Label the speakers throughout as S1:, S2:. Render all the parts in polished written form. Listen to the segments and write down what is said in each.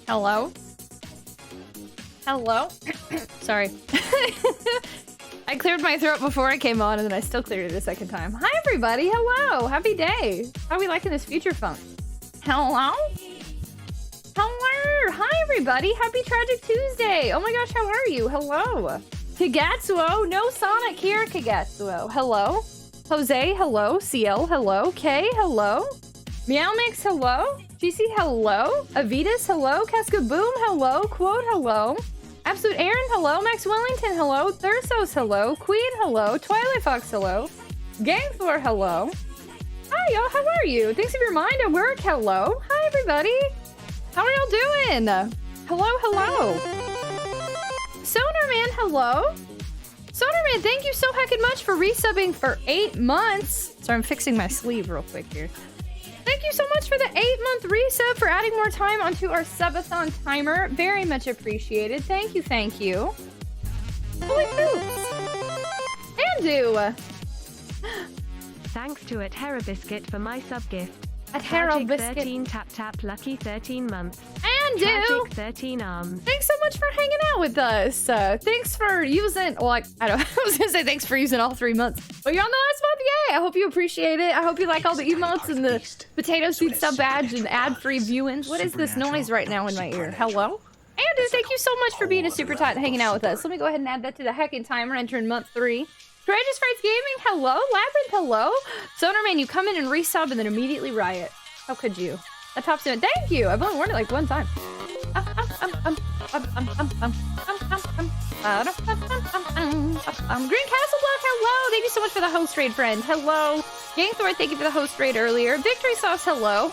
S1: Hello? Hello? Sorry. I cleared my throat before I came on, and then I still cleared it a second time. Hi, everybody. Hello. Happy day. How are we liking this future funk? Hello? Hello. Hi, everybody. Happy Tragic Tuesday. Oh my gosh, how are you? Hello. Kagatsuo. No Sonic here, Kagatsuo. Hello. Jose. Hello. CL. Hello. K. Hello. Meow Mix. Hello. GC. Hello. Avitas. Hello. Cascaboom. Hello. Quote. Hello. Absolute Aaron. Hello. Max Wellington. Hello. Thursos. Hello. Queen. Hello. Twilight Fox. Hello. Gangthor. Hello. Hi, y'all. How are you? Thanks for your mind at work. Hello. Hi, everybody. How are y'all doing? Hello. Hello. Sonarman. Hello. Sonarman, thank you so heckin' much for resubbing for 8 months. Sorry, I'm fixing my sleeve real quick here. Thank you so much for the 8-month resub, for adding more time onto our subathon timer. Very much appreciated. Thank you, thank you. Holy poops. Andu.
S2: Thanks to at Biscuit for my sub gift.
S1: At
S2: Biscuit.
S1: Biscuit.
S2: 13 tap tap lucky 13 months.
S1: Andu.
S2: Tragic 13 arms.
S1: Thanks so much for hanging out with us. Thanks for using, well, I was gonna say thanks for using all 3 months. But you're on the last month, yay! I hope you appreciate it. I hope you like all the emotes and the potato seed sub badge and ad-free viewings. What is this noise right now in my ear? Hello? Andu, thank you so much for being a super tot and hanging out with us. Let me go ahead and add that to the heckin' timer, entering month 3. Courageous Frights Gaming, hello. Labyrinth, hello. Sonarman, you come in and resub and then immediately riot. How could you? That top's doing. Thank you. I've only worn it like 1 time. Green Castle Block, hello. Thank you so much for the host raid, friend. Hello. Gangthor, thank you for the host raid earlier. Victory Sauce, hello.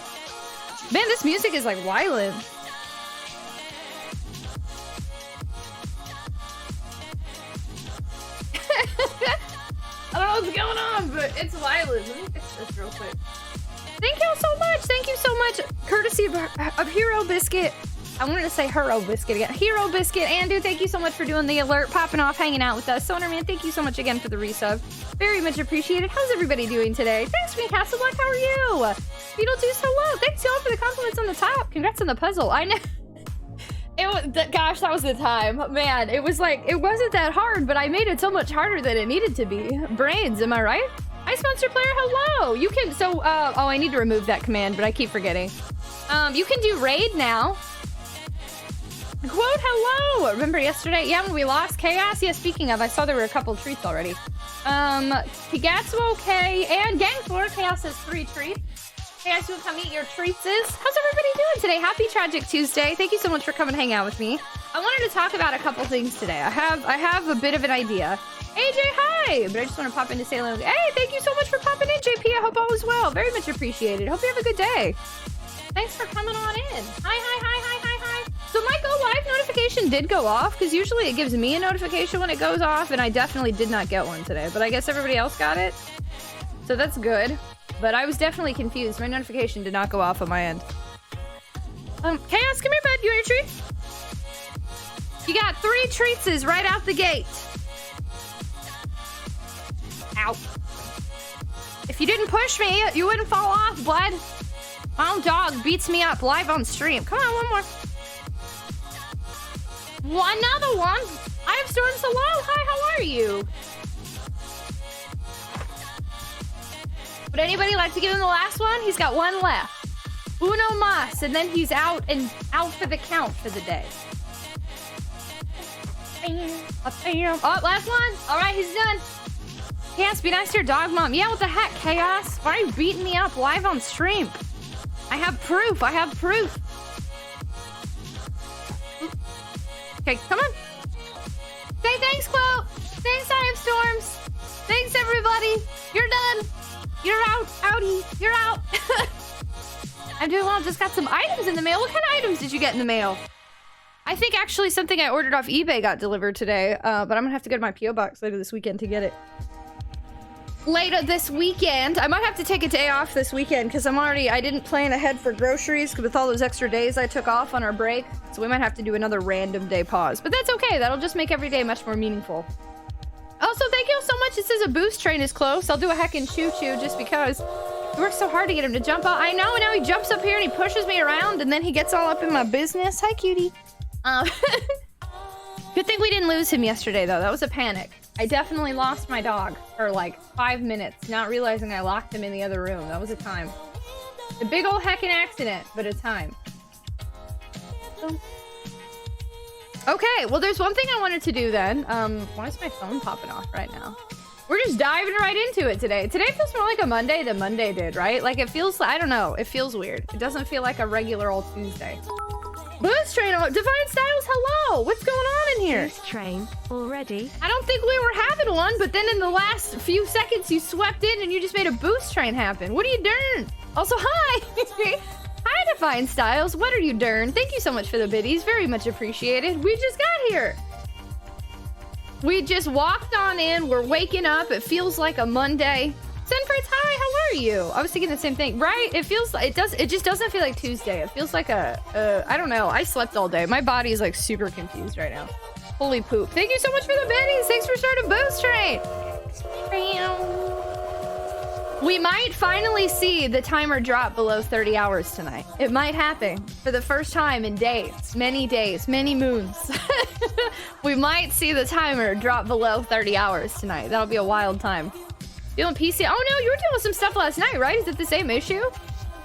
S1: Man, this music is like wildin'. I don't know what's going on, but it's wildin'. Let me fix this real quick. Thank y'all so much. Thank you so much. Courtesy of Hero Biscuit. I wanted to say Hero Biscuit again. Hero Biscuit. Andu, thank you so much for doing the alert, popping off, hanging out with us. Sonarman, thank you so much again for the resub. Very much appreciated. How's everybody doing today? Thanks, Green Castle Black. How are you? Beetlejuice, hello. Thanks, y'all, for the compliments on the top. Congrats on the puzzle. I know. It was, gosh, that was the time. Man, it was like, it wasn't that hard, but I made it so much harder than it needed to be. Brains, am I right? Ice Monster Player, hello! You can, oh, I need to remove that command, but I keep forgetting. You can do raid now. Quote, hello! Remember yesterday? Yeah, when we lost Chaos? Yeah, speaking of, I saw there were a couple treats already. Kigatsu, okay, and Gangthor, Chaos has 3 treats. Chaos, you will come eat your treats. How's everybody doing today? Happy Tragic Tuesday. Thank you so much for coming and hang out with me. I wanted to talk about a couple things today. I have a bit of an idea. AJ, hi! But I just want to pop in to say hello. Hey, thank you so much for popping in, JP. I hope all is well. Very much appreciated. Hope you have a good day. Thanks for coming on in. Hi. So my go live notification did go off, because usually it gives me a notification when it goes off, and I definitely did not get one today. But I guess everybody else got it, so that's good. But I was definitely confused. My notification did not go off on my end. Chaos, come here, bud. You want your treat? You got 3 treatses right out the gate. Ow. If you didn't push me, you wouldn't fall off, bud. My own dog beats me up live on stream. Come on, one more. Another one. I have Storms. Hello. Hi, how are you? Would anybody like to give him the last one? He's got 1 left. Uno mas, and then he's out for the count for the day. Oh, last one. All right, he's done. Chaos, be nice to your dog, mom. Yeah, what the heck, Chaos? Why are you beating me up live on stream? I have proof. I have proof. Okay, come on. Say thanks, Quote. Thanks, I have Storms. Thanks, everybody. You're done. You're out. Outie. You're out. I'm doing well. Just got some items in the mail. What kind of items did you get in the mail? I think actually something I ordered off eBay got delivered today, but I'm gonna have to go to my P.O. box later this weekend to get it. Later this weekend. I might have to take a day off this weekend because I didn't plan ahead for groceries with all those extra days I took off on our break. So we might have to do another random day pause. But that's okay. That'll just make every day much more meaningful. Also, thank you so much. It says a boost train is close. I'll do a heckin' choo-choo just because. I worked so hard to get him to jump out. I know, and now he jumps up here and he pushes me around and then he gets all up in my business. Hi, cutie. Good thing we didn't lose him yesterday, though. That was a panic. I definitely lost my dog for like 5 minutes, not realizing I locked him in the other room. That was a time. A big old heckin' accident, but a time. Okay, well, there's one thing I wanted to do then. Why is my phone popping off right now? We're just diving right into it today. Today feels more like a Monday than Monday did, right? Like, it feels, I don't know, it feels weird. It doesn't feel like a regular old Tuesday. Boost train, Divine Styles, hello! What's going on in here?
S2: Boost train, already?
S1: I don't think we were having one, but then in the last few seconds you swept in and you just made a boost train happen. What are you doing? Also, hi! Hi, Divine Styles. What are you doing? Thank you so much for the biddies. Very much appreciated. We just got here. We just walked on in. We're waking up. It feels like a Monday. Senfritz, hi, how are you? I was thinking the same thing, right? It feels like it just doesn't feel like Tuesday. It feels like I don't know. I slept all day. My body is like super confused right now. Holy poop. Thank you so much for the biddies. Thanks for starting Boost Train. We might finally see the timer drop below 30 hours tonight. It might happen for the first time in days, many moons. We might see the timer drop below 30 hours tonight. That'll be a wild time. Feeling PC. Oh no, you were dealing with some stuff last night, right? Is it the same issue?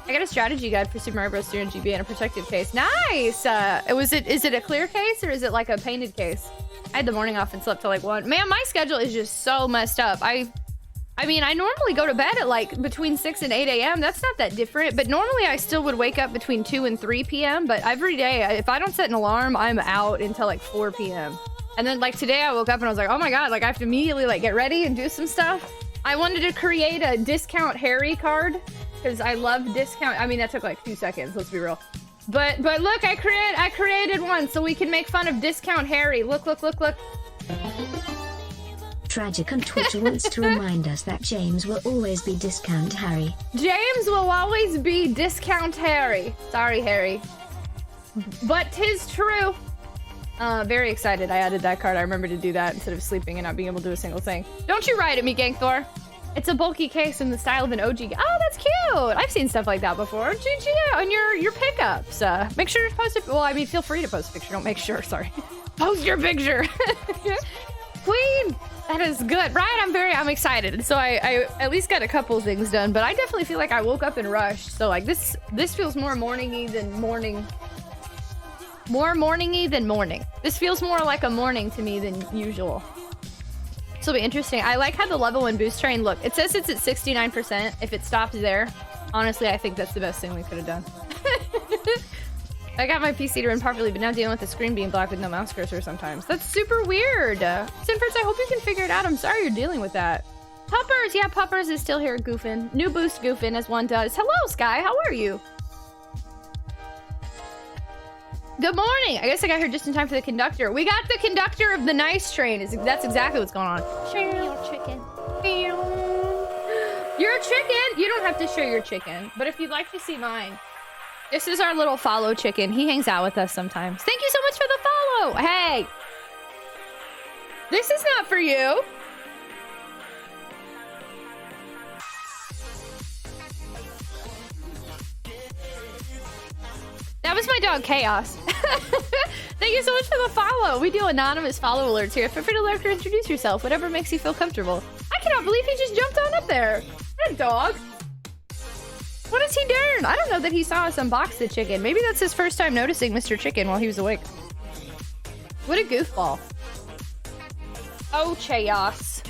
S1: I got a strategy guide for Super Mario Bros. 3 and GB and a protective case. Nice! Is it a clear case or is it like a painted case? I had the morning off and slept till like 1. Man, my schedule is just so messed up. I mean, I normally go to bed at like between 6 and 8 a.m. That's not that different, but normally I still would wake up between 2 and 3 p.m. But every day, if I don't set an alarm, I'm out until like 4 p.m. And then like today I woke up and I was like, oh my God, like I have to immediately like get ready and do some stuff. I wanted to create a Discount Harry card because I love discount. I mean, that took like 2 seconds, let's be real. But look, I created one so we can make fun of Discount Harry. Look.
S3: TragicOnTwitch wants to remind us that James will always be Discount Harry.
S1: James will always be Discount Harry. Sorry, Harry. But 'tis true. Very excited I added that card. I remember to do that instead of sleeping and not being able to do a single thing. Don't you ride at me, Gangthor. It's a bulky case in the style of an OG. Oh, that's cute. I've seen stuff like that before. GG on your pickups. Make sure to post it. Well, I mean, feel free to post a picture. Don't make sure. Sorry. Post your picture. Queen. That is good, right? I'm excited. So I at least got a couple things done, but I definitely feel like I woke up and rushed. So like this feels more morning-y than morning. More morning-y than morning. This feels more like a morning to me than usual. This will be interesting. I like how the level 1 boost train look. It says it's at 69%. If it stops there, honestly, I think that's the best thing we could have done. I got my PC to run properly, but now dealing with the screen being black with no mouse cursor sometimes. That's super weird. Sinfritz, I hope you can figure it out. I'm sorry you're dealing with that. Puppers, yeah, Puppers is still here goofing. New boost goofing as one does. Hello, Sky, how are you? Good morning. I guess I got here just in time for the conductor. We got the conductor of the nice train. That's exactly what's going on. Share your chicken. You're a chicken. You don't have to share your chicken, but if you'd like to see mine, this is our little follow chicken. He hangs out with us sometimes. Thank you so much for the follow. Hey, this is not for you. That was my dog, Chaos. Thank you so much for the follow. We do anonymous follow alerts here. Feel free to lurk or introduce yourself, whatever makes you feel comfortable. I cannot believe he just jumped on up there. That dog. What is he doing? I don't know that he saw us unbox the chicken. Maybe that's his first time noticing Mr. Chicken while he was awake. What a goofball. Oh, Chaos.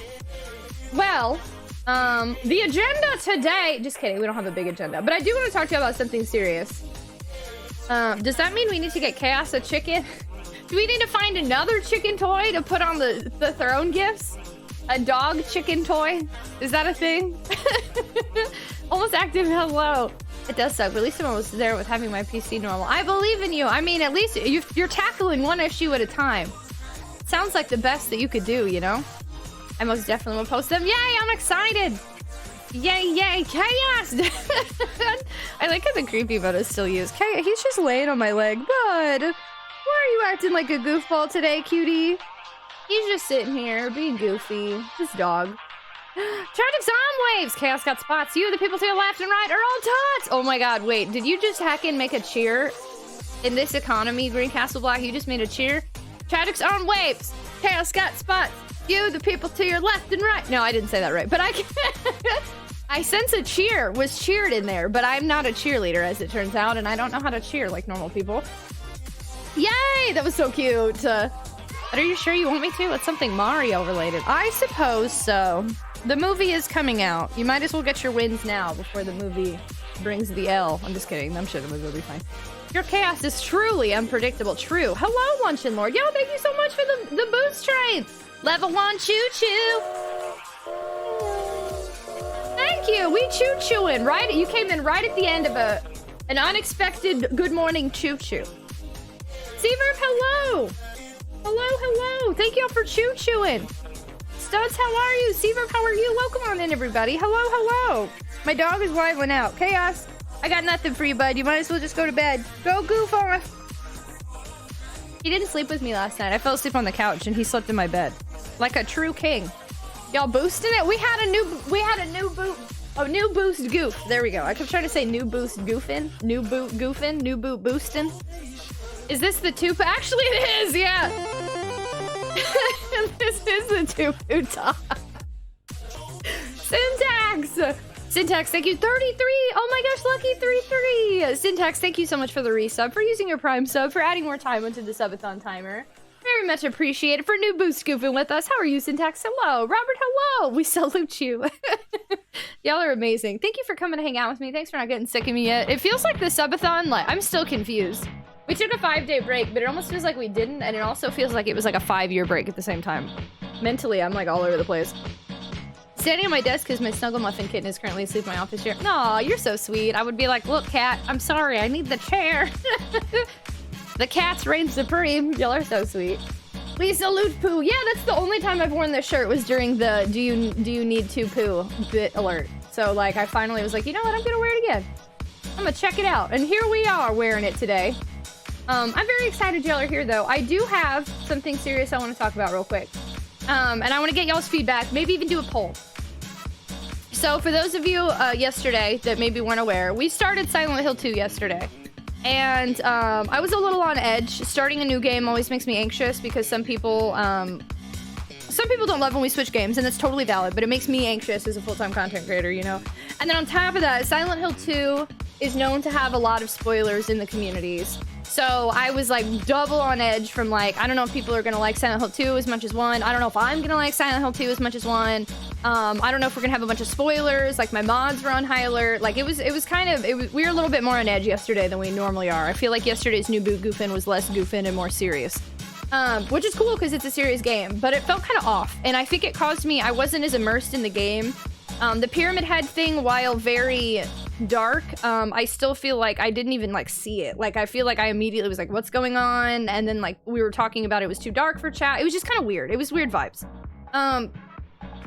S1: Well, the agenda today... Just kidding, we don't have a big agenda. But I do want to talk to you about something serious. Does that mean we need to get Chaos a chicken? Do we need to find another chicken toy to put on the throne gifts? A dog chicken toy? Is that a thing? Almost active, hello. It does suck, but at least I'm almost there with having my PC normal. I believe in you. I mean, at least you're tackling one issue at a time. Sounds like the best that you could do, you know? I most definitely will post them. Yay, I'm excited. Yay, yay, Chaos! I like how the creepy mode is still used. He's just laying on my leg. Bud, why are you acting like a goofball today, cutie? He's just sitting here being goofy. This dog. Tragic Zombie Waves! Chaos got spots. You, the people to your left and right, are all tots! Oh my god, wait. Did you just hack and make a cheer? In this economy, Green Castle Black, you just made a cheer? Tragic's on waves! Chaos got spots! You, the people to your left and right. No, I didn't say that right, but I sense a cheer was cheered in there, but I'm not a cheerleader, as it turns out, and I don't know how to cheer like normal people. Yay! That was so cute. But are you sure you want me to? It's something Mario related. I suppose so. The movie is coming out. You might as well get your wins now before the movie brings the L. I'm just kidding. I'm sure the movie will be fine. Your Chaos is truly unpredictable. True. Hello, Luncheon Lord. Yo, thank you so much for the boost train. Level 1 choo-choo. Thank you. We choo-chooing, right? You came in right at the end of an unexpected good morning choo-choo. Seaverb, hello. Hello. Thank you all for choo-chooing. Studs, how are you? Seaverb, how are you? Welcome on in, everybody. Hello. My dog is wiling out. Chaos, I got nothing for you, bud. You might as well just go to bed. Go goof off. He didn't sleep with me last night. I fell asleep on the couch and he slept in my bed. Like a true king. Y'all boosting it? We had a new boost goof. There we go. I kept trying to say new boost goofing. New boot goofing. New boot boosting. Is this the two? Actually, it is. Yeah. This is the two boot top. Syntax, thank you. 33. Oh my gosh, lucky 33. Syntax, thank you so much for the resub, for using your Prime sub, for adding more time onto the subathon timer. Very much appreciated. For new boost goofing with us. How are you, Syntax? Hello. Robert, hello. We salute you. Y'all are amazing. Thank you for coming to hang out with me. Thanks for not getting sick of me yet. It feels like the subathon, like, I'm still confused. We took a 5-day break, but it almost feels like we didn't, and it also feels like it was like a 5-year break at the same time. Mentally, I'm like all over the place. Standing on my desk because my Snuggle Muffin kitten is currently asleep in my office chair. Aw, you're so sweet. I would be like, look, cat, I'm sorry, I need the chair. The cats reign supreme. Y'all are so sweet. Please salute poo. Yeah, that's the only time I've worn this shirt was during the do you need to poo bit alert. So like I finally was like, you know what, I'm gonna wear it again. I'm gonna check it out. And here we are wearing it today. I'm very excited y'all are here though. I do have something serious I want to talk about real quick. And I want to get y'all's feedback, maybe even do a poll. So for those of you yesterday that maybe weren't aware, we started Silent Hill 2 yesterday. And I was a little on edge. Starting a new game always makes me anxious because some people don't love when we switch games, and that's totally valid, but it makes me anxious as a full-time content creator, you know? And then on top of that, Silent Hill 2 is known to have a lot of spoilers in the communities. So I was like double on edge from like, I don't know if people are gonna like Silent Hill 2 as much as 1. I don't know if I'm gonna like Silent Hill 2 as much as 1. I don't know if we're gonna have a bunch of spoilers. Like my mods were on high alert. Like we were a little bit more on edge yesterday than we normally are. I feel like yesterday's new boot goofin was less goofin and more serious. Which is cool because it's a serious game, but it felt kind of off. And I think it caused me, I wasn't as immersed in the game The Pyramid Head thing, while very dark, I still feel like I didn't even like see it. Like I feel like I immediately was like, what's going on? And then like we were talking about it was too dark for chat. It was just kind of weird. It was weird vibes.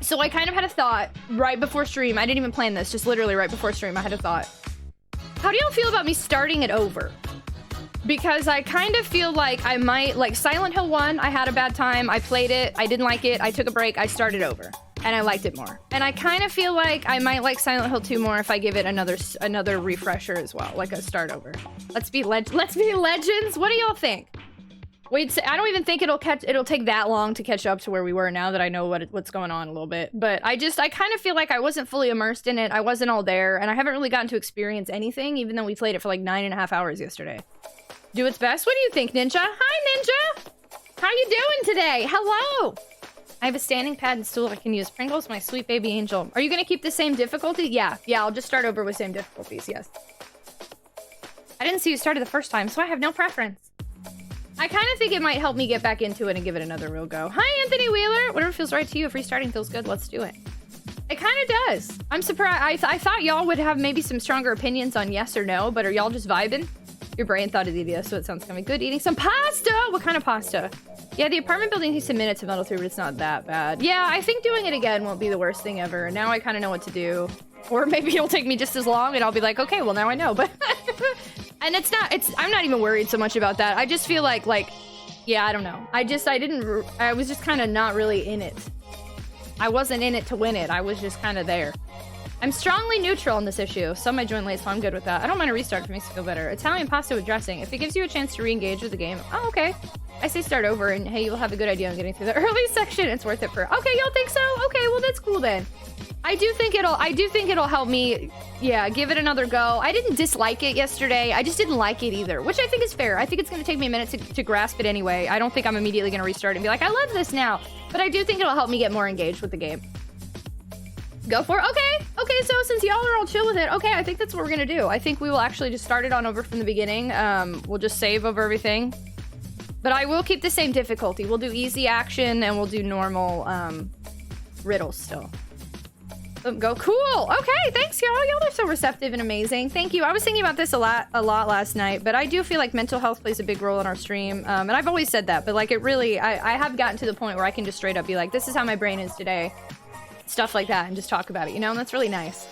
S1: So I kind of had a thought right before stream. I didn't even plan this, just literally right before stream I had a thought. How do y'all feel about me starting it over? Because I kind of feel like I might, like Silent Hill 1, I had a bad time. I played it, I didn't like it, I took a break, I started over. And I liked it more. And I kind of feel like I might like Silent Hill 2 more if I give it another refresher as well, like a start over. Let's be legends. What do y'all think? Wait, I don't even think it'll take that long to catch up to where we were now that I know what's going on a little bit. But I kind of feel like I wasn't fully immersed in it. I wasn't all there, and I haven't really gotten to experience anything, even though we played it for like 9.5 hours yesterday. Do its best. What do you think, Ninja? Hi, Ninja. How you doing today? Hello. I have a standing pad and stool I can use. Pringles, my sweet baby angel. Are you gonna keep the same difficulty? Yeah, I'll just start over with same difficulties, yes. I didn't see you started the first time, so I have no preference. I kind of think it might help me get back into it and give it another real go. Hi, Anthony Wheeler. Whatever feels right to you. If restarting feels good, let's do it. It kind of does. I'm surprised. I thought y'all would have maybe some stronger opinions on yes or no, but are y'all just vibing? Your brain thought of the idea, so it sounds kind of good. Eating some pasta. What kind of pasta? Yeah, the apartment building takes a minute to muddle through, but it's not that bad. Yeah, I think doing it again won't be the worst thing ever. Now I kind of know what to do. Or maybe it'll take me just as long and I'll be like, okay, well now I know, but... And I'm not even worried so much about that. I just feel like, yeah, I don't know. I was just kind of not really in it. I wasn't in it to win it. I was just kind of there. I'm strongly neutral on this issue. Some might join late, so I'm good with that. I don't mind a restart if it makes me feel better. Italian pasta with dressing. If it gives you a chance to re-engage with the game, oh, okay. I say start over, and hey, you'll have a good idea on getting through the early section. It's worth it for... Okay, y'all think so? Okay, well, that's cool then. I do think it'll help me, yeah, give it another go. I didn't dislike it yesterday. I just didn't like it either, which I think is fair. I think it's going to take me a minute to grasp it anyway. I don't think I'm immediately going to restart and be like, I love this now. But I do think it'll help me get more engaged with the game. Go for it. Okay, so since y'all are all chill with it, okay, I think that's what we're going to do. I think we will actually just start it on over from the beginning. We'll just save over everything. But I will keep the same difficulty. We'll do easy action and we'll do normal riddles still. Go. Cool. Okay, thanks, y'all. Y'all are so receptive and amazing. Thank you. I was thinking about this a lot last night, but I do feel like mental health plays a big role in our stream. And I've always said that, but like it really, I have gotten to the point where I can just straight up be like, this is how my brain is today. Stuff like that and just talk about it, you know? And that's really nice.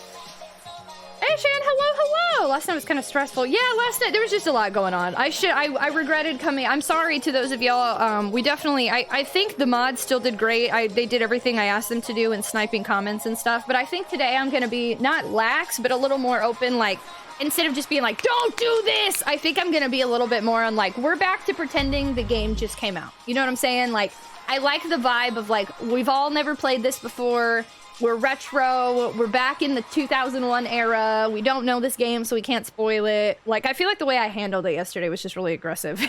S1: Hey, Shan, hello. Last night was kind of stressful. Yeah, last night there was just a lot going on. I regretted coming. I'm sorry to those of y'all. We definitely, I think the mods still did great. They did everything I asked them to do in sniping comments and stuff. But I think today I'm going to be not lax, but a little more open. Like, instead of just being like, don't do this, I think I'm going to be a little bit more on like, we're back to pretending the game just came out. You know what I'm saying? Like, I like the vibe of like, we've all never played this before. We're retro, we're back in the 2001 era, we don't know this game, so we can't spoil it. Like, I feel like the way I handled it yesterday was just really aggressive.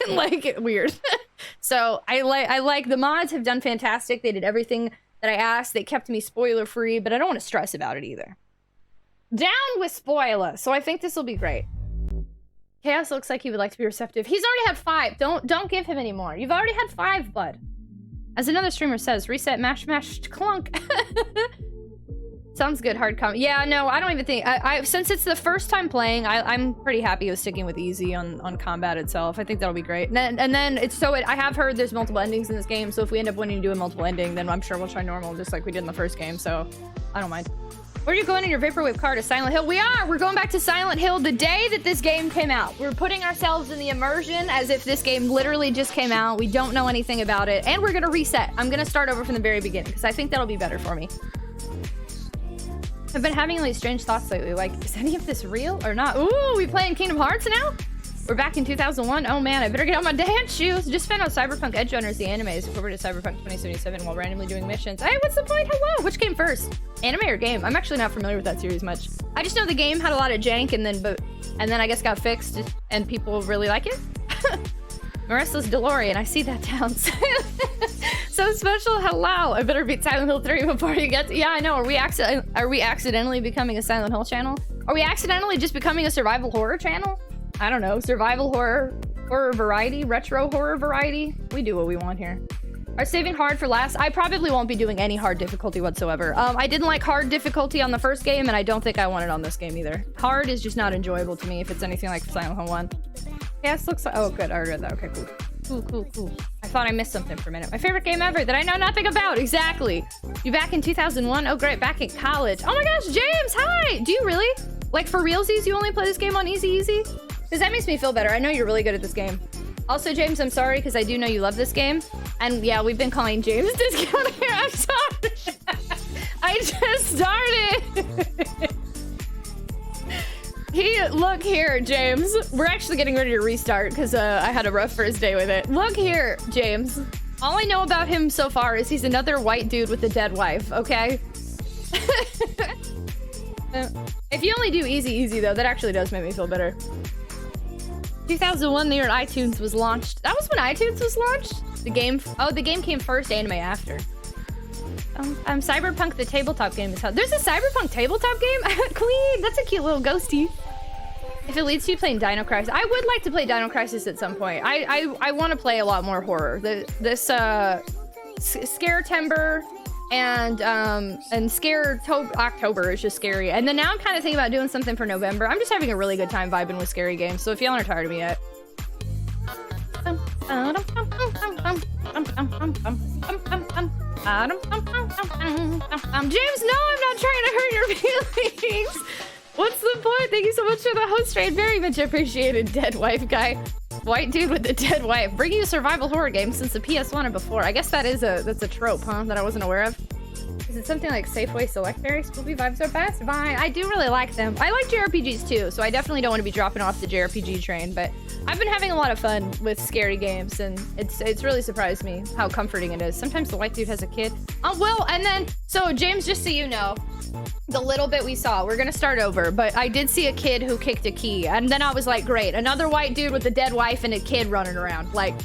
S1: Like, weird. So, I like, the mods have done fantastic. They did everything that I asked. They kept me spoiler-free, but I don't want to stress about it either. Down with spoiler, so I think this will be great. Chaos looks like he would like to be receptive. He's already had 5. Don't give him any more. You've already had 5, bud. As another streamer says, reset, mash, clunk. Sounds good, hard comment. Yeah, no, I don't even think... since it's the first time playing, I'm pretty happy with sticking with easy on combat itself. I think that'll be great. And then it's so... I have heard there's multiple endings in this game, so if we end up wanting to do a multiple ending, then I'm sure we'll try normal, just like we did in the first game, so I don't mind. Where are you going in your Vaporwave car? To Silent Hill? We are! We're going back to Silent Hill the day that this game came out. We're putting ourselves in the immersion as if this game literally just came out. We don't know anything about it. And we're gonna reset. I'm gonna start over from the very beginning, because I think that'll be better for me. I've been having these strange thoughts lately, like, is any of this real or not? Ooh, we playing Kingdom Hearts now? We're back in 2001. Oh man, I better get on my dance shoes. Just found out Cyberpunk Edge Runners, the anime, is forwarded to Cyberpunk 2077 while randomly doing missions. Hey, what's the point? Hello. Which came first? Anime or game? I'm actually not familiar with that series much. I just know the game had a lot of jank and then I guess got fixed and people really like it. Marissa's DeLorean. I see that down. So special. Hello. I better beat Silent Hill 3 before you get to... Yeah, I know. Are we accidentally becoming a Silent Hill channel? Are we accidentally just becoming a survival horror channel? I don't know, survival horror variety, retro horror variety. We do what we want here. Are saving hard for last? I probably won't be doing any hard difficulty whatsoever. I didn't like hard difficulty on the first game, and I don't think I want it on this game either. Hard is just not enjoyable to me if it's anything like Silent Hill 1. Yes, looks like... Oh, good. I read that. Okay, cool. Cool. I thought I missed something for a minute. My favorite game ever that I know nothing about. Exactly. You back in 2001? Oh, great. Back in college. Oh my gosh, James, hi! Do you really? Like, for realsies, you only play this game on easy? Because that makes me feel better. I know you're really good at this game. Also, James, I'm sorry, because I do know you love this game. And yeah, we've been calling James discount here. I'm sorry. I just started. Look here, James. We're actually getting ready to restart because I had a rough first day with it. Look here, James. All I know about him so far is he's another white dude with a dead wife, okay? If you only do easy, though, that actually does make me feel better. 2001, the year iTunes was launched. That was when iTunes was launched? The game... Oh, the game came first, anime after. Cyberpunk, the tabletop game is how... There's a Cyberpunk tabletop game? Queen! That's a cute little ghosty. If it leads to you playing Dino Crisis... I would like to play Dino Crisis at some point. I want to play a lot more horror. This Scare-tember and Scare October is just scary. And then now I'm kind of thinking about doing something for November. I'm just having a really good time vibing with scary games. So if y'all aren't tired of me yet... James, no, I'm not trying to hurt your feelings. What's the point? Thank you so much for the host trade. Very much appreciated, dead wife guy. White dude with the dead wife. Bringing you a survival horror game since the PS1 and before. I guess that's a trope, huh? That I wasn't aware of. Is it something like Safeway Select Berry? Spoopy vibes are best. Bye. I do really like them. I like JRPGs too, so I definitely don't want to be dropping off the JRPG train, but I've been having a lot of fun with scary games, and it's really surprised me how comforting it is. Sometimes the white dude has a kid. Well, and then, so James, just so you know, the little bit we saw, we're gonna start over, but I did see a kid who kicked a key, and then I was like, great, another white dude with a dead wife and a kid running around. Like,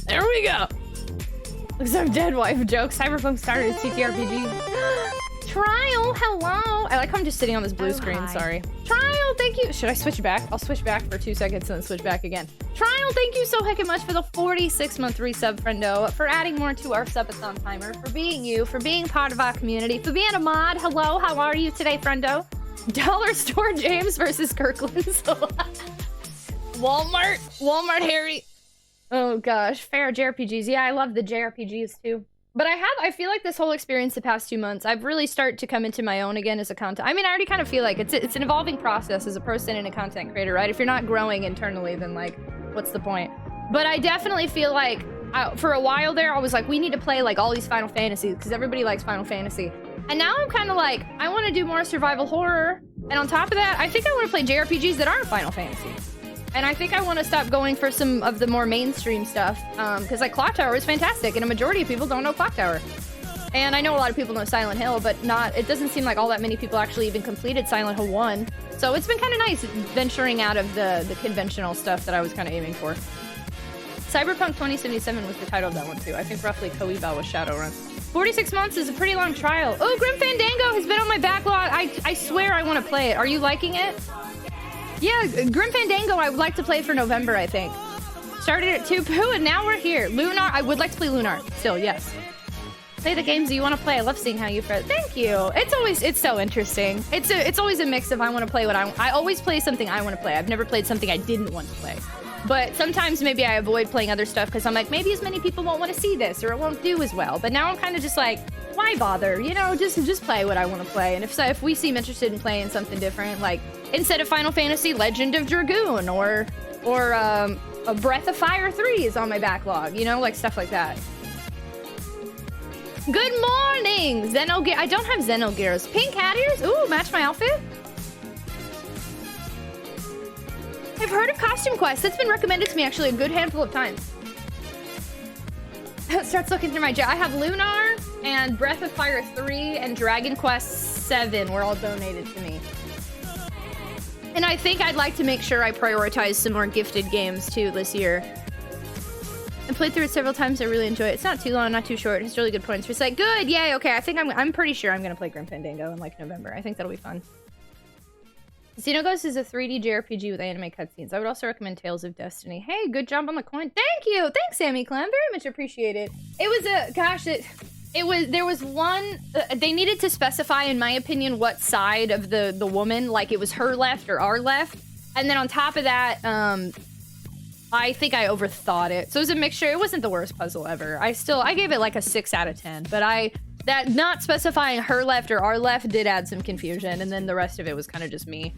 S1: there we go. Some dead wife jokes. Cyberpunk started as TTRPG. Trial, hello. I like how I'm just sitting on this blue screen,
S2: hi.
S1: sorry. Trial, thank you. Should I switch back? I'll switch back for 2 seconds and then switch back again. Trial, thank you so heckin' much for the 46-month resub, friendo, for adding more to our subathon timer, for being you, for being part of our community, for being a mod. Hello, how are you today, friendo? Dollar store James versus Kirkland's. Walmart Harry. Oh gosh, fair JRPGs. Yeah, I love the JRPGs too. But I feel like this whole experience the past 2 months, I've really started to come into my own again as a content. I mean, I already kind of feel like it's an evolving process as a person and a content creator, right? If you're not growing internally, then like, what's the point? But I definitely feel like for a while there, I was like, we need to play like all these Final Fantasies because everybody likes Final Fantasy. And now I'm kind of like, I want to do more survival horror. And on top of that, I think I want to play JRPGs that aren't Final Fantasy. And I think I want to stop going for some of the more mainstream stuff, because like Clock Tower is fantastic, and a majority of people don't know Clock Tower. And I know a lot of people know Silent Hill, but it doesn't seem like all that many people actually even completed Silent Hill 1. So it's been kind of nice venturing out of the conventional stuff that I was kind of aiming for. Cyberpunk 2077 was the title of that one too. I think roughly Koiba was Shadowrun. 46 months is a pretty long trial. Oh, Grim Fandango has been on my backlog. I swear I want to play it. Are you liking it? Yeah, Grim Fandango, I would like to play for November, I think. Started at 2 Poo, and now we're here. Lunar, I would like to play Lunar, still, yes. Play the games that you want to play. I love seeing how you fret. Thank you. It's so interesting. It's always a mix of I want to play what I always play something I want to play. I've never played something I didn't want to play. But sometimes maybe I avoid playing other stuff because I'm like, maybe as many people won't want to see this or it won't do as well. But now I'm kind of just like, why bother? You know, just play what I want to play. And if we seem interested in playing something different, like instead of Final Fantasy, Legend of Dragoon or a Breath of Fire 3 is on my backlog, you know, like stuff like that. Good morning, Xenogear. I don't have Xenogears. Pink hat ears? Ooh, match my outfit. I've heard of Costume Quest. It's been recommended to me actually a good handful of times. Starts looking through my I have Lunar and Breath of Fire 3 and Dragon Quest 7 were all donated to me. And I think I'd like to make sure I prioritize some more gifted games too this year. I played through it several times. I really enjoy it. It's not too long, not too short. It's really good points. It's like, good, yay, okay. I think I'm pretty sure I'm gonna play Grim Fandango in like November. I think that'll be fun. Xenoghost is a 3D JRPG with anime cutscenes. I would also recommend Tales of Destiny. Hey, good job on the coin. Thank you. Thanks, Sammy Clem. Very much appreciated. It was a gosh. There was one. They needed to specify, in my opinion, what side of the woman. Like it was her left or our left. And then on top of that, I think I overthought it. So it was a mixture. It wasn't the worst puzzle ever. I gave it like a 6 out of 10. But that not specifying her left or our left did add some confusion. And then the rest of it was kind of just me.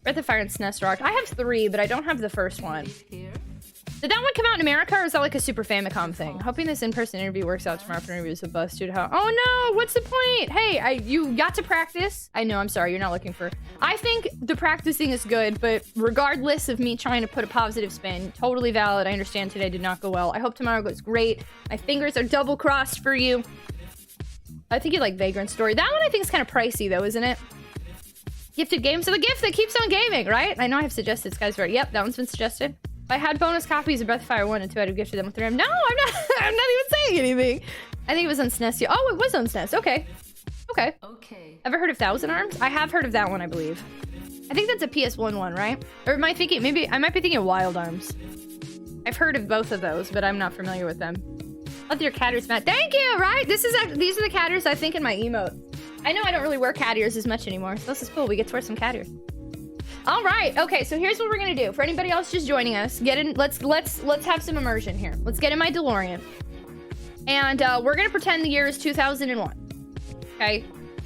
S1: Breath of Fire and SNES rocked. I have 3, but I don't have the first one. Did that one come out in America, or is that like a Super Famicom thing? Hoping this in-person interview works out tomorrow for interviews with Buzz, dude. How? Oh no, what's the point? Hey, you got to practice. I know, I'm sorry, you're not looking for... I think the practicing is good, but regardless of me trying to put a positive spin, totally valid. I understand today did not go well. I hope tomorrow goes great. My fingers are double crossed for you. I think you like Vagrant Story. That one I think is kind of pricey though, isn't it? Gifted games are the gift that keeps on gaming, right? I know I have suggested Skies Right. Yep, that one's been suggested. If I had bonus copies of Breath of Fire 1 and 2, I'd have gifted them with RAM. No, I'm not. I'm not even saying anything. I think it was on SNES. Oh, it was on SNES. Okay. Okay. Ever heard of Thousand Arms? I have heard of that one, I believe. I think that's a PS1 one, right? Or am I thinking, maybe, I might be thinking of Wild Arms. I've heard of both of those, but I'm not familiar with them. Love your cat ears, Matt. Thank you, right? These are the cat ears I think in my emote. I know I don't really wear cat ears as much anymore, so this is cool. We get to wear some cat ears. All right. Okay, so here's what we're gonna do. For anybody else just joining us, get in. Let's have some immersion here. Let's get in my DeLorean, and we're gonna pretend the year is 2001. Okay,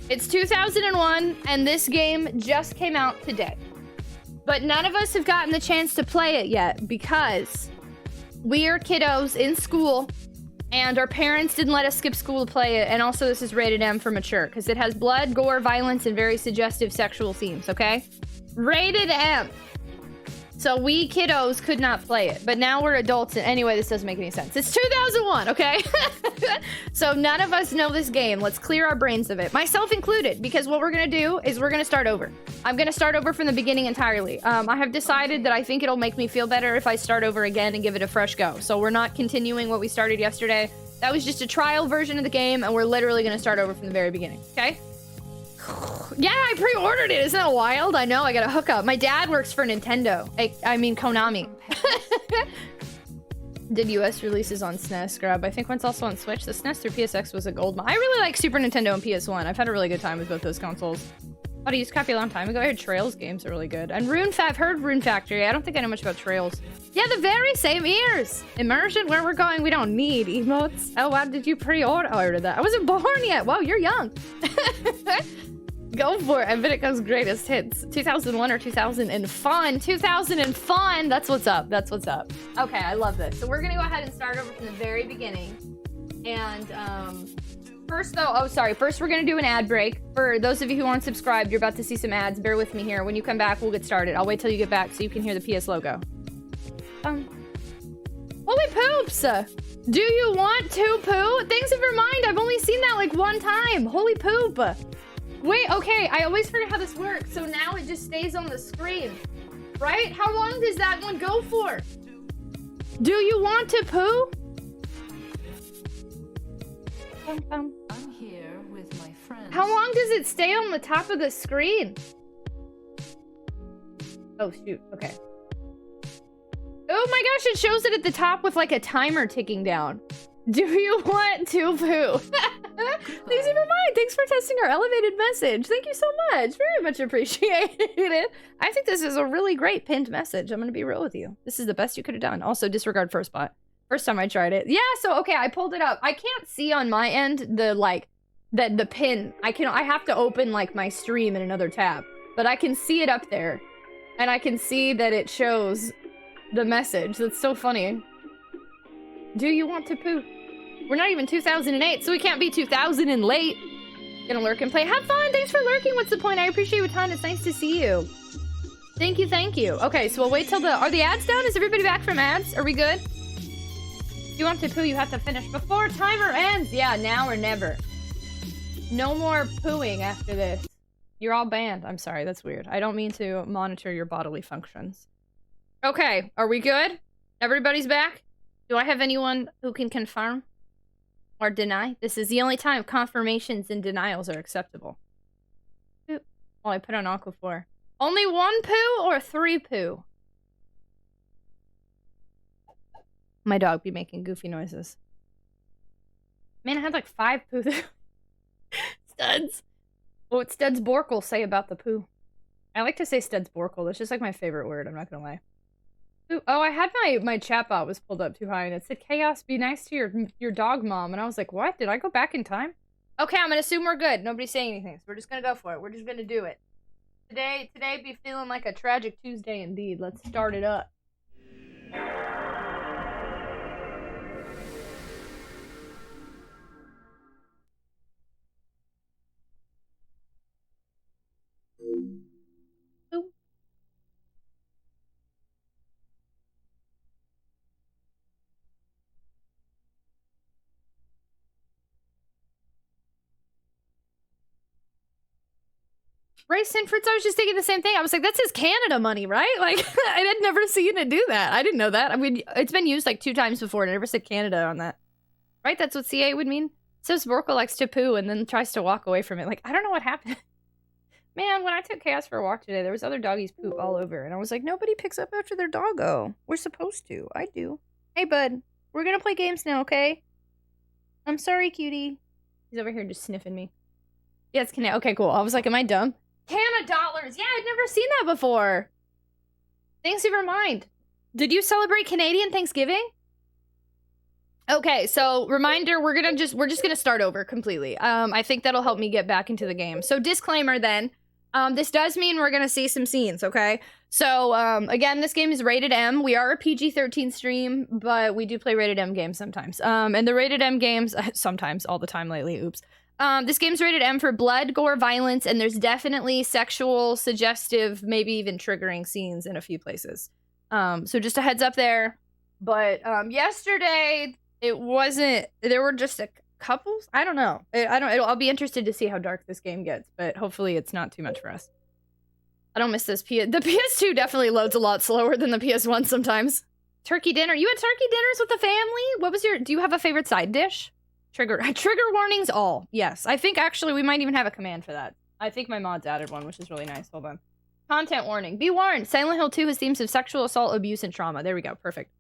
S1: it's 2001, and this game just came out today. But none of us have gotten the chance to play it yet because we are kiddos in school, and our parents didn't let us skip school to play it. And also, this is rated M for mature because it has blood, gore, violence, and very suggestive sexual themes. Okay. Rated M. So we kiddos could not play it, but now we're adults. And anyway, this doesn't make any sense. It's 2001, okay? So none of us know this game. Let's clear our brains of it, myself included, because what we're gonna do is we're gonna start over. I'm gonna start over from the beginning entirely. I have decided that I think it'll make me feel better if I start over again and give it a fresh go. So we're not continuing what we started yesterday. That was just a trial version of the game, and we're literally gonna start over from the very beginning, okay? Yeah, I pre-ordered it. Isn't that wild? I know, I got a hookup. My dad works for Nintendo. I mean, Konami. Did US releases on SNES, Scrub. I think one's also on Switch. The SNES through PSX was a gold mine. I really like Super Nintendo and PS1. I've had a really good time with both those consoles. But I used copy a long time ago. I heard Trails games are really good. And I've heard Rune Factory. I don't think I know much about Trails. Yeah, the very same ears. Immersion, where we're going, we don't need emotes. Oh, why did you pre-order? Oh, I ordered that. I wasn't born yet. Whoa, you're young. Go for it. I bet it comes greatest hits. 2001 or 2000 and fun. 2000 and fun. That's what's up. That's what's up. Okay, I love this. So we're gonna go ahead and start over from the very beginning. And first though, first we're gonna do an ad break. For those of you who aren't subscribed, you're about to see some ads. Bear with me here. When you come back, we'll get started. I'll wait till you get back so you can hear the PS logo. Holy poops! Do you want to poo? Thanks of your mind. I've only seen that like one time. Holy poop. Wait, okay, I always forget how this works, so now it just stays on the screen, right? How long does that one go for? Do you want to poo?
S4: I'm here with my friends.
S1: How long does it stay on the top of the screen? Oh, shoot, okay. Oh my gosh, it shows it at the top with like a timer ticking down. Do you want to poo? Thanks for mine. Thanks for testing our elevated message. Thank you so much. Very much appreciated. I think this is a really great pinned message. I'm going to be real with you. This is the best you could have done. Also, disregard first bot. First time I tried it. Yeah, so, okay, I pulled it up. I can't see on my end the pin. I have to open, like, my stream in another tab. But I can see it up there. And I can see that it shows the message. That's so funny. Do you want to poo? We're not even 2008, so we can't be 2000 and late. Gonna lurk and play. Have fun! Thanks for lurking! What's the point? I appreciate you a ton. It's nice to see you. Thank you, thank you. Okay, so we'll wait till are the ads down? Is everybody back from ads? Are we good? If you want to poo, you have to finish before timer ends! Yeah, now or never. No more pooing after this. You're all banned. I'm sorry, that's weird. I don't mean to monitor your bodily functions. Okay, are we good? Everybody's back? Do I have anyone who can confirm? Or deny? This is the only time confirmations and denials are acceptable. Oop. Well, I put on Aquaphor. Only 1 poo or 3 poo? My dog be making goofy noises. Man, I had like 5 poo. Studs. What Studs Borkle say about the poo? I like to say Studs Borkle. That's just like my favorite word. I'm not gonna lie. Ooh, oh, I had my chatbot was pulled up too high and it said, "Chaos, be nice to your dog mom." And I was like, what? Did I go back in time? Okay, I'm gonna assume we're good. Nobody's saying anything, so we're just gonna go for it. We're just gonna do it. Today be feeling like a tragic Tuesday indeed. Let's start it up. Ooh. Race and Fritz, I was just thinking the same thing. I was like, that's his Canada money, right? Like, I had never seen it do that. I didn't know that. I mean, it's been used like 2 times before, and I never said Canada on that. Right? That's what CA would mean? Says Borkle likes to poo and then tries to walk away from it. Like, I don't know what happened. Man, when I took Chaos for a walk today, there was other doggies poop all over, and I was like, nobody picks up after their doggo. We're supposed to. I do. Hey, bud. We're gonna play games now, okay? I'm sorry, cutie. He's over here just sniffing me. Yeah, it's Canada. Okay, cool. I was like, am I dumb? Canada dollars! Yeah, I'd never seen that before! Thanks for your mind. Did you celebrate Canadian Thanksgiving? Okay, so reminder, we're just gonna start over completely. I think that'll help me get back into the game. So disclaimer then, this does mean we're gonna see some scenes, okay? So, again, this game is rated M. We are a PG-13 stream, but we do play rated M games sometimes. And the rated M games, sometimes, all the time lately, oops. This game's rated M for blood, gore, violence, and there's definitely sexual, suggestive, maybe even triggering scenes in a few places. So just a heads up there. But, yesterday, it wasn't, there were just a couple, I don't know. I'll be interested to see how dark this game gets, but hopefully it's not too much for us. I don't miss this. The PS2 definitely loads a lot slower than the PS1 sometimes. Turkey dinner. You had turkey dinners with the family? What was do you have a favorite side dish? Trigger warnings all. Yes. I think actually we might even have a command for that. I think my mods added one, which is really nice. Hold on. Content warning. Be warned. Silent Hill 2 has themes of sexual assault, abuse, and trauma. There we go. Perfect.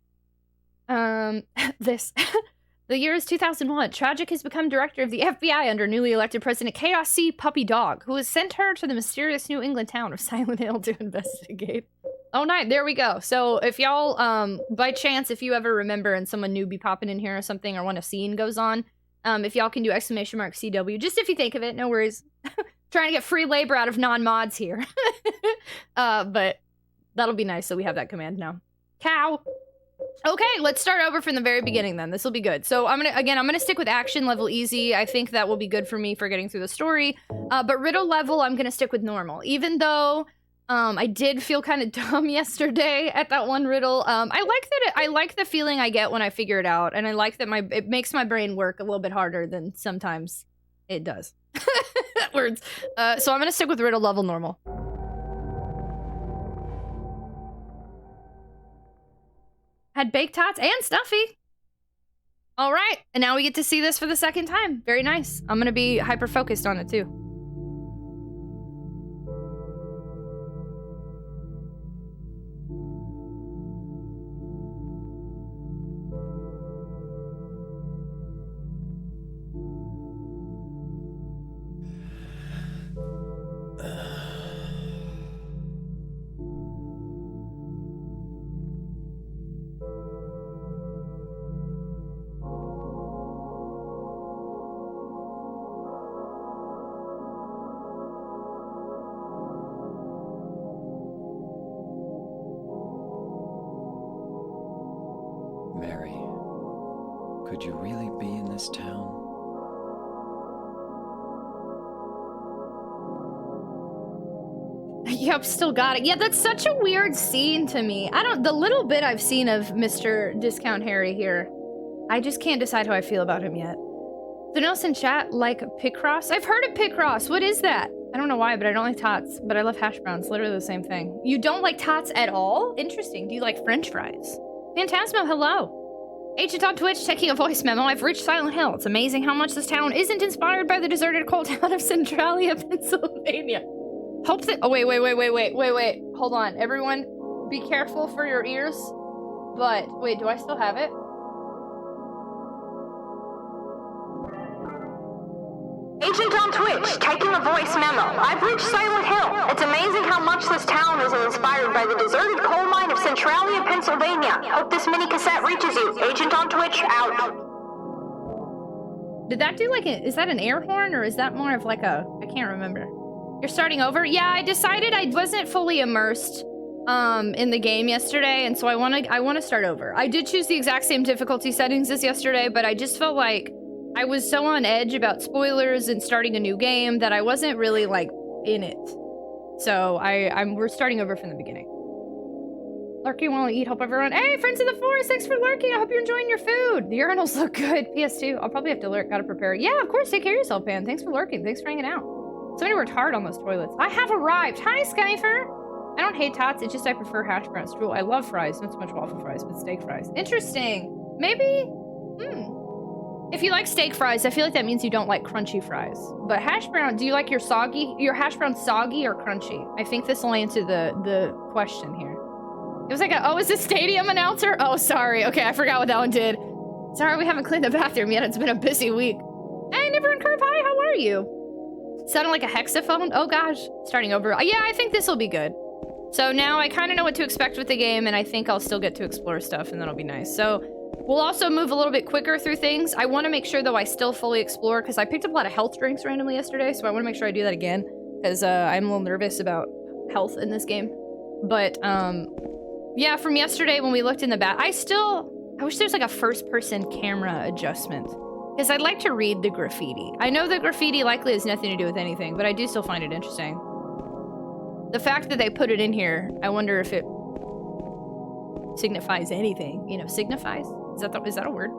S1: This. The year is 2001. Tragic has become director of the FBI under newly elected President Chaos C. Puppy Dog, who has sent her to the mysterious New England town of Silent Hill to investigate. Oh, nice. There we go. So if y'all, by chance, if you ever remember and someone new be popping in here or something, or when a scene goes on, if y'all can do ! CW, just if you think of it, no worries. Trying to get free labor out of non-mods here. But that'll be nice, so we have that command now. Cow! Okay, let's start over from the very beginning then. This will be good. So I'm gonna stick with action level easy. I think that will be good for me for getting through the story. But riddle level, I'm gonna stick with normal. Even though I did feel kind of dumb yesterday at that one riddle. I like the feeling I get when I figure it out, and I like that it makes my brain work a little bit harder than sometimes it does. Words. So I'm gonna stick with riddle level normal. Had baked tots and stuffy. All right, and now we get to see this for the second time. Very nice. I'm gonna be hyper focused on it too.
S5: Mary, could you really be in this town?
S1: Yep, still got it. Yeah, that's such a weird scene to me. The little bit I've seen of Mr. Discount Harry here, I just can't decide how I feel about him yet. Someone else in chat like Picross? I've heard of Picross. What is that? I don't know why, but I don't like tots. But I love hash browns. Literally the same thing. You don't like tots at all? Interesting. Do you like French fries? Phantasmo, hello. Agent on Twitch checking a voice memo. I've reached Silent Hill. It's amazing how much this town isn't inspired by the deserted coal town of Centralia, Pennsylvania. Hope that. Oh, wait. Hold on. Everyone, be careful for your ears. But, wait, do I still have it?
S6: Agent on Twitch, taking a voice memo. I've reached Silent Hill. It's amazing how much this town is inspired by the deserted coal mine of Centralia, Pennsylvania. Hope this mini cassette reaches you. Agent on Twitch, out.
S1: Did that do like a, is that an air horn or is that more of like a, I can't remember. You're starting over? Yeah, I decided I wasn't fully immersed in the game yesterday, and so I want to start over. I did choose the exact same difficulty settings as yesterday, but I just felt like I was so on edge about spoilers and starting a new game that I wasn't really like in it. So we're starting over from the beginning. Lurking while I eat. Hope everyone. Hey, friends of the forest, thanks for lurking. I hope you're enjoying your food. The urinals look good. PS2. I'll probably have to lurk. Gotta prepare. Yeah, of course. Take care of yourself, Pan. Thanks for lurking. Thanks for hanging out. Somebody worked hard on those toilets. I have arrived. Hi, Skyfer. I don't hate tots. It's just I prefer hash browns. True. I love fries. Not so much waffle fries, but steak fries. Interesting. Maybe. If you like steak fries, I feel like that means you don't like crunchy fries. But hash brown, do you like your hash brown soggy or crunchy? I think this will answer the question here. It was like it's a stadium announcer? Oh, sorry. Okay, I forgot what that one did. Sorry, we haven't cleaned the bathroom yet. It's been a busy week. Hey, Never in Curve, hi, how are you? Sounded like a hexaphone? Oh gosh, starting over. Yeah, I think this will be good. So now I kind of know what to expect with the game, and I think I'll still get to explore stuff, and that'll be nice. So we'll also move a little bit quicker through things. I want to make sure, though, I still fully explore, because I picked up a lot of health drinks randomly yesterday, so I want to make sure I do that again, because I'm a little nervous about health in this game. But, yeah, from yesterday when we looked in the back, I wish there's like a first-person camera adjustment, because I'd like to read the graffiti. I know the graffiti likely has nothing to do with anything, but I do still find it interesting. The fact that they put it in here, I wonder if it signifies anything. You know, signifies? Is that a word?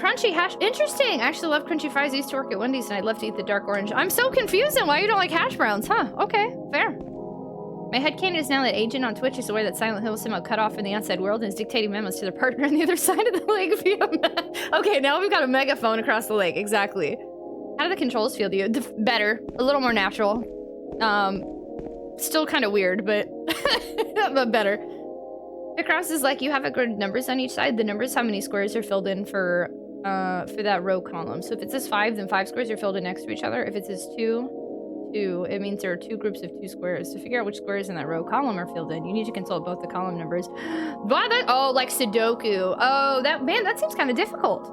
S1: Crunchy hash. Interesting. I actually love crunchy fries. I used to work at Wendy's and I'd love to eat the dark orange. I'm so confusing why you don't like hash browns, huh? Okay, fair. My headcanon is now that Agent on Twitch is aware that Silent Hill is somehow cut off from the outside world and is dictating memos to their partner on the other side of the lake via okay, now we've got a megaphone across the lake. Exactly. How do the controls feel to you? Better. A little more natural. Still kind of weird, but but better. Across is like you have a grid numbers on each side. The numbers, how many squares are filled in for that row column. So if it says 5, then 5 squares are filled in next to each other. If it says 2, it means there are 2 groups of 2 squares. To figure out which squares in that row column are filled in, you need to consult both the column numbers. Oh, like Sudoku. Oh, that seems kind of difficult.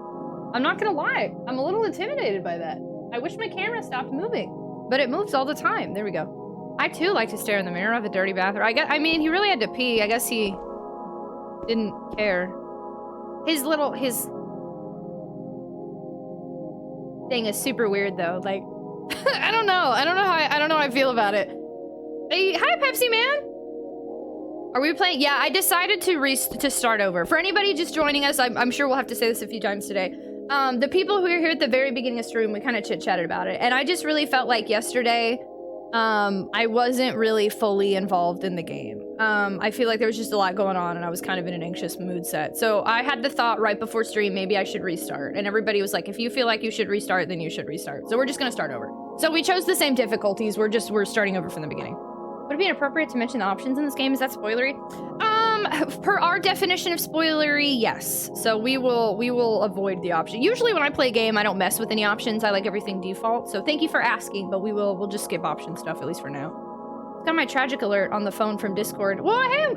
S1: I'm not gonna lie. I'm a little intimidated by that. I wish my camera stopped moving, but it moves all the time. There we go. I too like to stare in the mirror of a dirty bathroom. I mean, he really had to pee. I guess he didn't care. His thing is super weird though. Like, I don't know how I feel about it. Hey, hi Pepsi Man. Are we playing? Yeah, I decided to start over. For anybody just joining us, I'm sure we'll have to say this a few times today. The people who are here at the very beginning of stream, we kind of chit-chatted about it, and I just really felt like yesterday I wasn't really fully involved in the game. I feel like there was just a lot going on and I was kind of in an anxious mood set. So I had the thought right before stream, maybe I should restart. And everybody was like, if you feel like you should restart, then you should restart. So we're just gonna start over. So we chose the same difficulties. We're starting over from the beginning. Would it be inappropriate to mention the options in this game? Is that spoilery? Per our definition of spoilery, yes. So we will avoid the option. Usually when I play a game, I don't mess with any options. I like everything default. So thank you for asking, but we'll just skip option stuff, at least for now. Got my tragic alert on the phone from Discord. Well, I'm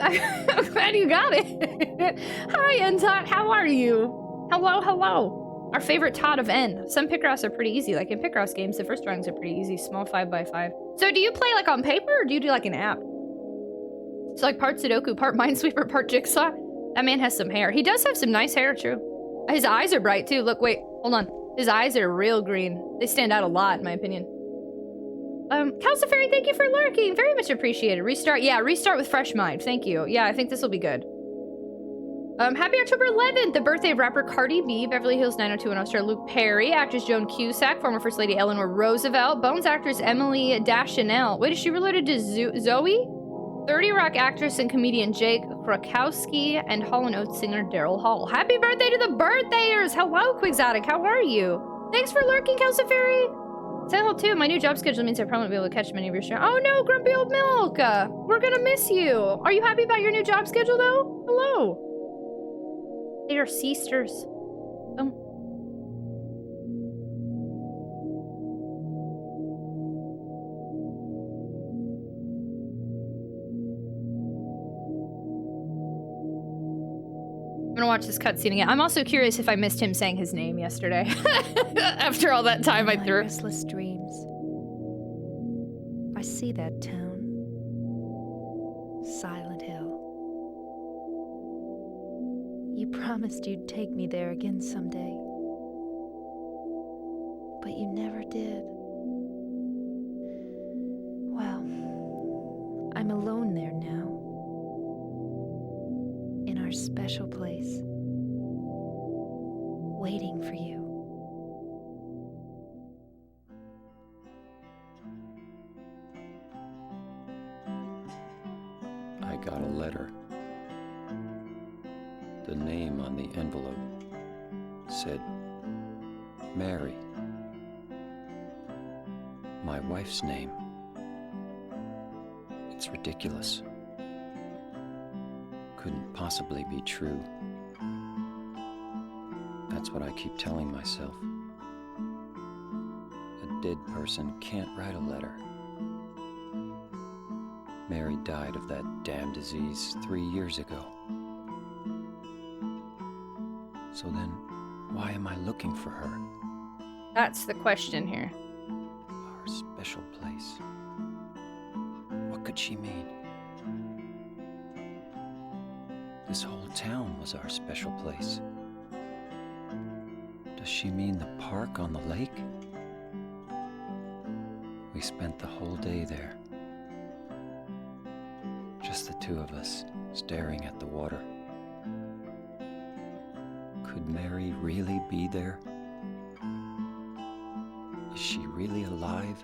S1: glad you got it. Hi, N-Tot. How are you? Hello. Our favorite Tot of N. Some Picross are pretty easy. Like in Picross games, the first drawings are pretty easy. Small 5x5. So do you play like on paper or do you do like an app? So like part Sudoku, part Minesweeper, part Jigsaw? That man has some hair. He does have some nice hair, true. His eyes are bright too. Look, wait, hold on. His eyes are real green. They stand out a lot, in my opinion. Calcifairy, thank you for lurking. Very much appreciated. Restart, yeah, restart with fresh mind. Thank you. Yeah, I think this will be good. Happy October 11th, the birthday of rapper Cardi B, Beverly Hills 90210 star Luke Perry, actress Joan Cusack, former First Lady Eleanor Roosevelt, Bones actress Emily Deschanel. Wait, is she related to Zoe? 30 Rock actress and comedian Jake Krakowski, and Hall & Oates singer Daryl Hall. Happy birthday to the birthday-ers! Hello, Quixotic, how are you? Thanks for lurking, Calcifairy! Silent Hill 2, my new job schedule means I probably won't be able to catch many of your shows. Oh no, Grumpy Old Milk! We're gonna miss you. Are you happy about your new job schedule though? Hello. They are sisters. Oh. I'm gonna watch this cutscene again. I'm also curious if I missed him saying his name yesterday. After all that time I
S7: My
S1: threw.
S7: restless dreams. I see that town. Silent Hill. You promised you'd take me there again someday. But you never did. Well, I'm alone there now. In our special place. Waiting for you.
S5: I got a letter. The name on the envelope said Mary. My wife's name. It's ridiculous. Couldn't possibly be true. That's what I keep telling myself. A dead person can't write a letter. Mary died of that damn disease 3 years ago. So then, why am I looking for her?
S1: That's the question here.
S5: Our special place. What could she mean? This whole town was our special place. Does she mean the park on the lake? We spent the whole day there. Just the two of us, staring at the water. Could Mary really be there? Is she really alive?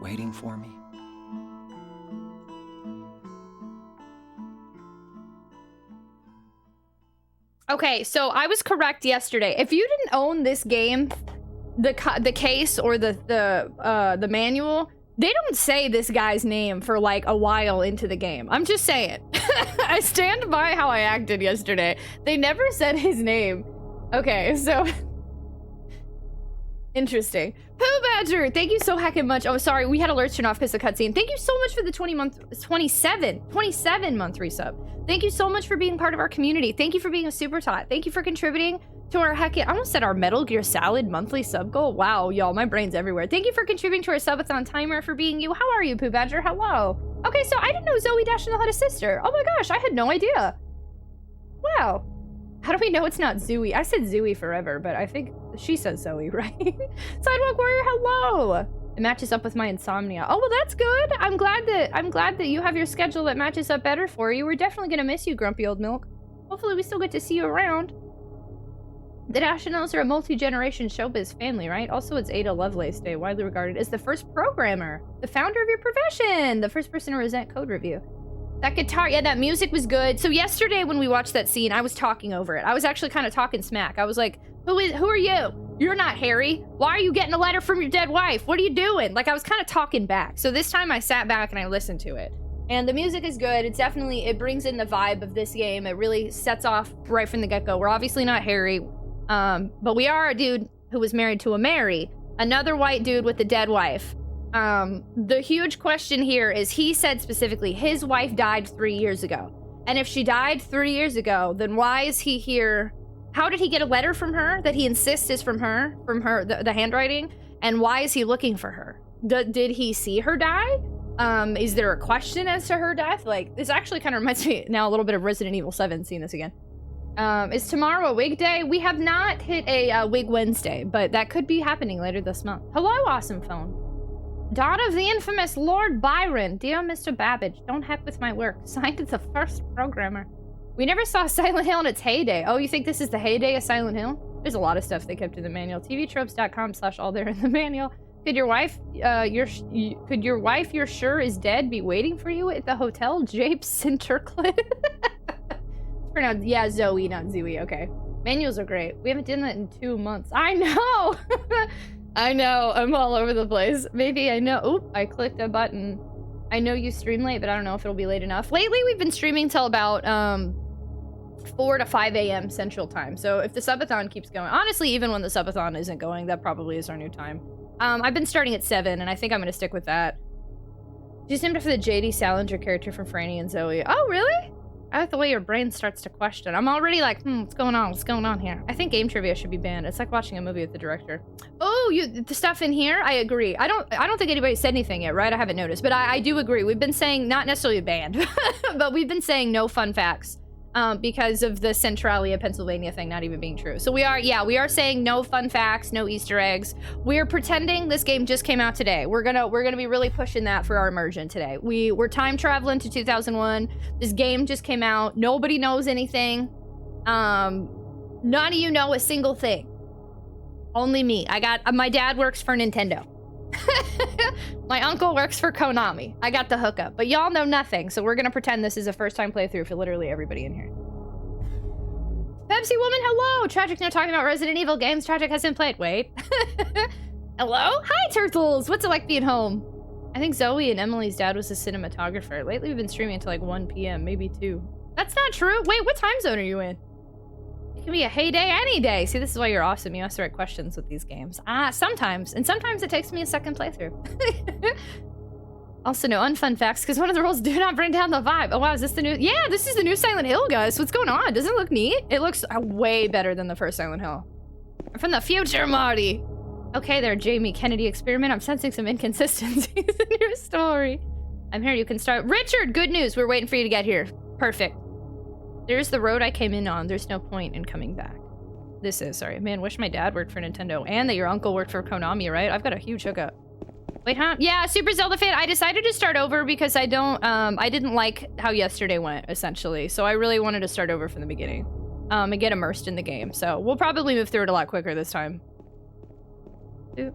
S5: Waiting for me?
S1: Okay, so I was correct yesterday. If you didn't own this game, the case or the manual, they don't say this guy's name for like a while into the game. I'm just saying. I stand by how I acted yesterday. They never said his name. Okay, so interesting. Pooh Badger, thank you so heckin' much. Oh, sorry, we had alerts turned off because of cutscene. Thank you so much for the 27 month resub. Thank you so much for being part of our community. Thank you for being a super tot. Thank you for contributing to our I almost said our Metal Gear Salad monthly sub goal. Wow, y'all, my brain's everywhere. Thank you for contributing to our subathon timer, for being you. How are you, Pooh Badger? Hello. Okay, so I didn't know Zoe Dashnell had a sister. Oh my gosh, I had no idea. Wow. How do we know it's not Zooey? I said Zooey forever, but I think she says Zoe, right? Sidewalk Warrior, hello. It matches up with my insomnia. Oh, well, that's good. I'm glad that you have your schedule that matches up better for you. We're definitely gonna miss you, Grumpy Old Milk. Hopefully we still get to see you around. The Dashnells are a multi-generation showbiz family, right? Also, it's Ada Lovelace Day, widely regarded as the first programmer, the founder of your profession, the first person to resent code review. That guitar, yeah, that music was good. So yesterday when we watched that scene, I was talking over it. I was actually kind of talking smack. I was like, who are you? You're not Harry. Why are you getting a letter from your dead wife? What are you doing? Like, I was kind of talking back. So this time I sat back and I listened to it. And the music is good. It's definitely, it brings in the vibe of this game. It really sets off right from the get-go. We're obviously not Harry, but we are a dude who was married to a Mary, another white dude with a dead wife. The huge question here is, he said specifically his wife died 3 years ago. And if she died 3 years ago, then why is he here? How did he get a letter from her that he insists is from her, the handwriting? And why is he looking for her? Did he see her die? Is there a question as to her death? Like, this actually kind of reminds me now a little bit of Resident Evil 7, seeing this again. Is tomorrow a wig day? We have not hit a wig Wednesday, but that could be happening later this month. Hello, awesome phone. Dawn of the infamous Lord Byron. Dear Mr. Babbage, don't heck with my work. Signed as the first programmer. We never saw Silent Hill in its heyday. Oh, you think this is the heyday of Silent Hill? There's a lot of stuff they kept in the manual. tvtropes.com/all there in the manual. Could your wife, you're sure is dead, be waiting for you at the hotel? Jape Sinterclip. It's pronounced, yeah, Zoe, not Zooey. Okay. Manuals are great. We haven't done that in 2 months. I know! I know, I'm all over the place. Maybe I know. Oop, I clicked a button. I know you stream late, but I don't know if it'll be late enough. Lately, we've been streaming till about 4 to 5 a.m. Central Time. So if the subathon keeps going, honestly, even when the subathon isn't going, that probably is our new time. I've been starting at 7, and I think I'm gonna stick with that. Just named after the J.D. Salinger character from Franny and Zoe. Oh, really? I like the way your brain starts to question. I'm already like, what's going on? What's going on here? I think game trivia should be banned. It's like watching a movie with the director. Oh, the stuff in here? I agree. I don't think anybody said anything yet, right? I haven't noticed, but I do agree. We've been saying, not necessarily banned, but we've been saying no fun facts. Because of the Centralia, Pennsylvania thing not even being true. So we are saying no fun facts, no Easter eggs. We're pretending this game just came out today. We're gonna be really pushing that for our immersion today. We're time traveling to 2001. This game just came out. Nobody knows anything. None of you know a single thing. Only me. My dad works for Nintendo. My uncle works for Konami. I got the hookup, but y'all know nothing, so we're gonna pretend this is a first-time playthrough for literally everybody in here. Pepsi Woman, hello! Tragic now talking about Resident Evil games Tragic hasn't played. Wait. Hello? Hi, Turtles! What's it like being home? I think Zoe and Emily's dad was a cinematographer. Lately, we've been streaming until like 1 p.m., maybe 2. That's not true! Wait, what time zone are you in? It can be a heyday any day. See, this is why you're awesome. You ask the right questions with these games. Sometimes. And sometimes it takes me a second playthrough. Also, no unfun facts, because one of the rules do not bring down the vibe. Oh, wow, is this the new... Yeah, this is the new Silent Hill, guys. What's going on? Doesn't it look neat? It looks way better than the first Silent Hill. I'm from the future, Marty. Okay there, Jamie Kennedy experiment. I'm sensing some inconsistencies in your story. I'm here. You can start. Richard, good news. We're waiting for you to get here. Perfect. There's the road I came in on. There's no point in coming back. This is, sorry. Man, wish my dad worked for Nintendo and that your uncle worked for Konami, right? I've got a huge hookup. Wait, huh? Yeah, Super Zelda fan. I decided to start over because I didn't like how yesterday went, essentially. So I really wanted to start over from the beginning. And get immersed in the game. So we'll probably move through it a lot quicker this time. Ooh.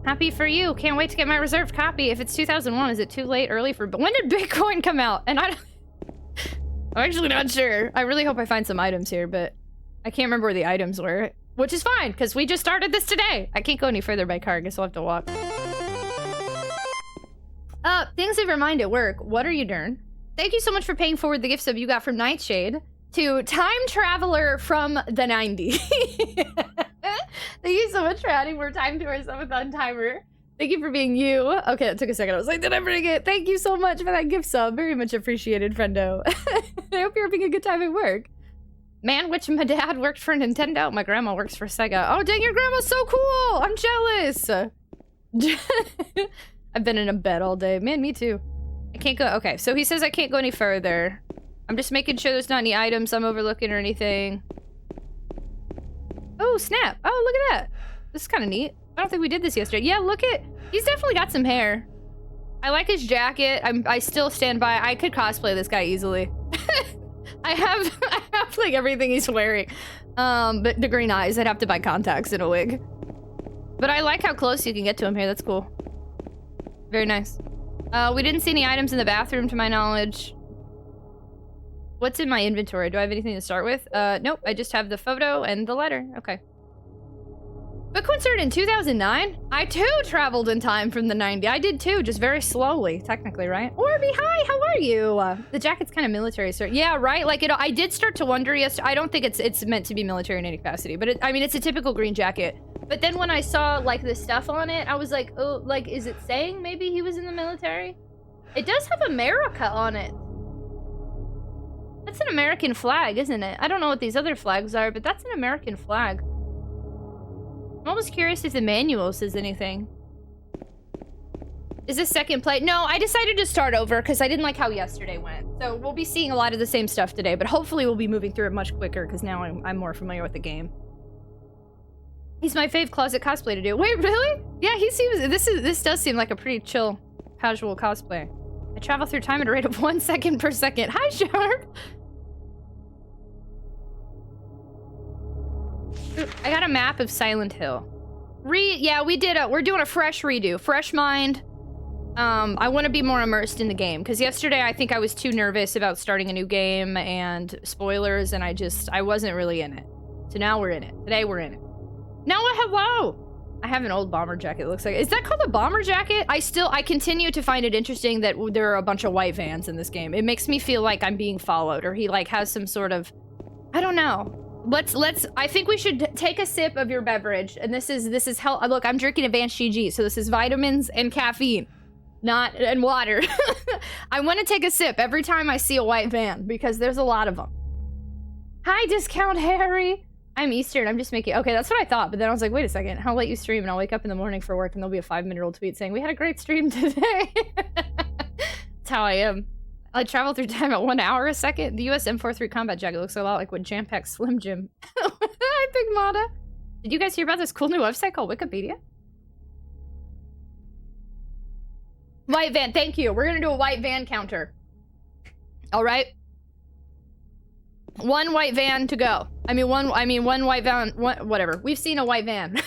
S1: Happy for you. Can't wait to get my reserved copy. If it's 2001, is it too late, early for... When did Bitcoin come out? And I'm actually not sure. I really hope I find some items here, but I can't remember where the items were. Which is fine, because we just started this today. I can't go any further by car. I guess I'll have to walk. Things of your mind at work. What are you doing? Thank you so much for paying forward the gift sub you got from Nightshade to Time Traveler from the 90s. Thank you so much for adding more time to our subathon timer. Thank you for being you. Okay, it took a second. I was like, did I bring it? Thank you so much for that gift sub. Very much appreciated, friendo. I hope you're having a good time at work. Man, which my dad worked for Nintendo. My grandma works for Sega. Oh, dang, your grandma's so cool. I'm jealous. I've been in a bed all day. Man, me too. I can't go. Okay, so he says I can't go any further. I'm just making sure there's not any items I'm overlooking or anything. Oh, snap. Oh, look at that. This is kind of neat. I don't think we did this yesterday. Yeah, look at... He's definitely got some hair. I like his jacket. I still stand by. I could cosplay this guy easily. I have like everything he's wearing. But the green eyes, I'd have to buy contacts and a wig. But I like how close you can get to him here. That's cool. Very nice. We didn't see any items in the bathroom to my knowledge. What's in my inventory? Do I have anything to start with? Nope. I just have the photo and the letter. Okay. Bitcoin started in 2009? I too traveled in time from the 90s. I did too, just very slowly, technically, right? Orby, hi, how are you? The jacket's kind of military, sir. Yeah, right? Like, I did start to wonder yesterday. I don't think it's meant to be military in any capacity, but I mean, it's a typical green jacket. But then when I saw, like, the stuff on it, I was like, oh, like, is it saying maybe he was in the military? It does have America on it. That's an American flag, isn't it? I don't know what these other flags are, but that's an American flag. I'm almost curious if the manual says anything. Is this second play? No, I decided to start over because I didn't like how yesterday went. So we'll be seeing a lot of the same stuff today, but hopefully we'll be moving through it much quicker because now I'm more familiar with the game. He's my fave closet cosplay to do. Wait, really? Yeah, he seems... This does seem like a pretty chill, casual cosplay. I travel through time at a rate of 1 second per second. Hi, Sharp! I got a map of Silent Hill. Yeah, we did we're doing a fresh redo. Fresh mind. I want to be more immersed in the game. Because yesterday, I think I was too nervous about starting a new game and spoilers, and I wasn't really in it. So now we're in it. Today we're in it. Noah, hello! I have an old bomber jacket, it looks like. Is that called a bomber jacket? I continue to find it interesting that there are a bunch of white vans in this game. It makes me feel like I'm being followed, or he like has some sort of, I don't know. I think we should take a sip of your beverage. And this is hell. Look, I'm drinking Advanced GG, so this is vitamins and caffeine, and water. I want to take a sip every time I see a white van because there's a lot of them. Hi, Discount Harry. I'm Eastern. I'm just making... Okay, that's what I thought. But then I was like, wait a second. I'll let you stream and I'll wake up in the morning for work and there'll be a 5-minute old tweet saying, we had a great stream today. That's how I am. I travel through time at 1 hour a second. The US M43 combat jacket looks a lot like what Jam Pack Slim Jim. Hi, Big Mata. Did you guys hear about this cool new website called Wikipedia? White van. Thank you. We're going to do a white van counter. All right. 1 white van to go. One white van, whatever. We've seen a white van.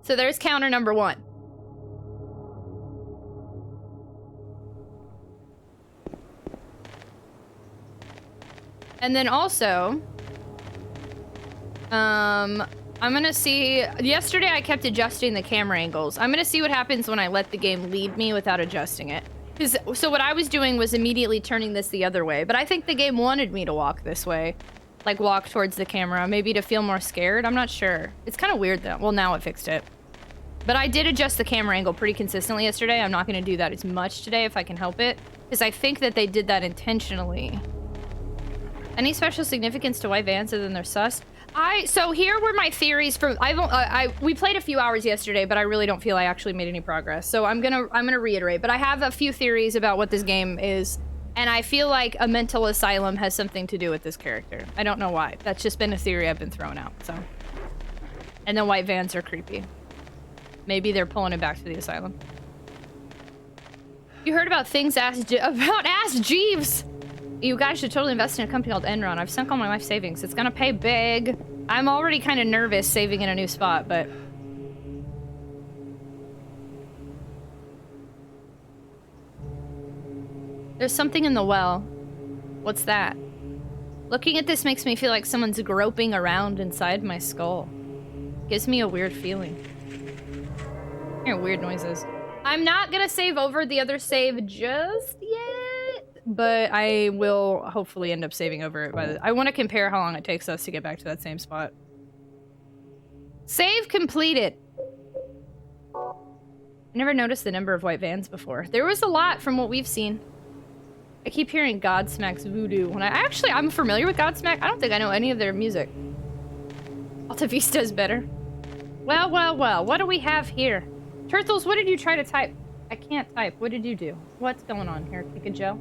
S1: So there's counter number 1. And then also, I'm gonna see, yesterday I kept adjusting the camera angles. I'm gonna see what happens when I let the game lead me without adjusting it. So what I was doing was immediately turning this the other way, but I think the game wanted me to walk this way. Like walk towards the camera, maybe to feel more scared, I'm not sure. It's kind of weird though. Well, now it fixed it. But I did adjust the camera angle pretty consistently yesterday. I'm not gonna do that as much today if I can help it, because I think that they did that intentionally. Any special significance to white vans other than they're sus? So here were my theories from, we played a few hours yesterday, but I really don't feel I actually made any progress. So I'm gonna reiterate, but I have a few theories about what this game is, and I feel like a mental asylum has something to do with this character. I don't know why. That's just been a theory I've been throwing out, so. And then white vans are creepy. Maybe they're pulling it back to the asylum. You heard about things about Ask Jeeves? You guys should totally invest in a company called Enron. I've sunk all my life savings. It's gonna pay big. I'm already kind of nervous saving in a new spot, but... There's something in the well. What's that? Looking at this makes me feel like someone's groping around inside my skull. Gives me a weird feeling. I hear weird noises. I'm not gonna save over the other save just yet, but I will hopefully end up saving over it by the... I want to compare how long it takes us to get back to that same spot. Save completed. I never noticed the number of white vans before. There was a lot from what we've seen. I keep hearing Godsmack's Voodoo. When I'm familiar with Godsmack. I don't think I know any of their music. Alta Vista is better. Well, well, well. What do we have here? Turtles, what did you try to type? I can't type. What did you do? What's going on here? Kick a gel?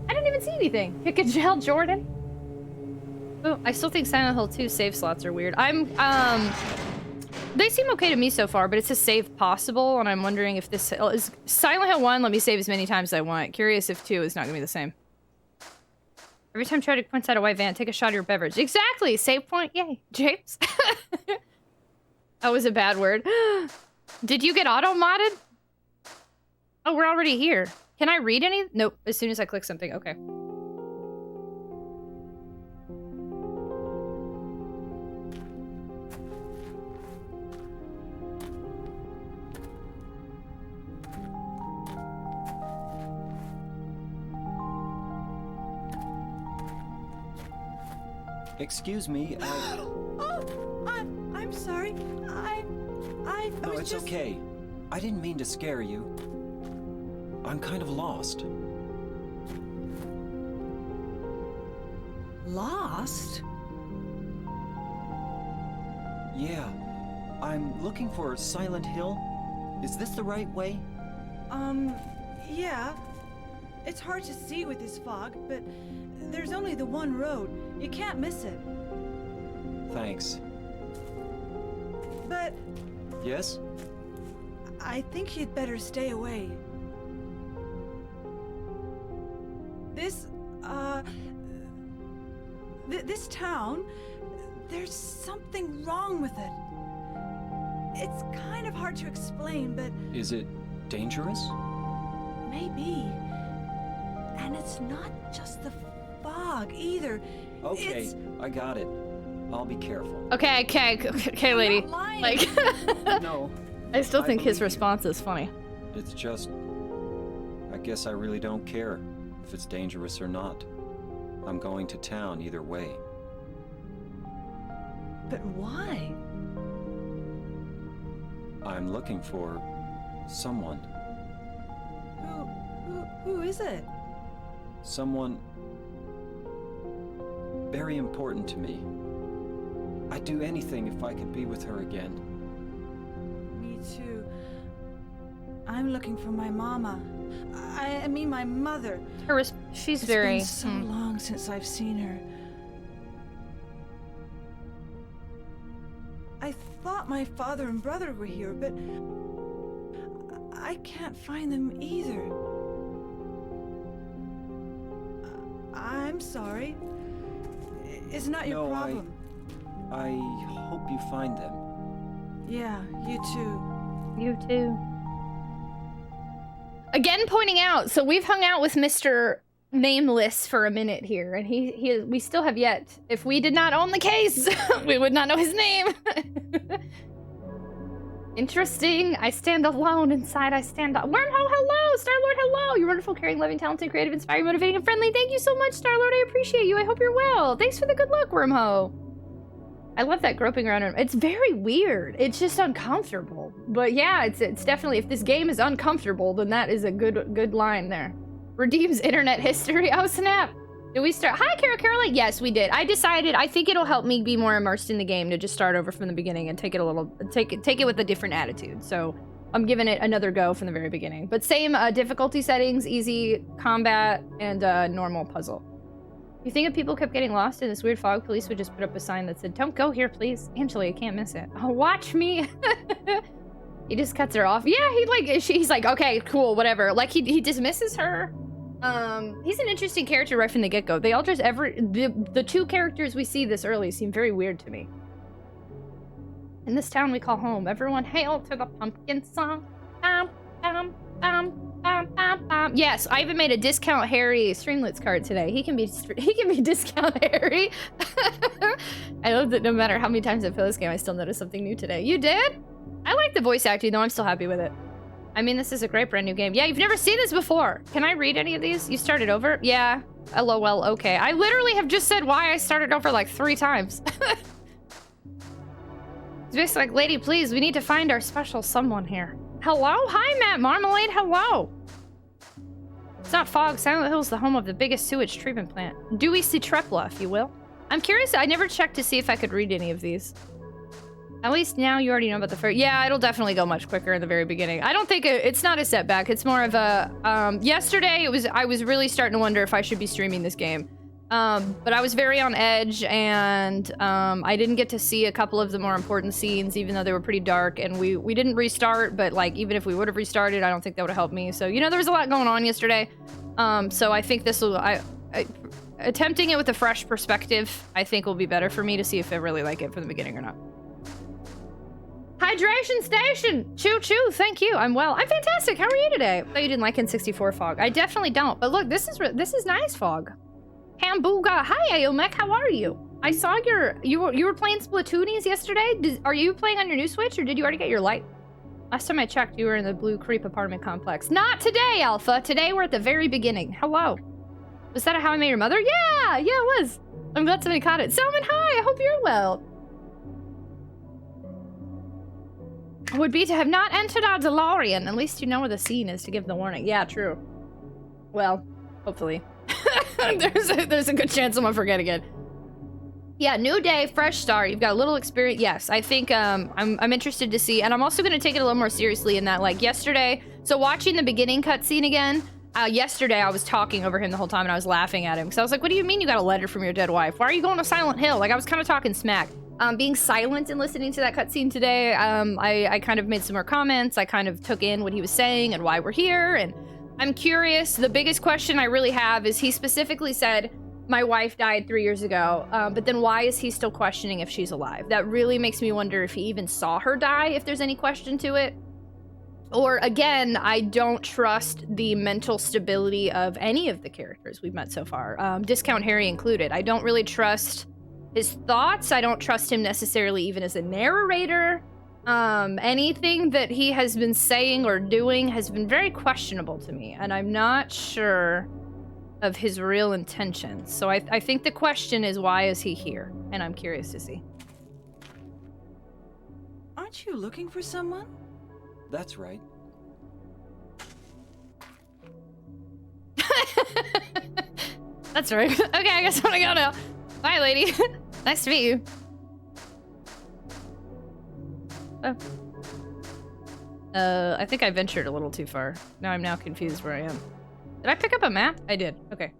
S1: I didn't even see anything. Kick a gel, Jordan. Oh, I still think Silent Hill 2 save slots are weird. They seem okay to me so far, but it says save possible, and I'm wondering if this is... Silent Hill 1, let me save as many times as I want. Curious if 2 is not gonna be the same. Every time Tragic points out a white van, take a shot of your beverage. Exactly! Save point, yay. James? That was a bad word. Did you get auto-modded? Oh, we're already here. Can I read any? Nope, as soon as I click something, okay.
S5: Excuse me,
S8: I'm sorry.
S5: No, it's okay. I didn't mean to scare you. I'm kind of lost.
S8: Lost?
S5: Yeah. I'm looking for Silent Hill. Is this the right way?
S8: Yeah. It's hard to see with this fog, but there's only the one road. You can't miss it.
S5: Thanks.
S8: But...
S5: Yes?
S8: I think you'd better stay away. This town, there's something wrong with it. It's kind of hard to explain, but...
S5: Is it dangerous?
S8: Maybe. And it's not just the fog, either.
S5: Okay, I got it. I'll be careful.
S1: Okay, lady.
S8: I'm not lying.
S1: Like,
S5: No,
S1: I still
S5: I
S1: think his
S5: believe you.
S1: response is funny.
S5: it's just... I guess I really don't care if it's dangerous or not. I'm going to town either way.
S8: But why?
S5: I'm looking for... someone.
S8: Who is it?
S5: Someone... very important to me. I'd do anything if I could be with her again.
S8: Me too. I'm looking for my mama. I mean my mother.
S1: She's
S8: It's
S1: very...
S8: been so long since I've seen her. I thought my father and brother were here, but I can't find them either. I'm sorry. It's not your problem.
S5: I hope you find them.
S8: Yeah, you too.
S1: You too. Again, pointing out, so we've hung out with Mr. Nameless for a minute here, and we still have yet. If we did not own the case, we would not know his name. Interesting. I stand alone. Inside, I stand up. Wormhole, hello! Star-Lord, hello! You're wonderful, caring, loving, talented, creative, inspiring, motivating, and friendly. Thank you so much, Star-Lord. I appreciate you. I hope you're well. Thanks for the good luck, Wormhole. I love that groping around him. It's very weird. It's just uncomfortable. But yeah, it's definitely, if this game is uncomfortable, then that is a good line there. Redeems internet history. Oh, snap. Did we start? Hi, Caroline. Yes, we did. I decided, I think it'll help me be more immersed in the game to just start over from the beginning and take it with a different attitude. So I'm giving it another go from the very beginning. But same difficulty settings, easy, combat, and normal puzzle. You think if people kept getting lost in this weird fog, police would just put up a sign that said, "Don't go here, please." Angela, you can't miss it. Oh, watch me. He just cuts her off. Yeah, he's like, okay, cool, whatever. Like, he dismisses her. He's an interesting character right from the get-go. They all just, the two characters we see this early seem very weird to me. In this town we call home, everyone hail to the pumpkin song. Yes, I even made a Discount Harry Streamlets card today. He can be Discount Harry. I love that no matter how many times I play this game, I still notice something new today. You did? I like the voice acting, though. I'm still happy with it. I mean, this is a great brand new game. Yeah, you've never seen this before. Can I read any of these? You started over? Yeah. LOL, okay. I literally have just said why I started over like 3 times. It's basically like, lady, please, we need to find our special someone here. Hello? Hi, Matt Marmalade. Hello. It's not fog. Silent Hill's the home of the biggest sewage treatment plant. Dewey Citrepla, if you will. I'm curious. I never checked to see if I could read any of these. At least now you already know about the first. Yeah, it'll definitely go much quicker in the very beginning. I don't think it's not a setback. It's more of a, yesterday I was really starting to wonder if I should be streaming this game. But I was very on edge, and I didn't get to see a couple of the more important scenes, even though they were pretty dark, and we didn't restart, but like, even if we would have restarted, I don't think that would have helped me. So, you know, there was a lot going on yesterday. So I think this will, attempting it with a fresh perspective, I think will be better for me to see if I really like it from the beginning or not. Hydration Station! Choo choo, thank you. I'm well. I'm fantastic. How are you today? I thought you didn't like N64 Fog. I definitely don't. But look, this is nice Fog. Hamburger. Hi, Ayomek. How are you? I saw you were playing Splatoonies yesterday. Are you playing on your new Switch, or did you already get your light? Last time I checked, you were in the Blue Creep apartment complex. Not today, Alpha. Today we're at the very beginning. Hello. Was that a How I Met Your Mother? Yeah, it was. I'm glad somebody caught it. Selman, hi. I hope you're well. Would be to have not entered our DeLorean. At least you know where the scene is to give the warning. Yeah, true. Well, hopefully. there's a good chance I'm gonna forget again. Yeah, new day, fresh start. You've got a little experience. Yes, I think I'm interested to see, and I'm also gonna take it a little more seriously in that, like yesterday. So watching the beginning cutscene again. Yesterday I was talking over him the whole time, and I was laughing at him because I was like, "What do you mean you got a letter from your dead wife? Why are you going to Silent Hill?" Like I was kind of talking smack. Being silent and listening to that cutscene today, I kind of made some more comments. I kind of took in what he was saying and why we're here, and I'm curious. The biggest question I really have is he specifically said, my wife died 3 years ago, but then why is he still questioning if she's alive? That really makes me wonder if he even saw her die, if there's any question to it. Or again, I don't trust the mental stability of any of the characters we've met so far, Discount Harry included. I don't really trust his thoughts. I don't trust him necessarily even as a narrator. Anything that he has been saying or doing has been very questionable to me, and I'm not sure of his real intentions. So I think the question is, why is he here? And I'm curious to see.
S8: Aren't you looking for someone?
S5: That's right.
S1: That's right. Okay, I guess I'm gonna go now. Bye, lady. Nice to meet you. Oh. I think I ventured a little too far. Now I'm confused where I am. Did I pick up a map? I did. Okay.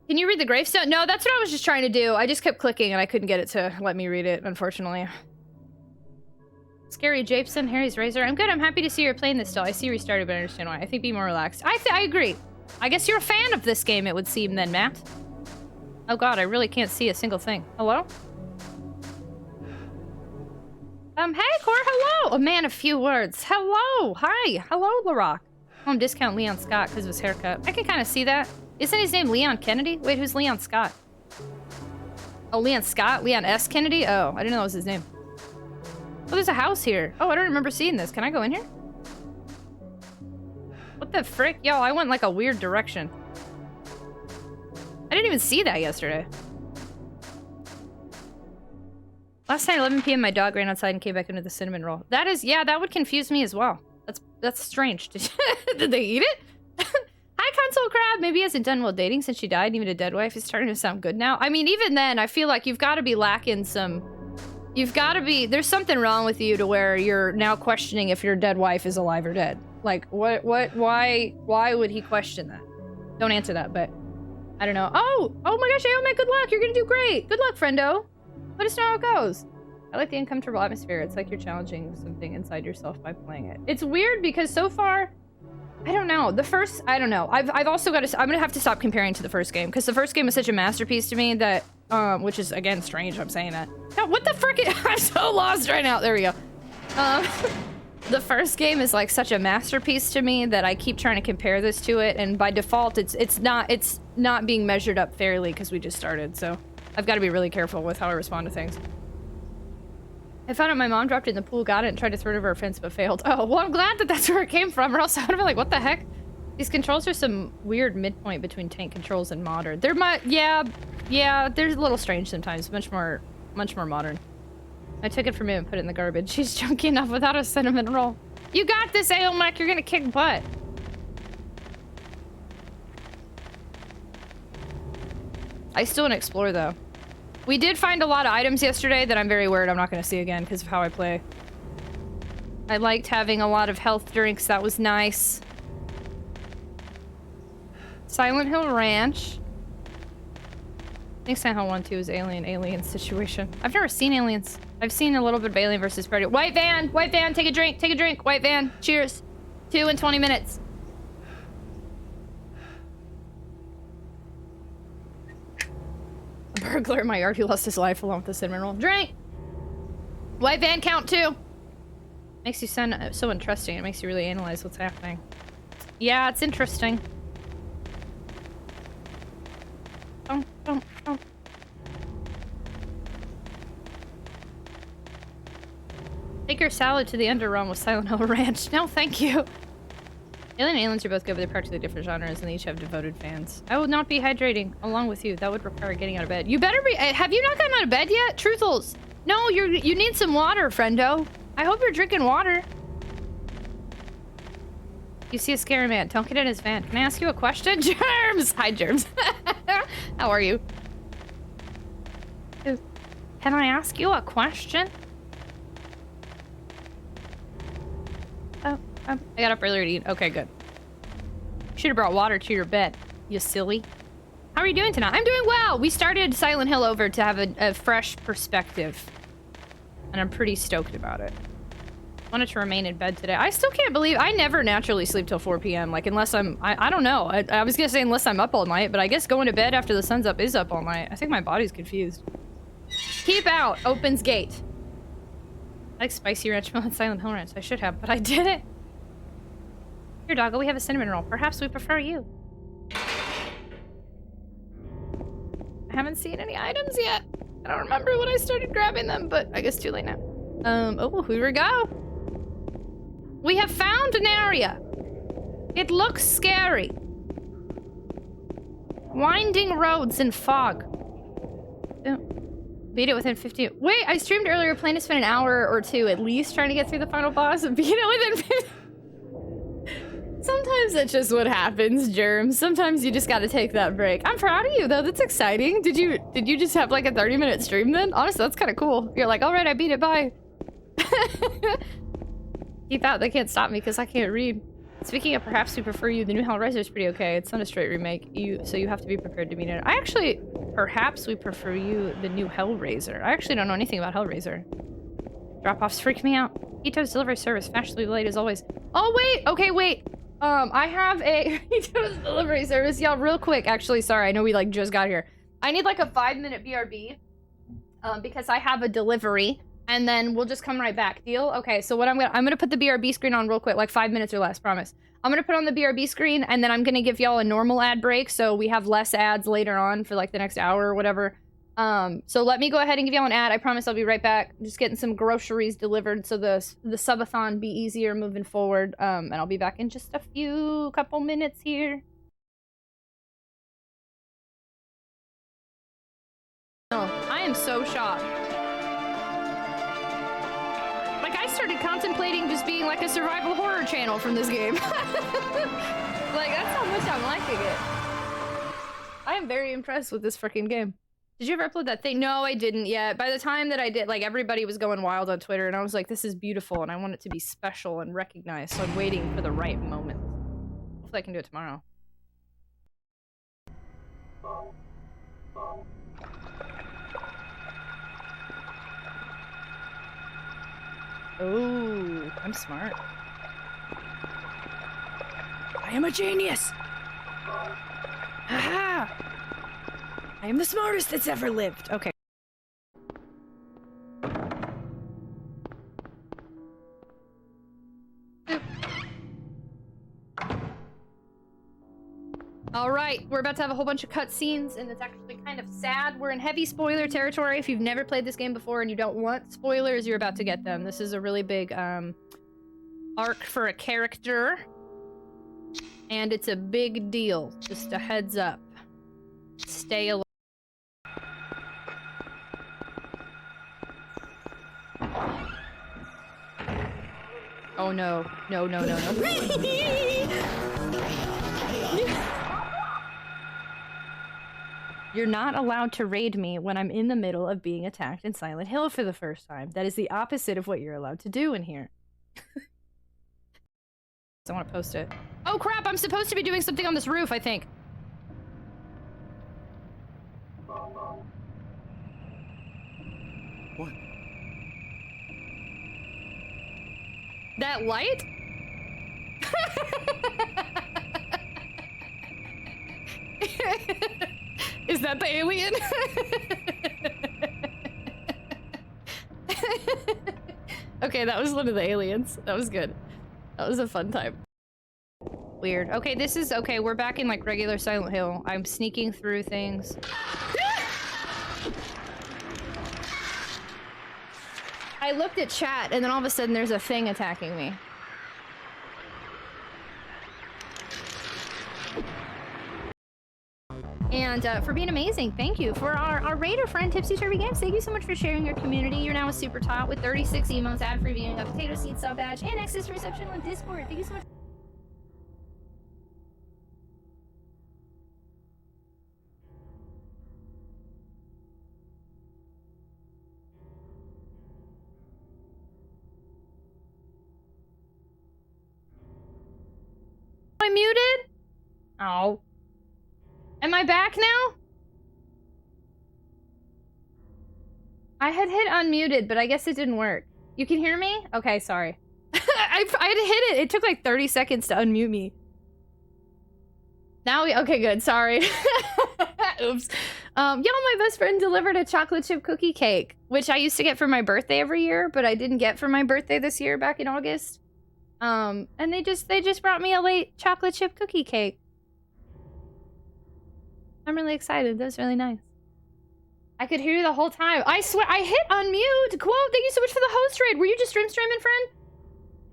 S1: Can you read the gravestone? No, that's what I was just trying to do. I just kept clicking and I couldn't get it to let me read it, unfortunately. Scary Japeson, Harry's Razor. I'm good. I'm happy to see you're playing this still. I see you restarted, but I understand why. I think be more relaxed. I agree. I guess you're a fan of this game, it would seem then, Matt. Oh god, I really can't see a single thing. Hello? Hey, Cor, hello! A man of few words. Hello! Hi! Hello, LaRock. I'm discount Leon Scott because of his haircut. I can kind of see that. Isn't his name Leon Kennedy? Wait, who's Leon Scott? Oh, Leon Scott? Leon S. Kennedy? Oh, I didn't know that was his name. Oh, there's a house here. Oh, I don't remember seeing this. Can I go in here? What the frick? Yo, I went like a weird direction. I didn't even see that yesterday. Last night, 11 p.m., my dog ran outside and came back into the cinnamon roll. That is, yeah, that would confuse me as well. That's strange. Did they eat it? Hi, Console Crab. Maybe he hasn't done well dating since she died. Even a dead wife is starting to sound good now. I mean, even then, I feel like you've got to be lacking some... You've got to be... There's something wrong with you to where you're now questioning if your dead wife is alive or dead. Like, why would he question that? Don't answer that, but... I don't know. Oh my gosh, Aomet, good luck. You're gonna do great. Good luck, friendo. Let us know how it goes. I like the uncomfortable atmosphere. It's like you're challenging something inside yourself by playing it. It's weird because so far, I don't know. The first, I don't know. I've also got to, I'm gonna have to stop comparing to the first game because the first game was such a masterpiece to me that, which is again strange. I'm saying that. God, what the frick? I'm so lost right now. There we go. The first game is like such a masterpiece to me that I keep trying to compare this to it, and by default, it's not being measured up fairly because we just started. So I've got to be really careful with how I respond to things. I found out my mom dropped it in the pool, got it, and tried to throw it over her fence, but failed. Oh, well, I'm glad that that's where it came from, or else I would have been like, what the heck? These controls are some weird midpoint between tank controls and modern. They're yeah, they're a little strange sometimes. Much more modern. I took it from him and put it in the garbage. She's chunky enough without a cinnamon roll. You got this, Aomek. You're gonna kick butt. I still want to explore, though. We did find a lot of items yesterday that I'm very worried I'm not going to see again because of how I play. I liked having a lot of health drinks. That was nice. Silent Hill Ranch. I think Silent Hill 1 2 is Alien situation. I've never seen Aliens. I've seen a little bit of Alien vs. Predator. White van, take a drink, white van. Cheers. 2 in 20 minutes. A burglar in my yard who lost his life along with the cinnamon roll. Drink! White van count 2. Makes you sound so interesting. It makes you really analyze what's happening. Yeah, it's interesting. Don't. Take your salad to the Underrealm with Silent Hill Ranch. No, thank you. Alien and Aliens are both good, but they're practically different genres, and they each have devoted fans. I will not be hydrating along with you. That would require getting out of bed. You better be. Have you not gotten out of bed yet? Truthfuls. No, you need some water, friendo. I hope you're drinking water. You see a scary man. Don't get in his van. Can I ask you a question? Germs! Hi, Germs. How are you? Can I ask you a question? I got up earlier to eat. Okay, good. Should have brought water to your bed, you silly. How are you doing tonight? I'm doing well. We started Silent Hill over to have a fresh perspective. And I'm pretty stoked about it. Wanted to remain in bed today. I still can't believe I never naturally sleep till 4 p.m. Like, unless I don't know. I was gonna say unless I'm up all night, but I guess going to bed after the sun's up is up all night. I think my body's confused. Keep out. Opens gate. I like spicy ranch melon Silent Hill ranch. I should have, but I didn't. Here, doggo, we have a cinnamon roll. Perhaps we prefer you. I haven't seen any items yet. I don't remember when I started grabbing them, but I guess too late now. Oh, here we go. We have found an area. It looks scary. Winding roads and fog. Beat it within 15. Wait, I streamed earlier, plan to spend an hour or two at least trying to get through the final boss and beat it within 15. Sometimes that's just what happens, Germs. Sometimes you just gotta take that break. I'm proud of you though, that's exciting. Did you just have like a 30-minute stream then? Honestly, that's kind of cool. You're like, all right, I beat it, bye. Keep out, they can't stop me because I can't read. Speaking of perhaps we prefer you, the new Hellraiser is pretty okay. It's not a straight remake, so you have to be prepared to meet it. I actually, perhaps we prefer you, the new Hellraiser. I actually don't know anything about Hellraiser. Drop-offs freak me out. Ito's delivery service, fashionably late as always. Oh wait, okay, wait. I have a Ito's delivery service. Y'all, real quick, actually, sorry, I know we like just got here. I need like a 5-minute BRB, because I have a delivery. And then we'll just come right back. Deal? Okay, so what I'm gonna put the BRB screen on real quick, like 5 minutes or less, promise. I'm gonna put on the BRB screen, and then I'm gonna give y'all a normal ad break, so we have less ads later on for like the next hour or whatever. So let me go ahead and give y'all an ad. I promise I'll be right back. I'm just getting some groceries delivered so the subathon be easier moving forward. And I'll be back in just a couple minutes here. Oh, I am so shocked. I started contemplating just being like a survival horror channel from this game. Like, that's how much I'm liking it. I am very impressed with this freaking game. Did you ever upload that thing? No, I didn't yet. By the time that I did, like, everybody was going wild on Twitter, and I was like, this is beautiful, and I want it to be special and recognized, so I'm waiting for the right moment. Hopefully I can do it tomorrow. Oh, I'm smart. I am a genius! Haha! I am the smartest that's ever lived. Okay. Alright, we're about to have a whole bunch of cutscenes, and it's actually kind of sad. We're in heavy spoiler territory. If you've never played this game before and you don't want spoilers, you're about to get them. This is a really big, arc for a character. And it's a big deal. Just a heads up. Stay alert. Oh no. No, no, no, no. You're not allowed to raid me when I'm in the middle of being attacked in Silent Hill for the first time. That is the opposite of what you're allowed to do in here. I want to post it. Oh crap, I'm supposed to be doing something on this roof, I think.
S5: What?
S1: That light? Is that the alien? Okay, that was one of the aliens. That was good. That was a fun time. Weird. Okay, this is... Okay, we're back in, like, regular Silent Hill. I'm sneaking through things. I looked at chat, and then all of a sudden there's a thing attacking me. And for being amazing, thank you. For our raider friend, Tipsy Turvy Games, thank you so much for sharing your community. You're now a super top with 36 emotes, ad-free viewing, a potato seed sub badge, and access to reception on Discord. Thank you so much. Am I muted? Oh. Am I back now? I had hit unmuted, but I guess it didn't work. You can hear me? Okay, sorry. I had to hit it. It took like 30 seconds to unmute me. Now we... Okay, good. Sorry. Oops. my best friend delivered a chocolate chip cookie cake, which I used to get for my birthday every year, but I didn't get for my birthday this year back in August. And they just brought me a late chocolate chip cookie cake. I'm really excited. That was really nice. I could hear you the whole time. I swear, I hit unmute. Quote, thank you so much for the host raid. Were you just streaming, friend?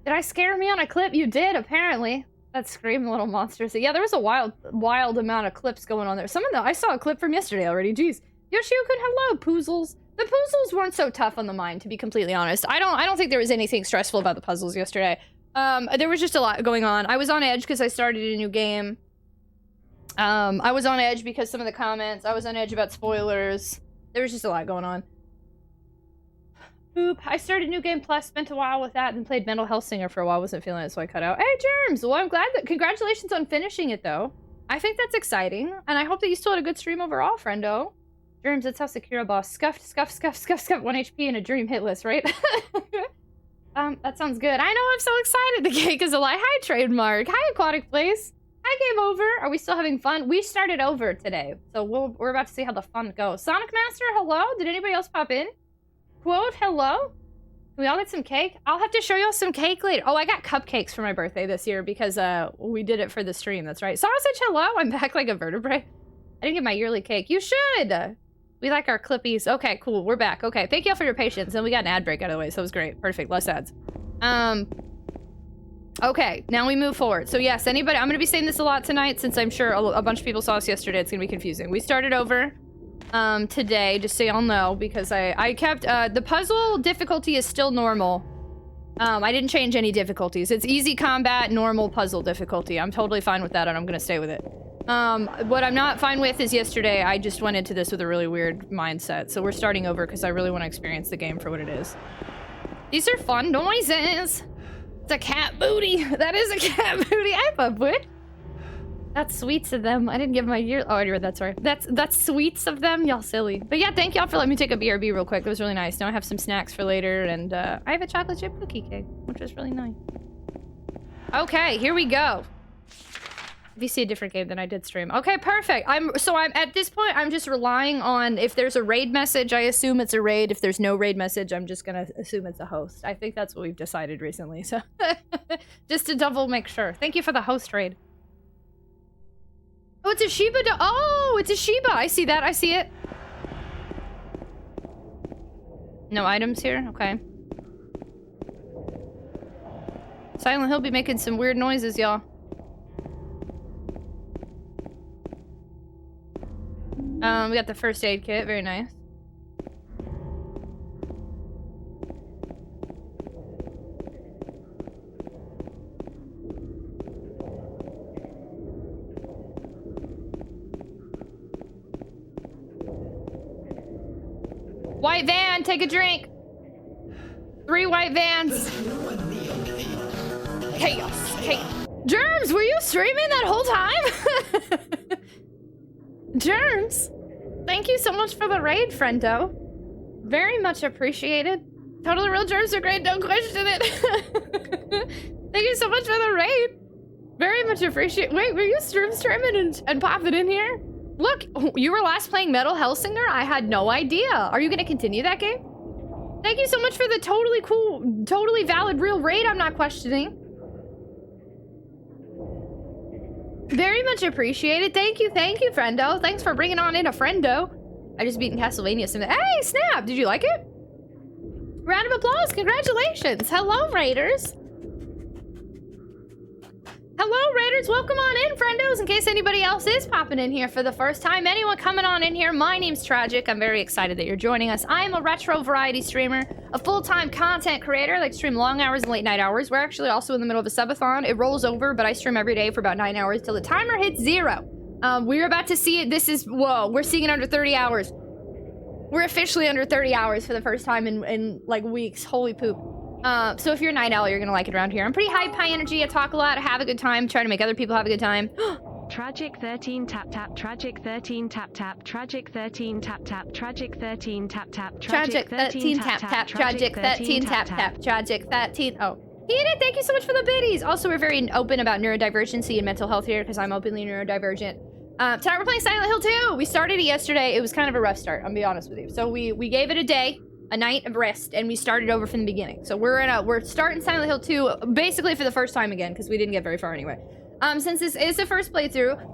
S1: Did I scare me on a clip? You did, apparently. That scream, little monster. So yeah, there was a wild amount of clips going on there. Some of them, I saw a clip from yesterday already. Jeez. Yoshio-kun, hello, Poozles. The puzzles weren't so tough on the mind, to be completely honest. I don't think there was anything stressful about the puzzles yesterday. There was just a lot going on. I was on edge because I started a new game. I was on edge because some of the comments. I was on edge about spoilers. There was just a lot going on. Boop. I started New Game Plus, spent a while with that, and played Mental Health Singer for a while. Wasn't feeling it, so I cut out. Hey, Germs! Well, I'm glad that... Congratulations on finishing it, though. I think that's exciting, and I hope that you still had a good stream overall, friendo. Germs, that's how Sekiro boss scuffed 1 HP in a dream hit list, right? That sounds good. I know, I'm so excited. The cake is alive. Hi, Trademark. Hi, Aquatic Place. Hi, Game Over. Are we still having fun? We started over today, so we're about to see how the fun goes. Sonic Master, hello? Did anybody else pop in? Quote, hello? Can we all get some cake? I'll have to show y'all some cake later. Oh, I got cupcakes for my birthday this year because we did it for the stream. That's right. Sausage, hello? I'm back like a vertebrae. I didn't get my yearly cake. You should. We like our clippies. Okay, cool. We're back. Okay, thank y'all for your patience. And we got an ad break out of the way, so it was great. Perfect. Less ads. Okay, now we move forward. So yes, anybody... I'm going to be saying this a lot tonight since I'm sure a bunch of people saw us yesterday. It's going to be confusing. We started over today, just so y'all know, because I kept... the puzzle difficulty is still normal. I didn't change any difficulties. It's easy combat, normal puzzle difficulty. I'm totally fine with that, and I'm going to stay with it. What I'm not fine with is yesterday I just went into this with a really weird mindset. So we're starting over because I really want to experience the game for what it is. These are fun noises. It's a cat booty. That is a cat booty. I pop it. That's sweets of them. I didn't give my year. Oh, I read that. Sorry. That's sweets of them. Y'all silly. But yeah, thank y'all for letting me take a BRB real quick. It was really nice. Now I have some snacks for later, and I have a chocolate chip cookie cake, which is really nice. Okay, here we go. If you see a different game than I did stream. Okay, perfect. I'm at this point, I'm just relying on if there's a raid message, I assume it's a raid. If there's no raid message, I'm just gonna assume it's a host. I think that's what we've decided recently, so just to double make sure. Thank you for the host raid. Oh, it's a Shiba. Oh, it's a Shiba. I see that. I see it. No items here. Okay. Silent Hill be making some weird noises, y'all. We got the first aid kit, very nice. White van, take a drink. 3 white vans. Chaos. Germs, were you streaming that whole time? Germs, thank you so much for the raid, friendo. Very much appreciated. Totally real germs are great, don't question it. Thank you so much for the raid. Very much appreciate. Wait, were you streaming and popping in here? Look, you were last playing Metal Hellsinger? I had no idea. Are you gonna continue that game? Thank you so much for the totally cool, totally valid real raid I'm not questioning. Very much appreciated. Thank you, friendo. Thanks for bringing on in a friendo. I just beaten Castlevania. Hey, snap! Did you like it? Round of applause. Congratulations. Hello, Raiders. Hello, Raiders. Welcome on in, friendos. In case anybody else is popping in here for the first time. Anyone coming on in here, my name's Tragic. I'm very excited that you're joining us. I'm a retro variety streamer, a full-time content creator. I like to stream long hours and late night hours. We're actually also in the middle of a subathon. It rolls over, but I stream every day for about 9 hours till the timer hits 0. We're about to see it. This is, whoa, we're seeing it under 30 hours. We're officially under 30 hours for the first time in like weeks. Holy poop. So if you're a night owl, you're gonna like it around here. I'm pretty high energy. I talk a lot. I have a good time. Try to make other people have a good time.
S2: Tragic 13 tap tap. Tragic 13 tap tap. Tragic 13 tap tap. Tragic 13 tap tap.
S1: Tragic 13 tap tap. Tragic 13 tap tap. Tragic 13. Oh. Edith, thank you so much for the biddies. Also, we're very open about neurodivergency and mental health here because I'm openly neurodivergent. Tonight we're playing Silent Hill 2. We started it yesterday. It was kind of a rough start, I'll be honest with you. So we gave it a day, a night of rest, and we started over from the beginning. So we're starting Silent Hill 2 basically for the first time again, because we didn't get very far anyway. Since this is the first playthrough,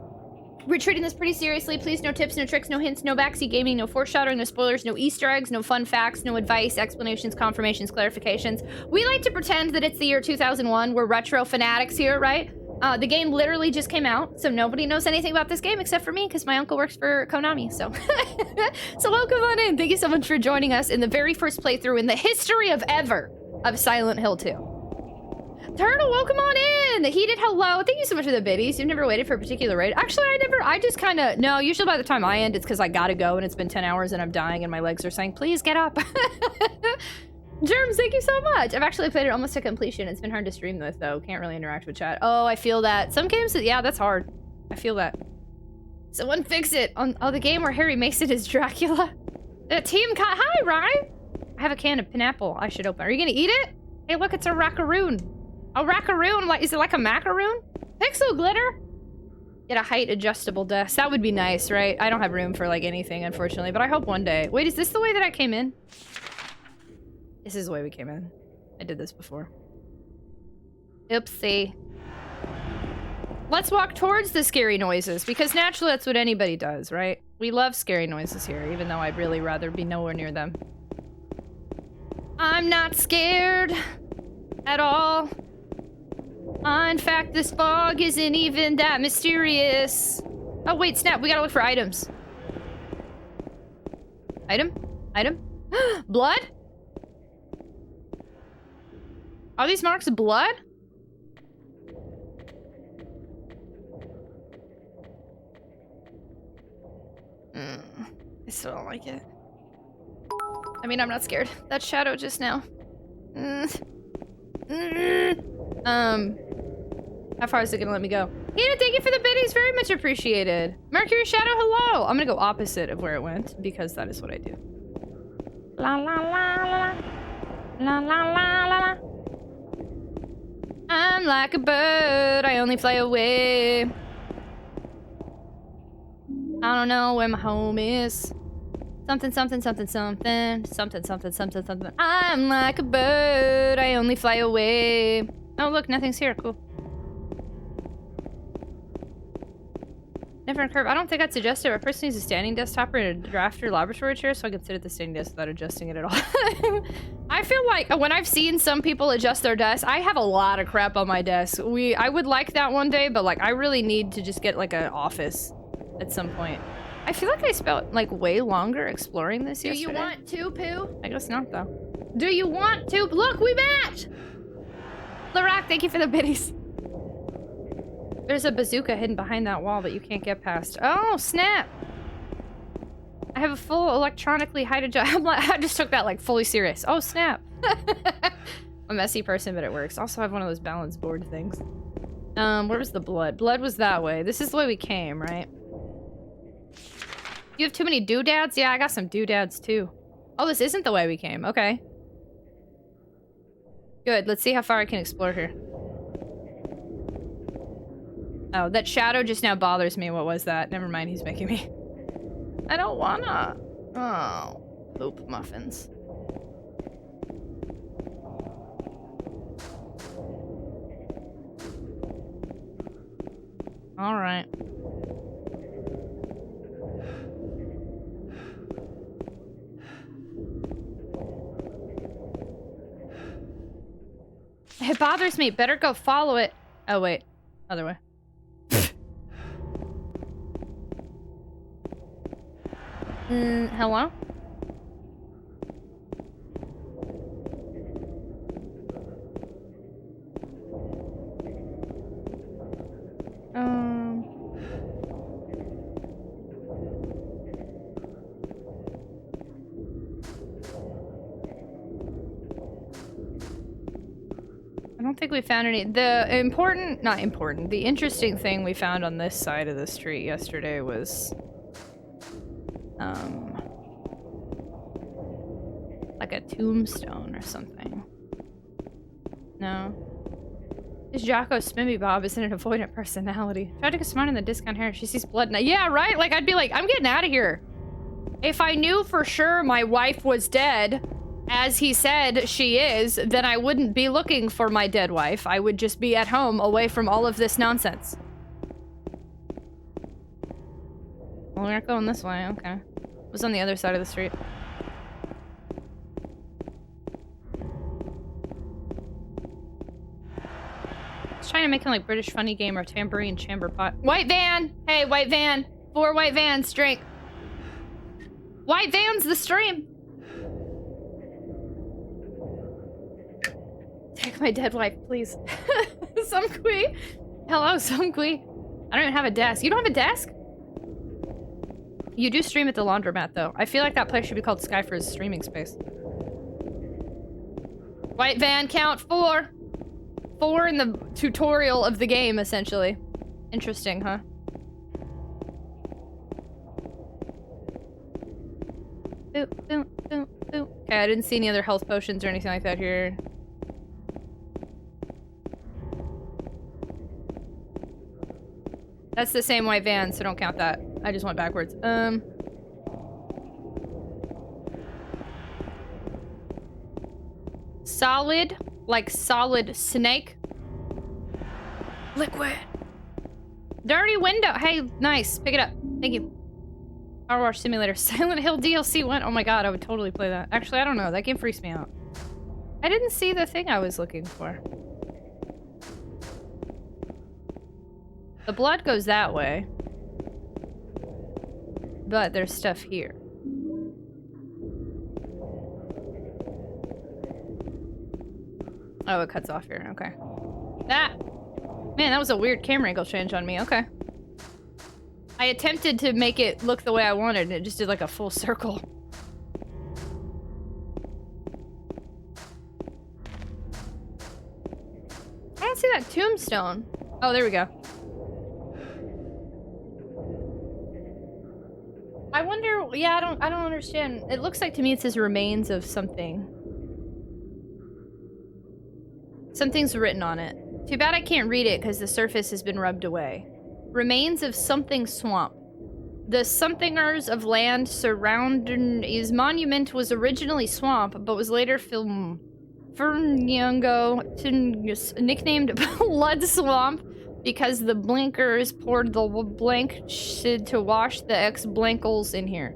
S1: we're treating this pretty seriously. Please, no tips, no tricks, no hints, no backseat gaming, no foreshadowing, no spoilers, no Easter eggs, no fun facts, no advice, explanations, confirmations, clarifications. We like to pretend that it's the year 2001. We're retro fanatics here, right? The game literally just came out, so nobody knows anything about this game except for me, because my uncle works for Konami, so. So welcome on in. Thank you so much for joining us in the very first playthrough in the history of ever of Silent Hill 2. Turtle, welcome on in! Heated hello. Thank you so much for the biddies. You've never waited for a particular raid. Actually, I just kind of, no, usually by the time I end, it's because I gotta go and it's been 10 hours and I'm dying and my legs are saying, please get up. Germs, thank you so much. I've actually played it almost to completion. It's been hard to stream with, though. Can't really interact with chat. Oh, I feel that. Some games, yeah, that's hard. I feel that. Someone fix it on the game where Harry makes it as Dracula. Hi, Ryan. I have a can of pineapple I should open. Are you gonna eat it? Hey, look, it's a rackaroon. A rackaroon? Like, is it like a macaroon? Pixel glitter? Get a height adjustable desk. That would be nice, right? I don't have room for like anything, unfortunately, but I hope one day. Wait, is this the way that I came in? This is the way we came in. I did this before. Oopsie. Let's walk towards the scary noises, because naturally that's what anybody does, right? We love scary noises here, even though I'd really rather be nowhere near them. I'm not scared at all. In fact, this fog isn't even that mysterious. Oh, wait, snap. We gotta look for items. Item? Item? Blood? Are these marks blood? I still don't like it. I mean, I'm not scared. That shadow just now. How far is it gonna let me go? Hina, thank you for the biddies. Very much appreciated. Mercury Shadow, hello. I'm gonna go opposite of where it went because that is what I do. La la la la la la la la la. I'm like a bird. I only fly away. I don't know where my home is. Something, something, something, something. Something, something, something, something. I'm like a bird. I only fly away. Oh, look, nothing's here. Cool. Different curve. I don't think I'd suggest it. A person needs a standing desktop or a drafter laboratory chair, so I can sit at the standing desk without adjusting it at all. I feel like when I've seen some people adjust their desk, I have a lot of crap on my desk. I would like that one day, but like I really need to just get like an office at some point. I feel like I spent like way longer exploring this yesterday. Do you want to, Pooh? I guess not, though. Do you want to? Look, we match! Larak, thank you for the biddies. There's a bazooka hidden behind that wall that you can't get past. Oh, snap! I have a full electronically height adjust. I just took that like fully serious. Oh, snap! I'm a messy person, but it works. Also, I have one of those balance board things. Where was the blood? Blood was that way. This is the way we came, right? You have too many doodads? Yeah, I got some doodads too. Oh, this isn't the way we came. Okay. Good. Let's see how far I can explore here. Oh, that shadow just now bothers me. What was that? Never mind, he's making me. I don't wanna. Oh, poop muffins. All right. It bothers me. Better go follow it. Oh, wait. Other way. Hello? I don't think we found any. The interesting thing we found on this side of the street yesterday was like a tombstone or something. No? This Jocko Spimmy Bob is an avoidant personality. Tried to get smart in the discount hair. She sees blood now. Yeah, right? Like, I'd be like, I'm getting out of here. If I knew for sure my wife was dead, as he said she is, then I wouldn't be looking for my dead wife. I would just be at home away from all of this nonsense. Well, we're not going this way. Okay. It was on the other side of the street. I was trying to make him like British funny game or tambourine chamber pot. White van! Hey, white van! 4 white vans, drink. White van's the stream! Take my dead wife, please. Sumqui. Hello, Sumqui. I don't even have a desk. You don't have a desk? You do stream at the laundromat, though. I feel like that place should be called Skyfer's streaming space. White van, count 4. 4 in the tutorial of the game, essentially. Interesting, huh? Boop, boop, boop, boop. Okay, I didn't see any other health potions or anything like that here. That's the same white van, so don't count that. I just went backwards. Solid, like solid snake. Liquid. Dirty window. Hey, nice. Pick it up. Thank you. Power Wash Simulator. Silent Hill DLC went. Oh my god, I would totally play that. Actually, I don't know. That game freaks me out. I didn't see the thing I was looking for. The blood goes that way. But there's stuff here. Oh, it cuts off here. Okay. That! Man, that was a weird camera angle change on me. Okay. I attempted to make it look the way I wanted, and it just did like a full circle. I don't see that tombstone. Oh, there we go. I wonder, yeah, I don't understand. It looks like to me it says remains of something. Something's written on it. Too bad I can't read it because the surface has been rubbed away. Remains of something swamp. The somethingers of land surrounding his monument was originally swamp, but was later nicknamed Blood Swamp because the blinkers poured the blank shit to wash the ex-blankles in here.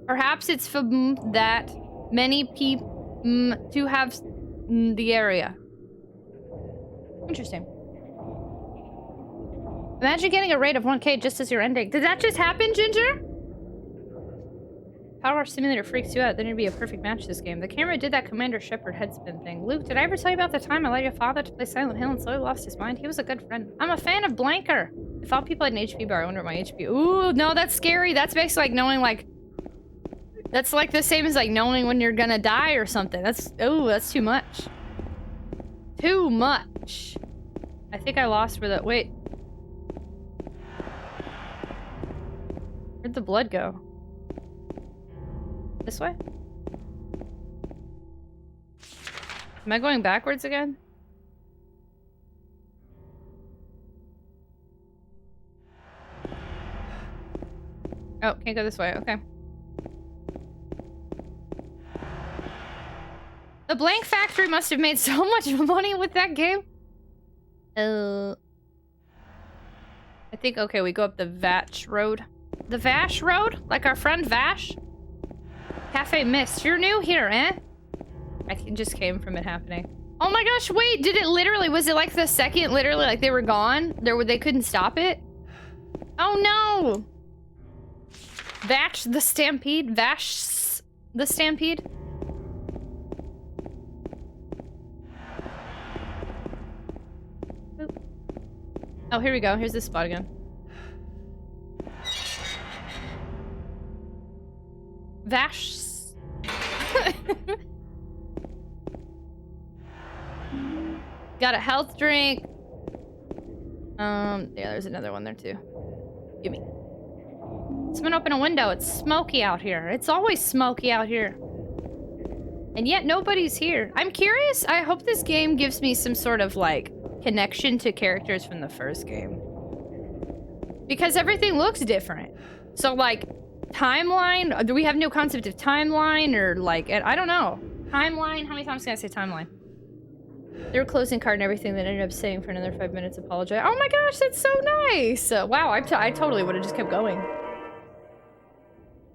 S1: Perhaps it's that many people to have the area. Interesting. Imagine getting a rate of 1K just as your ending. Did that just happen, Ginger? Power Wash Simulator freaks you out. Then it'd be a perfect match this game. The camera did that Commander Shepard headspin thing. Luke, did I ever tell you about the time I let your father to play Silent Hill and slowly lost his mind? He was a good friend. I'm a fan of Blanker. If all people had an HP bar, I wonder what my HP... Ooh, no, that's scary. That's basically like knowing, like... That's like the same as like knowing when you're gonna die or something. That's... Ooh, that's too much. Too much. I think I lost where that... Wait. Where'd the blood go? This way? Am I going backwards again? Oh, can't go this way. Okay. The Blank Factory must have made so much money with that game. I think, okay, we go up the Vash Road. The Vash Road? Like our friend Vash? Cafe Mist. You're new here, eh? I just came from it happening. Oh my gosh, wait, did it literally, was it like the second, literally, like they were gone? They couldn't stop it? Oh no! Vash the Stampede? Vash the Stampede? Oop. Oh, here we go. Here's this spot again. Vash. Got a health drink. Yeah, there's another one there too. Gimme. Someone open a window. It's smoky out here. It's always smoky out here. And yet nobody's here. I'm curious. I hope this game gives me some sort of like connection to characters from the first game. Because everything looks different. So, like, timeline? Do we have no concept of timeline? Or, like, I don't know. Timeline? How many times can I say timeline? They were closing card and everything, then ended up staying for another 5 minutes, apologize. Oh my gosh, that's so nice! Wow, I totally would have just kept going.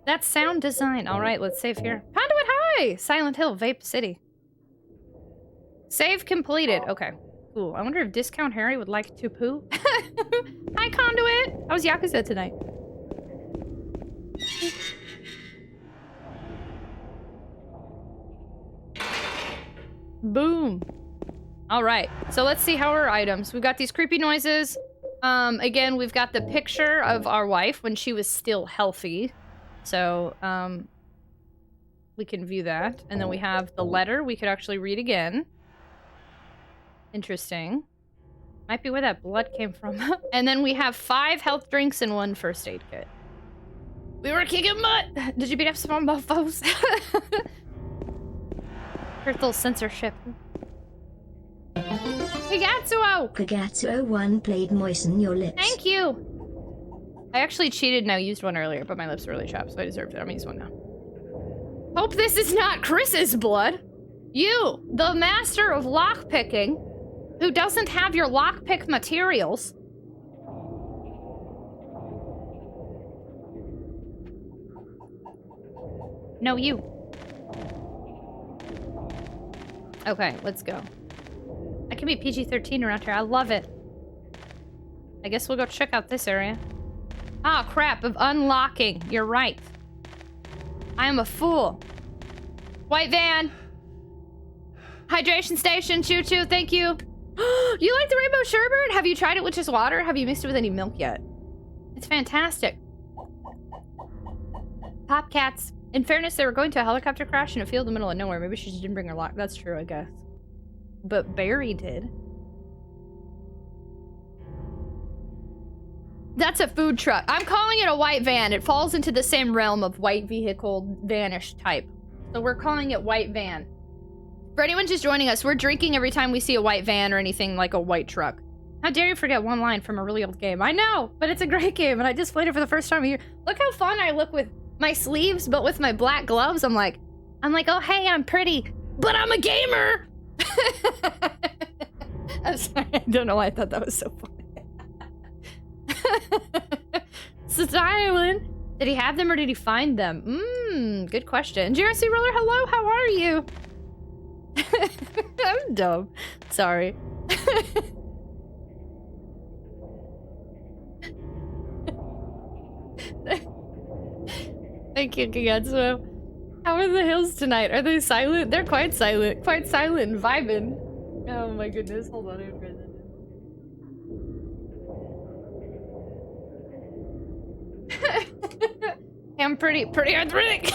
S1: That's sound design. Alright, let's save here. Conduit High! Silent Hill, Vape City. Save completed. Okay, cool. I wonder if Discount Harry would like to poo? Hi, Conduit! How was Yakuza tonight? Boom. All right, so let's see how our items. We've got these creepy noises. Again, we've got the picture of our wife when she was still healthy. So, we can view that. And then we have the letter we could actually read again. Interesting. Might be where that blood came from. And then we have 5 health drinks and 1 first aid kit. We were kicking butt! Did you beat up some buffos? Turtle censorship. Pigatsuo!
S3: Pigatsuo1 played moisten your lips.
S1: Thank you! I actually cheated and I used one earlier, but my lips are really chapped, so I deserved it. I'm gonna use one now. Hope this is not Chris's blood! You, the master of lockpicking, who doesn't have your lockpick materials. No, you. Okay, let's go. I can be PG-13 around here. I love it. I guess we'll go check out this area. Ah, crap, of unlocking. You're right. I am a fool. White van. Hydration station, choo-choo, thank you. You like the rainbow sherbet? Have you tried it with just water? Have you mixed it with any milk yet? It's fantastic. Popcats. In fairness, they were going to a helicopter crash in a field in the middle of nowhere. Maybe she just didn't bring her lock. That's true, I guess. But Barry did. That's a food truck. I'm calling it a white van. It falls into the same realm of white vehicle vanish type. So we're calling it white van. For anyone just joining us, we're drinking every time we see a white van or anything like a white truck. How dare you forget one line from a really old game? I know, but it's a great game and I just played it for the first time here. Look how fun I look with my sleeves, but with my black gloves. I'm like, oh, hey, I'm pretty, but I'm a gamer. I'm sorry, I don't know why I thought that was so funny. Styling. Did he have them or did he find them? Good question. GRC Roller, hello, how are you? I'm dumb. Sorry. Thank you, Kigatsu. How are the hills tonight? Are they silent? They're quite silent. Quite silent and vibing. Oh my goodness. Hold on. I'm pretty arthritic.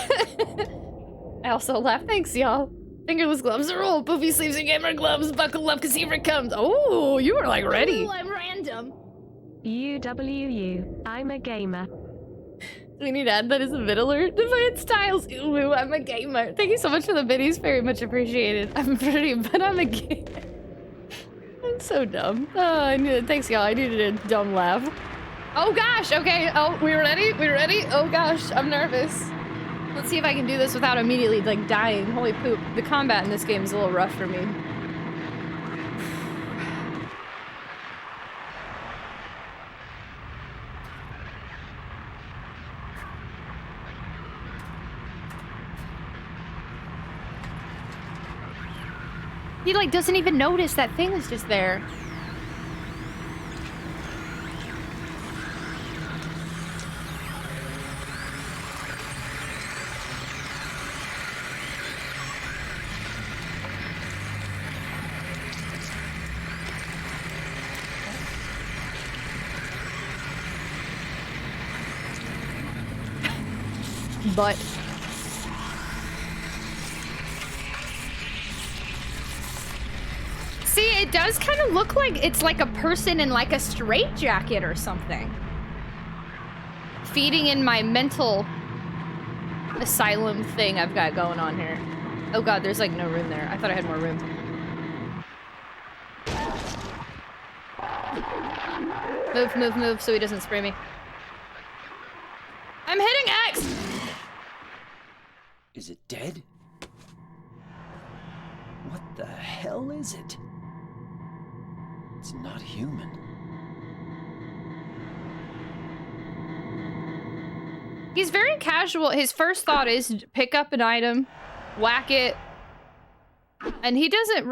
S1: I also laugh. Thanks, y'all. Fingerless gloves are all poofy sleeves and gamer gloves. Buckle up, cause here it comes. Oh, you are like ready. Ooh, I'm random.
S2: UWU. I'm a gamer.
S1: We need to add that as a vid alert. Defiant Styles. Ooh, I'm a gamer. Thank you so much for the biddies. Very much appreciated. I'm pretty, but I'm a gamer. I'm so dumb. Oh, I needed. Thanks, y'all. I needed a dumb laugh. Oh gosh. Okay. Oh, we ready? We ready? Oh gosh. I'm nervous. Let's see if I can do this without immediately like dying. Holy poop. The combat in this game is a little rough for me. He like doesn't even notice that thing is just there. But see, it does kind of look like it's like a person in like a straitjacket or something. Feeding in my mental asylum thing I've got going on here. Oh god, there's like no room there. I thought I had more room. Move, move, move, so he doesn't spray me. I'm hitting X!
S5: Is it dead? What the hell is it? It's not human.
S1: He's very casual. His first thought is pick up an item, whack it, and he doesn't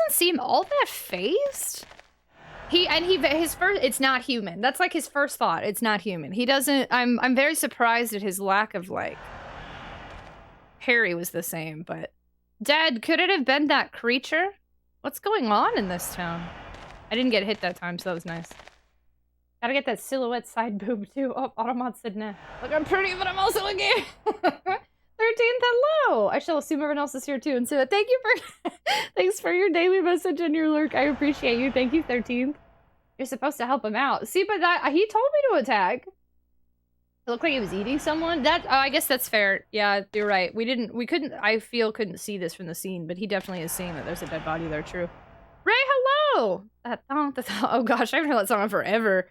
S1: seem all that phased. His first, it's not human. That's like his first thought. It's not human. He doesn't, I'm very surprised at his lack of like, Harry was the same, but Dad, could it have been that creature? What's going on in this town? I didn't get hit that time, so that was nice. Gotta get that silhouette side boob too. Oh, Automod said nah. Look, I'm pretty, but I'm also a gay. 13th, hello! I shall assume everyone else is here too. And so thank you for thanks for your daily message and your lurk. I appreciate you. Thank you, 13th. You're supposed to help him out. See, but that he told me to attack. It looked like he was eating someone. That I guess that's fair. Yeah, you're right. We couldn't couldn't see this from the scene, but he definitely is seeing that there's a dead body there, true. Ray, hello! Oh gosh, I haven't heard that song in forever.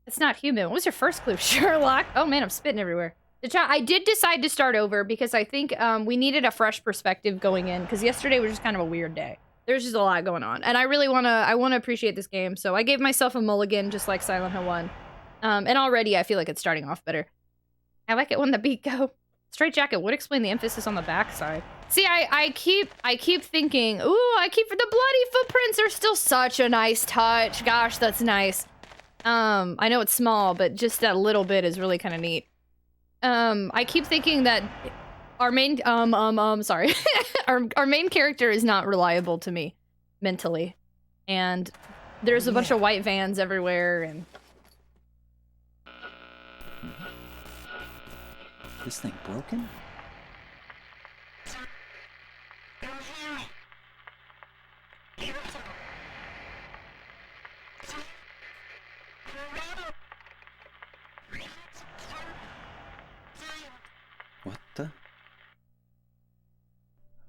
S1: It's not human. What was your first clue? Sherlock? Oh man, I'm spitting everywhere. The chat, I did decide to start over because I think we needed a fresh perspective going in because yesterday was just kind of a weird day. There's just a lot going on, and I really want to appreciate this game, so I gave myself a mulligan just like Silent Hill 1. And already I feel like it's starting off better. I like it when the beat go. Straight Jacket would explain the emphasis on the backside. See, I keep thinking, ooh, the bloody footprints are still such a nice touch. Gosh, that's nice. I know it's small, but just that little bit is really kind of neat. I keep thinking that our main, sorry. our main character is not reliable to me, mentally. And there's a bunch of white vans everywhere, and...
S5: This thing broken? What the?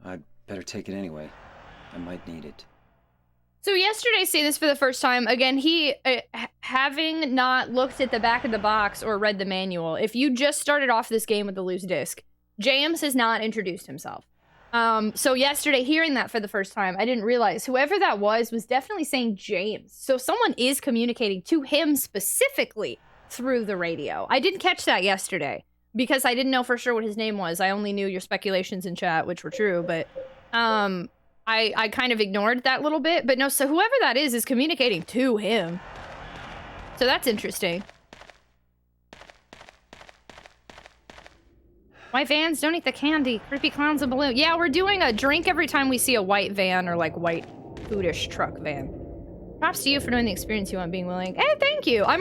S5: I'd better take it anyway. I might need it.
S1: So yesterday, seeing this for the first time, again, he, having not looked at the back of the box or read the manual, if you just started off this game with the loose disc, James has not introduced himself. So yesterday, hearing that for the first time, I didn't realize whoever that was definitely saying James. So someone is communicating to him specifically through the radio. I didn't catch that yesterday because I didn't know for sure what his name was. I only knew your speculations in chat, which were true, but, I kind of ignored that little bit, but no, so whoever that is communicating to him. So that's interesting. White vans, don't eat the candy. Creepy clowns and balloon. Yeah, we're doing a drink every time we see a white van or like white foodish truck van. Props to you for knowing the experience you want, being willing. Hey, thank you. I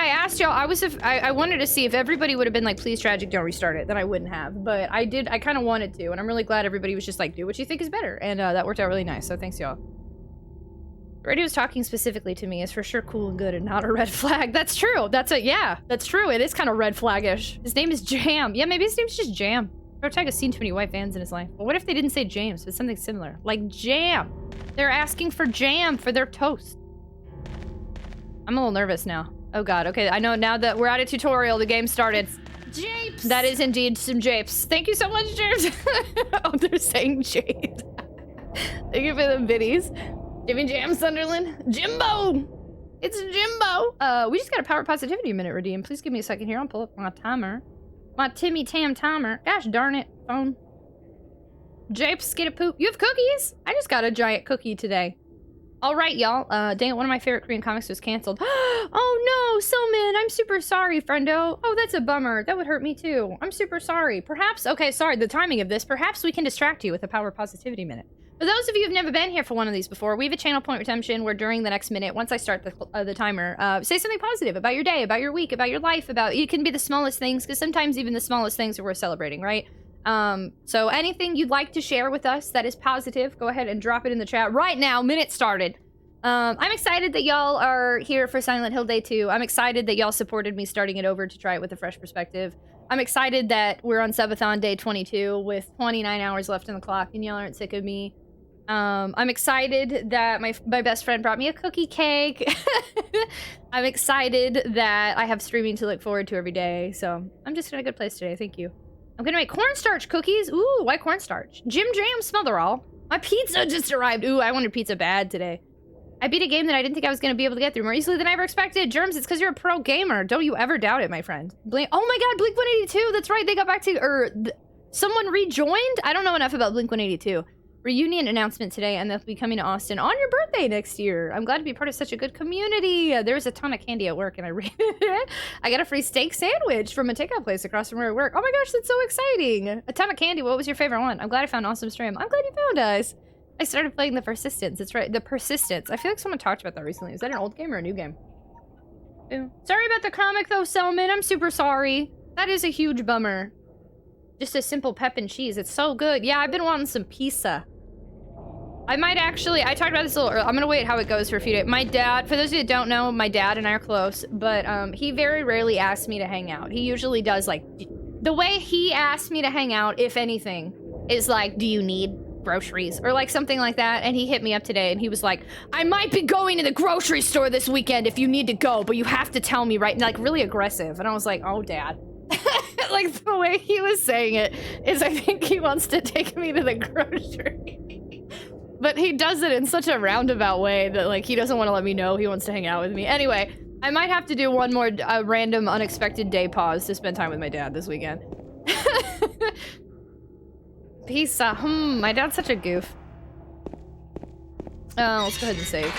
S1: asked y'all, I wanted to see if everybody would have been like, please, Tragic, don't restart it. Then I wouldn't have, but I kind of wanted to, and I'm really glad everybody was just like, do what you think is better, and that worked out really nice, so thanks, y'all. Radio's talking specifically to me is for sure cool and good and not a red flag. That's true. Yeah, that's true. It is kind of red flag-ish. His name is Jam. Yeah, maybe his name's just Jam. RetroTINK has seen too many white vans in his life. But what if they didn't say James, but something similar? Like Jam. They're asking for jam for their toast. I'm a little nervous now. Oh god, okay, I know now that we're at a tutorial, the game started. Japes! That is indeed some japes. Thank you so much, James. Oh, they're saying japes. Thank you for the biddies. Jimmy Jam Sunderland. Jimbo! It's Jimbo! We just got a power positivity minute redeem. Please give me a second here. I'll pull up my timer. My Timmy Tam timer. Gosh darn it, phone. Japes, get a poop. You have cookies? I just got a giant cookie today. All right, y'all. Dang it, one of my favorite Korean comics was canceled. Oh no, Somin, I'm super sorry, friendo. Oh, that's a bummer. That would hurt me too. I'm super sorry. Perhaps, okay, sorry, the timing of this. Perhaps we can distract you with a power positivity minute. For those of you who've never been here for one of these before, we have a channel point redemption where during the next minute, once I start the timer, say something positive about your day, about your week, about your life, about, it can be the smallest things, because sometimes even the smallest things are worth celebrating, right? So anything you'd like to share with us that is positive, go ahead and drop it in the chat right now. Minute started. I'm excited that y'all are here for Silent Hill Day 2. I'm excited that y'all supported me starting it over to try it with a fresh perspective. I'm excited that we're on Subathon Day 22 with 29 hours left on the clock and y'all aren't sick of me. I'm excited that my best friend brought me a cookie cake. I'm excited that I have streaming to look forward to every day. So I'm just in a good place today. Thank you. I'm gonna make cornstarch cookies. Ooh, why cornstarch? Jim Jam Smotherall. My pizza just arrived. Ooh, I wanted pizza bad today. I beat a game that I didn't think I was gonna be able to get through more easily than I ever expected. Germs, it's because you're a pro gamer. Don't you ever doubt it, my friend. Oh my god, Blink 182. That's right, they got back to, someone rejoined? I don't know enough about Blink 182. Reunion announcement today, and they'll be coming to Austin on your birthday next year. I'm glad to be part of such a good community. There's a ton of candy at work, and I rated it. I got a free steak sandwich from a takeout place across from where I work. Oh my gosh, that's so exciting. A ton of candy. What was your favorite one? I'm glad I found awesome stream. I'm glad you found us. I started playing The Persistence. That's right, The Persistence. I feel like someone talked about that recently. Is that an old game or a new game? Ew. Sorry about the comic, though, Selman. I'm super sorry. That is a huge bummer. Just a simple pep and cheese. It's so good. Yeah, I've been wanting some pizza. I might actually, I talked about this a little earlier. I'm gonna wait how it goes for a few days. My dad, for those of you that don't know, my dad and I are close, but he very rarely asks me to hang out. He usually does, like, the way he asks me to hang out, if anything, is like, do you need groceries? Or like something like that. And he hit me up today and he was like, I might be going to the grocery store this weekend if you need to go, but you have to tell me right now, like really aggressive. And I was like, oh, Dad. Like the way he was saying it is I think he wants to take me to the grocery. But he does it in such a roundabout way that, like, he doesn't want to let me know he wants to hang out with me. Anyway, I might have to do one more random, unexpected day pause to spend time with my dad this weekend. Pizza. My dad's such a goof. Let's go ahead and save.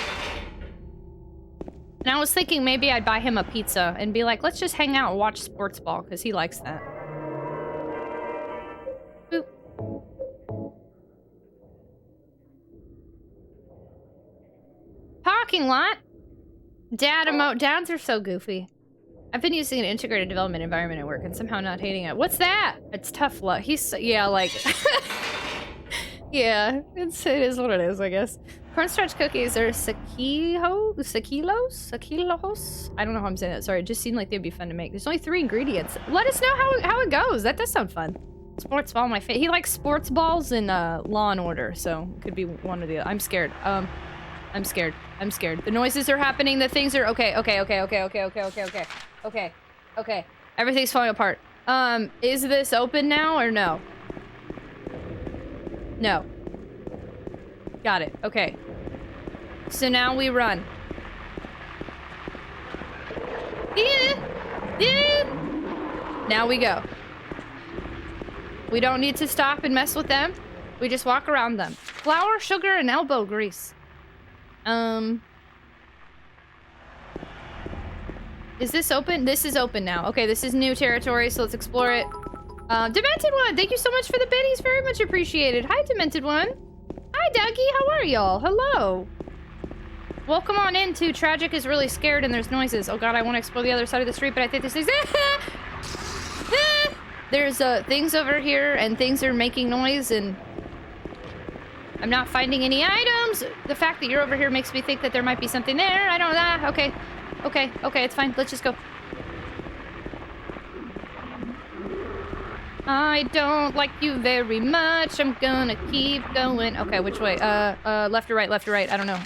S1: And I was thinking maybe I'd buy him a pizza and be like, let's just hang out and watch sports ball, because he likes that. Boop. Parking lot. Dad emote. Dads are so goofy. I've been using an integrated development environment at work and somehow not hating it. What's that? It's tough luck. He's, yeah, like, yeah, it is what it is, I guess. Cornstarch cookies are saquilos? I don't know how I'm saying that. Sorry, it just seemed like they'd be fun to make. There's only 3 ingredients. Let us know how it goes. That does sound fun. Sports ball, my favorite. He likes sports balls and Law and Order, so it could be one or the other. I'm scared. I'm scared. I'm scared. The noises are happening. The things are okay. Everything's falling apart. Is this open now or no? No. Got it. Okay. So now we run. Now we go. We don't need to stop and mess with them. We just walk around them. Flour, sugar, and elbow grease. Is this open? This is open now. Okay, this is new territory, so let's explore it. Demented One, thank you so much for the biddies. Very much appreciated. Hi, Demented One. Hi, Dougie. How are y'all? Hello. Welcome on in to Tragic is really scared and there's noises. Oh god, I want to explore the other side of the street, but I think there's things. There's things over here and things are making noise and I'm not finding any items. The fact that you're over here makes me think that there might be something there. I don't know. Okay, it's fine. Let's just go. I don't like you very much. I'm gonna keep going. Okay, which way? Left or right? Left or right? I don't know.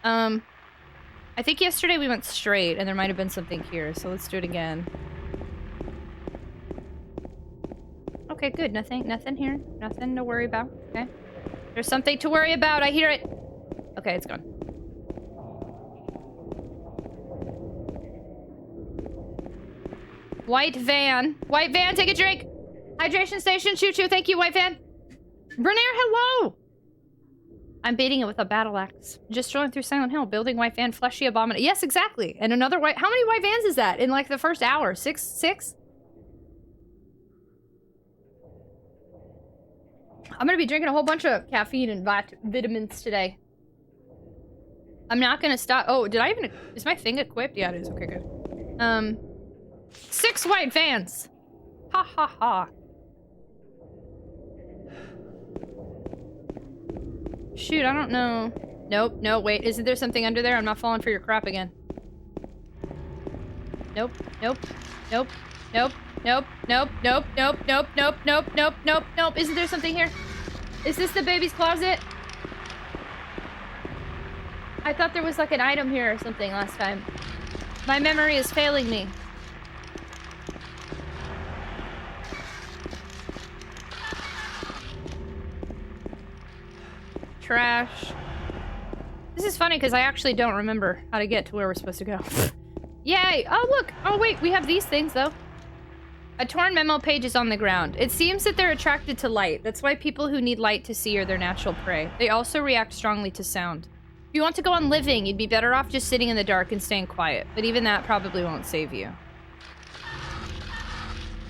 S1: I think yesterday we went straight and there might have been something here, so let's do it again. Okay, good. Nothing here. Nothing to worry about. Okay. There's something to worry about. I hear it. Okay, it's gone. White van. White van, take a drink. Hydration station, choo-choo. Thank you, White van. Bernier, hello. I'm beating it with a battle axe. Just strolling through Silent Hill, building white van, fleshy abomination. Yes, exactly. And another white. How many white vans is that in like the first hour? Six? I'm gonna be drinking a whole bunch of caffeine and vitamins today. I'm not gonna stop. Oh, did I even? Is my thing equipped? Yeah, it is. Okay, good. 6 white vans. Ha ha ha. Shoot, I don't know. Nope, no, wait. Isn't there something under there? I'm not falling for your crap again. Nope, nope, nope, nope, nope, nope, nope, nope, nope, nope, nope, nope, nope, nope. Isn't there something here? Is this the baby's closet? I thought there was like an item here or something last time. My memory is failing me. Trash. This is funny because I actually don't remember how to get to where we're supposed to go. Yay! Oh, look! Oh, wait, we have these things, though. A torn memo page is on the ground. It seems that they're attracted to light. That's why people who need light to see are their natural prey. They also react strongly to sound. If you want to go on living, you'd be better off just sitting in the dark and staying quiet. But even that probably won't save you.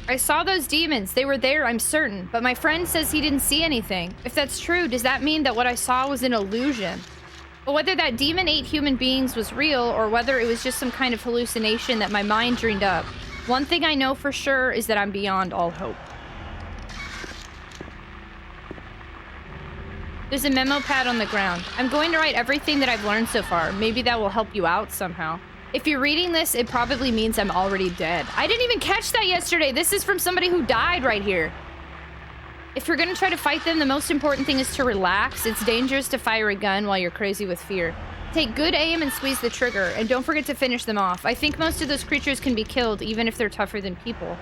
S1: I saw those demons. They were there, I'm certain. But my friend says he didn't see anything. If that's true, does that mean that what I saw was an illusion? But whether that demon ate human beings was real, or whether it was just some kind of hallucination that my mind dreamed up, one thing I know for sure is that I'm beyond all hope. There's a memo pad on the ground. I'm going to write everything that I've learned so far. Maybe that will help you out somehow. If you're reading this, it probably means I'm already dead. I didn't even catch that yesterday. This is from somebody who died right here. If you're gonna try to fight them, the most important thing is to relax. It's dangerous to fire a gun while you're crazy with fear. Take good aim and squeeze the trigger, and don't forget to finish them off. I think most of those creatures can be killed, even if they're tougher than people.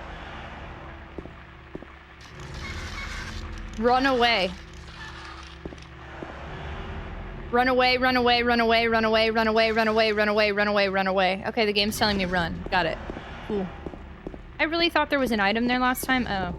S1: Run away. Run away, run away, run away, run away, run away, run away, run away, run away, run away. Okay, the game's telling me run. Got it. Cool. I really thought there was an item there last time. Oh.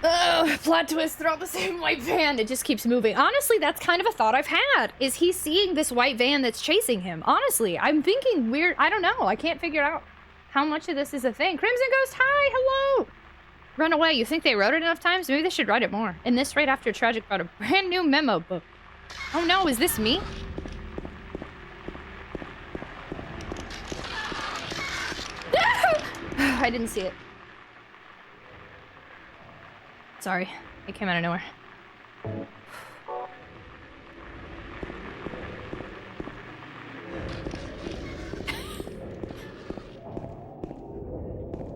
S1: Oh, plot twist, they're all the same white van. It just keeps moving. Honestly, that's kind of a thought I've had. Is he seeing this white van that's chasing him? Honestly, I'm thinking weird. I don't know. I can't figure out how much of this is a thing. Crimson Ghost, hi, hello. Run away. You think they wrote it enough times? Maybe they should write it more. And this right after Tragic brought a brand new memo book. Oh no, is this me? I didn't see it. Sorry, it came out of nowhere.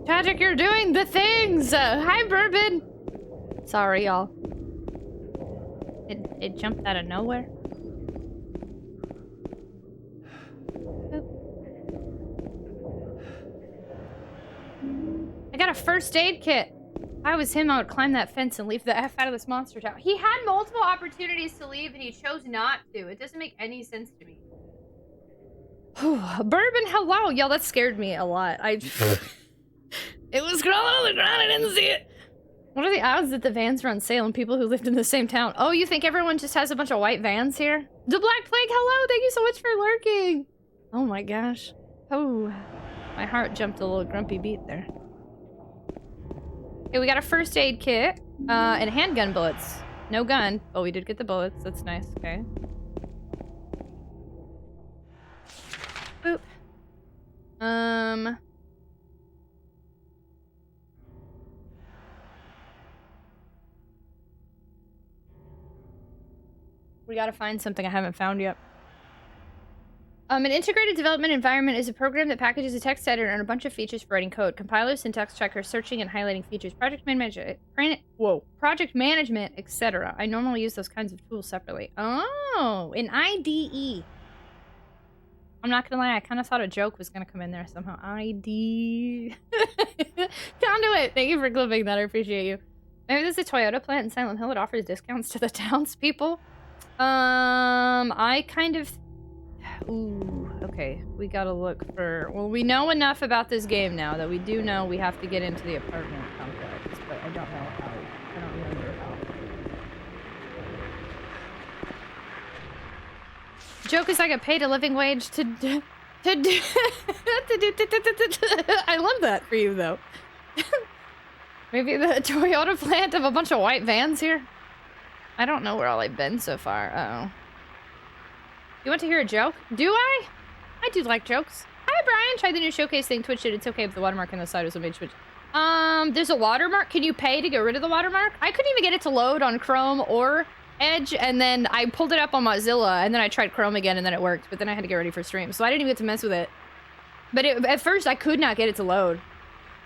S1: Tragic, you're doing the things! Hi, Bourbon! Sorry, y'all. It jumped out of nowhere. I got a first aid kit. If I was him, I would climb that fence and leave the F out of this monster town. He had multiple opportunities to leave and he chose not to. It doesn't make any sense to me. Bourbon, hello. Yo, that scared me a lot. It was crawling on the ground. I didn't see it. What are the odds that the vans were on sale and people who lived in the same town? Oh, you think everyone just has a bunch of white vans here? The Black Plague, hello. Thank you so much for lurking. Oh my gosh. Oh, my heart jumped a little grumpy beat there. Okay, we got a first aid kit and handgun bullets. No gun, but we did get the bullets. That's nice. Okay. Boop. We gotta find something I haven't found yet. An integrated development environment is a program that packages a text editor and a bunch of features for writing code. Compilers, syntax checkers, searching and highlighting features, project management, etc. I normally use those kinds of tools separately. Oh, an IDE. I'm not gonna lie, I kind of thought a joke was gonna come in there somehow. ID. Conduit, thank you for clipping that. I appreciate you. Maybe there's a Toyota plant in Silent Hill that offers discounts to the townspeople. I kind of... Ooh, okay. We gotta look for... Well, we know enough about this game now that we do know we have to get into the apartment complex, but I don't know how. I don't remember how. Joke is I got paid a living wage to do... I love that for you, though. Maybe the Toyota plant of a bunch of white vans here? I don't know where all I've been so far. Uh-oh. You want to hear a joke? Do I? I do like jokes. Hi, Brian. Try the new showcase thing. Twitch it. It's okay if the watermark on the side was a Twitch. There's a watermark. Can you pay to get rid of the watermark? I couldn't even get it to load on Chrome or Edge, and then I pulled it up on Mozilla, and then I tried Chrome again, and then it worked, but then I had to get ready for stream, so I didn't even get to mess with it. But at first, I could not get it to load.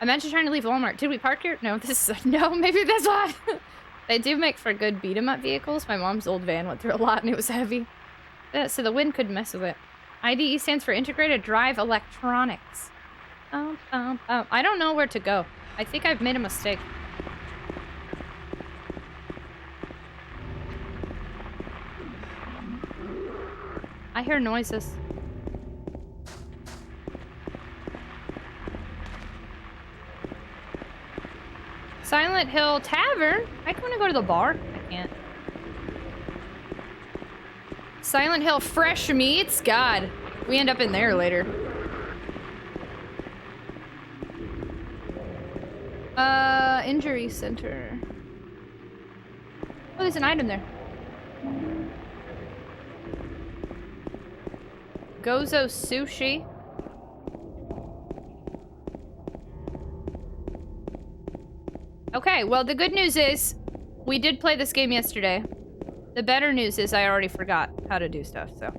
S1: Imagine trying to leave Walmart. Did we park here? No, no, maybe that's why. They do make for good beat-em-up vehicles. My mom's old van went through a lot, and it was heavy. So the wind could mess with it. IDE stands for Integrated Drive Electronics. I don't know where to go. I think I've made a mistake. I hear noises. Silent Hill Tavern? I want to go to the bar. I can't. Silent Hill Fresh Meats? God. We end up in there later. Injury center. Oh, there's an item there. Gozo Sushi. Okay, well, the good news is we did play this game yesterday. The better news is I already forgot how to do stuff, so.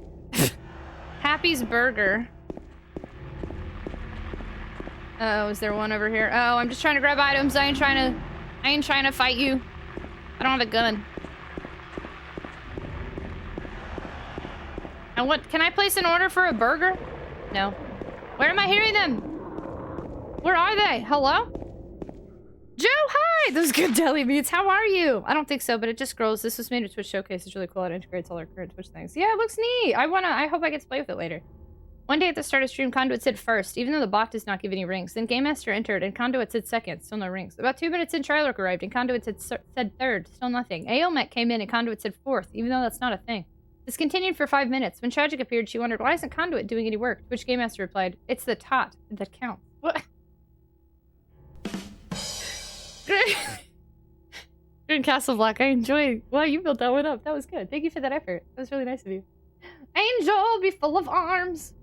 S1: Happy's Burger. Oh, is there one over here? Oh, I'm just trying to grab items. I ain't trying to fight you. I don't have a gun. And what, can I place an order for a burger? No. Where am I hearing them? Where are they? Hello? Joe, hi! Those good deli meats. How are you? I don't think so, but it just scrolls. This was made at Twitch Showcase. It's really cool. It integrates all our current Twitch things. Yeah, it looks neat. I hope I get to play with it later. One day at the start of stream, Conduit said first, even though the bot does not give any rings. Then Game Master entered, and Conduit said second. Still no rings. About 2 minutes in, Trilurk arrived, and Conduit said third. Still nothing. Aomet came in, and Conduit said fourth, even though that's not a thing. This continued for 5 minutes. When Tragic appeared, she wondered, why isn't Conduit doing any work? To which Game Master replied, it's the tot that counts. What? Green Castle Black, I enjoy. Wow, you built that one up. That was good. Thank you for that effort. That was really nice of you. Angel, be full of arms.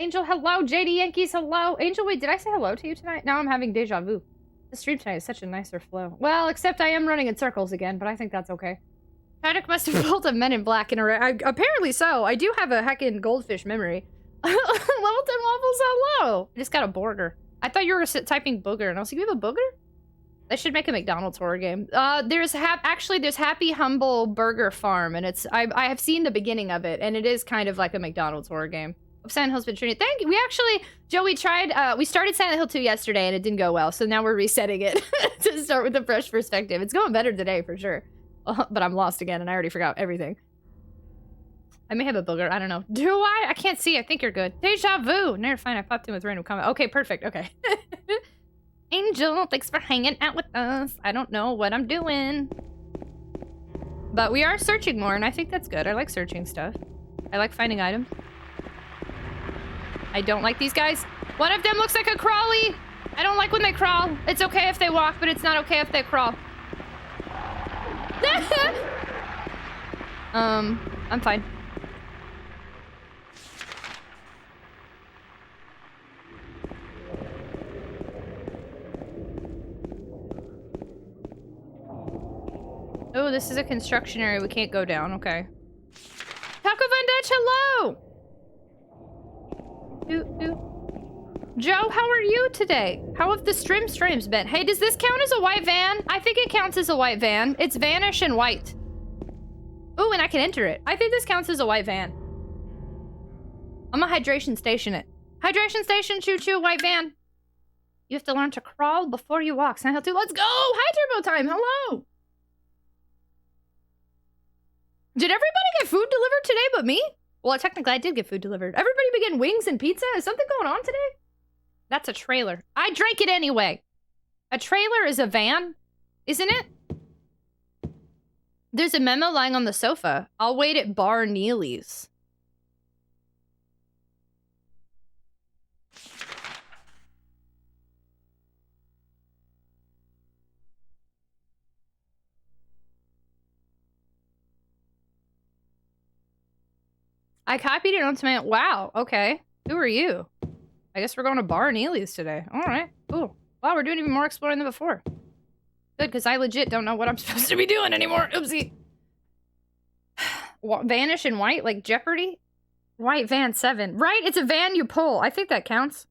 S1: Angel, hello. JD Yankees, hello. Angel, wait, did I say hello to you tonight? Now I'm having deja vu. The stream tonight is such a nicer flow. Well, except I am running in circles again, but I think that's okay. Tragic must have pulled a Men in Black in a... apparently so. I do have a heckin' goldfish memory. Level 10 Waffles, hello. I just got a burger. I thought you were typing booger, and I was like, you have a booger? I should make a McDonald's horror game. There's Happy Humble Burger Farm, and it's... I have seen the beginning of it, and it is kind of like a McDonald's horror game. Silent Hill's been treated. Thank you. We actually, Joe, we tried, we started Silent Hill 2 yesterday and it didn't go well. So now we're resetting it to start with a fresh perspective. It's going better today for sure. But I'm lost again and I already forgot everything. I may have a booger. I don't know. Do I? I can't see. I think you're good. Deja vu. Never fine. I popped in with random comment. Okay, perfect. Okay. Angel, thanks for hanging out with us. I don't know what I'm doing. But we are searching more and I think that's good. I like searching stuff. I like finding items. I don't like these guys. One of them looks like a crawly. I don't like when they crawl. It's okay if they walk, but it's not okay if they crawl. I'm fine. Oh, this is a construction area. We can't go down. Okay. Taco Van Dutch, hello! Joe, how are you today? How have the streams been? Hey, does this count as a white van? I think it counts as a white van. It's vanish and white. Ooh, and I can enter it. I think this counts as a white van. I'm a hydration station it. Hydration station, choo-choo, white van. You have to learn to crawl before you walk. Silent Hill 2, let's go! Hi, Turbo Time, hello! Did everybody get food delivered today but me? Well, technically, I did get food delivered. Everybody be getting wings and pizza? Is something going on today? That's a trailer. I drank it anyway. A trailer is a van, isn't it? There's a memo lying on the sofa. I'll wait at Bar Neely's. I copied it onto my... Wow, okay. Who are you? I guess we're going to Bar Neely's today. All right, cool. Wow, we're doing even more exploring than before. Good, because I legit don't know what I'm supposed to be doing anymore. Oopsie. Vanish in white, like Jeopardy? White van 7. Right, it's a van you pull. I think that counts.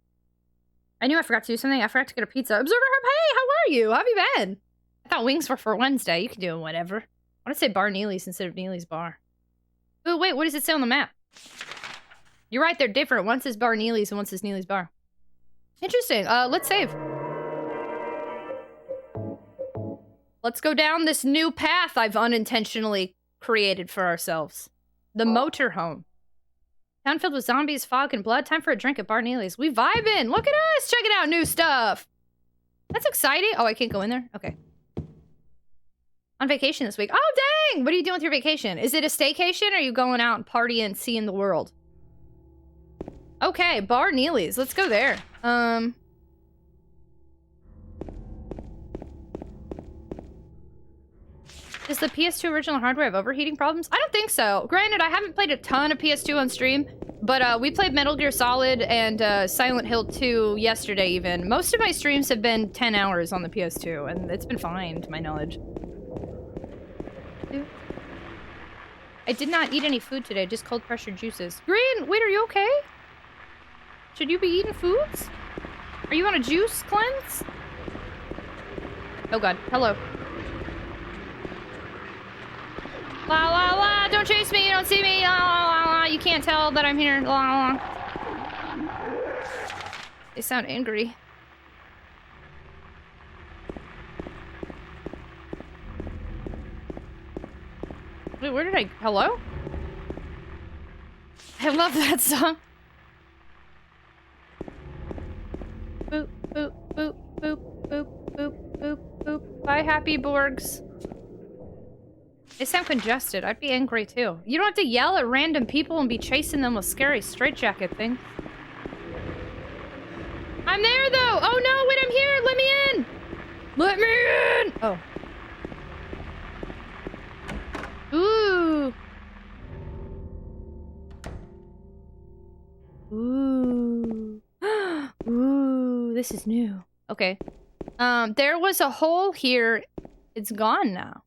S1: I knew I forgot to do something. I forgot to get a pizza. Observer Herb, hey, how are you? How have you been? I thought wings were for Wednesday. You can do whatever. I want to say Bar Neely's instead of Neely's Bar. Oh, wait, what does it say on the map? You're right, they're different. Once is Bar Neely's and once is Neely's Bar. Interesting. Let's save. Let's go down this new path I've unintentionally created for ourselves. The motorhome. Town filled with zombies, fog, and blood. Time for a drink at Bar Neely's. We vibing. Look at us checking out new stuff. That's exciting. Oh, I can't go in there? Okay. On vacation this week. Oh, dang! What are you doing with your vacation? Is it a staycation or are you going out and partying, seeing the world? Okay, Bar Neely's. Let's go there. Does the PS2 original hardware have overheating problems? I don't think so. Granted, I haven't played a ton of PS2 on stream, but we played Metal Gear Solid and Silent Hill 2 yesterday even. Most of my streams have been 10 hours on the PS2, and it's been fine, to my knowledge. I did not eat any food today, just cold pressured juices. Green, wait, are you okay? Should you be eating foods? Are you on a juice cleanse? Oh god, hello. La la la, don't chase me, you don't see me, la la la la, you can't tell that I'm here, la la la. They sound angry. Wait, where did I, hello? I love that song. Boop, boop, boop, boop, boop, boop, boop, boop. Bye, happy Borgs. They sound congested. I'd be angry too. You don't have to yell at random people and be chasing them with scary straitjacket things. I'm there though! Oh no, wait, I'm here! Let me in! Let me in! Oh. Ooh. Ooh. Ooh, this is new. Okay. There was a hole here. It's gone now.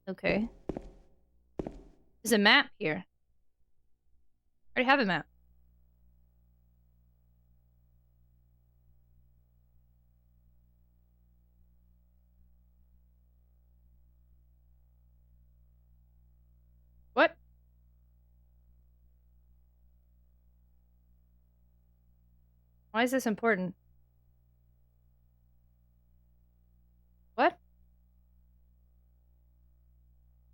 S1: Okay. There's a map here. I already have a map. What? Why is this important? What?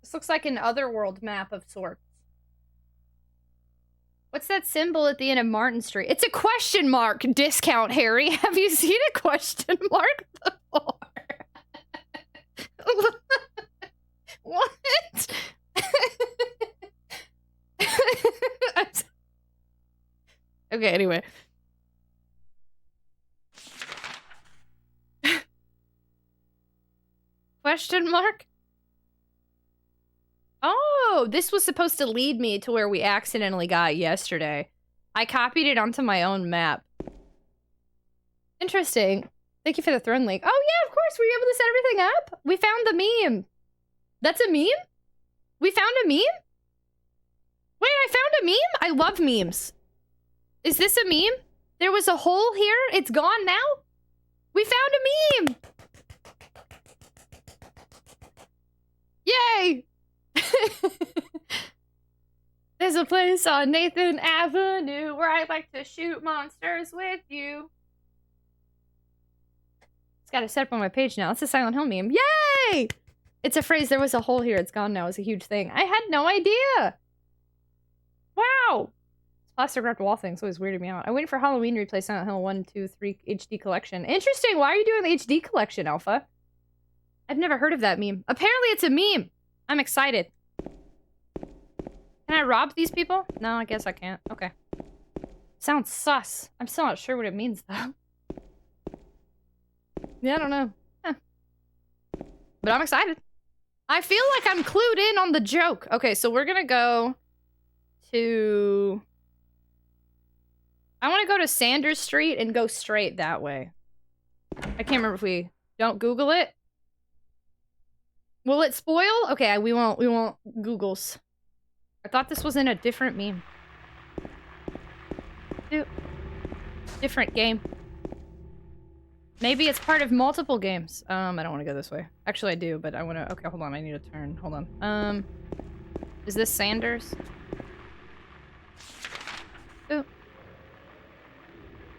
S1: This looks like an otherworld map of sorts. What's that symbol at the end of Martin Street? It's a question mark, discount Harry. Have you seen a question mark before? What? Okay, anyway. Question mark? Oh, this was supposed to lead me to where we accidentally got yesterday. I copied it onto my own map. Interesting. Thank you for the throne link. Oh yeah, of course. Were you able to set everything up? We found the meme. That's a meme? We found a meme? Wait, I found a meme? I love memes. Is this a meme? There was a hole here. It's gone now? We found a meme. Yay! There's a place on Nathan Avenue where I like to shoot monsters with you. It's got it set up on my page now. It's a Silent Hill meme. Yay! It's a phrase. There was a hole here. It's gone now. It's a huge thing. I had no idea. Wow. This plastic wrapped wall thing's always weirded me out. I waited for Halloween to replay Silent Hill 1, 2, 3 HD collection. Interesting. Why are you doing the HD collection, Alpha? I've never heard of that meme. Apparently it's a meme. I'm excited. Can I rob these people? No, I guess I can't. Okay. Sounds sus. I'm still not sure what it means, though. Yeah, I don't know. Huh. But I'm excited. I feel like I'm clued in on the joke. Okay, so we're gonna go to... I want to go to Sanders Street and go straight that way. I can't remember if we... Don't Google it. Will it spoil? Okay, we won't Googles. I thought this was in a different meme. Different game. Maybe it's part of multiple games. I don't want to go this way. Actually, I do, but I want to... Okay, hold on. I need to turn. Hold on. Is this Sanders? Ooh.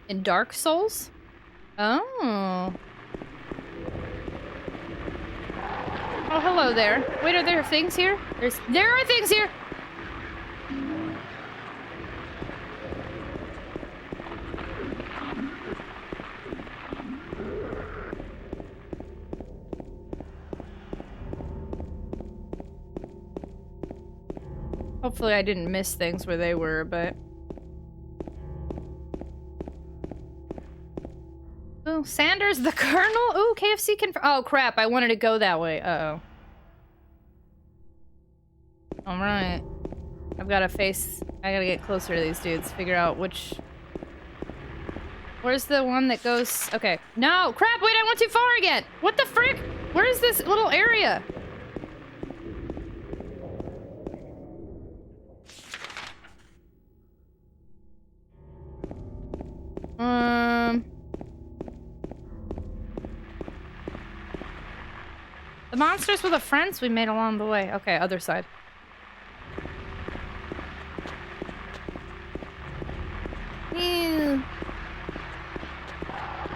S1: In Dark Souls? Oh. Oh, hello there. Wait, are there things here? There are things here! Hopefully I didn't miss things where they were, but... Oh, Sanders the Colonel? Ooh, KFC oh, crap. I wanted to go that way. Uh-oh. Alright. I've got to face... I gotta get closer to these dudes. Figure out which... Where's the one that goes... Okay. No! Crap! Wait, I went too far again! What the frick? Where is this little area? The monsters were the friends we made along the way. Okay, other side. Ew.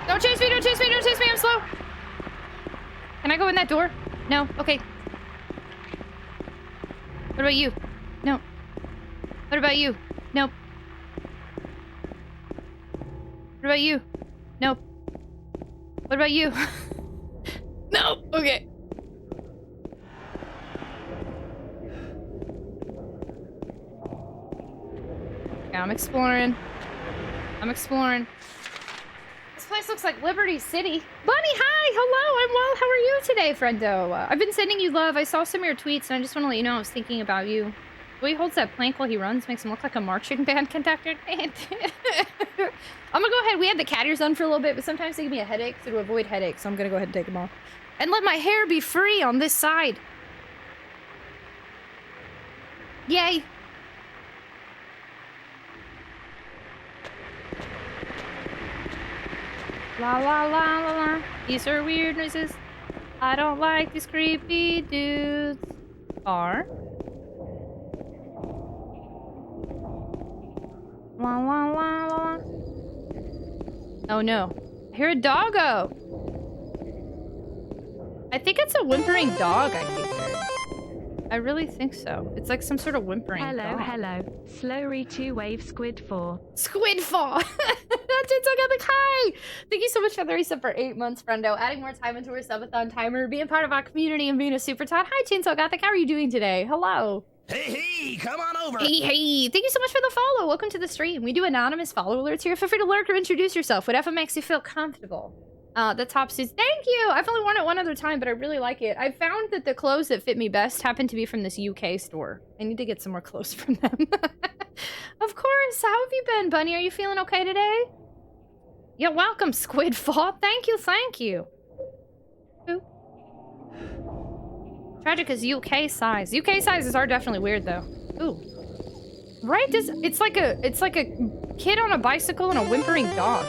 S1: Don't chase me, don't chase me, don't chase me, I'm slow. Can I go in that door? No, okay. What about you? No. What about you? Nope. What about you? Nope. What about you? Nope, okay. Yeah, I'm exploring. I'm exploring. This place looks like Liberty City. Bunny, hi! Hello, I'm well. How are you today, friendo? I've been sending you love. I saw some of your tweets, and I just want to let you know I was thinking about you. The way he holds that plank while he runs makes him look like a marching band conductor. I'm gonna go ahead. We had the cat ears on for a little bit, but sometimes they give me a headache, so to avoid headaches, so I'm gonna go ahead and take them off. And let my hair be free on this side. Yay. La la la la la. These are weird noises. I don't like these creepy dudes. Are. La la la la. Oh no. I hear a doggo. I think it's a whimpering dog, I think. I really think so. It's like some sort of whimpering dog.
S2: Hello. Slowry 2 wave squid 4.
S1: Squid 4! That's it, hi! Thank you so much for the resub for 8 months, friendo. Adding more time into our subathon timer, being part of our community, and being a super tot. Hi, Chainsaw Gothic. How are you doing today? Hello.
S9: Hey, come on over.
S1: Hey. Thank you so much for the follow. Welcome to the stream. We do anonymous follow alerts here. Feel free to lurk or introduce yourself. Whatever makes you feel comfortable. The top suits. Thank you! I've only worn it one other time, but I really like it. I found that the clothes that fit me best happen to be from this UK store. I need to get some more clothes from them. Of course. How have you been, Bunny? Are you feeling okay today? You're welcome, Squid Fall. Thank you, thank you. Ooh. Tragic is UK size. UK sizes are definitely weird, though. Ooh. Right? It's like a kid on a bicycle and a whimpering dog.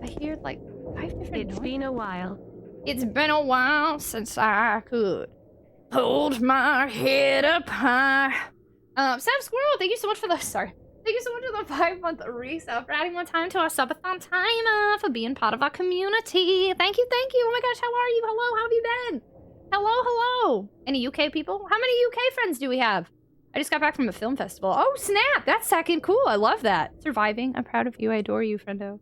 S1: I hear like 5 different noises.
S2: It's been a while.
S1: It's been a while since I could hold my head up high. Sam Squirrel, thank you so much for the Thank you so much for the 5-month resub, for adding more time to our subathon timer, for being part of our community. Thank you. Oh my gosh, how are you? Hello, how have you been? Hello. Any UK people? How many UK friends do we have? I just got back from a film festival. Oh, snap! That's second. Cool, I love that. Surviving. I'm proud of you. I adore you, friendo.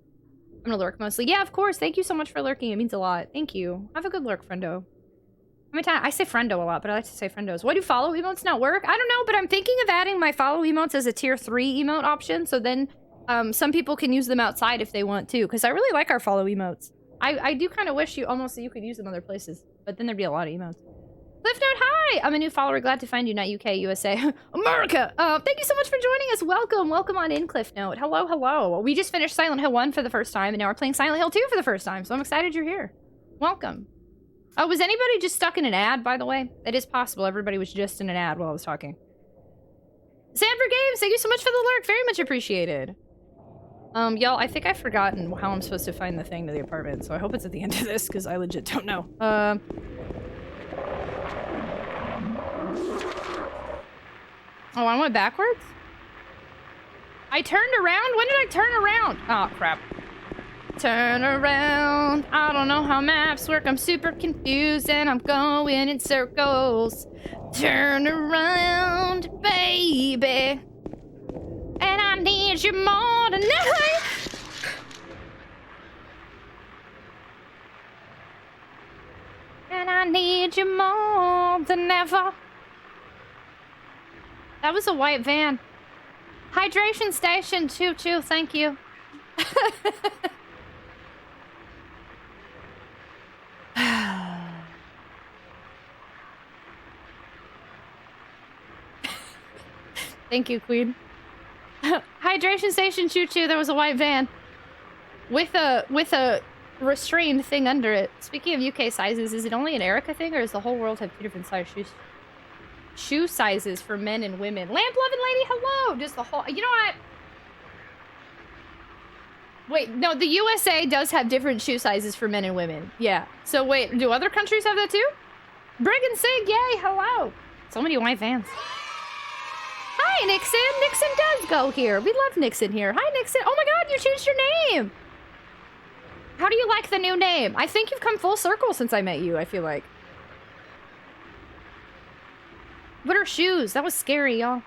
S1: I'm gonna lurk mostly. Yeah, of course. Thank you so much for lurking. It means a lot. Thank you. Have a good lurk, friendo. How many times? I say friendo a lot, but I like to say friendos. Why do follow emotes not work? I don't know, but I'm thinking of adding my follow emotes as a tier 3 emote option, so then some people can use them outside if they want to, because I really like our follow emotes. I do kind of wish you could use them other places, but then there'd be a lot of emotes. Cliff Note, hi! I'm a new follower. Glad to find you, not UK, USA. America! Thank you so much for joining us. Welcome on in, Cliff Note. Hello. We just finished Silent Hill 1 for the first time, and now we're playing Silent Hill 2 for the first time, so I'm excited you're here. Welcome. Oh, was anybody just stuck in an ad, by the way? It is possible everybody was just in an ad while I was talking. Sanford Games, thank you so much for the lurk. Very much appreciated. Y'all, I think I've forgotten how I'm supposed to find the thing to the apartment, so I hope it's at the end of this, because I legit don't know. Oh, I went backwards? I turned around? When did I turn around? Oh, crap. Turn around. I don't know how maps work. I'm super confused and I'm going in circles. Turn around, baby. And I need you more tonight. And I need you more than ever. That was a white van. Hydration station, choo choo, thank you. Thank you, Queen. Hydration station, choo choo. There was a white van with a restrained thing under it. Speaking of UK sizes, is it only an Erica thing, or does the whole world have 2 different size shoe sizes for men and women? Lamp loving lady, hello. Just the whole. You know what? Wait, no. The USA does have different shoe sizes for men and women. Yeah. So wait, do other countries have that too? Brig and Sig, yay, hello. So many white vans. Hi, Nixon. Nixon does go here. We love Nixon here. Hi, Nixon. Oh my God, you changed your name. How do you like the new name? I think you've come full circle since I met you, I feel like. What are shoes? That was scary, y'all.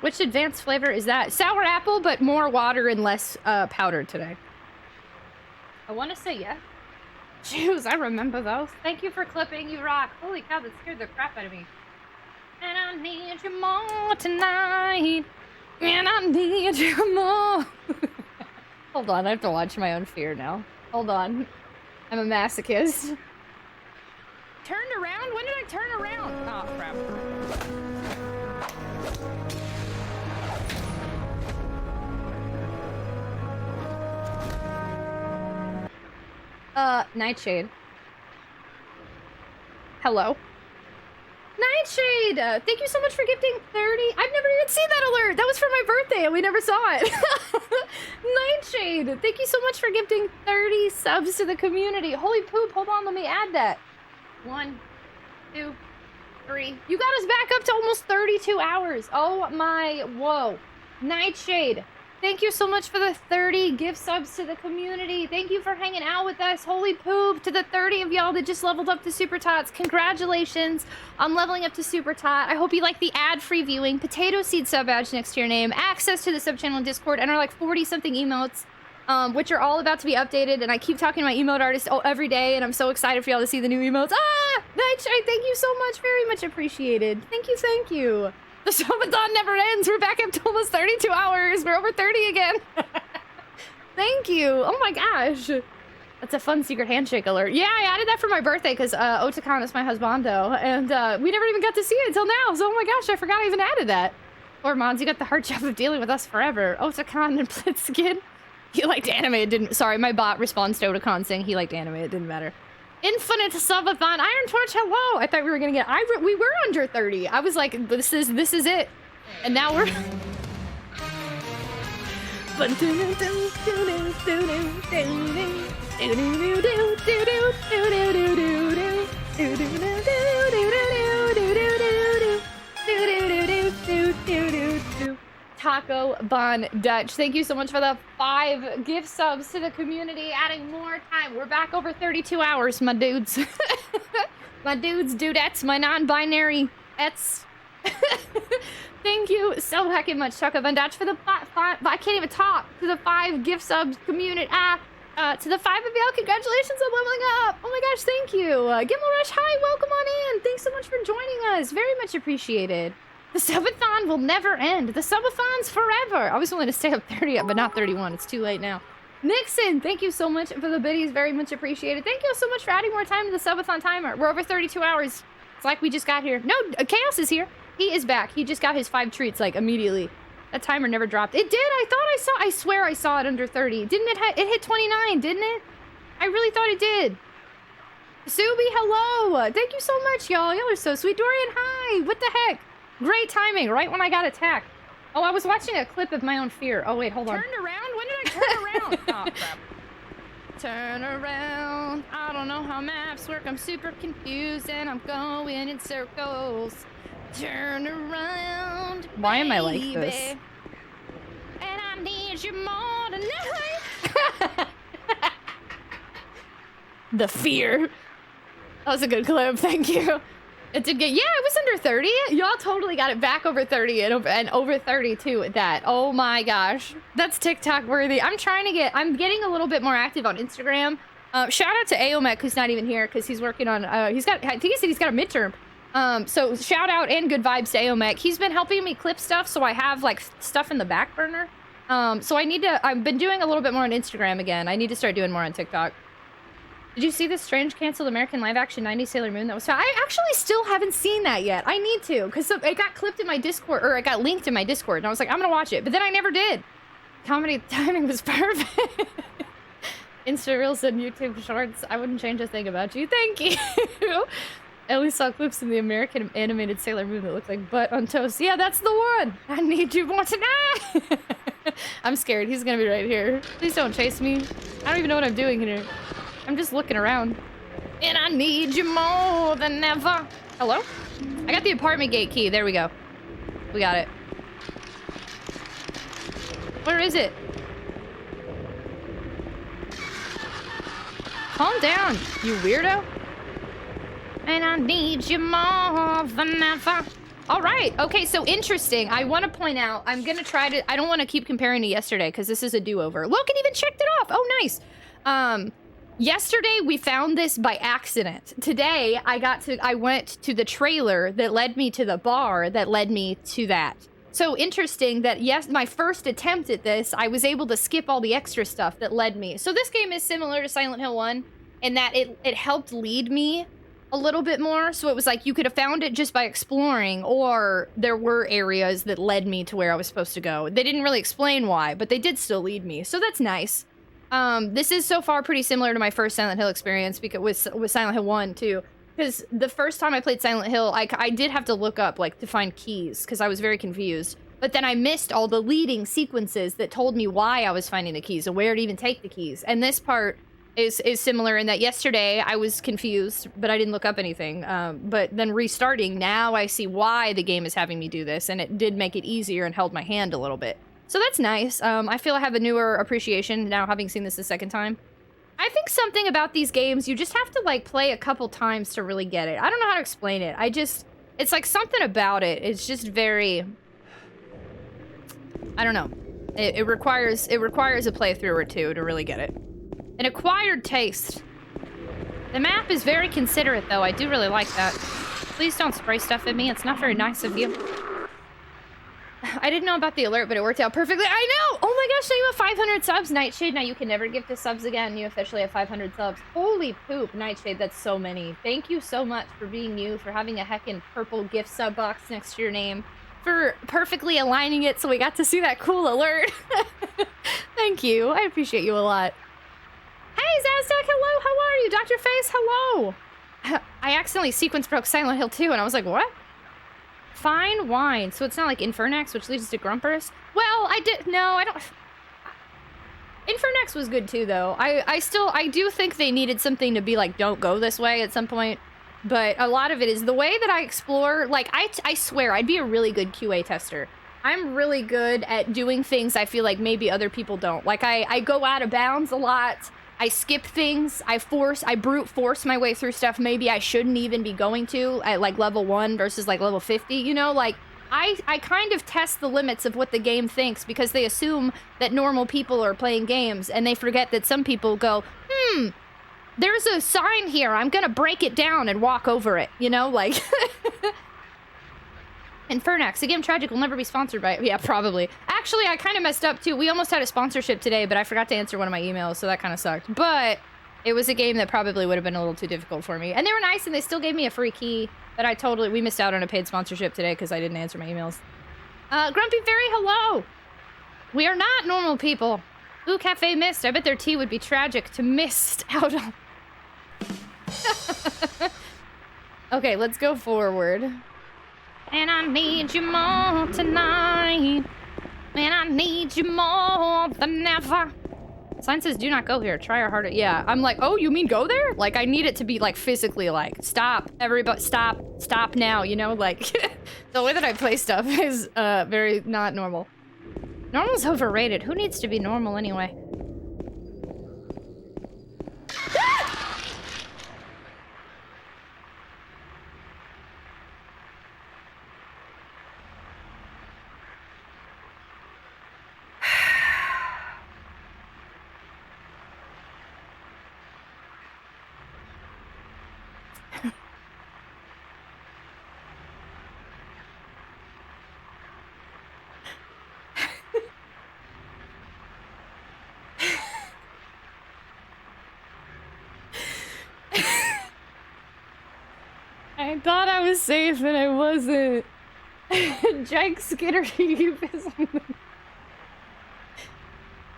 S1: Which advanced flavor is that? Sour apple, but more water and less powder today. I want to say yeah. Shoes, I remember those. Thank you for clipping. You rock. Holy cow, that scared the crap out of me. And I need you more tonight. And I need you more. Hold on, I have to watch my own fear now. Hold on. I'm a masochist. Turned around? When did I turn around? Oh, crap. Nightshade. Hello? Nightshade! Thank you so much for gifting 30. I've never even seen that alert! That was for my birthday and we never saw it. Nightshade! Thank you so much for gifting 30 subs to the community. Holy poop, hold on, let me add that. 1, 2, 3. You got us back up to almost 32 hours. Oh my, whoa. Nightshade. Thank you so much for the 30 gift subs to the community. Thank you for hanging out with us. Holy poop to the 30 of y'all that just leveled up to Super Tots. Congratulations on leveling up to Super Tot. I hope you like the ad-free viewing, potato seed sub badge next to your name, access to the sub channel in Discord, and our like 40-something emotes, which are all about to be updated. And I keep talking to my emote artist every day, and I'm so excited for y'all to see the new emotes. Ah! Nightshade, thank you so much. Very much appreciated. Thank you, thank you. The subathon never ends. We're back up to almost 32 hours. We're over 30 again. Thank you. Oh my gosh. That's a fun secret handshake alert. Yeah, I added that for my birthday because Otakan is my husbando. And we never even got to see it until now. So, oh my gosh, I forgot I even added that. Or Mons, you got the hard job of dealing with us forever. Otakan and Blitzskin. He liked anime. It didn't. Sorry, my bot responds to Otakan saying he liked anime. It didn't matter. Infinite subathon. Iron Torch, hello. I thought we were gonna get. We were under 30. I was like, this is it. And now we're. Taco Bon Dutch. Thank you so much for the 5 gift subs to the community, adding more time. We're back over 32 hours, my dudes. My dudes, dudettes, my non-binary ets. Thank you so heckin' much, Taco Bon Dutch, for the 5. I can't even talk. To the 5 gift subs community. To the 5 of y'all, congratulations on leveling up. Oh my gosh, thank you. Gimel Rush, hi, welcome on in. Thanks so much for joining us. Very much appreciated. The subathon will never end. The subathon's forever. I was willing to stay up 30, but not 31. It's too late now. Nixon, thank you so much for the biddies. Very much appreciated. Thank you so much for adding more time to the subathon timer. We're over 32 hours. It's like we just got here. No, Chaos is here. He is back. He just got his 5 treats, like, immediately. That timer never dropped. It did. I swear I saw it under 30. Didn't it? It hit 29, didn't it? I really thought it did. Subi, hello. Thank you so much, y'all. Y'all are so sweet. Dorian, hi. What the heck? Great timing, right when I got attacked. Oh, I was watching a clip of my own fear. Oh, wait, hold on. Turned around? When did I turn around? Oh, crap. Turn around. I don't know how maps work. I'm super confused and I'm going in circles. Turn around. Why am I like this?
S7: baby.
S1: And I need you more tonight. The fear. That was a good clip. Thank you. It did get, yeah, it was under 30. Y'all totally got it back over 30 and over 30 too at that. Oh my gosh. That's TikTok worthy. I'm getting a little bit more active on Instagram. Shout out to Aomek, who's not even here because he's working on, I think he said he's got a midterm. So shout out and good vibes to Aomek. He's been helping me clip stuff, so I have like stuff in the back burner. So I've been doing a little bit more on Instagram again. I need to start doing more on TikTok. Did you see this strange canceled American live action 90s Sailor Moon that was found? I actually still haven't seen that yet. I need to, because it got clipped in my Discord, or it got linked in my Discord, and I was like, I'm gonna watch it, but then I never did. Comedy timing was perfect. Insta Reels and YouTube Shorts. I wouldn't change a thing about you. Thank you. I only saw clips in the American animated Sailor Moon that looked like butt on toast. Yeah, that's the one. I need you more tonight. I'm scared. He's gonna be right here. Please don't chase me. I don't even know what I'm doing here. I'm just looking around. And I need you more than ever. Hello? I got the apartment gate key. There we go. We got it. Where is it? Calm down, you weirdo. And I need you more than ever. All right. Okay, so interesting. I want to point out, I'm going to try to, I don't want to keep comparing to yesterday because this is a do-over. Logan even checked it off. Oh, nice. Yesterday, we found this by accident. Today, I went to the trailer that led me to the bar that led me to that. So interesting that, yes, my first attempt at this, I was able to skip all the extra stuff that led me. So this game is similar to Silent Hill 1 in that it helped lead me a little bit more. So it was like you could have found it just by exploring, or there were areas that led me to where I was supposed to go. They didn't really explain why, but they did still lead me. So that's nice. This is so far pretty similar to my first Silent Hill experience because with Silent Hill 1 too. Because the first time I played Silent Hill, I did have to look up like to find keys because I was very confused. But then I missed all the leading sequences that told me why I was finding the keys and where to even take the keys. And this part is similar in that yesterday I was confused, but I didn't look up anything. But then restarting, now I see why the game is having me do this, and it did make it easier and held my hand a little bit. So that's nice. I feel I have a newer appreciation now having seen this the second time. I think something about these games, you just have to like play a couple times to really get it. I don't know how to explain it. It's like something about it. It's just very, I don't know. It requires a playthrough or two to really get it. An acquired taste. The map is very considerate though. I do really like that. Please don't spray stuff at me. It's not very nice of you. I didn't know about the alert, but it worked out perfectly. I know! Oh my gosh, now you have 500 subs, Nightshade. Now you can never gift us subs again. You officially have 500 subs. Holy poop, Nightshade, that's so many. Thank you so much for being you, for having a heckin' purple gift sub box next to your name, for perfectly aligning it so we got to see that cool alert. Thank you. I appreciate you a lot. Hey, Zazdak, hello. How are you? Dr. Face, hello. I accidentally sequence broke Silent Hill 2, and I was like, what? Fine wine. So it's not like Infernax, which leads to Grumpers? Well, I don't... Infernax was good too, though. I do think they needed something to be like, don't go this way at some point. But a lot of it is the way that I explore. Like, I swear, I'd be a really good QA tester. I'm really good at doing things I feel like maybe other people don't. Like, I go out of bounds a lot. I skip things. I brute force my way through stuff maybe I shouldn't even be going to at like level 1 versus like level 50, you know? Like, I kind of test the limits of what the game thinks because they assume that normal people are playing games and they forget that some people go, there's a sign here. I'm gonna break it down and walk over it, you know? Like... Infernax, the game Tragic will never be sponsored by it. Yeah, probably. Actually, I kind of messed up too. We almost had a sponsorship today, but I forgot to answer one of my emails, so that kind of sucked. But it was a game that probably would have been a little too difficult for me. And they were nice, and they still gave me a free key, but we missed out on a paid sponsorship today because I didn't answer my emails. Grumpy Fairy, hello! We are not normal people. Ooh, Cafe Mist. I bet their tea would be tragic to mist out on. Okay, let's go forward. And I need you more tonight. And I need you more than ever. Sign says, do not go here. Try harder. Yeah, I'm like, oh, you mean go there? Like, I need it to be, like, physically, like, stop. Everybody, stop. Stop now, you know? Like, the way that I play stuff is very not normal. Normal's overrated. Who needs to be normal anyway? I thought I was safe and I wasn't. Jake Skinner, you pissed me.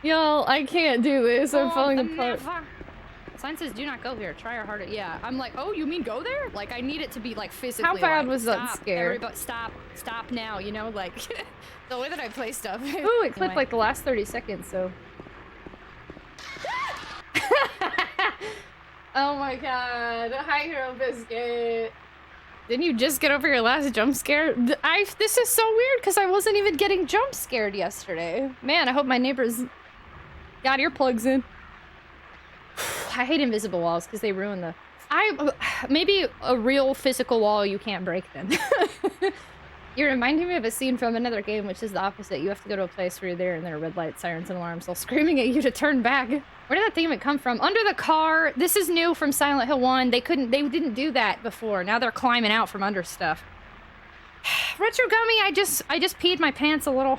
S1: Y'all, I can't do this. I'm falling apart. Sign says, do not go here. Try harder. Yeah, I'm like, oh, you mean go there? Like, I need it to be, like, physically. How bad was that scare? Everybody, stop. Stop now, you know? Like, the way that I play stuff. Ooh, it clipped, like, the last 30 seconds, so. Oh my god. Hi, Hero Biscuit. Didn't you just get over your last jump scare? This is so weird because I wasn't even getting jump scared yesterday. Man, I hope my neighbors got earplugs in. I hate invisible walls because they ruin the... maybe a real physical wall you can't break then. You're reminding me of a scene from another game, which is the opposite. You have to go to a place where you're there and there are red lights, sirens, and alarms all screaming at you to turn back. Where did that thing even come from? Under the car. This is new from Silent Hill 1. They didn't do that before. Now they're climbing out from under stuff. Retro Gummy, I just peed my pants a little.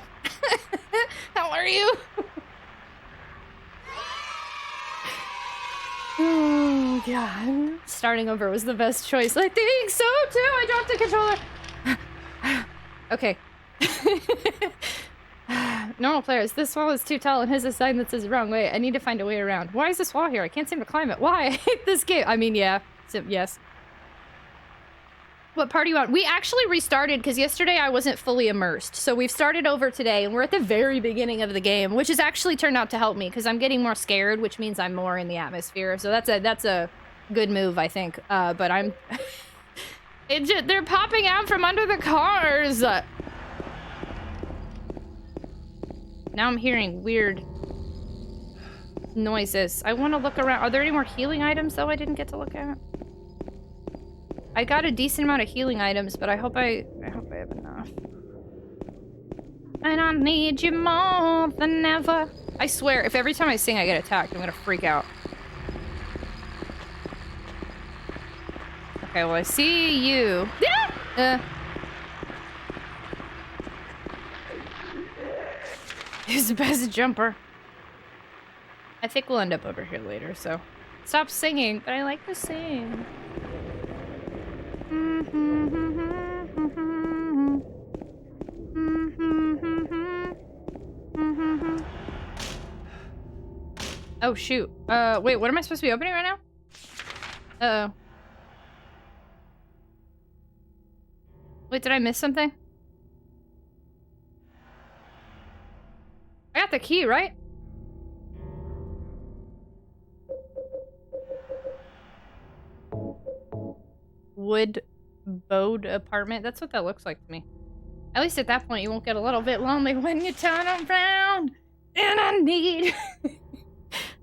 S1: How are you? Oh, God. Starting over was the best choice. I think so, too. I dropped the controller. Okay. Normal players, this wall is too tall and his assignment is the wrong way. I need to find a way around. Why is this wall here? I can't seem to climb it. Why? I hate this game. I mean, yeah. So, yes. What part are you on? We actually restarted because yesterday I wasn't fully immersed. So we've started over today and we're at the very beginning of the game, which has actually turned out to help me because I'm getting more scared, which means I'm more in the atmosphere. So that's a good move, I think. But I'm... they're popping out from under the cars. Now I'm hearing weird noises. I want to look around. Are there any more healing items, though, I didn't get to look at? I got a decent amount of healing items, but I hope I have enough. And I need you more than ever. I swear, if every time I sing I get attacked, I'm gonna freak out. Okay, well, I see you. Yeah! He's the best jumper. I think we'll end up over here later, so... Stop singing, but I like to sing. Oh, shoot. Wait, what am I supposed to be opening right now? Uh-oh. Wait, did I miss something? I got the key, right? Wood Bode apartment. That's what that looks like to me. At least at that point, you won't get a little bit lonely when you turn around. And I need...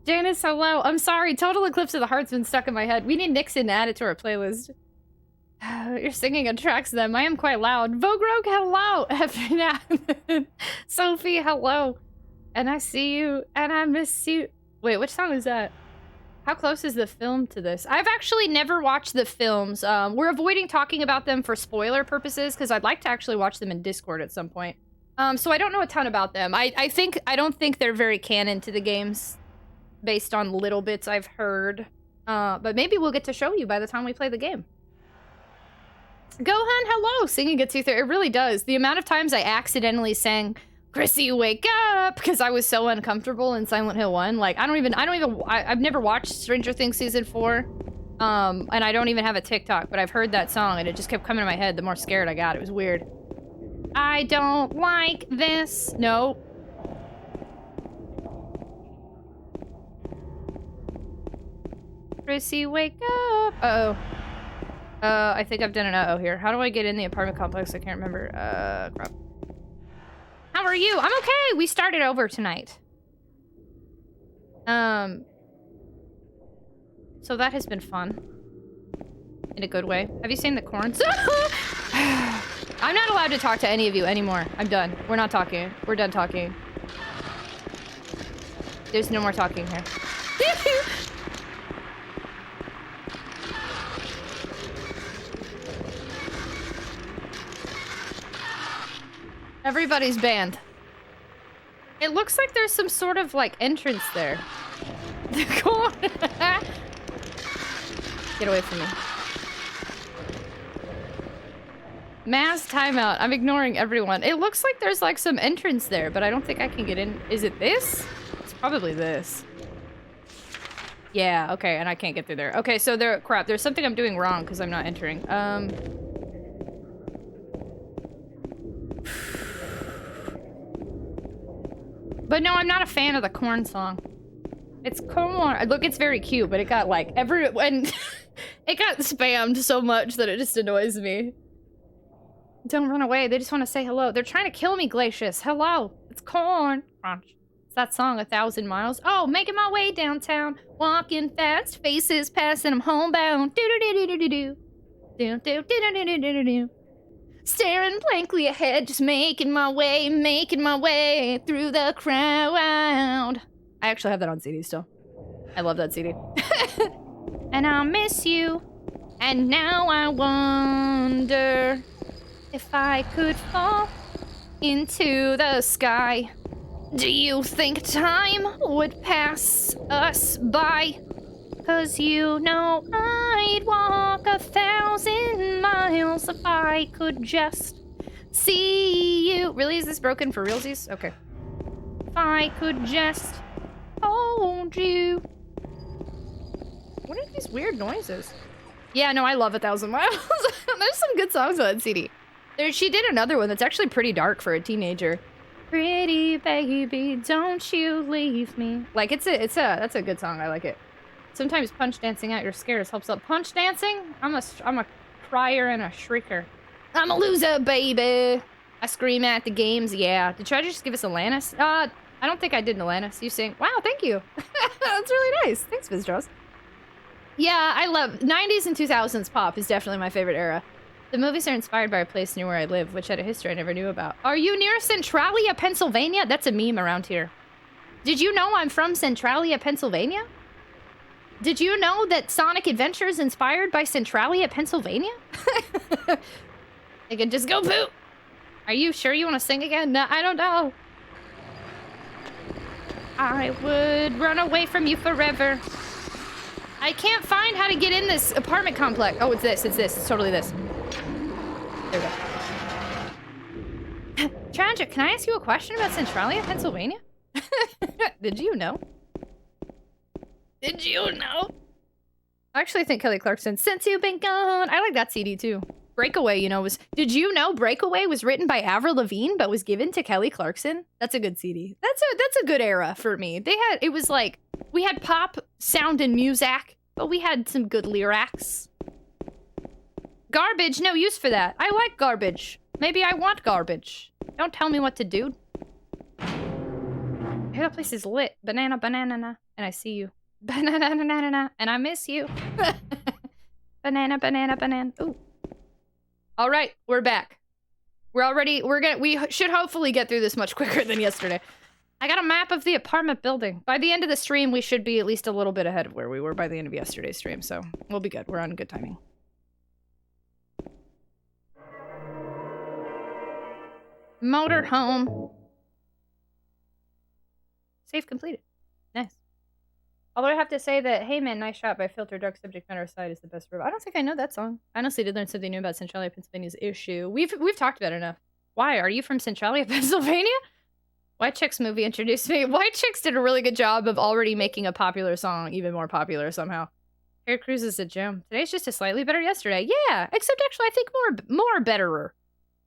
S1: Janice, hello. I'm sorry. Total Eclipse of the Heart's been stuck in my head. We need Nixon to add it to our playlist. Your singing attracts them. I am quite loud. Vogue Rogue, hello. Sophie, hello. And I see you, and I miss you. Wait, which song is that? How close is the film to this? I've actually never watched the films. We're avoiding talking about them for spoiler purposes, because I'd like to actually watch them in Discord at some point. So I don't know a ton about them. I don't think they're very canon to the games, based on little bits I've heard. But maybe we'll get to show you by the time we play the game. Gohan, hello! Singing gets you through. It really does. The amount of times I accidentally sang Chrissy, wake up! Because I was so uncomfortable in Silent Hill 1. Like, I've never watched Stranger Things Season 4. And I don't even have a TikTok, but I've heard that song and it just kept coming to my head the more scared I got. It was weird. I don't like this. No. Chrissy, wake up. Uh-oh. I think I've done an uh-oh here. How do I get in the apartment complex? I can't remember. Crap. How are you? I'm okay. We started over tonight. So that has been fun. In a good way. Have you seen the corns? I'm not allowed to talk to any of you anymore. I'm done. We're not talking. We're done talking. There's no more talking here. Everybody's banned. It looks like there's some sort of, like, entrance there. Get away from me. Mass timeout. I'm ignoring everyone. It looks like there's, like, some entrance there, but I don't think I can get in. Is it this? It's probably this. Yeah, okay, and I can't get through there. Okay, so there- crap, there's something I'm doing wrong because I'm not entering. But no, I'm not a fan of the corn song. It's corn. Look, it's very cute, but it got like it got spammed so much that it just annoys me. Don't run away. They just want to say hello. They're trying to kill me, Glacius. Hello. It's corn. Crunch. It's that song, 1,000 Miles. Oh, making my way downtown. Walking fast. Faces passing. I'm homebound. Do-do-do-do-do-do-do. Do-do-do-do-do-do-do-do. Staring blankly ahead, just making my way through the crowd. I actually have that on CD still. I love that CD. And I miss you. And now I wonder if I could fall into the sky. Do you think time would pass us by? 'Cause you know I'd walk 1,000 miles if I could just see you. Really? Is this broken for realsies? Okay. If I could just hold you. What are these weird noises? Yeah, no, I love 1,000 Miles. There's some good songs on that CD. She did another one that's actually pretty dark for a teenager. Pretty baby, don't you leave me. Like, that's a good song. I like it. Sometimes punch dancing out your scares helps out. Punch dancing? I'm a crier and a shrieker. I'm a loser, baby. I scream at the games, yeah. Did Tragic just give us Alanis? I don't think I did an Alanis. You sing. Wow, thank you. That's really nice. Thanks, Vizdraws. Yeah, I love 90s and 2000s pop is definitely my favorite era. The movies are inspired by a place near where I live, which had a history I never knew about. Are you near Centralia, Pennsylvania? That's a meme around here. Did you know I'm from Centralia, Pennsylvania? Did you know that Sonic Adventure is inspired by Centralia, Pennsylvania? I can just go poop. Are you sure you want to sing again? No, I don't know. I would run away from you forever. I can't find how to get in this apartment complex. Oh, it's this. It's totally this. There we go. Tragic, can I ask you a question about Centralia, Pennsylvania? Did you know? Did you know? I actually think Kelly Clarkson, Since You've Been Gone. I like that CD too. Breakaway, you know, was... Did you know Breakaway was written by Avril Lavigne, but was given to Kelly Clarkson? That's a good CD. That's a good era for me. It was like, we had pop sound and music, but we had some good lyrics. Garbage, no use for that. I like garbage. Maybe I want garbage. Don't tell me what to do. Hey, that place is lit. Banana, banana, and I see you. Banana, banana, and I miss you. Banana, banana, banana. Ooh. All right, we're back. We should hopefully get through this much quicker than yesterday. I got a map of the apartment building. By the end of the stream, we should be at least a little bit ahead of where we were by the end of yesterday's stream, so we'll be good. We're on good timing. Motorhome. Save completed. Nice. Although I have to say that Hey Man, Nice Shot by Filter Dark Subject Matter Aside is the best riff. I don't think I know that song. I honestly did learn something new about Centralia, Pennsylvania's issue. We've talked about it enough. Why? Are you from Centralia, Pennsylvania? White Chicks movie introduced me. White Chicks did a really good job of already making a popular song even more popular somehow. Hair Cruise is a gem. Today's just a slightly better yesterday. Yeah, except actually I think more betterer.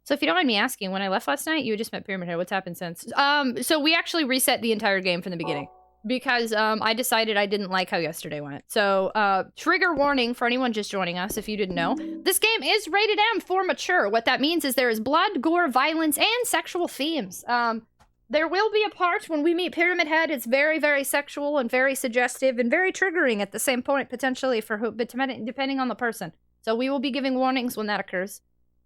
S1: So if you don't mind me asking, when I left last night, you had just met Pyramid Head. What's happened since? So we actually reset the entire game from the beginning. because I decided I didn't like how yesterday went. So, trigger warning for anyone just joining us, if you didn't know. This game is rated M for mature. What that means is there is blood, gore, violence, and sexual themes. There will be a part when we meet Pyramid Head. It's very, very sexual and very suggestive and very triggering at the same point, potentially, for who, but depending on the person. So we will be giving warnings when that occurs.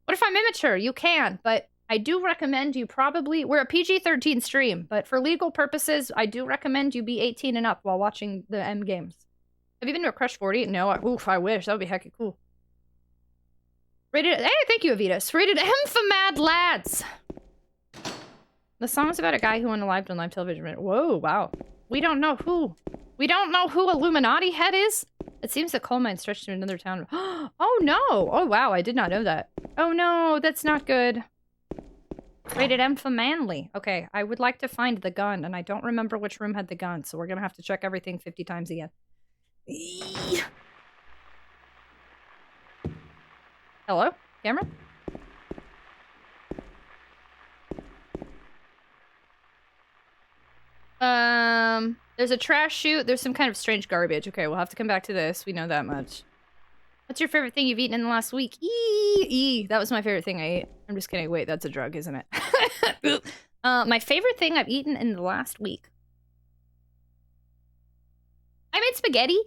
S1: What if I'm immature? You can, but I do recommend you probably... We're a PG-13 stream, but for legal purposes, I do recommend you be 18 and up while watching the M games. Have you been to a Crush 40? No. Oof, I wish. That would be hecky cool. Rated... Hey, thank you, Avitas. Rated M for Mad Lads. The song's about a guy who went live on live television. Whoa, wow. We don't know who. We don't know who Illuminati Head is? It seems the coal mine stretched to another town. Oh, no. Oh, wow. I did not know that. Oh, no. That's not good. Rated M for manly. Okay, I would like to find the gun, and I don't remember which room had the gun, so we're gonna have to check everything 50 times again. Hello? Camera? There's a trash chute. There's some kind of strange garbage. Okay, we'll have to come back to this. We know that much. What's your favorite thing you've eaten in the last week? That was my favorite thing I ate. I'm just kidding. Wait, that's a drug, isn't it? My favorite thing I've eaten in the last week. I made spaghetti.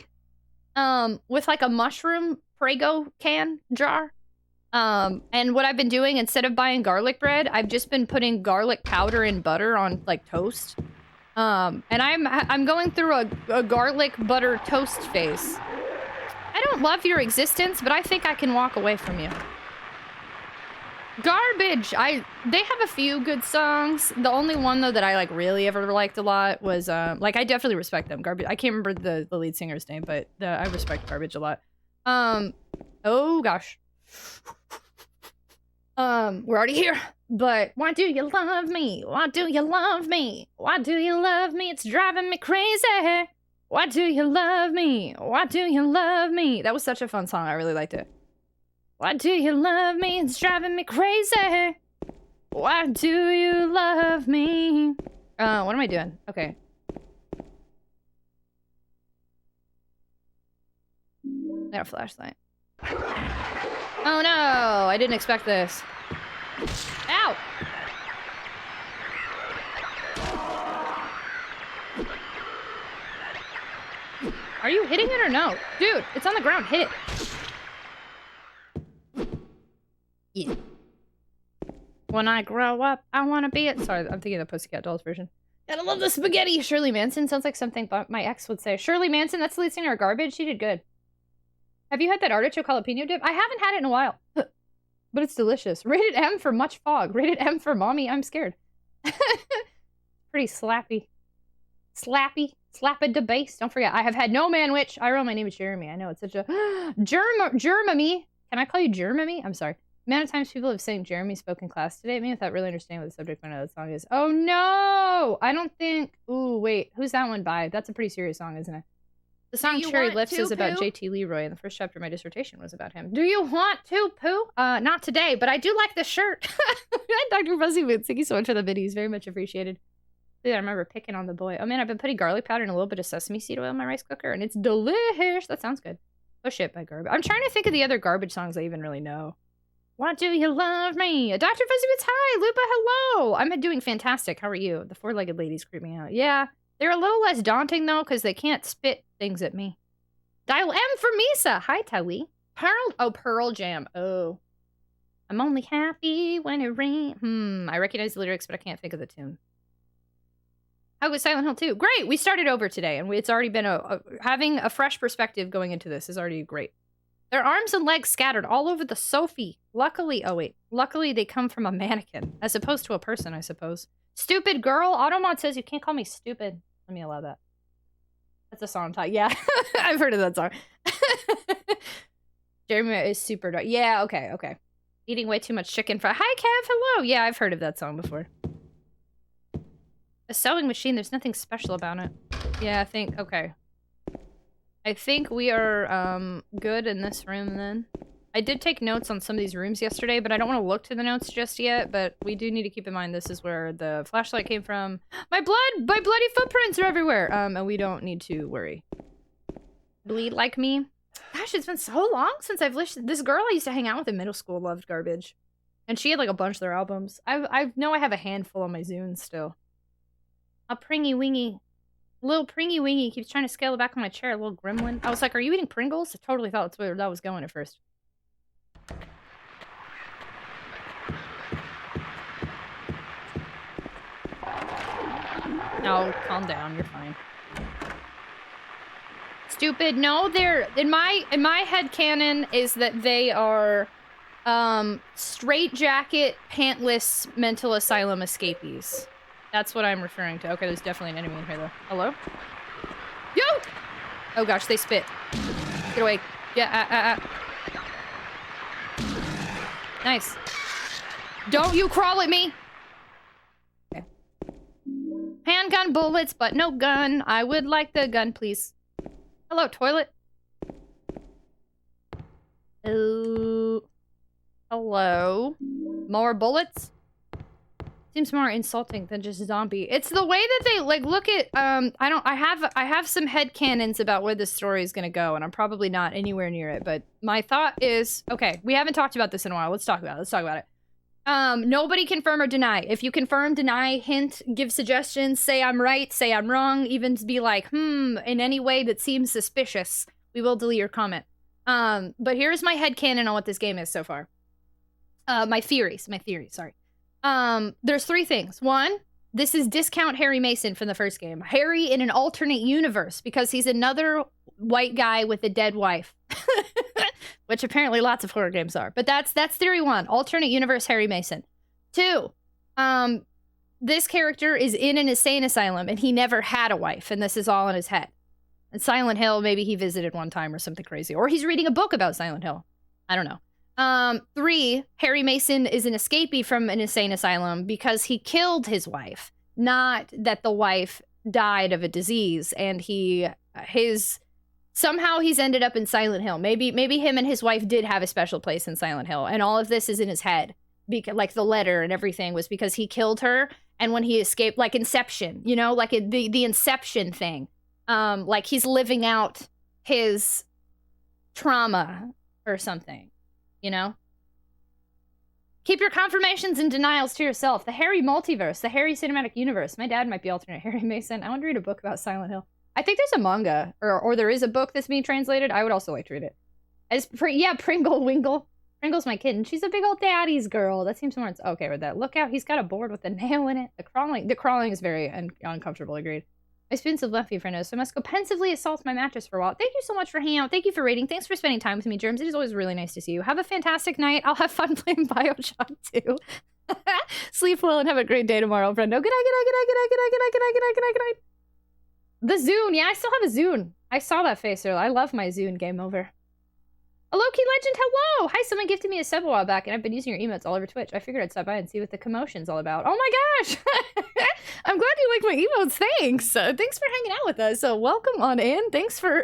S1: With like a mushroom Prego can jar. And what I've been doing, instead of buying garlic bread, I've just been putting garlic powder and butter on like toast. And I'm going through a garlic butter toast phase. I don't love your existence, but I think I can walk away from you. Garbage! They have a few good songs. The only one, though, that I, like, really ever liked a lot was, like, I definitely respect them. Garbage. I can't remember the lead singer's name, but I respect Garbage a lot. Oh, gosh. We're already here. But why do you love me? Why do you love me? Why do you love me? It's driving me crazy. Why do you love me? Why do you love me? That was such a fun song. I really liked it. Why do you love me? It's driving me crazy. Why do you love me? What am I doing? Okay. I got a flashlight. Oh no! I didn't expect this. Ow! Are you hitting it or no? Dude, it's on the ground. Hit it. Yeah. When I grow up, I want to be it. Sorry, I'm thinking of the Pussycat Dolls version. Gotta love the spaghetti. Shirley Manson sounds like something my ex would say. Shirley Manson, that's the lead singer of Garbage. She did good. Have you had that artichoke jalapeno dip? I haven't had it in a while. But it's delicious. Rated M for much fog. Rated M for mommy, I'm scared. Pretty slappy. Slappy. Slappid to base. Don't forget, I have had no man witch. I wrote my name is Jeremy. I know, it's such a... Jeremy. Can I call you Jeremy? I'm sorry. The amount of times people have sang Jeremy spoke in class today, me without really understanding what the subject matter of that song is. Oh no! I don't think... Ooh, wait. Who's that one by? That's a pretty serious song, isn't it? The song Cherry Lips is about JT Leroy, and the first chapter of my dissertation was about him. Do you want to poo? Not today, but I do like the shirt. Dr. Fuzzy Boots, thank you so much for the videos. Very much appreciated. Dude, I remember picking on the boy. Oh man, I've been putting garlic powder and a little bit of sesame seed oil in my rice cooker, and it's delicious. That sounds good. Push It by Garbage. I'm trying to think of the other Garbage songs I even really know. Why do you love me? Dr. Fuzzy Boots, hi. Lupa, hello. I'm doing fantastic. How are you? The four-legged ladies creep me out. Yeah. They're a little less daunting, though, because they can't spit things at me. Dial M for Misa. Hi, Towie. Pearl Jam. Oh. I'm only happy when it rains. I recognize the lyrics, but I can't think of the tune. How was Silent Hill 2? Great! We started over today, and it's already been having a fresh perspective going into this is already great. Their arms and legs scattered all over the Sophie. Luckily, oh wait. Luckily, they come from a mannequin, as opposed to a person, I suppose. Stupid girl. Automod says you can't call me stupid. Let me allow that. That's a song title. Yeah, I've heard of that song. Jeremy is super dark. Yeah, okay. Eating way too much chicken fry. Hi, Kev. Hello. Yeah, I've heard of that song before. A sewing machine. There's nothing special about it. Yeah, I think we are good in this room then. I did take notes on some of these rooms yesterday, but I don't want to look to the notes just yet. But we do need to keep in mind this is where the flashlight came from. My bloody footprints are everywhere. And we don't need to worry. Bleed like me. Gosh, it's been so long since I've listened. This girl I used to hang out with in middle school loved Garbage. And she had like a bunch of their albums. I know I have a handful on my Zune still. A pringy wingy. Little pringy wingy keeps trying to scale back on my chair, a little gremlin. I was like, are you eating Pringles? I totally thought that's where that was going at first. No, calm down, you're fine. Stupid. No, they're in my headcanon is that they are straitjacket, pantless mental asylum escapees. That's what I'm referring to. Okay, there's definitely an enemy in here, though. Hello? Yo! Oh, gosh, they spit. Get away. Yeah, Nice. Don't you crawl at me! Okay. Handgun bullets, but no gun. I would like the gun, please. Hello, toilet. Oh. Hello. More bullets? Seems more insulting than just zombie. It's the way that they like look at I have some headcanons about where this story is gonna go, and I'm probably not anywhere near it, but my thought is okay, we haven't talked about this in a while. Let's talk about it. Nobody confirm or deny. If you confirm, deny, hint, give suggestions, say I'm right, say I'm wrong, even to be like, in any way that seems suspicious, we will delete your comment. But here's my headcanon on what this game is so far. My theories, sorry. There's three things. One, this is discount Harry Mason from the first game. Harry in an alternate universe because he's another white guy with a dead wife. Which apparently lots of horror games are. But that's theory one. Alternate universe Harry Mason. Two, this character is in an insane asylum and he never had a wife and this is all in his head. And Silent Hill, maybe he visited one time or something crazy. Or he's reading a book about Silent Hill. I don't know. Three, Harry Mason is an escapee from an insane asylum because he killed his wife. Not that the wife died of a disease and somehow he's ended up in Silent Hill. Maybe him and his wife did have a special place in Silent Hill and all of this is in his head. Like the letter and everything was because he killed her and when he escaped, like Inception, you know, like the Inception thing. Like he's living out his trauma or something. You know? Keep your confirmations and denials to yourself. The Harry multiverse, the Harry cinematic universe. My dad might be alternate Harry Mason. I want to read a book about Silent Hill. I think there's a manga, or there is a book that's being translated. I would also like to read it. Yeah, Pringle Wingle. Pringle's my kitten. She's a big old daddy's girl. That seems more okay with that. Look out, he's got a board with a nail in it. The crawling is very uncomfortable, agreed. My spoons have left me for no, so I must go pensively assault my mattress for a while. Thank you so much for hanging out. Thank you for rating. Thanks for spending time with me, Germs. It is always really nice to see you. Have a fantastic night. I'll have fun playing Bioshock too. Sleep well and have a great day tomorrow, friendo. Good night. The Zune. Yeah, I still have a Zune. I saw that face earlier. I love my Zune. Game over. A Loki Legend, hello! Hi, someone gifted me a sub a while back, and I've been using your emotes all over Twitch. I figured I'd stop by and see what the commotion's all about. Oh my gosh! I'm glad you like my emotes, thanks! Thanks for hanging out with us, so welcome on in. Thanks for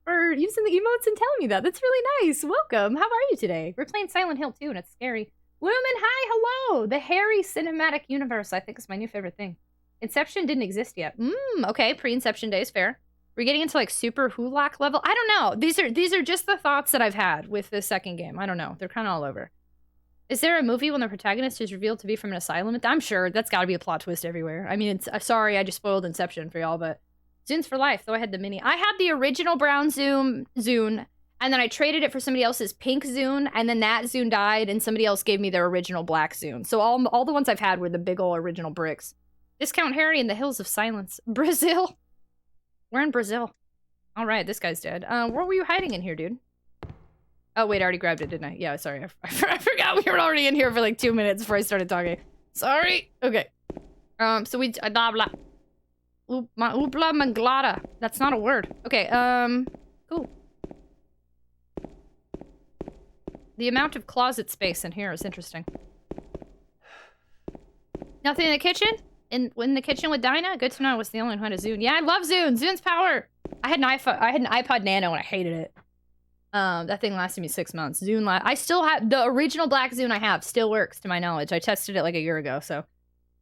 S1: using the emotes and telling me that. That's really nice. Welcome. How are you today? We're playing Silent Hill 2, and it's scary. Lumen, hi, hello! The Harry cinematic universe, I think, is my new favorite thing. Inception didn't exist yet. Okay, pre-Inception days, fair. We're getting into like super Hulak level. I don't know. These are just the thoughts that I've had with the second game. I don't know. They're kind of all over. Is there a movie when the protagonist is revealed to be from an asylum? I'm sure that's got to be a plot twist everywhere. I mean, it's sorry, I just spoiled Inception for y'all, but Zune's for life. Though I had the mini. I had the original brown Zune, and then I traded it for somebody else's pink Zune, and then that Zune died, and somebody else gave me their original black Zune. So all the ones I've had were the big ol' original bricks. Discount Harry in the Hills of Silence. Brazil. We're in Brazil. All right, this guy's dead. What were you hiding in here, dude? Oh, wait, I already grabbed it, didn't I? Yeah, sorry. I forgot we were already in here for like 2 minutes before I started talking. Sorry. Okay. So we... blah, blah. Oobla manglada. That's not a word. Okay, cool. The amount of closet space in here is interesting. Nothing in the kitchen? In the kitchen with Dinah? Good to know. I was the only one who had a Zune. Yeah, I love Zune. Zune's power. I had an iPod Nano and I hated it. That thing lasted me 6 months. Zune, I still have the original black Zune I have, still works to my knowledge. I tested it like a year ago, so.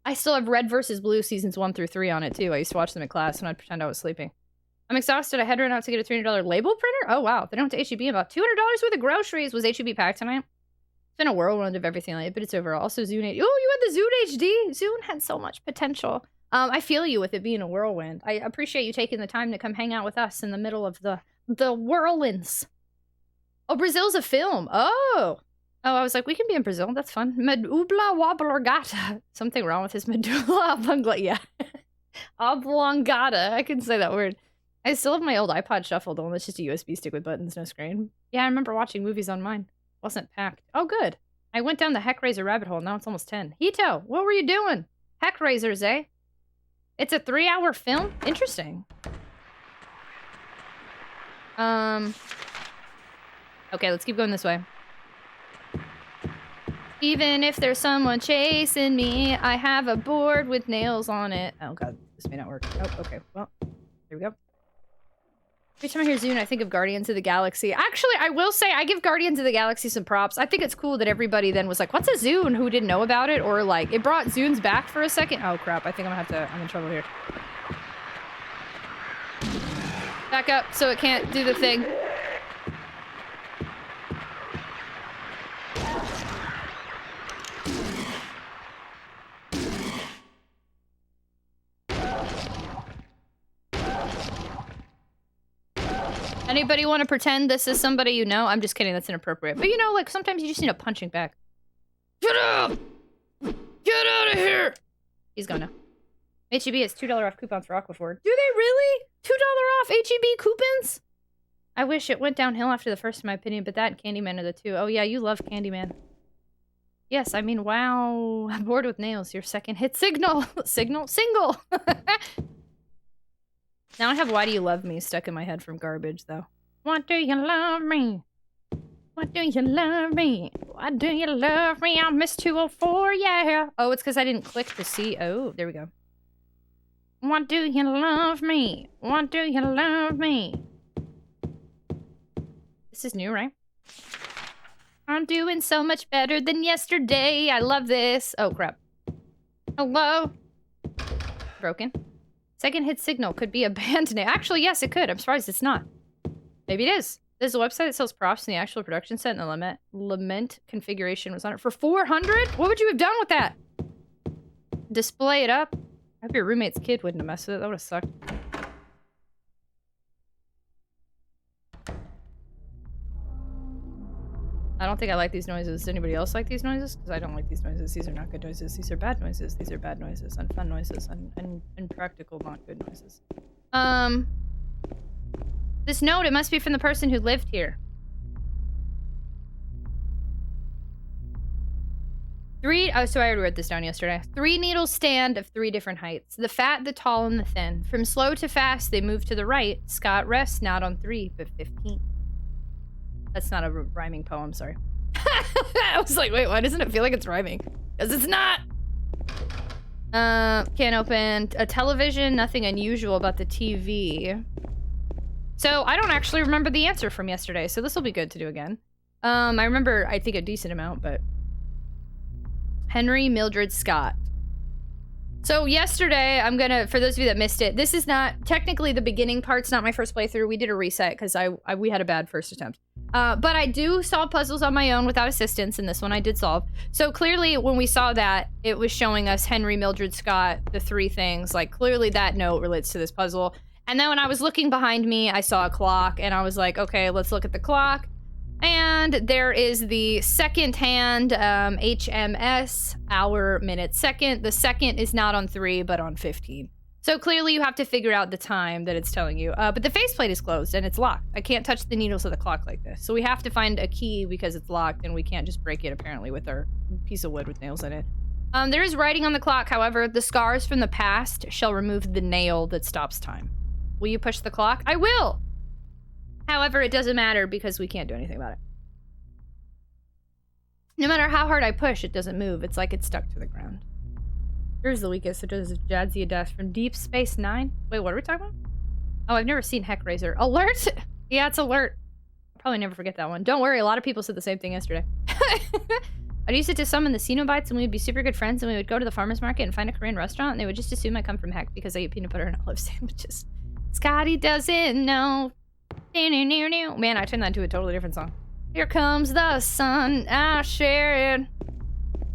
S1: I still have Red vs. Blue seasons 1 through 3 on it too. I used to watch them in class and I'd pretend I was sleeping. I'm exhausted. I had to run out to get a $300 label printer. Oh wow, they don't have to HEB about $200 worth of groceries. Was HEB packed tonight? It's been a whirlwind of everything lately, but it's over. Also Zune. Oh, you had the Zune HD. Zune had so much potential. I feel you with it being a whirlwind. I appreciate you taking the time to come hang out with us in the middle of the whirlwinds. Oh, Brazil's a film. Oh, I was like, we can be in Brazil. That's fun. Medulla oblongata. Something wrong with his medulla oblongata. Yeah. Oblongata. I can say that word. I still have my old iPod Shuffle, the one that's just a USB stick with buttons, no screen. Yeah, I remember watching movies on mine. Wasn't packed. Oh, good. I went down the Heckraiser rabbit hole. Now it's almost 10. Hito, what were you doing? Heckraisers, eh? It's a 3-hour film? Interesting. Okay, let's keep going this way. Even if there's someone chasing me, I have a board with nails on it. Oh god, this may not work. Oh, okay. Well, here we go. Every time I hear Zune, I think of Guardians of the Galaxy. Actually, I will say, I give Guardians of the Galaxy some props. I think it's cool that everybody then was like, what's a Zune? Who didn't know about it? Or like, it brought Zunes back for a second. Oh crap, I think I'm in trouble here. Back up so it can't do the thing. Anybody want to pretend this is somebody you know? I'm just kidding, that's inappropriate. But you know, like, sometimes you just need a punching back. Get up! Get out of here! He's gone now. HEB has $2 off coupons for Aquaphor. Do they really? $2 off HEB coupons? I wish it went downhill after the first, in my opinion, but that and Candyman are the two. Oh yeah, you love Candyman. Yes, I mean, wow. I'm bored with nails. Your second hit signal. Single. Now I have Why Do You Love Me stuck in my head from garbage, though. Why do you love me? Why do you love me? Why do you love me? I miss 204, yeah. Oh, it's because I didn't click to see. Oh, there we go. Why do you love me? Why do you love me? This is new, right? I'm doing so much better than yesterday. I love this. Oh, crap. Hello? Broken. Second hit signal could be a band name. Actually, yes, it could. I'm surprised it's not. Maybe it is. There's a website that sells props in the actual production set, and the lament configuration was on it for 400. What would you have done with that? Display it up. I hope your roommate's kid wouldn't have messed with it. That would have sucked. I don't think I like these noises. Does anybody else like these noises? Because I don't like these noises. These are not good noises. These are bad noises. These are bad noises. Unfun noises. Impractical, not good noises. This note, it must be from the person who lived here. Oh, so I already wrote this down yesterday. 3 needles stand of 3 different heights. The fat, the tall, and the thin. From slow to fast, they move to the right. Scott rests not on 3, but 15. That's not a rhyming poem, sorry. I was like, wait, why doesn't it feel like it's rhyming? Because it's not! Can't open a television, nothing unusual about the TV. So, I don't actually remember the answer from yesterday, so this will be good to do again. I remember, I think, a decent amount, but... Henry Mildred Scott. So yesterday, I'm gonna, for those of you that missed it, this is not, technically the beginning part's not my first playthrough. We did a reset because we had a bad first attempt. But I do solve puzzles on my own without assistance, and this one I did solve. So clearly, when we saw that, it was showing us Henry Mildred Scott, the 3 things. Like, clearly that note relates to this puzzle. And then when I was looking behind me, I saw a clock, and I was like, okay, let's look at the clock. And there is the second hand HMS, hour, minute, second. The second is not on 3, but on 15. So clearly you have to figure out the time that it's telling you. But the faceplate is closed and it's locked. I can't touch the needles of the clock like this. So we have to find a key because it's locked and we can't just break it apparently with our piece of wood with nails in it. There is writing on the clock, however, the scars from the past shall remove the nail that stops time. Will you push the clock? I will! However, it doesn't matter because we can't do anything about it. No matter how hard I push, it doesn't move. It's like it's stuck to the ground. Here's the weakest. It does Jadzia Dash from Deep Space Nine. Wait, what are we talking about? Oh, I've never seen Heckraiser. Alert! Yeah, it's alert. probably never forget that one. Don't worry, a lot of people said the same thing yesterday. I'd use it to summon the Cenobites, and we would be super good friends, and we would go to the farmer's market and find a Korean restaurant, and they would just assume I come from heck because I eat peanut butter and olive sandwiches. Scotty doesn't know. Man, I turned that into a totally different song. Here comes the sun, I share it.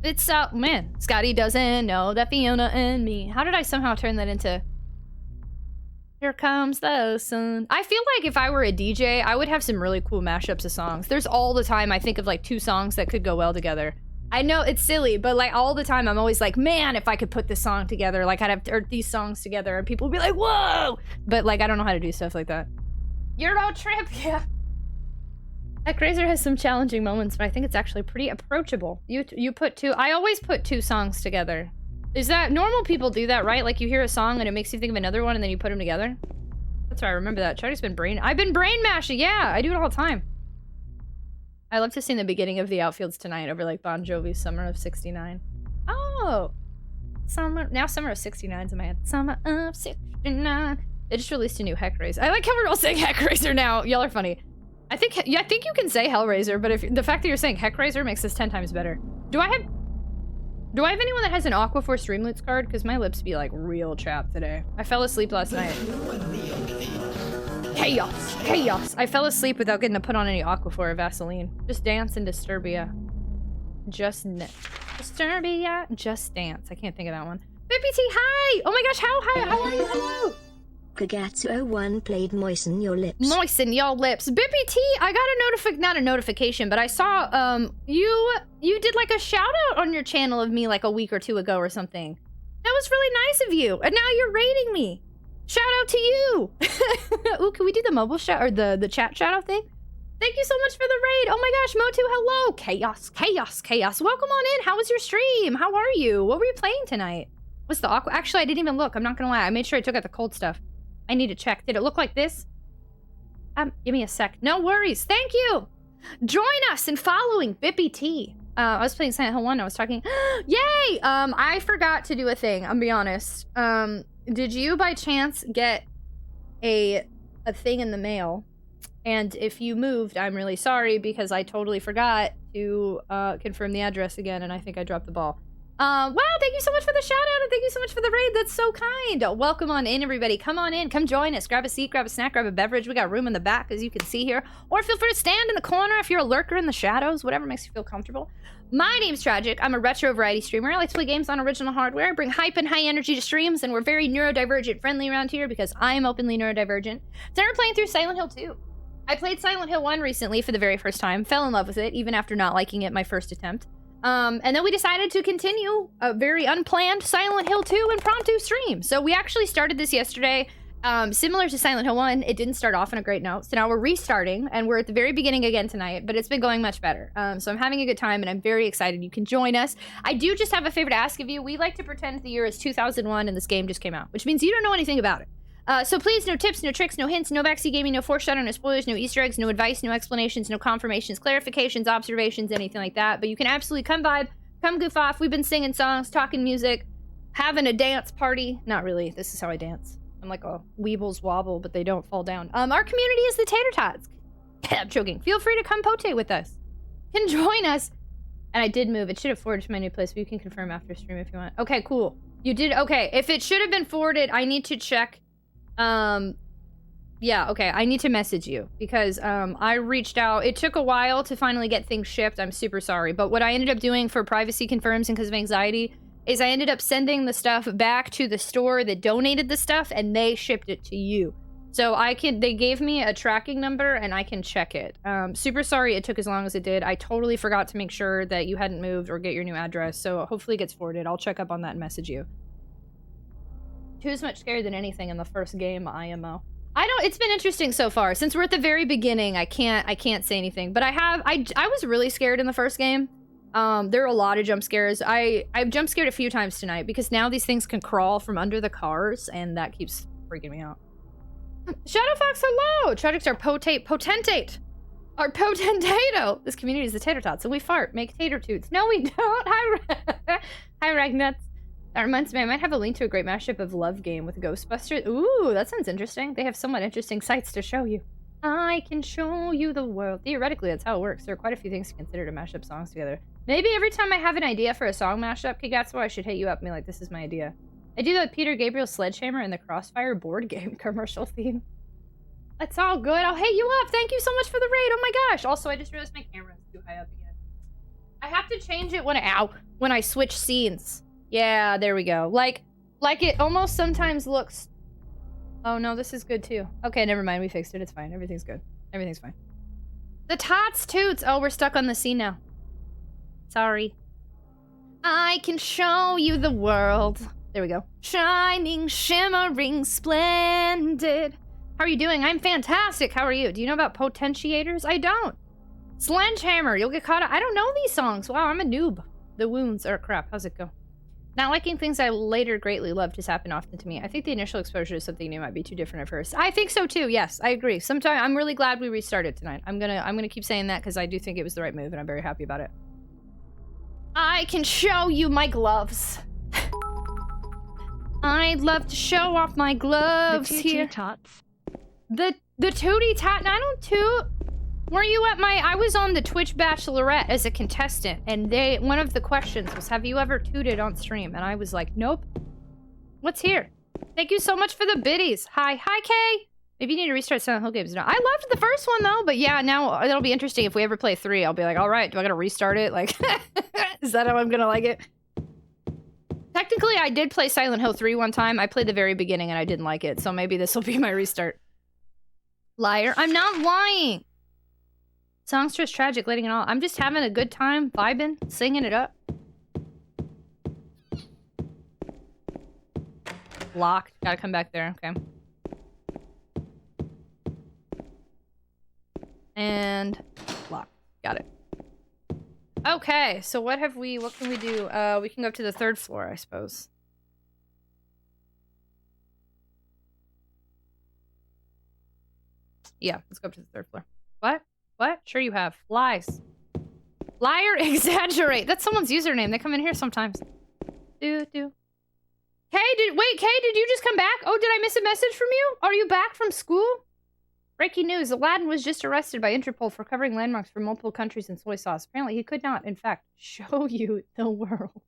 S1: It's out, man. Scotty doesn't know that Fiona and me. How did I somehow turn that into... Here comes the sun. I feel like if I were a DJ, I would have some really cool mashups of songs. There's all the time I think of like 2 songs that could go well together. I know it's silly, but like all the time I'm always like, man, if I could put this song together, like I'd have these songs together and people would be like, whoa! But like I don't know how to do stuff like that. Euro trip, yeah. That Razor has some challenging moments, but I think it's actually pretty approachable. You put 2, I always put 2 songs together. Is that, normal people do that, right? Like you hear a song and it makes you think of another one and then you put them together? That's why I remember that. I've been brain mashing, yeah! I do it all the time. I love to sing the beginning of the Outfields Tonight over like Bon Jovi's Summer of 69. Oh! Now Summer of 69's in my head. Summer of 69. They just released a new Hellraiser. I like how we're all saying Hellraiser now. Y'all are funny. I think you can say Hellraiser, but if the fact that you're saying Hellraiser makes this 10 times better. Do I have anyone that has an Aquaforce Streamloots card? Because my lips be like real chapped today. I fell asleep last night. Chaos. Chaos. I fell asleep without getting to put on any Aquaphor or Vaseline. Just dance in Disturbia. Disturbia. Just dance. I can't think of that one. BPT, hi! Oh my gosh, how are you? Hello!
S3: Kagatsu01 played Moisten Your Lips.
S1: Moisten Your Lips. BPT, I got not a notification, but I saw, you did like a shout out on your channel of me like a week or 2 ago or something. That was really nice of you, and now you're rating me. Shout out to you! Ooh, can we do the mobile shout, or the chat shout out thing? Thank you so much for the raid! Oh my gosh, Motu, hello! Chaos, chaos, chaos. Welcome on in, how was your stream? How are you? What were you playing tonight? What's the aqua? Actually, I didn't even look, I'm not gonna lie. I made sure I took out the cold stuff. I need to check. Did it look like this? Give me a sec. No worries. Thank you. Join us in following Bippy T. I was playing Silent Hill 1. I was talking. Yay! I forgot to do a thing. I'll be honest. Did you by chance get a thing in the mail? And if you moved, I'm really sorry because I totally forgot to confirm the address again, and I think I dropped the ball. Wow, thank you so much for the shout out and thank you so much for the raid. That's so kind. Welcome on in, everybody. Come on in. Come join us. Grab a seat, grab a snack, grab a beverage. We got room in the back, as you can see here. Or feel free to stand in the corner if you're a lurker in the shadows, whatever makes you feel comfortable. My name's Tragic. I'm a retro variety streamer. I like to play games on original hardware. I bring hype and high energy to streams, and we're very neurodivergent friendly around here because I am openly neurodivergent. Today we're playing through Silent Hill 2. I played Silent Hill 1 recently for the very first time. Fell in love with it, even after not liking it my first attempt. And then we decided to continue a very unplanned Silent Hill 2 impromptu stream. So we actually started this yesterday. Similar to Silent Hill 1, it didn't start off on a great note. So now we're restarting, and we're at the very beginning again tonight, but it's been going much better. So I'm having a good time, and I'm very excited you can join us. I do just have a favor to ask of you. We like to pretend the year is 2001 and this game just came out, which means you don't know anything about it. So please, no tips, no tricks, no hints, no backseat gaming, no foreshadowing, no spoilers, no Easter eggs, no advice, no explanations, no confirmations, clarifications, observations, anything like that. But you can absolutely come vibe, come goof off. We've been singing songs, talking music, having a dance party. Not really. This is how I dance. I'm like a Weebles wobble, but they don't fall down. Our community is the Tater Tots. I'm joking. Feel free to come pote with us. You can join us. And I did move. It should have forwarded to my new place, but you can confirm after stream if you want. Okay, cool. You did. Okay, if it should have been forwarded, I need to check. Yeah, okay, I need to message you because I reached out. It took a while to finally get things shipped. I'm super sorry. But what I ended up doing for privacy confirms and because of anxiety is I ended up sending the stuff back to the store that donated the stuff and they shipped it to you. So they gave me a tracking number and I can check it. Super sorry it took as long as it did. I totally forgot to make sure that you hadn't moved or get your new address. So hopefully it gets forwarded. I'll check up on that and message you. Who's much scarier than anything in the first game, IMO? It's been interesting so far. Since we're at the very beginning, I can't say anything. But I was really scared in the first game. There are a lot of jump scares. I've jump scared a few times tonight because now these things can crawl from under the cars and that keeps freaking me out. Shadow Fox, hello! Tragics are potentate. Our potentato. This community is the Tater Tots, and we fart, make tater toots. No, we don't. Hi, Ragnuts. That reminds me, I might have a link to a great mashup of Love Game with Ghostbusters. Ooh, that sounds interesting. They have somewhat interesting sights to show you. I can show you the world. Theoretically, that's how it works. There are quite a few things to consider to mash up songs together. Maybe every time I have an idea for a song mashup, Kigatsu, I should hit you up and be like, this is my idea. I do that with Peter Gabriel's Sledgehammer and the Crossfire board game commercial theme. It's all good. I'll hit you up. Thank you so much for the raid. Oh my gosh. Also, I just realized my camera is too high up again. I have to change it when I switch scenes. Yeah, there we go. Like it almost sometimes looks... Oh no, this is good too. Okay, never mind. We fixed it. It's fine. Everything's good. Everything's fine. The tots toots. Oh, we're stuck on the scene now. Sorry. I can show you the world. There we go. Shining, shimmering, splendid. How are you doing? I'm fantastic. How are you? Do you know about potentiators? I don't. Sledgehammer. You'll get caught up. I don't know these songs. Wow, I'm a noob. The wounds are crap. How's it go? Not liking things I later greatly loved has happened often to me. I think the initial exposure to something new might be too different at first. I think so too. Yes, I agree. Sometimes I'm really glad we restarted tonight. I'm gonna keep saying that because I do think it was the right move and I'm very happy about it. I can show you my gloves. I'd love to show off my gloves here.
S2: Tots.
S1: The tootie tot. I don't toot. Were you at I was on the Twitch Bachelorette as a contestant, and one of the questions was, have you ever tooted on stream? And I was like, nope. What's here? Thank you so much for the biddies. Hi, Kay. Maybe you need to restart Silent Hill games. No, I loved the first one though, but yeah, now it'll be interesting if we ever play 3. I'll be like, all right, do I gotta restart it? Like, is that how I'm gonna like it? Technically, I did play Silent Hill 3 one time. I played the very beginning and I didn't like it, so maybe this will be my restart. Liar. I'm not lying. Song's just tragic, letting it all. I'm just having a good time, vibing, singing it up. Locked. Gotta come back there. Okay. And locked. Got it. Okay, so what can we do? We can go up to the 3rd floor, I suppose. Yeah, let's go up to the 3rd floor. What? What? Sure you have. Lies. Liar, exaggerate. That's someone's username. They come in here sometimes. Kay, did you just come back? Oh, did I miss a message from you? Are you back from school? Breaking news. Aladdin was just arrested by Interpol for covering landmarks from multiple countries in soy sauce. Apparently, he could not, in fact, show you the world.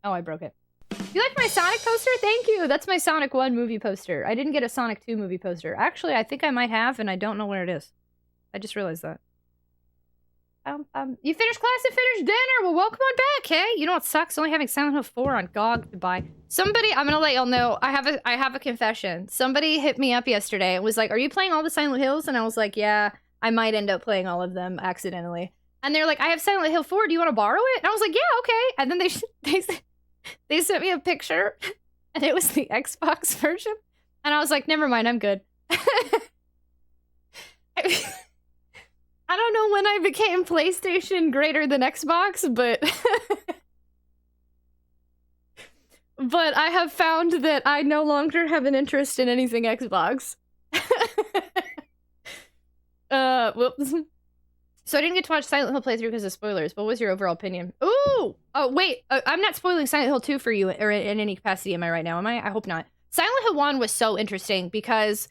S1: Oh, I broke it. You like my Sonic poster? Thank you. That's my Sonic 1 movie poster. I didn't get a Sonic 2 movie poster. Actually, I think I might have, and I don't know where it is. I just realized that. You finished class and finished dinner. Well, welcome on back, hey? You know what sucks? Only having Silent Hill 4 on GOG to buy. Somebody, I'm gonna let y'all know, I have a confession. Somebody hit me up yesterday and was like, are you playing all the Silent Hills? And I was like, yeah, I might end up playing all of them accidentally. And they're like, I have Silent Hill 4, do you want to borrow it? And I was like, yeah, okay. And then they sent me a picture, and it was the Xbox version. And I was like, never mind, I'm good. I don't know when I became PlayStation greater than Xbox, but... but I have found that I no longer have an interest in anything Xbox. Whoops. So I didn't get to watch Silent Hill playthrough because of spoilers. What was your overall opinion? Ooh! Oh, wait. I'm not spoiling Silent Hill 2 for you or in any capacity, am I right now? Am I? I hope not. Silent Hill 1 was so interesting because...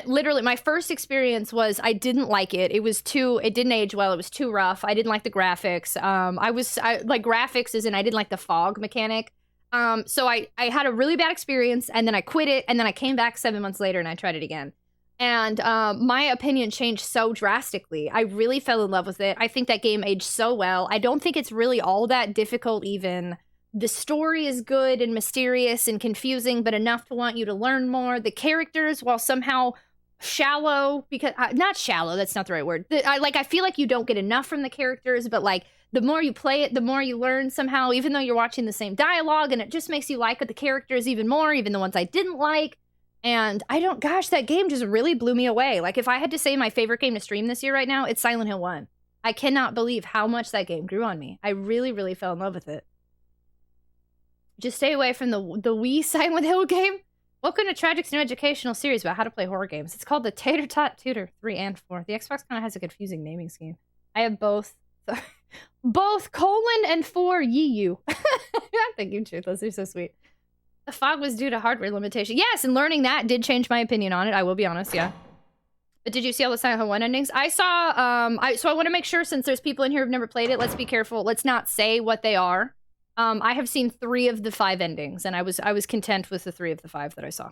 S1: literally, my first experience was I didn't like it. It didn't age well. It was too rough. I didn't like the graphics. Like graphics as in I didn't like the fog mechanic. So I had a really bad experience and then I quit it and then I came back 7 months later and I tried it again. And my opinion changed so drastically. I really fell in love with it. I think that game aged so well. I don't think it's really all that difficult even. The story is good and mysterious and confusing, but enough to want you to learn more. The characters, while somehow shallow, because not shallow, that's not the right word. I feel like you don't get enough from the characters, but like the more you play it, the more you learn somehow, even though you're watching the same dialogue, and it just makes you like the characters even more, even the ones I didn't like. And gosh, that game just really blew me away. Like if I had to say my favorite game to stream this year right now, it's Silent Hill 1. I cannot believe how much that game grew on me. I really, really fell in love with it. Just stay away from the Wii Silent Hill game. Welcome to Tragic's new educational series about how to play horror games. It's called the Tater Tot Tutor 3 and 4. The Xbox kind of has a confusing naming scheme. I have both. Both colon and 4 Yi-Yu. Thank you, Truth. Those are so sweet. The fog was due to hardware limitation. Yes, and learning that did change my opinion on it. I will be honest, yeah. But did you see all the Silent Hill 1 endings? I saw, so I want to make sure, since there's people in here who've never played it, let's be careful. Let's not say what they are. I have seen 3 of the 5 endings, and I was content with the 3 of the 5 that I saw.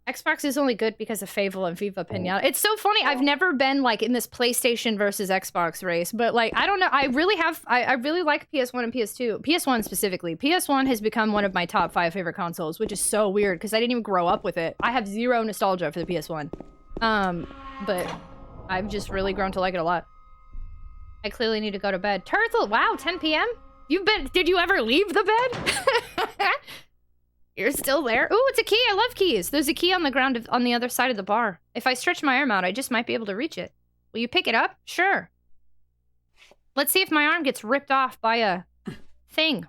S1: Xbox is only good because of Fable and Viva Pinata. It's so funny. I've never been like in this PlayStation versus Xbox race, but like I don't know. I really have. I really like PS1 and PS2. PS1 specifically. PS1 has become one of my top 5 favorite consoles, which is so weird because I didn't even grow up with it. I have zero nostalgia for the PS1, but I've just really grown to like it a lot. I clearly need to go to bed. Turtle. Wow, 10 p.m. Did you ever leave the bed? You're still there? Ooh, it's a key. I love keys. There's a key on the ground on the other side of the bar. If I stretch my arm out, I just might be able to reach it. Will you pick it up? Sure. Let's see if my arm gets ripped off by a thing.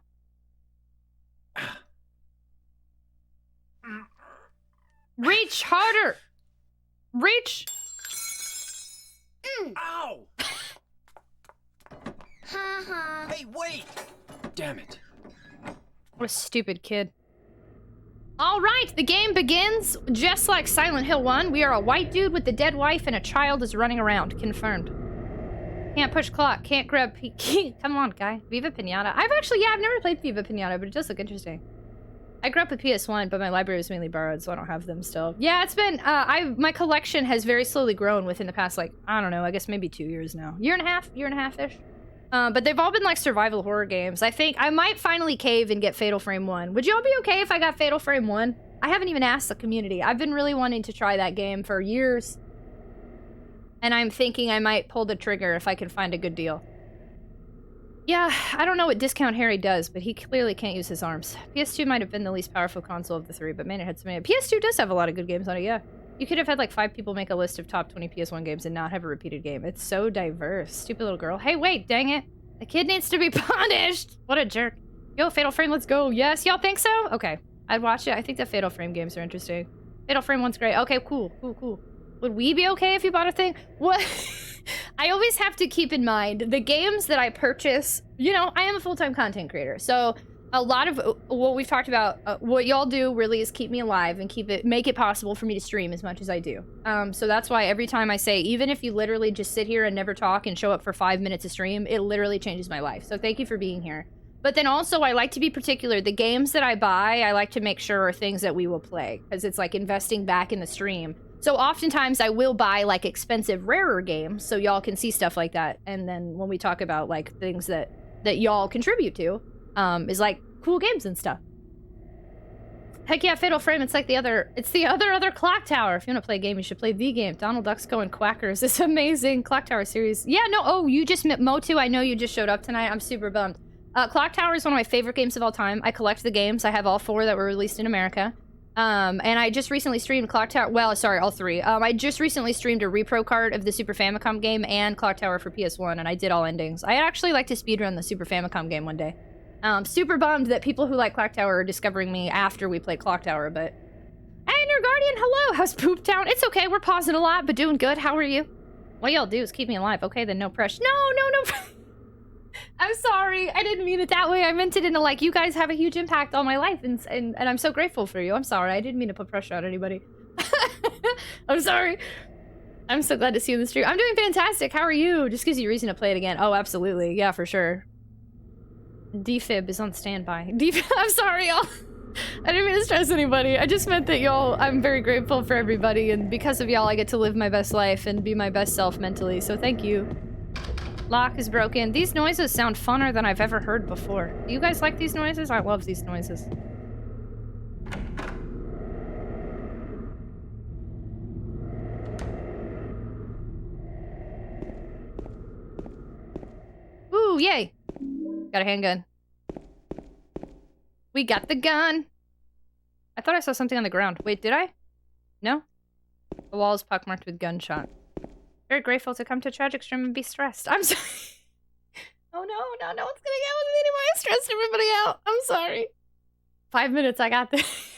S1: Reach harder. Reach.
S9: Ow! Hey, wait!
S5: Damn it.
S1: What a stupid kid. All right, the game begins just like Silent Hill 1. We are a white dude with a dead wife and a child is running around. Confirmed. Can't push clock. Can't grab key. Come on, guy. Viva Pinata. I've never played Viva Pinata, but it does look interesting. I grew up with PS1, but my library was mainly borrowed, so I don't have them still. Yeah, it's been, my collection has very slowly grown within the past, like, I don't know, I guess maybe 2 years now. Year and a half-ish. But they've all been like survival horror games. I think I might finally cave and get Fatal Frame 1. Would y'all be okay if I got Fatal Frame 1? I haven't even asked the community. I've been really wanting to try that game for years. And I'm thinking I might pull the trigger if I can find a good deal. Yeah, I don't know what Discount Harry does, but he clearly can't use his arms. PS2 might have been the least powerful console of the 3, but man, it had so many. PS2 does have a lot of good games on it, yeah. You could have had like 5 people make a list of top 20 PS1 games and not have a repeated game. It's so diverse. Stupid little girl. Hey, wait, dang it. The kid needs to be punished. What a jerk. Yo, Fatal Frame, let's go. Yes, y'all think so? Okay, I'd watch it. I think the Fatal Frame games are interesting. Fatal Frame 1's great. Okay, cool. Would we be okay if you bought a thing? What? I always have to keep in mind the games that I purchase. You know, I am a full-time content creator, so a lot of what we've talked about, what y'all do really is keep me alive and make it possible for me to stream as much as I do. So that's why every time I say, even if you literally just sit here and never talk and show up for 5 minutes to stream, it literally changes my life. So thank you for being here. But then also, I like to be particular. The games that I buy, I like to make sure are things that we will play, because it's like investing back in the stream. So oftentimes I will buy like expensive, rarer games so y'all can see stuff like that. And then when we talk about like things that y'all contribute to, is like cool games and stuff. Heck yeah, Fatal Frame, it's like the other Clock Tower. If you want to play a game, you should play the game. Donald Duck's going quackers. It's amazing. Clock Tower series. Yeah, no, oh, you just met Motu. I know you just showed up tonight. I'm super bummed. Clock Tower is one of my favorite games of all time. I collect the games. I have all 4 that were released in America. And I just recently streamed Clock Tower. Well, sorry, all 3. I just recently streamed a repro card of the Super Famicom game and Clock Tower for PS1, and I did all endings. I'd actually like to speedrun the Super Famicom game one day. Super bummed that people who like Clock Tower are discovering me after we play Clock Tower, but... Hey, New Guardian, hello! How's Poop Town? It's okay, we're pausing a lot, but doing good. How are you? What y'all do is keep me alive. Okay, then no pressure. No. I'm sorry. I didn't mean it that way. I meant it in a, like, you guys have a huge impact on my life, and I'm so grateful for you. I'm sorry. I didn't mean to put pressure on anybody. I'm sorry. I'm so glad to see you in the stream. I'm doing fantastic. How are you? Just gives you a reason to play it again. Oh, absolutely. Yeah, for sure. Defib is on standby. I'm sorry, y'all. I didn't mean to stress anybody. I just meant that y'all, I'm very grateful for everybody, and because of y'all, I get to live my best life and be my best self mentally, so thank you. Lock is broken. These noises sound funner than I've ever heard before. Do you guys like these noises? I love these noises. Ooh, yay! Got a handgun. We got the gun! I thought I saw something on the ground. Wait, did I? No? The wall is pockmarked with gunshot. Very grateful to come to Tragic Stream and be stressed. I'm sorry. Oh no, one's gonna get with me anymore. I stressed everybody out. I'm sorry. 5 minutes, I got this.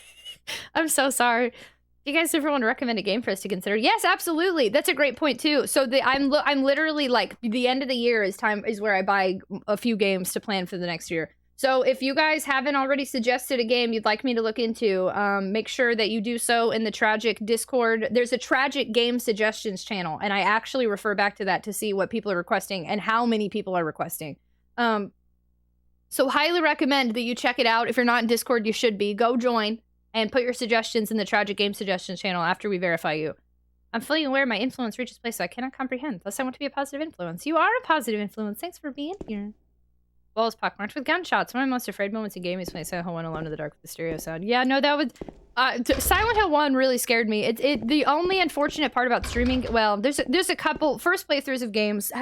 S1: I'm so sorry. Do you guys ever want to recommend a game for us to consider? Yes, absolutely. That's a great point too. So I'm literally like the end of the year is where I buy a few games to plan for the next year. So if you guys haven't already suggested a game you'd like me to look into, make sure that you do so in the Tragic Discord. There's a Tragic Game Suggestions channel, and I actually refer back to that to see what people are requesting and how many people are requesting. So highly recommend that you check it out. If you're not in Discord, you should be. Go join and put your suggestions in the Tragic Game Suggestions channel after we verify you. I'm fully aware my influence reaches places I cannot comprehend. Thus, I want to be a positive influence. You are a positive influence. Thanks for being here. Well as pockmarked with gunshots. One of my most afraid moments in gaming is playing Silent Hill 1 alone in the dark with the stereo sound. Yeah, no, that would... Silent Hill 1 really scared me. The only unfortunate part about streaming... Well, there's a couple first playthroughs of games.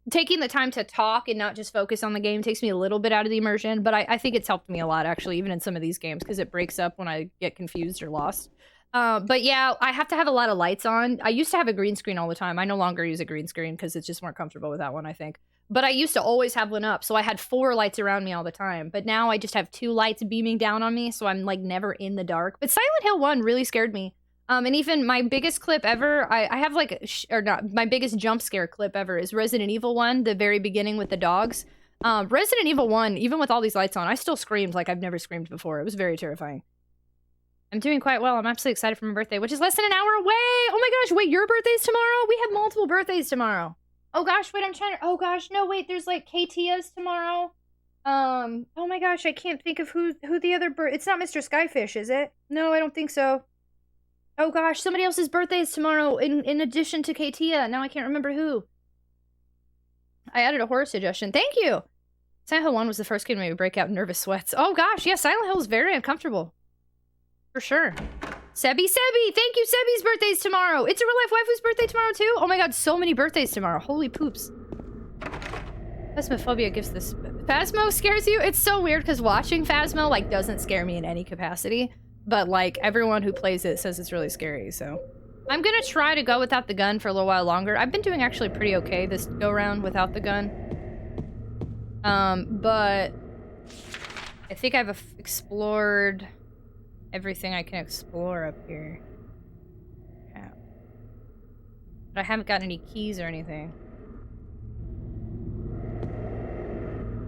S1: Taking the time to talk and not just focus on the game takes me a little bit out of the immersion, but I think it's helped me a lot, actually, even in some of these games, because it breaks up when I get confused or lost. But yeah, I have to have a lot of lights on. I used to have a green screen all the time. I no longer use a green screen because it's just more comfortable with that one, I think. But I used to always have one up, so I had 4 lights around me all the time. But now I just have 2 lights beaming down on me, so I'm like never in the dark. But Silent Hill 1 really scared me. And even my biggest clip ever, I have like, my biggest jump scare clip ever is Resident Evil 1, the very beginning with the dogs. Resident Evil 1, even with all these lights on, I still screamed like I've never screamed before. It was very terrifying. I'm doing quite well. I'm absolutely excited for my birthday, which is less than an hour away. Oh my gosh, wait, your birthday's tomorrow? We have multiple birthdays tomorrow. Oh gosh, wait, I'm trying to, oh gosh, no, wait, there's like KTia's tomorrow. Oh my gosh, I can't think of who the other it's not Mr. Skyfish, is it? No, I don't think so. Oh gosh, somebody else's birthday is tomorrow in addition to Katia. Now I can't remember who. I added a horror suggestion. Thank you! Silent Hill 1 was the first game to make me break out nervous sweats. Oh gosh, yeah, Silent Hill is very uncomfortable. For sure. Sebi, thank you! Sebi's birthday's tomorrow! It's a real-life waifu's birthday tomorrow too? Oh my god, so many birthdays tomorrow. Holy poops. Phasmophobia gives this... Phasmo scares you? It's so weird because watching Phasmo, like, doesn't scare me in any capacity. But, like, everyone who plays it says it's really scary, so... I'm gonna try to go without the gun for a little while longer. I've been doing actually pretty okay this go-round without the gun. But... I think I've explored everything I can explore up here. Yeah. But I haven't gotten any keys or anything.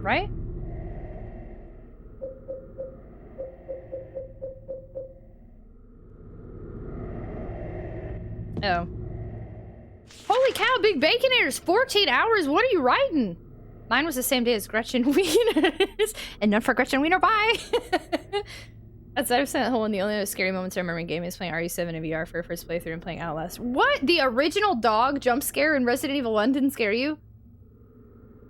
S1: Right? Oh. Holy cow, Big Baconators! 14 hours? What are you writing? Mine was the same day as Gretchen Wieners. And none for Gretchen Wiener, bye! That's I've sent home. The only other scary moments I remember in gaming is playing RE7 in VR for a first playthrough and playing Outlast. What? The original dog jump scare in Resident Evil 1 didn't scare you?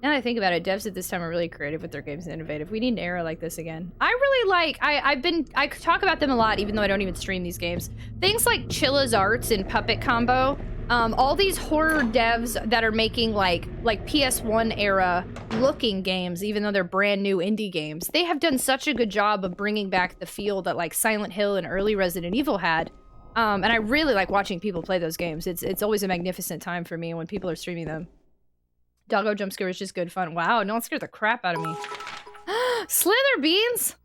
S1: Now that I think about it, devs at this time are really creative with their games and innovative. We need an era like this again. I really like, I talk about them a lot even though I don't even stream these games. Things like Chilla's Arts and Puppet Combo, all these horror devs that are making like PS1 era looking games, even though they're brand new indie games, they have done such a good job of bringing back the feel that like Silent Hill and early Resident Evil had. And I really like watching people play those games. It's always a magnificent time for me when people are streaming them. Doggo jump scare is just good fun. Wow, no one scared the crap out of me. Slither Beans!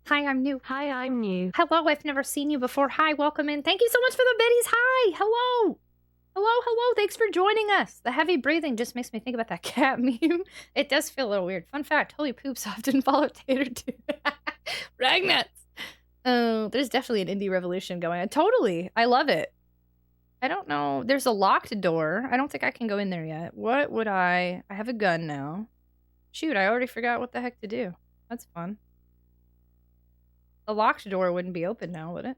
S1: Hi, I'm new.
S2: Hi, I'm new.
S1: Hello, I've never seen you before. Hi, welcome in. Thank you so much for the biddies. Hi, hello. Hello, thanks for joining us. The heavy breathing just makes me think about that cat meme. It does feel a little weird. Fun fact, holy poops often follow Tater too. Ragnuts. Oh, there's definitely an indie revolution going on. Totally, I love it. I don't know. There's a locked door. I don't think I can go in there yet. What would I have a gun now. Shoot, I already forgot what the heck to do. That's fun. The locked door wouldn't be open now, would it?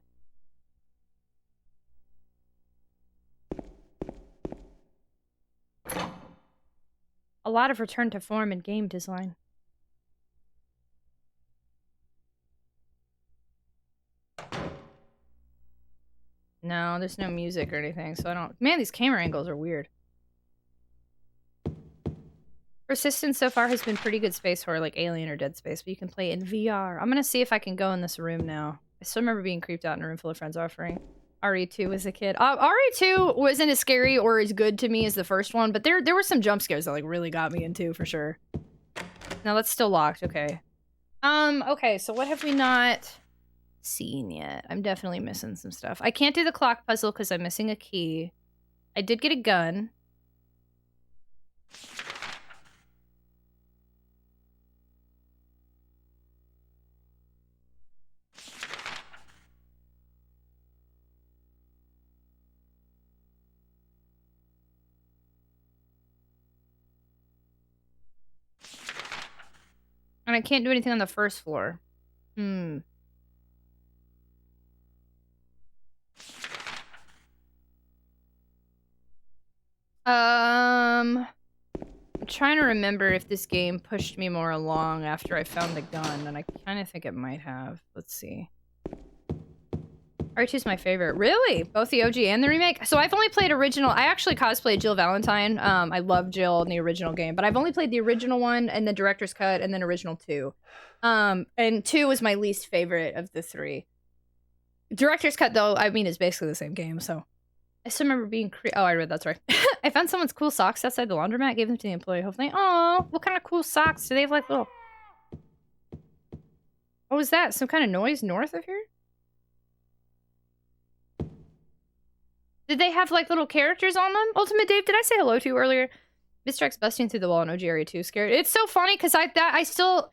S1: A lot of return to form in game design. No, there's no music or anything, so I don't... Man, these camera angles are weird. Persistence so far has been pretty good space horror, like Alien or Dead Space, but you can play in VR. I'm gonna see if I can go in this room now. I still remember being creeped out in a room full of friends offering. RE2 as a kid. RE2 wasn't as scary or as good to me as the first one, but there were some jump scares that like really got me into for sure. No, that's still locked. Okay. Okay, so what have we not seen yet? I'm definitely missing some stuff. I can't do the clock puzzle because I'm missing a key. I did get a gun. I can't do anything on the first floor. I'm trying to remember if this game pushed me more along after I found the gun, and I kind of think it might have. Let's see. R2's my favorite. Really? Both the OG and the remake? So I've only played original. I actually cosplayed Jill Valentine. I love Jill in the original game, but I've only played the original one and the director's cut and then original 2. And 2 was my least favorite of the 3. Director's cut, though, I mean, is basically the same game, so. I still remember being oh, I read that, sorry. I found someone's cool socks outside the laundromat, gave them to the employee. Hopefully, oh, what kind of cool socks? Do they have like little... What was that? Some kind of noise north of here? Did they have like little characters on them? Ultimate Dave, did I say hello to you earlier? Mr. X busting through the wall in OG Area 2 scared. It's so funny because I don't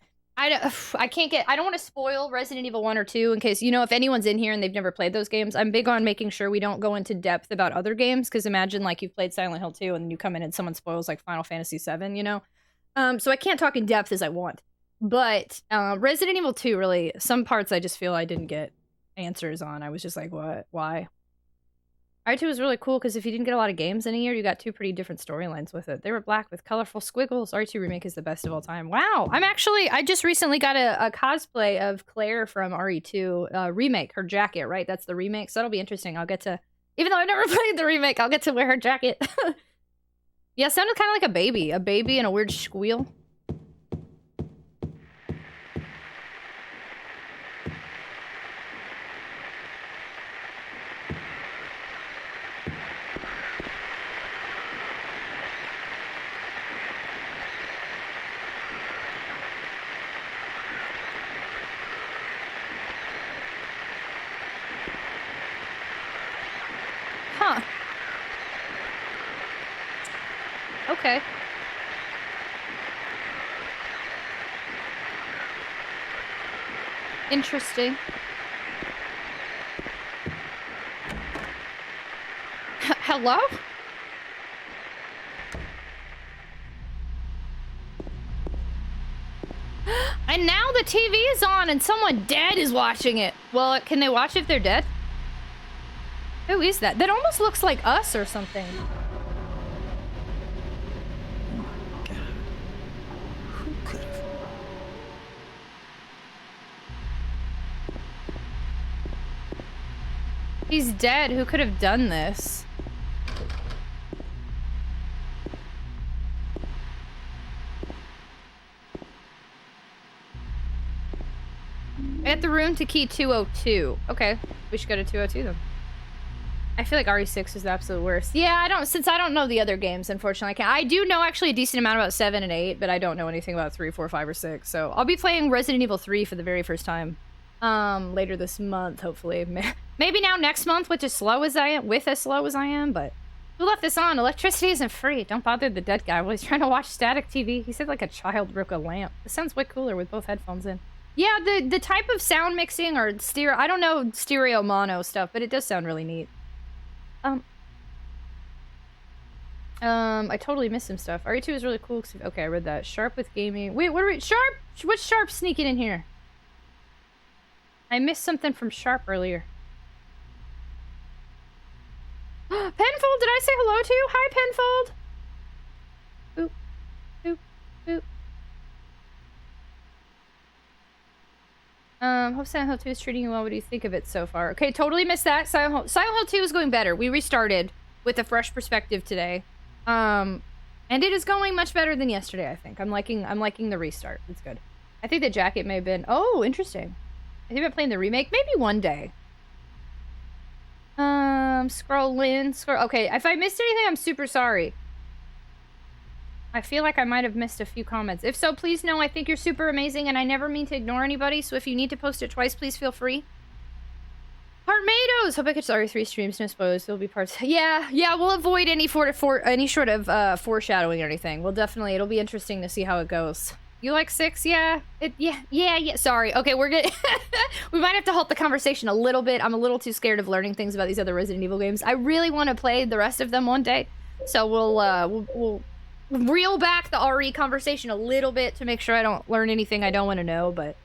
S1: want to spoil Resident Evil 1 or 2 in case, you know, if anyone's in here and they've never played those games, I'm big on making sure we don't go into depth about other games, because imagine like you've played Silent Hill 2 and you come in and someone spoils like Final Fantasy 7, you know? So I can't talk in depth as I want. But Resident Evil 2, really, some parts I just feel I didn't get answers on. I was just like, what? Why? R2 was really cool because if you didn't get a lot of games in a year, you got 2 pretty different storylines with it. They were black with colorful squiggles. R2 Remake is the best of all time. Wow! I just recently got a cosplay of Claire from RE2 Remake, her jacket, right? That's the remake, so that'll be interesting. I'll get to, even though I've never played the remake, I'll get to wear her jacket. Yeah, sounded kind of like a baby and a weird squeal. Okay. Interesting. Hello? And now the TV is on and someone dead is watching it. Well, can they watch if they're dead? Who is that? That almost looks like us or something. He's dead. Who could have done this? I got the room to key 202. Okay, we should go to 202 then. I feel like RE6 is the absolute worst. Yeah, since I don't know the other games, unfortunately. I do know actually a decent amount about 7 and 8, but I don't know anything about 3, 4, 5, or 6. So I'll be playing Resident Evil 3 for the very first time. Later this month, hopefully. Maybe now next month, as slow as I am, but who left this on? Electricity isn't free. Don't bother the dead guy while he's trying to watch static TV. He said like a child broke a lamp. It sounds way cooler with both headphones in. Yeah, the type of sound mixing or stereo, I don't know stereo mono stuff, but it does sound really neat. I totally missed some stuff. RE2 is really cool. Okay, I read that. Sharp with gaming. Wait, what are we? Sharp? What's Sharp sneaking in here? I missed something from Sharp earlier. Penfold, did I say hello to you? Hi, Penfold. Boop, boop, boop. Hope Silent Hill 2 is treating you well. What do you think of it so far? Okay, totally missed that. Silent Hill 2 is going better. We restarted with a fresh perspective today. And it is going much better than yesterday, I think. I'm liking the restart. It's good. I think the jacket may have been... Oh, interesting. I think I'm playing the remake. Maybe one day. Scroll. Okay, if I missed anything, I'm super sorry. I feel like I might have missed a few comments. If so, please know I think you're super amazing, and I never mean to ignore anybody, so if you need to post it twice, please feel free. Heartmatos! Hope I catch the RE3 streams, no spoilers. There'll be parts... Yeah, we'll avoid any sort of foreshadowing or anything. It'll be interesting to see how it goes. You like 6? Yeah. Yeah. Sorry. Okay, we're good. We might have to halt the conversation a little bit. I'm a little too scared of learning things about these other Resident Evil games. I really want to play the rest of them one day. So we'll reel back the RE conversation a little bit to make sure I don't learn anything I don't want to know, but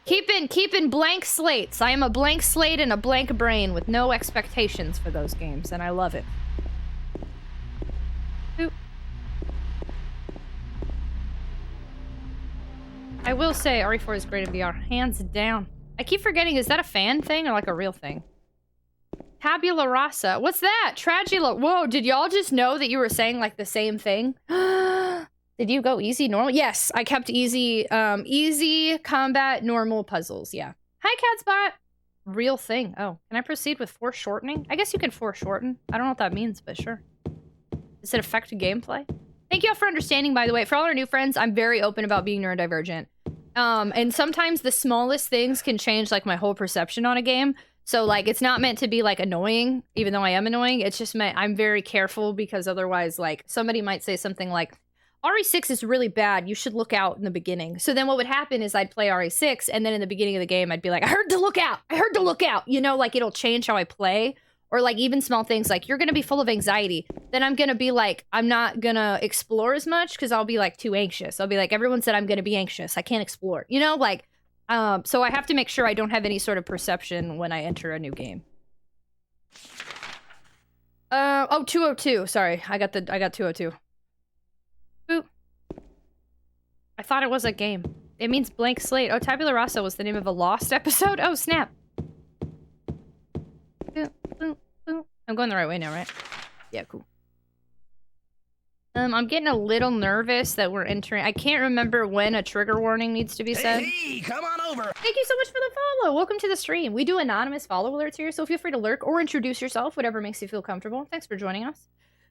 S1: keeping blank slates. I am a blank slate and a blank brain with no expectations for those games, and I love it. Oop. I will say RE4 is great in VR, hands down. I keep forgetting, is that a fan thing or like a real thing? Tabula rasa. What's that? Tragula. Whoa, did y'all just know that you were saying like the same thing? Did you go easy, normal? Yes, I kept easy, easy, combat, normal puzzles, yeah. Hi, Catspot. Real thing. Oh, can I proceed with foreshortening? I guess you can foreshorten. I don't know what that means, but sure. Does it affect gameplay? Thank you all for understanding, by the way. For all our new friends, I'm very open about being neurodivergent. And sometimes the smallest things can change like my whole perception on a game. So like, it's not meant to be like annoying, even though I am annoying. It's just meant I'm very careful because otherwise like somebody might say something like, RE6 is really bad. You should look out in the beginning. So then what would happen is I'd play RE6 and then in the beginning of the game, I'd be like, I heard to look out. I heard to look out. You know, like it'll change how I play. Or like even small things like you're going to be full of anxiety. Then I'm going to be like, I'm not going to explore as much because I'll be like too anxious. I'll be like, everyone said I'm going to be anxious. I can't explore. You know, like, so I have to make sure I don't have any sort of perception when I enter a new game. Oh, 202. Sorry, I got 202. Boop. I thought it was a game. It means blank slate. Oh, Tabula Rasa was the name of a Lost episode? Oh, snap. I'm going the right way now, right? Yeah, cool. I'm getting a little nervous that we're entering. I can't remember when a trigger warning needs to be said.
S9: Hey, come on over.
S1: Thank you so much for the follow. Welcome to the stream. We do anonymous follow alerts here, so feel free to lurk or introduce yourself, whatever makes you feel comfortable. Thanks for joining us.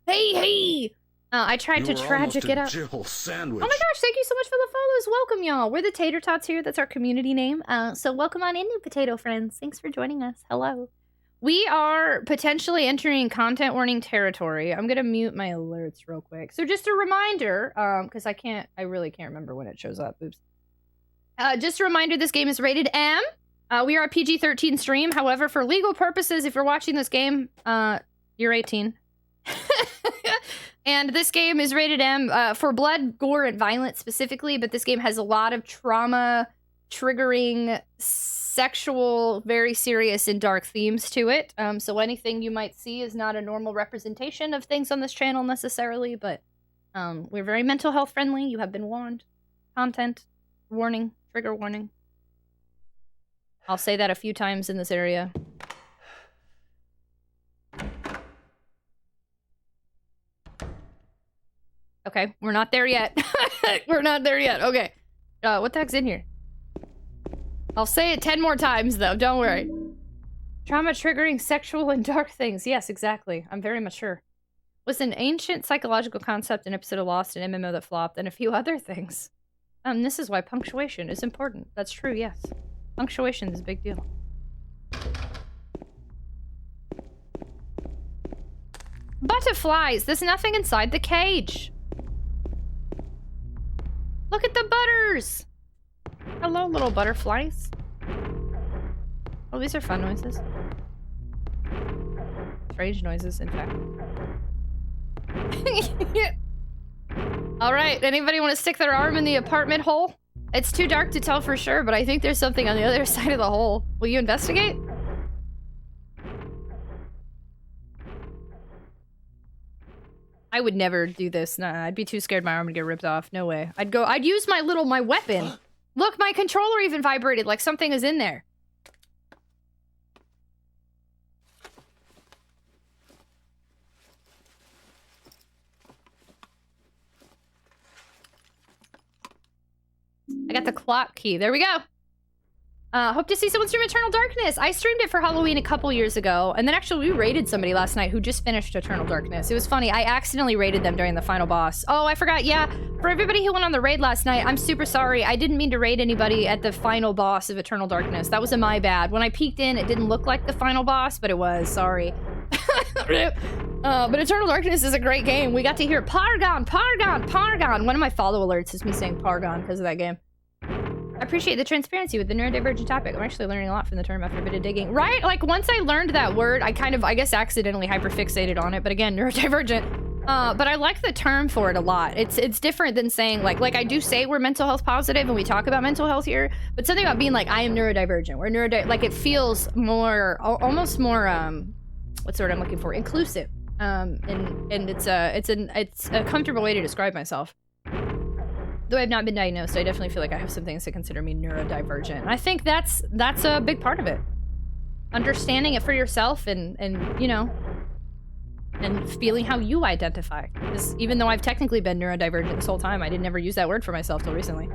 S1: Hey! I tried to tragic it up.
S9: Sandwich.
S1: Oh my gosh, thank you so much for the follows. Welcome, y'all. We're the Tater Tots here. That's our community name. So welcome on in, new potato friends. Thanks for joining us. Hello. We are potentially entering content warning territory. I'm gonna mute my alerts real quick. So just a reminder, because I really can't remember when it shows up. Oops. Just a reminder, this game is rated M. We are a PG-13 stream. However, for legal purposes, if you're watching this game, you're 18. And this game is rated M for blood, gore, and violence specifically, but this game has a lot of trauma, triggering, sexual, very serious and dark themes to it. So anything you might see is not a normal representation of things on this channel necessarily, but we're very mental health friendly. You have been warned. Content warning, trigger warning. I'll say that a few times in this area. Okay, we're not there yet. We're not there yet. Okay. What the heck's in here? I'll say it 10 more times, though. Don't worry. Trauma triggering sexual and dark things. Yes, exactly. I'm very mature. Was an ancient psychological concept, an episode of Lost, an MMO that flopped, and a few other things. This is why punctuation is important. That's true, yes. Punctuation is a big deal. Butterflies! There's nothing inside the cage. Look at the butters! Hello, little butterflies. Oh, these are fun noises. Strange noises, in fact. Alright, anybody want to stick their arm in the apartment hole? It's too dark to tell for sure, but I think there's something on the other side of the hole. Will you investigate? I would never do this. Nah, I'd be too scared my arm would get ripped off. No way. I'd use my weapon. Look, my controller even vibrated like something is in there. I got the clock key. There we go. Hope to see someone stream Eternal Darkness. I streamed it for Halloween a couple years ago, and then actually we raided somebody last night who just finished Eternal Darkness. It was funny. I accidentally raided them during the final boss. Oh, I forgot. Yeah, for everybody who went on the raid last night, I'm super sorry. I didn't mean to raid anybody at the final boss of Eternal Darkness. That was my bad. When I peeked in, it didn't look like the final boss, but it was. Sorry. But Eternal Darkness is a great game. We got to hear Pargon, Pargon, Pargon. One of my follow alerts is me saying Pargon because of that game. I appreciate the transparency with the neurodivergent topic. I'm actually learning a lot from the term after a bit of digging. Right? Like, once I learned that word, I guess, accidentally hyperfixated on it. But again, neurodivergent. But I like the term for it a lot. It's different than saying like I do say we're mental health positive and we talk about mental health here, but something about being like I am neurodivergent. We're like it feels more almost more what's the word I'm looking for? Inclusive. And it's a comfortable way to describe myself. Though I've not been diagnosed, I definitely feel like I have some things that consider me neurodivergent. And I think that's a big part of it. Understanding it for yourself and you know, and feeling how you identify. Because even though I've technically been neurodivergent this whole time, I didn't ever use that word for myself till recently.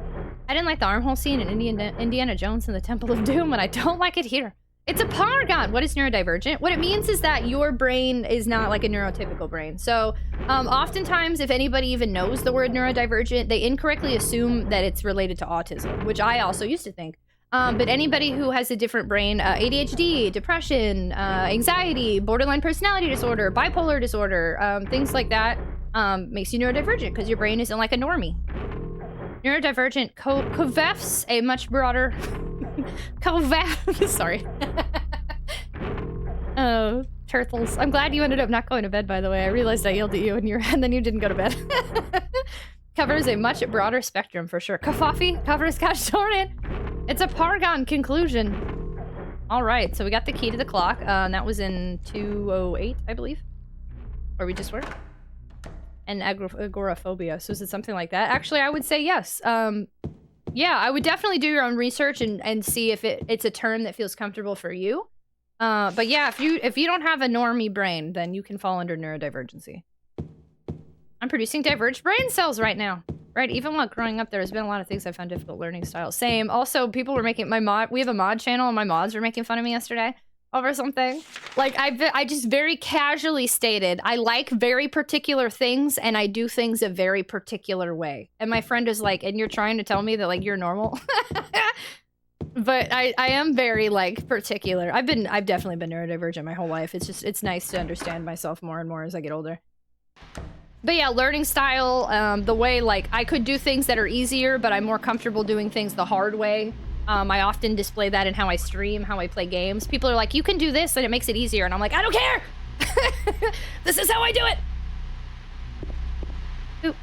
S1: I didn't like the armhole scene in Indiana Jones and the Temple of Doom, and I don't like it here. It's a paragon. What is neurodivergent? What it means is that your brain is not like a neurotypical brain. So oftentimes, if anybody even knows the word neurodivergent, they incorrectly assume that it's related to autism, which I also used to think. But anybody who has a different brain, ADHD, depression, anxiety, borderline personality disorder, bipolar disorder, things like that, makes you neurodivergent because your brain isn't like a normie. Neurodivergent covefs a much broader... Sorry. Oh, turtles. I'm glad you ended up not going to bed, by the way. I realized I yelled at you and then you didn't go to bed. Covers a much broader spectrum for sure. Kafafi covers Gosh darn it. It's a Paragon conclusion. All right, so we got the key to the clock. That was in 208, I believe, where we just were. And agoraphobia. So is it something like that? Actually, I would say yes. Yeah, I would definitely do your own research and see if it's a term that feels comfortable for you. But yeah, if you don't have a normie brain, then you can fall under neurodivergency. I'm producing diverged brain cells right now. Right, even while growing up, there's been a lot of things I found difficult learning styles. Same. Also, people were making we have a mod channel, and my mods were making fun of me yesterday over something. Like, I just very casually stated, I like very particular things, and I do things a very particular way. And my friend is like, and you're trying to tell me that, like, you're normal? But I am very, like, particular. I've definitely been neurodivergent my whole life. It's nice to understand myself more and more as I get older. But yeah, learning style, the way, like, I could do things that are easier, but I'm more comfortable doing things the hard way. I often display that in how I stream, how I play games. People are like, you can do this, and it makes it easier. And I'm like, I don't care! This is how I do it! Ooh.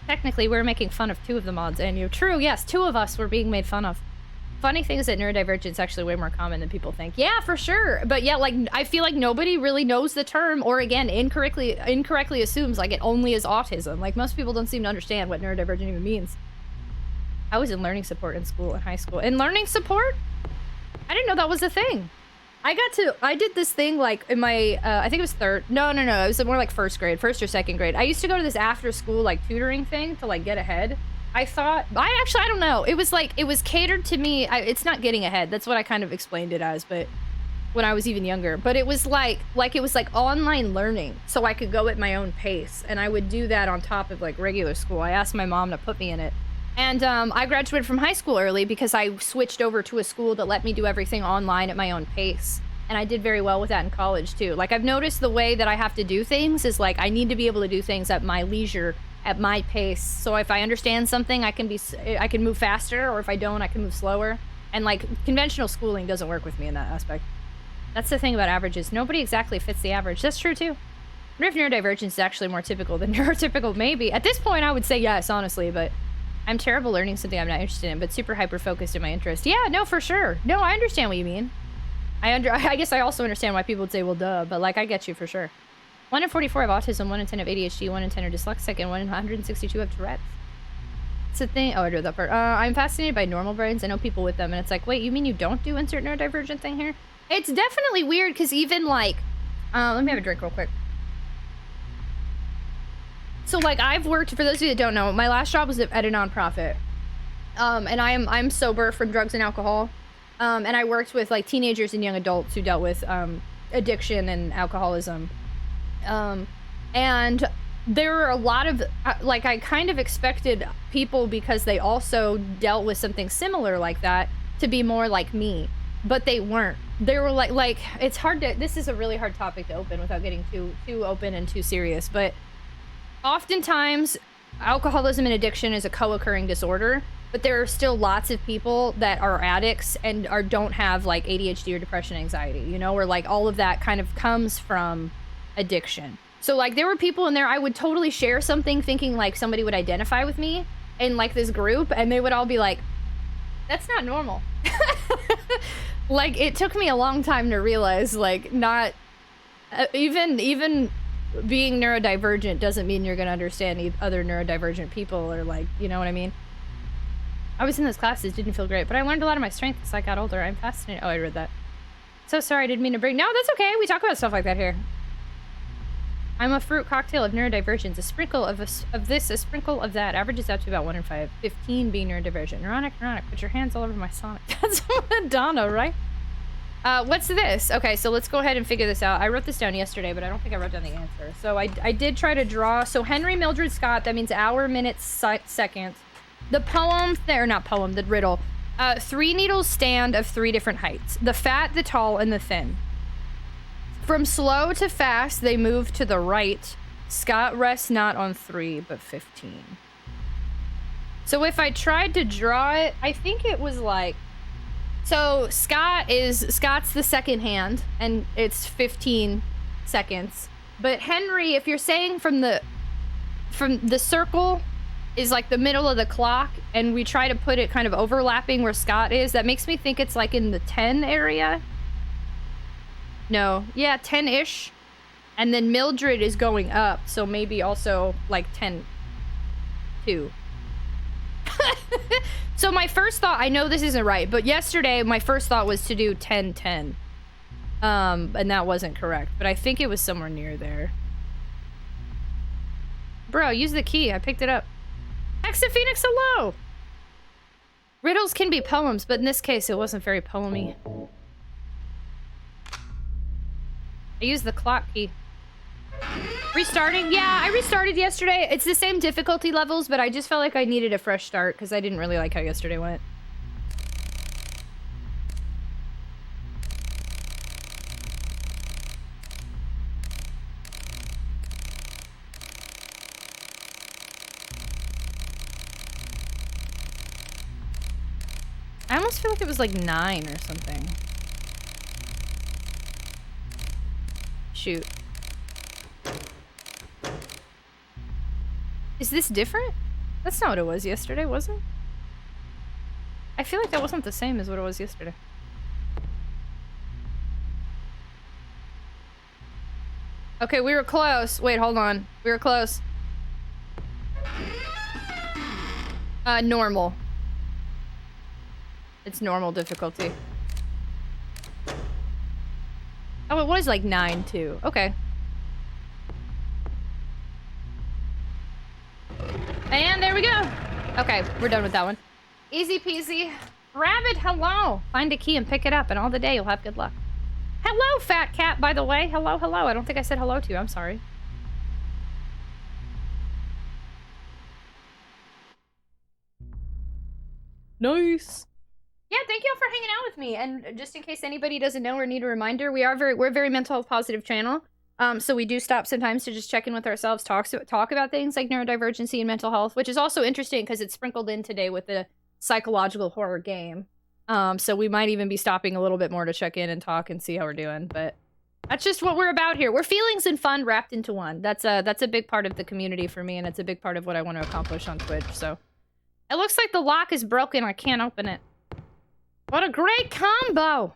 S1: Technically, we're making fun of 2 of the mods, and you're true, yes, 2 of us were being made fun of. Funny thing is that neurodivergence is actually way more common than people think. Yeah, for sure. But yeah, like, I feel like nobody really knows the term, or again, incorrectly assumes like it only is autism. Like, most people don't seem to understand what neurodivergent even means. I was in learning support in school, in high school. In learning support? I didn't know that was a thing. I did this thing like in my, I think it was no, it was more like first or second grade. I used to go to this after school like tutoring thing to like get ahead. I don't know. It was like, it was catered to me. It's not getting ahead. That's what I kind of explained it as, but when I was even younger. But it was like it was like online learning. So I could go at my own pace. And I would do that on top of like regular school. I asked my mom to put me in it. And I graduated from high school early because I switched over to a school that let me do everything online at my own pace. And I did very well with that in college too. Like, I've noticed the way that I have to do things is like, I need to be able to do things at my leisure, at my pace. So if I understand something, I can move faster, or if I don't, I can move slower. And like, conventional schooling doesn't work with me in that aspect. That's the thing about averages. Nobody exactly fits the average. That's true too. I wonder if neurodivergence is actually more typical than neurotypical. Maybe. At this point, I would say yes, honestly, but I'm terrible learning something I'm not interested in, but super hyper-focused in my interest. Yeah, no, for sure. No, I understand what you mean. I guess I also understand why people would say, well, duh, but like, I get you for sure. 1 in 44 have autism, 1 in 10 have ADHD, 1 in 10 are dyslexic, and 1 in 162 have Tourette's. It's a thing. Oh, I drew that part. I'm fascinated by normal brains. I know people with them, and it's like, wait, you mean you don't do insert neurodivergent thing here? It's definitely weird, because even like, let me have a drink real quick. So like, I've worked, for those of you that don't know, my last job was at a nonprofit. And I'm sober from drugs and alcohol. And I worked with like teenagers and young adults who dealt with addiction and alcoholism. And there were a lot of, like, I kind of expected people, because they also dealt with something similar like that, to be more like me, but they weren't. They were like, it's hard to, this is a really hard topic to open without getting too open and too serious, but oftentimes alcoholism and addiction is a co-occurring disorder, but there are still lots of people that are addicts and don't have like ADHD or depression, anxiety, you know, or like all of that kind of comes from addiction. So like there were people in there, I would totally share something thinking like somebody would identify with me in like this group, and they would all be like, that's not normal. Like it took me a long time to realize like not even being neurodivergent doesn't mean you're gonna understand other neurodivergent people, or like, you know what I mean? I was in those classes, didn't feel great, but I learned a lot of my strengths as I got older. I'm fascinated. Oh, I read that. So sorry, I didn't mean to bring. No, that's okay. We talk about stuff like that here. I'm a fruit cocktail of neurodivergence. A sprinkle of this, a sprinkle of that. Averages out to about 1 in 5. 15 being neurodivergent. Neuronic. Put your hands all over my Sonic. That's Madonna, right? What's this? Okay, so let's go ahead and figure this out. I wrote this down yesterday, but I don't think I wrote down the answer. So I did try to draw. So Henry, Mildred, Scott. That means hour, minutes, seconds. The poem, or not poem, the riddle. 3 needles stand of 3 different heights. The fat, the tall, and the thin. From slow to fast, they move to the right. Scott rests not on 3, but 15. So if I tried to draw it, I think it was like... So Scott's the second hand, and it's 15 seconds. But Henry, if you're saying from the circle is like the middle of the clock, and we try to put it kind of overlapping where Scott is, that makes me think it's like in the 10 area. No, yeah, 10-ish. And then Mildred is going up, so maybe also like 10 2. So my first thought, I know this isn't right, but yesterday my first thought was to do 10-10. And that wasn't correct, but I think it was somewhere near there. Bro, use the key. I picked it up. Exit Phoenix, hello! Riddles can be poems, but in this case it wasn't very poemy. I used the clock key. Restarting? Yeah, I restarted yesterday. It's the same difficulty levels, but I just felt like I needed a fresh start because I didn't really like how yesterday went. I almost feel like it was like 9 or something. Shoot. Is this different? That's not what it was yesterday, was it? I feel like that wasn't the same as what it was yesterday. Okay, we were close. Wait, hold on. We were close. Normal. It's normal difficulty. Oh, it was like 9 too. Okay. And there we go. Okay, we're done with that one. Easy peasy. Rabbit, hello. Find a key and pick it up, and all the day you'll have good luck. Hello, fat cat, by the way. Hello, hello. I don't think I said hello to you. I'm sorry. Nice. Yeah, thank you all for hanging out with me. And just in case anybody doesn't know or need a reminder, we're a very mental health positive channel. So we do stop sometimes to just check in with ourselves, talk about things like neurodivergency and mental health, which is also interesting because it's sprinkled in today with the psychological horror game. So we might even be stopping a little bit more to check in and talk and see how we're doing. But that's just what we're about here. We're feelings and fun wrapped into one. That's a big part of the community for me, and it's a big part of what I want to accomplish on Twitch. So it looks like the lock is broken. I can't open it. What a great combo!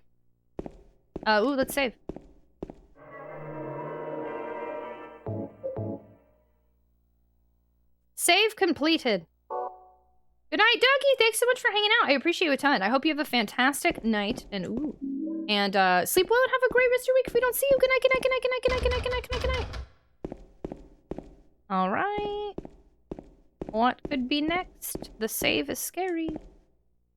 S1: Ooh, let's save. Save completed. Good night, Dougie. Thanks so much for hanging out. I appreciate you a ton. I hope you have a fantastic night and sleep well and have a great rest of your week if we don't see you. Good night, good night, good night, good night, good night, good night, good night, good night, good night. All right. What could be next? The save is scary.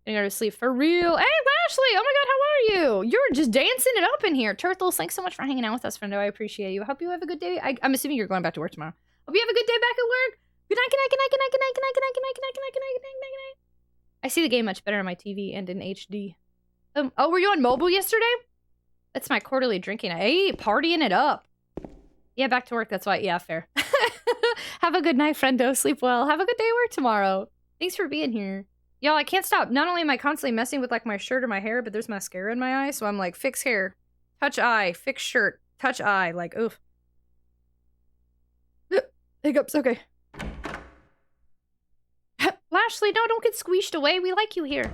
S1: I go to sleep for real. Hey, Ashley! Oh my god, how are you? You're just dancing it up in here. Turtles, thanks so much for hanging out with us, friendo. I appreciate you. I hope you have a good day. I'm assuming you're going back to work tomorrow. Hope you have a good day back at work. Good night, good night, good night, good night, good night, good night, good night, good night, good night, good night, good night, good night, good night. I see the game much better on my TV and in HD. Oh, were you on mobile yesterday? That's my quarterly drinking. Hey, partying it up. Yeah, back to work. That's why. Yeah, fair. Have a good night, friendo. Sleep well. Have a good day at work tomorrow. Thanks for being here. Y'all, I can't stop. Not only am I constantly messing with like my shirt or my hair, but there's mascara in my eye, so I'm like, fix hair, touch eye, fix shirt, touch eye, like, oof. Hiccups, okay. Lashley, no, don't get squeezed away. We like you here.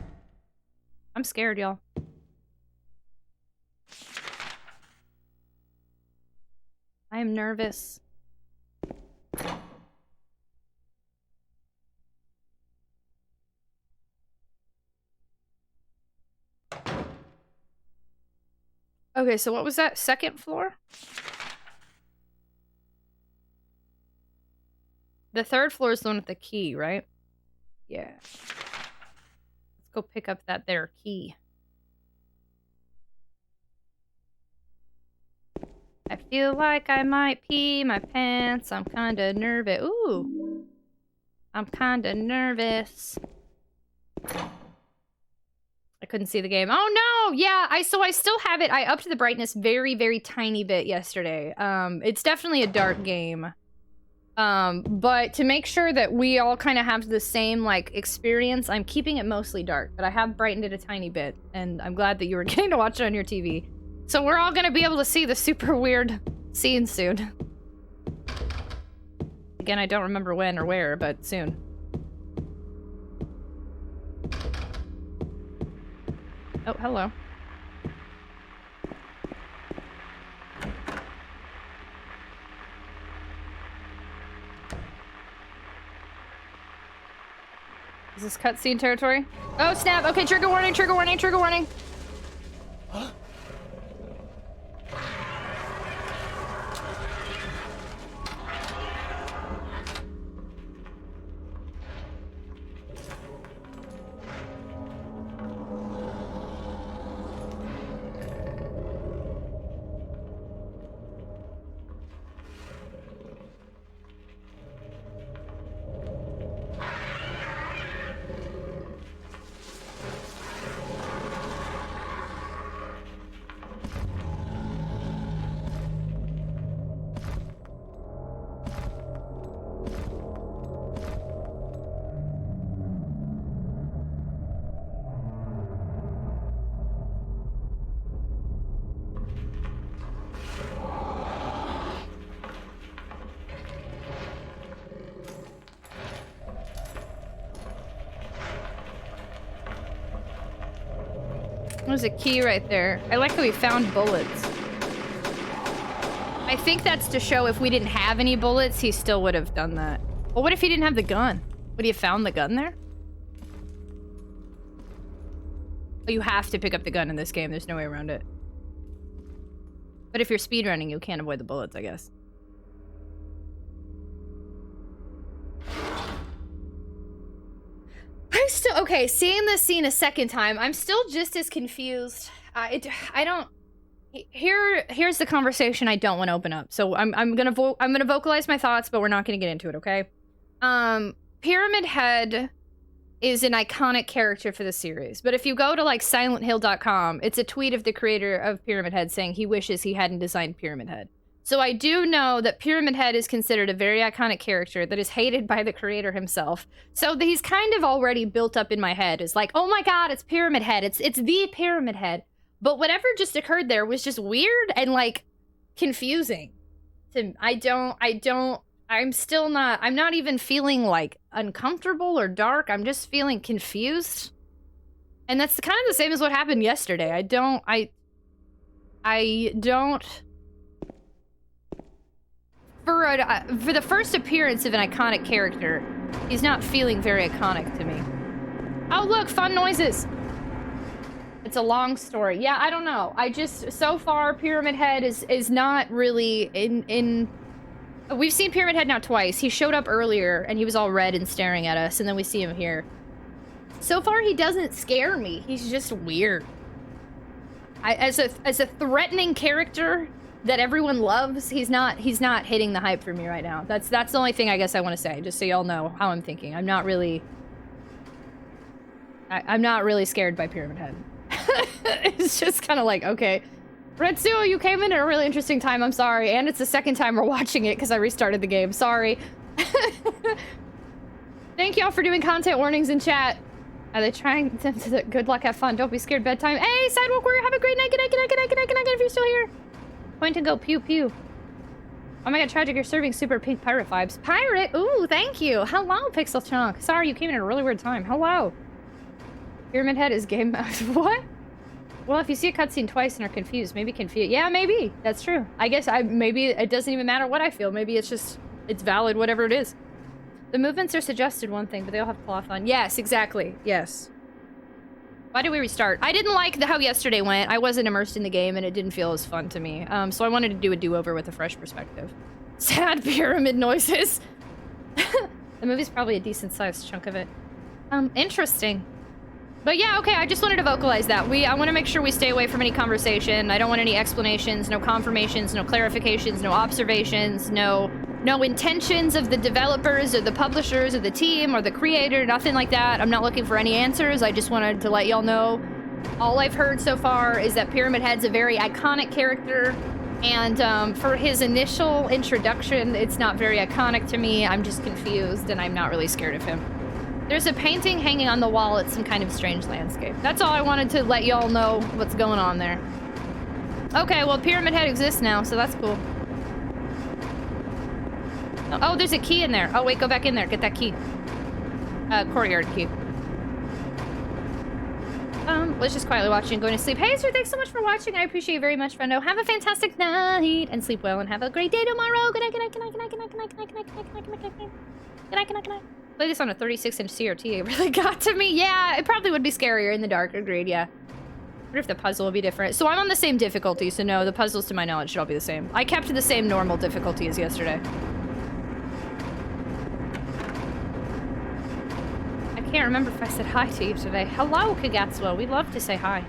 S1: I'm scared, y'all. I am nervous. Okay, so what was that? Second floor? The third floor is the one with the key, right? Yeah. Let's go pick up that there key. I feel like I might pee my pants. I'm kinda nervous. Ooh. I'm kinda nervous. I couldn't see the game. Oh no! Yeah, so I still have it. I upped the brightness very, very tiny bit yesterday. It's definitely a dark game. But to make sure that we all kind of have the same, like, experience, I'm keeping it mostly dark. But I have brightened it a tiny bit, and I'm glad that you were getting to watch it on your TV. So we're all gonna be able to see the super weird scene soon. Again, I don't remember when or where, but soon. Oh, hello. Is this cutscene territory? Oh, snap! Okay, trigger warning, trigger warning, trigger warning! There's a key right there. I like how we found bullets. I think that's to show if we didn't have any bullets, he still would have done that. Well, what if he didn't have the gun? Would he have found the gun there? Oh, you have to pick up the gun in this game. There's no way around it. But if you're speedrunning, you can't avoid the bullets, I guess. Okay, seeing this scene a second time, I'm still just as confused. I don't... Here's the conversation I don't want to open up. So I'm gonna vocalize my thoughts, but we're not gonna get into it, okay? Pyramid Head is an iconic character for the series. But if you go to, like, SilentHill.com, it's a tweet of the creator of Pyramid Head saying he wishes he hadn't designed Pyramid Head. So I do know that Pyramid Head is considered a very iconic character that is hated by the creator himself. So he's kind of already built up in my head as like, oh my god, it's Pyramid Head. It's the Pyramid Head. But whatever just occurred there was just weird and, like, confusing. I'm not even feeling, like, uncomfortable or dark. I'm just feeling confused. And that's kind of the same as what happened yesterday. I don't... For the first appearance of an iconic character, he's not feeling very iconic to me. Oh, look, fun noises. It's a long story. Yeah, I don't know. So far, Pyramid Head is not really in... We've seen Pyramid Head now twice. He showed up earlier, and he was all red and staring at us, and then we see him here. So far, he doesn't scare me. He's just weird. As a threatening character that everyone loves, he's not hitting the hype for me right now. That's the only thing I guess I want to say, just so y'all know how I'm thinking. I'm not really scared by Pyramid Head. It's just kind of like, okay. Retsu, you came in at a really interesting time, I'm sorry. And it's the second time we're watching it because I restarted the game, sorry. Thank y'all for doing content warnings in chat. Are they trying to good luck, have fun, don't be scared, bedtime. Hey, Sidewalk Warrior, have a great night, good night, good night, good night, good night, good night, if you're still here. Point and go, pew, pew. Oh my god, Tragic, you're serving super pink pirate vibes. Pirate? Ooh, thank you. Hello, Pixel Chunk. Sorry, you came in at a really weird time. Hello. Pyramid Head is game mode. What? Well, if you see a cutscene twice and are confused, maybe confused. Yeah, maybe. That's true. I guess maybe it doesn't even matter what I feel. Maybe it's just, it's valid, whatever it is. The movements are suggested one thing, but they all have cloth on. Yes, exactly. Yes. Why did we restart? I didn't like how yesterday went. I wasn't immersed in the game, and it didn't feel as fun to me. So I wanted to do a do-over with a fresh perspective. Sad pyramid noises. The movie's probably a decent-sized chunk of it. Interesting. But yeah, okay, I just wanted to vocalize that. I want to make sure we stay away from any conversation. I don't want any explanations, no confirmations, no clarifications, no observations, no intentions of the developers or the publishers or the team or the creator, nothing like that. I'm not looking for any answers. I just wanted to let y'all know. All I've heard so far is that Pyramid Head's a very iconic character, and for his initial introduction, it's not very iconic to me. I'm just confused, and I'm not really scared of him. There's a painting hanging on the wall at some kind of strange landscape. That's all I wanted to let y'all know what's going on there. Okay, well, Pyramid Head exists now, so that's cool. Oh, there's a key in there. Oh, wait, go back in there. Get that key. Courtyard key. Let's just quietly watch and going to sleep. Hey, sir, thanks so much for watching. I appreciate you very much, friendo. Have a fantastic night and sleep well and have a great day tomorrow. Good night, good night, good night, good night, good night, good night, good night, good night, good night, good night, good night, good night, good night. Play this on a 36-inch CRT. It really got to me. Yeah, it probably would be scarier in the dark. Agreed, yeah. What if the puzzle will be different? So I'm on the same difficulty, so no, the puzzles, to my knowledge, should all be the same. I kept the same normal difficulty as yesterday. I can't remember if I said hi to you today. Hello, Kagatsuo. We love to say hi.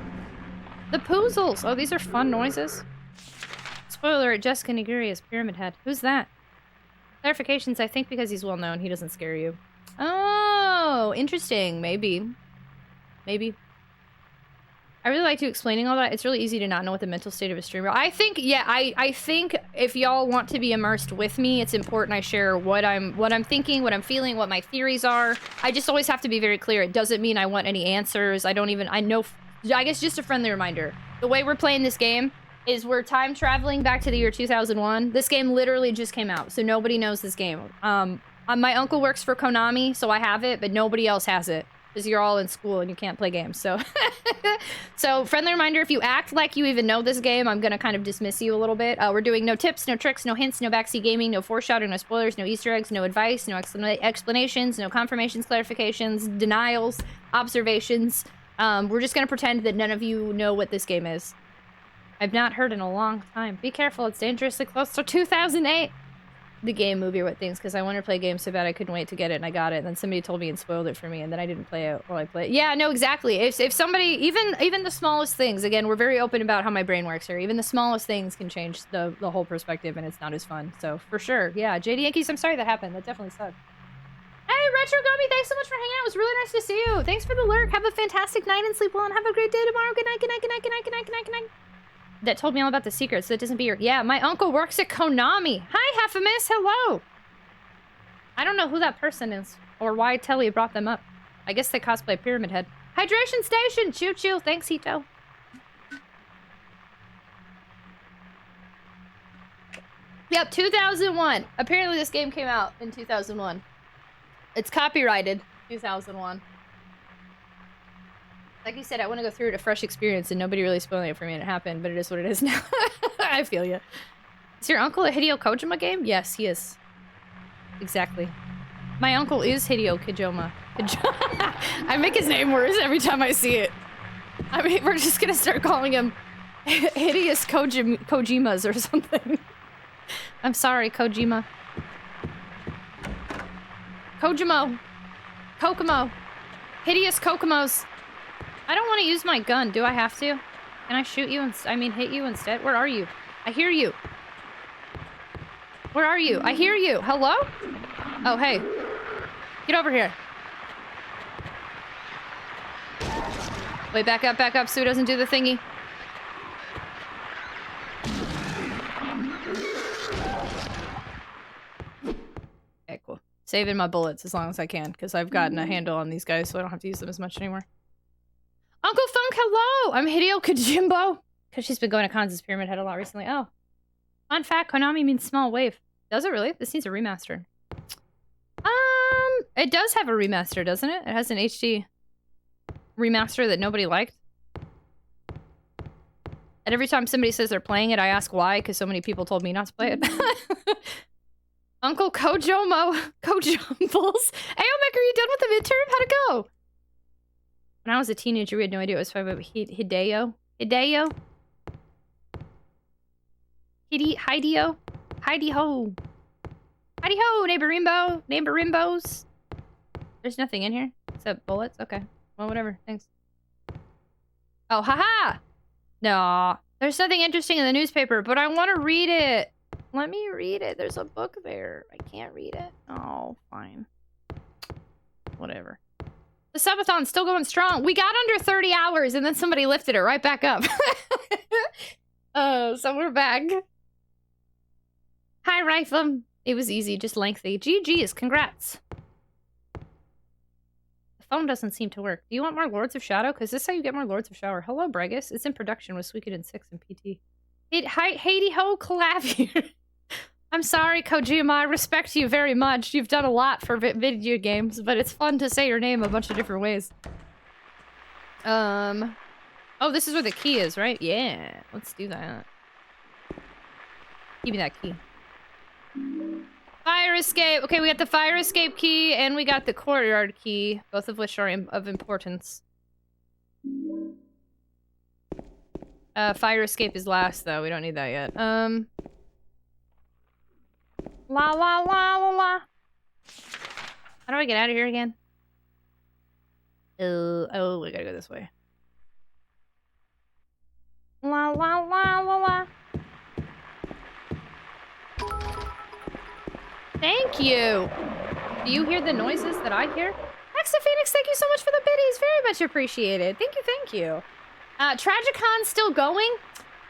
S1: The Poozles. Oh, these are fun noises. Spoiler alert, Jessica Nigiri is Pyramid Head. Who's that? Clarifications, I think because he's well known, he doesn't scare you. Oh, interesting. Maybe. Maybe. I really like you explaining all that. It's really easy to not know what the mental state of a streamer. I think, yeah, I think if y'all want to be immersed with me, it's important I share what I'm thinking, what I'm feeling, what my theories are. I just always have to be very clear. It doesn't mean I want any answers. I guess just a friendly reminder. The way we're playing this game is we're time traveling back to the year 2001. This game literally just came out, so nobody knows this game. My uncle works for Konami, so I have it, but nobody else has it. Because you're all in school and you can't play games, so... So, friendly reminder, if you act like you even know this game, I'm gonna kind of dismiss you a little bit. We're doing no tips, no tricks, no hints, no backseat gaming, no foreshadowing, no spoilers, no Easter eggs, no advice, no explanations, no confirmations, clarifications, denials, observations. We're just gonna pretend that none of you know what this game is. I've not heard in a long time. Be careful, it's dangerously close to 2008! The game, movie, or what things, because I wanted to play games so bad I couldn't wait to get it, and I got it, and then somebody told me and spoiled it for me, and then I didn't play it while I played it. Yeah, no, exactly. If somebody, even the smallest things, again, we're very open about how my brain works here, even the smallest things can change the whole perspective, and it's not as fun. So, for sure, yeah. JD Yankees, I'm sorry that happened. That definitely sucked. Hey, Retro Gummy, thanks so much for hanging out. It was really nice to see you. Thanks for the lurk. Have a fantastic night and sleep well, and have a great day tomorrow. Good night, good night, good night, good night, good night, good night, good night. That told me all about the secrets, so it doesn't be your... Yeah, my uncle works at Konami. Hi, Heffamis, hello. I don't know who that person is, or why Telly brought them up. I guess they cosplay Pyramid Head. Hydration Station! Choo-choo! Thanks, Hito. Yep, 2001. Apparently this game came out in 2001. It's copyrighted 2001. Like you said, I want to go through it a fresh experience, and nobody really spoiling it for me, and it happened, but it is what it is now. I feel you. Is your uncle a Hideo Kojima game? Yes, he is. Exactly. My uncle is Hideo Kojima. I make his name worse every time I see it. I mean, we're just gonna start calling him Hideous Kojimas or something. I'm sorry, Kojima. Kojimo. Kokomo. Hideous Kokomos. I don't want to use my gun. Do I have to? Can I shoot you hit you instead? Where are you? I hear you. Where are you? I hear you. Hello? Oh, hey. Get over here. Wait, back up so he doesn't do the thingy. Okay, cool. Saving my bullets as long as I can, because I've gotten a handle on these guys, so I don't have to use them as much anymore. Uncle Funk, hello! I'm Hideo Kojimbo. Because she's been going to cons as Pyramid Head a lot recently. Oh. Fun fact, Konami means small wave. Does it really? This needs a remaster. It does have a remaster, doesn't it? It has an HD remaster that nobody liked. And every time somebody says they're playing it, I ask why, because so many people told me not to play it. Uncle Kojumbles. Hey, Omek, are you done with the midterm? How'd it go? When I was a teenager, we had no idea it was about Hideo. Hideo? Hideo? Heidi-ho. Heidi-ho, neighbor Rimbo. Neighbor Rimbos. There's nothing in here except bullets? Okay. Well, whatever. Thanks. Oh, haha! No. There's something interesting in the newspaper, but I want to read it. Let me read it. There's a book there. I can't read it. Oh, fine. Whatever. The subathon's still going strong. We got under 30 hours, and then somebody lifted it right back up. Oh, so we're back. Hi, Rifle. It was easy, just lengthy. GG's, congrats. The phone doesn't seem to work. Do you want more Lords of Shadow? Because this is how you get more Lords of Shadow. Hello, Bregus. It's in production with Suikoden 6 and PT. Haiti-ho, collab here. I'm sorry, Kojima. I respect you very much. You've done a lot for video games, but it's fun to say your name a bunch of different ways. Oh, this is where the key is, right? Yeah, let's do that. Give me that key. Fire escape. Okay, we got the fire escape key, and we got the courtyard key, both of which are of importance. Fire escape is last, though. We don't need that yet. La la la la la. How do I get out of here again? Oh, we gotta go this way. La la la la la. Thank you. Do you hear the noises that I hear? Hexa Phoenix, thank you so much for the biddies. Very much appreciated. Thank you, thank you. TragicCon's still going.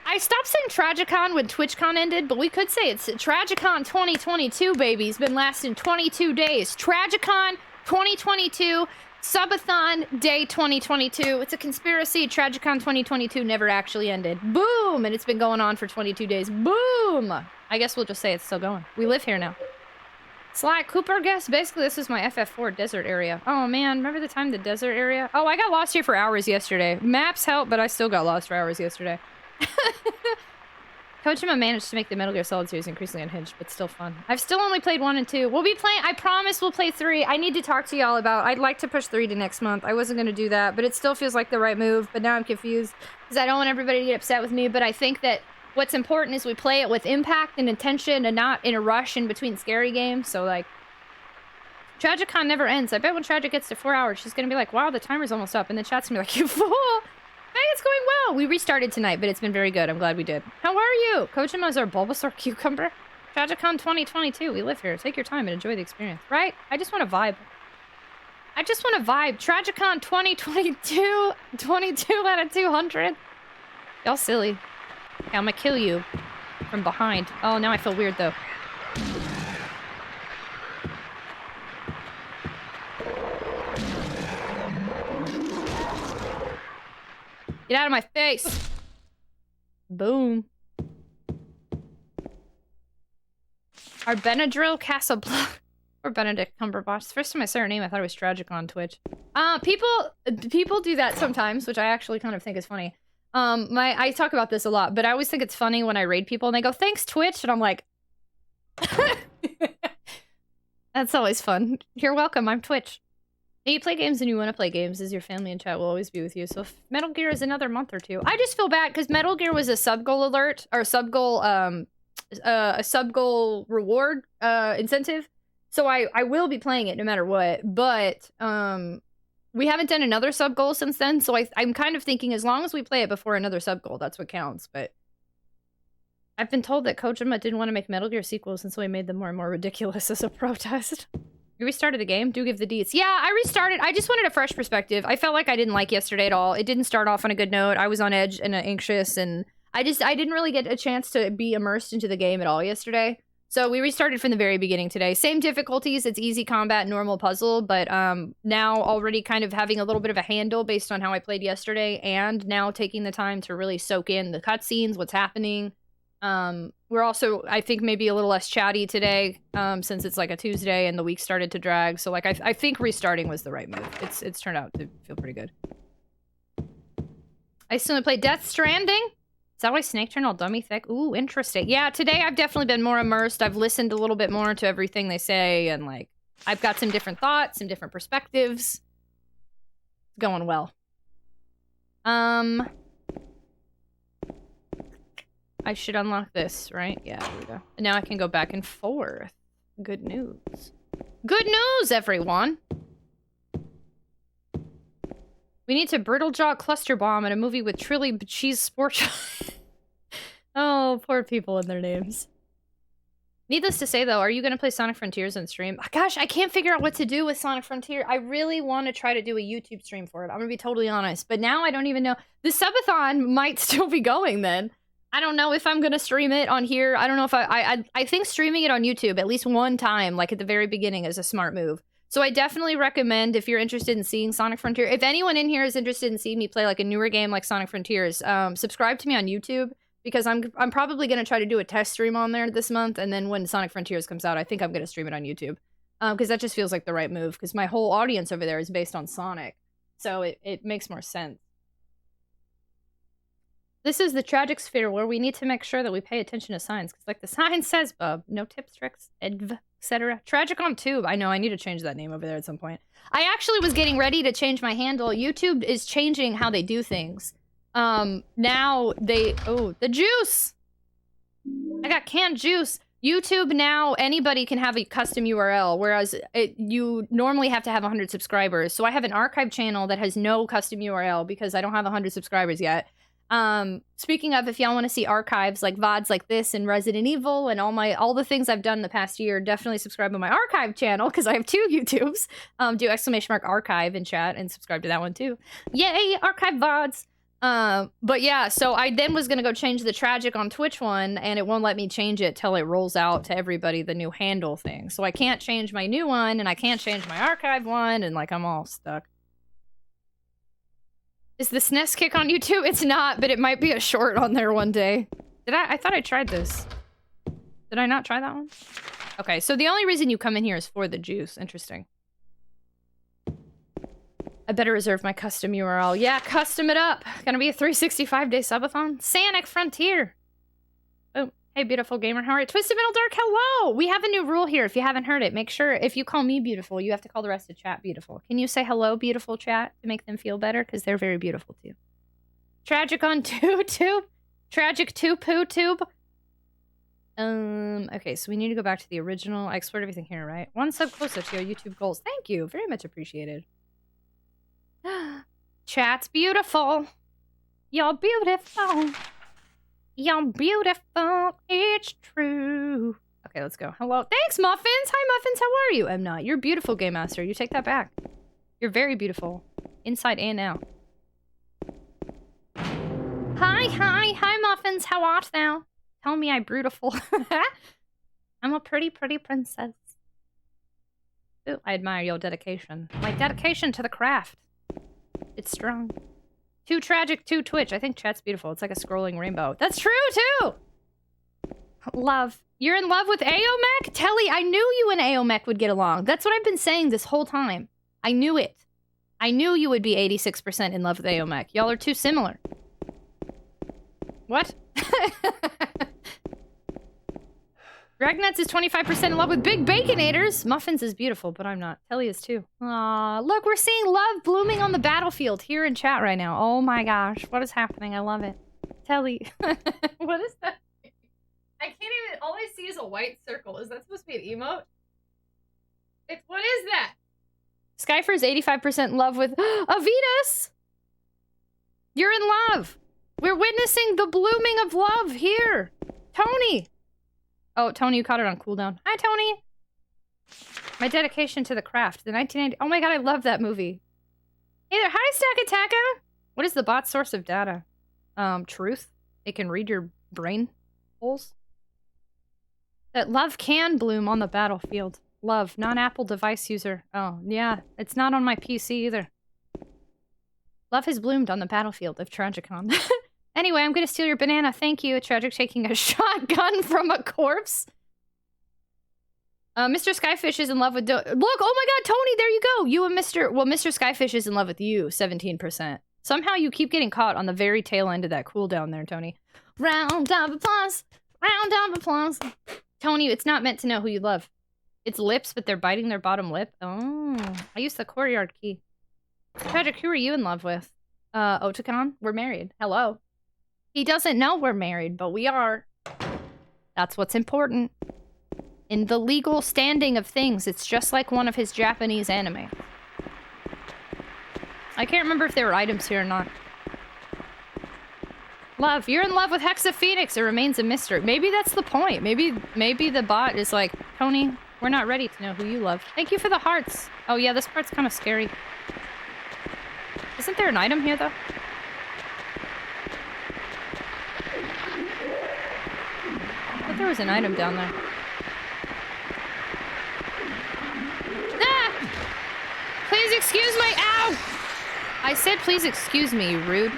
S1: I stopped saying TragicCon when TwitchCon ended, but we could say it's TragicCon 2022, baby. It's been lasting 22 days. TragicCon 2022, Subathon Day 2022. It's a conspiracy. TragicCon 2022 never actually ended. Boom! And it's been going on for 22 days. Boom! I guess we'll just say it's still going. We live here now. Sly Cooper guess? Basically, this is my FF4 desert area. Oh, man. Remember the time the desert area? Oh, I got lost here for hours yesterday. Maps help, but I still got lost for hours yesterday. Kojima managed to make the Metal Gear Solid series increasingly unhinged, but still fun. I've still only played 1 and 2. We'll be playing... I promise we'll play 3. I need to talk to y'all about... I'd like to push 3 to next month. I wasn't going to do that, but it still feels like the right move. But now I'm confused because I don't want everybody to get upset with me, but I think that what's important is we play it with impact and intention and not in a rush in between scary games. So, like... TragicCon never ends. I bet when Tragic gets to 4 hours, she's going to be like, wow, the timer's almost up. And the chat's going to be like, you fool! Hey, it's going well. We restarted tonight, but it's been very good. I'm glad we did. How are you? Kojima's our Bulbasaur cucumber. TragicCon 2022. We live here. Take your time and enjoy the experience. Right? I just want to vibe. I just want to vibe. TragicCon 2022. 22 out of 200. Y'all silly. Okay, I'm gonna kill you from behind. Oh, now I feel weird, though. Get out of my face! Boom. Our Benadryl Casablanca. Or Benedict Cumberbatch. The first time I saw her name, I thought it was TragicOnTwitch. People do that sometimes, which I actually kind of think is funny. I talk about this a lot, but I always think it's funny when I raid people and they go, thanks, Twitch, and I'm like... That's always fun. You're welcome, I'm Twitch. If you play games and you want to play games, as your family and chat will always be with you. So if Metal Gear is another month or two. I just feel bad because Metal Gear was a sub-goal alert, or sub-goal, a sub-goal reward, incentive. So I will be playing it no matter what, but, we haven't done another sub-goal since then, so I'm kind of thinking as long as we play it before another sub-goal, that's what counts, but... I've been told that Kojima didn't want to make Metal Gear sequels, and so he made them more and more ridiculous as a protest. You restarted the game? Do give the deets. Yeah, I restarted. I just wanted a fresh perspective. I felt like I didn't like yesterday at all. It didn't start off on a good note. I was on edge and anxious, and I didn't really get a chance to be immersed into the game at all yesterday. So we restarted from the very beginning today. Same difficulties. It's easy combat, normal puzzle, but now already kind of having a little bit of a handle based on how I played yesterday, and now taking the time to really soak in the cutscenes, what's happening. We're also, I think, maybe a little less chatty today, since it's like a Tuesday and the week started to drag. So like, I think restarting was the right move. It's turned out to feel pretty good. I still play Death Stranding. Is that why Snake turned all dummy thick? Ooh, interesting. Yeah, today I've definitely been more immersed. I've listened a little bit more to everything they say, and like, I've got some different thoughts, some different perspectives. It's going well. I should unlock this, right? Yeah, here we go. And now I can go back and forth. Good news. Good news, everyone! We need to Brittle Jaw Cluster Bomb in a movie with Trilly Cheese Sport. Oh, poor people and their names. Needless to say, though, are you going to play Sonic Frontiers on stream? Gosh, I can't figure out what to do with Sonic Frontier. I really want to try to do a YouTube stream for it. I'm going to be totally honest. But now I don't even know. The subathon might still be going then. I don't know if I'm going to stream it on here. I don't know if I think streaming it on YouTube at least one time, like at the very beginning, is a smart move. So I definitely recommend, if you're interested in seeing Sonic Frontier, if anyone in here is interested in seeing me play like a newer game like Sonic Frontiers, subscribe to me on YouTube, because I'm probably going to try to do a test stream on there this month, and then when Sonic Frontiers comes out, I think I'm going to stream it on YouTube. Because that just feels like the right move, because my whole audience over there is based on Sonic. So it makes more sense. This is the tragic sphere where we need to make sure that we pay attention to signs, because like the sign says, bub, no tips, tricks, etc. TragicOnTube. I know, I need to change that name over there at some point. I actually was getting ready to change my handle. YouTube is changing how they do things. Now they... Oh, the juice! I got canned juice. YouTube now, anybody can have a custom URL, whereas you normally have to have 100 subscribers. So I have an archive channel that has no custom URL because I don't have 100 subscribers yet. Speaking of, if y'all want to see archives like VODs like this and Resident Evil and all the things I've done in the past year, definitely subscribe to my archive channel, because I have 2 YouTubes. Do !archive in chat and subscribe to that one too. Yay, archive VODs! But yeah, so I then was gonna go change the TragicOnTwitch one, and it won't let me change it till it rolls out to everybody, the new handle thing. So I can't change my new one, and I can't change my archive one, and like, I'm all stuck. Is the SNES kick on YouTube? It's not, but it might be a short on there one day. I thought I tried this. Did I not try that one? Okay, so the only reason you come in here is for the juice. Interesting. I better reserve my custom URL. Yeah, custom it up. Gonna be a 365-day subathon. Sonic Frontier. Oh, hey, beautiful gamer. How are you? Twisted Middle Dark, hello! We have a new rule here, if you haven't heard it. Make sure, if you call me beautiful, you have to call the rest of chat beautiful. Can you say hello, beautiful chat, to make them feel better? Because they're very beautiful, too. TragicOnTube? Tragic2PooTube? Okay, so we need to go back to the original. I explored everything here, right? One sub closer to your YouTube goals. Thank you. Very much appreciated. Chat's beautiful. You're beautiful. You're beautiful. It's true. Okay, let's go. Hello. Thanks, Muffins. Hi, Muffins. How are you? I'm not. You're beautiful, Game Master. You take that back. You're very beautiful. Inside and out. Hi, Muffins. How art thou? Tell me I'm beautiful. I'm a pretty, pretty princess. Ooh, I admire your dedication. My dedication to the craft. It's strong. Too tragic, too Twitch. I think chat's beautiful. It's like a scrolling rainbow. That's true, too! Love. You're in love with Aomech? Telly, I knew you and Aomech would get along. That's what I've been saying this whole time. I knew it. I knew you would be 86% in love with Aomech. Y'all are too similar. What? Dragnuts is 25% in love with Big Baconators. Muffins is beautiful, but I'm not. Telly is too. Aw, look, we're seeing love blooming on the battlefield here in chat right now. Oh my gosh, what is happening? I love it. Telly. What is that? I can't even, all I see is a white circle. Is that supposed to be an emote? What is that? Skyfer is 85% in love with Avitas! You're in love! We're witnessing the blooming of love here! Tony! Oh, Tony, you caught it on cooldown. Hi, Tony! My dedication to the craft. The 1990... Oh my god, I love that movie. Hey there, hi, Stackataka! What is the bot's source of data? Truth? It can read your brain holes? That love can bloom on the battlefield. Love, non-Apple device user. Oh, yeah. It's not on my PC either. Love has bloomed on the battlefield of Tragicon. Anyway, I'm gonna steal your banana. Thank you. Tragic taking a shotgun from a corpse. Mr. Skyfish is in love with... Look! Oh my god, Tony, there you go! You and Mr... Well, Mr. Skyfish is in love with you, 17%. Somehow you keep getting caught on the very tail end of that cooldown there, Tony. Round of applause! Round of applause! Tony, it's not meant to know who you love. It's lips, but they're biting their bottom lip. Oh, I used the courtyard key. Tragic, who are you in love with? Otakon? We're married. Hello. He doesn't know we're married, but we are. That's what's important. In the legal standing of things, it's just like one of his Japanese anime. I can't remember if there were items here or not. Love, you're in love with Hexa Phoenix. It remains a mystery. Maybe that's the point. Maybe the bot is like, Tony, we're not ready to know who you love. Thank you for the hearts. Oh yeah, this part's kind of scary. Isn't there an item here, though? I thought there was an item down there. Ah! Please excuse my... Ow! I said please excuse me, you rude.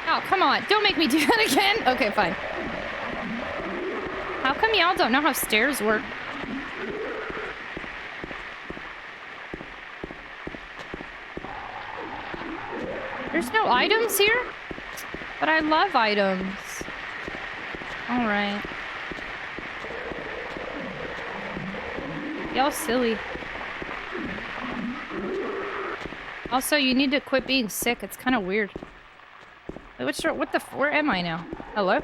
S1: Oh, come on. Don't make me do that again. Okay, fine. How come y'all don't know how stairs work? There's no items here? But I love items. Alright. Y'all silly. Also, you need to quit being sick. It's kind of weird. Where am I now? Hello?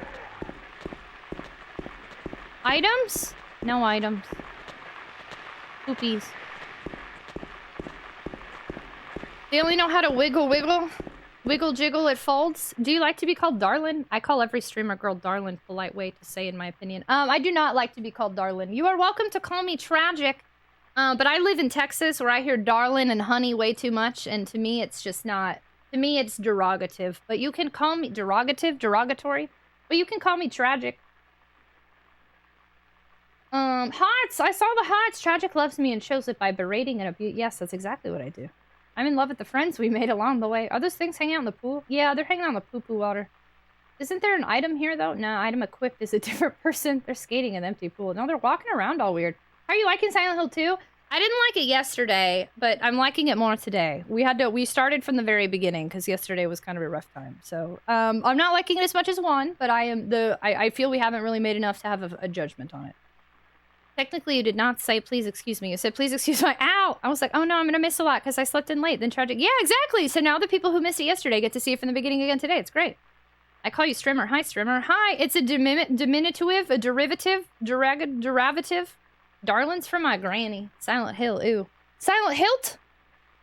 S1: Items? No items. Poopies. They only know how to wiggle. Wiggle jiggle, it folds. Do you like to be called Darlin? I call every streamer girl Darlin. Polite way to say, in my opinion. I do not like to be called Darlin. You are welcome to call me Tragic. But I live in Texas where I hear Darlin and honey way too much. And to me, it's just not... To me, it's derogative. But you can call me... Derogatory? But you can call me Tragic. Hearts! I saw the hearts! Tragic loves me and shows it by berating and abuse. Yes, that's exactly what I do. I'm in love with the friends we made along the way. Are those things hanging out in the pool? Yeah, they're hanging out in the poo-poo water. Isn't there an item here, though? No, item equipped is a different person. They're skating in an empty pool. No, they're walking around all weird. Are you liking Silent Hill 2? I didn't like it yesterday, but I'm liking it more today. We started from the very beginning, because yesterday was kind of a rough time. So, I'm not liking it as much as 1, but I feel we haven't really made enough to have a judgment on it. Technically, you did not say, please excuse me. You said, please excuse my... Ow! I was like, oh no, I'm gonna miss a lot because I slept in late. Then Tragic... Yeah, exactly! So now the people who missed it yesterday get to see it from the beginning again today. It's great. I call you Strimmer. Hi, Strimmer. Hi! It's a diminutive, a derivative. Darlin's for my granny. Silent Hill, ooh. Silent Hilt?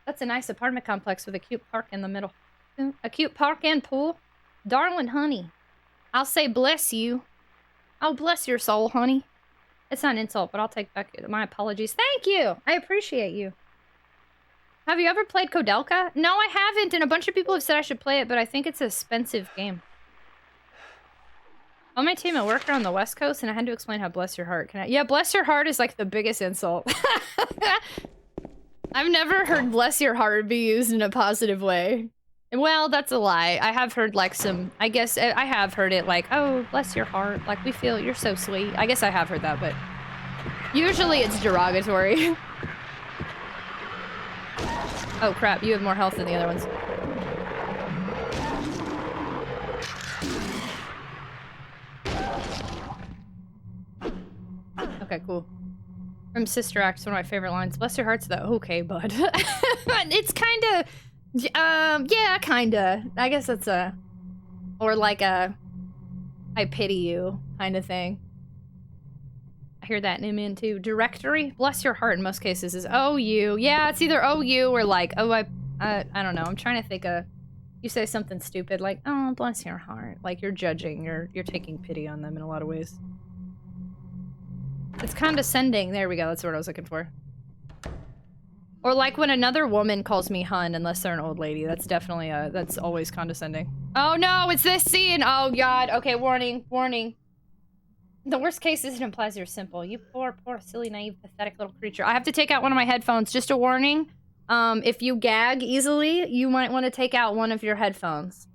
S1: That's a nice apartment complex with a cute park in the middle. A cute park and pool. Darlin, honey. I'll say bless you. Oh, bless your soul, honey. It's not an insult, but I'll take back my apologies. Thank you! I appreciate you. Have you ever played Kodelka? No, I haven't, and a bunch of people have said I should play it, but I think it's an expensive game. All my team at work are on the West Coast, and I had to explain how bless your heart. Yeah, bless your heart is like the biggest insult. I've never heard bless your heart be used in a positive way. Well, that's a lie. I have heard like some... I guess I have heard it like, oh, bless your heart. Like, we feel you're so sweet. I guess I have heard that, but... Usually it's derogatory. Oh, crap. You have more health than the other ones. Okay, cool. From Sister Act, one of my favorite lines. Bless your heart's the okay, bud. It's kind of... yeah, kinda. I guess it's a... Or like a... I pity you kind of thing. I hear that in him too. Directory? Bless your heart in most cases is oh you. Yeah, it's either oh you or like, oh I don't know. I'm trying to think of... You say something stupid like, oh, bless your heart. Like you're judging, you're taking pity on them in a lot of ways. It's condescending. There we go, that's what I was looking for. Or like when another woman calls me hun, unless they're an old lady. That's definitely that's always condescending. Oh no, it's this scene! Oh god, okay, warning, warning. The worst case is it implies you're simple. You poor, poor, silly, naive, pathetic little creature. I have to take out one of my headphones. Just a warning. If you gag easily, you might want to take out one of your headphones.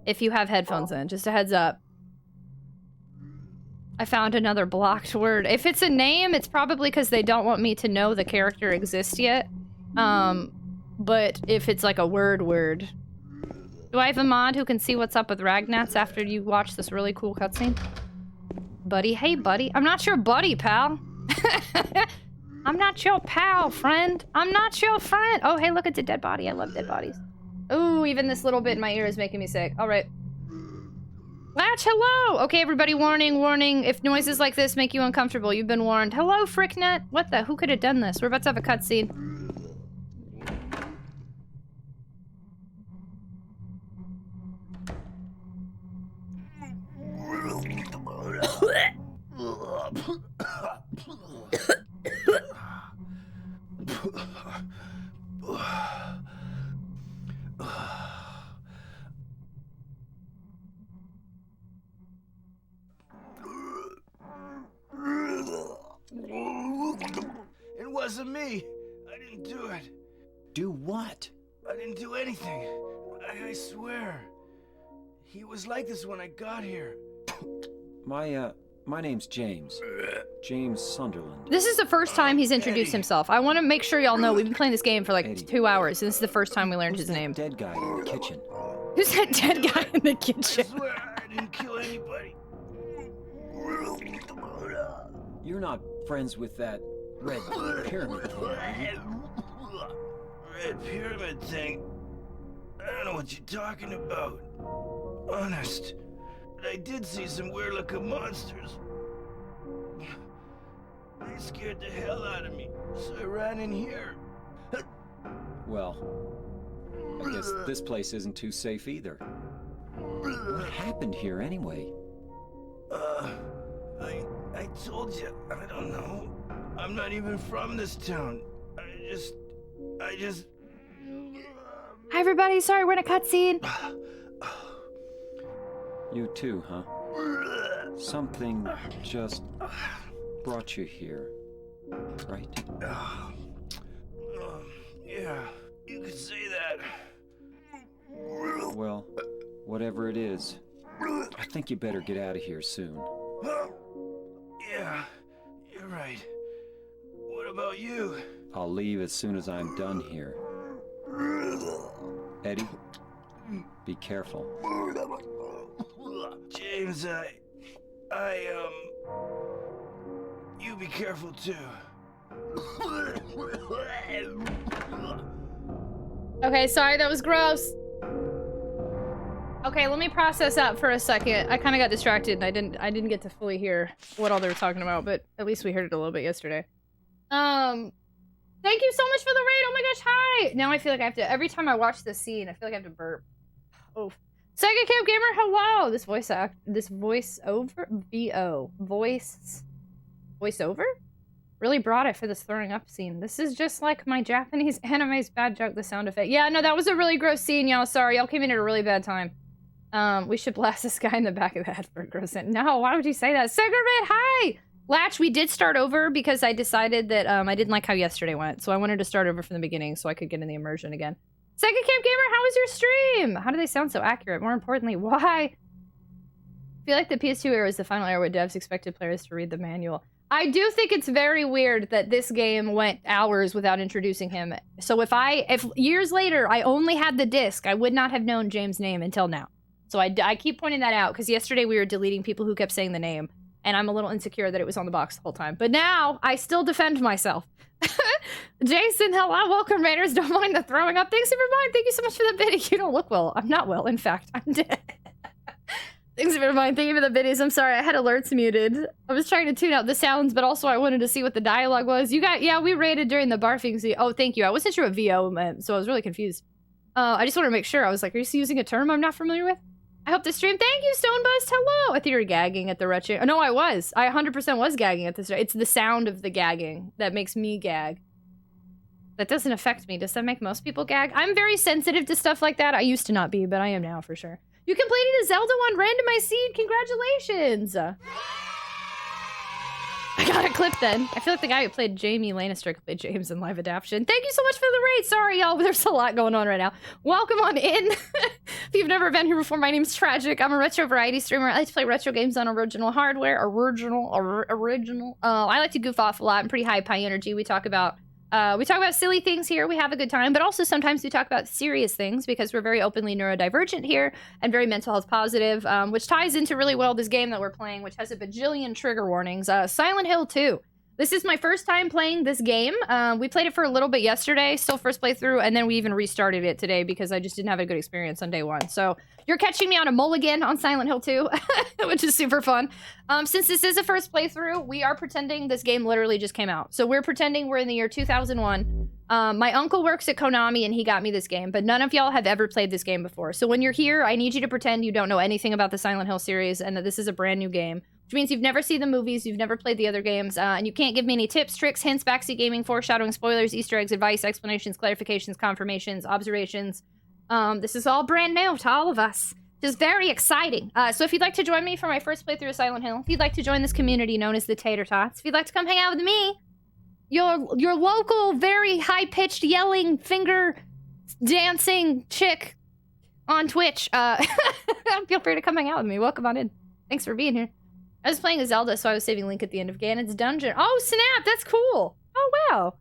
S1: If you have headphones in. Just a heads up. I found another blocked word. If it's a name, it's probably because they don't want me to know the character exists yet. But if it's like a word. Do I have a mod who can see what's up with Ragnats after you watch this really cool cutscene? Buddy, hey buddy. I'm not your buddy, pal. I'm not your pal, friend. I'm not your friend. Oh, hey, look, it's a dead body. I love dead bodies. Ooh, even this little bit in my ear is making me sick. All right. Latch, hello! Okay, everybody, warning, warning. If noises like this make you uncomfortable, you've been warned. Hello, Fricknet. What the? Who could have done this? We're about to have a cutscene.
S9: It wasn't me. I didn't do it.
S5: Do what?
S9: I didn't do anything. I swear. He was like this when I got here.
S5: My name's James. James Sunderland.
S1: This is the first time he's introduced himself. I want to make sure y'all know we've been playing this game for like 2 hours, and this is the first time we learned his name.
S5: Dead guy in the kitchen.
S1: Who's that dead guy in the kitchen?
S9: I swear I didn't kill anybody.
S5: You're not friends with that red pyramid thing, are you?
S9: Red pyramid thing? I don't know what you're talking about. Honest. But I did see some weird-looking monsters. They scared the hell out of me, so I ran in here.
S5: Well, I guess this place isn't too safe either. What happened here anyway?
S9: I told you, I don't know. I'm not even from this town. I just...
S1: Hi, everybody. Sorry, we're in a cutscene.
S5: You too, huh? Something just brought you here, right?
S9: Yeah, you could say that.
S5: Well, whatever it is, I think you better get out of here soon.
S9: Yeah, you're right. What about you?
S5: I'll leave as soon as I'm done here. Eddie, be careful.
S9: James, you be careful too.
S1: Okay, sorry, that was gross. Okay, let me process that for a second. I kind of got distracted and I didn't get to fully hear what all they were talking about, but at least we heard it a little bit yesterday. Thank you so much for the raid. Oh my gosh, hi. Now I feel like I have to, every time I watch this scene, I feel like I have to burp. Oh. Sega Camp Gamer, hello. This voiceover really brought it for this throwing up scene. This is just like my Japanese anime's bad joke, the sound effect. Yeah, no, that was a really gross scene, y'all. Sorry, y'all came in at a really bad time. We should blast this guy in the back of the head for a gross scene. No, why would you say that? Sigaret, hi! Latch, we did start over because I decided that I didn't like how yesterday went, so I wanted to start over from the beginning so I could get in the immersion again. Sega Camp Gamer, how was your stream? How do they sound so accurate? More importantly, why? I feel like the PS2 era is the final era where devs expected players to read the manual. I do think it's very weird that this game went hours without introducing him. So if years later I only had the disc, I would not have known James' name until now. So I keep pointing that out because yesterday we were deleting people who kept saying the name, and I'm a little insecure that it was on the box the whole time. But now I still defend myself. Jason, hello, welcome, Raiders. Don't mind the throwing up. Thanks, everyone. Thank you so much for the biddy. You don't look well. I'm not well. In fact, I'm dead. Thanks, everyone. Thank you for the biddies. I'm sorry, I had alerts muted. I was trying to tune out the sounds, but also I wanted to see what the dialogue was. Yeah, we raided during the barfing scene. Oh, thank you. I wasn't sure what VO meant, so I was really confused. I just wanted to make sure. I was like, are you using a term I'm not familiar with? I hope the stream. Thank you, Stonebust. Hello. I think you were gagging at the retching. Oh, no, I was. I 100% was gagging at this. It's the sound of the gagging that makes me gag. That doesn't affect me. Does that make most people gag? I'm very sensitive to stuff like that. I used to not be, but I am now for sure. You completed a Zelda 1 randomized seed. Congratulations. I got a clip then. I feel like the guy who played Jamie Lannister could play James in live adaptation. Thank you so much for the raid. Sorry, y'all, but there's a lot going on right now. Welcome on in. If you've never been here before, my name's Tragic. I'm a retro variety streamer. I like to play retro games on original hardware. Original. I like to goof off a lot. I'm pretty high energy. We talk about silly things here. We have a good time, but also sometimes we talk about serious things because we're very openly neurodivergent here and very mental health positive, which ties into really well this game that we're playing, which has a bajillion trigger warnings. Silent Hill 2. This is my first time playing this game. We played it for a little bit yesterday, still first playthrough, and then we even restarted it today because I just didn't have a good experience on day one. So you're catching me on a mulligan on Silent Hill 2, which is super fun. Since this is a first playthrough, we are pretending this game literally just came out. So we're pretending we're in the year 2001. My uncle works at Konami and he got me this game, but none of y'all have ever played this game before. So when you're here, I need you to pretend you don't know anything about the Silent Hill series and that this is a brand new game. Which means you've never seen the movies, you've never played the other games, and you can't give me any tips, tricks, hints, backseat gaming, foreshadowing, spoilers, Easter eggs, advice, explanations, clarifications, confirmations, observations. This is all brand new to all of us. Just very exciting. So if you'd like to join me for my first playthrough of Silent Hill, if you'd like to join this community known as the Tater Tots, if you'd like to come hang out with me, your local, very high-pitched, yelling, finger dancing chick on Twitch, feel free to come hang out with me. Welcome on in. Thanks for being here. I was playing a Zelda, so I was saving Link at the end of Ganon's dungeon. Oh, snap! That's cool! Oh, wow!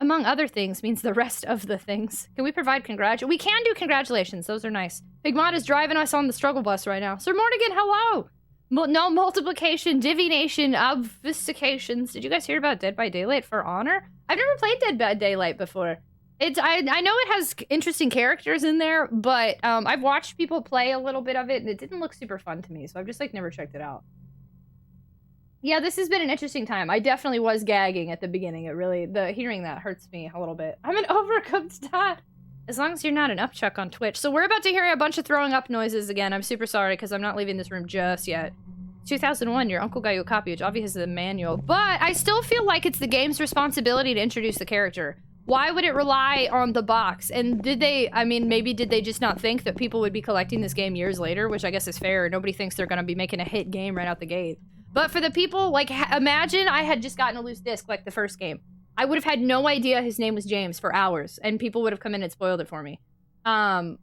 S1: Among other things means the rest of the things. Can we provide congratulations? We can do congratulations. Those are nice. Big Mod is driving us on the struggle bus right now. Sir Mortigan, hello! No multiplication, divination, obfuscations. Did you guys hear about Dead by Daylight for Honor? I've never played Dead by Daylight before. I know it has interesting characters in there, but I've watched people play a little bit of it, and it didn't look super fun to me, so I've just, like, never checked it out. Yeah, this has been an interesting time. I definitely was gagging at the beginning. Hearing that hurts me a little bit. I'm an overcooked dad. As long as you're not an upchuck on Twitch. So we're about to hear a bunch of throwing up noises again. I'm super sorry because I'm not leaving this room just yet. 2001, your uncle got you a copy, which obviously is a manual. But I still feel like it's the game's responsibility to introduce the character. Why would it rely on the box? And maybe did they just not think that people would be collecting this game years later, which I guess is fair. Nobody thinks they're going to be making a hit game right out the gate. But for the people, like, imagine I had just gotten a loose disc like the first game. I would have had no idea his name was James for hours, and people would have come in and spoiled it for me.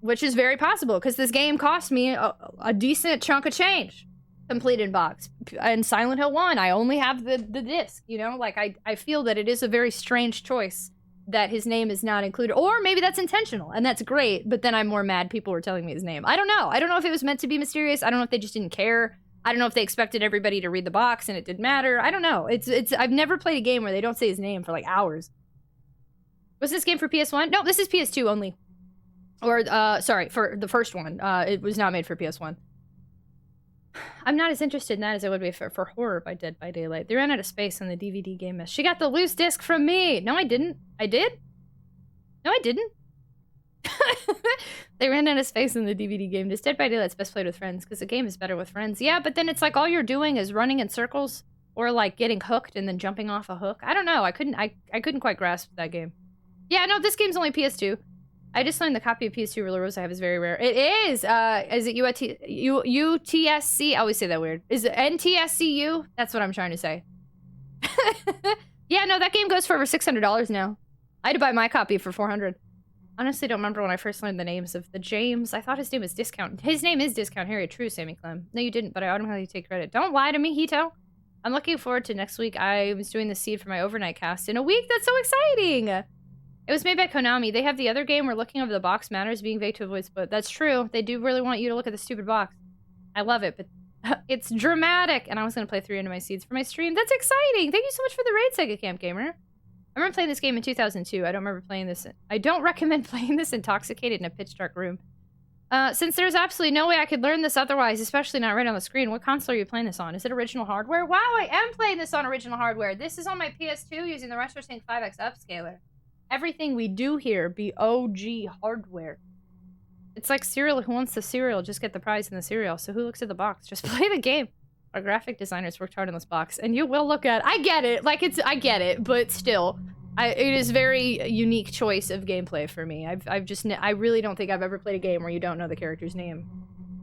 S1: Which is very possible, because this game cost me a decent chunk of change. Completed box. In Silent Hill 1, I only have the disc, you know? Like, I feel that it is a very strange choice that his name is not included. Or maybe that's intentional, and that's great, but then I'm more mad people were telling me his name. I don't know. I don't know if it was meant to be mysterious. I don't know if they just didn't care. I don't know if they expected everybody to read the box and it didn't matter. I don't know. I've never played a game where they don't say his name for like hours. Was this game for PS1? No, this is PS2 only. Or, sorry, for the first one. It was not made for PS1. I'm not as interested in that as I would be for horror by Dead by Daylight. They ran out of space on the DVD game mess. She got the loose disc from me. No, I didn't. I did? No, I didn't. They ran out of space in the DVD game. Just Dead by Daylight's best played with friends because the game is better with friends. Yeah, but then it's like all you're doing is running in circles or like getting hooked and then jumping off a hook. I don't know. I couldn't quite grasp that game. Yeah, no, this game's only PS2. I just learned the copy of PS2 Ruler Rose I have is very rare. It is! Is it UTSC? I always say that weird. Is it NTSCU? That's what I'm trying to say. Yeah, no, that game goes for over $600 now. I had to buy my copy for $400. Honestly, don't remember when I first learned the names of the James. I thought his name was Discount. His name is Discount Harriet. True, Sammy Clem. No, you didn't, but I automatically take credit. Don't lie to me, Hito. I'm looking forward to next week. I was doing the seed for my overnight cast in a week. That's so exciting! It was made by Konami. They have the other game where looking over the box matters, being vague to avoid split. That's true. They do really want you to look at the stupid box. I love it, but it's dramatic. And I was going to play 3 into my seeds for my stream. That's exciting! Thank you so much for the raid, Sega Camp Gamer. I remember playing this game in 2002. I don't remember playing this. I don't recommend playing this intoxicated in a pitch dark room. Since there's absolutely no way I could learn this otherwise, especially not right on the screen, what console are you playing this on? Is it original hardware? Wow, I am playing this on original hardware. This is on my PS2 using the RetroTINK 5X Upscaler. Everything we do here be OG hardware. It's like cereal. Who wants the cereal? Just get the prize in the cereal. So who looks at the box? Just play the game. Our graphic designers worked hard on this box, and you will look at it. I get it. Like, I get it, but still. It is very unique choice of gameplay for me. I really don't think I've ever played a game where you don't know the character's name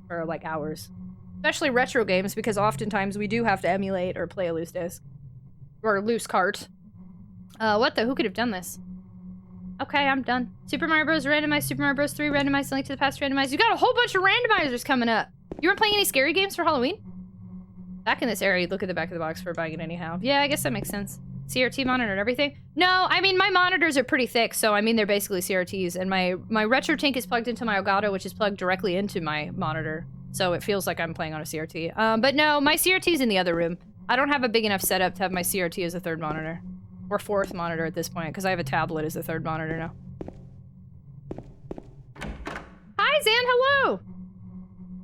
S1: for, like, hours. Especially retro games, because oftentimes we do have to emulate or play a loose disc. Or loose cart. What the? Who could have done this? Okay, I'm done. Super Mario Bros. Randomized, Super Mario Bros. 3 randomized, Link to the Past randomized. You got a whole bunch of randomizers coming up. You weren't playing any scary games for Halloween? Back in this area, you'd look at the back of the box for buying it anyhow. Yeah, I guess that makes sense. CRT monitor and everything? No, I mean, my monitors are pretty thick, so I mean, they're basically CRTs, and my RetroTINK is plugged into my Elgato, which is plugged directly into my monitor, so it feels like I'm playing on a CRT. But no, my CRT's in the other room. I don't have a big enough setup to have my CRT as a third monitor. Or fourth monitor at this point, because I have a tablet as a third monitor now. Hi, Zan, hello!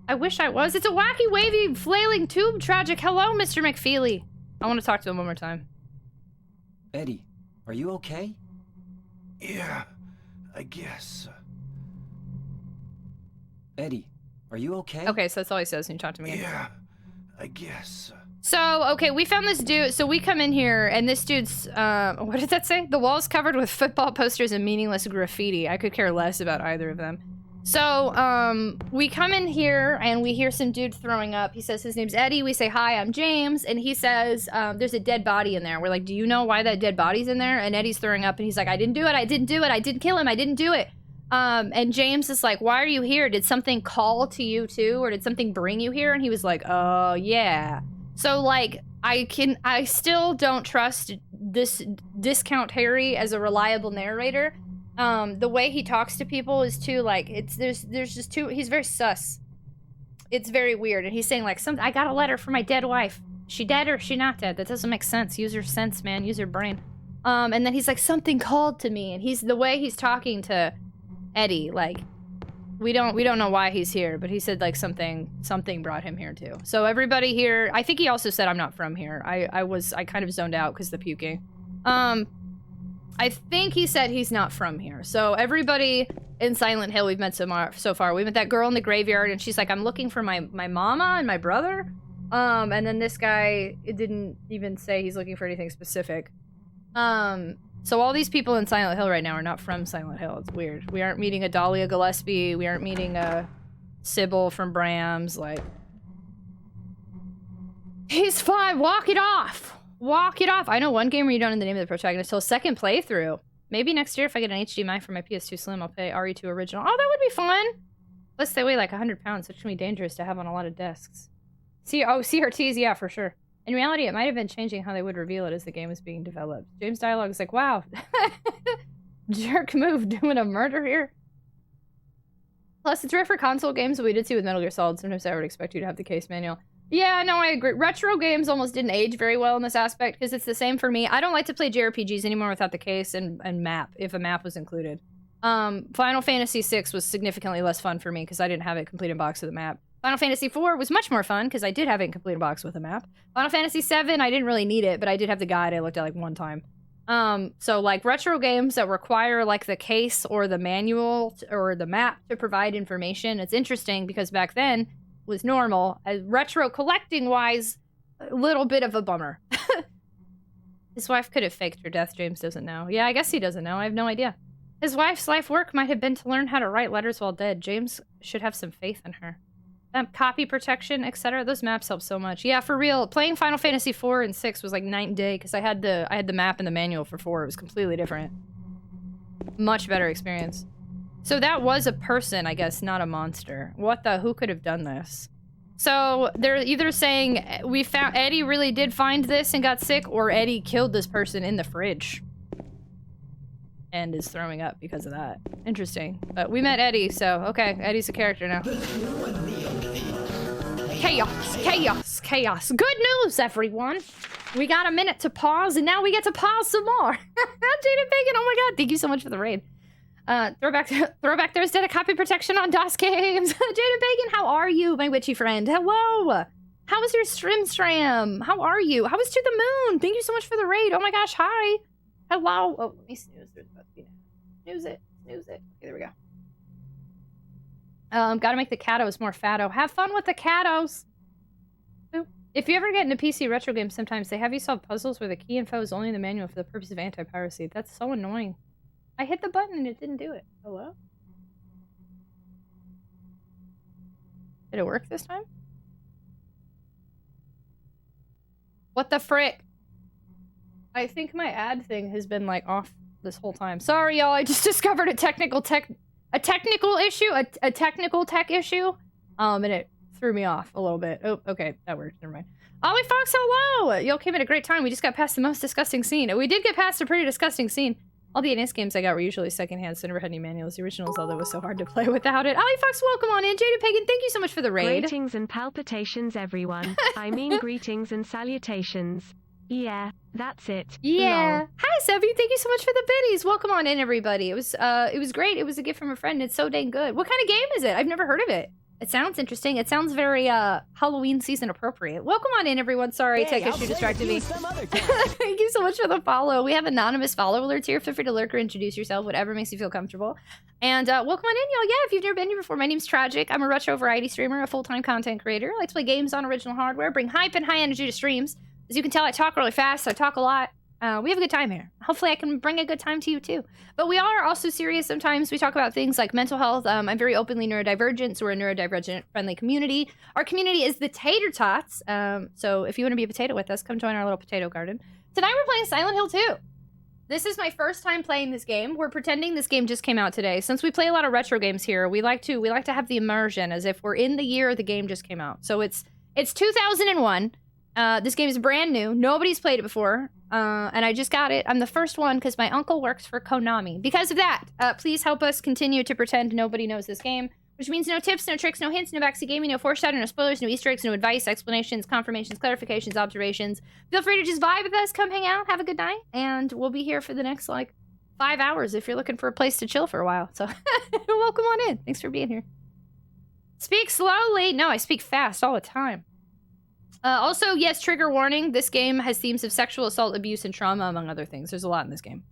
S1: I wish I was. It's a wacky, wavy, flailing tube tragic. Hello, Mr. McFeely. I want to talk to him one more time.
S5: Eddie, are you okay?
S9: Yeah, I guess.
S5: Eddie, are you okay?
S1: Okay, so that's all he says when you talk to me again.
S9: Yeah, I guess.
S1: So, okay, we found this dude. So we come in here, and this dude's, what did that say? The wall's covered with football posters and meaningless graffiti. I could care less about either of them. So, we come in here, and we hear some dude throwing up. He says his name's Eddie. We say, hi, I'm James. And he says, there's a dead body in there. We're like, do you know why that dead body's in there? And Eddie's throwing up, and he's like, I didn't do it. I didn't do it. I didn't kill him. I didn't do it. And James is like, why are you here? Did something call to you, too? Or did something bring you here? And he was like, oh, yeah. So, like, I still don't trust this Discount Harry as a reliable narrator. The way he talks to people is too, like, there's just too, he's very sus. It's very weird. And he's saying, like, I got a letter from my dead wife. She dead or she not dead? That doesn't make sense. Use your sense, man. Use your brain. And then he's like, something called to me. And the way he's talking to Eddie, like, we don't know why he's here, but he said, like, something brought him here too. So everybody here, I think he also said I'm not from here. I kind of zoned out because of the puking. I think he said he's not from here. So everybody in Silent Hill we've met so far. We met that girl in the graveyard, and she's like, I'm looking for my mama and my brother. And then this guy, it didn't even say he's looking for anything specific. So all these people in Silent Hill right now are not from Silent Hill. It's weird. We aren't meeting a Dahlia Gillespie. We aren't meeting a Sybil from Bram's. Like, he's fine. Walk it off. Walk it off. I know one game where you don't know the name of the protagonist till second playthrough. Maybe next year if I get an HDMI for my PS2 Slim, I'll play RE2 Original. Oh, that would be fun. Plus they weigh like 100 pounds, which can be dangerous to have on a lot of desks. CRTs, yeah, for sure. In reality, it might have been changing how they would reveal it as the game was being developed. James' dialogue is like, wow. Jerk move, doing a murder here. Plus, it's rare for console games, but we did see with Metal Gear Solid. Sometimes I would expect you to have the case manual. Yeah, no, I agree. Retro games almost didn't age very well in this aspect, because it's the same for me. I don't like to play JRPGs anymore without the case and map, if a map was included. Final Fantasy VI was significantly less fun for me, because I didn't have it complete in box with a map. Final Fantasy IV was much more fun, because I did have it in complete box with a map. Final Fantasy VII, I didn't really need it, but I did have the guide I looked at like one time. So like retro games that require like the case or the manual or the map to provide information, it's interesting because back then was normal. As retro collecting wise, a little bit of a bummer. His wife could have faked her death, James doesn't know. Yeah, I guess he doesn't know. I have no idea. His wife's life work might have been to learn how to write letters while dead. James should have some faith in her. Copy protection, etc. Those maps help so much. Yeah, for real. Playing Final Fantasy IV and 6 was like night and day because I had the map and the manual for 4. It was completely different. Much better experience. So that was a person, I guess, not a monster. What the? Who could have done this? So they're either saying we found Eddie really did find this and got sick, or Eddie killed this person in the fridge and is throwing up because of that. Interesting. But we met Eddie, so okay, Eddie's a character now. Chaos, chaos, chaos. Good news, everyone. We got a minute to pause, and now we get to pause some more. Jada Bacon, oh my god, thank you so much for the raid. Throwback Thursday to copy protection on DOS games. Jada Bacon, how are you, my witchy friend? Hello. How was your stram? How are you? How was To the Moon? Thank you so much for the raid. Oh my gosh, hi. Hello. Oh, let me snooze. There's about to be snooze it. Snooze it. Okay, there we go. Gotta make the catos more fatto. Have fun with the catos. If you ever get into PC retro games, sometimes they have you solve puzzles where the key info is only in the manual for the purpose of anti-piracy. That's so annoying. I hit the button and it didn't do it. Hello? Did it work this time? What the frick? I think my ad thing has been like off this whole time. Sorry, y'all. I just discovered a technical tech issue, a technical tech issue, and it threw me off a little bit. Oh, okay, that worked. Never mind. Ollie Fox, hello. Y'all came at a great time. We just got past the most disgusting scene. We did get past a pretty disgusting scene. All the NES games I got were usually secondhand, so I never had any manuals. The original Zelda was so hard to play without it. Ollie Fox, welcome on in. Jada Pagan, thank you so much for the raid.
S2: Greetings and palpitations, everyone. I mean greetings and salutations. Yeah, that's it.
S1: Yeah.
S2: Lol.
S1: Hi, Sebby. Thank you so much for the biddies. Welcome on in, everybody. It was great. It was a gift from a friend. It's so dang good. What kind of game is it? I've never heard of it. It sounds interesting. It sounds very Halloween season appropriate. Welcome on in, everyone. Sorry, tech issue distracted me. Thank you so much for the follow. We have anonymous follow alerts here. Feel free to lurk or introduce yourself, whatever makes you feel comfortable. And welcome on in, y'all. Yeah, if you've never been here before, my name's Tragic. I'm a retro variety streamer, a full-time content creator. I like to play games on original hardware, bring hype and high energy to streams. As you can tell, I talk really fast. I talk a lot. We have a good time here. Hopefully I can bring a good time to you too. But we are also serious sometimes. We talk about things like mental health. I'm very openly neurodivergent, so we're a neurodivergent friendly community. Our community is the Tater Tots. So if you want to be a potato with us, come join our little potato garden. Tonight we're playing Silent Hill 2. This is my first time playing this game. We're pretending this game just came out today. Since we play a lot of retro games here, we like to have the immersion as if we're in the year the game just came out. So it's 2001. This game is brand new. Nobody's played it before. And I just got it. I'm the first one because my uncle works for Konami. Because of that, please help us continue to pretend nobody knows this game. Which means no tips, no tricks, no hints, no backseat gaming, no foreshadowing, no spoilers, no Easter eggs, no advice, explanations, confirmations, clarifications, observations. Feel free to just vibe with us, come hang out, have a good night, and we'll be here for the next, 5 hours if you're looking for a place to chill for a while. So, welcome on in. Thanks for being here. Speak slowly. No, I speak fast all the time. Also, yes, trigger warning. This game has themes of sexual assault, abuse, and trauma, among other things. There's a lot in this game.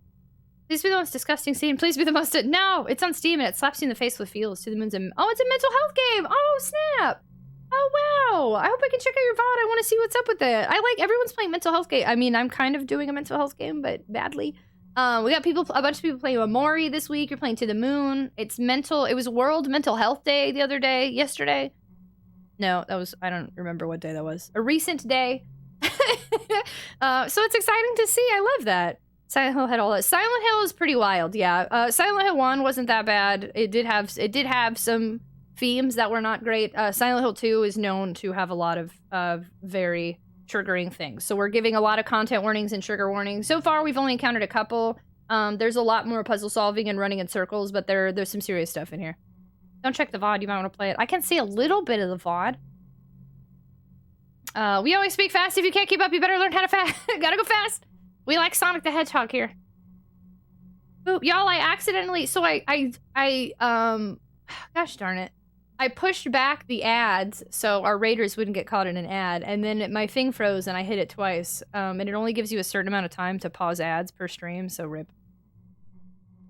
S1: Please be the most disgusting scene. Please be the most... No! It's on Steam and it slaps you in the face with feels to the moons and... Oh, it's a mental health game! Oh, snap! Oh, wow! I hope I can check out your VOD. I want to see what's up with it. Everyone's playing mental health game. I mean, I'm kind of doing a mental health game, but badly. We got a bunch of people playing Amori this week. You're playing To the Moon. It was World Mental Health Day the other day. Yesterday. No, that was... I don't remember what day that was. A recent day. So it's exciting to see. I love that. Silent Hill had all that. Silent Hill is pretty wild, yeah. Silent Hill 1 wasn't that bad. It did have some themes that were not great. Silent Hill 2 is known to have a lot of very triggering things. So we're giving a lot of content warnings and trigger warnings. So far, we've only encountered a couple. There's a lot more puzzle solving and running in circles, but there's some serious stuff in here. Don't check the VOD. You might want to play it. I can see a little bit of the VOD. We always speak fast. If you can't keep up, you better learn how to fast. Gotta go fast. We like Sonic the Hedgehog here. Ooh, y'all, I accidentally... So gosh darn it. I pushed back the ads so our raiders wouldn't get caught in an ad, and then my thing froze and I hit it twice. And it only gives you a certain amount of time to pause ads per stream, so rip.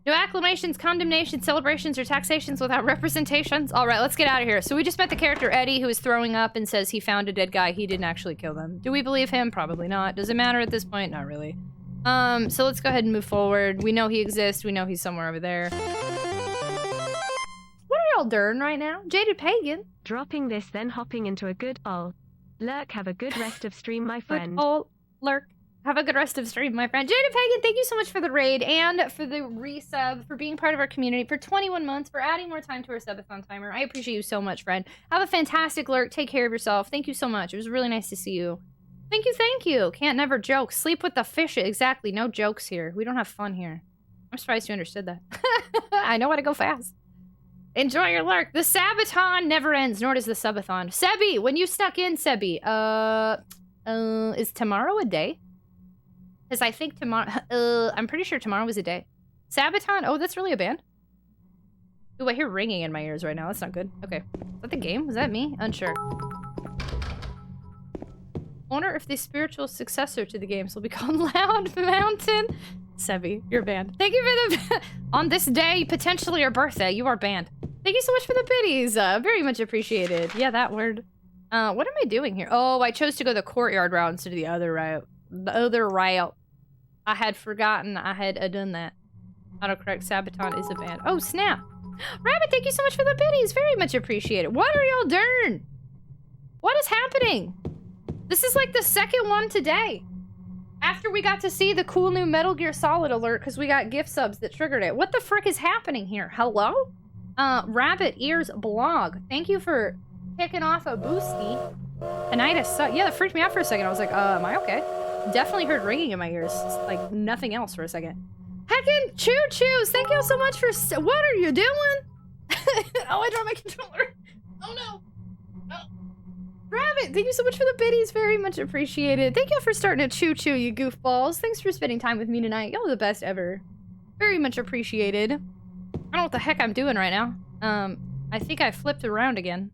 S1: No acclamations, condemnations, celebrations, or taxations without representations. All right, let's get out of here. So we just met the character Eddie, who is throwing up and says he found a dead guy. He didn't actually kill them. Do we believe him? Probably not. Does it matter at this point? Not really. So let's go ahead and move forward. We know he exists. We know he's somewhere over there. What are y'all doing right now? Jaded Pagan.
S2: Dropping this, then hopping into a good lurk. Have a good rest of stream, my friend.
S1: Good lurk. Have a good rest of stream, my friend. Jada Pagan, thank you so much for the raid and for the resub, for being part of our community for 21 months, for adding more time to our subathon timer. I appreciate you so much, friend. Have a fantastic lurk. Take care of yourself. Thank you so much. It was really nice to see you. Thank you, thank you. Can't never joke. Sleep with the fish. Exactly. No jokes here. We don't have fun here. I'm surprised you understood that. I know how to go fast. Enjoy your lurk. The Sabaton never ends, nor does the subathon. Sebi, when you stuck in, Sebi, is tomorrow a day? Because I think tomorrow... I'm pretty sure tomorrow was a day. Sabaton? Oh, that's really a band? Ooh, I hear ringing in my ears right now. That's not good. Okay. Is that the game? Was that me? Unsure. Wonder if the spiritual successor to the games will be called Loud Mountain. Sebi, you're banned. Thank you for the... On this day, potentially your birthday, you are banned. Thank you so much for the biddies. Very much appreciated. Yeah, that word. What am I doing here? Oh, I chose to go the courtyard route instead of the other route. The other route. I had forgotten I had done that. Autocorrect Sabaton is a band. Oh, snap. Rabbit, thank you so much for the biddies. Very much appreciated. What are y'all doing? What is happening? This is like the second one today. After we got to see the cool new Metal Gear Solid alert because we got gift subs that triggered it. What the frick is happening here? Hello? Rabbit Ears Blog. Thank you for kicking off a boosty. Tinnitus. Yeah, that freaked me out for a second. I was like, am I okay? Definitely heard ringing in my ears. Like, nothing else for a second. Heckin' choo-choos. Thank you so much for... What are you doing? Oh, I dropped my controller. Oh, no. Rabbit, thank you so much for the biddies. Very much appreciated. Thank you for starting to choo-choo, you goofballs. Thanks for spending time with me tonight. Y'all are the best ever. Very much appreciated. I don't know what the heck I'm doing right now. I think I flipped around again.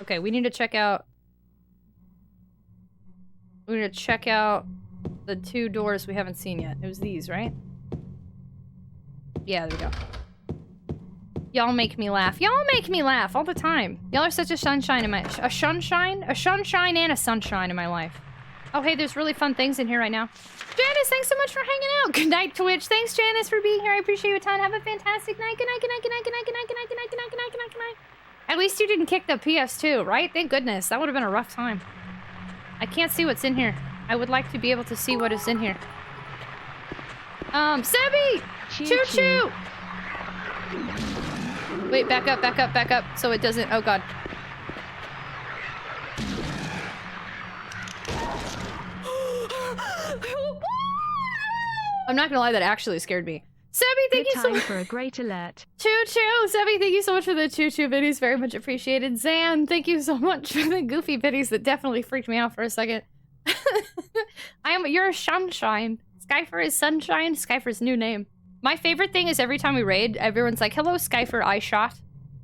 S1: Okay, we need to check out... We're gonna check out the 2 doors we haven't seen yet. It was these, right? Yeah, there we go. Y'all make me laugh. Y'all make me laugh all the time. Y'all are such a sunshine in my... A sunshine? A sunshine and a sunshine in my life. Oh, hey, there's really fun things in here right now. Janice, thanks so much for hanging out. Good night, Twitch. Thanks, Janice, for being here. I appreciate you a ton. Have a fantastic night. Good night, good night, good night, good night, good night, good night, good night, good night, good night, good night, good night. At least you didn't kick the PS2, right? Thank goodness. That would have been a rough time. I can't see what's in here. I would like to be able to see what is in here. Sebby! Choo-choo! Wait, back up, back up, back up, so it doesn't... Oh, God. I'm not gonna lie, that actually scared me. Sebby, thank you so much
S2: for a great alert.
S1: Choo-choo! Sebby, thank you so much for the choo-choo biddies. Very much appreciated. Zan, thank you so much for the goofy biddies that definitely freaked me out for a second. You're a sunshine. Skyfer is sunshine. Skyfer's new name. My favorite thing is every time we raid, everyone's like, hello, Skyfer, I shot.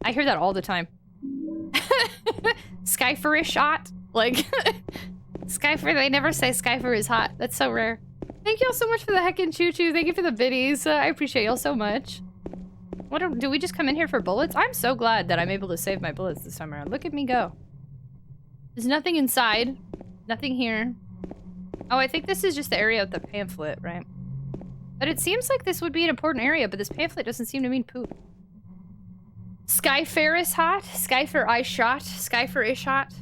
S1: I hear that all the time. Skyfer is shot. Like, Skyfer, they never say Skyfer is hot. That's so rare. Thank y'all so much for the heckin' choo-choo. Thank you for the biddies. I appreciate y'all so much. Do we just come in here for bullets? I'm so glad that I'm able to save my bullets this time around. Look at me go. There's nothing inside. Nothing here. Oh, I think this is just the area of the pamphlet, right? But it seems like this would be an important area, but this pamphlet doesn't seem to mean poop. Skyfair is hot. Skyfer I shot. Skyfer is hot.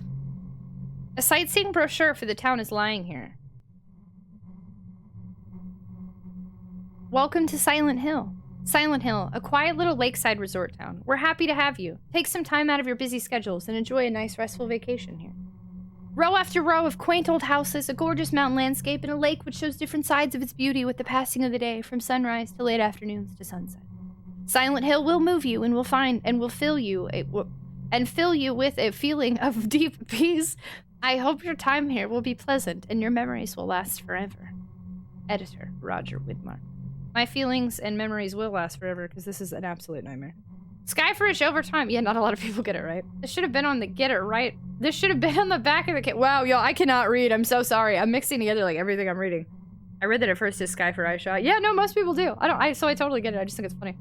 S1: A sightseeing brochure for the town is lying here. Welcome to Silent Hill. Silent Hill, a quiet little lakeside resort town. We're happy to have you. Take some time out of your busy schedules and enjoy a nice restful vacation here. Row after row of quaint old houses, a gorgeous mountain landscape, and a lake which shows different sides of its beauty with the passing of the day, from sunrise to late afternoons to sunset. Silent Hill will move you and will fill you with a feeling of deep peace. I hope your time here will be pleasant and your memories will last forever. Editor, Roger Widmar. My feelings and memories will last forever because this is an absolute nightmare. Skyfresh over time. Yeah, not a lot of people get it right. This should have been on the get it right. This should have been on the back of the kit. Wow, yo, I cannot read. I'm so sorry. I'm mixing together like everything I'm reading. I read that at first as Skyfer I shot. Yeah, no, most people do. So I totally get it. I just think it's funny.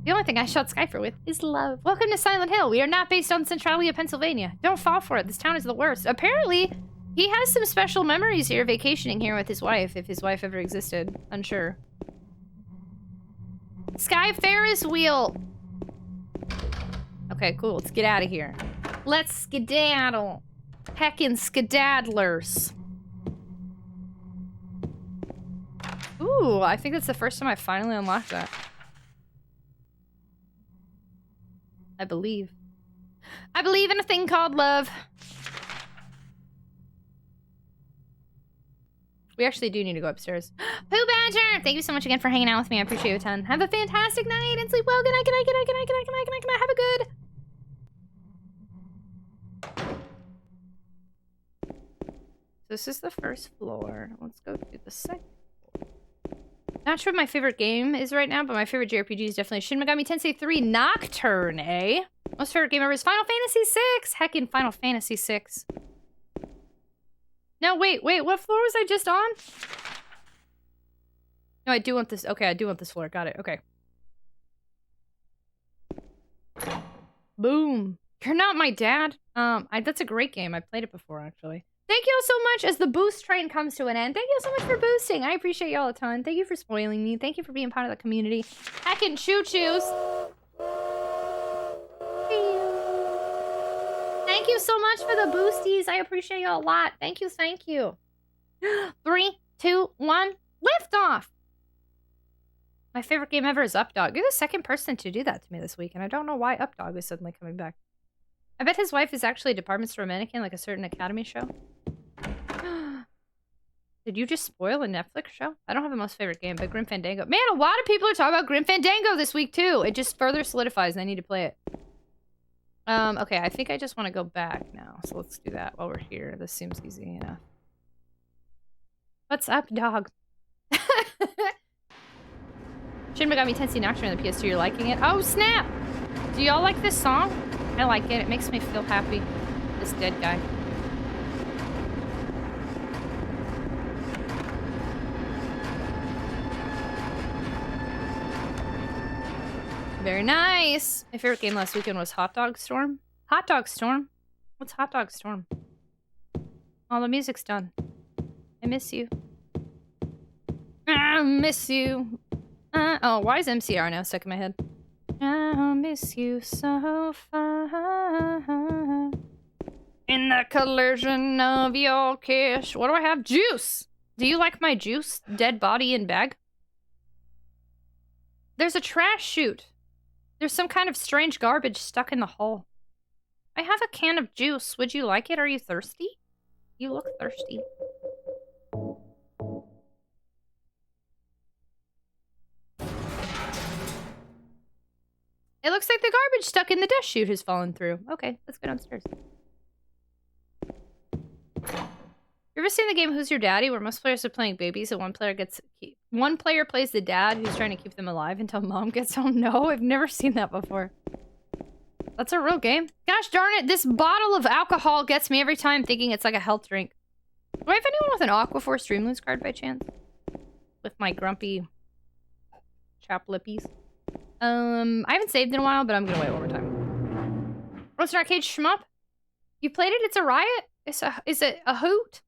S1: The only thing I shot Skyfer with is love. Welcome to Silent Hill. We are not based on Centralia, Pennsylvania. Don't fall for it. This town is the worst. Apparently, he has some special memories here, vacationing here with his wife, if his wife ever existed. Unsure. Sky Ferris wheel. Okay, cool. Let's get out of here. Let's skedaddle. Heckin' skedaddlers. Ooh, I think that's the first time I finally unlocked that. I believe. I believe in a thing called love. We actually do need to go upstairs. Pooh Badger! Thank you so much again for hanging out with me. I appreciate you a ton. Have a fantastic night and sleep well. Good night, good night, good night, good night, good night, good night, good night, good night. Have a good... This is the first floor. Let's go to the second floor. Not sure what my favorite game is right now, but my favorite JRPG is definitely Shin Megami Tensei 3 Nocturne, eh? Most favorite game ever is Final Fantasy 6! Heckin' Final Fantasy 6. No, wait, what floor was I just on? No, I do want this. Okay, I do want this floor. Got it. Okay. Boom. You're Not My Dad. That's a great game. I played it before, actually. Thank you all so much as the boost train comes to an end. Thank you so much for boosting. I appreciate y'all a ton. Thank you for spoiling me. Thank you for being part of the community. Heckin' choo-choos. Thank you so much for the boosties. I appreciate you a lot. Thank you, thank you. 3, 2, 1, lift off! My favorite game ever is Updog. You're the second person to do that to me this week, and I don't know why Updog is suddenly coming back. I bet his wife is actually a department store mannequin, like a certain Academy show. Did you just spoil a Netflix show? I don't have the most favorite game, but Grim Fandango. Man, a lot of people are talking about Grim Fandango this week, too. It just further solidifies, and I need to play it. Okay, I think I just want to go back now, so let's do that while we're here. This seems easy enough. What's up, dog? Shin Megami Tensei Nocturne on the PS2, you're liking it? Oh, snap! Do y'all like this song? I like it. It makes me feel happy. This dead guy. Very nice! My favorite game last weekend was Hot Dog Storm. Hot Dog Storm? What's Hot Dog Storm? Oh, the music's done. I miss you. I miss you. Oh, why is MCR now stuck in my head? I miss you so far. In the collision of your kiss. What do I have? Juice! Do you like my juice? Dead body in bag? There's a trash chute. There's some kind of strange garbage stuck in the hole. I have a can of juice. Would you like it? Are you thirsty? You look thirsty. It looks like the garbage stuck in the dust chute has fallen through. Okay, let's go downstairs. You ever seen the game Who's Your Daddy, where most players are playing babies and one player plays the dad who's trying to keep them alive until mom gets home? No, I've never seen that before. That's a real game. Gosh darn it, this bottle of alcohol gets me every time thinking it's like a health drink. Do I have anyone with an Aquaforce Streamloots card by chance? With my grumpy chap lippies. I haven't saved in a while, but I'm gonna wait one more time. What's an arcade shmup? You played it? It's a riot? Is it a hoot?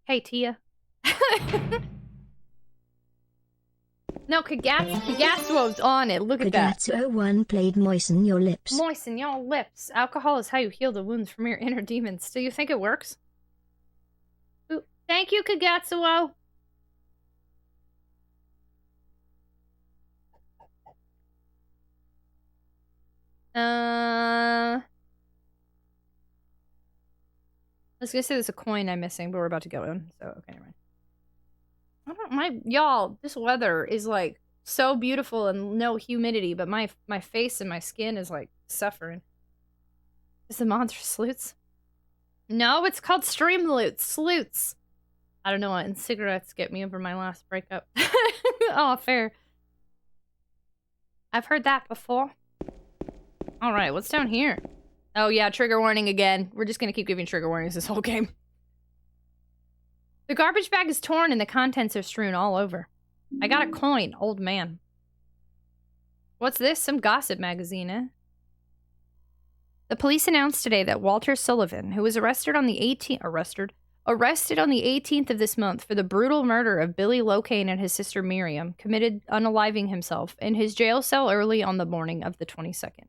S1: Hey, Tia. No, Kagatsuo's on it. Look at that.
S3: Kagatsuo1 played Moisten Your Lips.
S1: Moisten your lips. Alcohol is how you heal the wounds from your inner demons. Do you think it works? Ooh, thank you, Kagatsuo. I was gonna say there's a coin I'm missing, but we're about to go in, so okay, never mind. Y'all, this weather is like so beautiful and no humidity, but my face and my skin is like suffering. Is the monster sleuts? No, it's called Streamloots. Sleuts. I don't know, and cigarettes get me over my last breakup. Oh, fair. I've heard that before. Alright, what's down here? Oh yeah, trigger warning again. We're just gonna keep giving trigger warnings this whole game. The garbage bag is torn and the contents are strewn all over. I got a coin, old man. What's this? Some gossip magazine, eh? The police announced today that Walter Sullivan, who was arrested on the 18th of this month for the brutal murder of Billy Locane and his sister Miriam, committed unaliving himself in his jail cell early on the morning of the 22nd.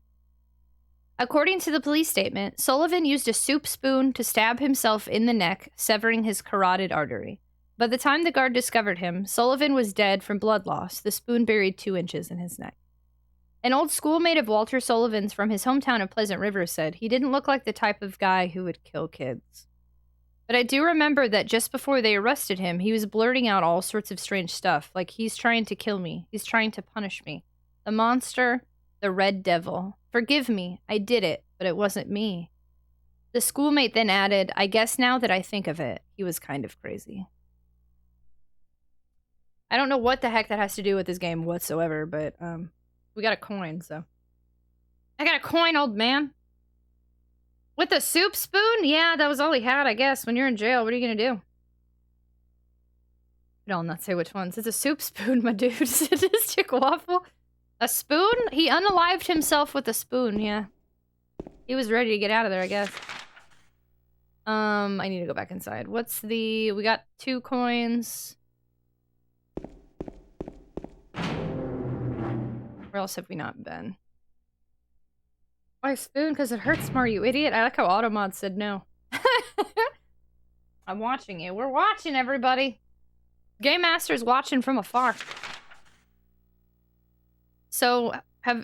S1: According to the police statement, Sullivan used a soup spoon to stab himself in the neck, severing his carotid artery. By the time the guard discovered him, Sullivan was dead from blood loss, the spoon buried 2 inches in his neck. An old schoolmate of Walter Sullivan's from his hometown of Pleasant River said he didn't look like the type of guy who would kill kids. But I do remember that just before they arrested him, he was blurting out all sorts of strange stuff, like he's trying to kill me, he's trying to punish me. The monster, the red devil. Forgive me, I did it, but it wasn't me. The schoolmate then added, I guess now that I think of it, he was kind of crazy. I don't know what the heck that has to do with this game whatsoever, but we got a coin, so. I got a coin, old man. With a soup spoon? Yeah, that was all he had, I guess. When you're in jail, what are you gonna do? I'll not say which ones. It's a soup spoon, my dude. Sadistic waffle. A spoon? He unalived himself with a spoon, yeah. He was ready to get out of there, I guess. I need to go back inside. What's the... We got 2 coins. Where else have we not been? Why spoon? Because it hurts more, you idiot. I like how Automod said no. I I'm watching you. We're watching, everybody. Game Master's watching from afar. So,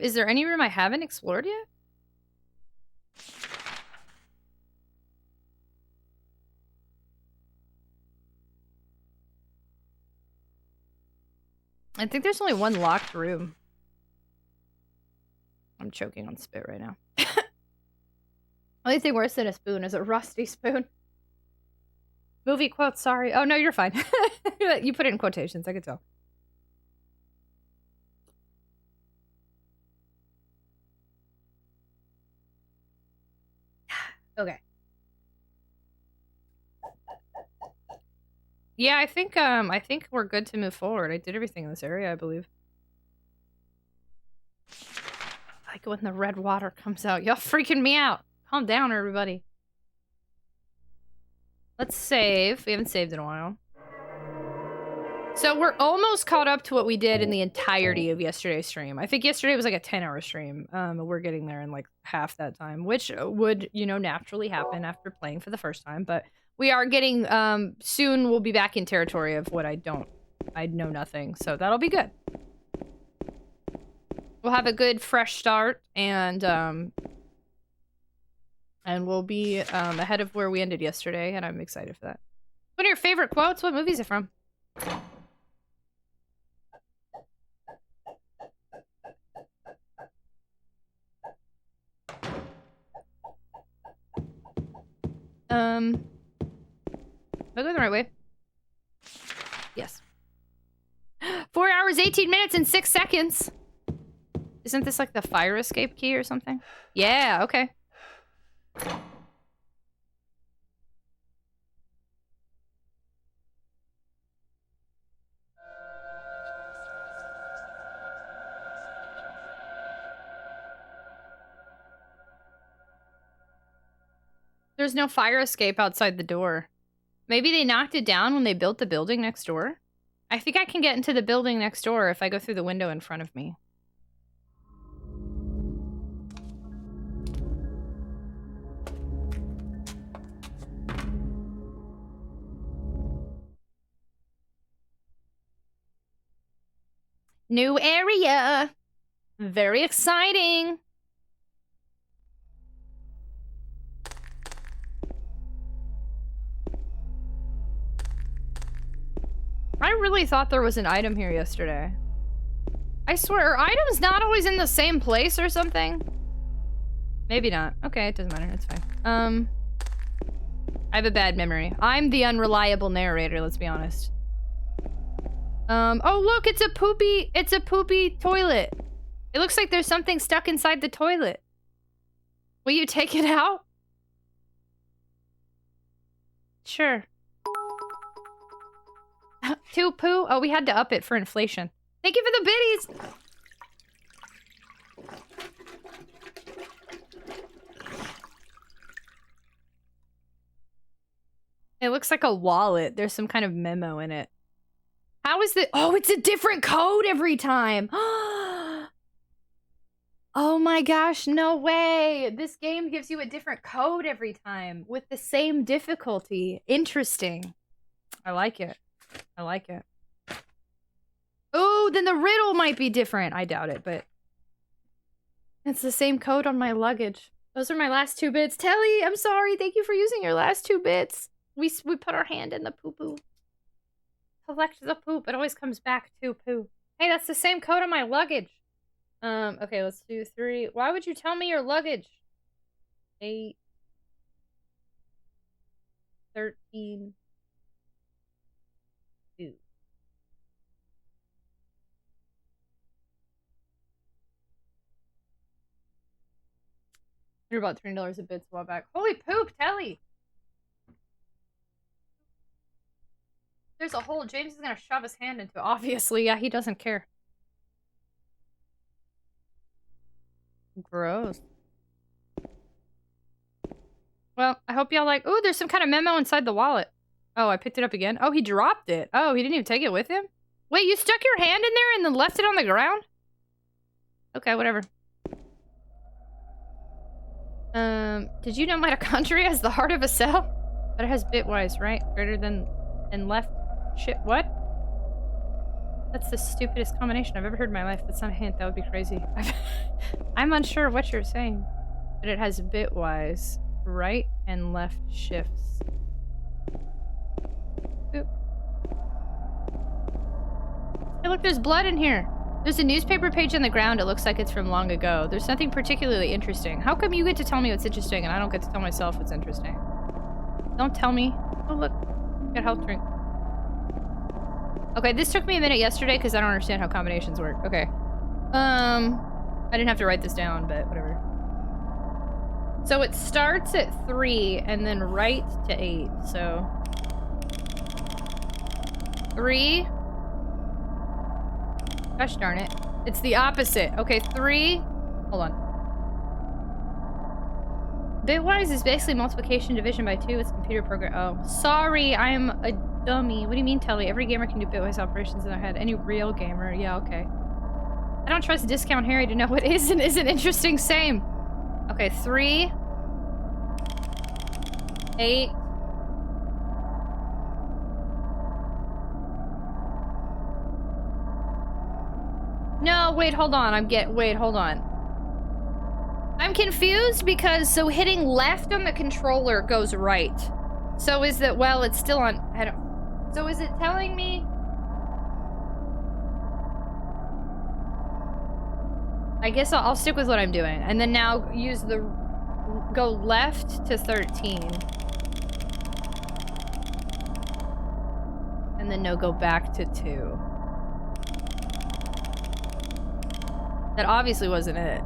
S1: is there any room I haven't explored yet? I think there's only one locked room. I'm choking on spit right now. Only thing worse than a spoon is a rusty spoon. Movie quote, sorry. Oh, no, you're fine. You put it in quotations, I could tell. Okay. Yeah, I think we're good to move forward. I did everything in this area, I believe. I like when the red water comes out. Y'all freaking me out. Calm down, everybody. Let's save. We haven't saved in a while. So we're almost caught up to what we did in the entirety of yesterday's stream. I think yesterday was like a 10-hour stream. We're getting there in like half that time, which would, you know, naturally happen after playing for the first time. But we are getting, soon we'll be back in territory of what I know nothing. So that'll be good. We'll have a good fresh start and we'll be ahead of where we ended yesterday, and I'm excited for that. What are your favorite quotes? What movie is it from? Am I going the right way? Yes. 4 hours, 18 minutes, and 6 seconds. Isn't this like the fire escape key or something? Yeah, okay. There's no fire escape outside the door. Maybe they knocked it down when they built the building next door? I think I can get into the building next door if I go through the window in front of me. New area! Very exciting! I really thought there was an item here yesterday. I swear, are items not always in the same place or something? Maybe not. Okay, it doesn't matter. It's fine. I have a bad memory. I'm the unreliable narrator, let's be honest. Oh look, it's a poopy toilet. It looks like there's something stuck inside the toilet. Will you take it out? Sure. 2 poo? Oh, we had to up it for inflation. Thank you for the biddies! It looks like a wallet. There's some kind of memo in it. How is it? Oh, it's a different code every time! Oh my gosh, no way! This game gives you a different code every time with the same difficulty. Interesting. I like it. I like it. Oh, then the riddle might be different. I doubt it, but it's the same code on my luggage. Those are my last 2 bits. Telly, I'm sorry. Thank you for using your last 2 bits. We put our hand in the poo-poo. Collect the poop. It always comes back to poo. Hey, that's the same code on my luggage. Okay, let's do 3. Why would you tell me your luggage? 8. 13. 2. You're about $20 a bit, so while back. Holy poop, Telly! There's a hole. James is gonna shove his hand into it. Obviously, yeah, he doesn't care. Gross. Well, I hope y'all like... Ooh, there's some kind of memo inside the wallet. Oh, I picked it up again. Oh, he dropped it. Oh, he didn't even take it with him? Wait, you stuck your hand in there and then left it on the ground? Okay, whatever. Did you know mitochondria is the heart of a cell? But it has bitwise, right? Greater than and left. Shit, what? That's the stupidest combination I've ever heard in my life. That's not a hint. That would be crazy. I'm unsure of what you're saying. But it has bitwise, right and left shifts. Oop. Hey, look, there's blood in here. There's a newspaper page on the ground. It looks like it's from long ago. There's nothing particularly interesting. How come you get to tell me what's interesting and I don't get to tell myself what's interesting? Don't tell me. Oh, look. Got health drink. Okay, this took me a minute yesterday because I don't understand how combinations work. Okay. I didn't have to write this down, but whatever. So it starts at 3 and then right to 8. So 3. Gosh darn it. It's the opposite. Okay, 3. Hold on. Bitwise is basically multiplication division by 2. It's computer program. Oh, sorry, I'm a dummy. What do you mean, Telly? Every gamer can do bitwise operations in their head. Any real gamer. Yeah, okay. I don't trust Discount Harry to know what is and isn't interesting. Same. Okay, 3. 8. No, wait, hold on. Wait, hold on. I'm confused because so hitting left on the controller goes right. So is that, well, it's still on, I don't, so is it telling me? I guess I'll stick with what I'm doing. And then now use the, go left to 13. And then no, go back to 2. That obviously wasn't it.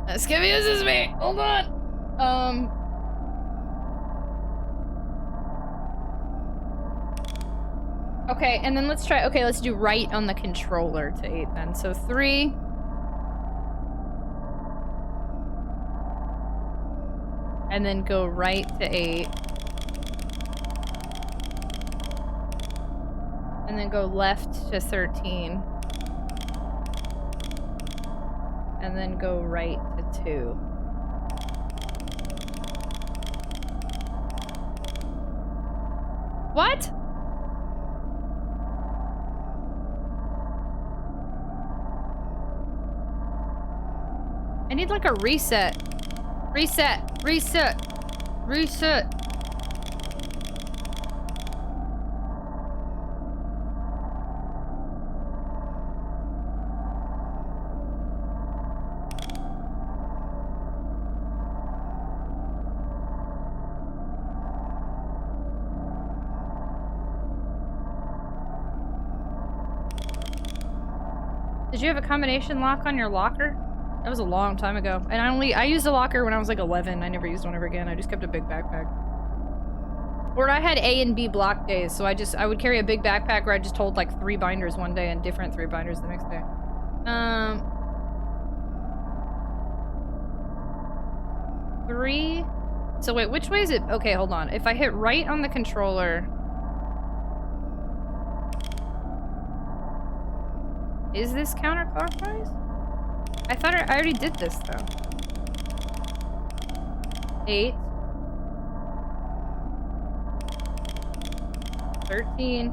S1: This confuses me. Hold on. Okay, and then let's try. Okay, let's do right on the controller to 8 then. So 3. And then go right to 8. And then go left to 13. And then go right to 2. What? I need like a reset. Reset. Reset. Reset. Did you have a combination lock on your locker? That was a long time ago. And I used a locker when I was like 11. I never used one ever again. I just kept a big backpack. Or I had A and B block days, so I would carry a big backpack where I just hold like 3 binders one day and different 3 binders the next day. 3. So wait, which way is it? Okay, hold on. If I hit right on the controller, is this counterclockwise? I thought I already did this though. 8. 13.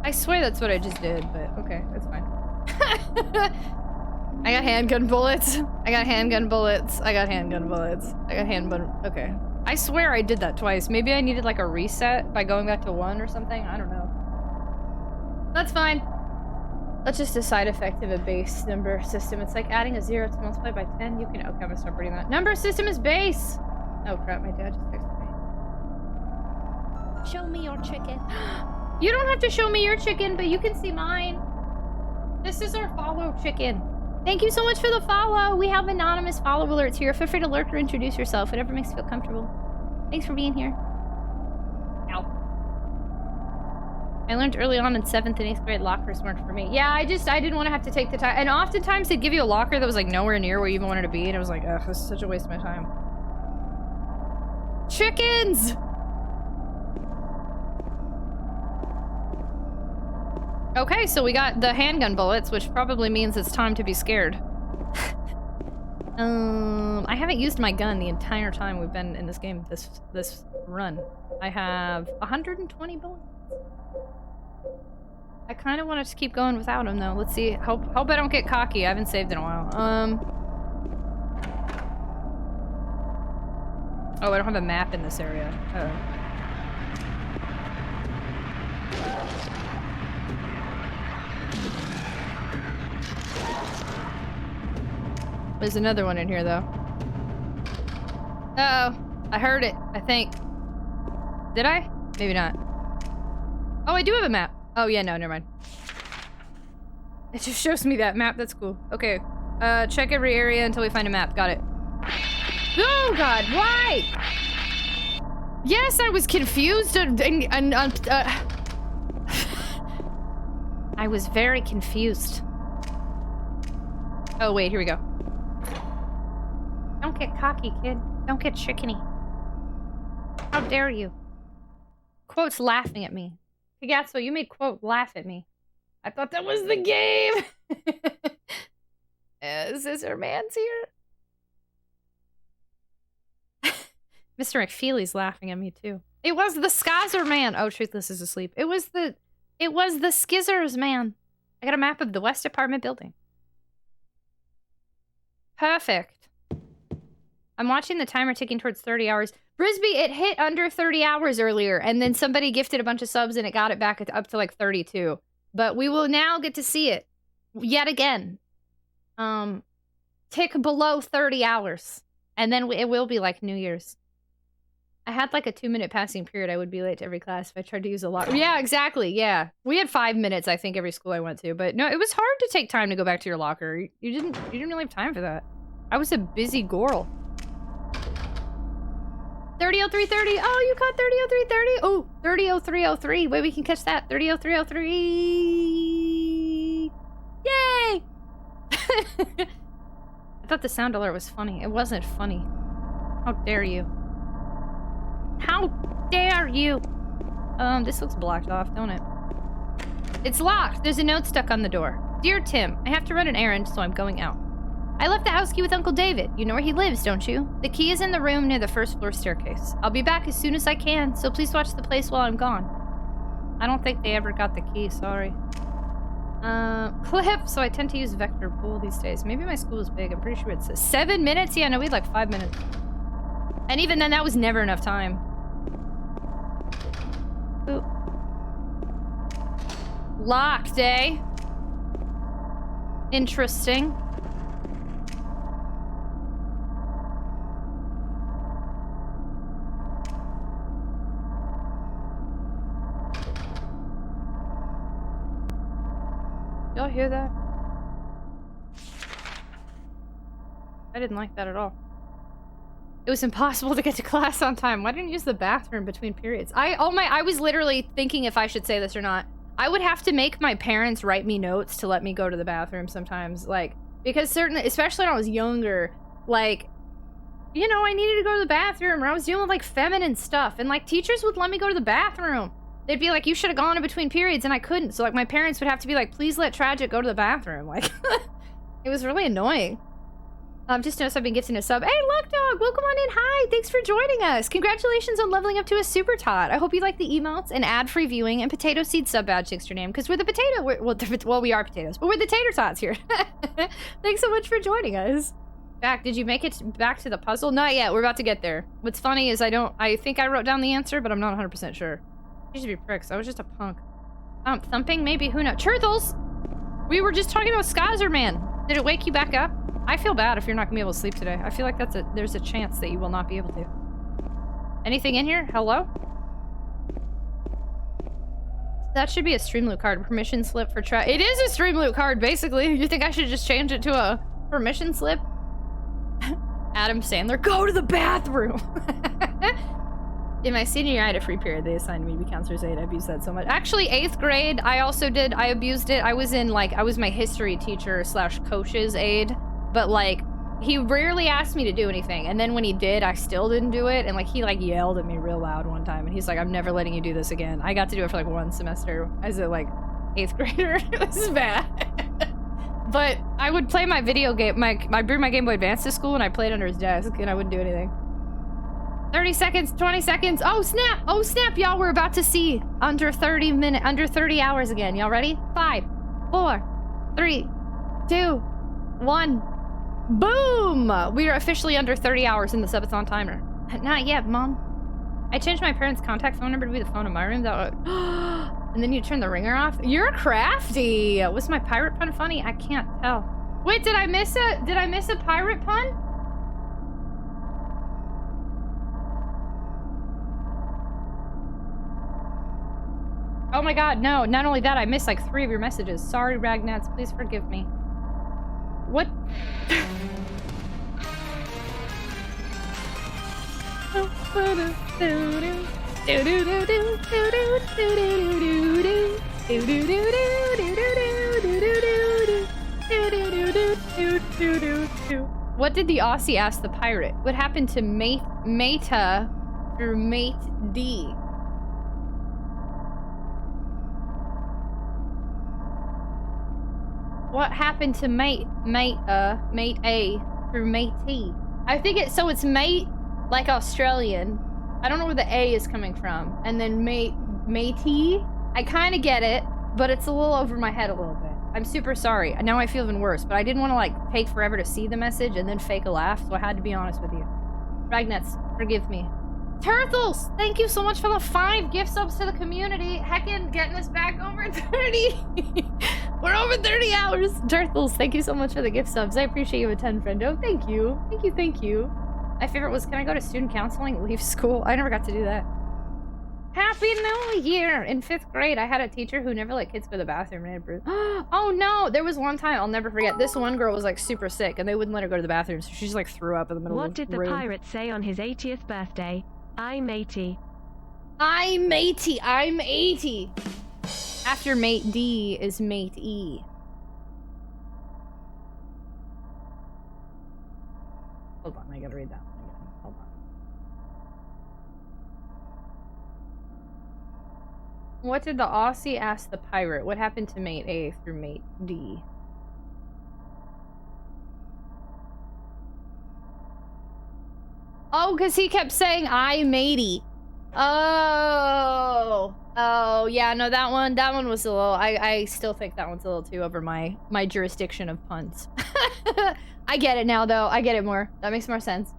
S1: I swear that's what I just did, but okay, that's fine. I got handgun bullets. I got handgun bullets. I got handgun bullets. I got handgun. Okay. I swear I did that twice. Maybe I needed like a reset by going back to 1 or something. I don't know. That's fine. That's just a side effect of a base number system. It's like adding a 0 to multiply by 10. You can. Okay, I'm gonna stop reading that. Number system is base. Oh crap! My dad just texted me.
S7: Show me your chicken.
S1: You don't have to show me your chicken, but you can see mine. This is our follow chicken. Thank you so much for the follow. We have anonymous follow alerts here. Feel free to lurk or introduce yourself. Whatever makes you feel comfortable. Thanks for being here. Ow. I learned early on in 7th and 8th grade lockers weren't for me. Yeah, I didn't want to have to take the time. And oftentimes they'd give you a locker that was like nowhere near where you even wanted to be. And I was like, ugh, this is such a waste of my time. Chickens! Okay, so we got the handgun bullets, which probably means it's time to be scared. I haven't used my gun the entire time we've been in this game, this run. I have 120 bullets. I kind of want to just keep going without them, though. Let's see. Hope I don't get cocky. I haven't saved in a while. Oh, I don't have a map in this area. There's another one in here, though. Uh-oh. I heard it, I think. Did I? Maybe not. Oh, I do have a map. Oh, yeah, no, never mind. It just shows me that map. That's cool. Okay. Check every area until we find a map. Got it. Oh, God. Why? Yes, I was confused. I was very confused. Oh, wait. Here we go. Don't get cocky, kid. Don't get chickeny. How dare you? Quote's laughing at me. Pigatso, you made Quote laugh at me. I thought that was the game! Scissor Man's here. Mr. McFeely's laughing at me, too. It was the Skazzer Man! Oh, Truthless is asleep. It was the Skizzers Man. I got a map of the West Apartment building. Perfect. I'm watching the timer ticking towards 30 hours. Brisby, it hit under 30 hours earlier, and then somebody gifted a bunch of subs and it got it back up to like 32. But we will now get to see it yet again. Tick below 30 hours. And then it will be like New Year's. I had like a 2-minute passing period. I would be late to every class if I tried to use a lot. Yeah, exactly. Yeah. We had 5 minutes, I think, every school I went to. But no, it was hard to take time to go back to your locker. You didn't really have time for that. I was a busy girl. 30:03:30. Oh, you caught 30:03:30. Oh, 30:03:03. Wait, we can catch that. 30:03:03. Yay! I thought the sound alert was funny. It wasn't funny. How dare you? How dare you? This looks blocked off, don't it? It's locked. There's a note stuck on the door. Dear Tim, I have to run an errand, so I'm going out. I left the house key with Uncle David. You know where he lives, don't you? The key is in the room near the first floor staircase. I'll be back as soon as I can, so please watch the place while I'm gone. I don't think they ever got the key, sorry. Clip, so I tend to use vector pool these days. Maybe my school is big, I'm pretty sure it says 7 minutes? Yeah, no, we had like 5 minutes. And even then, that was never enough time. Ooh. Locked, eh? Interesting. Y'all hear that? I didn't like that at all. It was impossible to get to class on time. Why didn't you use the bathroom between periods? I was literally thinking if I should say this or not. I would have to make my parents write me notes to let me go to the bathroom sometimes. Like, because certainly, especially when I was younger, like, you know, I needed to go to the bathroom or I was dealing with like feminine stuff. And like teachers would let me go to the bathroom. They'd be like, you should have gone in between periods, and I couldn't. So, like, my parents would have to be like, please let Tragic go to the bathroom. Like, it was really annoying. Just noticed I've been gifting a sub. Hey, Luckdog, welcome on in. Hi, thanks for joining us. Congratulations on leveling up to a Super Tot. I hope you like the emotes and ad-free viewing and Potato Seed sub badge thanks to your name, because we're the potato. Well, we are potatoes, but we're the Tater Tots here. Thanks so much for joining us. Did you make it back to the puzzle? Not yet. We're about to get there. What's funny is I think I wrote down the answer, but I'm not 100% sure. You should be pricks. I was just a punk. Thumping? Maybe? Who knows? Turtles! We were just talking about Skazzer Man. Did it wake you back up? I feel bad if you're not gonna be able to sleep today. I feel like there's a chance that you will not be able to. Anything in here? Hello? That should be a stream loot card. Permission slip for It is a stream loot card, basically. You think I should just change it to a permission slip? Adam Sandler, go to the bathroom! In my senior year, I had a free period. They assigned me to be counselor's aide. I abused that so much. Actually, 8th grade, I also did. I abused it. I was my history teacher / coach's aide. But, like, he rarely asked me to do anything. And then when he did, I still didn't do it. And, like, he, like, yelled at me real loud one time. And he's like, I'm never letting you do this again. I got to do it for, like, 1 semester as a, like, 8th grader. This is bad. But I would play my video game, I bring my Game Boy Advance to school and I played under his desk and I wouldn't do anything. 30 seconds, 20 seconds. Oh snap, y'all, we're about to see under 30 hours again. Y'all ready? 5, 4, 3, 2, 1. Boom! We are officially under 30 hours in the subathon timer. Not yet, Mom. I changed my parents' contact phone number to be the phone in my room. And then you turn the ringer off. You're crafty. Was my pirate pun funny? I can't tell. Wait, did I miss a pirate pun? Oh my god, no. Not only that, I missed like 3 of your messages. Sorry, Ragnats. Please forgive me. What? What did the Aussie ask the pirate? What happened to Meta through Mate D? What happened to Mate A through Mate T? I think it's mate like Australian. I don't know where the A is coming from. And then matey. I kind of get it, but it's a little over my head a little bit. I'm super sorry. Now I feel even worse, but I didn't want to like take forever to see the message and then fake a laugh, so I had to be honest with you. Ragnets, forgive me. Turtles, thank you so much for the 5 gift subs to the community. Heckin' getting us back over 30. We're over 30 hours. Turtles, thank you so much for the gift subs. I appreciate you a 10, friendo. Thank you. Thank you, thank you. My favorite was, can I go to student counseling? Leave school. I never got to do that. Happy New Year! In 5th grade, I had a teacher who never let kids go to the bathroom. Oh no! There was one time, I'll never forget. This one girl was like super sick and they wouldn't let her go to the bathroom, so she just like threw up in the middle of the room.
S2: What did the pirate say on his 80th birthday? I'm 80.
S1: I'm 80. I'm 80. After Mate D is Mate E. Hold on, I gotta read that one again. Hold on. What did the Aussie ask the pirate? What happened to Mate A through Mate D? Oh, because he kept saying, I'm matey. Oh, yeah, no, that one was a little, I still think that one's a little too over my jurisdiction of puns. I get it now, though. I get it more. That makes more sense.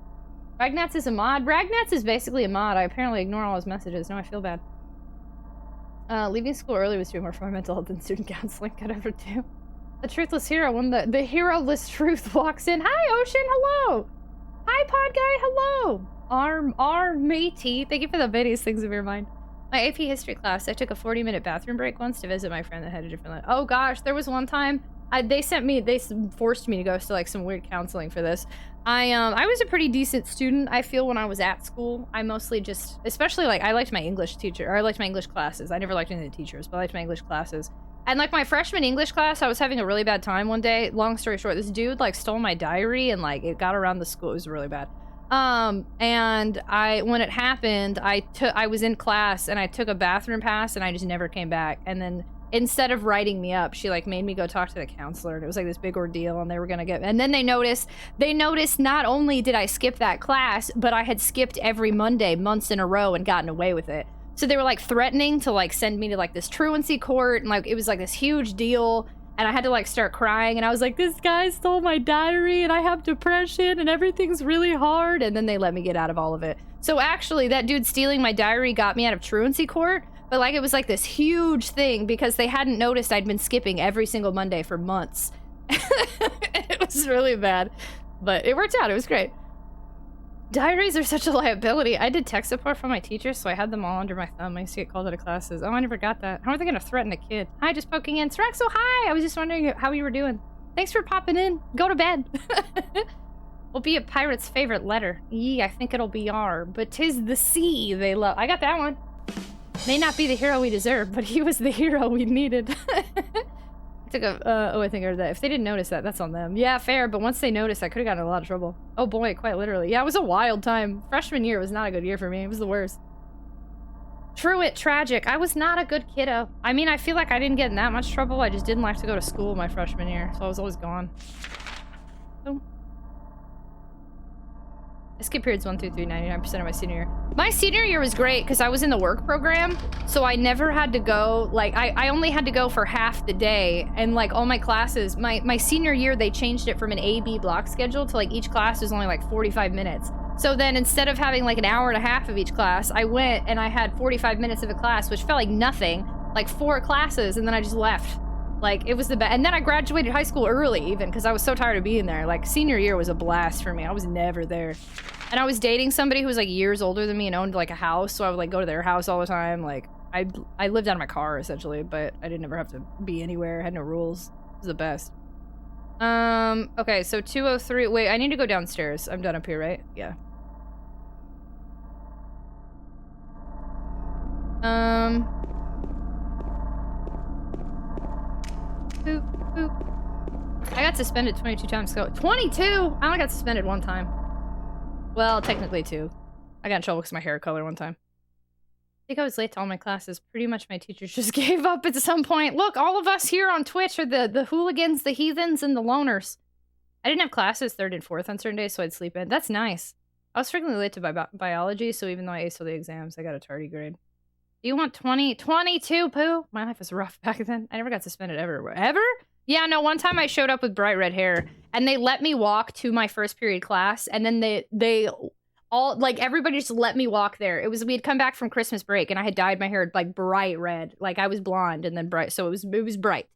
S1: Ragnats is a mod? Ragnats is basically a mod. I apparently ignore all his messages. Now I feel bad. Leaving school early was doing more for my mental health than student counseling could ever do. The truthless hero, when the hero-less truth walks in. Hi, Ocean, hello! Hi, Pod Guy, hello! R matey. Thank you for the videos, things of your mind. My AP history class, I took a 40-minute bathroom break once to visit my friend that had a different life. Oh gosh, there was one time, they forced me to go to like some weird counseling for this. I was a pretty decent student, I feel, when I was at school. I mostly just, especially like, I liked my English teacher, or I liked my English classes. I never liked any of the teachers, but I liked my English classes. And like my freshman English class, I was having a really bad time one day. Long story short, this dude like stole my diary and like it got around the school. It was really bad. And when it happened, I was in class and I took a bathroom pass and I just never came back. And then instead of writing me up, she like made me go talk to the counselor, and it was like this big ordeal, and they were gonna and then they noticed not only did I skip that class, but I had skipped every Monday months in a row and gotten away with it. So they were like threatening to like send me to like this truancy court, and like it was like this huge deal, and I had to like start crying, and I was like, this guy stole my diary and I have depression and everything's really hard, and then they let me get out of all of it. So actually that dude stealing my diary got me out of truancy court, but like it was like this huge thing because they hadn't noticed I'd been skipping every single Monday for months. It was really bad, but it worked out. It was great. Diaries are such a liability. I did tech support for my teachers, so I had them all under my thumb. I used to get called out of classes. Oh, I never got that. How are they gonna threaten a kid? Hi, just poking in. Sraxo, hi! I was just wondering how you were doing. Thanks for popping in. Go to bed. Will be a pirate's favorite letter. Yee, I think it'll be R, but 'tis the C they love. I got that one. May not be the hero we deserve, but he was the hero we needed. I think I heard that. If they didn't notice that, that's on them. Yeah, fair, but once they noticed, I could have gotten in a lot of trouble. Oh boy, quite literally. Yeah, it was a wild time. Freshman year was not a good year for me. It was the worst. Truant, tragic. I was not a good kiddo. I mean, I feel like I didn't get in that much trouble. I just didn't like to go to school my freshman year, so I was always gone. Oh. I skipped periods 1 through 3, 99% of my senior year. My senior year was great because I was in the work program, so I never had to go, like, I only had to go for half the day, and, like, all my classes, my senior year, they changed it from an A-B block schedule to, like, each class was only, like, 45 minutes. So then, instead of having, like, an hour and a half of each class, I went and I had 45 minutes of a class, which felt like nothing, like 4 classes, and then I just left. Like, it was the best. And then I graduated high school early, even, because I was so tired of being there. Like, senior year was a blast for me. I was never there. And I was dating somebody who was, like, years older than me and owned, like, a house, so I would, like, go to their house all the time. Like, I lived out of my car, essentially, but I didn't ever have to be anywhere. I had no rules. It was the best. Okay, so 203. Wait, I need to go downstairs. I'm done up here, right? Yeah. Boop, boop. I got suspended 22 times. 22? I only got suspended 1 time. Well, technically 2. I got in trouble because of my hair color 1 time. I think I was late to all my classes. Pretty much my teachers just gave up at some point. Look, all of us here on Twitch are the hooligans, the heathens, and the loners. I didn't have classes 3rd and 4th on certain days, so I'd sleep in. That's nice. I was frequently late to biology, so even though I aced all the exams, I got a tardy grade. Do you want 20? 22, Pooh? My life was rough back then. I never got suspended ever. Ever? Yeah, no, one time I showed up with bright red hair, and they let me walk to my first period class, and then they all, like, everybody just let me walk there. It was, we had come back from Christmas break, and I had dyed my hair, like, bright red. Like, I was blonde, and then bright, so it was bright.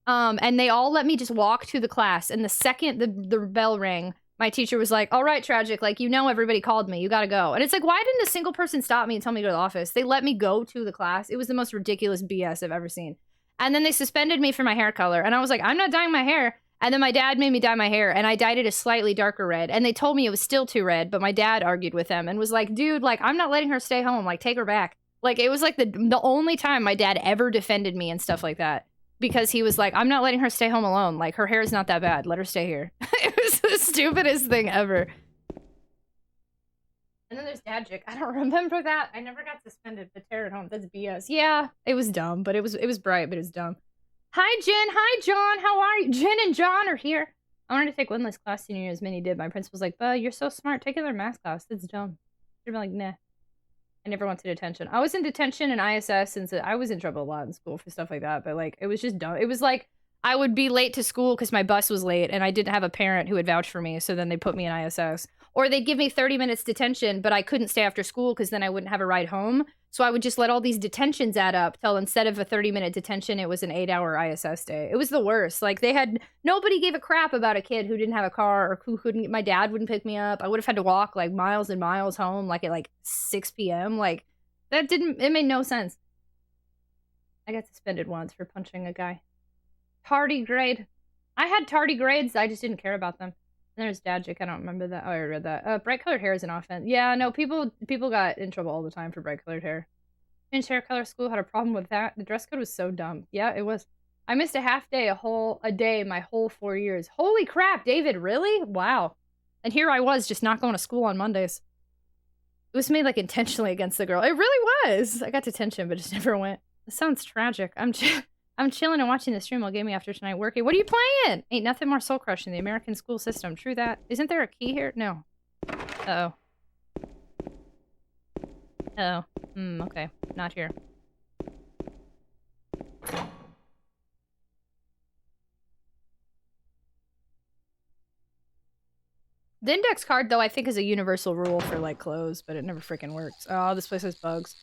S1: And they all let me just walk to the class, and the second the bell rang, my teacher was like, all right, Tragic, like, you know everybody called me. You gotta go. And it's like, why didn't a single person stop me and tell me to go to the office? They let me go to the class. It was the most ridiculous BS I've ever seen. And then they suspended me for my hair color. And I was like, I'm not dyeing my hair. And then my dad made me dye my hair. And I dyed it a slightly darker red. And they told me it was still too red. But my dad argued with them and was like, dude, like, I'm not letting her stay home. Like, take her back. Like, it was like the only time my dad ever defended me and stuff like that. Because he was like, I'm not letting her stay home alone. Like, her hair is not that bad. Let her stay here. It was the stupidest thing ever. And then there's Dagic. I don't remember that. I never got suspended for tear at home. That's BS. Yeah, it was dumb, but it was bright, but it was dumb. Hi, Jen. Hi, John. How are you? Jen and John are here. I wanted to take one less class senior year as many did. My principal's like, "But you're so smart. Take another math class. That's dumb." They'd be like, "Nah." I never went to detention. I was in detention and ISS since I was in trouble a lot in school for stuff like that, but, like, it was just dumb. It was like I would be late to school because my bus was late and I didn't have a parent who would vouch for me, so then they put me in ISS. Or they'd give me 30 minutes detention, but I couldn't stay after school because then I wouldn't have a ride home. So I would just let all these detentions add up till instead of a 30-minute detention, it was an 8-hour ISS day. It was the worst. Like, nobody gave a crap about a kid who didn't have a car or who couldn't, my dad wouldn't pick me up. I would have had to walk, like, miles and miles home, like, at, like, 6 p.m. Like, it made no sense. I got suspended once for punching a guy. Tardy grade. I had tardy grades, I just didn't care about them. And there's Dagic, I don't remember that. Oh, I read that. Bright colored hair is an offense. Yeah, no, people got in trouble all the time for bright colored hair. Changed hair color school had a problem with that. The dress code was so dumb. Yeah, it was. I missed a half day, a day, my whole 4 years. Holy crap, David, really? Wow. And here I was, just not going to school on Mondays. It was made, like, intentionally against the girl. It really was. I got detention, but just never went. This sounds tragic. I'm chilling and watching the stream while gaming after tonight working. What are you playing? Ain't nothing more soul crushing than the American school system. True that. Isn't there a key here? No. Uh-oh. Uh-oh. Okay. Not here. The index card, though, I think is a universal rule for, like, clothes, but it never freaking works. Oh, this place has bugs.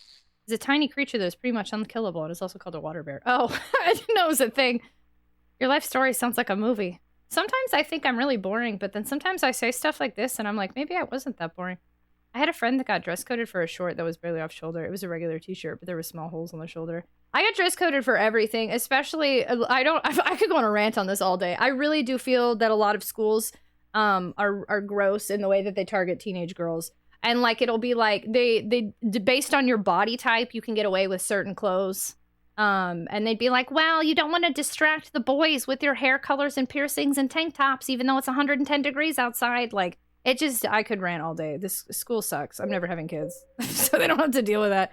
S1: It's a tiny creature that is pretty much unkillable. It is also called a water bear. Oh, I didn't know it was a thing. Your life story sounds like a movie. Sometimes I think I'm really boring, but then sometimes I say stuff like this, and I'm like, maybe I wasn't that boring. I had a friend that got dress coded for a short that was barely off shoulder. It was a regular t-shirt, but there were small holes on the shoulder. I get dress coded for everything, especially, I could go on a rant on this all day. I really do feel that a lot of schools are gross in the way that they target teenage girls. And, like, it'll be like, they based on your body type, you can get away with certain clothes. And they'd be like, well, you don't want to distract the boys with your hair colors and piercings and tank tops, even though it's 110 degrees outside. Like, it just, I could rant all day. This school sucks. I'm never having kids, so they don't have to deal with that.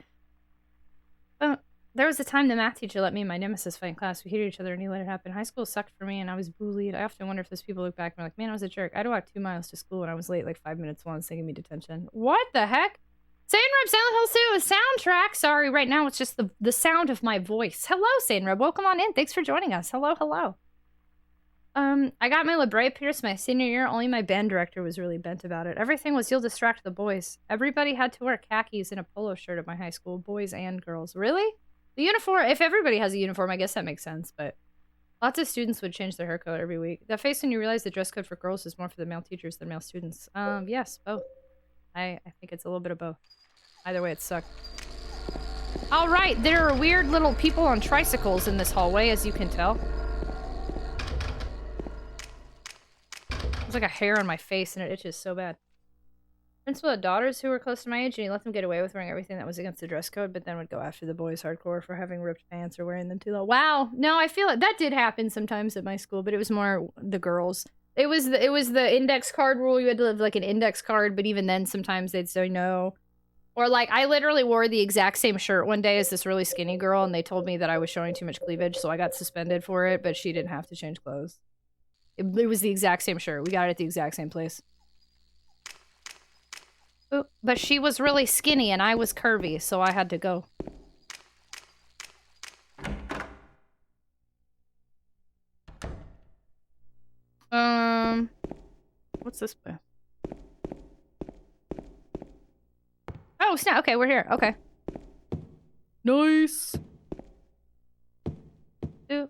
S1: There was a time the math teacher let me and my nemesis fight in class. We hated each other and he let it happen. High school sucked for me and I was bullied. I often wonder if those people look back and are like, man, I was a jerk. I had to walk 2 miles to school and I was late like 5 minutes once. They gave me detention. What the heck? Sainreb, Silent Hill 2, a soundtrack. Sorry, right now it's just the sound of my voice. Hello, Sainreb. Welcome on in. Thanks for joining us. Hello, hello. I got my labret pierced my senior year. Only my band director was really bent about it. Everything was, you'll distract the boys. Everybody had to wear khakis and a polo shirt at my high school, boys and girls. Really? The uniform, if everybody has a uniform, I guess that makes sense, but lots of students would change their hair color every week. That face when you realize the dress code for girls is more for the male teachers than male students. Yes, both. I think it's a little bit of both. Either way, it sucked. All right, there are weird little people on tricycles in this hallway, as you can tell. There's like a hair on my face and it itches so bad. Principal had daughters who were close to my age and he let them get away with wearing everything that was against the dress code, but then would go after the boys hardcore for having ripped pants or wearing them too low. Wow. No, I feel like that did happen sometimes at my school, but it was more the girls. It was the index card rule. You had to live like an index card, but even then sometimes they'd say no. Or like I literally wore the exact same shirt one day as this really skinny girl and they told me that I was showing too much cleavage, so I got suspended for it, but she didn't have to change clothes. It was the exact same shirt. We got it at the exact same place. Ooh, but she was really skinny and I was curvy, so I had to go. What's this way? Oh, snap. Okay, we're here. Okay. Nice. Ooh.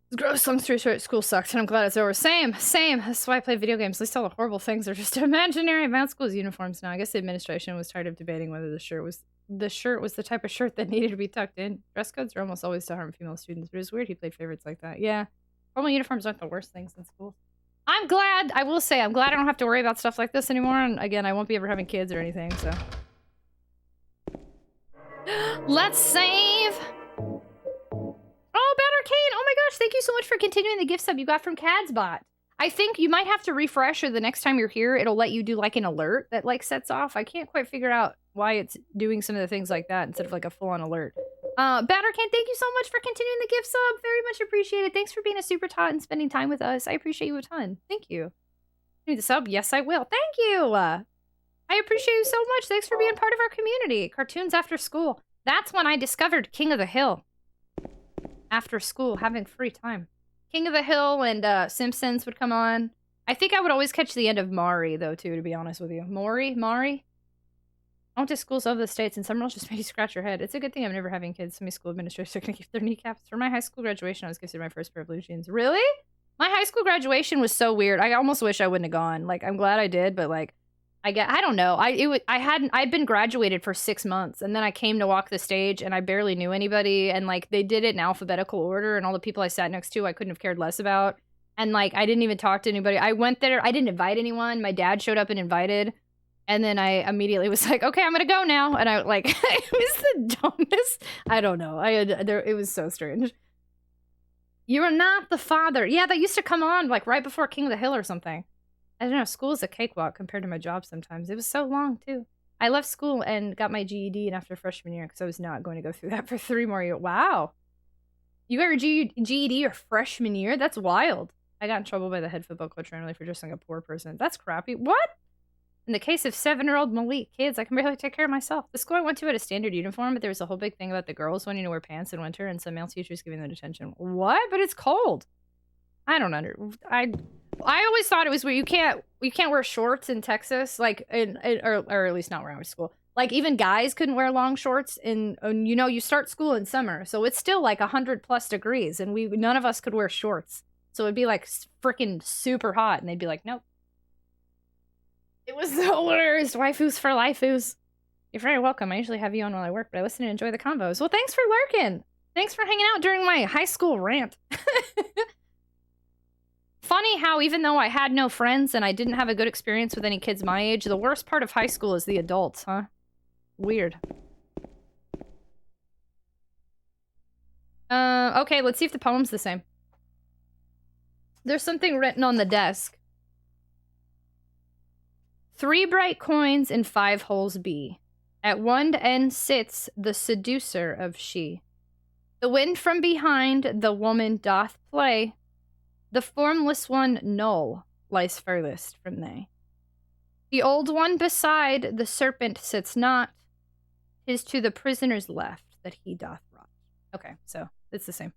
S1: It's gross. Long story short, school sucks, and I'm glad it's over. Same. That's why I play video games. At least all the horrible things are just imaginary. My school's uniforms now. I guess the administration was tired of debating whether the shirt was the type of shirt that needed to be tucked in. Dress codes are almost always to harm female students, but it's weird he played favorites like that. Yeah. Formal uniforms aren't the worst things in school. I'm glad, I will say, I'm glad I don't have to worry about stuff like this anymore, and again, I won't be ever having kids or anything, so. Let's save! Oh, Better Kane! Oh my gosh, thank you so much for continuing the gift sub you got from Cadsbot. I think you might have to refresh, or the next time you're here, it'll let you do like an alert that like sets off. I can't quite figure out why it's doing some of the things like that instead of like a full-on alert. Battercan, thank you so much for continuing the gift sub. Very much appreciated. Thanks for being a super tot and spending time with us. I appreciate you a ton. Thank you. Need the sub? Yes, I will. Thank you. I appreciate you so much. Thanks for being part of our community. Cartoons after school. That's when I discovered King of the Hill. After school, having free time. King of the Hill and Simpsons would come on. I think I would always catch the end of Maury, though, too, to be honest with you. Maury? I went to schools over the states, and some rules just made you scratch your head. It's a good thing I'm never having kids. So many school administrators are going to keep their kneecaps. For my high school graduation, I was gifted my first pair of blue jeans. Really? My high school graduation was so weird. I almost wish I wouldn't have gone. Like, I'm glad I did, but like, I don't know. I'd been graduated for 6 months, and then I came to walk the stage, and I barely knew anybody, and like, they did it in alphabetical order, and all the people I sat next to, I couldn't have cared less about. And like, I didn't even talk to anybody. I went there. I didn't invite anyone. My dad showed up and invited. And then I immediately was like, okay, I'm going to go now. And I like, it was the dumbest. I don't know. It was so strange. You are not the father. Yeah, that used to come on like right before King of the Hill or something. I don't know. School is a cakewalk compared to my job sometimes. It was so long too. I left school and got my GED and after freshman year because I was not going to go through that for 3 more years. Wow. You got your GED your freshman year? That's wild. I got in trouble by the head football coach randomly for dressing like a poor person. That's crappy. What? In the case of 7-year-old Malik, kids, I can barely take care of myself. The school I went to had a standard uniform, but there was a whole big thing about the girls wanting to wear pants in winter and some male teachers giving them detention. What? But it's cold. I don't I always thought it was where you can't wear shorts in Texas, like or at least not where I was school. Like even guys couldn't wear long shorts you start school in summer, so it's still like 100+ degrees, and none of us could wear shorts, so it'd be like freaking super hot, and they'd be like, nope. It was the worst. Waifus for lifus. You're very welcome. I usually have you on while I work, but I listen and enjoy the convos. Well, thanks for lurking. Thanks for hanging out during my high school rant. Funny how even though I had no friends and I didn't have a good experience with any kids my age, the worst part of high school is the adults, huh? Weird. Okay, let's see if the poem's the same. There's something written on the desk. 3 bright coins and 5 holes be. At one end sits the seducer of she. The wind from behind the woman doth play. The formless one null lies furthest from they. The old one beside the serpent sits not. 'Tis to the prisoner's left that he doth rot. Okay, so it's the same.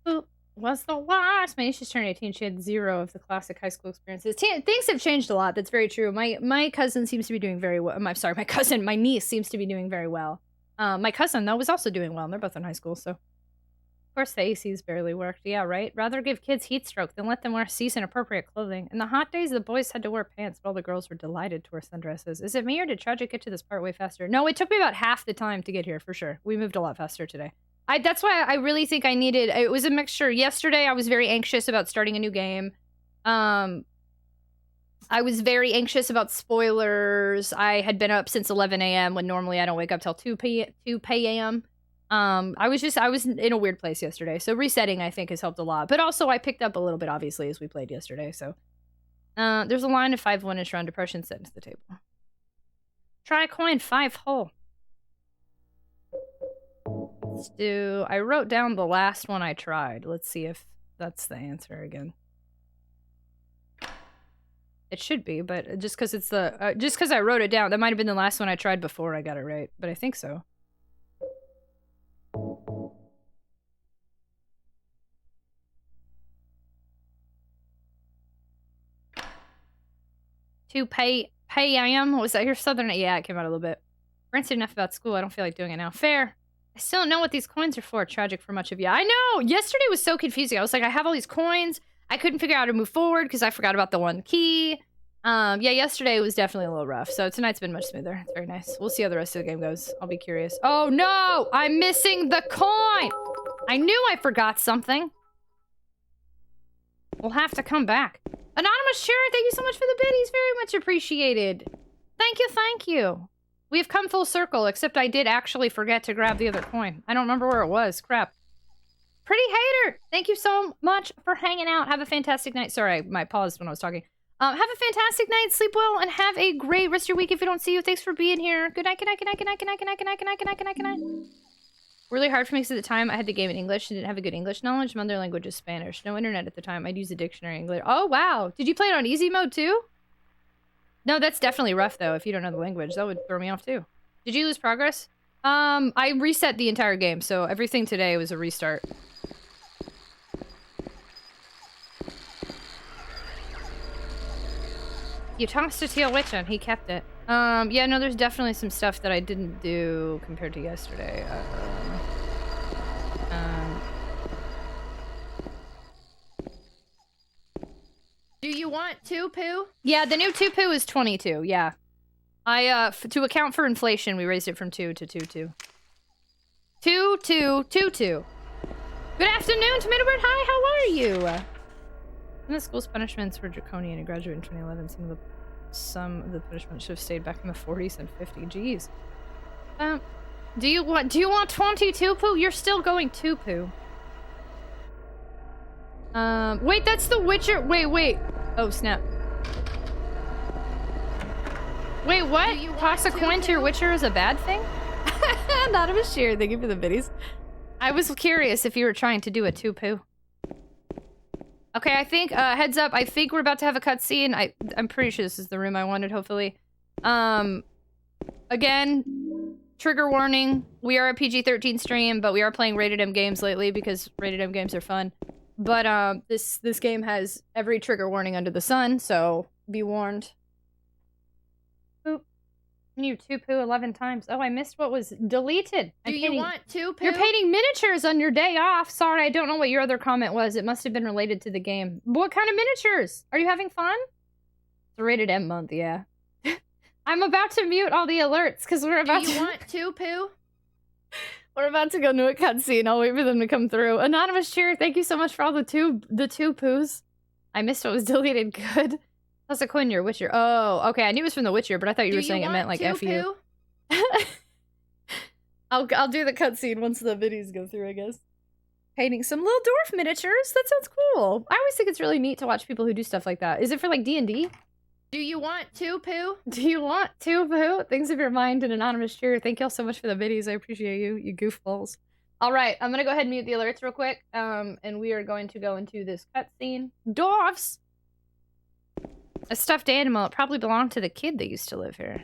S1: Who was the last? My niece just turned 18. She had 0 of the classic high school experiences. Things have changed a lot. That's very true. My cousin seems to be doing very well. I'm sorry, my niece seems to be doing very well. My cousin, though, was also doing well, and they're both in high school, so. Of course, the AC's barely worked. Yeah, right? Rather give kids heat stroke than let them wear season-appropriate clothing. In the hot days, the boys had to wear pants, but all the girls were delighted to wear sundresses. Is it me, or did Tragic get to this part way faster? No, it took me about half the time to get here, for sure. We moved a lot faster today. That's why I really think I needed... It was a mixture. Yesterday, I was very anxious about starting a new game. I was very anxious about spoilers. I had been up since 11 a.m. when normally I don't wake up till 2 p.m. I was in a weird place yesterday, so resetting I think has helped a lot. But also I picked up a little bit, obviously, as we played yesterday, so. There's a line of 5 1-ish round depression set into the table. Try coin 5 hole. Let's do... I wrote down the last one I tried. Let's see if that's the answer again. It should be, but just because it's the... just because I wrote it down, that might have been the last one I tried before I got it right, but I think so. To pay I am? Was that your southern? Yeah, it came out a little bit. Ranted enough about school. I don't feel like doing it now. Fair. I still don't know what these coins are for. Tragic for much of you. I know! Yesterday was so confusing. I was like, I have all these coins. I couldn't figure out how to move forward because I forgot about the one key. Yeah, yesterday was definitely a little rough. So tonight's been much smoother. It's very nice. We'll see how the rest of the game goes. I'll be curious. Oh no! I'm missing the coin! I knew I forgot something. We'll have to come back. Anonymous Sharer, thank you so much for the biddies. Very much appreciated. Thank you, thank you. We've come full circle, except I did actually forget to grab the other coin. I don't remember where it was. Crap. Pretty Hater, thank you so much for hanging out. Have a fantastic night. Sorry, I paused when I was talking. Have a fantastic night, sleep well, and have a great rest of your week if we don't see you. Thanks for being here. Good night, good night, good night, good night, good night, good night, good night, good night, good night, good night, good night. Really hard for me because at the time I had the game in English and didn't have a good English knowledge. My other language is Spanish. No internet at the time. I'd use a dictionary in English. Oh, wow. Did you play it on easy mode too? No, that's definitely rough though if you don't know the language. That would throw me off too. Did you lose progress? I reset the entire game, so everything today was a restart. You tossed it to your witch and he kept it. Yeah, no, there's definitely some stuff that I didn't do compared to yesterday. Do you want 2 poo? Yeah, the new 2 poo is 22, yeah. To account for inflation, we raised it from 2 to 2-2. 2-2-2-2. Good afternoon, Tomato Bird. Hi, how are you? And the school's punishments were draconian. I graduated in 2011. Some of the punishments should have stayed back in the 40s and 50s. Jeez. Do you want 22 poo? You're still going 2 poo. Wait, that's the Witcher. Wait. Oh, snap. Wait, what? Toss a coin to your Witcher is a bad thing? Not of a sheer. Thank you for the biddies. I was curious if you were trying to do a 2 poo. Okay, I think, heads up, I think we're about to have a cutscene. I'm pretty sure this is the room I wanted, hopefully. Again, trigger warning. We are a PG-13 stream, but we are playing rated M games lately because rated M games are fun. But, this game has every trigger warning under the sun, so be warned. Boop. You 2 poo 11 times. Oh, I missed what was deleted. Do you want 2 poo? You're painting miniatures on your day off. Sorry, I don't know what your other comment was. It must have been related to the game. What kind of miniatures? Are you having fun? It's a rated M month, yeah. I'm about to mute all the alerts because we're about to... Do you want 2 poo? We're about to go into a cutscene. I'll wait for them to come through. Anonymous Cheer, thank you so much for all the two poos. I missed what was deleted. Good. Plus a coin your Witcher. Oh, okay. I knew it was from The Witcher, but I thought you were saying it meant like F you. I'll do the cutscene once the videos go through, I guess. Painting some little dwarf miniatures. That sounds cool. I always think it's really neat to watch people who do stuff like that. Is it for like D&D? Do you want to, Pooh? Do you want to, Pooh? Things of your mind and anonymous cheer. Thank y'all so much for the biddies. I appreciate you, you goofballs. All right, I'm gonna go ahead and mute the alerts real quick, and we are going to go into this cutscene. Dwarfs! A stuffed animal. It probably belonged to the kid that used to live here.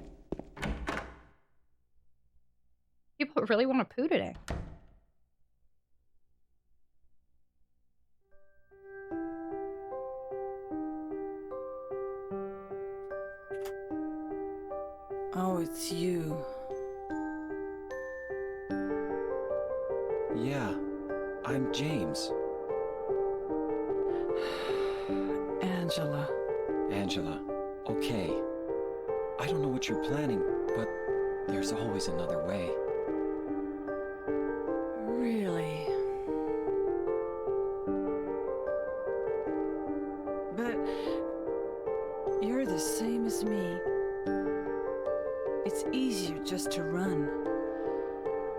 S1: People really want to poo today.
S8: Oh, it's you.
S5: Yeah, I'm James.
S8: Angela.
S5: Angela, okay. I don't know what you're planning, but there's always another way.
S8: Really? But you're the same as me. It's easier just to run.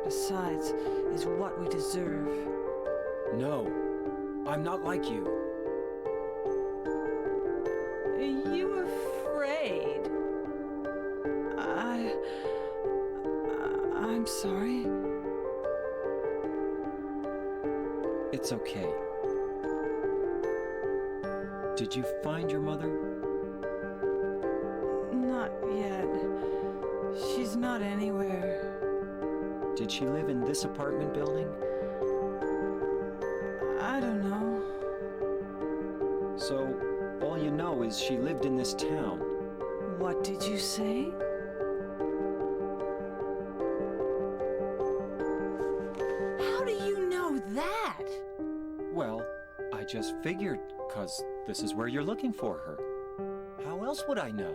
S8: Besides, is what we deserve.
S5: No, I'm not like you.
S8: Are you afraid? I'm sorry.
S5: It's okay. Did you find your mother?
S8: Not yet. She's not anywhere.
S5: Did she live in this apartment building?
S8: I don't know.
S5: So, all you know is she lived in this town.
S8: What did you say? How do you know that?
S5: Well, I just figured, 'cause this is where you're looking for her. How else would I know?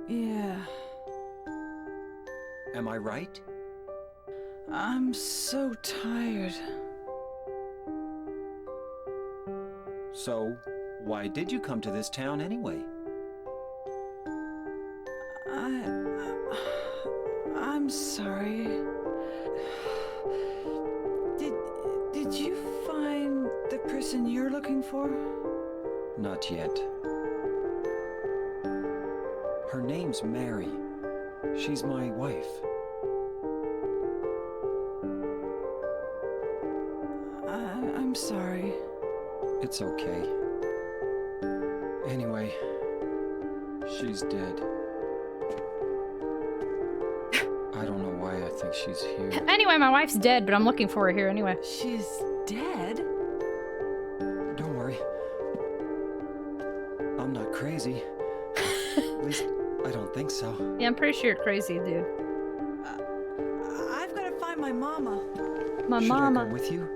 S8: Yeah.
S5: Am I right?
S8: I'm so tired.
S5: So, why did you come to this town anyway?
S8: I'm sorry. Did you find the person you're looking for?
S5: Not yet. Her name's Mary. She's my wife.
S8: I'm sorry.
S5: It's okay. Anyway, she's dead. I don't know why I think she's here.
S1: Anyway, my wife's dead, but I'm looking for her here anyway.
S8: She's dead?
S5: Don't worry. I'm not crazy. At least, I don't think so.
S1: Yeah, I'm pretty sure you're crazy, dude.
S8: I've got to find my mama.
S1: My
S5: Should
S1: mama.
S5: I go with you?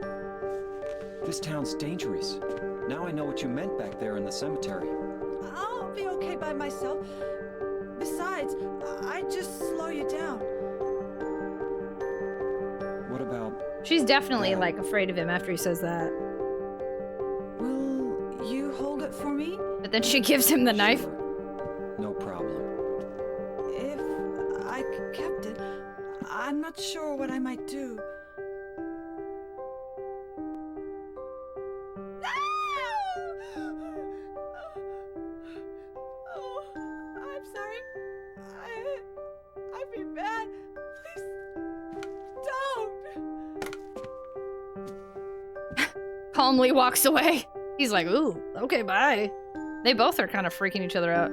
S5: This town's dangerous. Now I know what you meant back there in the cemetery.
S8: I'll be okay by myself. Besides, I'd just slow you down.
S5: What about...
S1: She's definitely,
S5: Dad?
S1: like, afraid of him after he says that.
S8: Will you hold it for me?
S1: But then she gives him the knife.
S5: Sure. No problem.
S8: If I kept it, I'm not sure what I might do. Oh, I'm sorry. I've been bad. Please, don't.
S1: Calmly walks away. He's like, ooh, okay, bye. They both are kind of freaking each other out.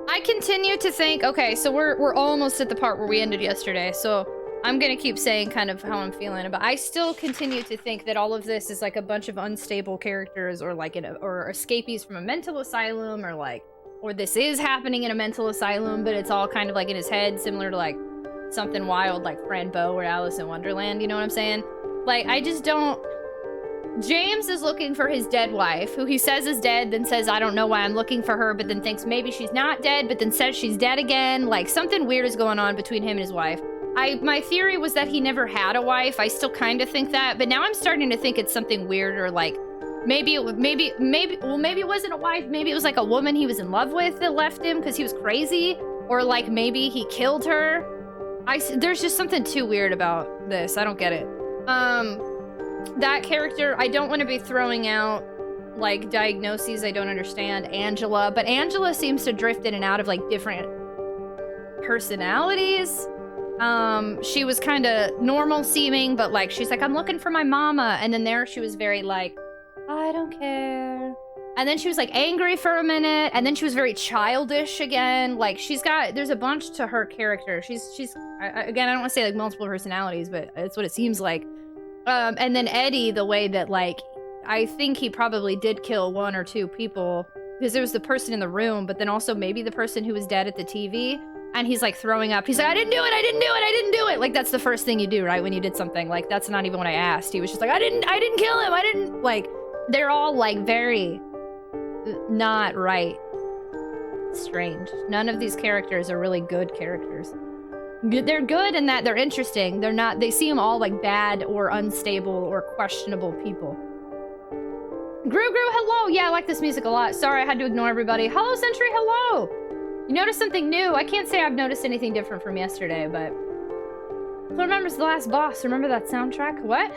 S1: I continue to think, okay, so we're almost at the part where we ended yesterday, so I'm gonna keep saying kind of how I'm feeling, but I still continue to think that all of this is like a bunch of unstable characters, or like or escapees from a mental asylum, or this is happening in a mental asylum, but it's all kind of like in his head, similar to like something wild like Fran Bow or Alice in Wonderland, you know what I'm saying? Like, I just don't... James is looking for his dead wife, who he says is dead, then says, I don't know why I'm looking for her, but then thinks maybe she's not dead, but then says she's dead again. Like, something weird is going on between him and his wife. My theory was that he never had a wife. I still kind of think that, but now I'm starting to think it's something weird, or like, maybe it wasn't a wife, maybe it was like a woman he was in love with that left him because he was crazy, or like maybe he killed her. There's just something too weird about this. I don't get it. That character, I don't want to be throwing out like diagnoses I don't understand. Angela, but Angela seems to drift in and out of like different personalities. She was kind of normal seeming, but like she's like, I'm looking for my mama, and then there she was very like, I don't care. And then she was like angry for a minute, and then she was very childish again. Like there's a bunch to her character. Again, I don't want to say like multiple personalities, but it's what it seems like. And then Eddie, the way that like, I think he probably did kill 1 or 2 people because there was the person in the room, but then also maybe the person who was dead at the TV. And he's like throwing up. He's like, I didn't do it. I didn't do it. I didn't do it. Like that's the first thing you do, right? When you did something like that's not even what I asked. He was just like, I didn't kill him. I didn't like, they're all like very not right. Strange. None of these characters are really good characters. They're good in that they're interesting. They're not, they seem all like bad or unstable or questionable people. Gru, hello. Yeah, I like this music a lot. Sorry, I had to ignore everybody. Hello, Sentry, hello. You noticed something new. I can't say I've noticed anything different from yesterday, but who remembers the last boss? Remember that soundtrack? What?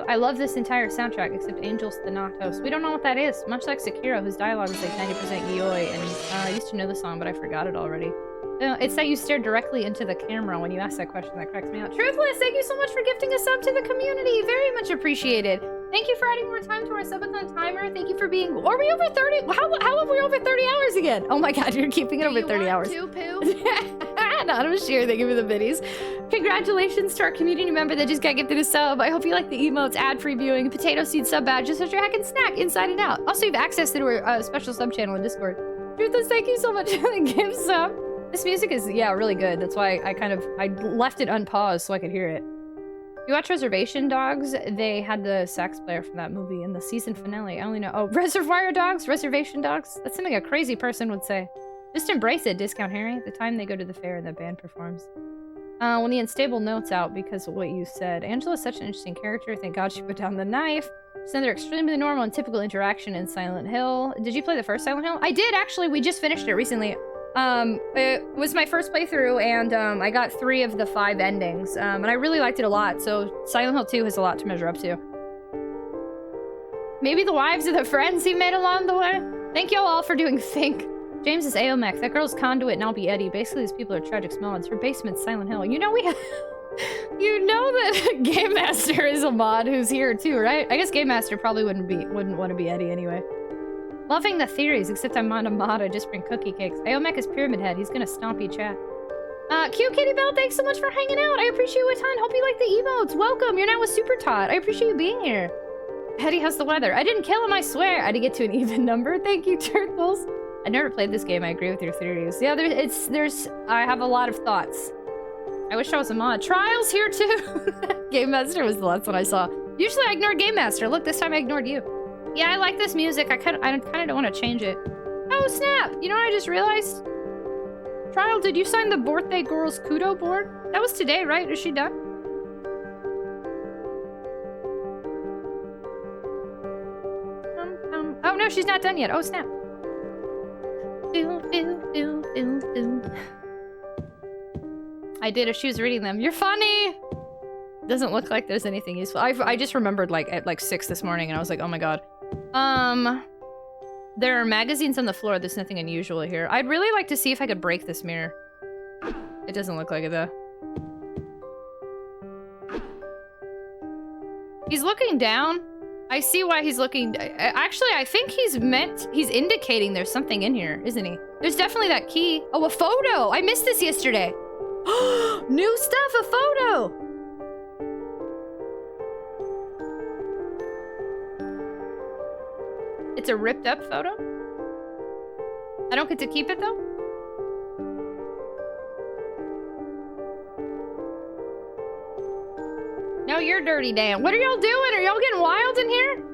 S1: I love this entire soundtrack except Angels Thanatos. We don't know what that is. Much like Sekiro, whose dialogue is like 90% Yoi, and I used to know the song, but I forgot it already. It's that you stare directly into the camera when you ask that question that cracks me out. Truthless, thank you so much for gifting a sub to the community. Very much appreciated. Thank you for adding more time to our subathon timer. Thank you for being... Are we over 30? How have we over 30 hours again? Oh my god, you're keeping it over 30 hours.
S6: Do you want to, Pooh?
S1: Anonymous Sheer, thank you for the biddies. Congratulations to our community member that just got gifted a sub. I hope you like the emotes, ad-free viewing, potato seed sub badges, such a hack and snack inside and out. Also, you have access to our special sub channel in Discord. Truthless, thank you so much for the gift sub. This music is, yeah, really good. That's why I left it unpaused so I could hear it. You watch Reservation Dogs? They had the sax player from that movie in the season finale. I only know. Oh, Reservoir Dogs? Reservation Dogs? That's something a crazy person would say. Just embrace it, Discount Harry. The time they go to the fair and the band performs. When the unstable note's out because of what you said. Angela's such an interesting character. Thank God she put down the knife. It's another extremely normal and typical interaction in Silent Hill. Did you play the first Silent Hill? I did, actually. We just finished it recently. It was my first playthrough, and I got 3 of the 5 endings, and I really liked it a lot, so Silent Hill 2 has a lot to measure up to. Maybe the wives of the friends he made along the way? Thank y'all all for doing Think. James is Aomech. That girl's Conduit, and I'll be Eddie. Basically, these people are Tragic's mods. Her basement's Silent Hill. You know we have... You know that Game Master is a mod who's here too, right? I guess Game Master probably wouldn't want to be Eddie anyway. Loving the theories, except I'm not a mod, I just bring cookie cakes. Aomech is Pyramid Head, he's gonna stomp you, chat. Cute Kitty Bell, thanks so much for hanging out. I appreciate you a ton. Hope you like the emotes. Welcome, you're now with Super Tot. I appreciate you being here. Hetty, how's the weather? I didn't kill him, I swear. I had to get to an even number. Thank you, Turtles. I never played this game, I agree with your theories. Yeah, I have a lot of thoughts. I wish I was a mod. Trials here too. Game Master was the last one I saw. Usually I ignore Game Master. Look, this time I ignored you. Yeah, I like this music. I kind of don't want to change it. Oh, snap! You know what I just realized? Trial, did you sign the Birthday Girls Kudo board? That was today, right? Is she done? Oh, no, she's not done yet. Oh, snap. I did if she was reading them. You're funny! Doesn't look like there's anything useful. I just remembered like at like 6 this morning and I was like, oh my god. There are magazines on the floor. There's nothing unusual here. I'd really like to see if I could break this mirror. It doesn't look like it though. He's looking down. I see why he's looking. Actually, I think he's indicating there's something in here, isn't he? There's definitely that key. Oh, a photo. I missed this yesterday. New stuff, a photo. It's a ripped up photo? I don't get to keep it though? No, you're dirty, Dan. What are y'all doing? Are y'all getting wild in here?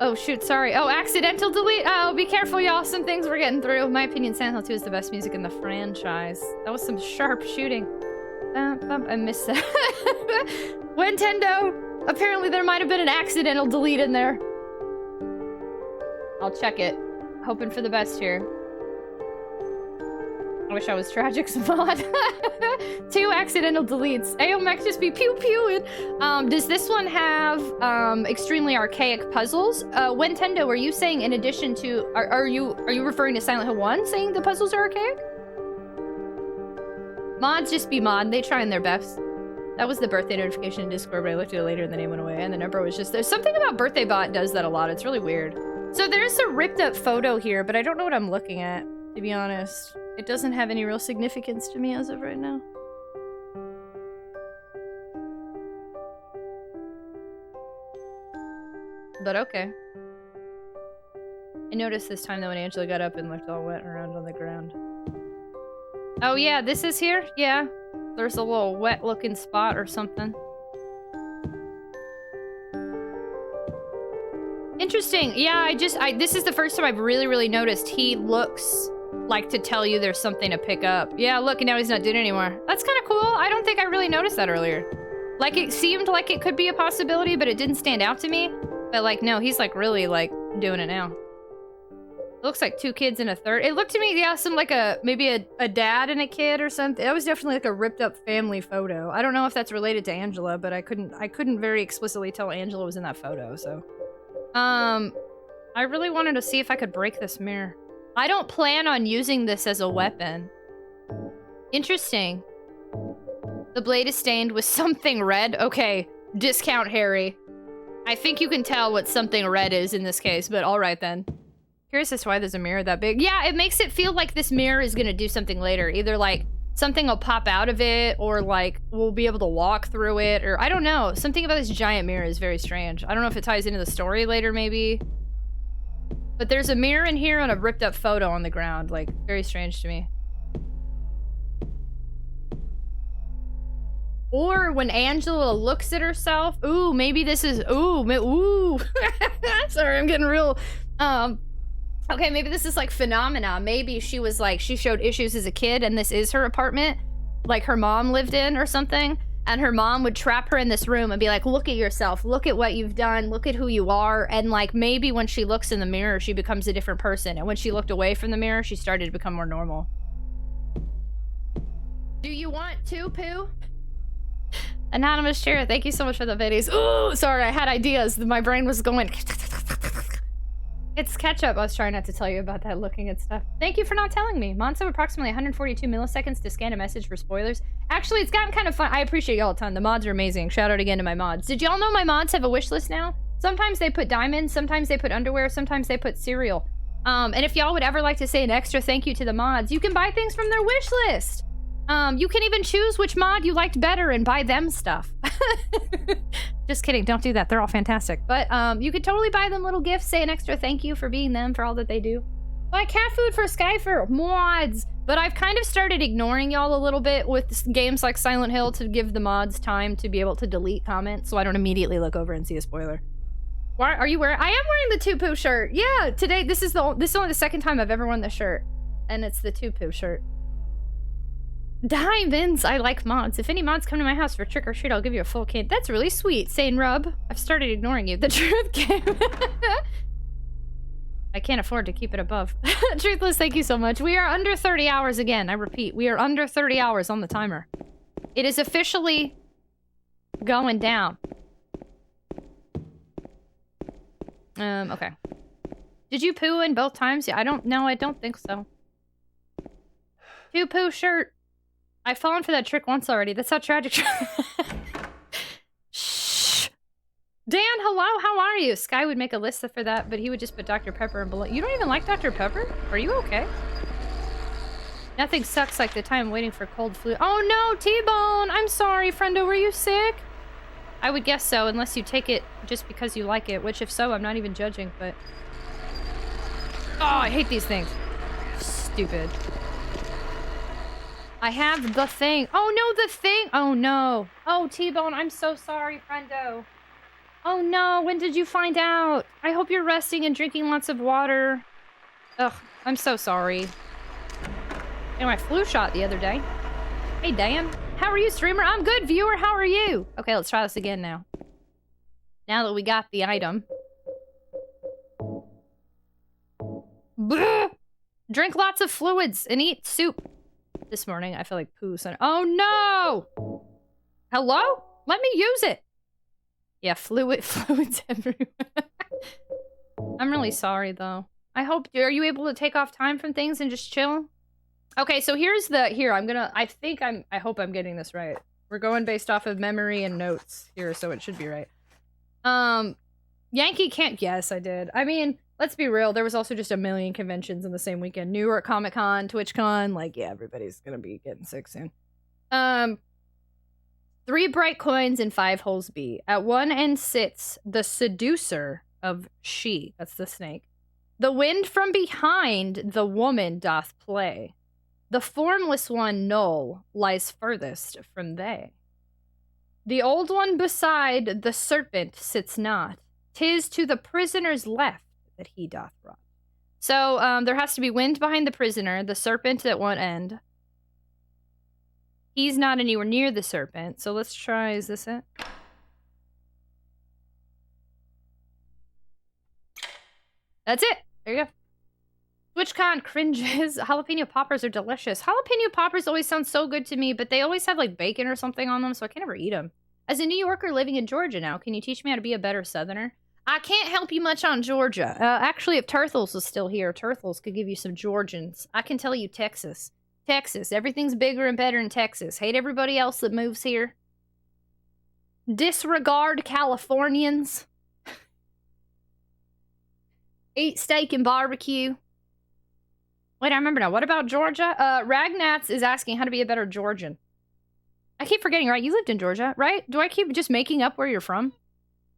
S1: Oh, shoot, sorry. Oh, accidental delete? Oh, be careful, y'all. Some things we're getting through. In my opinion, Silent Hill 2 is the best music in the franchise. That was some sharp shooting. I missed that. Nintendo! Apparently there might have been an accidental delete in there. I'll check it. Hoping for the best here. wish I was Tragic's mod. 2 accidental deletes. AOMX just be pew pewing. Does this one have extremely archaic puzzles? Wentendo, are you saying in addition to are you referring to Silent Hill 1 saying the puzzles are archaic? Mods just be mod. They trying their best. That was the birthday notification in Discord, but I looked at it later and the name went away and the number was just there. Something about Birthday Bot does that a lot. It's really weird. So there's a ripped up photo here, but I don't know what I'm looking at, to be honest. It doesn't have any real significance to me as of right now. But okay. I noticed this time that when Angela got up and looked all wet around on the ground. Oh yeah, this is here? Yeah. There's a little wet looking spot or something. Interesting. Yeah, this is the first time I've really noticed he looks like to tell you there's something to pick up. Yeah, look, and now he's not doing it anymore. That's kind of cool. I don't think I really noticed that earlier. Like, it seemed like it could be a possibility, but it didn't stand out to me. But, like, no, he's, like, really, like, doing it now. It looks like 2 kids and a third. It looked to me, yeah, some, like, maybe a dad and a kid or something. That was definitely, like, a ripped-up family photo. I don't know if that's related to Angela, but I couldn't very explicitly tell Angela was in that photo, so... I really wanted to see if I could break this mirror. I don't plan on using this as a weapon. Interesting. The blade is stained with something red. Okay, discount Harry. I think you can tell what something red is in this case, but alright then. Curious as to why there's a mirror that big. Yeah, it makes it feel like this mirror is gonna do something later. Either like, something will pop out of it, or like, we'll be able to walk through it, or I don't know. Something about this giant mirror is very strange. I don't know if it ties into the story later, maybe. But there's a mirror in here and a ripped up photo on the ground. Like, very strange to me. Or when Angela looks at herself, ooh, maybe this is, ooh. Sorry, I'm getting real, okay, maybe this is like phenomena. Maybe she was like, she showed issues as a kid and this is her apartment, like her mom lived in or something, and her mom would trap her in this room and be like, look at yourself, look at what you've done, look at who you are, and like maybe when she looks in the mirror, she becomes a different person, and when she looked away from the mirror, she started to become more normal. Do you want to, Pooh? Anonymous share, thank you so much for the videos. Ooh, sorry, I had ideas. My brain was going... It's ketchup. I was trying not to tell you about that looking at stuff. Thank you for not telling me. Mods have approximately 142 milliseconds to scan a message for spoilers. Actually, it's gotten kind of fun. I appreciate y'all a ton. The mods are amazing. Shout out again to my mods. Did y'all know my mods have a wish list now? Sometimes they put diamonds, sometimes they put underwear, sometimes they put cereal. And if y'all would ever like to say an extra thank you to the mods, you can buy things from their wish list. You can even choose which mod you liked better and buy them stuff. Just kidding, don't do that. They're all fantastic. But you could totally buy them little gifts, say an extra thank you for being them, for all that they do. Buy cat food for Skyfer, mods. But I've kind of started ignoring y'all a little bit with games like Silent Hill to give the mods time to be able to delete comments so I don't immediately look over and see a spoiler. Why are you wearing? I am wearing the Tupu shirt. Yeah, today this is only the second time I've ever worn this shirt, and it's the Tupu shirt. Diamonds! I like mods. If any mods come to my house for trick or treat, I'll give you a full can. That's really sweet, Sane Rub. I've started ignoring you. The truth game. I can't afford to keep it above. Truthless, thank you so much. We are under 30 hours again. I repeat, we are under 30 hours on the timer. It is officially going down. Okay. Did you poo in both times? Yeah, I don't think so. Two poo shirt. I've fallen for that trick once already. That's how tragic. Shh. Dan, hello, how are you? Sky would make a list for that, but he would just put Dr. Pepper and below. You don't even like Dr. Pepper? Are you okay? Nothing sucks like the time waiting for cold flu. Oh no, T-Bone! I'm sorry, friendo, were you sick? I would guess so, unless you take it just because you like it, which if so, I'm not even judging, but... Oh, I hate these things. Stupid. I have the thing. Oh no, the thing! Oh no. Oh, T-Bone, I'm so sorry, friendo. Oh no, when did you find out? I hope you're resting and drinking lots of water. Ugh, I'm so sorry. And my flu shot the other day. Hey, Dan. How are you, streamer? I'm good, viewer. How are you? Okay, let's try this again now. Now that we got the item. Bleh! Drink lots of fluids and eat soup. this morning. I feel like poo. Oh no! Hello? Let me use it. Yeah, fluids everywhere. I'm really sorry though. I hope, are you able to take off time from things and just chill? Okay, so I hope I'm getting this right. We're going based off of memory and notes here, so it should be right. Yankee can't, yes, I did. I mean, let's be real, there was also just a million conventions in the same weekend. New York Comic Con, TwitchCon, like, yeah, everybody's gonna be getting sick soon. 3 bright coins and 5 holes be. At one end sits the seducer of she, that's the snake. The wind from behind the woman doth play. The formless one, null, lies furthest from they. The old one beside the serpent sits not. 'Tis to the prisoner's left that he doth rot. So, there has to be wind behind the prisoner, the serpent at one end. He's not anywhere near the serpent, so let's try, is this it? That's it! There you go. TwitchCon cringes. Jalapeno poppers are delicious. Jalapeno poppers always sound so good to me, but they always have like bacon or something on them, so I can never eat them. As a New Yorker living in Georgia now, can you teach me how to be a better Southerner? I can't help you much on Georgia. Actually, if Turtles was still here, Turtles could give you some Georgians. I can tell you Texas. Texas. Everything's bigger and better in Texas. Hate everybody else that moves here. Disregard Californians. Eat steak and barbecue. Wait, I remember now. What about Georgia? Ragnats is asking how to be a better Georgian. I keep forgetting, right? You lived in Georgia, right? Do I keep just making up where you're from?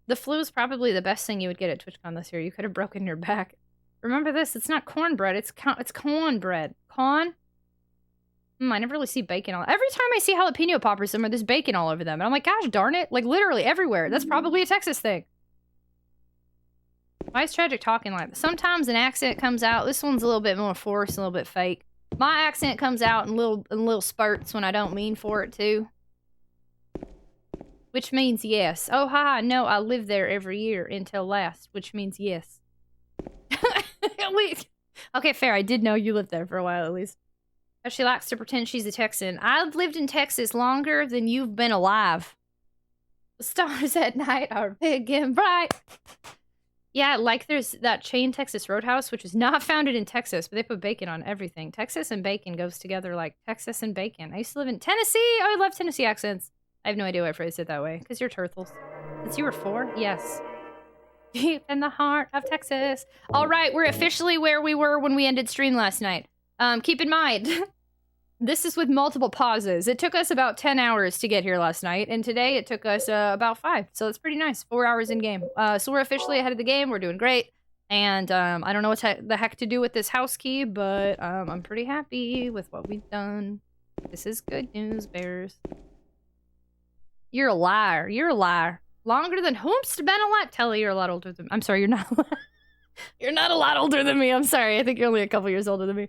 S1: The flu is probably the best thing you would get at TwitchCon this year. You could have broken your back. Remember this? It's not cornbread. It's cornbread. Corn? I never really see bacon all. Every time I see jalapeno poppers somewhere, there's bacon all over them. And I'm like, gosh darn it. Like, literally everywhere. That's probably a Texas thing. Why is Tragic talking like that? Sometimes an accent comes out. This one's a little bit more forced, a little bit fake. My accent comes out in little spurts when I don't mean for it to. Which means yes. Oh, hi, no, I live there every year until last, which means yes. Okay, fair. I did know you lived there for a while, at least. She likes to pretend she's a Texan. I've lived in Texas longer than you've been alive. The stars at night are big and bright. Yeah, like there's that chain Texas Roadhouse, which was not founded in Texas, but they put bacon on everything. Texas and bacon goes together like Texas and bacon. I used to live in Tennessee. Oh, I love Tennessee accents. I have no idea why I phrased it that way. Because you're Turtles. Since you were 4? Yes. Deep in the heart of Texas. All right, we're officially where we were when we ended stream last night. Keep in mind, this is with multiple pauses. It took us about 10 hours to get here last night, and today it took us about 5. So it's pretty nice. 4 hours in game. So we're officially ahead of the game. We're doing great. And I don't know what the heck to do with this house key, but I'm pretty happy with what we've done. This is good news, bears. You're a liar. You're a liar. Longer than whomst been alive? Telly, you're a lot older than me. I'm sorry, you're not. You're not a lot older than me. I'm sorry. I think you're only a couple years older than me.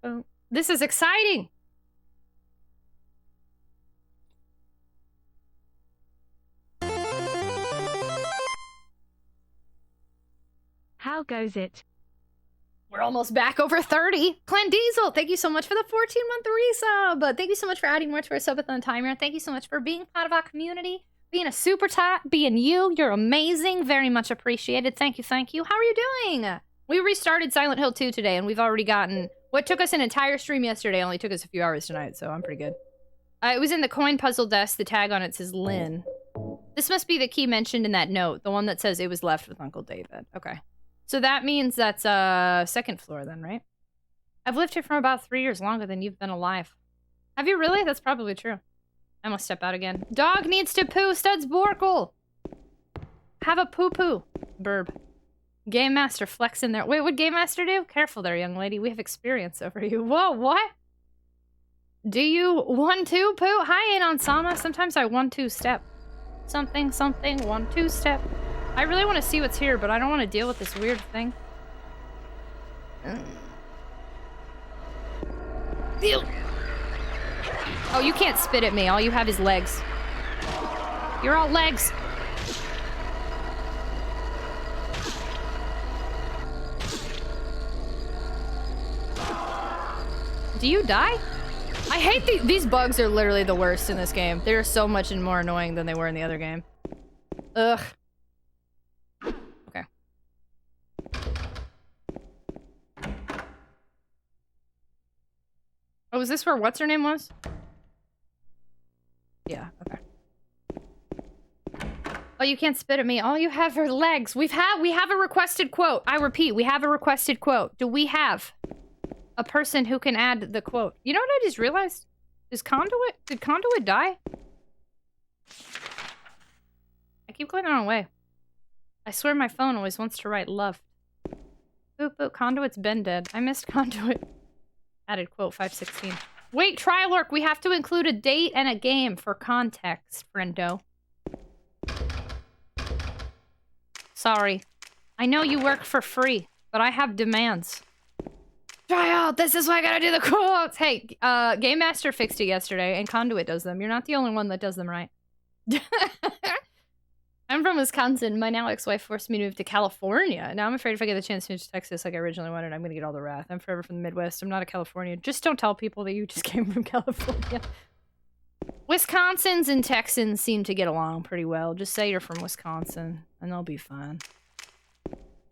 S1: Oh, this is exciting.
S2: How goes it?
S1: We're almost back over 30. Clan Diesel, thank you so much for the 14-month resub. Thank you so much for adding more to our subathon timer. Thank you so much for being part of our community, being a super tot, being you. You're amazing. Very much appreciated. Thank you, thank you. How are you doing? We restarted Silent Hill 2 today, and we've already gotten... What took us an entire stream yesterday only took us a few hours tonight, so I'm pretty good. It was in the coin puzzle desk. The tag on it says Lynn. This must be the key mentioned in that note, the one that says it was left with Uncle David. Okay. So that means that's second floor then, right? I've lived here for about 3 years longer than you've been alive. Have you really? That's probably true. I must step out again. Dog needs to poo, Studs Borkle! Have a poo-poo. Burb. Game Master flex in there. Wait, what'd Game Master do? Careful there, young lady. We have experience over you. Whoa, what? Do you 1-2 poo? Hi, Anon Sama. Sometimes I 1-2 step. Something, 1-2 step. I really want to see what's here, but I don't want to deal with this weird thing. Ew. Oh, you can't spit at me. All you have is legs. You're all legs. Do you die? I hate these bugs are literally the worst in this game. They're so much more annoying than they were in the other game. Ugh. Okay. Oh, is this where what's her name was? Yeah, okay. Oh, you can't spit at me. All you have are legs. We have a requested quote. I repeat, we have a requested quote. Do we have a person who can add the quote? You know what I just realized? Did Conduit die? I keep going the wrong way. I swear my phone always wants to write love. Boop boop, Conduit's been dead. I missed Conduit. Added quote 516. Wait, Trilork, we have to include a date and a game for context, friendo. Sorry. I know you work for free, but I have demands. Try out, this is why I gotta do the quotes! Hey, Game Master fixed it yesterday, and Conduit does them. You're not the only one that does them right. I'm from Wisconsin. My now ex-wife forced me to move to California. Now I'm afraid if I get the chance to move to Texas like I originally wanted, I'm gonna get all the wrath. I'm forever from the Midwest. I'm not a Californian. Just don't tell people that you just came from California. Wisconsins and Texans seem to get along pretty well. Just say you're from Wisconsin, and they'll be fine.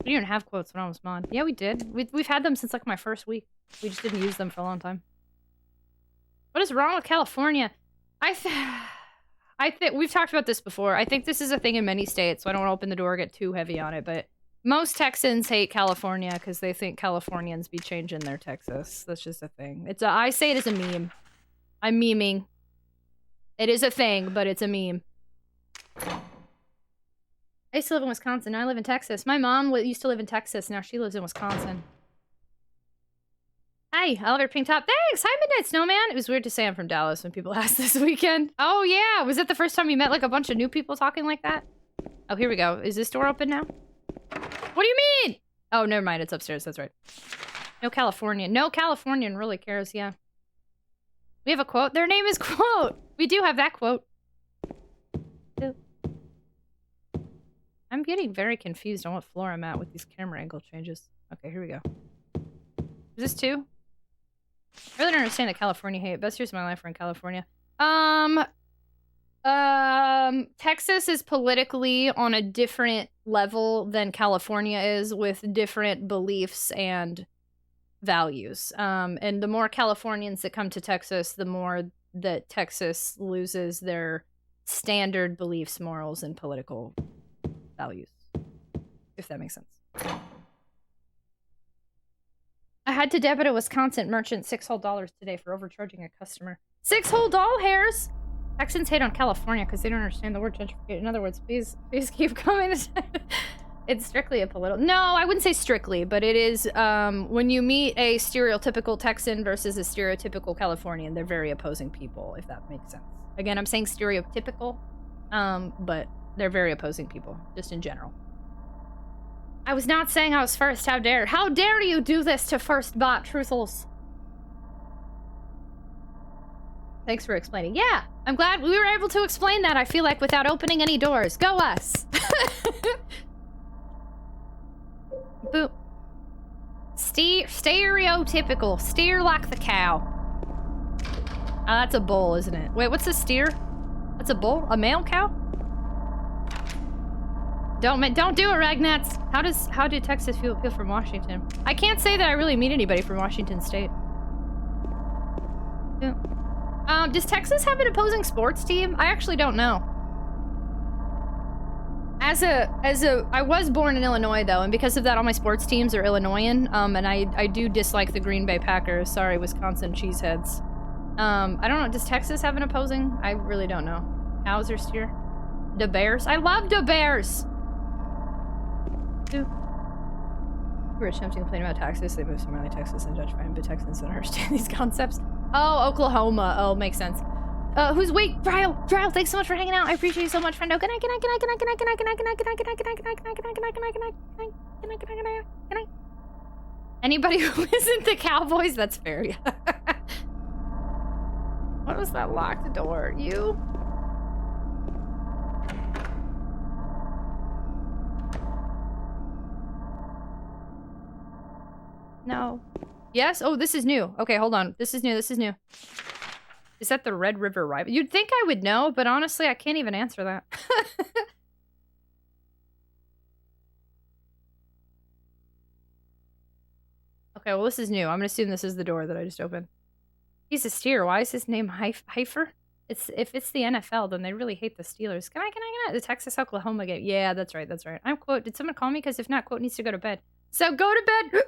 S1: We didn't have quotes when I was mod. Yeah, we did. We've had them since like my first week. We just didn't use them for a long time. What is wrong with California? I think we've talked about this before. I think this is a thing in many states, so I don't want to open the door or get too heavy on it, but most Texans hate California because they think Californians be changing their Texas. That's just a thing. I say it as a meme. I'm memeing. It is a thing, but it's a meme. I used to live in Wisconsin. Now I live in Texas. My mom used to live in Texas. Now she lives in Wisconsin. Hi, I love your pink top. Thanks! Hi, Midnight Snowman! It was weird to say I'm from Dallas when people asked this weekend. Oh, yeah! Was it the first time you met, like, a bunch of new people talking like that? Oh, here we go. Is this door open now? What do you mean? Oh, never mind. It's upstairs. That's right. No Californian. No Californian really cares, yeah. We have a quote. Their name is Quote! We do have that quote. I'm getting very confused on what floor I'm at with these camera angle changes. Okay, here we go. Is this 2? I really don't understand the California hate. Best years of my life were in California. Texas is politically on a different level than California is, with different beliefs and values. And the more Californians that come to Texas, the more that Texas loses their standard beliefs, morals, and political values. If that makes sense. I had to debit a Wisconsin merchant $6 whole today for overcharging a customer. 6 whole doll hairs! Texans hate on California because they don't understand the word gentrification. In other words, please keep coming. It's strictly a political... No, I wouldn't say strictly, but it is, when you meet a stereotypical Texan versus a stereotypical Californian, they're very opposing people, if that makes sense. Again, I'm saying stereotypical, but they're very opposing people, just in general. I was not saying I was first. How dare? How dare you do this to first bot truthfuls? Thanks for explaining. Yeah, I'm glad we were able to explain that, I feel like, without opening any doors. Go us! Boop. Stereotypical. Steer like the cow. Oh, that's a bull, isn't it? Wait, what's a steer? That's a bull? A male cow? Don't do it, Ragnats. How do Texas feel from Washington? I can't say that I really meet anybody from Washington State. Yeah. Does Texas have an opposing sports team? I actually don't know. I was born in Illinois though, and because of that, all my sports teams are Illinoisan. And I do dislike the Green Bay Packers. Sorry, Wisconsin cheeseheads. I don't know. Does Texas have an opposing? I really don't know. Cows or steer? The Bears? I love the Bears! We were attempting to complain about Texas. They moved from early Texas and gentrified, but Texans don't understand these concepts. Oh, Oklahoma. Oh, makes sense. Wait, Dryle, thanks so much for hanging out. I appreciate you so much, friendo. Good night, good night, good night, good night, good night, good night, good night, good night, good night, good night, good night, good night, good night, good night, good night, good night, good night, good night, good night, good night. Anybody who isn't the Cowboys, that's fair, yeah. What was that locked door? You? No. Yes? Oh, this is new. Okay, hold on. This is new. This is new. Is that the Red River Rival? You'd think I would know, but honestly, I can't even answer that. Okay, well, this is new. I'm gonna assume this is the door that I just opened. He's a steer. Why is his name Heifer? If it's the NFL, then they really hate the Steelers. Can I? The Texas-Oklahoma game. Yeah, that's right. That's right. I'm quote. Did someone call me? Because if not, quote needs to go to bed. So go to bed.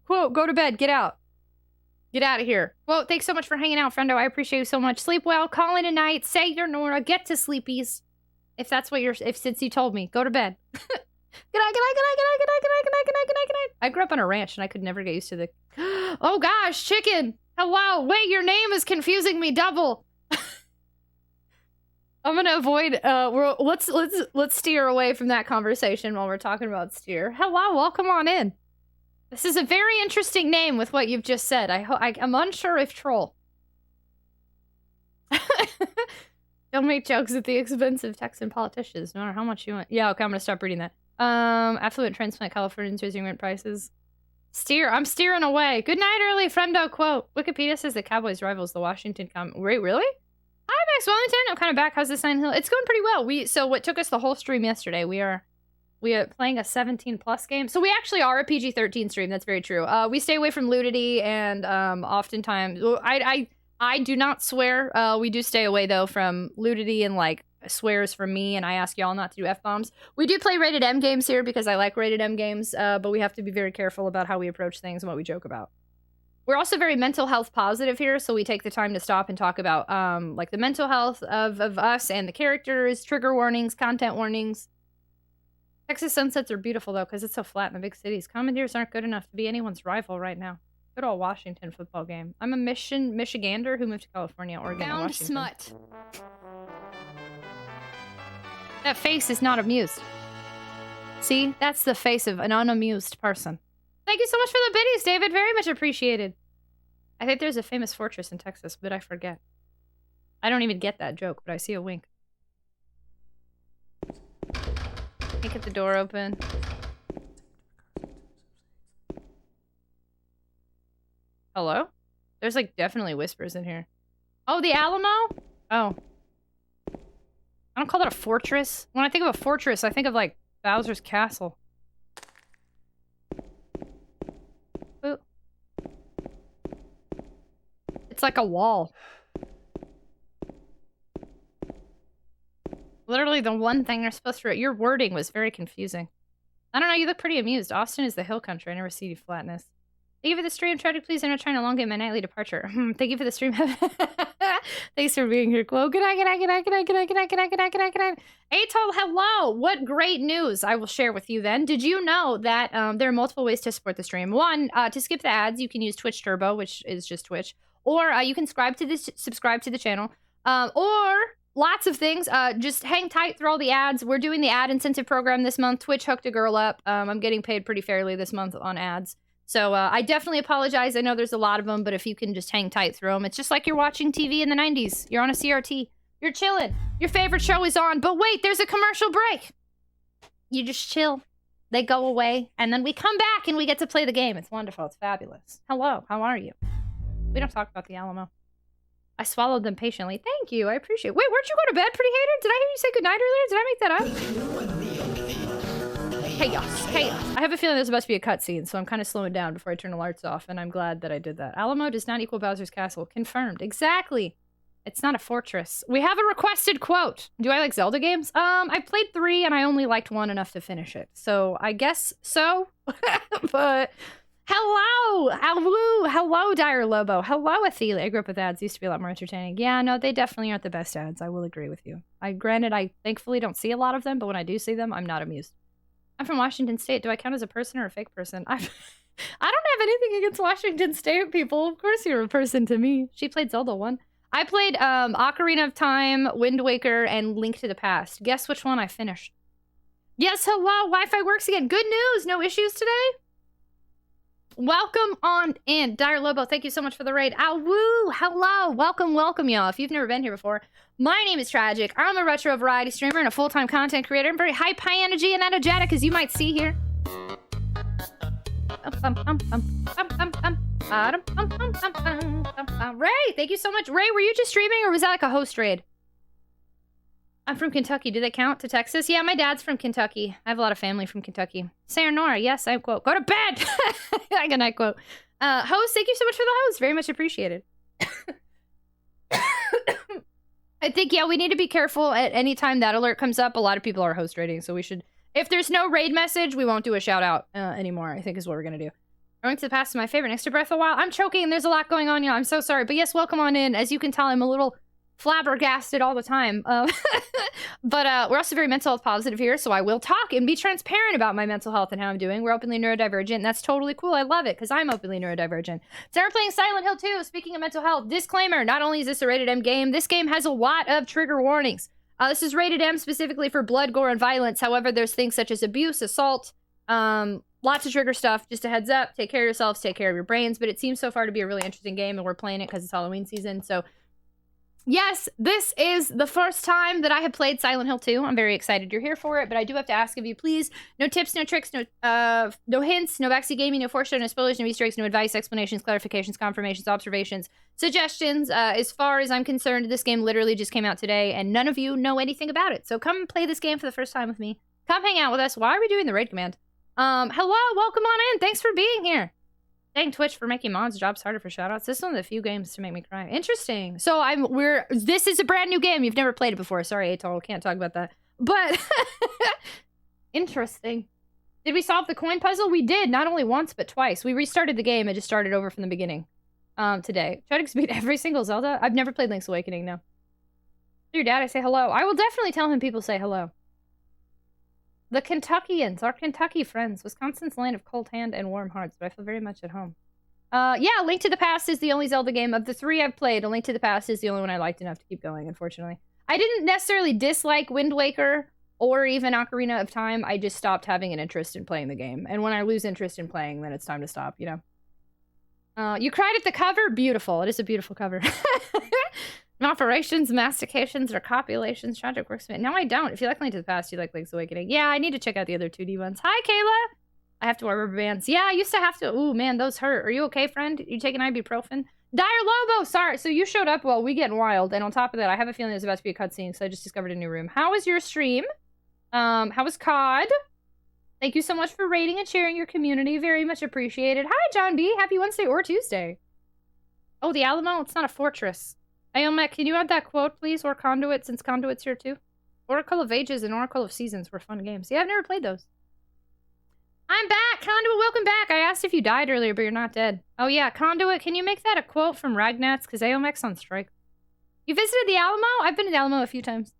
S1: Quote, go to bed. Get out. Get out of here. Quote, thanks so much for hanging out, friendo. I appreciate you so much. Sleep well. Call in tonight. Say your Nora. Get to sleepies. If that's what you're. Since you told me, go to bed. Good night. Good night. Good night. Good night. Good night. Good night. Good night. Good night. Good night. Good night. I grew up on a ranch and I could never get used to the. Oh gosh, chicken. Hello. Wait, your name is confusing me double. I'm gonna avoid. Let's steer away from that conversation while we're talking about steer. Hello, welcome on in. This is a very interesting name with what you've just said. I'm unsure if troll. Don't make jokes at the expense of Texan politicians, no matter how much you want. Yeah, okay, I'm gonna stop reading that. Affluent transplant Californians raising rent prices. Steer. I'm steering away. Good night, early friendo. Quote. Wikipedia says the Cowboys rivals the Washington Wait, really? Hi, Max Wellington. I'm kind of back. How's the Silent Hill? It's going pretty well. So what took us the whole stream yesterday? We are playing a 17+ game. So we actually are a PG-13 stream. That's very true. We stay away from nudity and oftentimes I do not swear. We do stay away though from nudity and like swears from me, and I ask y'all not to do F-bombs. We do play rated M games here because I like rated M games, but we have to be very careful about how we approach things and what we joke about. We're also very mental health positive here, so we take the time to stop and talk about like the mental health of us and the characters, trigger warnings, content warnings. Texas sunsets are beautiful though because it's so flat in the big cities. Commandeers aren't good enough to be anyone's rival right now. Good old Washington football game. I'm a Michigander who moved to California, Oregon, and Washington. Smut. That face is not amused. See? That's the face of an unamused person. Thank you so much for the biddies, David. Very much appreciated. I think there's a famous fortress in Texas, but I forget. I don't even get that joke, but I see a wink. Can't get the door open. Hello? There's like definitely whispers in here. Oh, the Alamo? Oh. I don't call that a fortress. When I think of a fortress, I think of like Bowser's Castle. Ooh. It's like a wall. Literally the one thing you're supposed to... Your wording was very confusing. I don't know, you look pretty amused. Austin is the hill country. I never see you flatness. Thank you for the stream, Tragic. Please, I'm not trying to elongate my nightly departure. Thank you for the stream. Thanks for being here, Chloe. Good night, good night, good night, good night, good night, good night, good night, good night, good night, good night. Atol, hello! What great news I will share with you then. Did you know that there are multiple ways to support the stream? One, to skip the ads, you can use Twitch Turbo, which is just Twitch. Or you can subscribe to the channel. Or lots of things. Just hang tight through all the ads. We're doing the ad incentive program this month. Twitch hooked a girl up. I'm getting paid pretty fairly this month on ads. So I definitely apologize. I know there's a lot of them, but if you can just hang tight through them. It's just like you're watching TV in the 90s. You're on a CRT. You're chilling. Your favorite show is on. But wait, there's a commercial break. You just chill. They go away. And then we come back and we get to play the game. It's wonderful. It's fabulous. Hello. How are you? We don't talk about the Alamo. I swallowed them patiently. Thank you. I appreciate it. Wait, where'd you go to bed, pretty hater? Did I hear you say goodnight earlier? Did I make that up? Chaos. Chaos. I have a feeling there's about to be a cutscene, so I'm kind of slowing down before I turn the lights off, and I'm glad that I did that. Alamo does not equal Bowser's Castle. Confirmed. Exactly. It's not a fortress. We have a requested quote. Do I like Zelda games? I played 3, and I only liked 1 enough to finish it. So, I guess so. But... Hello! Hello, Dire Lobo. Hello, Athela. I grew up with ads. Used to be a lot more entertaining. Yeah, no, they definitely aren't the best ads. I will agree with you. Granted, I thankfully don't see a lot of them, but when I do see them, I'm not amused. I'm from Washington State. Do I count as a person or a fake person? I don't have anything against Washington State people. Of course you're a person to me. She played Zelda 1. I played Ocarina of Time, Wind Waker, and Link to the Past. Guess which one I finished? Yes, hello. Wi-Fi works again. Good news. No issues today? Welcome on in. Dire Lobo, thank you so much for the raid. Ow, woo, hello. Welcome, y'all. If you've never been here before, my name is Tragic. I'm a retro variety streamer and a full-time content creator. I'm very high energy and energetic, as you might see here. Ray, thank you so much. Ray, were you just streaming or was that like a host raid? I'm from Kentucky. Do they count to Texas? Yeah, my dad's from Kentucky. I have a lot of family from Kentucky. Sayonara. Yes, I quote. Go to bed! I can night quote. Host, thank you so much for the host. Very much appreciated. I think, yeah, we need to be careful at any time that alert comes up. A lot of people are host raiding, so we should... If there's no raid message, we won't do a shout out anymore, I think is what we're going to do. Going to the past is my favorite. Next to Breath of the Wild. I'm choking and there's a lot going on, y'all. I'm so sorry. But yes, welcome on in. As you can tell, I'm a little flabbergasted all the time. But we're also very mental health positive here, so I will talk and be transparent about my mental health and how I'm doing. We're openly neurodivergent, and that's totally cool. I love it, because I'm openly neurodivergent. So we're playing Silent Hill 2. Speaking of mental health, disclaimer, not only is this a rated M game, this game has a lot of trigger warnings. This is rated M specifically for blood, gore, and violence. However, there's things such as abuse, assault, lots of trigger stuff. Just a heads up, take care of yourselves, take care of your brains. But it seems so far to be a really interesting game, and we're playing it because it's Halloween season. So yes, this is the first time that I have played Silent Hill 2. I'm very excited you're here for it, but I do have to ask of you, please, no tips, no tricks, no hints, no backseat gaming, no foreshadowing, no spoilers, no Easter eggs, no advice, explanations, clarifications, confirmations, observations, suggestions. As far as I'm concerned, this game literally just came out today, and none of you know anything about it. So come play this game for the first time with me. Come hang out with us. Why are we doing the raid command? Hello, welcome on in. Thanks for being here. Thank Twitch for making mods' jobs harder for shoutouts. This is one of the few games to make me cry. Interesting. So this is a brand new game. You've never played it before. Sorry, Atoll, can't talk about that. But interesting. Did we solve the coin puzzle? We did, not only once, but twice. We restarted the game and just started over from the beginning. Today. Try to beat every single Zelda. I've never played Link's Awakening, no. To your dad, I say hello. I will definitely tell him people say hello. The Kentuckians, our Kentucky friends. Wisconsin's land of cold hand and warm hearts, but I feel very much at home. Yeah, Link to the Past is the only Zelda game of the 3 I've played. A Link to the Past is the only one I liked enough to keep going, unfortunately. I didn't necessarily dislike Wind Waker or even Ocarina of Time. I just stopped having an interest in playing the game. And when I lose interest in playing, then it's time to stop, you know? You cried at the cover? Beautiful. It is a beautiful cover. Operations, mastications, or copulations, tragic worksmith. No, I don't. If you like Link to the Past, you like Link's Awakening. Yeah, I need to check out the other 2D ones. Hi, Kayla! I have to wear rubber bands. Yeah, I used to have to. Ooh, man, those hurt. Are you okay, friend? You taking ibuprofen? Dire Lobo! Sorry, so you showed up while we getting wild, and on top of that, I have a feeling there's about to be a cutscene, so I just discovered a new room. How was your stream? How was COD? Thank you so much for rating and sharing your community. Very much appreciated. Hi, John B. Happy Wednesday or Tuesday. Oh, the Alamo? It's not a fortress. Ayomek, can you add that quote, please? Or Conduit, since Conduit's here, too. Oracle of Ages and Oracle of Seasons were fun games. Yeah, I've never played those. I'm back! Conduit, welcome back! I asked if you died earlier, but you're not dead. Oh, yeah, Conduit, can you make that a quote from Ragnats? Because Ayomek's on strike. You visited the Alamo? I've been to the Alamo a few times.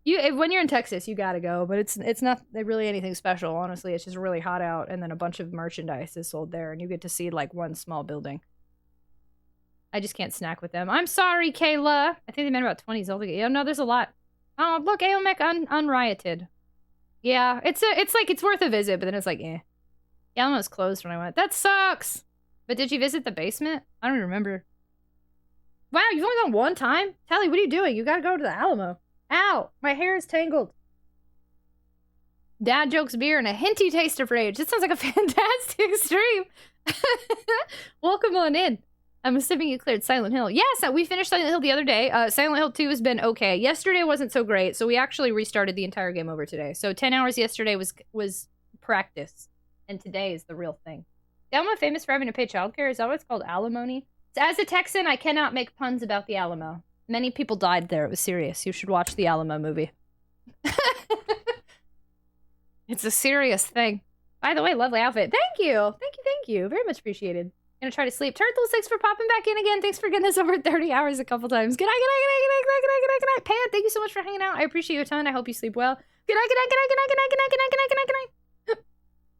S1: When you're in Texas, you gotta go, but it's not really anything special, honestly. It's just really hot out, and then a bunch of merchandise is sold there, and you get to see, like, one small building. I just can't snack with them. I'm sorry, Kayla. I think they meant about 20 Zelda games. Yeah, no, there's a lot. Oh, look, Aomek unrioted. Yeah, it's worth a visit, but then it's like, eh. The Alamo was closed when I went. That sucks! But did you visit the basement? I don't remember. Wow, you've only gone one time? Tally, what are you doing? You gotta go to the Alamo. Ow! My hair is tangled. Dad jokes, beer, and a hinty taste of rage. This sounds like a fantastic stream. Welcome on in. I'm assuming you cleared Silent Hill. Yes, we finished Silent Hill the other day. Silent Hill 2 has been okay. Yesterday wasn't so great, so we actually restarted the entire game over today. So 10 hours yesterday was practice, and today is the real thing. The Alamo famous for having to pay childcare? Is that what it's called? Alimony? So as a Texan, I cannot make puns about the Alamo. Many people died there. It was serious. You should watch the Alamo movie. It's a serious thing. By the way, lovely outfit. Thank you. Thank you. Very much appreciated. Gonna try to sleep. Turtle, thanks for popping back in again. Thanks for getting us over 30 hours a couple times. Good night. Pan, thank you so much for hanging out. I appreciate you a ton. I hope you sleep well. Good night.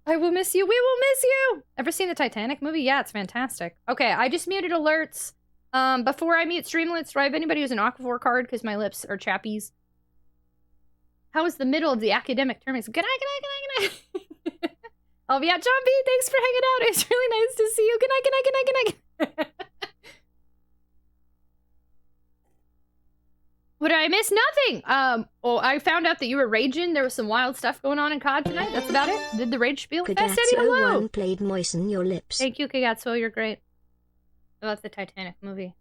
S1: I will miss you. We will miss you. Ever seen the Titanic movie? Yeah, it's fantastic. Okay, I just muted alerts. Before I mute Streamlets, do I have anybody who's an Aquaphor card? Because my lips are chappies. How was the middle of the academic term? Good night. Oh, yeah, John B, thanks for hanging out. It's really nice to see you. Good night. What did I miss? Nothing. Oh, I found out that you were raging. There was some wild stuff going on in COD tonight. That's about it. Did the rage spiel. Fast Eddie, hello.
S3: Played moisten your lips.
S1: Thank you, Kagatsuo. You're great. about the Titanic movie.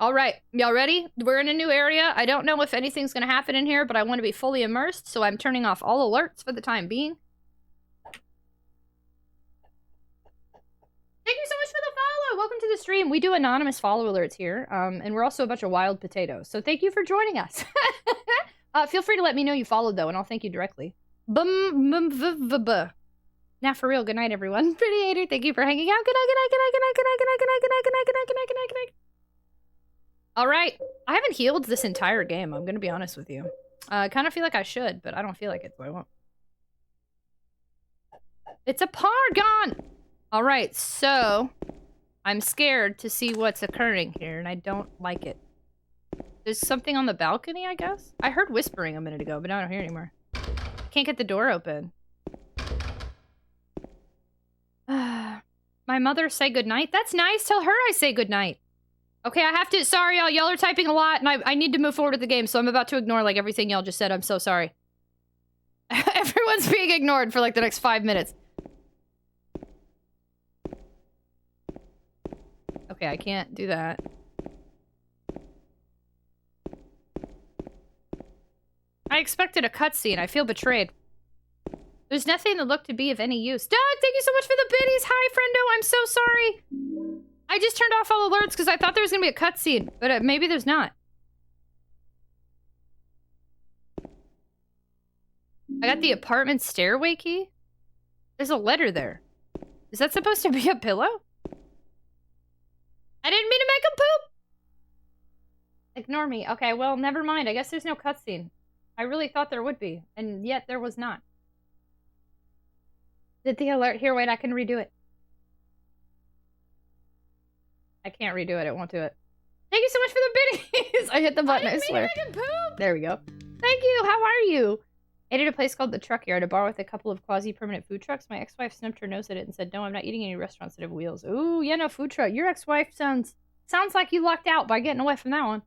S1: All right, y'all ready? We're in a new area. I don't know if anything's gonna happen in here, but I want to be fully immersed, so I'm turning off all alerts for the time being. Thank you so much for the follow. Welcome to the stream. We do anonymous follow alerts here, and we're also a bunch of wild potatoes. So thank you for joining us. Feel free to let me know you followed though, and I'll thank you directly. Now for real, good night, everyone. Pretty hater, thank you for hanging out. Good night, good night, good night, good night, good night, good night, good night, good night, good night, good night, good night, good night, good night. All right, I haven't healed this entire game. I'm gonna be honest with you. I kind of feel like I should, but I don't feel like it, so I won't. It's a Pargon. All right, so I'm scared to see what's occurring here, and I don't like it. There's something on the balcony, I guess? I heard whispering a minute ago, but now I don't hear it anymore. Can't get the door open. My mother say goodnight? That's nice. Tell her I say goodnight. Okay, I have to... Sorry, y'all. Y'all are typing a lot, and I need to move forward with the game, so I'm about to ignore, like, everything y'all just said. I'm so sorry. Everyone's being ignored for, like, the next 5 minutes. Okay, I can't do that. I expected a cutscene. I feel betrayed. There's nothing that looked to be of any use. Doug, thank you so much for the biddies. Hi, friendo. I'm so sorry. I just turned off all alerts because I thought there was going to be a cutscene, but maybe there's not. I got the apartment stairway key. There's a letter there. Is that supposed to be a pillow? I didn't mean to make him poop! Ignore me. Okay, well, never mind. I guess there's no cutscene. I really thought there would be, and yet there was not. Did the alert here? Wait, I can redo it. I can't redo it. It won't do it. Thank you so much for the biddies! I hit the button, I swear. There we go. Thank you! How are you? I ate at a place called the Truck Yard, a bar with a couple of quasi-permanent food trucks. My ex-wife snipped her nose at it and said, no, I'm not eating any restaurants that have wheels. Ooh, yeah, no, food truck. Your ex-wife sounds like you lucked out by getting away from that one.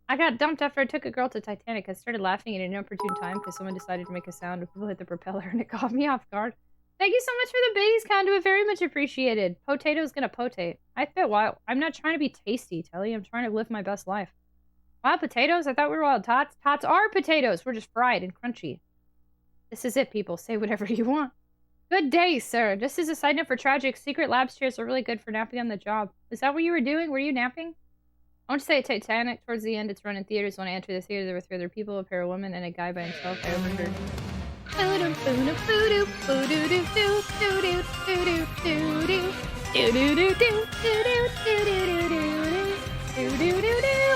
S1: I got dumped after I took a girl to Titanic. I started laughing at an inopportune time because someone decided to make a sound when people hit the propeller and it caught me off guard. Thank you so much for the biddies, Conduit. Very much appreciated. Potato's gonna potate. I fit wild. I'm not trying to be tasty, Telly. I'm trying to live my best life. Wild potatoes? I thought we were wild tots. Tots are potatoes. We're just fried and crunchy. This is it, people. Say whatever you want. Good day, sir. Just as a side note for Tragic, secret labs chairs are really good for napping on the job. Is that what you were doing? Were you napping? I want to say at Titanic, towards the end, it's run in theaters. When I entered the theater, there were 3 other people, a pair of women, and a guy by himself. I overheard.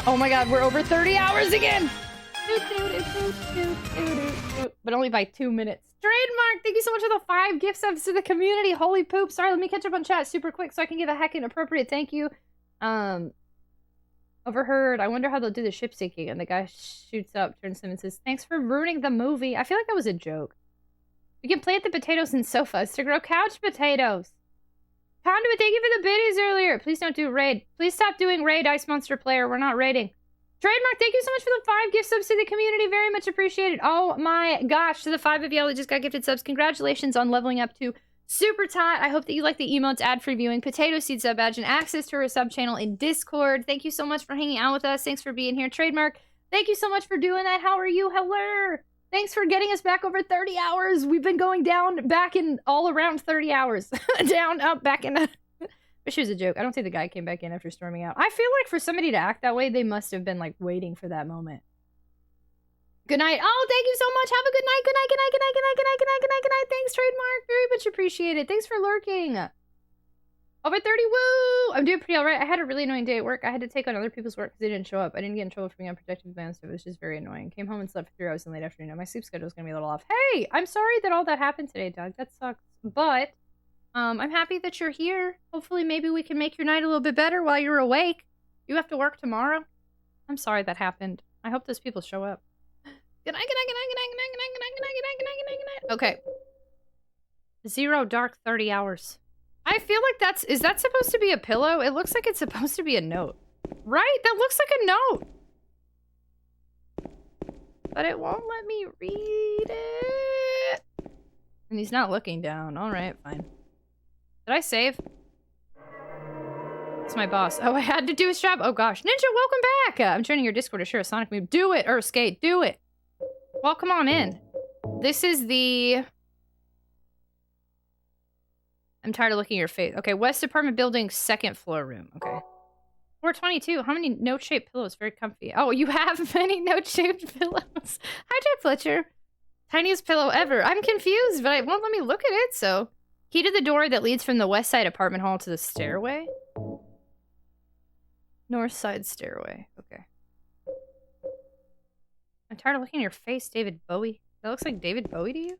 S1: Oh my god, we're over 30 hours again! But only by 2 minutes. Trademark, thank you so much for the 5 gift subs to the community. Holy poop. Sorry, let me catch up on chat super quick so I can give a heckin' appropriate thank you. Overheard. I wonder how they'll do the ship sinking. And the guy shoots up, turns to him and says, thanks for ruining the movie. I feel like that was a joke. We can plant the potatoes and sofas to grow couch potatoes. Conduit, thank you for the biddies earlier. Please don't do raid. Please stop doing raid, Ice Monster Player. We're not raiding. Trademark, thank you so much for the 5 gift subs to the community. Very much appreciated. Oh my gosh, to the 5 of y'all that just got gifted subs. Congratulations on leveling up to Super Tot. I hope that you like the emotes, ad-free viewing, Potato Seed sub badge, and access to our sub channel in Discord. Thank you so much for hanging out with us. Thanks for being here. Trademark, thank you so much for doing that. How are you? Hello. Thanks for getting us back over 30 hours. We've been going down, back in all around 30 hours. Down, up, back in. Wish it was a joke. I don't think the guy came back in after storming out. I feel like for somebody to act that way, they must have been like waiting for that moment. Good night. Oh, thank you so much. Have a good night. Good night. Good night. Good night. Good night. Good night. Good night. Good night. Good night. Thanks, Trademark. Very much appreciated. Thanks for lurking. Over 30. Woo! I'm doing pretty alright. I had a really annoying day at work. I had to take on other people's work because they didn't show up. I didn't get in trouble for being unprotected with my own stuff. It was just very annoying. Came home and slept for 3 hours in the late afternoon. My sleep schedule is going to be a little off. Hey! I'm sorry that all that happened today, Doug. That sucks. But I'm happy that you're here. Hopefully maybe we can make your night a little bit better while you're awake. You have to work tomorrow. I'm sorry that happened. I hope those people show up. Good night, good night, good night, good night, good night, good night, good night, good night, good night, good night, good night, good night. Okay. 0 dark 30 hours. I feel like that's... Is that supposed to be a pillow? It looks like it's supposed to be a note. Right? That looks like a note. But it won't let me read it. And he's not looking down. Alright, fine. Did I save? It's my boss. Oh, I had to do his job? Oh gosh. Ninja, welcome back! I'm joining your Discord to share a Sonic move. Do it, Skate, do it! Well, come on in. This is the... I'm tired of looking at your face. Okay, West Apartment Building, 2nd floor room. Okay. 422. How many note-shaped pillows? Very comfy. Oh, you have many note-shaped pillows. Hi, Jack Fletcher. Tiniest pillow ever. I'm confused, but it won't let me look at it, so... Key to the door that leads from the west side apartment hall to the stairway? North side stairway. Okay. I'm tired of looking at your face, David Bowie. That looks like David Bowie to you?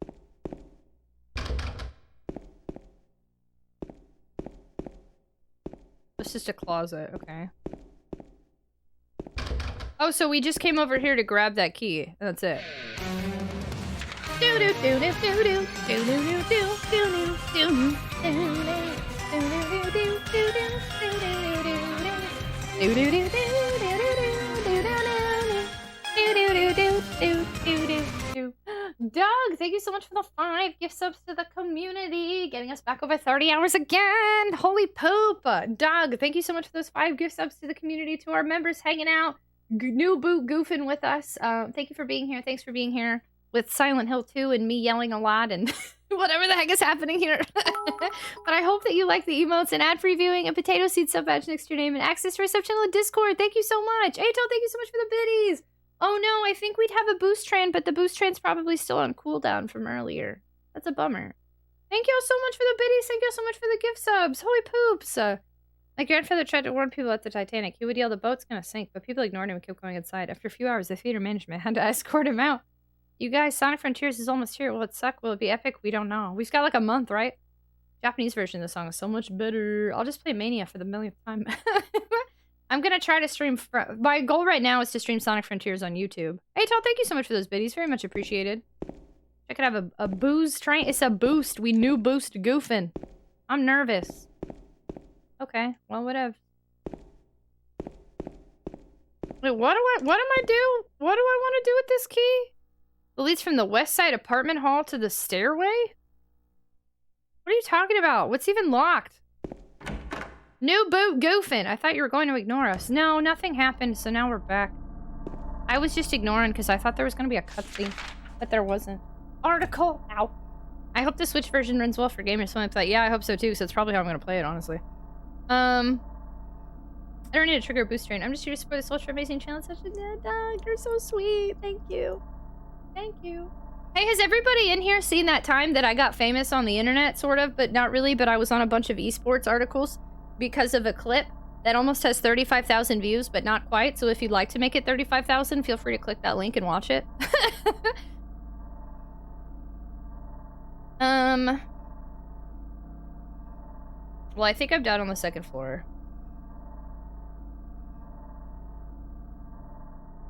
S1: It's just a closet, okay. Oh, so we just came over here to grab that key. That's it. Doug, thank you so much for the 5 gift subs to the community, getting us back over 30 hours again. Holy poop. Doug, thank you so much for those 5 gift subs to the community, to our members hanging out, new boot goofing with us. Thank you for being here. Thanks for being here with Silent Hill 2 and me yelling a lot and whatever the heck is happening here. But I hope that you like the emotes and ad-free viewing and potato seed sub badge next to your name and access to our sub channel and Discord. Thank you so much. Ato, thank you so much for the biddies. Oh no, I think we'd have a boost train, but the boost train's probably still on cooldown from earlier. That's a bummer. Thank you all so much for the biddies. Thank you all so much for the gift subs. Holy poops. My grandfather tried to warn people at the Titanic. He would yell, the boat's gonna sink, but people ignored him and kept going inside. After a few hours, the theater management had to escort him out. You guys, Sonic Frontiers is almost here. Will it suck? Will it be epic? We don't know. We've got like a month, right? Japanese version of the song is so much better. I'll just play Mania for the millionth time. I'm gonna try to stream... My goal right now is to stream Sonic Frontiers on YouTube. Hey, Tal, thank you so much for those biddies. Very much appreciated. I could have a booze train. It's a boost. We new boost goofing. I'm nervous. Okay, well, whatever. Wait, what am I do? What do I want to do with this key? It leads from the west side apartment hall to the stairway? What are you talking about? What's even locked? New boot goofing. I thought you were going to ignore us. No, nothing happened, so now we're back. I was just ignoring because I thought there was going to be a cutscene, but there wasn't. Article. Ow. I hope the Switch version runs well for gamers. So I thought, yeah, I hope so too, so it's probably how I'm going to play it, honestly. I don't need to trigger a boost train. I'm just here to support this ultra amazing channel. Such a good dog. You're so sweet. Thank you. Thank you. Hey, has everybody in here seen that time that I got famous on the internet, sort of, but not really, but I was on a bunch of esports articles because of a clip that almost has 35,000 views, but not quite. So if you'd like to make it 35,000, feel free to click that link and watch it. Well, I think I'm down on the 2nd floor.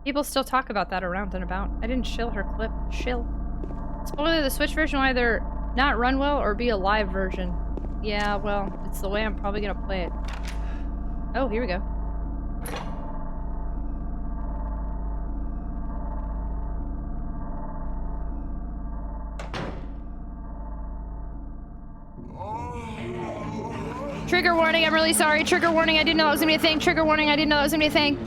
S1: People still talk about that around and about. I didn't shill her clip. Shill. Spoiler, the Switch version will either not run well or be a live version. Yeah, well, it's the way I'm probably gonna play it. Oh, here we go. Trigger warning, I'm really sorry. Trigger warning, I didn't know that was gonna be a thing. Trigger warning, I didn't know that was gonna be a thing.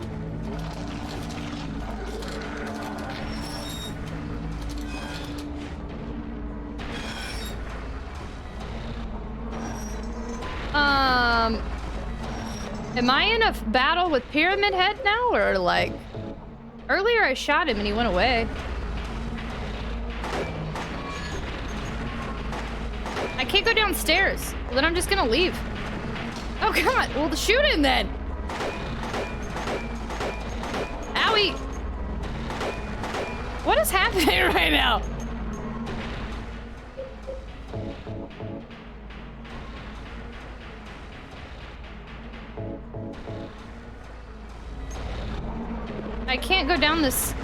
S1: Am I in a battle with Pyramid Head now, or like... Earlier I shot him and he went away. I can't go downstairs. Well, then I'm just gonna leave. Oh, God. Well, shoot him then. Owie. What is happening right now? I can't go down this.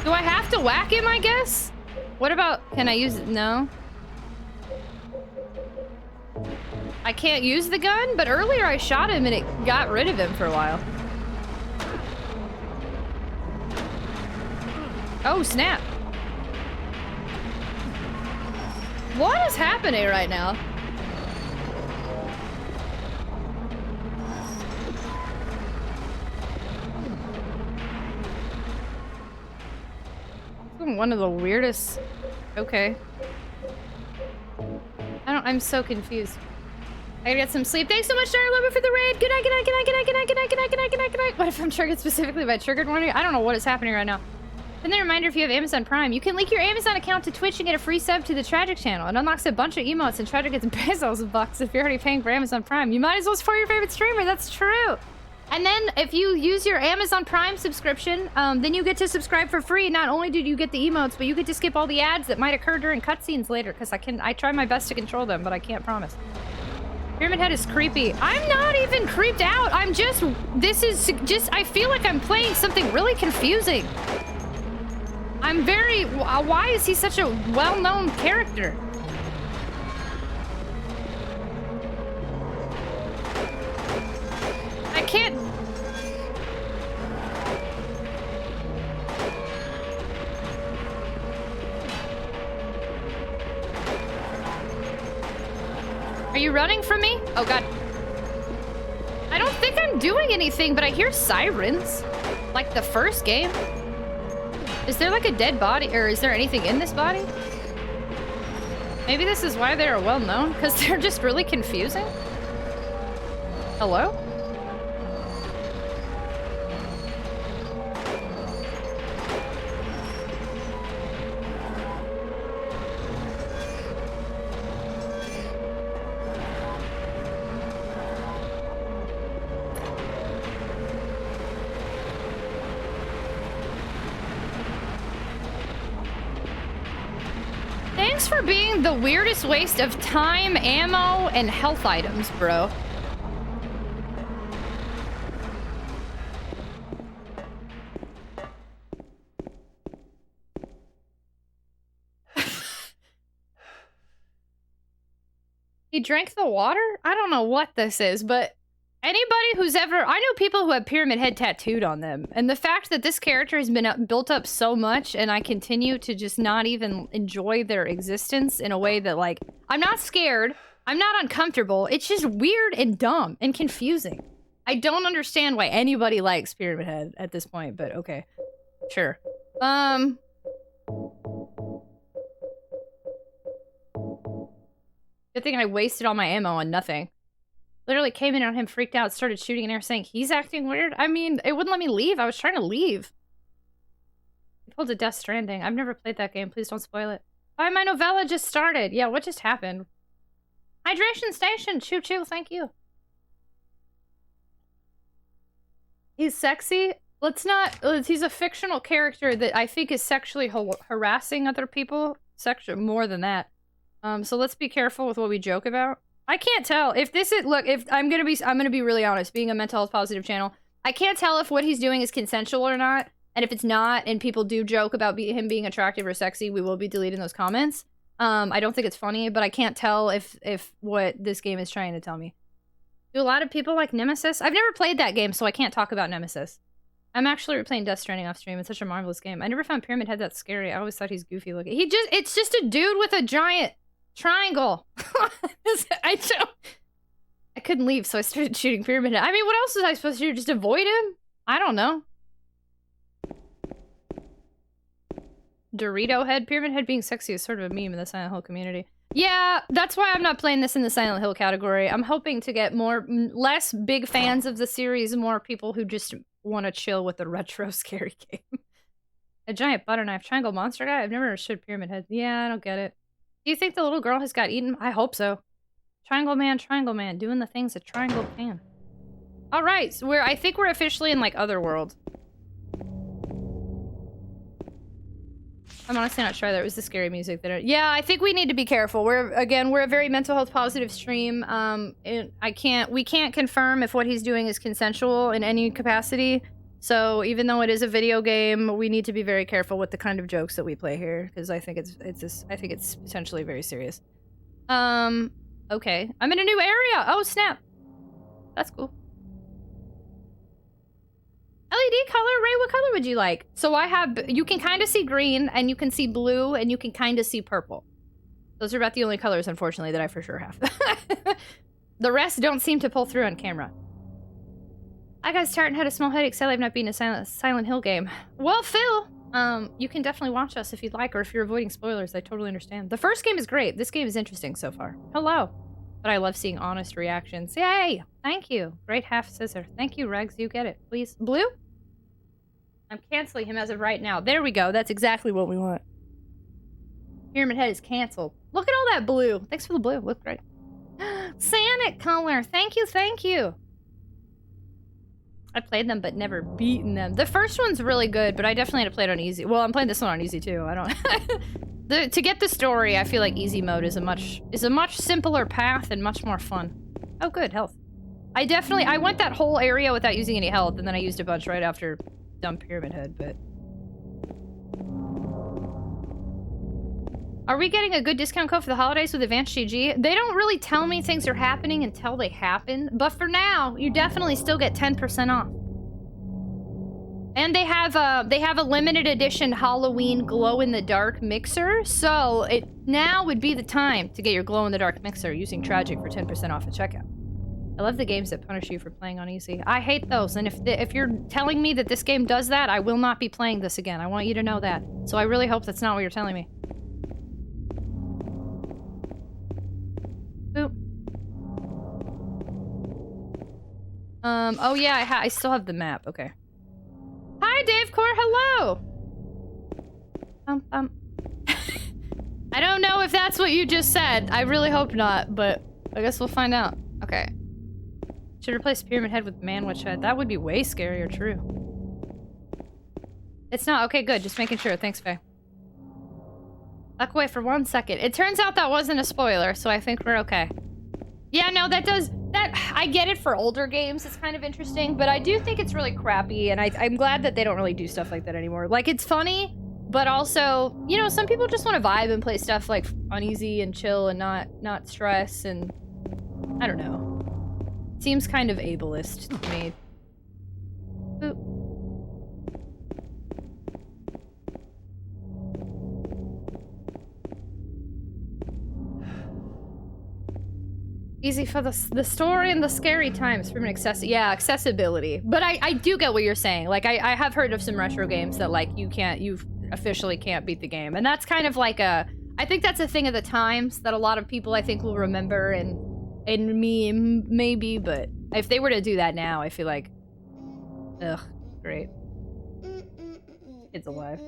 S1: Do I have to whack him, I guess? What about, can I use it? No. I can't use the gun, but earlier I shot him and it got rid of him for a while. Oh, snap. What is happening right now? one of the weirdest... Okay. I'm so confused. I gotta get some sleep. Thanks so much, Dark Lover, for the raid. Good night, good night, good night, good night, good night, good night, good night, good night, good night, good night. What if I'm triggered specifically by triggered warning? I don't know what is happening right now. And then a reminder, if you have Amazon Prime, you can link your Amazon account to Twitch and get a free sub to the Tragic channel. It unlocks a bunch of emotes, and Tragic gets pesos bucks if you're already paying for Amazon Prime. You might as well support your favorite streamer. That's true. And then if you use your Amazon Prime subscription, then you get to subscribe for free. Not only do you get the emotes, but you get to skip all the ads that might occur during cutscenes later, because I try my best to control them, but I can't promise. Pyramid Head is creepy. I'm not even creeped out. I'm just, I feel like I'm playing something really confusing. I'm very, why is he such a well-known character? I can't... Are you running from me? Oh god. I don't think I'm doing anything, but I hear sirens. Like the first game. Is there like a dead body, or is there anything in this body? Maybe this is why they're well known, because they're just really confusing. Hello? Thanks for being the weirdest waste of time, ammo, and health items, bro. He drank the water? I don't know what this is, but anybody who's ever... I know people who have Pyramid Head tattooed on them, and the fact that this character has been built up so much, and I continue to just not even enjoy their existence in a way that, like, I'm not scared, I'm not uncomfortable, it's just weird and dumb and confusing. I don't understand why anybody likes Pyramid Head at this point, but okay. Sure. Good thing I wasted all my ammo on nothing. Literally came in on him, freaked out, started shooting in air, saying he's acting weird. I mean, it wouldn't let me leave. I was trying to leave. I pulled a Death Stranding. I've never played that game. Please don't spoil it. Why, my novella just started. Yeah, what just happened? Hydration Station. Choo choo. Thank you. He's sexy. Let's not... He's a fictional character that I think is sexually harassing other people. More than that. So let's be careful with what we joke about. I can't tell if this is, look, if I'm gonna be really honest, being a mental health positive channel, I can't tell if what he's doing is consensual or not, and if it's not, and people do joke about him being attractive or sexy, we will be deleting those comments. I don't think it's funny, but I can't tell if what this game is trying to tell me. Do a lot of people like Nemesis? I've never played that game, so I can't talk about Nemesis. I'm actually replaying Death Stranding off stream. It's such a marvelous game. I never found Pyramid Head that scary. I always thought he's goofy looking. It's just a dude with a giant triangle. I couldn't leave, so I started shooting Pyramid Head. I mean, what else was I supposed to do? Just avoid him? I don't know. Dorito Head? Pyramid Head being sexy is sort of a meme in the Silent Hill community. Yeah, that's why I'm not playing this in the Silent Hill category. I'm hoping to get less big fans of the series, more people who just want to chill with the retro scary game. A giant butter knife. Triangle monster guy? I've never understood Pyramid Head. Yeah, I don't get it. Do you think the little girl has got eaten? I hope so. Triangle Man, doing the things a triangle can. All right, so I think we're officially in, like, Otherworld. I'm honestly not sure that it was the scary music that yeah, I think we need to be careful. We're a very mental health positive stream. We can't confirm if what he's doing is consensual in any capacity. So even though it is a video game, we need to be very careful with the kind of jokes that we play here, because I think it's potentially very serious. Okay. I'm in a new area. Oh, snap. That's cool. LED color? Ray, what color would you like? So you can kind of see green, and you can see blue, and you can kind of see purple. Those are about the only colors, unfortunately, that I for sure have. The rest don't seem to pull through on camera. I got started and had a small headache. Sadly, I've not been in a Silent Hill game. Well, Phil, you can definitely watch us if you'd like, or if you're avoiding spoilers, I totally understand. The first game is great. This game is interesting so far. Hello. But I love seeing honest reactions. Yay! Thank you. Great half scissor. Thank you, Regs. You get it. Please. Blue? I'm canceling him as of right now. There we go. That's exactly what we want. Pyramid Head is canceled. Look at all that blue. Thanks for the blue. Look great. Santa color. Thank you, thank you. I played them, but never beaten them. The first one's really good, but I definitely had to play it on easy. Well, I'm playing this one on easy too. I don't. To get the story, I feel like easy mode is a much simpler path and much more fun. Oh, good health. I went that whole area without using any health, and then I used a bunch right after dumb Pyramid Head. But are we getting a good discount code for the holidays with Advanced GG? They don't really tell me things are happening until they happen, but for now, you definitely still get 10% off. And they have a limited edition Halloween glow-in-the-dark mixer, so now would be the time to get your glow-in-the-dark mixer using Tragic for 10% off at checkout. I love the games that punish you for playing on easy. I hate those, and if you're telling me that this game does that, I will not be playing this again. I want you to know that. So I really hope that's not what you're telling me. Boop. Oh yeah, I still have the map. Okay. Hi, Dave Core. Hello. I don't know if that's what you just said. I really hope not, but I guess we'll find out. Okay. Should replace Pyramid Head with Man-Witch Head. That would be way scarier, true. It's not. Okay, good. Just making sure. Thanks, Faye. Back away for 1 second. It turns out that wasn't a spoiler, so I think we're okay. Yeah, no, I get it for older games. It's kind of interesting, but I do think it's really crappy, and I'm glad that they don't really do stuff like that anymore. Like, it's funny, but also, you know, some people just want to vibe and play stuff like on easy and chill and not stress, and I don't know. Seems kind of ableist to me. Boop. Easy for the story and the scary times from an accessibility. But I do get what you're saying. Like, I have heard of some retro games that, like, you officially can't beat the game. And that's kind of like I think that's a thing of the times that a lot of people, I think, will remember and meme, maybe. But if they were to do that now, I feel like, ugh, great. It's alive.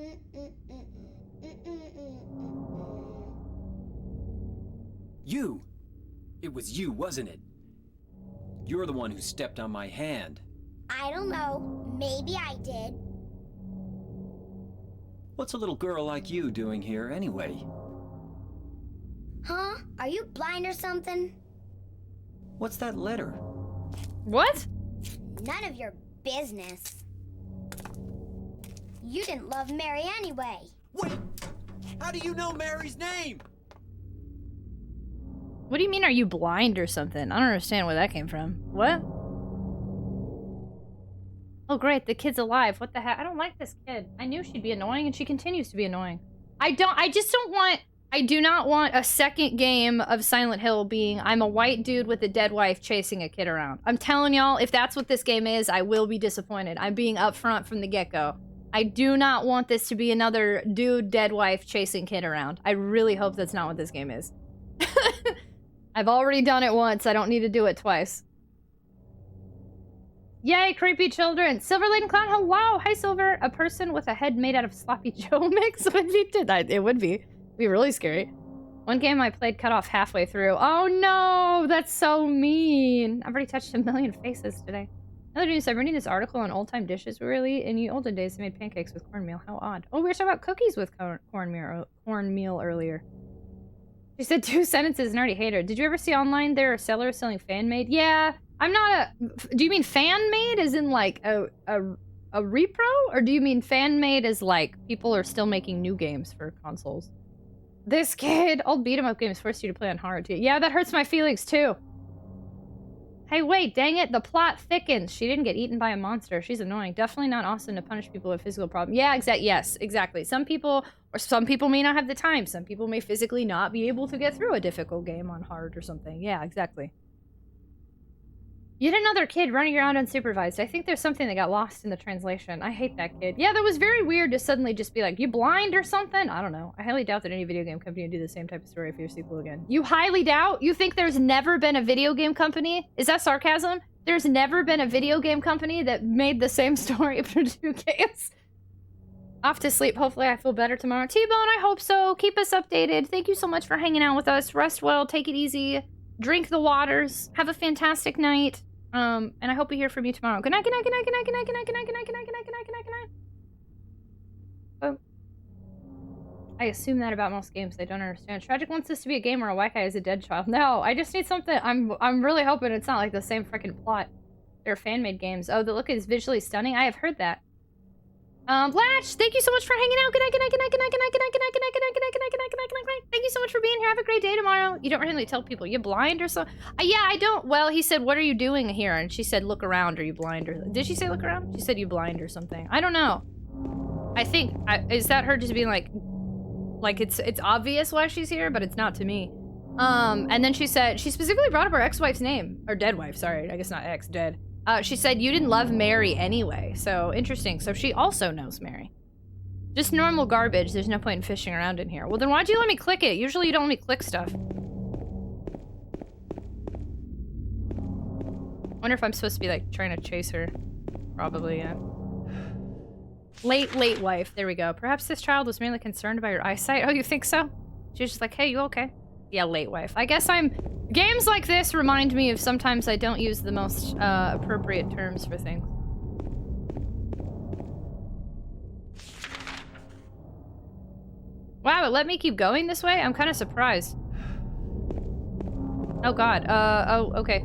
S5: You! It was you, wasn't it? You're the one who stepped on my hand.
S10: I don't know. Maybe I did.
S5: What's a little girl like you doing here, anyway?
S10: Huh? Are you blind or something?
S5: What's that letter?
S1: What?
S10: None of your business. You didn't love Mary anyway.
S5: Wait! How do you know Mary's name?
S1: What do you mean, are you blind or something? I don't understand where that came from. What? Oh, great, the kid's alive. What the heck? I don't like this kid. I knew she'd be annoying, and she continues to be annoying. I do not want a second game of Silent Hill being, I'm a white dude with a dead wife chasing a kid around. I'm telling y'all, if that's what this game is, I will be disappointed. I'm being upfront from the get-go. I do not want this to be another dude, dead wife chasing kid around. I really hope that's not what this game is. I've already done it once. I don't need to do it twice. Yay, creepy children. Silver Lady Clown, hello. Hi, Silver. A person with a head made out of Sloppy Joe mix would be... It would be. It'd be really scary. One game I played cut off halfway through. Oh, no. That's so mean. I've already touched 1 million faces today. Another news, I'm reading this article on old-time dishes. Really, in the olden days, they made pancakes with cornmeal. How odd. Oh, we were talking about cookies with cornmeal earlier. She said 2 sentences and already hate her. Did you ever see online there are sellers selling fan-made? Yeah, I'm not a... Do you mean fan-made as in like a repro? Or do you mean fan-made as like people are still making new games for consoles? This kid! Old beat-em-up games forced you to play on hard too. Yeah, that hurts my feelings too. Hey, wait, dang it, the plot thickens. She didn't get eaten by a monster. She's annoying. Definitely not awesome to punish people with physical problems. Yeah, yes, exactly. Some people may not have the time. Some people may physically not be able to get through a difficult game on hard or something. Yeah, exactly. Yet another kid running around unsupervised. I think there's something that got lost in the translation. I hate that kid. Yeah, that was very weird to suddenly just be like, you blind or something? I don't know. I highly doubt that any video game company would do the same type of story for your sequel again. You highly doubt? You think there's never been a video game company? Is that sarcasm? There's never been a video game company that made the same story for 2 games? Off to sleep. Hopefully I feel better tomorrow. T-Bone, I hope so. Keep us updated. Thank you so much for hanging out with us. Rest well. Take it easy. Drink the waters. Have a fantastic night. And I hope we hear from you tomorrow. Good night, good night, good night, good night, good night, good night, good night, good night, good night, good night, good night, good night, good night. Oh. I assume that about most games. I don't understand. Tragic wants this to be a game where a white guy is a dead child. No, I just need something. I'm really hoping it's not like the same freaking plot. They're fan-made games. Oh, the look is visually stunning. I have heard that. Blatch, thank you so much for hanging out. Good night, good night, good night, good night, good night, good night, good night, good night, good night, good night, good night, good night, good night, good night. Thank you so much for being here. Have a great day tomorrow. You don't really tell people. You blind or so? Yeah, I don't. Well, he said, what are you doing here? And she said, look around. Are you blind? Or did she say look around? She said you blind or something. I don't know. I think, is that her just being like it's obvious why she's here, but it's not to me. And then she said, she specifically brought up her ex-wife's name. Or dead wife, sorry. I guess not ex, dead. She said, you didn't love Mary anyway. So, interesting. So she also knows Mary. Just normal garbage. There's no point in fishing around in here. Well, then why'd you let me click it? Usually you don't let me click stuff. Wonder if I'm supposed to be, like, trying to chase her. Probably, yeah. Late wife. There we go. Perhaps this child was mainly concerned about your eyesight. Oh, you think so? She was just like, hey, you okay? Yeah, late wife. I guess games like this remind me of sometimes I don't use the most appropriate terms for things. Wow, it let me keep going this way? I'm kind of surprised. Oh god. Oh, okay.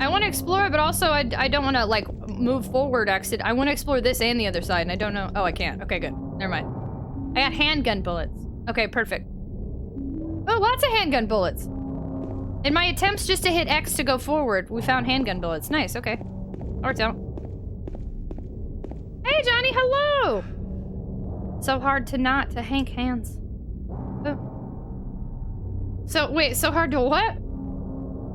S1: I want to explore, but also I don't want to, like, move forward, exit. I want to explore this and the other side, and I don't know. Oh, I can't. Okay, good. Never mind. I got handgun bullets. Okay, perfect. Oh, lots of handgun bullets. In my attempts just to hit X to go forward, we found handgun bullets. Nice, okay. Or don't. Hey, Johnny, hello! So hard to not to hank hands. Oh. So, wait, so hard to what?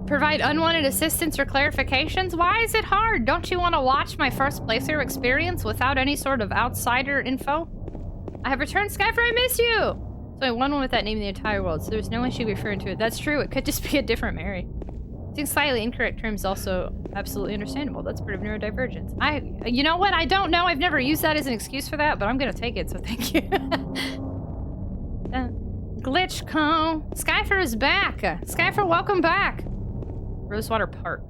S1: Provide unwanted assistance or clarifications? Why is it hard? Don't you want to watch my first playthrough experience without any sort of outsider info? I have returned Skyfer, I miss you! So I won one with that name in the entire world, so there's no way she'd be referring to it. That's true, it could just be a different Mary. Using slightly incorrect terms also absolutely understandable. That's part of neurodivergence. You know what? I don't know. I've never used that as an excuse for that, but I'm gonna take it, so thank you. Glitchco. Skyfer is back. Skyfer, welcome back. Rosewater Park.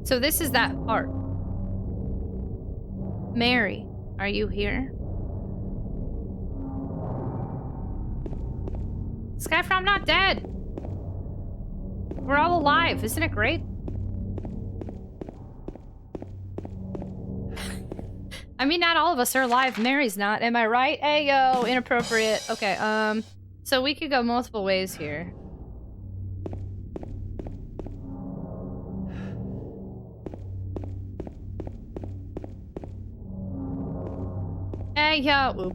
S1: So this is that part. Mary, are you here? Skyfer, I'm not dead. We're all alive. Isn't it great? I mean, not all of us are alive. Mary's not. Am I right? Ayo, inappropriate. Okay, so we could go multiple ways here. Ayo.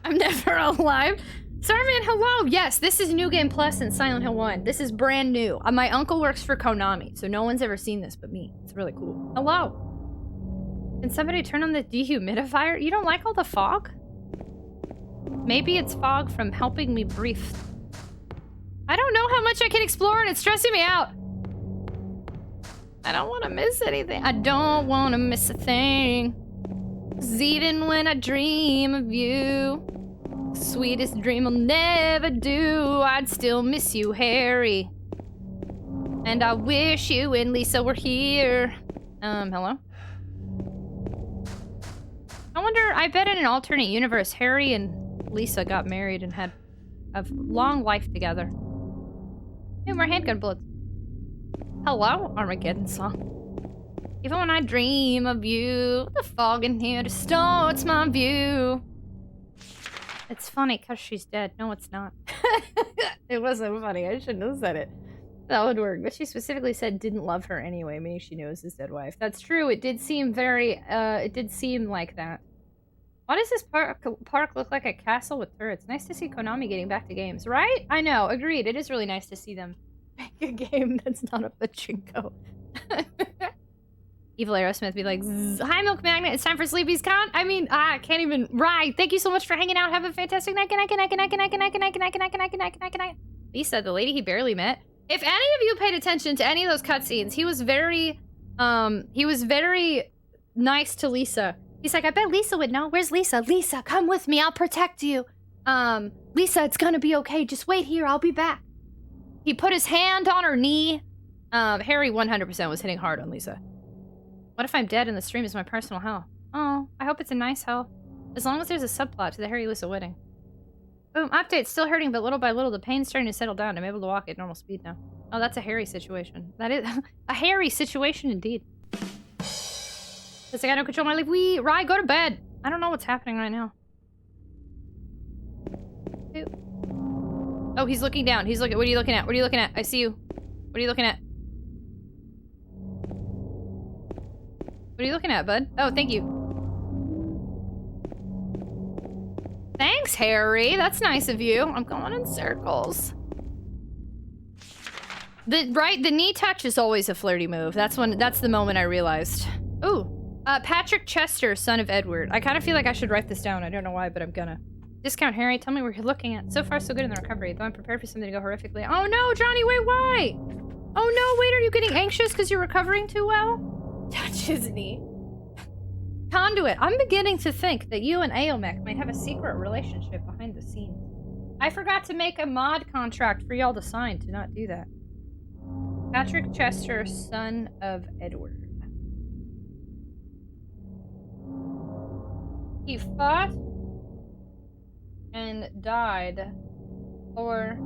S1: I'm never alive. Starman, hello! Yes, this is New Game Plus in Silent Hill 1. This is brand new. My uncle works for Konami, so no one's ever seen this but me. It's really cool. Hello! Can somebody turn on the dehumidifier? You don't like all the fog? Maybe it's fog from helping me breathe. I don't know how much I can explore and it's stressing me out. I don't want to miss anything. I don't want to miss a thing. 'Cause even when I dream of you, sweetest dream I'll never do, I'd still miss you, Harry. And I wish you and Lisa were here. Hello? I wonder, I bet in an alternate universe, Harry and Lisa got married and had a long life together. Hey, more handgun bullets. Hello, Armageddon song. Even when I dream of you, the fog in here distorts my view. It's funny because she's dead. No, it's not. It wasn't funny. I shouldn't have said it. That would work. But she specifically said didn't love her anyway, meaning she knows his dead wife. That's true. It did seem very, it did seem like that. Why does this park look like a castle with turrets? Nice to see Konami getting back to games, right? I know, agreed. It is really nice to see them make a game that's not a pachinko. Evil Aerosmith be like, hi, Milk Magnet. It's time for Sleepy's Con. I mean, I can't even. Right. Thank you so much for hanging out. Have a fantastic night. Good night. Good night. Good night. Good night. Good night. Good night. Good night. Good night. Good night. Good night. Good night. Good night. Lisa, the lady he barely met. If any of you paid attention to any of those cutscenes, he was very nice to Lisa. He's like, I bet Lisa would know. Where's Lisa? Lisa, come with me. I'll protect you. Lisa, it's gonna be okay. Just wait here. I'll be back. He put his hand on her knee. Harry 100% was hitting hard on Lisa. What if I'm dead and the stream is my personal hell? Oh, I hope it's a nice hell. As long as there's a subplot to the Harry-Lisa wedding. Boom, update. Still hurting, but little by little, the pain's starting to settle down. I'm able to walk at normal speed now. Oh, that's a Harry situation. That is a Harry situation indeed. Because I got no control of my life. Rye, go to bed. I don't know what's happening right now. Oh, he's looking down. He's looking. What are you looking at? What are you looking at? I see you. What are you looking at? What are you looking at, bud? Oh, thank you. Thanks, Harry. That's nice of you. I'm going in circles. The knee touch is always a flirty move. That's the moment I realized. Ooh. Patrick Chester, son of Edward. I kind of feel like I should write this down. I don't know why, but I'm gonna. Discount Harry, tell me what you're looking at. So far, so good in the recovery, though I'm prepared for something to go horrifically. Oh no, Johnny, wait, why? Oh no, wait, are you getting anxious because you're recovering too well? Touch his knee. Conduit, I'm beginning to think that you and Aomek might have a secret relationship behind the scenes. I forgot to make a mod contract for y'all to sign to not do that. Patrick Chester, son of Edward. He fought and died for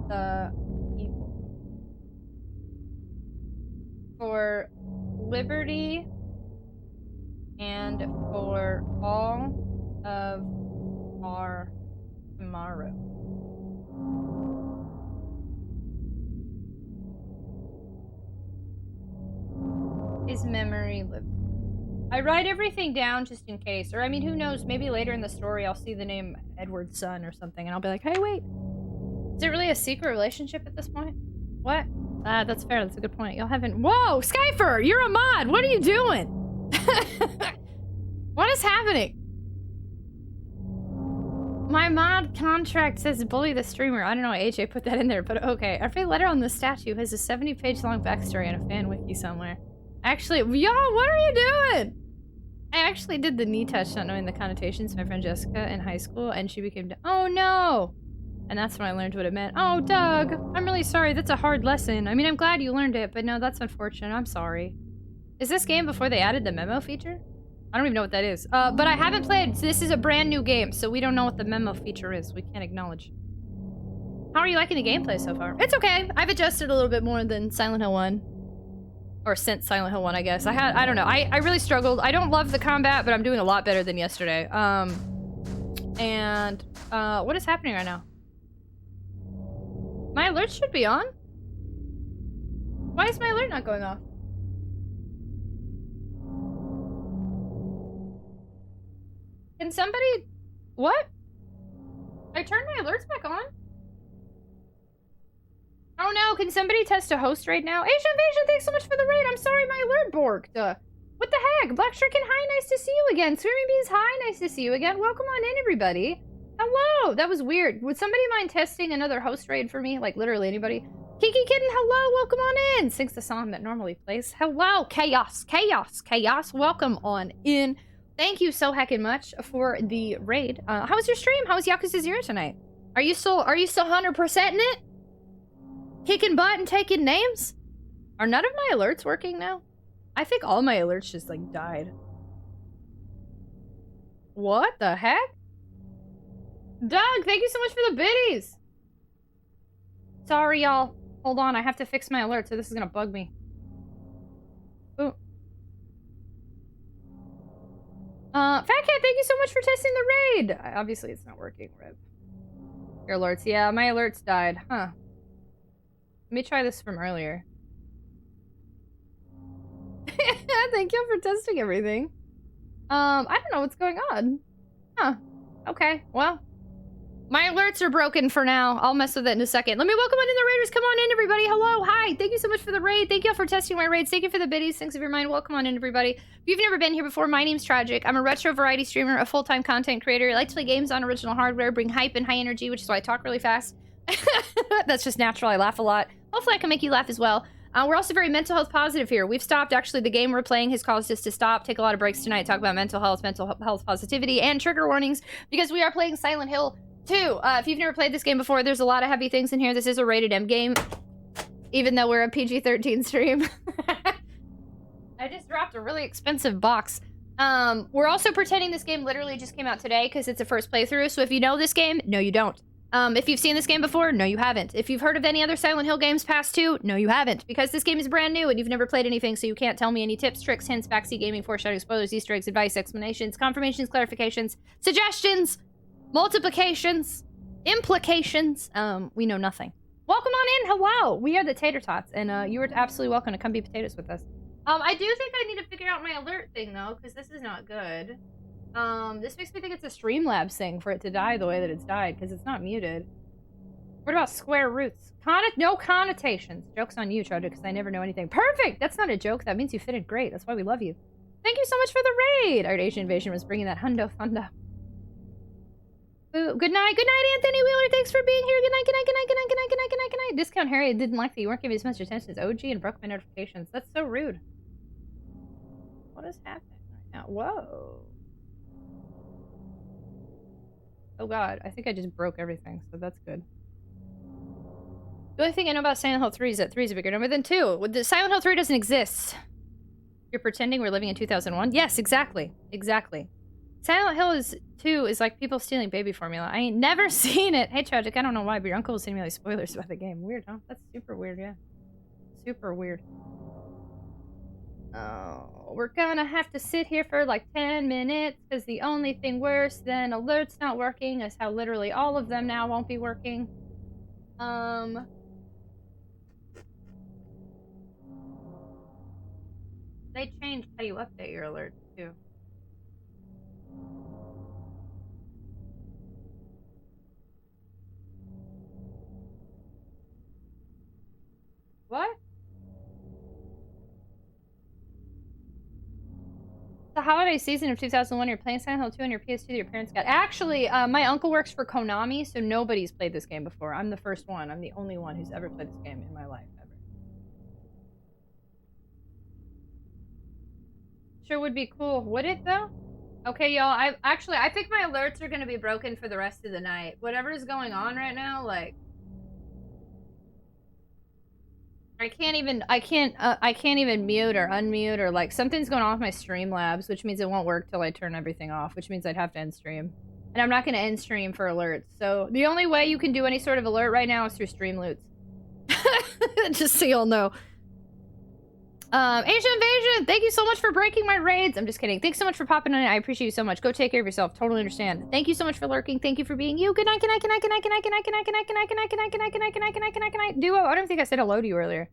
S1: the people. For liberty and for all of our tomorrow. His memory lives. I write everything down just in case. Or, I mean, who knows? Maybe later in the story I'll see the name Edward's son or something, and I'll be like, hey, wait. Is it really a secret relationship at this point? What? That's fair. That's a good point. Y'all haven't... Whoa! Skyfer! You're a mod! What are you doing? What is happening? My mod contract says bully the streamer. I don't know why AJ put that in there, but okay. Every letter on the statue has a 70-page long backstory and a fan wiki somewhere. Actually, y'all, what are you doing? I actually did the knee touch not knowing the connotations to my friend Jessica in high school, and she became... Oh, no! And that's when I learned what it meant. Oh, Doug! I'm really sorry. That's a hard lesson. I mean, I'm glad you learned it, but no, that's unfortunate. I'm sorry. Is this game before they added the memo feature? I don't even know what that is. But I haven't played. So this is a brand new game, so we don't know what the memo feature is. We can't acknowledge. How are you liking the gameplay so far? It's okay. I've adjusted a little bit more than Silent Hill 1. Or since Silent Hill 1, I guess. I don't know. I really struggled. I don't love the combat, but I'm doing a lot better than yesterday. What is happening right now? My alert should be on. Why is my alert not going off? Can somebody... What? I turned my alerts back on? Oh no, can somebody test a host right now? Asian Invasion, thanks so much for the raid. I'm sorry my alert borked. What the heck? Black Stricken, hi, nice to see you again. Swimming Bees, hi, nice to see you again. Welcome on in, everybody. Hello, that was weird. Would somebody mind testing another host raid for me? Like, literally anybody? Kiki Kitten, hello, welcome on in. Sings the song that normally plays. Hello, Chaos, Chaos, Chaos. Welcome on in. Thank you so heckin' much for the raid. How was your stream? How was Yakuza 0 tonight? Are you still 100% in it? Kicking butt and taking names? Are none of my alerts working now? I think all my alerts just, like, died. What the heck? Doug, thank you so much for the biddies! Sorry, y'all. Hold on, I have to fix my alerts, so this is gonna bug me. Ooh. Fat Cat, thank you so much for testing the raid! Obviously, it's not working, Rip. Your alerts. Yeah, my alerts died. Huh. Let me try this from earlier. Thank you for testing everything. I don't know what's going on. Huh. Okay, well. My alerts are broken for now. I'll mess with it in a second. Let me welcome in the raiders. Come on in, everybody. Hello. Hi. Thank you so much for the raid. Thank you all for testing my raids. Thank you for the biddies. Thanks of your mind. Welcome on in, everybody. If you've never been here before, my name's Tragic. I'm a retro variety streamer, a full-time content creator. I like to play games on original hardware, bring hype and high energy, which is why I talk really fast. That's just natural. I laugh a lot. Hopefully I can make you laugh as well. We're also very mental health positive here. We've stopped. Actually, the game we're playing has caused us to stop, take a lot of breaks tonight, talk about mental health positivity, and trigger warnings, because we are playing Silent Hill 2. If you've never played this game before, there's a lot of heavy things in here. This is a rated M game, even though we're a PG-13 stream. I just dropped a really expensive box. We're also pretending this game literally just came out today because it's a first playthrough. So if you know this game, no, you don't. If you've seen this game before, no, you haven't. If you've heard of any other Silent Hill games past 2, no, you haven't. Because this game is brand new and you've never played anything, so you can't tell me any tips, tricks, hints, backseat gaming, foreshadowing, spoilers, Easter eggs, advice, explanations, confirmations, clarifications, suggestions, multiplications, implications. We know nothing. Welcome on in. Hello. We are the Tater Tots, and you are absolutely welcome to come be potatoes with us. I do think I need to figure out my alert thing, though, because this is not good. This makes me think it's a Streamlabs thing for it to die the way that it's died, because it's not muted. What about square roots? No connotations. Joke's on you, Tragic, because I never know anything. Perfect! That's not a joke. That means you fitted great. That's why we love you. Thank you so much for the raid! Our Asian Invasion was bringing that hundo funda. Ooh, good night, Anthony Wheeler. Thanks for being here. Good night, good night, good night, good night, good night, good night, good night, good night. Discount Harry didn't like that you weren't giving as much attention as OG and broke my notifications. That's so rude. What is happening right now? Whoa. Oh god, I think I just broke everything, so that's good. The only thing I know about Silent Hill 3 is that 3 is a bigger number than 2. The Silent Hill 3 doesn't exist. You're pretending we're living in 2001? Yes, exactly. Exactly. Silent Hill 2 is like people stealing baby formula. I ain't never seen it. Hey, Tragic, I don't know why, but your uncle was sending me all these spoilers about the game. Weird, huh? That's super weird, yeah. Super weird. Oh, we're gonna have to sit here for like 10 minutes, because the only thing worse than alerts not working is how literally all of them now won't be working. They changed how you update your alerts, too. What? The holiday season of 2001, you're playing Silent Hill 2 on your PS2 that your parents got. Actually, my uncle works for Konami, so nobody's played this game before. I'm the first one. I'm the only one who's ever played this game in my life, ever. Sure would be cool. Would it, though? Okay, y'all, I think my alerts are gonna be broken for the rest of the night. Whatever is going on right now, like... I can't even mute or unmute, or like something's going on with my Streamlabs, which means it won't work till I turn everything off, which means I'd have to end stream. And I'm not going to end stream for alerts. So the only way you can do any sort of alert right now is through Streamloots. Just so y'all know. Asian Invasion, thank you so much for breaking my raids. I'm just kidding. Thanks so much for popping in. I appreciate you so much. Go take care of yourself. Totally understand. Thank you so much for lurking. Thank you for being you. Good night, good night, good night, good night, good night, good night, good night, good night, good night, good night, good night, good night, good night, good night, good night, good night, good night. Duo, I don't think I said hello to you earlier.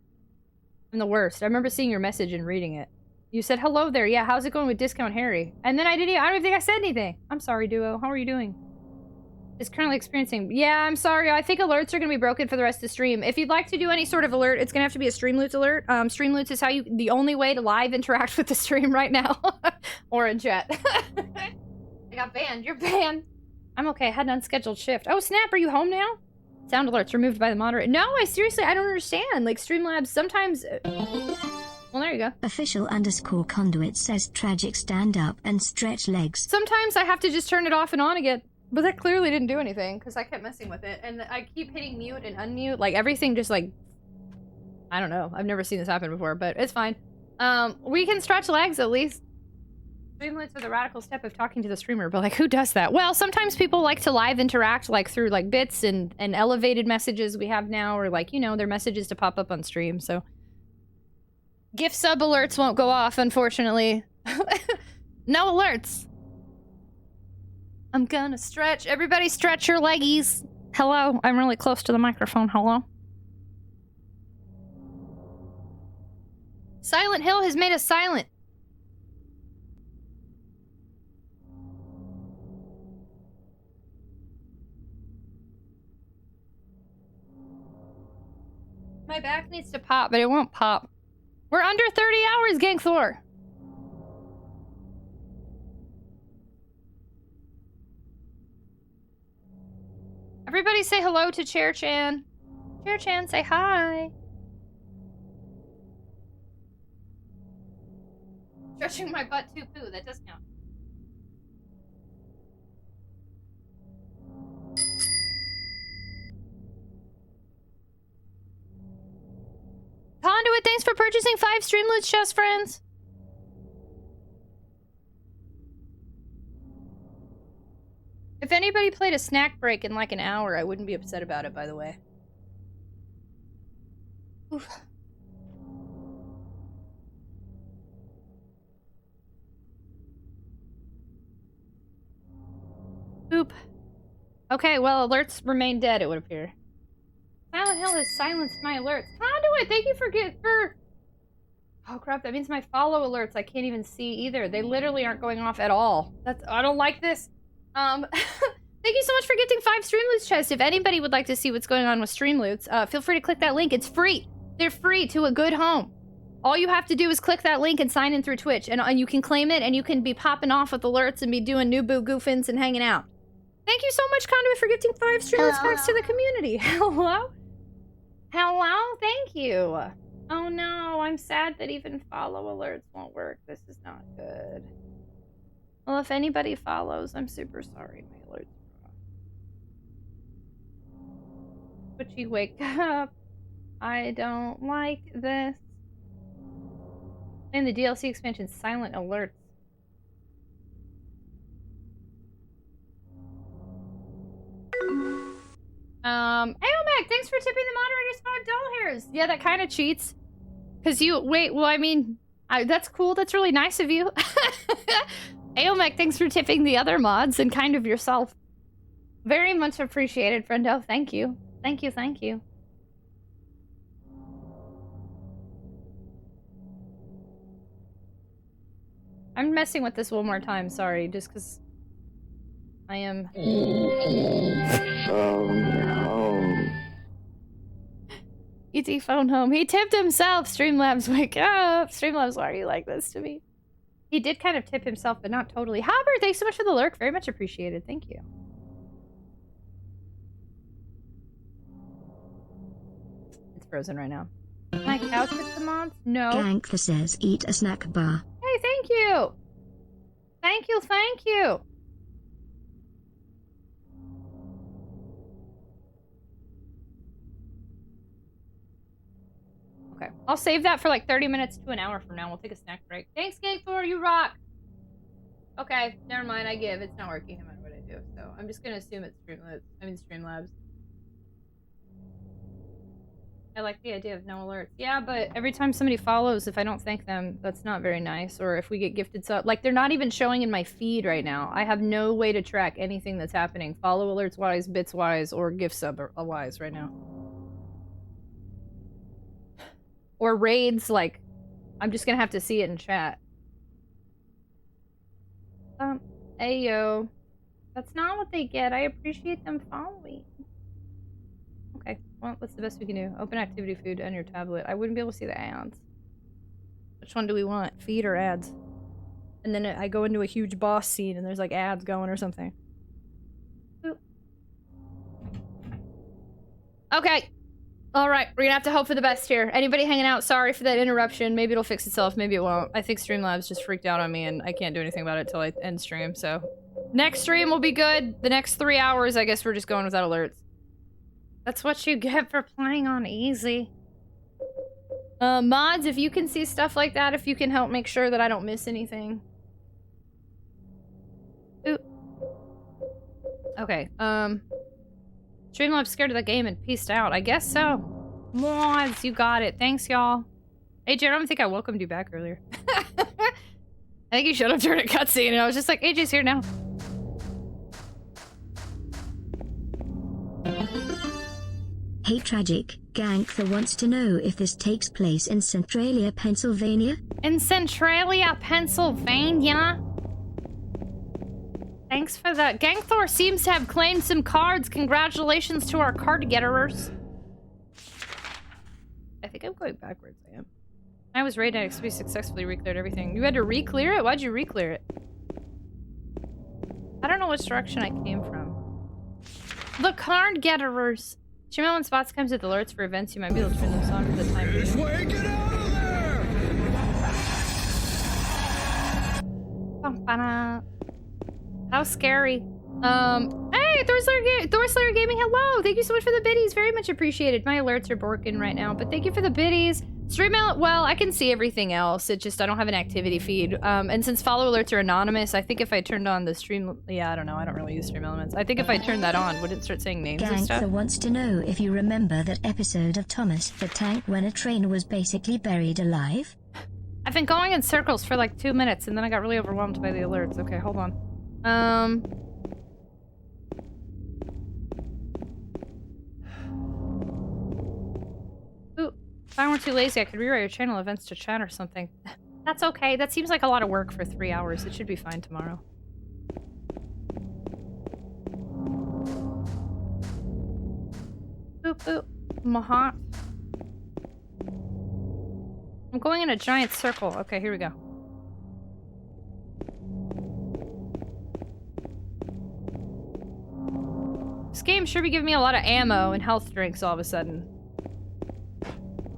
S1: I'm the worst. I remember seeing your message and reading it. You said, hello there. Yeah, how's it going with Discount Harry? And then I don't even think I said anything. I'm sorry, Duo. How are you doing? Is currently experiencing... Yeah, I'm sorry. I think alerts are going to be broken for the rest of the stream. If you'd like to do any sort of alert, it's going to have to be a Streamloots alert. Streamloots is the only way to live interact with the stream right now. Or in chat. I got banned. You're banned. I'm okay. I had an unscheduled shift. Oh, snap. Are you home now? Sound alerts removed by the moderator. No, I don't understand. Like, Streamlabs sometimes... Well, there you go.
S3: Official_conduit says Tragic stand up and stretch legs.
S1: Sometimes I have to just turn it off and on again. But that clearly didn't do anything, because I kept messing with it. And I keep hitting mute and unmute. Like, everything just, like... I don't know. I've never seen this happen before, but it's fine. We can stretch legs, at least. Streamloots are the radical step of talking to the streamer, but, like, who does that? Well, sometimes people like to live interact, like, through, like, bits and elevated messages we have now, or, like, you know, their messages to pop up on stream, so... Gift sub alerts won't go off, unfortunately. No alerts! I'm gonna stretch. Everybody stretch your leggies. Hello. I'm really close to the microphone. Hello. Silent Hill has made us silent. My back needs to pop, but it won't pop. We're under 30 hours, Gangthor. Everybody say hello to Chair-chan. Chair-chan, say hi. Stretching my butt too, poo. That does count. Conduit, thanks for purchasing 5 Streamloots chests, friends. If anybody played a snack break in like an hour, I wouldn't be upset about it, by the way. Oof. Oop. Okay, well, alerts remain dead, it would appear. Silent Hill has silenced my alerts. Conduit, thank you for Oh crap, that means my follow alerts I can't even see either. They literally aren't going off at all. I don't like this. Thank you so much for getting 5 Streamloots chests. If anybody would like to see what's going on with Streamloots, feel free to click that link. It's free. They're free to a good home. All you have to do is click that link and sign in through Twitch, and you can claim it, and you can be popping off with alerts and be doing new boo goofins and hanging out. Thank you so much, Conduit, for gifting 5 Streamloots packs to the community. Hello? Hello? Thank you. Oh no, I'm sad that even follow alerts won't work. This is not good. Well, if anybody follows, I'm super sorry. My alerts are off. Twitchy, wake up. I don't like this. And the DLC expansion, silent alerts. Aomac, thanks for tipping the moderators $5. Yeah, that kind of cheats. Cause well, I mean, that's cool. That's really nice of you. Aomac, thanks for tipping the other mods and kind of yourself. Very much appreciated, friendo. Thank you. Thank you, thank you. I'm messing with this one more time, sorry, just because I am... E.T. phone home. He tipped himself! Streamlabs, wake up! Streamlabs, why are you like this to me? He did kind of tip himself, but not totally. Hopper, thanks so much for the lurk. Very much appreciated. Thank you. It's frozen right now. Can I couch with the mods? No.
S3: Gankler says eat a snack bar.
S1: Hey, thank you! Thank you, thank you! Okay, I'll save that for like 30 minutes to an hour from now. We'll take a snack break. Thanks, Gang4, you rock! Okay, never mind, I give. It's not working no matter what I do, so I'm just gonna assume it's Streamlabs. I like the idea of no alerts. Yeah, but every time somebody follows, if I don't thank them, that's not very nice. Or if we get gifted sub, like they're not even showing in my feed right now. I have no way to track anything that's happening, follow alerts wise, bits wise, or gift sub wise right now. Or raids, like I'm just gonna have to see it in chat. Ayo, that's not what they get. I appreciate them following. Okay, well, what's the best we can do? Open activity food on your tablet. I wouldn't be able to see the ads. Which one do we want? Feed or ads? And then I go into a huge boss scene and there's like ads going or something. Ooh. Okay. Alright, we're gonna have to hope for the best here. Anybody hanging out, sorry for that interruption. Maybe it'll fix itself, maybe it won't. I think Streamlabs just freaked out on me and I can't do anything about it till I end stream, so. Next stream will be good. The next 3 hours, I guess we're just going without alerts. That's what you get for playing on easy. Mods, if you can see stuff like that, if you can help make sure that I don't miss anything. Ooh. Okay, Streamlabs scared of the game and peaced out. I guess so. Mods, you got it. Thanks, y'all. AJ, I don't think I welcomed you back earlier. I think you showed up during a cutscene and I was just like, AJ's here now.
S3: Hey Tragic, Gankler wants to know if this takes place in Centralia, Pennsylvania?
S1: In Centralia, Pennsylvania? Thanks for that. Gangthor seems to have claimed some cards. Congratulations to our card getterers. think I'm going backwards. I am. I was raided. I successfully re-cleared everything. You had to re-clear it? Why'd you re-clear it? I don't know which direction I came from. The card gatherers. Stream when spots comes with alerts for events. You might be able to turn them on for the time being.
S9: Get out of there!
S1: How scary. Hey, Thorslayer Gaming, hello! Thank you so much for the biddies. Very much appreciated. My alerts are broken right now, but thank you for the biddies. Stream out, well, I can see everything else. It just, I don't have an activity feed. And since follow alerts are anonymous, I think if I turned on the stream, yeah, I don't know. I don't really use Stream Elements. I think if I turned that on, would it start saying names and stuff?
S3: Gangster wants to know if you remember that episode of Thomas the Tank when a train was basically buried alive?
S1: I've been going in circles for like 2 minutes and then I got really overwhelmed by the alerts. Okay, hold on. Ooh, if I weren't too lazy, I could rewrite your channel events to chat or something. That's okay. That seems like a lot of work for 3 hours. It should be fine tomorrow. Boop, boop. Mahat. I'm going in a giant circle. Okay, here we go. This game sure be giving me a lot of ammo and health drinks all of a sudden.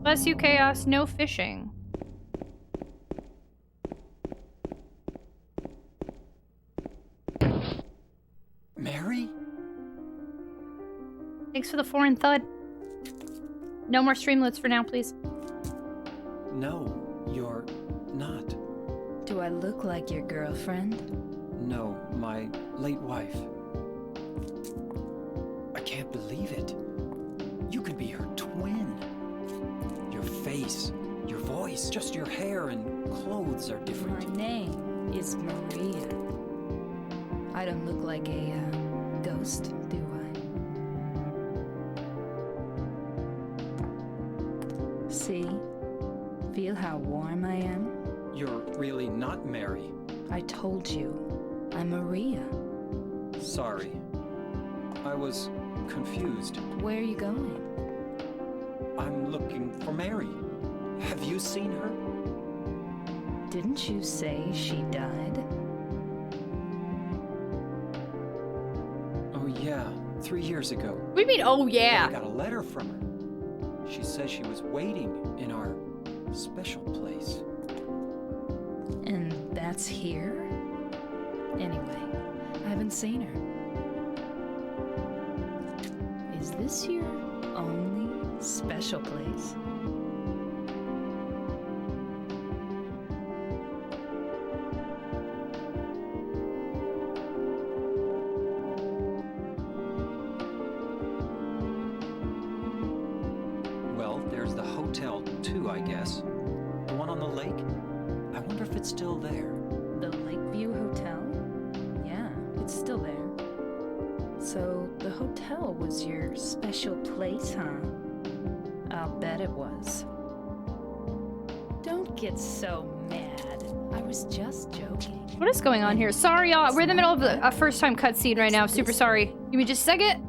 S1: Bless you, Chaos. No fishing.
S5: Mary?
S1: Thanks for the foreign thud. No more Streamlets for now, please.
S5: No, you're not.
S7: Do I look like your girlfriend?
S5: No, my late wife. I can't believe it. You could be her twin. Your face, your voice, just your hair and clothes are different.
S7: My name is Maria. I don't look like a ghost, do I? See? Feel how warm I am?
S5: You're really not Mary.
S7: I told you, I'm Maria.
S5: Sorry. I was confused.
S7: Where are you going?
S5: I'm looking for Mary. Have you seen her?
S7: Didn't you say she died?
S5: Oh yeah, 3 years ago.
S1: What do you mean, oh yeah?
S5: I got a letter from her. She says she was waiting in our special place.
S7: And that's here? Anyway, I haven't seen her. Is this your only special place?
S5: Well, there's the hotel too, I guess. The one on the lake? I wonder if it's still there.
S7: The Lakeview Hotel? Yeah, it's still there. So, the hotel was your special place, huh? I'll bet it was. Don't get so mad. I was just joking.
S1: What is going on here? Sorry, y'all. We're in the middle of a first-time cutscene right now. Super sorry. Give me just a second.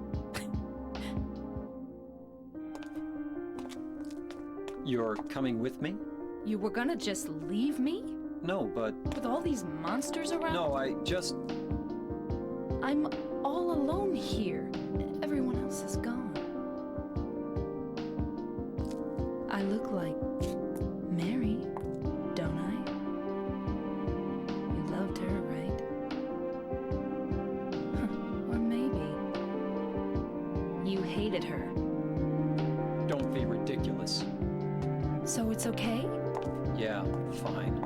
S5: You're coming with me?
S7: You were gonna just leave me?
S5: No, but...
S7: With all these monsters around?
S5: No, I just...
S7: I'm all alone here. Everyone else is gone. I look like Mary, don't I? You loved her, right? Or maybe you hated her.
S5: Don't be ridiculous.
S7: So it's okay?
S5: Yeah, fine.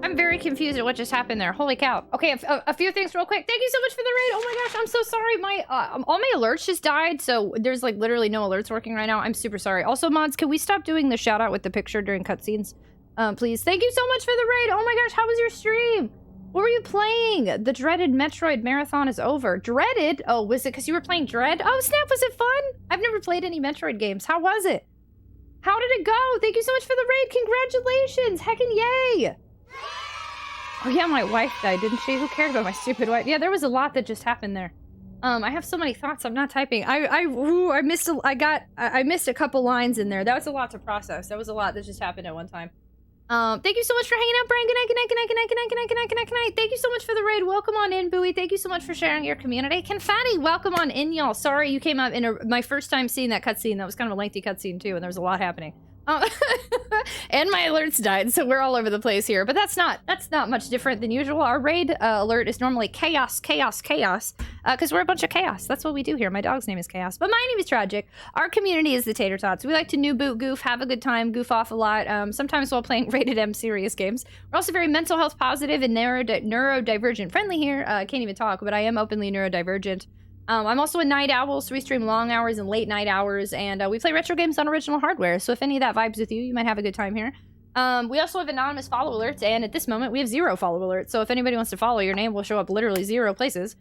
S1: I'm very confused at what just happened there. Holy cow. Okay, a few things real quick. Thank you so much for the raid. Oh my gosh, I'm so sorry. My all my alerts just died, so there's like literally no alerts working right now. I'm super sorry. Also, mods, can we stop doing the shout out with the picture during cutscenes? Please. Thank you so much for the raid. Oh my gosh, how was your stream? What were you playing? The dreaded Metroid marathon is over. Dreaded? Oh, was it because you were playing Dread? Oh snap, was it fun? I've never played any Metroid games. How was it? How did it go? Thank you so much for the raid. Congratulations. Heckin' yay. Oh yeah, my wife died, didn't she? Who cared about my stupid wife? Yeah, there was a lot that just happened there. I have so many thoughts. I'm not typing. I missed a couple lines in there. That was a lot to process. That was a lot that just happened at one time. Thank you so much for hanging out, Brian. Good night, good night, good night, good night, good night, good night, good night, good night, good night. Thank you so much for the raid. Welcome on in, Bowie. Thank you so much for sharing your community. Confetti, welcome on in, y'all. Sorry you came up in my first time seeing that cutscene. That was kind of a lengthy cutscene too, and there was a lot happening. And my alerts died, so we're all over the place here. But that's not much different than usual. Our raid alert is normally chaos, chaos, chaos, because we're a bunch of chaos. That's what we do here. My dog's name is Chaos, but my name is Tragic. Our community is the Tater Tots. We like to new boot, goof, have a good time, goof off a lot. Sometimes while playing rated M serious games. We're also very mental health positive and neurodivergent friendly here. I can't even talk, but I am openly neurodivergent. I'm also a night owl, so we stream long hours and late night hours, and we play retro games on original hardware, so if any of that vibes with you, you might have a good time here. We also have anonymous follow alerts, and at this moment, we have 0 follow alerts, so if anybody wants to follow, your name will show up literally 0 places.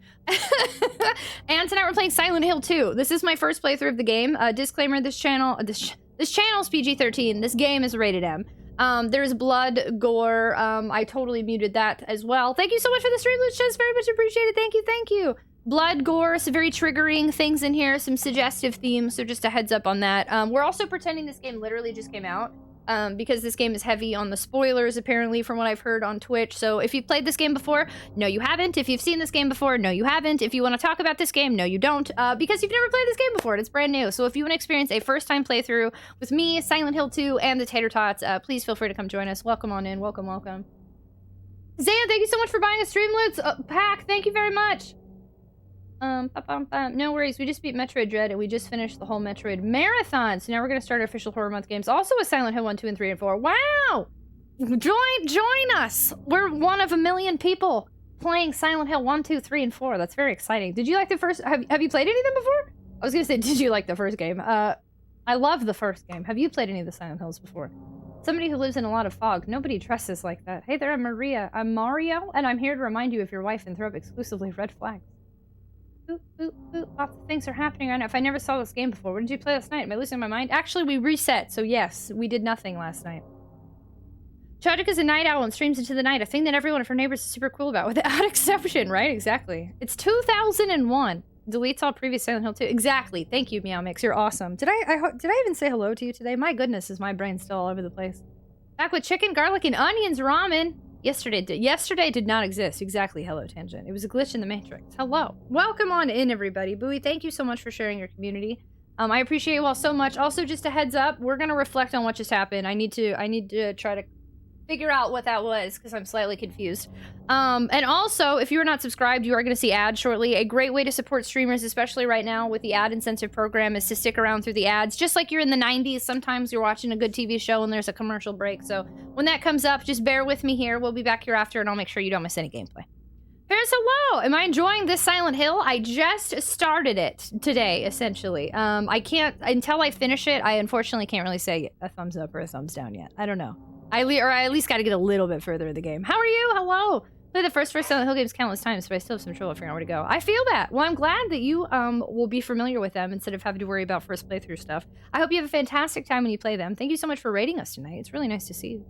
S1: And tonight we're playing Silent Hill 2. This is my first playthrough of the game. Disclaimer, this channel is PG-13. This game is rated M. There's blood, gore. I totally muted that as well. Thank you so much for the stream, Lucius. Very much appreciated. Thank you, thank you. Blood, gore, some very triggering things in here, some suggestive themes, so just a heads up on that. We're also pretending this game literally just came out, because this game is heavy on the spoilers, apparently, from what I've heard on Twitch. So if you've played this game before, no, you haven't. If you've seen this game before, no, you haven't. If you want to talk about this game, no, you don't, because you've never played this game before, and it's brand new. So if you want to experience a first-time playthrough with me, Silent Hill 2, and the Tater Tots, please feel free to come join us. Welcome on in. Welcome, welcome. Zaya, thank you so much for buying a Streamloots pack. Thank you very much. No worries, we just beat Metroid Dread and we just finished the whole Metroid marathon, so now we're gonna start our official Horror Month games, also with Silent Hill 1, 2, and 3, and 4. Wow! Join us! We're one of a million people playing Silent Hill 1, 2, 3, and 4. That's very exciting. Did you like the first... Have you played any of them before? I was gonna say, did you like the first game? I love the first game. Have you played any of the Silent Hills before? Somebody who lives in a lot of fog. Nobody dresses like that. Hey there, I'm Maria. I'm Mario, and I'm here to remind you of your wife and throw up exclusively red flags. Boop, boop, boop. Lots of things are happening right now. If I never saw this game before, what did you play last night? Am I losing my mind? Actually, we reset, so yes, we did nothing last night. Tragic is a night owl and streams into the night, a thing that everyone of her neighbors is super cool about, without exception, right? Exactly. It's 2001. Deletes all previous Silent Hill 2. Exactly. Thank you, Meow Mix. You're awesome. Did I even say hello to you today? My goodness, is my brain still all over the place. Back with chicken, garlic, and onions ramen. Yesterday did not exist. Exactly. Hello, Tangent. It was a glitch in the Matrix. Hello. Welcome on in, everybody. Bowie, thank you so much for sharing your community. I appreciate you all so much. Also, just a heads up, we're gonna reflect on what just happened. I need to try to figure out what that was, because I'm slightly confused. And also, if you are not subscribed, you are going to see ads shortly. A great way to support streamers, especially right now with the ad incentive program, is to stick around through the ads. Just like you're in the 90s, sometimes you're watching a good TV show and there's a commercial break. So when that comes up, just bear with me here. We'll be back here after, and I'll make sure you don't miss any gameplay. Paris, hello! Am I enjoying this Silent Hill? I just started it today, essentially. I can't, until I finish it, I unfortunately can't really say a thumbs up or a thumbs down yet. I don't know. I at least got to get a little bit further in the game. How are you? Hello! Played the first Silent Hill games countless times, but I still have some trouble figuring out where to go. I feel that. Well, I'm glad that you will be familiar with them instead of having to worry about first playthrough stuff. I hope you have a fantastic time when you play them. Thank you so much for raiding us tonight. It's really nice to see you.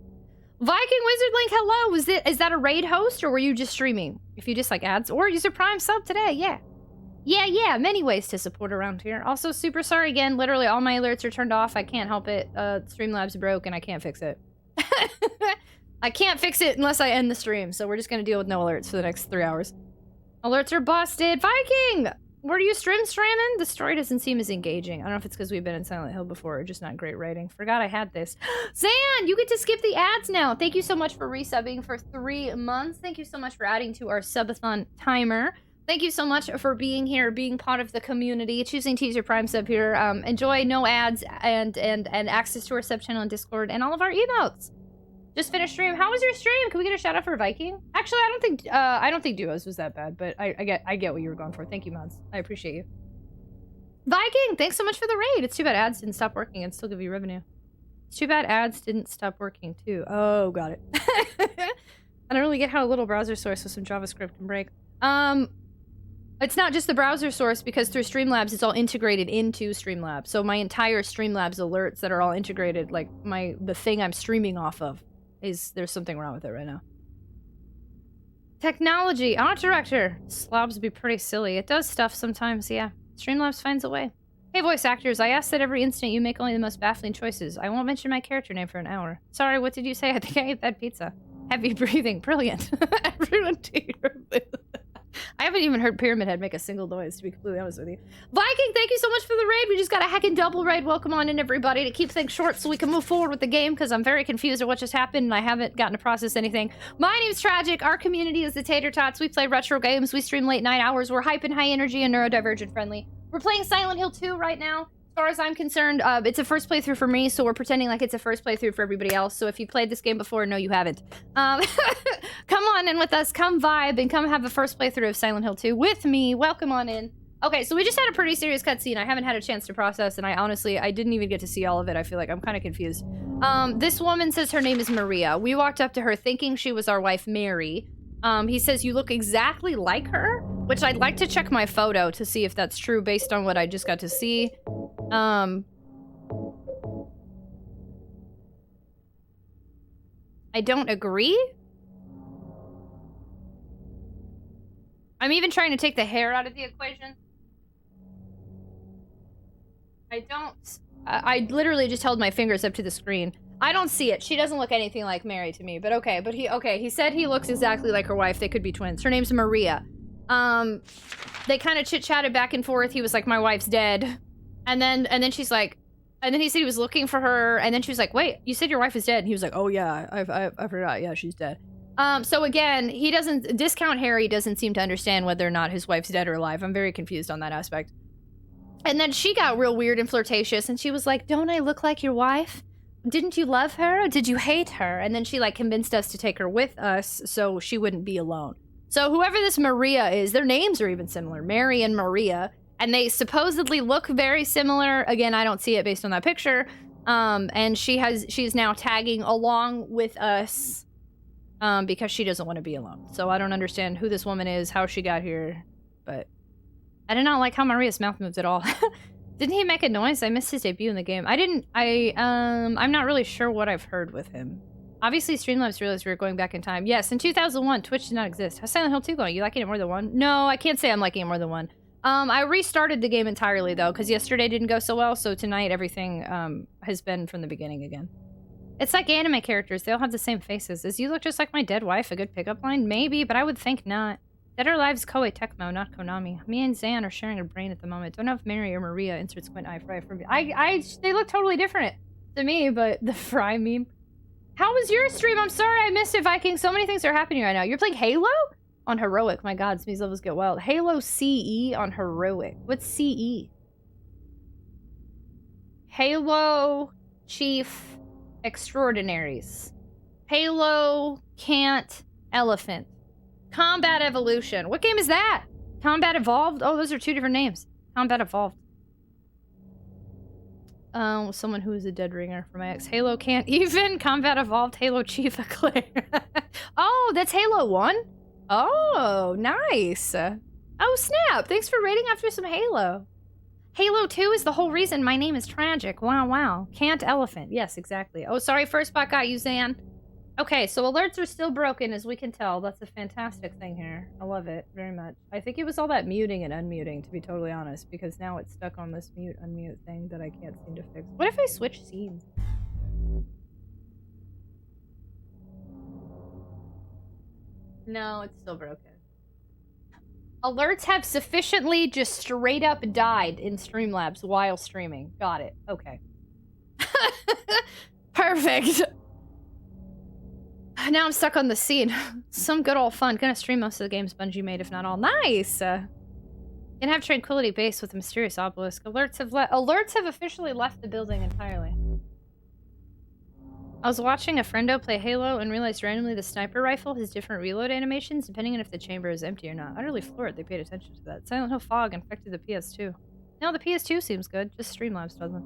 S1: Viking Wizard Link, hello! Is that a raid host, or were you just streaming? If you just like ads, or use a Prime sub today, yeah. Yeah, many ways to support around here. Also, super sorry again, literally all my alerts are turned off. I can't help it. Streamlabs broke and I can't fix it. I can't fix it unless I end the stream, so we're just gonna deal with no alerts for the next 3 hours. Alerts are busted. Viking! Where do you streaming? The story doesn't seem as engaging. I don't know if it's because we've been in Silent Hill before or just not great writing. Forgot I had this. Zan, you get to skip the ads now. Thank you so much for resubbing for 3 months. Thank you so much for adding to our subathon timer. Thank you so much for being here, being part of the community, choosing to use your Prime sub here. Enjoy no ads and access to our sub channel and Discord and all of our emotes. Just finished stream. How was your stream? Can we get a shout out for Viking? Actually, I don't think duos was that bad, but I get what you were going for. Thank you, mods. I appreciate you. Viking, thanks so much for the raid. It's too bad ads didn't stop working and still give you revenue. It's too bad ads didn't stop working too. Oh, got it. I don't really get how a little browser source with some JavaScript can break. It's not just the browser source, because through Streamlabs, it's all integrated into Streamlabs. So my entire Streamlabs alerts that are all integrated, like the thing I'm streaming off of, there's something wrong with it right now. Technology. Art director. Slobs be pretty silly. It does stuff sometimes, yeah. Streamlabs finds a way. Hey, voice actors. I ask that every instant you make only the most baffling choices. I won't mention my character name for an hour. Sorry, what did you say? I think I ate that pizza. Heavy breathing. Brilliant. Everyone do your bit. I haven't even heard Pyramid Head make a single noise, to be completely honest with you. Viking, thank you so much for the raid. We just got a heckin' double raid. Welcome on in, everybody, to keep things short so we can move forward with the game, because I'm very confused at what just happened, and I haven't gotten to process anything. My name's Tragic. Our community is the Tater Tots. We play retro games. We stream late night hours. We're hype and high energy and neurodivergent friendly. We're playing Silent Hill 2 right now. As far as I'm concerned, it's a first playthrough for me, so we're pretending like it's a first playthrough for everybody else. So if you played this game before, no, you haven't. Come on in with us, come vibe, and come have a first playthrough of Silent Hill 2 with me. Welcome on in. Okay, so we just had a pretty serious cutscene. I haven't had a chance to process, and I didn't even get to see all of it. I feel like I'm kind of confused. This woman says her name is Maria. We walked up to her thinking she was our wife, Mary. He says, you look exactly like her, which I'd like to check my photo to see if that's true based on what I just got to see. I don't agree. I'm even trying to take the hair out of the equation. I literally just held my fingers up to the screen. I don't see it. She doesn't look anything like Mary to me, but okay. But he said he looks exactly like her wife. They could be twins. Her name's Maria. They kind of chit-chatted back and forth. He was like, my wife's dead. And then she's like, and then he said he was looking for her. And then she was like, wait, you said your wife is dead. And he was like, oh yeah, I forgot. Yeah, she's dead. So again, Discount Harry doesn't seem to understand whether or not his wife's dead or alive. I'm very confused on that aspect. And then she got real weird and flirtatious. And she was like, don't I look like your wife? Didn't you love her? Or did you hate her? And then she like convinced us to take her with us so she wouldn't be alone. So whoever this Maria is, their names are even similar. Mary and Maria. And they supposedly look very similar. Again, I don't see it based on that picture. And she's now tagging along with us because she doesn't want to be alone. So I don't understand who this woman is, how she got here. But I did not like how Maria's mouth moved at all. Didn't he make a noise? I missed his debut in the game. I'm not really sure what I've heard with him. Obviously, Streamlabs realized we were going back in time. Yes, in 2001, Twitch did not exist. How's Silent Hill 2 going? You liking it more than one? No, I can't say I'm liking it more than one. I restarted the game entirely, though, because yesterday didn't go so well, so tonight everything has been from the beginning again. It's like anime characters. They all have the same faces. Is you look just like my dead wife a good pickup line? Maybe, but I would think not. Dead or Alive's Koei Tecmo, not Konami. Me and Zan are sharing a brain at the moment. Don't know if Mary or Maria inserts squint eye fry for me. They look totally different to me, but the fry meme. How was your stream? I'm sorry I missed it, Viking. So many things are happening right now. You're playing Halo? On Heroic. My god, these levels get wild. Halo CE on Heroic. What's CE? Halo Chief Extraordinaries. Halo Can't Elephant. Combat Evolution. What game is that? Combat Evolved? Oh, those are two different names. Combat Evolved. Someone who is a dead ringer for my ex. Halo Can't Even. Combat Evolved. Halo Chief Eclair. Oh, that's Halo 1? Oh, nice. Oh, snap. Thanks for raiding after some Halo. Halo 2 is the whole reason my name is Tragic. Wow, wow. Can't Elephant. Yes, exactly. Oh, sorry. First spot got you, Zan. Okay, so alerts are still broken, as we can tell. That's a fantastic thing here. I love it very much. I think it was all that muting and unmuting, to be totally honest, because now it's stuck on this mute-unmute thing that I can't seem to fix. What if I switch scenes? No, it's still broken. Alerts have sufficiently just straight up died in Streamlabs while streaming. Got it. Okay. Perfect. Now I'm stuck on the scene. Some good old fun. Gonna stream most of the games Bungie made, if not all. Nice! Gonna have Tranquility Base with a mysterious obelisk. Alerts have officially left the building entirely. I was watching a friendo play Halo and realized randomly the sniper rifle has different reload animations depending on if the chamber is empty or not. Utterly floored they paid attention to that. Silent Hill Fog infected the PS2. No, the PS2 seems good. Just Streamlabs doesn't.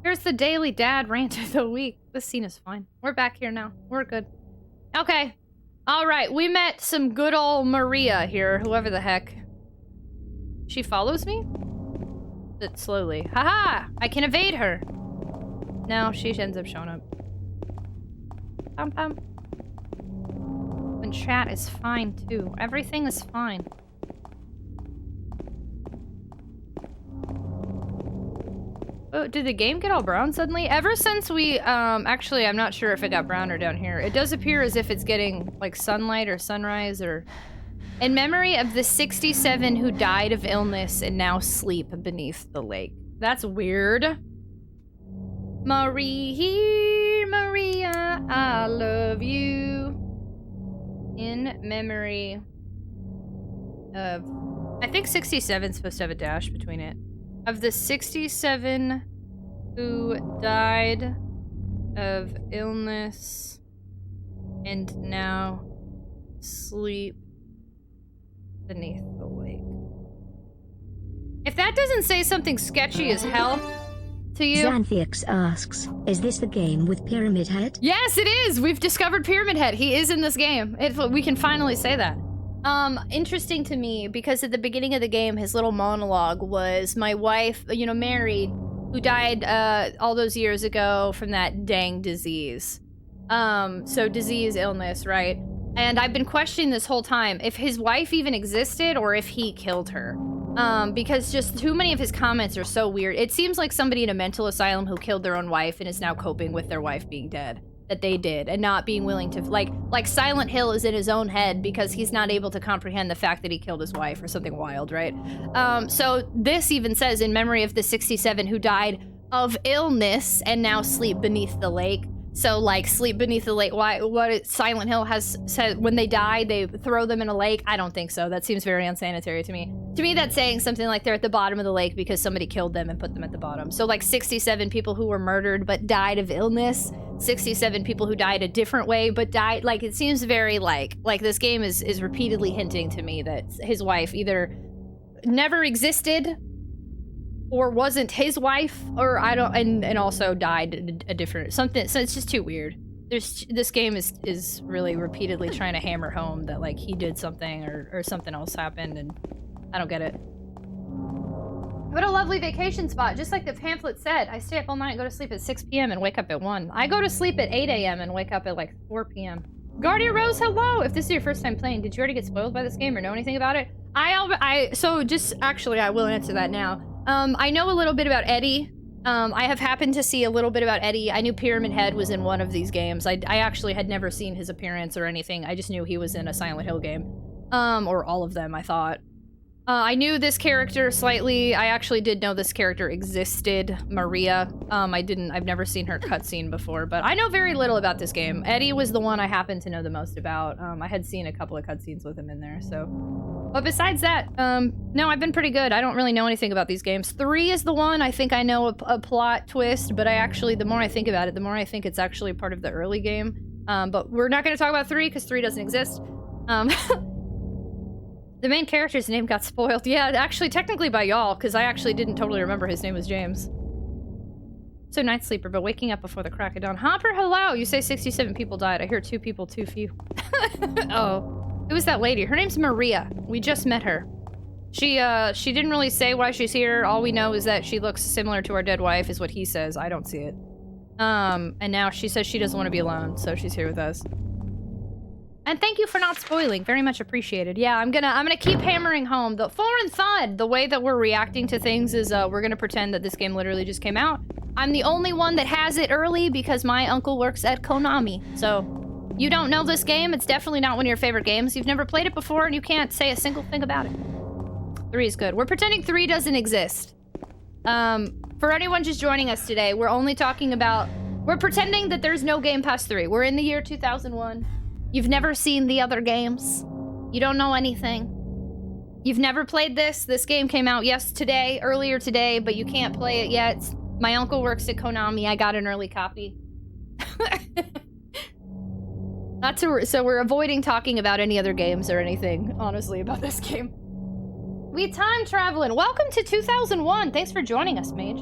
S1: Here's the daily dad rant of the week. This scene is fine. We're back here now. We're good. Okay. Alright, we met some good old Maria here, whoever the heck. She follows me? But slowly. Haha! I can evade her! No, she ends up showing up. Pum pum. in chat is fine too. Everything is fine. Oh, did the game get all brown suddenly? Ever since we, actually, I'm not sure if it got browner down here. It does appear as if it's getting, like, sunlight or sunrise or... In memory of the 67 who died of illness and now sleep beneath the lake. That's weird. Maria, I love you. In memory of... I think 67's supposed to have a dash between it. Of the 67 who died of illness and now sleep beneath the lake. If that doesn't say something sketchy as hell to you...
S3: Xanthix asks, is this the game with Pyramid Head?
S1: Yes, it is! We've discovered Pyramid Head. He is in this game. We can finally say that. Interesting to me, because at the beginning of the game, his little monologue was my wife, you know, married, who died, all those years ago from that dang disease. So disease, illness, right? And I've been questioning this whole time if his wife even existed or if he killed her. Because just too many of his comments are so weird. It seems like somebody in a mental asylum who killed their own wife and is now coping with their wife being dead. That they did, and not being willing to, like Silent Hill is in his own head because he's not able to comprehend the fact that he killed his wife or something wild, right? So this even says, in memory of the 67 who died of illness and now sleep beneath the lake. So, like, sleep beneath the lake, what Silent Hill has said, when they die, they throw them in a lake? I don't think so. That seems very unsanitary to me. To me, that's saying something like they're at the bottom of the lake because somebody killed them and put them at the bottom. So, like, 67 people who were murdered but died of illness, 67 people who died a different way but died, like, it seems very, like this game is repeatedly hinting to me that his wife either never existed or wasn't his wife, or I don't, and also died a different something. So it's just too weird. This game is really repeatedly trying to hammer home that, like, he did something or something else happened, and I don't get it. What a lovely vacation spot, just like the pamphlet said. I stay up all night and go to sleep at 6 p.m. and wake up at 1. I go to sleep at 8 a.m. and wake up at like 4 p.m. Guardia Rose, hello! If this is your first time playing, did you already get spoiled by this game or know anything about it? So just, actually, I will answer that now. I know a little bit about Eddie. I have happened to see a little bit about Eddie. I knew Pyramid Head was in one of these games. I actually had never seen his appearance or anything. I just knew he was in a Silent Hill game. Or all of them, I thought. I knew this character slightly. I actually did know this character existed, Maria. I've never seen her cutscene before, but I know very little about this game. Eddie was the one I happened to know the most about. I had seen a couple of cutscenes with him in there, so. But besides that, no, I've been pretty good. I don't really know anything about these games. 3 is the one I think I know a plot twist, but the more I think about it, the more I think it's actually part of the early game. But we're not going to talk about 3 because 3 doesn't exist. The main character's name got spoiled. Yeah, actually, technically by y'all, because I actually didn't totally remember his name was James. So night sleeper, but waking up before the crack of dawn. Hopper, hello! You say 67 people died. I hear 2 people too few. Oh. It was that lady. Her name's Maria. We just met her. She didn't really say why she's here. All we know is that she looks similar to our dead wife, is what he says. I don't see it. And now she says she doesn't want to be alone, so she's here with us. And thank you for not spoiling. Very much appreciated. Yeah, I'm gonna keep hammering home. The foreign thought, the way that we're reacting to things is we're gonna pretend that this game literally just came out. I'm the only one that has it early because my uncle works at Konami. So, you don't know this game, it's definitely not one of your favorite games. You've never played it before and you can't say a single thing about it. 3 is good. We're pretending 3 doesn't exist. For anyone just joining us today, we're pretending that there's no game past 3. We're in the year 2001. You've never seen the other games. You don't know anything. You've never played this. This game came out earlier today, but you can't play it yet. My uncle works at Konami. I got an early copy. So we're avoiding talking about any other games or anything, honestly, about this game. We time traveling. Welcome to 2001. Thanks for joining us, Mage.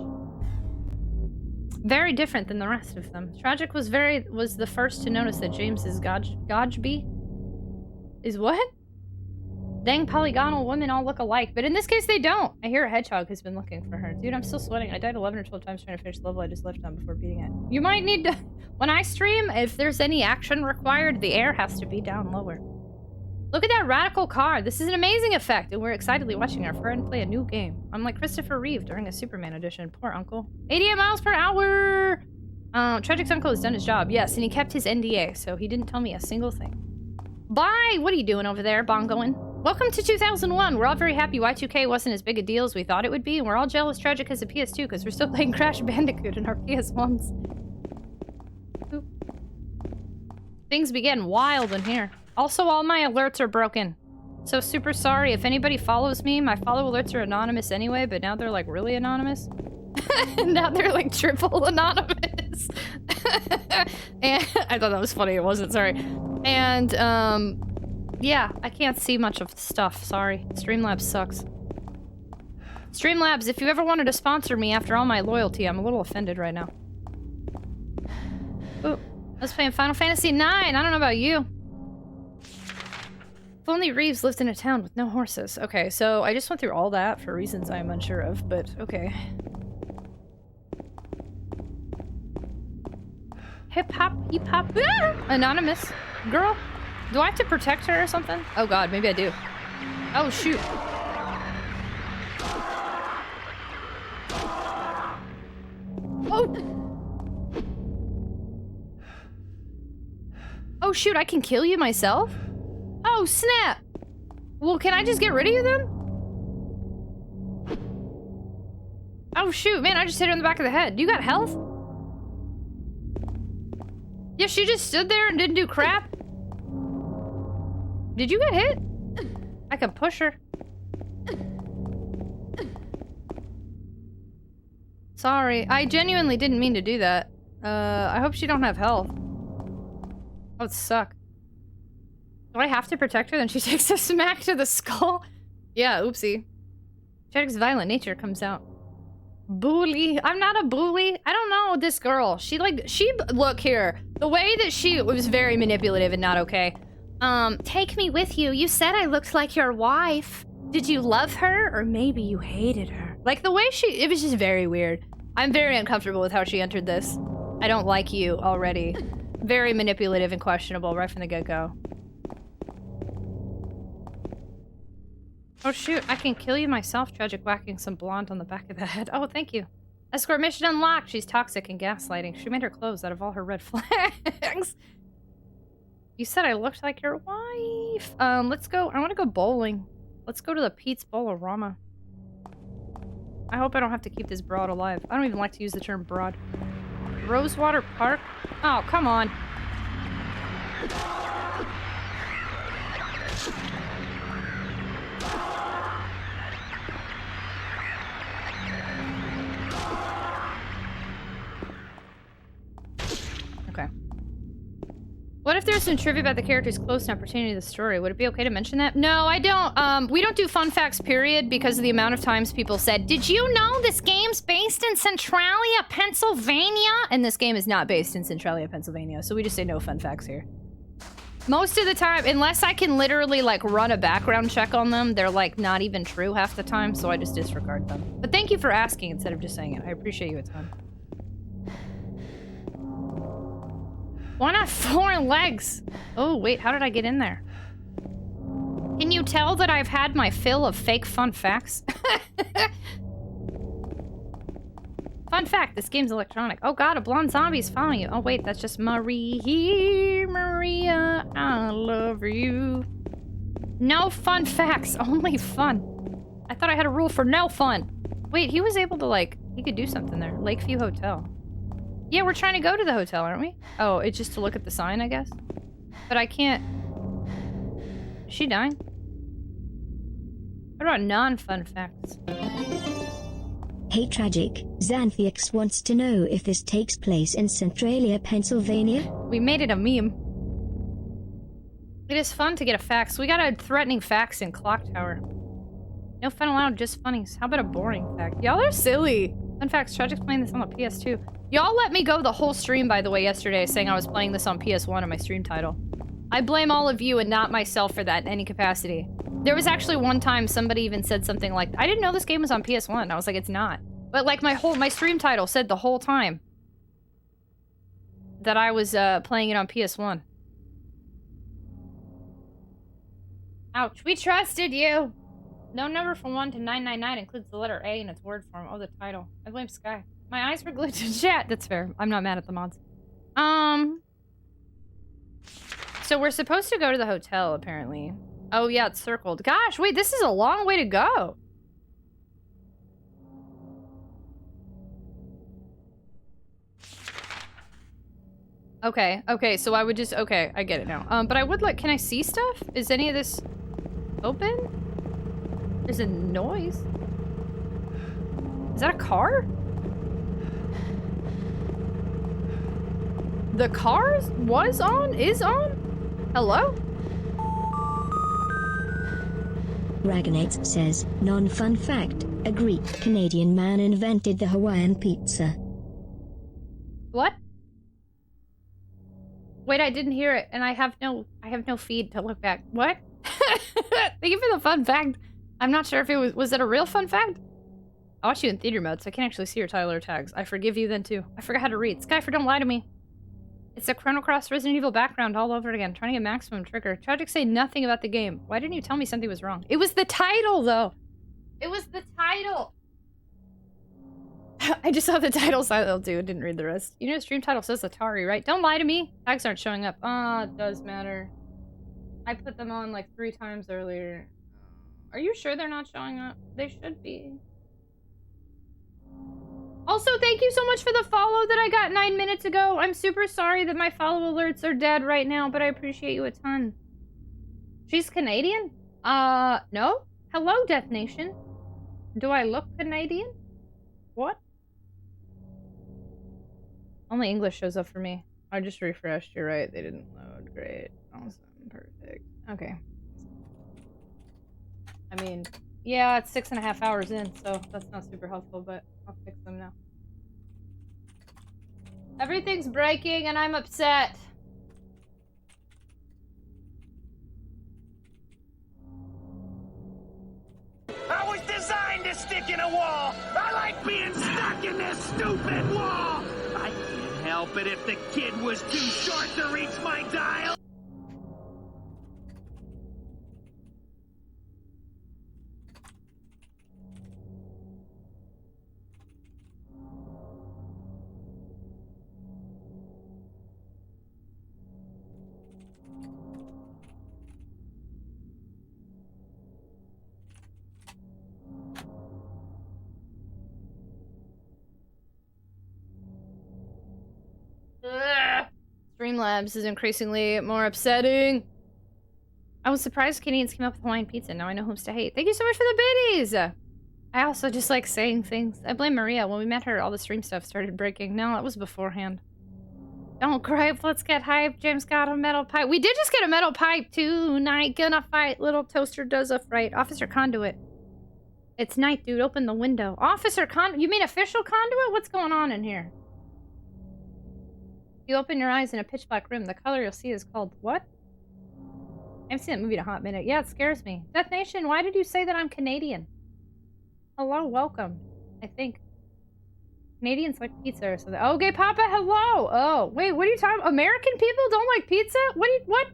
S1: Very different than the rest of them. Tragic was the first to notice that James's Gojby is what? Dang polygonal women all look alike, but in this case they don't. I hear a hedgehog has been looking for her. Dude, I'm still sweating. I died 11 or 12 times trying to finish the level I just left on before beating it. You might need to, when I stream, if there's any action required, the air has to be down lower. Look at that radical car. This is an amazing effect, and we're excitedly watching our friend play a new game. I'm like Christopher Reeve during a Superman edition. Poor uncle. 88 miles per hour! Tragic's uncle has done his job, yes, and he kept his NDA, so he didn't tell me a single thing. Bye! What are you doing over there, bongoing? Welcome to 2001. We're all very happy Y2K wasn't as big a deal as we thought it would be, and we're all jealous Tragic has a PS2 because we're still playing Crash Bandicoot in our PS1s. Oop. Things be getting wild in here. Also, all my alerts are broken. So super sorry. If anybody follows me, my follow alerts are anonymous anyway, but now they're like really anonymous. Now they're like triple anonymous. And I thought that was funny. It wasn't, sorry. And, yeah, I can't see much of the stuff. Sorry. Streamlabs sucks. Streamlabs, if you ever wanted to sponsor me after all my loyalty, I'm a little offended right now. Ooh, I was playing Final Fantasy IX. I don't know about you. If only Reeves lived in a town with no horses. Okay, so I just went through all that for reasons I'm unsure of, but okay. Hip hop, hip hop. Ah! Anonymous. Girl, do I have to protect her or something? Oh god, maybe I do. Oh shoot. Oh! Oh shoot, I can kill you myself? Oh snap! Well, can I just get rid of you then? Oh shoot, man, I just hit her in the back of the head. You got health? Yeah, she just stood there and didn't do crap. Did you get hit? I can push her. Sorry, I genuinely didn't mean to do that. I hope she don't have health. That would suck. Do I have to protect her? Then she takes a smack to the skull? Yeah, oopsie. Tragic's violent nature comes out. Bully. I'm not a bully. I don't know this girl. Look here. The way that she was very manipulative and not okay. Take me with you. You said I looked like your wife. Did you love her? Or maybe you hated her? Like the way it was just very weird. I'm very uncomfortable with how she entered this. I don't like you already. Very manipulative and questionable right from the get-go. Oh shoot, I can kill you myself, Tragic, whacking some blonde on the back of the head. Oh, thank you. Escort mission unlocked. She's toxic and gaslighting. She made her clothes out of all her red flags. You said I looked like your wife. Let's go. I want to go bowling. Let's go to the Pete's Bowl-O-Rama. I hope I don't have to keep this broad alive. I don't even like to use the term broad. Rosewater Park? Oh, come on. Okay. What if there's some trivia about the characters close and opportunity to the story? Would it be okay to mention that? No, I don't. We don't do fun facts, period, because of the amount of times people said, did you know this game's based in Centralia, Pennsylvania? And this game is not based in Centralia, Pennsylvania, so we just say no fun facts here. Most of the time, unless I can literally, like, run a background check on them, they're, like, not even true half the time, so I just disregard them. But thank you for asking instead of just saying it. I appreciate you a ton. Why not 4 legs? Oh, wait, how did I get in there? Can you tell that I've had my fill of fake fun facts? Fun fact, this game's electronic. Oh god, a blonde zombie's following you. Oh wait, that's just Maria, I love you. No fun facts, only fun. I thought I had a rule for no fun. Wait, he was able to, like, he could do something there. Lakeview Hotel. Yeah, we're trying to go to the hotel, aren't we? Oh, it's just to look at the sign, I guess? But I can't... Is she dying? What about non-fun facts?
S3: Hey Tragic, Xanthix wants to know if this takes place in Centralia, Pennsylvania?
S1: We made it a meme. It is fun to get a fax. We got a threatening fax in Clock Tower. No fun allowed, just funnies. How about a boring fact? Y'all are silly. Fun facts, Tragic's playing this on the PS2. Y'all let me go the whole stream, by the way, yesterday, saying I was playing this on PS1 in my stream title. I blame all of you and not myself for that in any capacity. There was actually one time somebody even said something like, I didn't know this game was on PS1. I was like, it's not. But like my stream title said the whole time that I was playing it on PS1. Ouch, we trusted you! No number from 1 to 999 includes the letter A in its word form. Oh, the title. I blame Sky. My eyes were glued to chat. That's fair. I'm not mad at the mods. So we're supposed to go to the hotel, apparently. Oh, yeah, it's circled. Gosh, wait, this is a long way to go. Okay, so I would just... Okay, I get it now. But I would like... Can I see stuff? Is any of this open? There's a noise. Is that a car? The car was on? Is on? Hello?
S3: Raganates says, non-fun fact, a Greek Canadian man invented the Hawaiian pizza.
S1: What? Wait, I didn't hear it, and I have no feed to look back. What? Thank you for the fun fact. I'm not sure if it was it a real fun fact? I watched you in theater mode, so I can't actually see your title or tags. I forgive you then too. I forgot how to read. Skyfer, don't lie to me. It's a Chrono Cross Resident Evil background all over again, trying to get maximum trigger. Tragic say nothing about the game. Why didn't you tell me something was wrong? It was the title, though. It was the title. I just saw the title silent too, didn't read the rest. You know, stream title says Atari, right? Don't lie to me. Tags aren't showing up. It does matter. I put them on like 3 times earlier. Are you sure they're not showing up? They should be. Also, thank you so much for the follow that I got 9 minutes ago. I'm super sorry that my follow alerts are dead right now, but I appreciate you a ton. She's Canadian? No? Hello, Death Nation. Do I look Canadian? What? Only English shows up for me. I just refreshed. You're right. They didn't load. Great. Awesome. Perfect. Okay. I mean, yeah, it's 6.5 hours in, so that's not super helpful, but I'll fix them now. Everything's breaking and I'm upset.
S9: I was designed to stick in a wall! I like being stuck in this stupid wall! I can't help it if the kid was too short to reach my dial!
S1: Streamlabs is increasingly more upsetting. I was surprised Canadians came up with Hawaiian pizza. Now I know whom to hate. Thank you so much for the biddies! I also just like saying things. I blame Maria. When we met her, all the stream stuff started breaking. No, that was beforehand. Don't gripe. Let's get hyped. James got a metal pipe. We did just get a metal pipe tonight. Gonna fight. Little toaster does a fright. Officer Conduit. It's night, dude. Open the window. Officer Conduit? You mean official Conduit? What's going on in here? You open your eyes in a pitch black room. The color you'll see is called what? I haven't seen that movie in a hot minute. Yeah, it scares me. Death Nation, why did you say that I'm Canadian? Hello, welcome. I think Canadians like pizza or something. Oh, Gay Papa, hello. Oh, wait, what are you talking about? American people don't like pizza? What?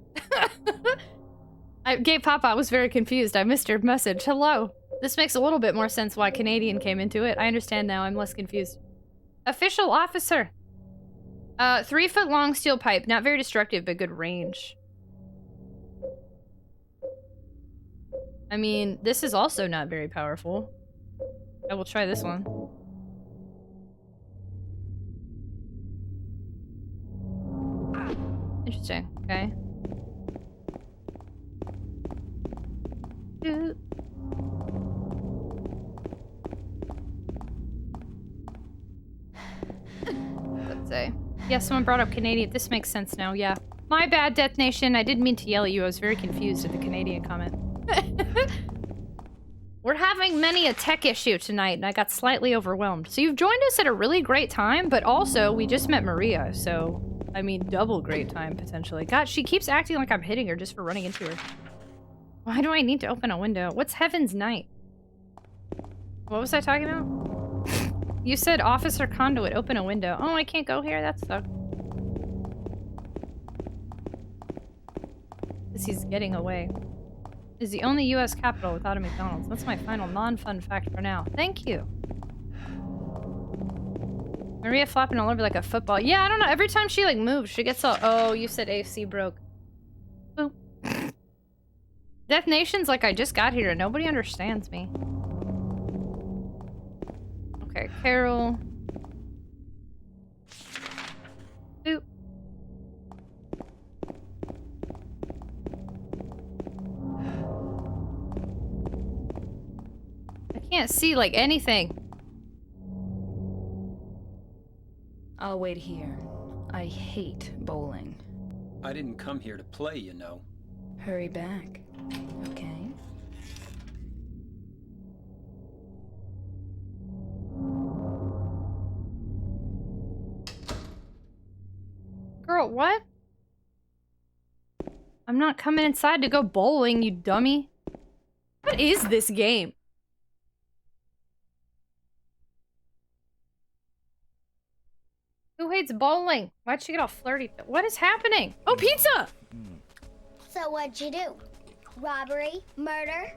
S1: Gay Papa, I was very confused. I missed your message. Hello. This makes a little bit more sense why Canadian came into it. I understand now. I'm less confused. Official officer. 3-foot long steel pipe. Not very destructive, but good range. I mean, this is also not very powerful. I will try this one. Interesting. Okay. Let's say. Yeah, someone brought up Canadian. This makes sense now, yeah. My bad, Death Nation. I didn't mean to yell at you. I was very confused at the Canadian comment. We're having many a tech issue tonight, and I got slightly overwhelmed. So you've joined us at a really great time, but also, we just met Maria, so... I mean, double great time, potentially. God, she keeps acting like I'm hitting her just for running into her. Why do I need to open a window? What's Heaven's Night? What was I talking about? You said Officer Conduit, open a window. Oh, I can't go here? That sucks. Because he's getting away. is the only U.S. capital without a McDonald's. That's my final non-fun fact for now. Thank you. Maria flopping all over like a football. Yeah, I don't know. Every time she like moves, she gets all. Oh, you said AC broke. Boop. Death Nation's like I just got here and nobody understands me. Okay, Carol. Boop. I can't see like anything.
S7: I'll wait here. I hate bowling.
S5: I didn't come here to play, you know.
S7: Hurry back, okay?
S1: Girl, what? I'm not coming inside to go bowling, you dummy. What is this game? Who hates bowling? Why'd she get all flirty? What is happening? Oh, pizza!
S10: So what'd you do? Robbery? Murder?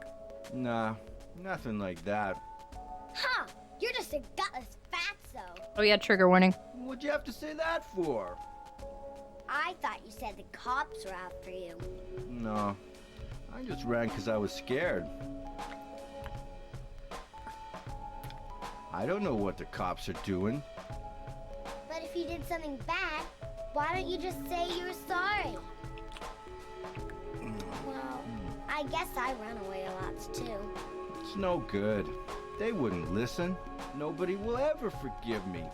S11: Nah, nothing like that.
S10: Huh, you're just a gutless fatso.
S1: Oh yeah, trigger warning.
S11: What'd you have to say that for?
S10: I thought you said the cops were after you.
S11: No, I just ran because I was scared. I don't know what the cops are doing.
S10: But if you did something bad, why don't you just say you're sorry? Well, I guess I run away a lot too.
S11: It's no good. They wouldn't listen. Nobody will ever forgive me.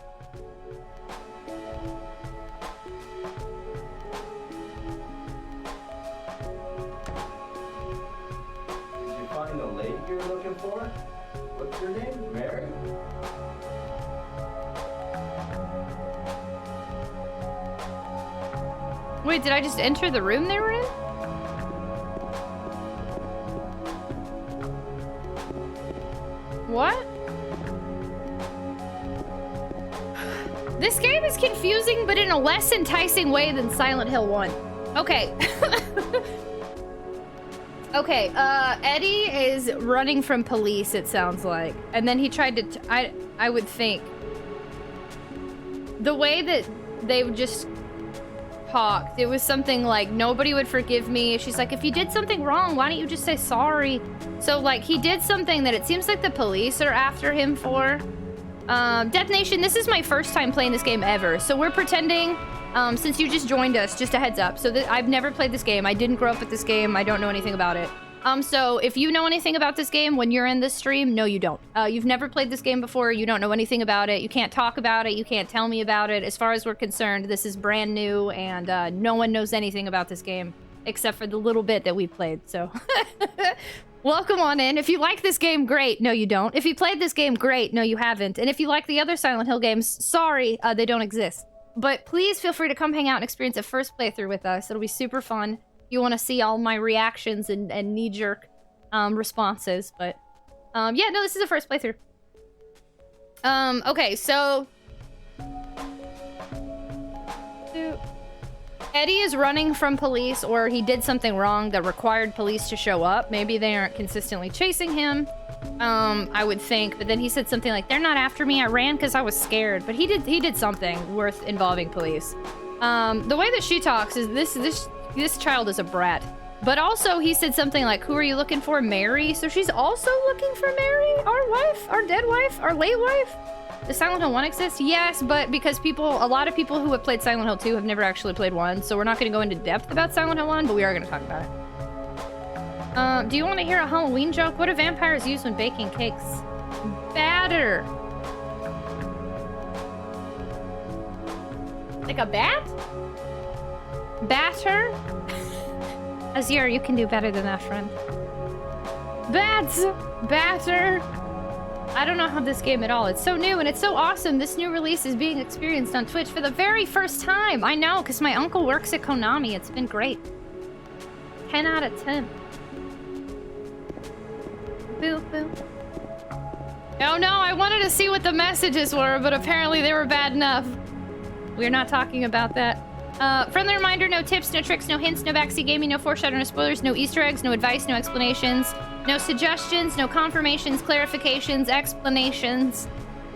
S11: Did you find the lady you were looking for? What's her name? Mary?
S1: Wait, did I just enter the room they were in? What? This game is confusing, but in a less enticing way than Silent Hill 1. Okay. Okay, Eddie is running from police, it sounds like. And then he tried to... I would think. The way that they just talked, it was something like, nobody would forgive me. She's like, if you did something wrong, why don't you just say sorry? So, like, he did something that it seems like the police are after him for. Death Nation, this is my first time playing this game ever. So we're pretending, since you just joined us, just a heads up. So I've never played this game. I didn't grow up with this game. I don't know anything about it. So if you know anything about this game when you're in this stream, no, you don't. You've never played this game before. You don't know anything about it. You can't talk about it. You can't tell me about it. As far as we're concerned, this is brand new, and no one knows anything about this game except for the little bit that we've played. So welcome on in. If you like this game, great. No, you don't. If you played this game, great. No, you haven't. And if you like the other Silent Hill games, sorry, they don't exist. But please feel free to come hang out and experience a first playthrough with us. It'll be super fun. You want to see all my reactions and knee-jerk responses, but yeah, no, this is the first playthrough. Okay, so Eddie is running from police, or he did something wrong that required police to show up. Maybe they aren't consistently chasing him, I would think, but then he said something like, they're not after me, I ran because I was scared. But he did something worth involving police. The way that she talks is this child is a brat. But also he said something like, who are you looking for? Mary? So she's also looking for Mary? Our wife? Our dead wife? Our late wife? Does Silent Hill 1 exist? Yes, but because a lot of people who have played Silent Hill 2 have never actually played 1, so we're not going to go into depth about Silent Hill 1, but we are going to talk about it. Do you want to hear a Halloween joke? What do vampires use when baking cakes? Batter. Like a bat? Batter? Azir, you can do better than that, friend. Bats! Batter! I don't know how this game at all. It's so new and it's so awesome. This new release is being experienced on Twitch for the very first time. I know, because my uncle works at Konami. It's been great. 10 out of 10. Boo, boo. Oh no, I wanted to see what the messages were, but apparently they were bad enough. We're not talking about that. Friendly reminder, no tips, no tricks, no hints, no backseat gaming, no foreshadow, no spoilers, no Easter eggs, no advice, no explanations, no suggestions, no confirmations, clarifications, explanations.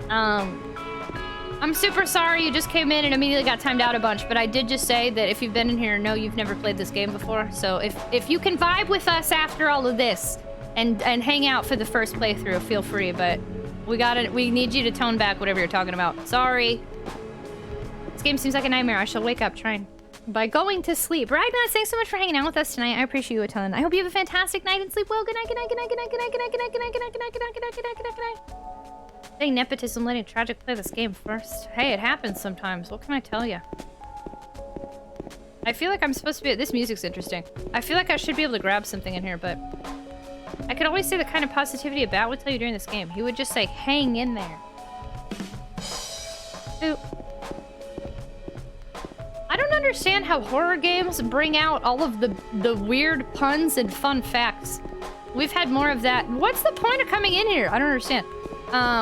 S1: I'm super sorry you just came in and immediately got timed out a bunch, but I did just say that if you've been in here, no, you've never played this game before. So if you can vibe with us after all of this and hang out for the first playthrough, feel free, but we need you to tone back whatever you're talking about. Sorry. This game seems like a nightmare. I shall wake up trying by going to sleep. Ragnar, thanks so much for hanging out with us tonight. I appreciate you a ton. I hope you have a fantastic night and sleep well. Good night, good night, good night, good night, good night, good night, good night, good night, good night, good night, good night, good night, good night, good night, good night. Saying nepotism, letting Tragic play this game first. Hey, it happens sometimes. What can I tell you? I feel like I'm supposed to be... This music's interesting. I feel like I should be able to grab something in here, but... I could always say the kind of positivity a bat would tell you during this game. He would just say, hang in there. Ooh. I don't understand how horror games bring out all of the weird puns and fun facts. We've had more of that. What's the point of coming in here? I don't understand.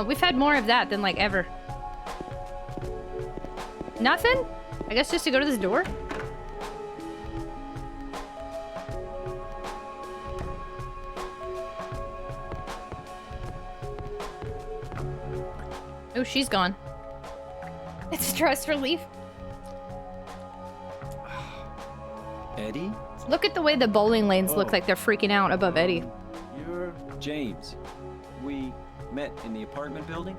S1: We've had more of that than, like, ever. Nothing? I guess just to go to this door? Oh, she's gone. It's stress relief.
S5: Eddie?
S1: Look at the way the bowling lanes look like they're freaking out above Eddie.
S5: You're James. We met in the apartment building?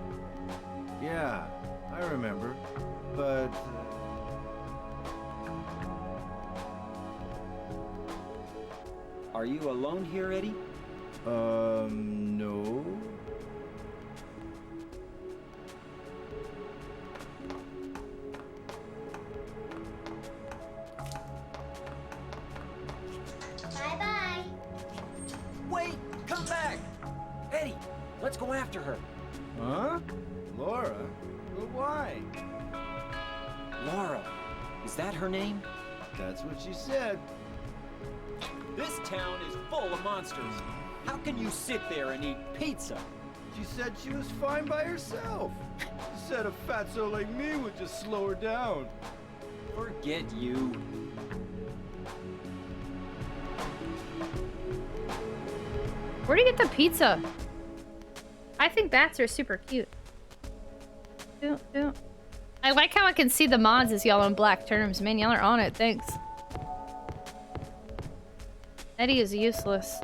S11: Yeah, I remember. But...
S5: Are you alone here, Eddie?
S11: No.
S10: Bye-bye.
S5: Wait! Come back! Eddie, let's go after her.
S11: Huh? Laura? But why?
S5: Laura. Is that her name?
S11: That's what she said.
S5: This town is full of monsters. How can you sit there and eat pizza?
S11: She said she was fine by herself. She said a fatso like me would just slow her down.
S5: Forget you.
S1: Where do you get the pizza? I think bats are super cute. I like how I can see the mods as y'all on black terms. Man, y'all are on it. Thanks. Eddie is useless.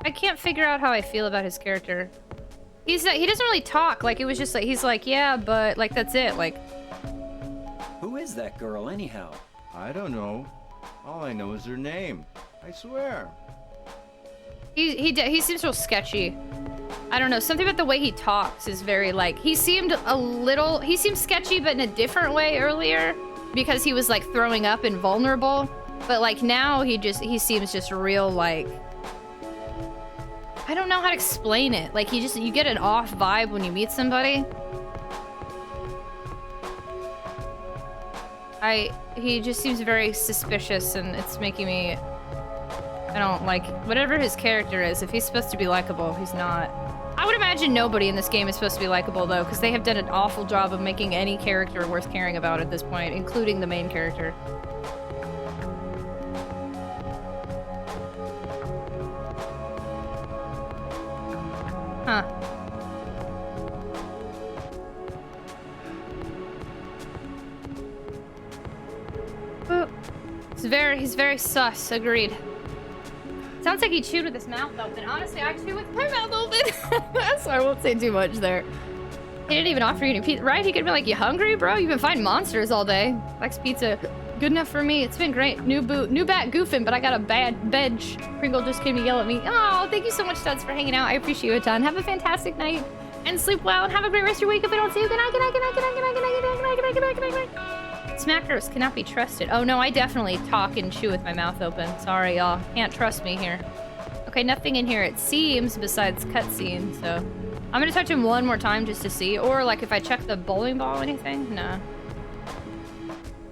S1: I can't figure out how I feel about his character. He doesn't really talk. Like, it was just like, he's like, yeah, but, like, that's it. Like...
S5: Who is that girl, anyhow?
S11: I don't know. All I know is her name. I swear.
S1: He seems real sketchy. I don't know. Something about the way he talks is very, like... He seemed sketchy, but in a different way earlier. Because he was, like, throwing up and vulnerable. But, like, now he seems just real, like... I don't know how to explain it. Like, you get an off vibe when you meet somebody. He just seems very suspicious, and it's making me... I don't like... Whatever his character is, if he's supposed to be likable, he's not. I would imagine nobody in this game is supposed to be likable, though, because they have done an awful job of making any character worth caring about at this point, including the main character. Huh. He's very sus, agreed. Sounds like he chewed with his mouth open. Honestly, I chew with my mouth open. So I won't say too much there. He didn't even offer you any pizza, right? He could be like, you hungry, bro? You've been fighting monsters all day. Likes pizza. Good enough for me. It's been great. New bat goofing, but I got a bad bench. Pringle just came to yell at me. Oh, thank you so much, Studs, for hanging out. I appreciate you a ton. Have a fantastic night and sleep well and have a great rest of your week. If I don't see you, good night, good night, good night, good night, good night, good night, good night, good night, good night, good night, good night, good night. Smackers cannot be trusted. Oh no, I definitely talk and chew with my mouth open. Sorry, y'all. Can't trust me here. Okay, nothing in here, it seems, besides cutscene, so... I'm gonna touch him one more time just to see. Or, like, if I check the bowling ball or anything? Nah.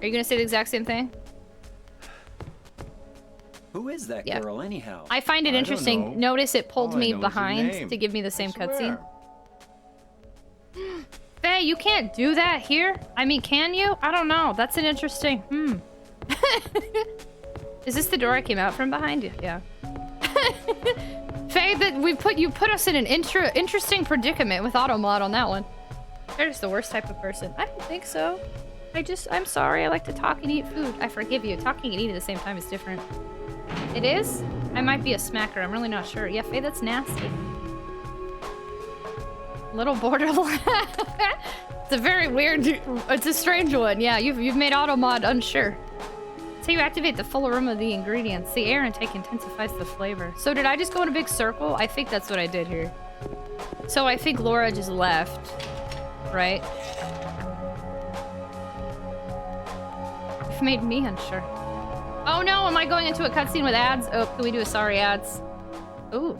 S1: Are you gonna say the exact same thing?
S5: Who is that girl, anyhow?
S1: I find it interesting. Notice it pulled me behind to give me the same cutscene. way, you can't do that here? I mean, can you? I don't know. That's an interesting... Is this the door I came out from behind you? Yeah. Faye, that you put us in an interesting predicament with AutoMod on that one. They're just the worst type of person. I don't think so. I'm sorry. I like to talk and eat food. I forgive you. Talking and eating at the same time is different. It is? I might be a smacker. I'm really not sure. Yeah, Faye, that's nasty. Little borderline. It's a very weird... It's a strange one. Yeah, you've made AutoMod unsure. So you activate the full aroma of the ingredients. The air intake intensifies the flavor. So did I just go in a big circle? I think that's what I did here. So I think Laura just left. Right? You've made me unsure. Oh no, am I going into a cutscene with ads? Oh, can we do a sorry ads? Ooh.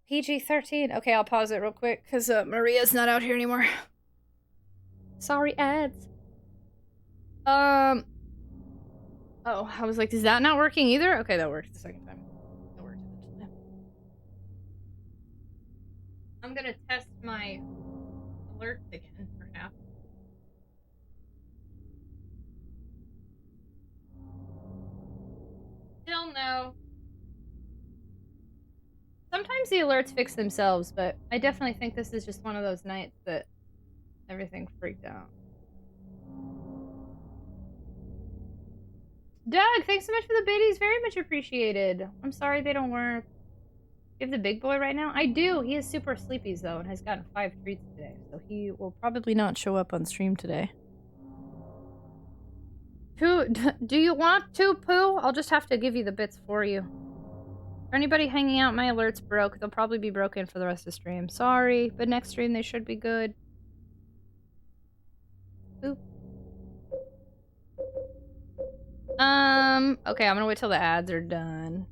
S1: PG-13. Okay, I'll pause it real quick because Maria's not out here anymore. Sorry ads. Oh, I was like, is that not working either? Okay, that worked the second time. That worked eventually. I'm gonna test my alerts again, perhaps. Still no. Sometimes the alerts fix themselves, but I definitely think this is just one of those nights that everything freaked out. Doug, thanks so much for the biddies. Very much appreciated. I'm sorry they don't work. You have the big boy right now? I do. He is super sleepies, though, and has gotten 5 treats today. So he will probably not show up on stream today. Pooh, do you want to, Pooh? I'll just have to give you the bits for you. For anybody hanging out, my alerts broke. They'll probably be broken for the rest of the stream. Sorry, but next stream they should be good. Ooh. Okay, I'm gonna wait till the ads are done.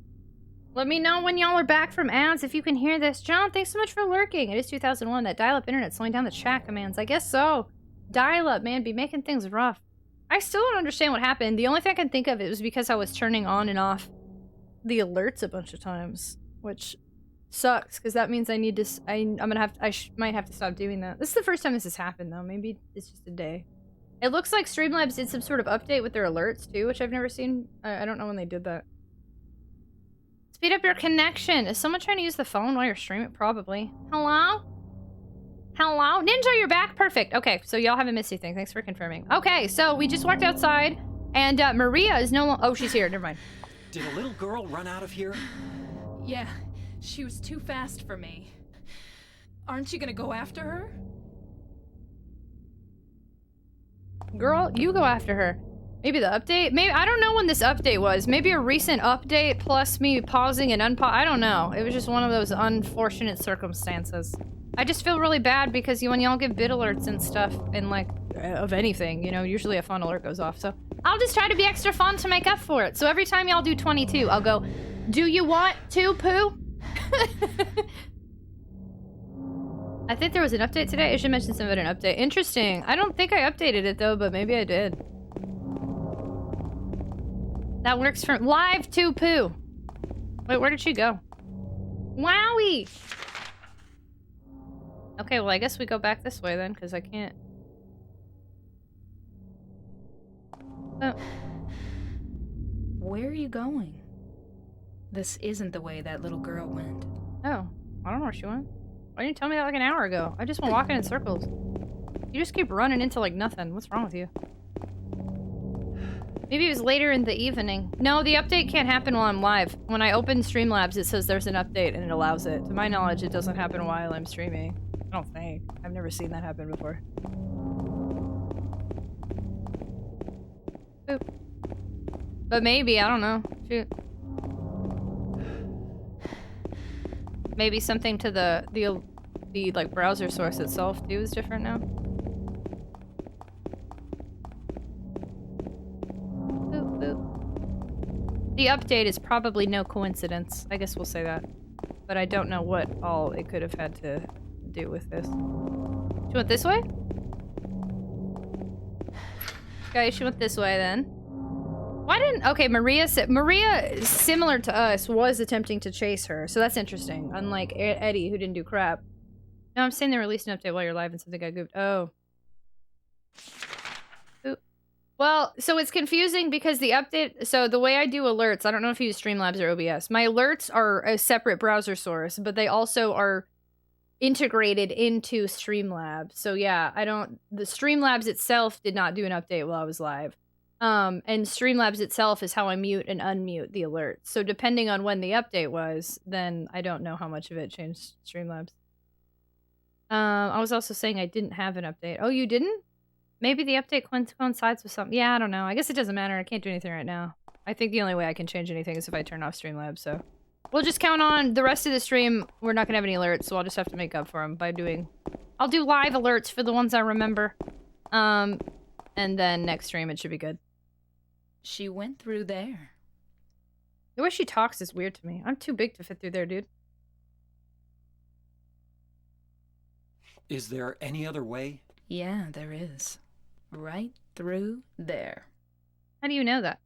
S1: Let me know when y'all are back from ads if you can hear this. John, thanks so much for lurking. It is 2001. That dial-up internet slowing down the chat commands. I guess so. Dial-up, man, be making things rough. I still don't understand what happened. The only thing I can think of it was because I was turning on and off the alerts a bunch of times, which sucks because that means I need to. Might have to stop doing that. This is the first time this has happened though. Maybe it's just a day. It looks like Streamlabs did some sort of update with their alerts too, which I've never seen. I don't know when they did that. Speed up your connection. Is someone trying to use the phone while you're streaming? Probably. Hello? Hello? Ninja, you're back? Perfect. Okay, so y'all haven't missed anything. Thanks for confirming. Okay, so we just walked outside, and Maria is no longer... Oh, she's here. Never mind.
S5: Did a little girl run out of here?
S7: Yeah, she was too fast for me. Aren't you gonna go after her?
S1: Girl, you go after her. Maybe the update? Maybe I don't know when this update was. Maybe a recent update plus me pausing and I don't know. It was just one of those unfortunate circumstances. I just feel really bad because when y'all give bid alerts and stuff and like of anything, you know, usually a fun alert goes off. So I'll just try to be extra fun to make up for it. So every time y'all do 22, I'll go, do you want to, Pooh? I think there was an update today. I should mention something about an update. Interesting. I don't think I updated it though, but maybe I did. That works for live to Pooh. Wait, where did she go? Wowie! Okay, well I guess we go back this way then, because I can't. Oh.
S7: Where are you going? This isn't the way that little girl went.
S1: Oh, I don't know where she went. Why didn't you tell me that like an hour ago? I just went walking in circles. You just keep running into like nothing. What's wrong with you? Maybe it was later in the evening. No, the update can't happen while I'm live. When I open Streamlabs, it says there's an update and it allows it. To my knowledge, it doesn't happen while I'm streaming. I don't think. I've never seen that happen before. Oop. But maybe, I don't know. Shoot. Maybe something to the like browser source itself too is different now. Boop, boop. The update is probably no coincidence. I guess we'll say that. But I don't know what all it could have had to do with this. She went this way? Okay, she went this way then. Why didn't... Okay, Maria, similar to us, was attempting to chase her. So that's interesting. Unlike Eddie, who didn't do crap. No, I'm saying they released an update while you're live and something got goofed. Oh. Oop. Well, so it's confusing because the update... So the way I do alerts, I don't know if you use Streamlabs or OBS. My alerts are a separate browser source, but they also are integrated into Streamlabs. So yeah, the Streamlabs itself did not do an update while I was live. And Streamlabs itself is how I mute and unmute the alerts. So depending on when the update was, then I don't know how much of it changed Streamlabs. I was also saying I didn't have an update. Oh, you didn't? Maybe the update coincides with something. Yeah, I don't know. I guess it doesn't matter. I can't do anything right now. I think the only way I can change anything is if I turn off Streamlabs, so... We'll just count on the rest of the stream. We're not gonna have any alerts, so I'll just have to make up for them by doing... I'll do live alerts for the ones I remember. And then next stream it should be good.
S7: She went through there.
S1: The way she talks is weird to me. I'm too big to fit through there, dude.
S5: Is there any other way?
S7: Yeah, there is. Right through there.
S1: How do you know that?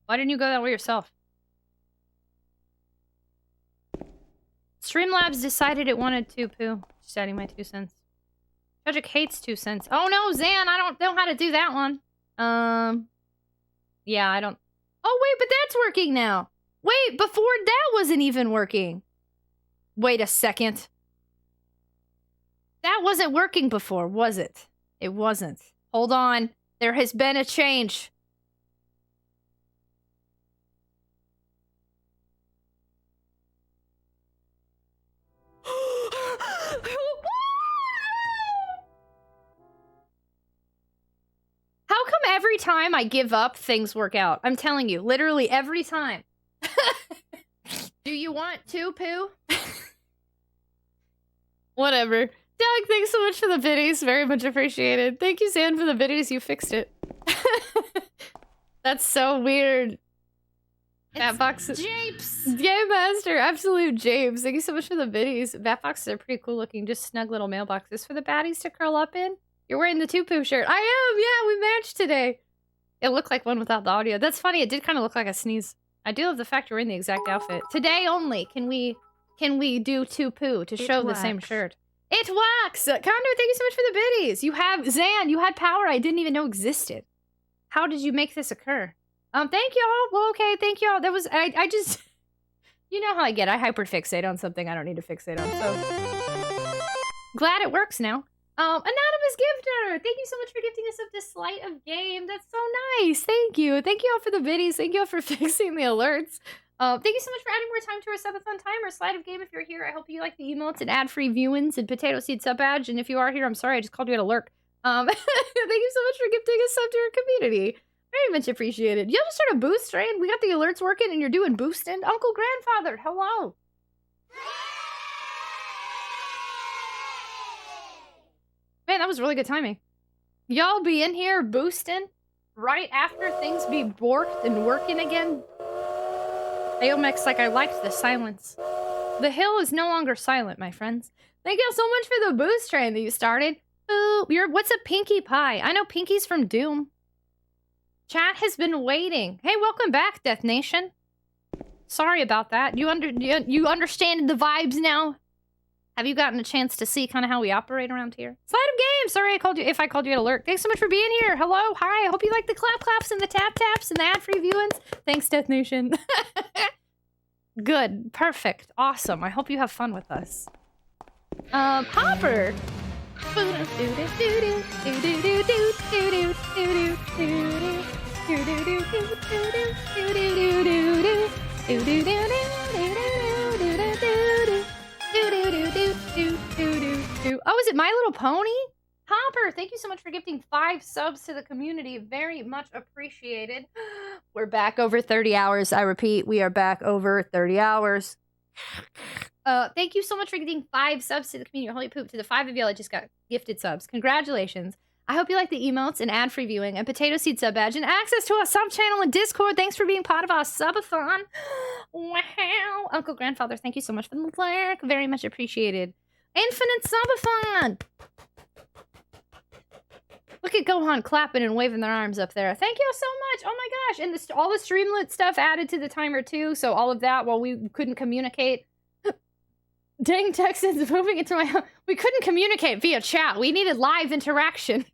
S1: Why didn't you go that way yourself? Streamlabs decided it wanted to poo. Just adding my 2 cents. Tragic hates 2 cents. Oh no, Zan, I don't know how to do that one. Yeah, I don't... Oh wait, but that's working now. Wait, before that wasn't even working. Wait a second. That wasn't working before, was it? It wasn't. Hold on. There has been a change. How come every time I give up, things work out? I'm telling you, literally every time. Do you want to, Pooh? Whatever. Doug, thanks so much for the biddies. Very much appreciated. Thank you, Zan, for the biddies. You fixed it. That's so weird. Batbox.
S7: Japes!
S1: Game Master, absolute James. Thank you so much for the biddies. Batboxes are pretty cool looking. Just snug little mailboxes for the baddies to curl up in. You're wearing the Tupu shirt. I am, yeah, we matched today. It looked like one without the audio. That's funny, it did kind of look like a sneeze. I do love the fact you're in the exact outfit. Today only can we do Tupu to show the same shirt. It works! Condor, thank you so much for the biddies. You have, Zan, you had power I didn't even know existed. How did you make this occur? Thank y'all. Well, okay, thank y'all. That was, I just, you know how I get. I hyperfixate on something I don't need to fixate on, so. Glad it works now. Anonymous Gifter, thank you so much for gifting us up this sleight of game. That's so nice. Thank you. Thank you all for the biddies. Thank you all for fixing the alerts. Thank you so much for adding more time to our subathon timer. Sleight of game if you're here. I hope you like the emotes and ad-free viewings and potato seed sub badge. And if you are here, I'm sorry, I just called you at a lurk. Thank you so much for gifting us up to our community. Very much appreciated. You have to start a boost strain. We got the alerts working and you're doing boosting. Uncle Grandfather, hello. Man, that was really good timing. Y'all be in here boosting right after things be borked and working again. Aomex, like I liked the silence. The hill is no longer silent, my friends. Thank you so much for the boost train that you started. Ooh, what's a Pinkie Pie? I know Pinkie's from Doom. Chat has been waiting. Hey, welcome back, Death Nation. Sorry about that. You understand the vibes now? Have you gotten a chance to see kind of how we operate around here? Slide of game! Sorry if I called you at alert. Thanks so much for being here. Hello, hi. I hope you like the claps and the taps and the ad-free viewings. Thanks, Death Nation. Good. Perfect. Awesome. I hope you have fun with us. Hopper! Oh, is it My Little Pony? Hopper, thank you so much for gifting 5 subs to the community. Very much appreciated. We're back over 30 hours. I repeat, we are back over 30 hours. Thank you so much for gifting 5 subs to the community. Holy poop, to the 5 of y'all that just got gifted subs. Congratulations. I hope you like the emotes and ad-free viewing and potato seed sub badge and access to our sub channel and Discord. Thanks for being part of our subathon. Wow. Uncle Grandfather, thank you so much for the lurk. Very much appreciated. Infinite subathon. Look at Gohan clapping and waving their arms up there. Thank you so much. Oh my gosh. And all the Streamlit stuff added to the timer too. So all of that while we couldn't communicate. Dang Texans moving into my house. We couldn't communicate via chat. We needed live interaction.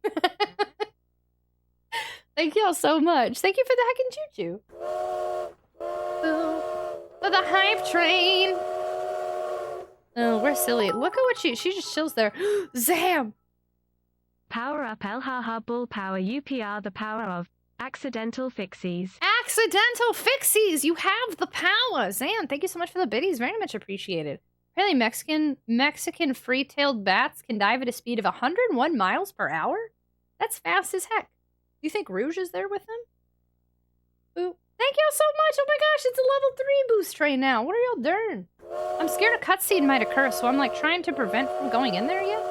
S1: Thank y'all so much. Thank you for the heckin' choo-choo. For the hype train. Oh, we're silly. Look at what she just chills there. Zam!
S2: Power up Elhaha Bull Power UPR the power of accidental fixies.
S1: Accidental fixies! You have the power! Zam, thank you so much for the biddies. Very much appreciated. Apparently Mexican free-tailed bats can dive at a speed of 101 miles per hour? That's fast as heck. You think Rouge is there with them? Ooh. Thank y'all so much! Oh my gosh, it's a level 3 boost train now. What are y'all doing? I'm scared a cutscene might occur, so I'm like trying to prevent from going in there yet.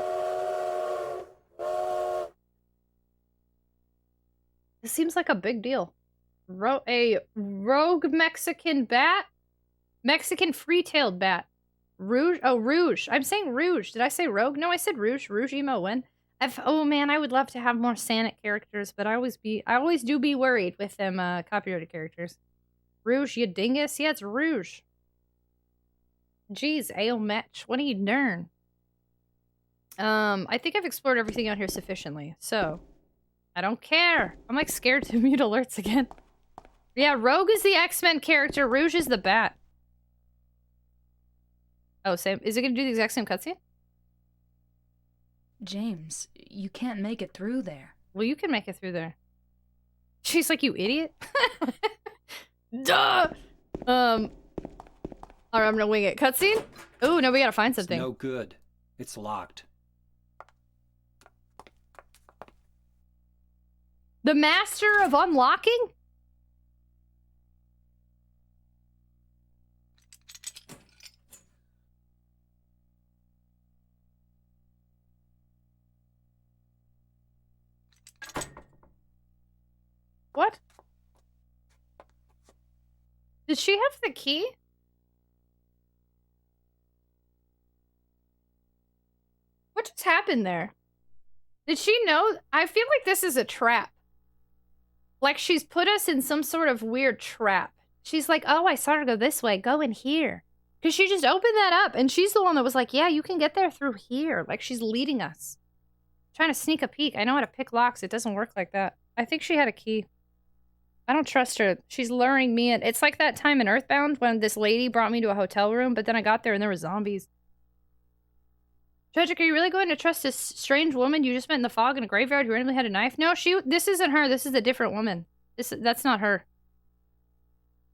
S1: This seems like a big deal. A rogue Mexican bat? Mexican free-tailed bat. Rouge? Oh, Rouge. I'm saying Rouge. Did I say rogue? No, I said Rouge. Rouge emo when? Oh man, I would love to have more Sanic characters, but I always do be worried with them copyrighted characters. Rouge, you dingus? Yeah, it's Rouge. Jeez, Ale Match. What are you doing? I think I've explored everything out here sufficiently, so I don't care. I'm like scared to mute alerts again. Yeah, Rogue is the X-Men character. Rouge is the bat. Oh, same. Is it gonna do the exact same cutscene?
S7: James, you can't make it through there.
S1: Well, you can make it through there. She's like, you idiot. Duh! Alright, I'm gonna wing it. Cutscene? Ooh, no, we gotta find something.
S5: It's no good. It's locked.
S1: The master of unlocking? What? Did she have the key? What just happened there? Did she know? I feel like this is a trap. Like she's put us in some sort of weird trap. She's like, oh, I saw her go this way. Go in here. Because she just opened that up. And she's the one that was like, yeah, you can get there through here. Like she's leading us. Trying to sneak a peek. I know how to pick locks. It doesn't work like that. I think she had a key. I don't trust her. She's luring me in. It's like that time in Earthbound when this lady brought me to a hotel room, but then I got there and there were zombies. Tragic, are you really going to trust this strange woman you just met in the fog in a graveyard who randomly had a knife? No, this isn't her. This is a different woman. That's not her.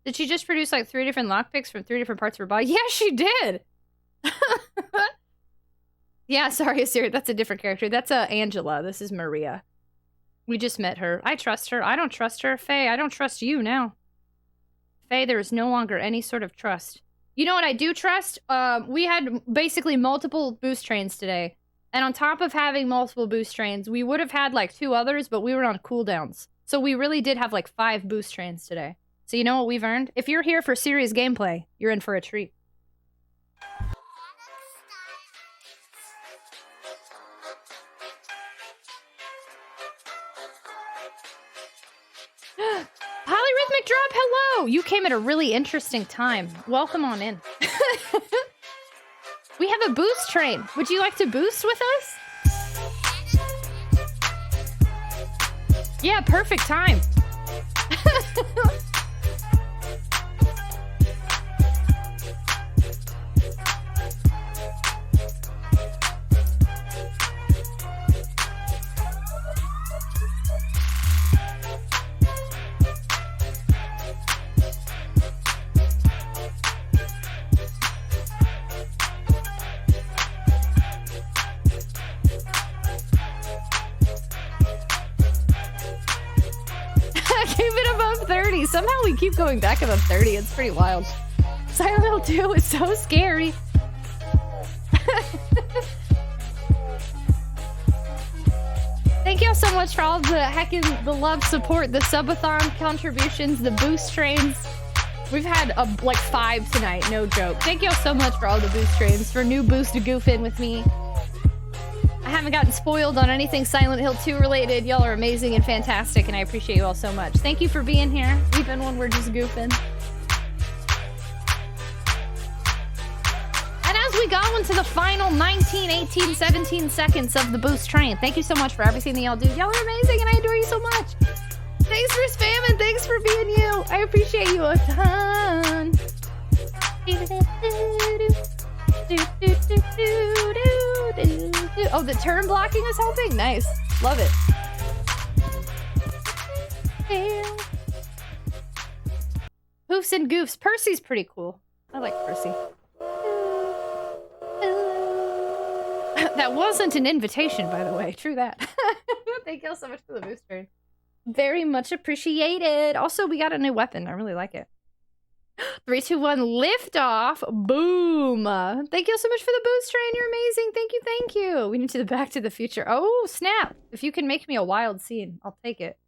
S1: Did she just produce like 3 different lockpicks from 3 different parts of her body? Yeah, she did! Yeah, sorry, Assyria. That's a different character. That's Angela. This is Maria. We just met her. I trust her. I don't trust her. Faye, I don't trust you now. Faye, there is no longer any sort of trust. You know what I do trust? We had basically multiple boost trains today. And on top of having multiple boost trains, we would have had like 2 others, but we were on cooldowns. So we really did have like 5 boost trains today. So you know what we've earned? If you're here for serious gameplay, you're in for a treat. Polyrhythmic Drop, hello! You came at a really interesting time. Welcome on in. We have a boost train. Would you like to boost with us? Yeah, perfect time. Somehow we keep going back above 30. It's pretty wild. Silent Hill 2 is so scary. Thank y'all so much for all the love, support, the subathon contributions, the boost trains. We've had like 5 tonight, no joke. Thank y'all so much for all the boost trains, for new boost to goof in with me. I haven't gotten spoiled on anything Silent Hill 2 related. Y'all are amazing and fantastic, and I appreciate you all so much. Thank you for being here, even when we're just goofing. And as we going to the final 19, 18, 17 seconds of the boost train. Thank you so much for everything that y'all do. Y'all are amazing and I adore you so much. Thanks for spamming. Thanks for being you. I appreciate you a ton. Oh, the turn blocking is helping? Nice. Love it. Hoofs and goofs. Percy's pretty cool. I like Percy. That wasn't an invitation, by the way. True that. Thank you so much for the boost turn. Very much appreciated. Also, we got a new weapon. I really like it. 3, 2, 1, lift off. Boom. Thank you so much for the boost train. You're amazing. Thank you, thank you. We need to the Back to the Future. Oh, snap. If you can make me a wild scene, I'll take it.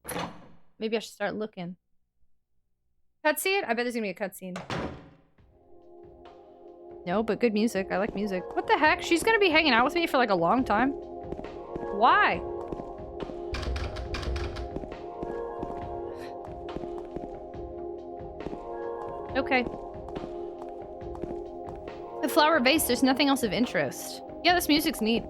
S1: Maybe I should start looking. Cutscene? I bet there's gonna be a cutscene. No, but good music. I like music. What the heck? She's gonna be hanging out with me for like a long time? Why? Okay. The flower vase, there's nothing else of interest. Yeah, this music's neat.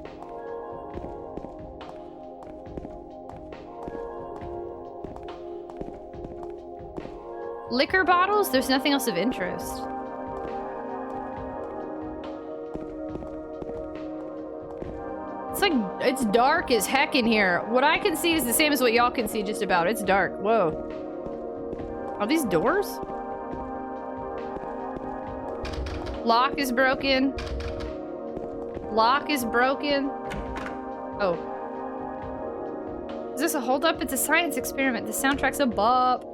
S1: Liquor bottles, there's nothing else of interest. It's like, it's dark as heck in here. What I can see is the same as what y'all can see just about. It's dark. Whoa. Are these doors? Lock is broken. Lock is broken. Oh. Is this a holdup? It's a science experiment. The soundtrack's a bop.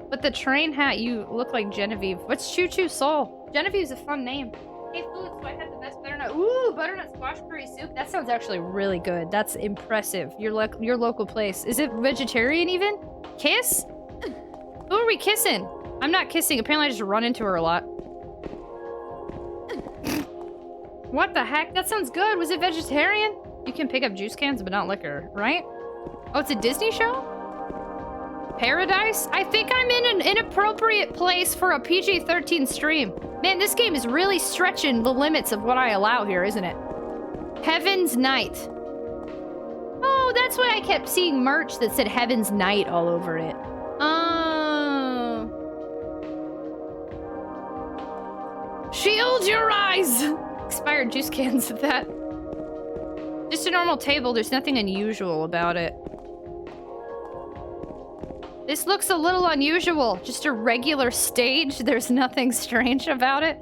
S1: With the train hat, you look like Genevieve. What's Choo Choo Soul? Genevieve's a fun name. Hey, Food, so I had the best butternut. Ooh, butternut squash curry soup. That sounds actually really good. That's impressive. Your local place. Is it vegetarian even? Kiss? Who are we kissing? I'm not kissing. Apparently I just run into her a lot. What the heck? That sounds good. Was it vegetarian? You can pick up juice cans, but not liquor, right? Oh, it's a Disney show? Paradise? I think I'm in an inappropriate place for a PG-13 stream. Man, this game is really stretching the limits of what I allow here, isn't it? Heaven's Night. Oh, that's why I kept seeing merch that said Heaven's Night all over it. Oh. Shield your eyes! Expired juice cans of that. Just a normal table. There's nothing unusual about it. This looks a little unusual. Just a regular stage. There's nothing strange about it.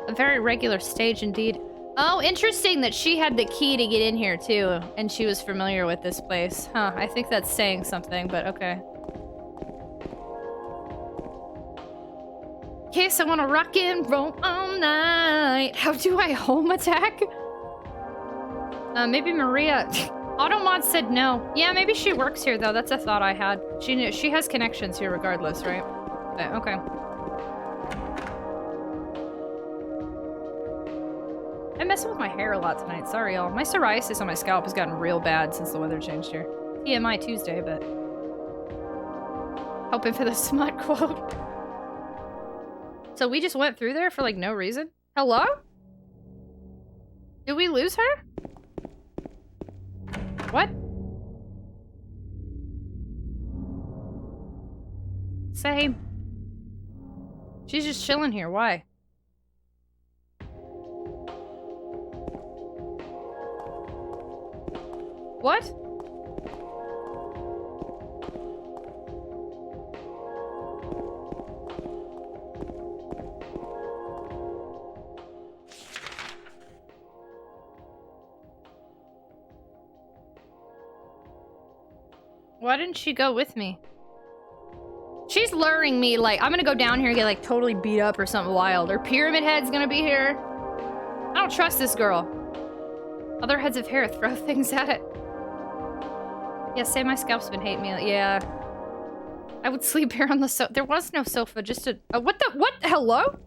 S1: A very regular stage indeed. Oh, interesting that she had the key to get in here too. And she was familiar with this place. Huh, I think that's saying something, but okay. Kiss, I wanna rock and roll all night. How do I home attack? Maybe Maria. Automod said no. Yeah, maybe she works here though. That's a thought I had. She has connections here regardless, right? But, okay. I'm messing with my hair a lot tonight. Sorry, y'all. My psoriasis on my scalp has gotten real bad since the weather changed here. TMI Tuesday, but hoping for the smut quote. So we just went through there for like no reason? Hello? Did we lose her? What? Same. She's just chilling here. Why? What? Why didn't she go with me? She's luring me like, I'm gonna go down here and get like totally beat up or something wild. Or Pyramid Head's gonna be here. I don't trust this girl. Other heads of hair throw things at it. Yeah, say my scalp's been hating me. Yeah. I would sleep here on the sofa. There was no sofa, just a... what the... What? Hello?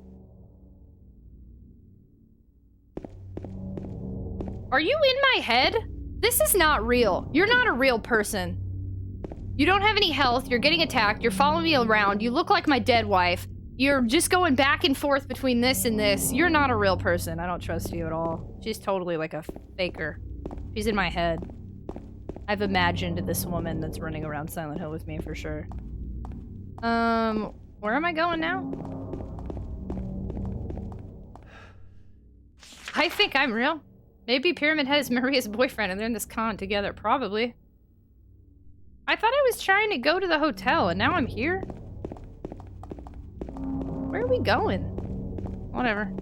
S1: Are you in my head? This is not real. You're not a real person. You don't have any health. You're getting attacked. You're following me around. You look like my dead wife. You're just going back and forth between this and this. You're not a real person. I don't trust you at all. She's totally like a faker. She's in my head. I've imagined this woman that's running around Silent Hill with me for sure. Where am I going now? I think I'm real. Maybe Pyramid Head is Maria's boyfriend and they're in this con together. Probably. I thought I was trying to go to the hotel and now I'm here? Where are we going? Whatever.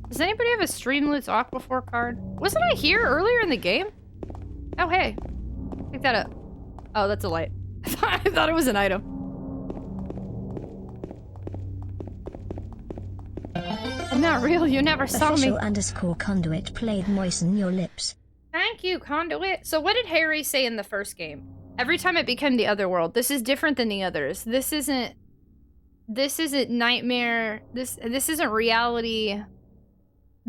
S1: Does anybody have a Streamloots Aquaphor card? Wasn't I here earlier in the game? Oh, hey. Pick that up. Oh, that's a light. I thought it was an item. I'm not real. You never saw me.
S3: _conduit played moisten your lips.
S1: Thank you, Conduit. So what did Harry say in the first game? Every time it became the other world. This is different than the others. This isn't nightmare. This isn't reality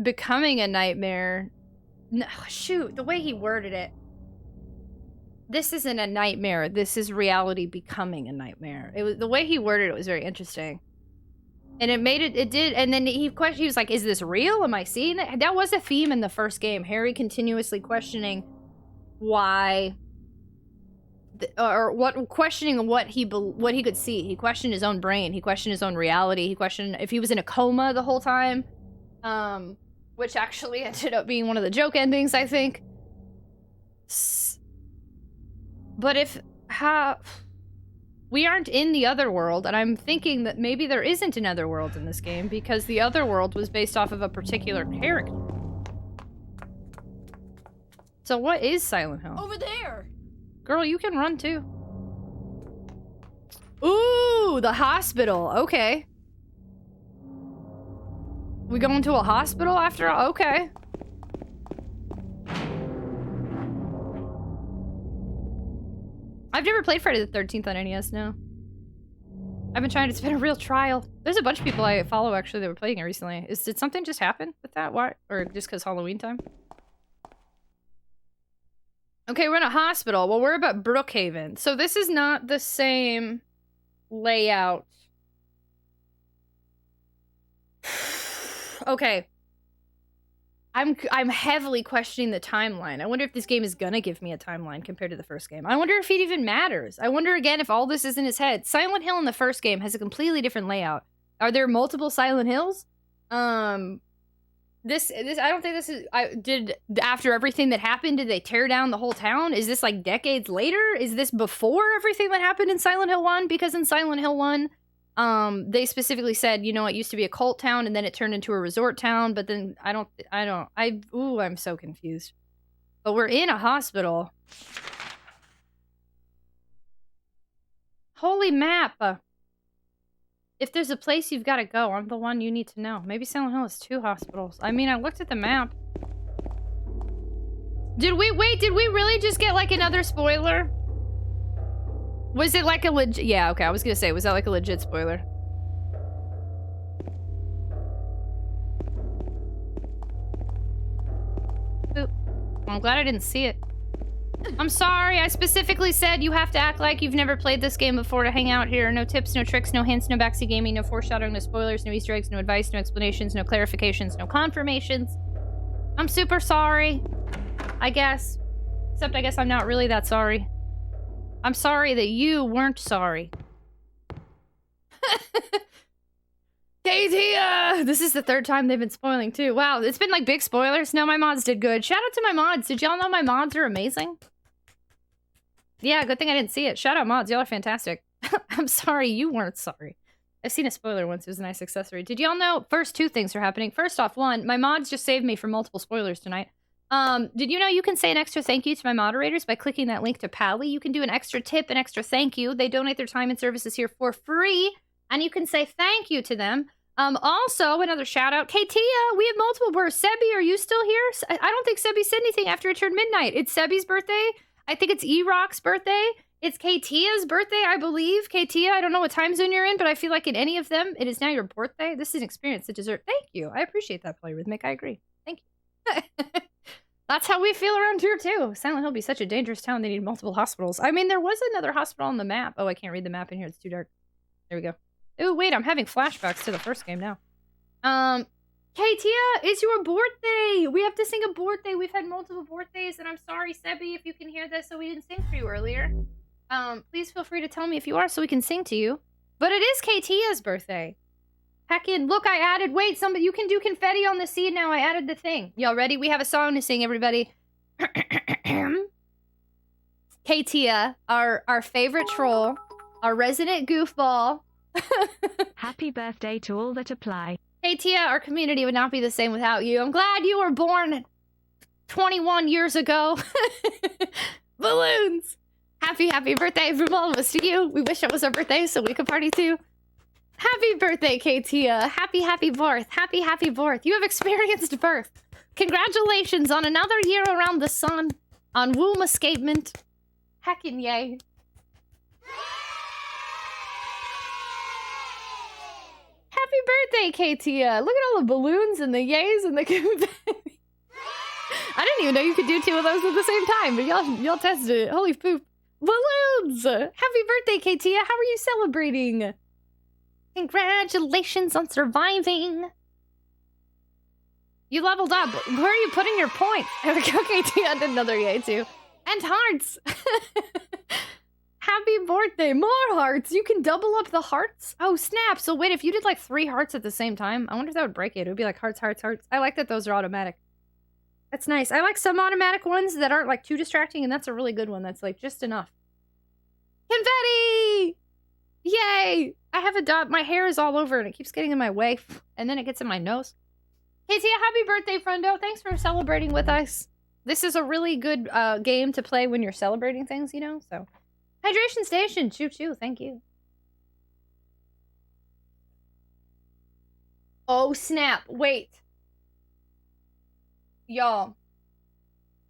S1: becoming a nightmare. No, shoot, the way he worded it. This isn't a nightmare. This is reality becoming a nightmare. It was the way he worded it was very interesting. And it did, and then he was like, is this real? Am I seeing it? That was a theme in the first game. Harry continuously questioning why, questioning what he could see. He questioned his own brain. He questioned his own reality. He questioned if he was in a coma the whole time, which actually ended up being one of the joke endings, I think. But we aren't in the other world, and I'm thinking that maybe there isn't another world in this game because the other world was based off of a particular character. So what is Silent Hill?
S12: Over there!
S1: Girl, you can run too. Ooh, the hospital. Okay. We going to a hospital after all? Okay. I've never played Friday the 13th on NES, no. I've been trying to spin a real trial. There's a bunch of people I follow, actually, that were playing it recently. Did something just happen with that? Why? Or just because Halloween time? Okay, we're in a hospital. Well, we're about Brookhaven. So this is not the same layout. Okay. I'm heavily questioning the timeline. I wonder if this game is gonna give me a timeline compared to the first game. I wonder if it even matters. I wonder again if all this is in his head. Silent Hill in the first game has a completely different layout. Are there multiple Silent Hills? This I don't think this is. After everything that happened, did they tear down the whole town? Is this like decades later? Is this before everything that happened in Silent Hill 1? Because in Silent Hill 1, they specifically said, you know, it used to be a cult town and then it turned into a resort town, but then I'm so confused. But we're in a hospital. Holy map! If there's a place you've got to go, I'm the one you need to know. Maybe Silent Hill has 2 hospitals. I mean, I looked at the map. Did we really just get like another spoiler? Was it like a legit... Yeah, okay, I was gonna say, was that like a legit spoiler? Oop. I'm glad I didn't see it. I'm sorry, I specifically said you have to act like you've never played this game before to hang out here. No tips, no tricks, no hints, no backseat gaming, no foreshadowing, no spoilers, no Easter eggs, no advice, no explanations, no clarifications, no confirmations. I'm super sorry, I guess. Except I guess I'm not really that sorry. I'm sorry that you weren't sorry. Katia! This is the 3rd time they've been spoiling too. Wow, it's been like big spoilers. No, my mods did good. Shout out to my mods. Did y'all know my mods are amazing? Yeah, good thing I didn't see it. Shout out mods. Y'all are fantastic. I'm sorry you weren't sorry. I've seen a spoiler once. It was a nice accessory. Did y'all know? First, 2 things are happening. First off, 1, my mods just saved me from multiple spoilers tonight. Did you know you can say an extra thank you to my moderators by clicking that link to Pally? You can do an extra tip, an extra thank you. They donate their time and services here for free, and you can say thank you to them. Also, another shout out, Katia, we have multiple births. Sebi, are you still here? I don't think Sebi said anything after it turned midnight. It's Sebi's birthday. I think it's E-Rock's birthday. It's Katia's birthday, I believe. Katia, I don't know what time zone you're in, but I feel like in any of them, it is now your birthday. This is an experience to dessert. Thank you. I appreciate that, Polyrhythmic. I agree. Thank you. That's how we feel around here, too. Silent Hill be such a dangerous town. They need multiple hospitals. I mean, there was another hospital on the map. Oh, I can't read the map in here. It's too dark. There we go. Oh, wait. I'm having flashbacks to the first game now. Katia, it's your birthday. We have to sing a birthday. We've had multiple birthdays, and I'm sorry, Sebi, if you can hear this, so we didn't sing for you earlier. Please feel free to tell me if you are so we can sing to you. But it is Katia's birthday. Heckin', look, I added, wait, somebody, you can do confetti on the seed now. I added the thing. Y'all ready? We have a song to sing, everybody. Katia, our favorite troll, our resident goofball.
S2: Happy birthday to all that apply.
S1: Katia, our community would not be the same without you. I'm glad you were born 21 years ago. Balloons! Happy birthday from all of us to you. We wish it was our birthday so we could party too. Happy birthday, Katia. Happy birth. Happy birth. You have experienced birth. Congratulations on another year around the sun. On womb escapement. Heckin' yay. Happy birthday, Katia. Look at all the balloons and the yays and the confetti. I didn't even know you could do two of those at the same time, but y'all tested it. Holy poop. Balloons! Happy birthday, Katia. How are you celebrating? Congratulations on surviving. You leveled up. Where are you putting your points? Okay, Katia did another yay too. And hearts! Happy birthday. More hearts. You can double up the hearts. Oh, snap. So wait, if you did like 3 hearts at the same time, I wonder if that would break it. It would be like hearts, hearts, hearts. I like that those are automatic. That's nice. I like some automatic ones that aren't like too distracting, and that's a really good one. That's like just enough. Confetti! Yay! I have a dot. My hair is all over and it keeps getting in my way. And then it gets in my nose. Katia, happy birthday, friendo. Thanks for celebrating with us. This is a really good game to play when you're celebrating things, you know? So, hydration station. Choo choo. Thank you. Oh, snap. Wait. Y'all.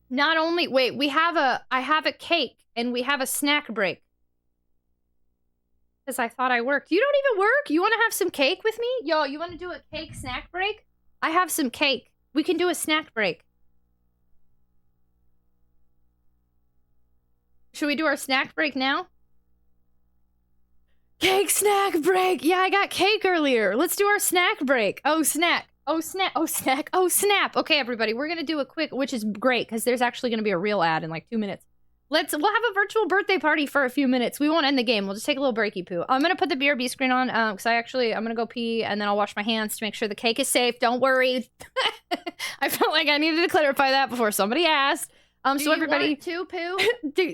S1: Not only... Wait, I have a cake and we have a snack break. Because I thought I worked. You don't even work? You want to have some cake with me? Y'all, you want to do a cake snack break? I have some cake. We can do a snack break. Should we do our snack break now? Cake snack break! Yeah, I got cake earlier. Let's do our snack break. Oh, snack. Oh, snap. Oh, snack. Oh, snap. Okay, everybody, we're going to do a quick, which is great, because there's actually going to be a real ad in like 2 minutes. We'll have a virtual birthday party for a few minutes. We won't end the game. We'll just take a little breaky poo. I'm going to put the BRB screen on, because I'm going to go pee, and then I'll wash my hands to make sure the cake is safe. Don't worry. I felt like I needed to clarify that before somebody asked. So everybody... Want to poo?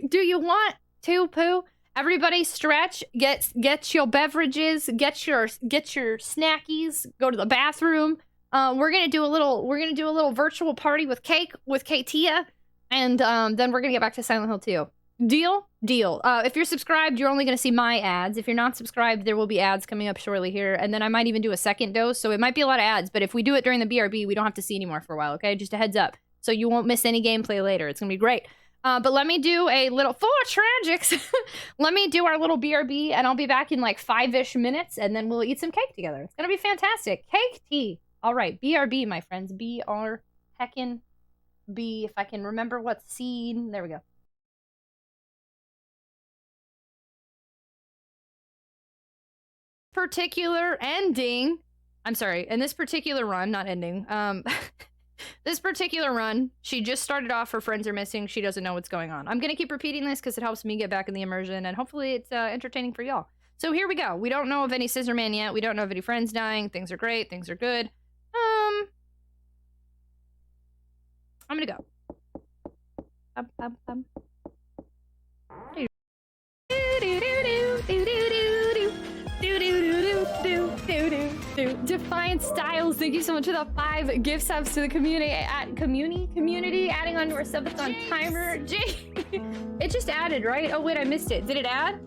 S1: Do you want to poo? Everybody stretch, get your beverages, get your snackies, go to the bathroom. We're gonna do a little virtual party with cake with Katia, and then we're gonna get back to Silent Hill 2. Deal? Deal. If you're subscribed, you're only gonna see my ads. If you're not subscribed, there will be ads coming up shortly here, and then I might even do a second dose, so it might be a lot of ads, but if we do it during the BRB, we don't have to see anymore for a while, okay? Just a heads up. So you won't miss any gameplay later. It's gonna be great. But let me do a little... For Tragics! Let me do our little BRB, and I'll be back in like 5-ish minutes, and then we'll eat some cake together. It's gonna be fantastic. Cake tea. All right, BRB, my friends. BR heckin' B. If I can remember what scene. There we go. Particular ending. I'm sorry. In this particular run, not ending. This particular run, she just started off. Her friends are missing. She doesn't know what's going on. I'm gonna keep repeating this because it helps me get back in the immersion, and hopefully it's entertaining for y'all. So here we go. We don't know of any Scissor Man yet. We don't know of any friends dying. Things are great. Things are good. I'm gonna go. Defiant Styles, thank you so much for the 5 gift subs to the community. Adding on to our subathon timer. It just added, right? Oh wait, I missed it. Did it add?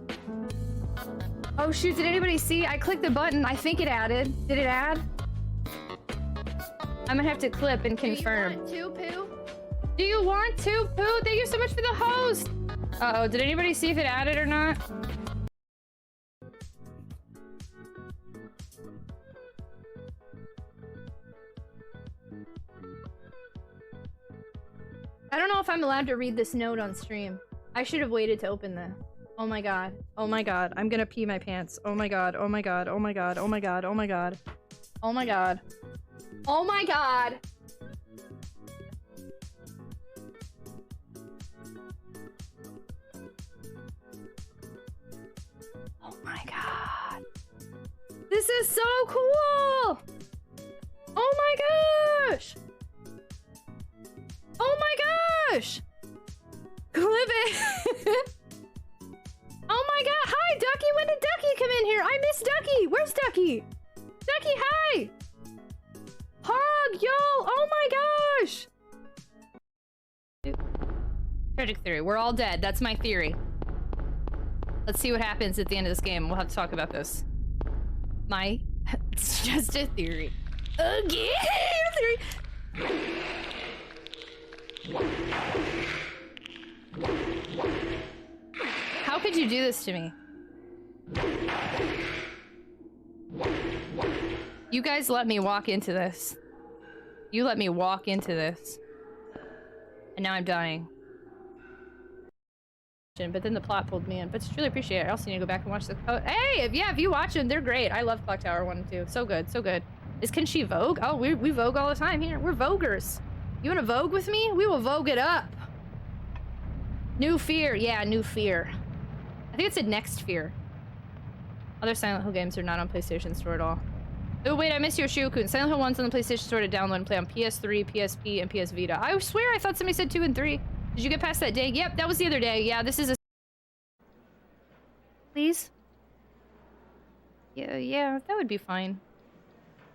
S1: Oh shoot, did anybody see? I clicked the button. I think it added. Did it add? I'm gonna have to clip and confirm. Do you want to poo? Thank you so much for the host. Uh-oh, did anybody see if it added or not? I don't know if I'm allowed to read this note on stream. I should have waited to open this. Oh my god. Oh my god. I'm gonna pee my pants. Oh my god. Oh my god. Oh my god. Oh my god. Oh my god. Oh my god. Oh my god. Oh my god. This is so cool! Oh my gosh! Oh my gosh! Clip it! Oh my god! Hi, Ducky! When did Ducky come in here? I miss Ducky! Where's Ducky? Ducky, hi! Hog, yo! Oh my gosh! Tragic theory. We're all dead. That's my theory. Let's see what happens at the end of this game. We'll have to talk about this. It's just a theory. Again! Theory! How could you do this to me? You guys let me walk into this. You let me walk into this. And now I'm dying. But then the plot pulled me in. But just really appreciate it. I also need to go back and watch the code. Hey, if you watch them, they're great. I love Clock Tower 1 and 2. So good, so good. Can she Vogue? Oh, we Vogue all the time here. We're Voguers. You wanna Vogue with me? We will Vogue it up. New Fear. Yeah, New Fear. I think it said Next Fear. Other Silent Hill games are not on PlayStation Store at all. Oh wait, I missed your Shio-kun. Silent Hill 1's on the PlayStation Store to download and play on PS3, PSP, and PS Vita. I swear I thought somebody said 2 and 3. Did you get past that day? Yep, that was the other day. Yeah, this is a... Please? Yeah, that would be fine.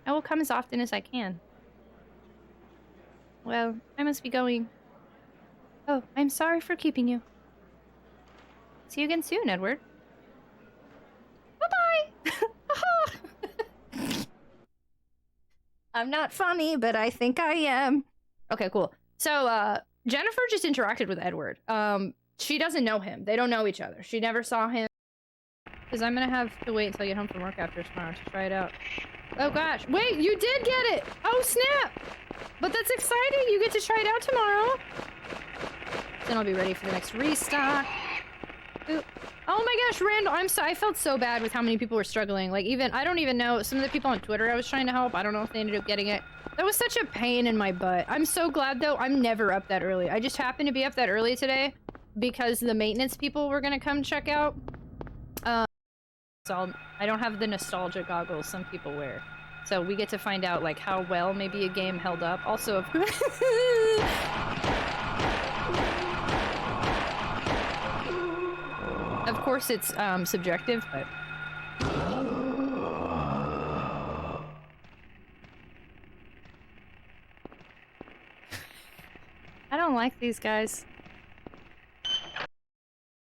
S1: I will come as often as I can. Well, I must be going. Oh, I'm sorry for keeping you. See you again soon, Edward. Bye-bye! I'm not funny, but I think I am. Okay, cool. So, Jennifer just interacted with Edward. She doesn't know him. They don't know each other. She never saw him. Because I'm gonna have to wait until I get home from work after tomorrow to try it out. Oh gosh. Wait, you did get it! Oh snap! But that's exciting! You get to try it out tomorrow! Then I'll be ready for the next restock. Ooh. Oh my gosh, Randall, I felt so bad with how many people were struggling. Like, I don't even know, some of the people on Twitter I was trying to help, I don't know if they ended up getting it. That was such a pain in my butt. I'm so glad, though, I'm never up that early. I just happened to be up that early today because the maintenance people were gonna come check out. So I don't have the nostalgia goggles some people wear. So we get to find out, like, how well maybe a game held up. Also, of course... Of course it's subjective, but... I don't like these guys.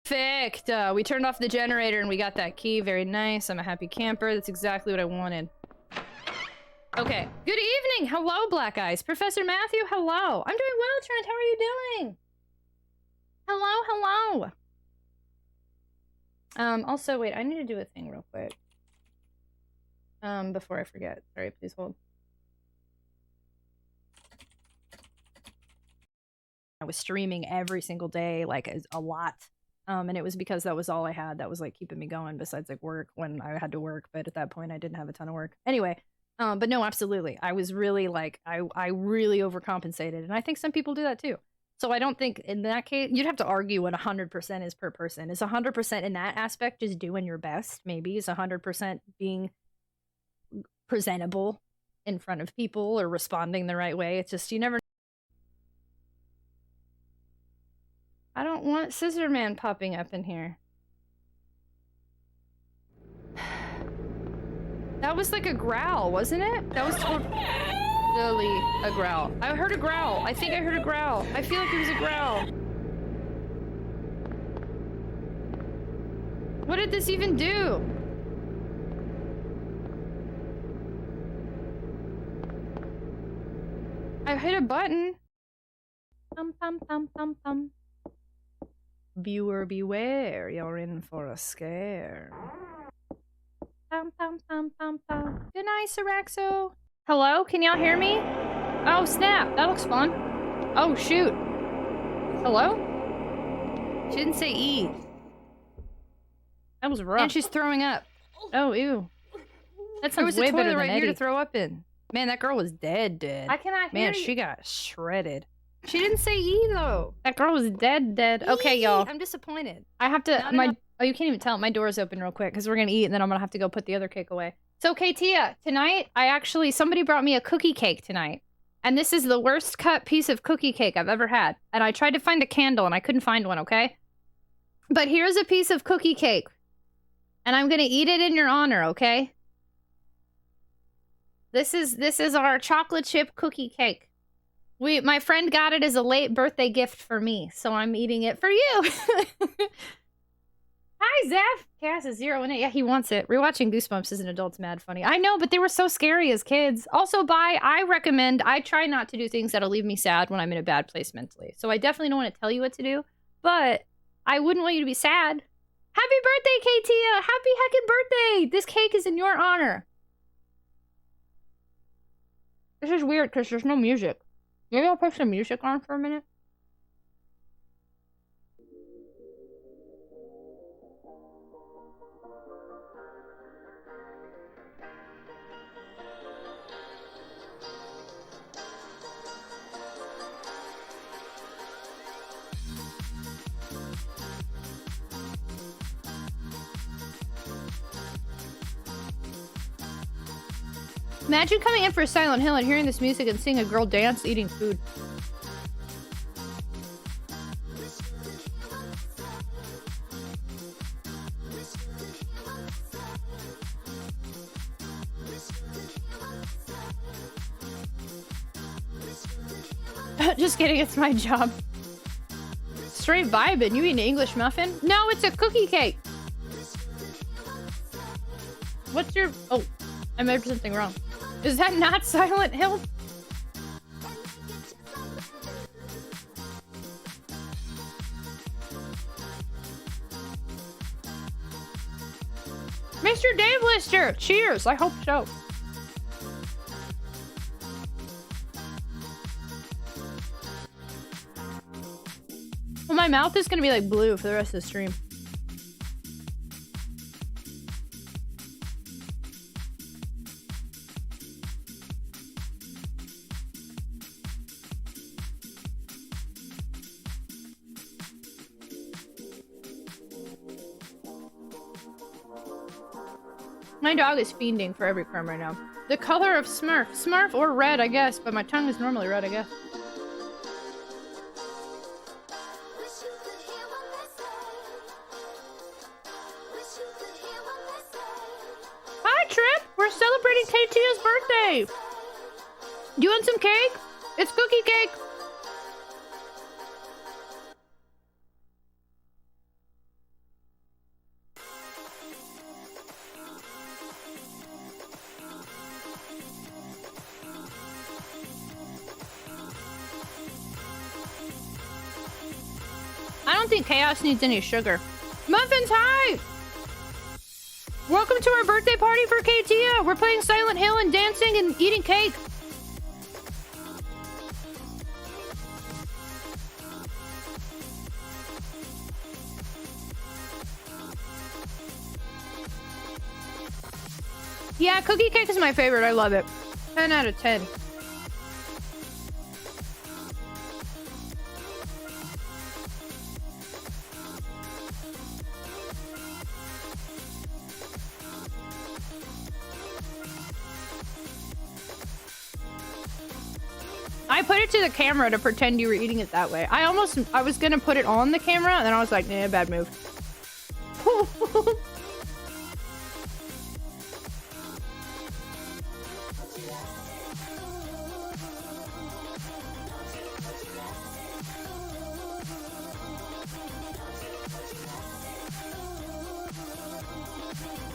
S1: Perfect! We turned off the generator and we got that key. Very nice. I'm a happy camper. That's exactly what I wanted. Okay. Good evening! Hello, Black Eyes. Professor Matthew, hello! I'm doing well, Trent. How are you doing? Hello, hello! Also, wait, I need to do a thing real quick. Before I forget. Sorry, please hold. I was streaming every single day, like, a lot. And it was because that was all I had that was, like, keeping me going besides, like, work when I had to work. But at that point, I didn't have a ton of work. Anyway, but no, absolutely. I was really, like, I really overcompensated. And I think some people do that, too. So I don't think in that case, you'd have to argue what 100% is per person. Is 100% in that aspect just doing your best? Maybe is 100% being presentable in front of people or responding the right way? It's just, you never. I don't want Scissor Man popping up in here. That was like a growl, wasn't it? That was totally a growl. I heard a growl. I think I heard a growl. I feel like it was a growl. What did this even do? I hit a button. Pum pum pum pum pum. Viewer beware, you're in for a scare. Pum, pum, pum, pum, pum. Good night, Siraxo. Hello, can y'all hear me? Oh, snap. That looks fun. Oh, shoot. Hello? She didn't say E. That was rough. And she's throwing up. Oh, ew. That sounds way better than right here to throw up in. Man, that girl was dead. I cannot hear you. Man, she got shredded. She didn't say E, though. That girl was dead. Okay, y'all. I'm disappointed. I have to... Oh, you can't even tell. My door's open real quick because we're going to eat and then I'm going to have to go put the other cake away. So, Katia, tonight, somebody brought me a cookie cake tonight. And this is the worst cut piece of cookie cake I've ever had. And I tried to find a candle and I couldn't find one, okay? But here's a piece of cookie cake. And I'm going to eat it in your honor, okay? This is our chocolate chip cookie cake. My friend got it as a late birthday gift for me, so I'm eating it for you. Hi, Zeph. Cass is 0 and 8. Yeah, he wants it. Rewatching Goosebumps as an adult's mad funny. I know, but they were so scary as kids. Also, I try not to do things that'll leave me sad when I'm in a bad place mentally. So I definitely don't want to tell you what to do, but I wouldn't want you to be sad. Happy birthday, Katia! Happy heckin' birthday! This cake is in your honor. This is weird because there's no music. Maybe I'll put some music on for a minute. Imagine coming in for a Silent Hill and hearing this music and seeing a girl dance eating food. Just kidding, it's my job. Straight vibing. You eat an English muffin? No, it's a cookie cake. What's your... Oh, I made something wrong. Is that not Silent Hill? Mr. Dave Lister! Cheers! I hope so. Well, my mouth is gonna be like blue for the rest of the stream. My dog is fiending for every crumb right now. The color of Smurf. Smurf or red, I guess, but my tongue is normally red, I guess. Hi, Trip! We're celebrating Katia's birthday! Do you want some cake? It's cookie cake! I don't think Chaos needs any sugar. Muffins, hi! Welcome to our birthday party for Katia! We're playing Silent Hill and dancing and eating cake! Yeah, cookie cake is my favorite. I love it. 10 out of 10. I put it to the camera to pretend you were eating it that way. I was gonna put it on the camera, and then I was like, nah, bad move.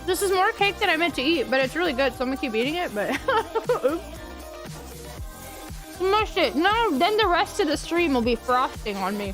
S1: This is more cake than I meant to eat, but it's really good, so I'm gonna keep eating it, but... Oops. Smush it! No, then the rest of the stream will be frosting on me.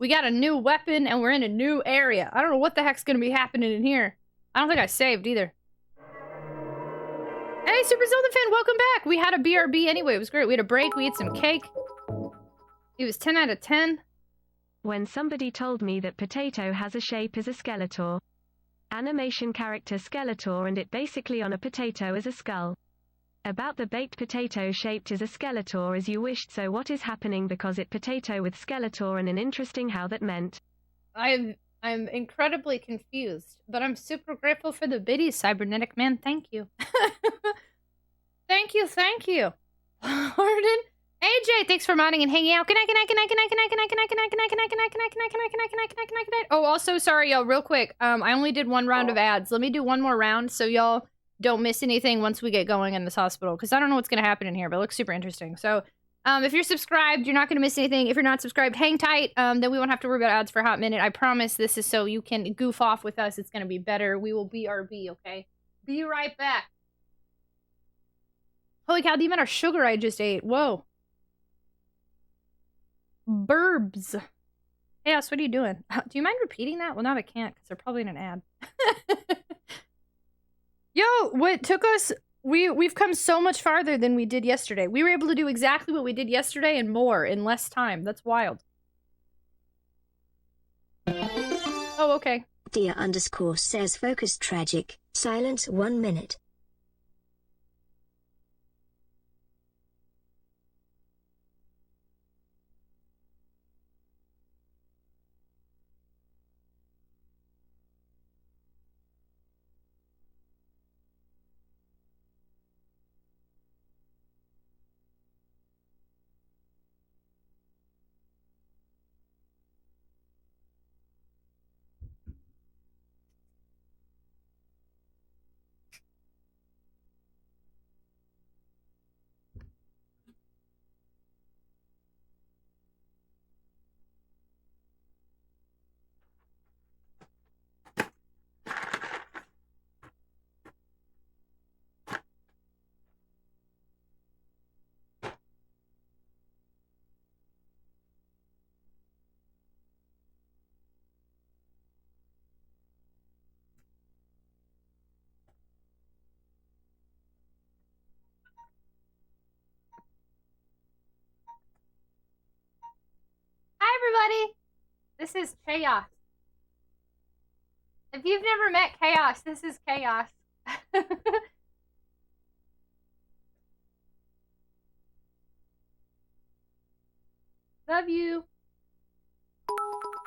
S1: We got a new weapon, and we're in a new area. I don't know what the heck's gonna be happening in here. I don't think I saved either. Hey, Super Zelda fan, welcome back. We had a BRB anyway. It was great. We had a break. We ate some cake. It was 10 out of 10.
S2: When somebody told me that potato has a shape as a Skeletor. Animation character Skeletor, and it basically on a potato as a skull. About the baked potato shaped as a Skeletor as you wished, so what is happening because it potato with Skeletor and an interesting how that meant.
S1: I'm incredibly confused, but I'm super grateful for the biddies, Cybernetic Man. Thank you. Thank you, thank you. Pardon? AJ, thanks for modding and hanging out. Good night, good night, good night, good night, good night, good night, good night, good night, good night, good night, good night, good night, good night, good night, good night, good night, good night, good night. Oh, also, sorry, y'all, real quick. I only did one round of ads. Let me do one more round so y'all don't miss anything once we get going in this hospital, because I don't know what's going to happen in here, but it looks super interesting. So, if you're subscribed, you're not going to miss anything. If you're not subscribed, hang tight. Then we won't have to worry about ads for a hot minute. I promise this is so you can goof off with us. It's going to be better. We will BRB, okay? Be right back. Holy cow, the amount of sugar I just ate. Whoa. Burbs. Chaos, what are you doing? Do you mind repeating that? Well, now I can't, because they're probably in an ad. Yo, what took us... We've come so much farther than we did yesterday. We were able to do exactly what we did yesterday and more in less time. That's wild. Oh, okay.
S3: Dear _ says focus tragic. Silence 1 minute.
S1: Everybody, this is Chaos. If you've never met Chaos, this is Chaos. Love you.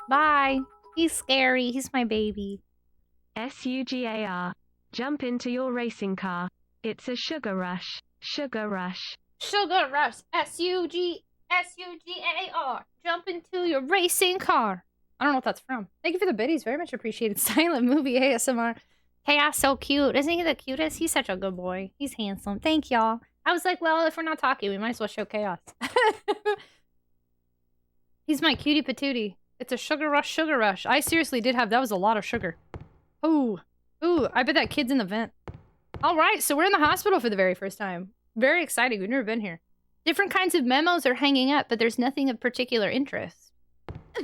S1: Bye. He's scary. He's my baby.
S2: SUGAR. Jump into your racing car. It's a sugar rush. Sugar rush.
S1: Sugar rush. SUGAR. Jump into your racing car. I don't know what that's from. Thank you for the biddies. Very much appreciated. Silent movie ASMR. Chaos so cute. Isn't he the cutest? He's such a good boy. He's handsome. Thank y'all. I was like, well, if we're not talking, we might as well show Chaos. He's my cutie patootie. It's a sugar rush, sugar rush. I seriously did have, that was a lot of sugar. Ooh. Ooh, I bet that kid's in the vent. All right, so we're in the hospital for the very first time. Very exciting. We've never been here. Different kinds of memos are hanging up, but there's nothing of particular interest.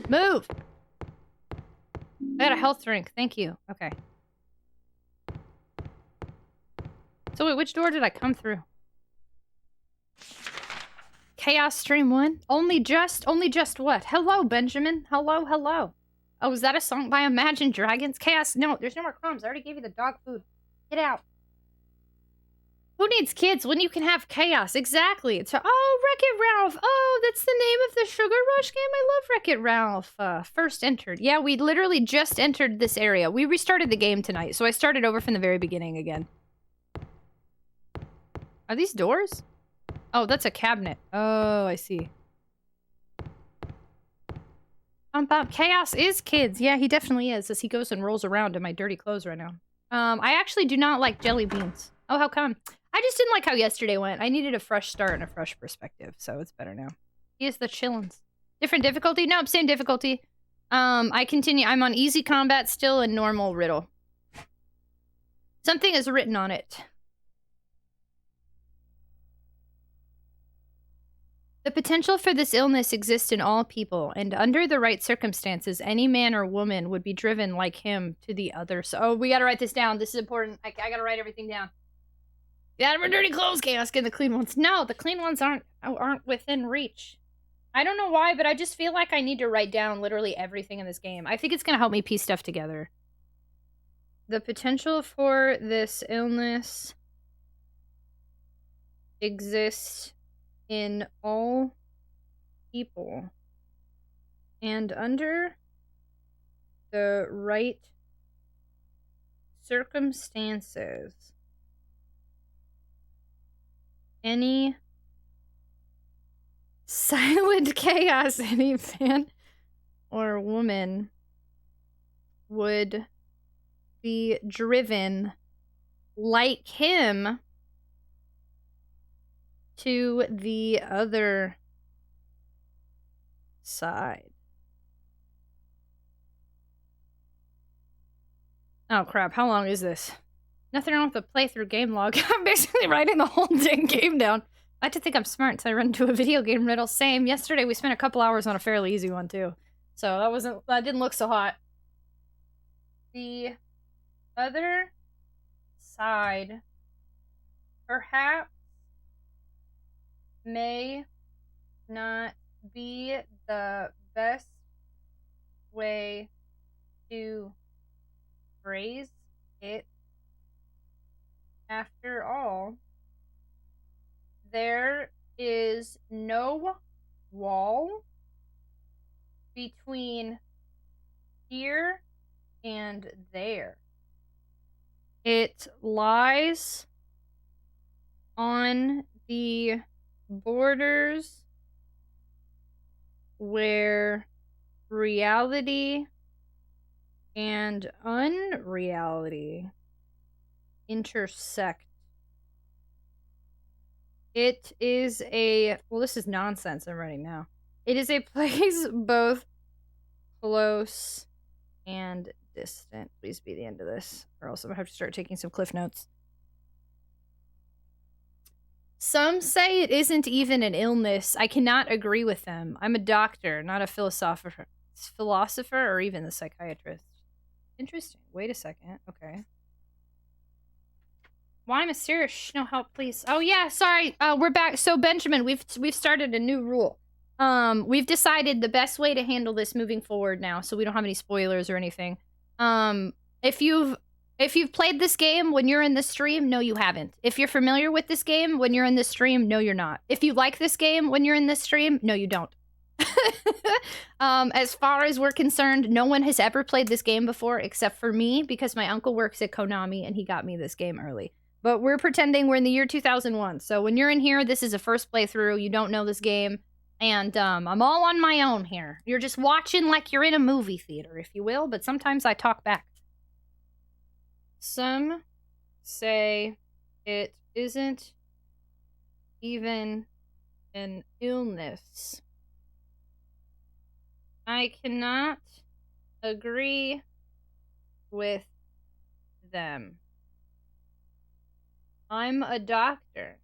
S1: Move! I got a health drink. Thank you. Okay. So wait, which door did I come through? Chaos Stream 1? Only just what? Hello, Benjamin. Hello, hello. Oh, is that a song by Imagine Dragons? Chaos, no, there's no more crumbs. I already gave you the dog food. Get out. Who needs kids when you can have Chaos? Exactly. It's Wreck-It Ralph. Oh, that's the name of the Sugar Rush game. I love Wreck-It Ralph. First entered. Yeah, we literally just entered this area. We restarted the game tonight, so I started over from the very beginning again. Are these doors? Oh, that's a cabinet. Oh, I see. Chaos is kids. Yeah, he definitely is, as he goes and rolls around in my dirty clothes right now. I actually do not like jelly beans. Oh, how come? I just didn't like how yesterday went. I needed a fresh start and a fresh perspective, so it's better now. He is the chillins. Different difficulty? Nope, same difficulty. I continue. I'm on easy combat still and normal riddle. Something is written on it. The potential for this illness exists in all people, and under the right circumstances, any man or woman would be driven like him to the other. So, oh, we gotta write this down. This is important. I gotta write everything down. Get out of our dirty clothes, Chaos. Get the clean ones. No, the clean ones aren't within reach. I don't know why, but I just feel like I need to write down literally everything in this game. I think it's gonna help me piece stuff together. The potential for this illness exists in all people, and under the right circumstances, any silent chaos, any man or woman would be driven like him to the other side. Oh crap, how long is this? Nothing wrong with the playthrough game log. I'm basically writing the whole dang game down. I like to think I'm smart, so I run into a video game riddle. Same. Yesterday we spent a couple hours on a fairly easy one too. So that didn't look so hot. The other side perhaps may not be the best way to phrase it. After all, there is no wall between here and there. It lies on the borders where reality and unreality intersect. It is a... well, this is nonsense I'm writing now. It is a place both close and distant. Please be the end of this, or else I'm gonna have to start taking some cliff notes. Some say it isn't even an illness. I cannot agree with them. I'm a doctor, not a philosopher or even a psychiatrist. Interesting. Wait a second. Okay. Why mysterious? Shh, no help, please. Oh yeah, sorry. We're back. So Benjamin, we've started a new rule. We've decided the best way to handle this moving forward now, so we don't have any spoilers or anything. If you've played this game when you're in the stream, no, you haven't. If you're familiar with this game when you're in the stream, no, you're not. If you like this game when you're in this stream, no, you don't. As far as we're concerned, no one has ever played this game before except for me, because my uncle works at Konami and he got me this game early. But we're pretending we're in the year 2001. So when you're in here, this is a first playthrough. You don't know this game. And I'm all on my own here. You're just watching like you're in a movie theater, if you will. But sometimes I talk back. Some say it isn't even an illness. I cannot agree with them. I'm a doctor.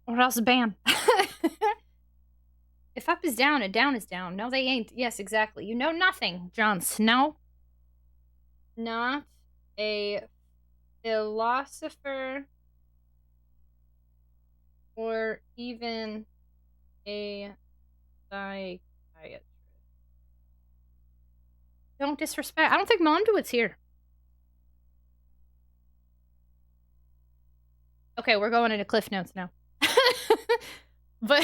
S1: Or else ban. If up is down and down is down. No, they ain't. Yes, exactly. You know nothing, Jon Snow. Not a philosopher or even a psychiatrist. Don't disrespect. I don't think Monduit's here. Okay, we're going into Cliff Notes now. But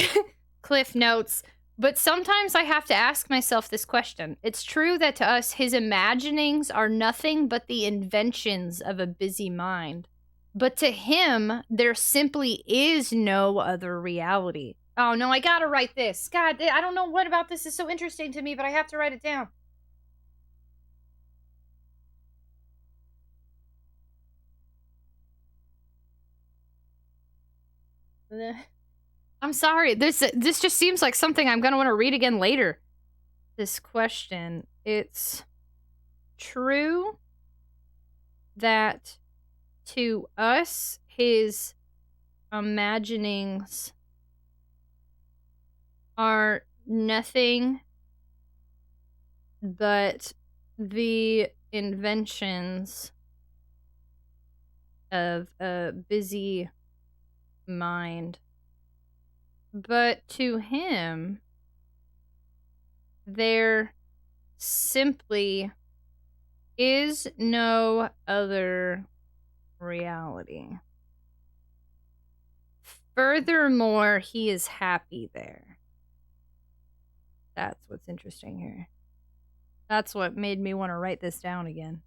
S1: Cliff Notes. But sometimes I have to ask myself this question. It's true that to us, his imaginings are nothing but the inventions of a busy mind. But to him, there simply is no other reality. Oh no, I gotta write this. God, I don't know what about this is so interesting to me, but I have to write it down. I'm sorry. This just seems like something I'm going to want to read again later. This question. It's true that to us, his imaginings are nothing but the inventions of a busy mind. But to him, there simply is no other reality. Furthermore, he is happy there. That's what's interesting here. That's what made me want to write this down again.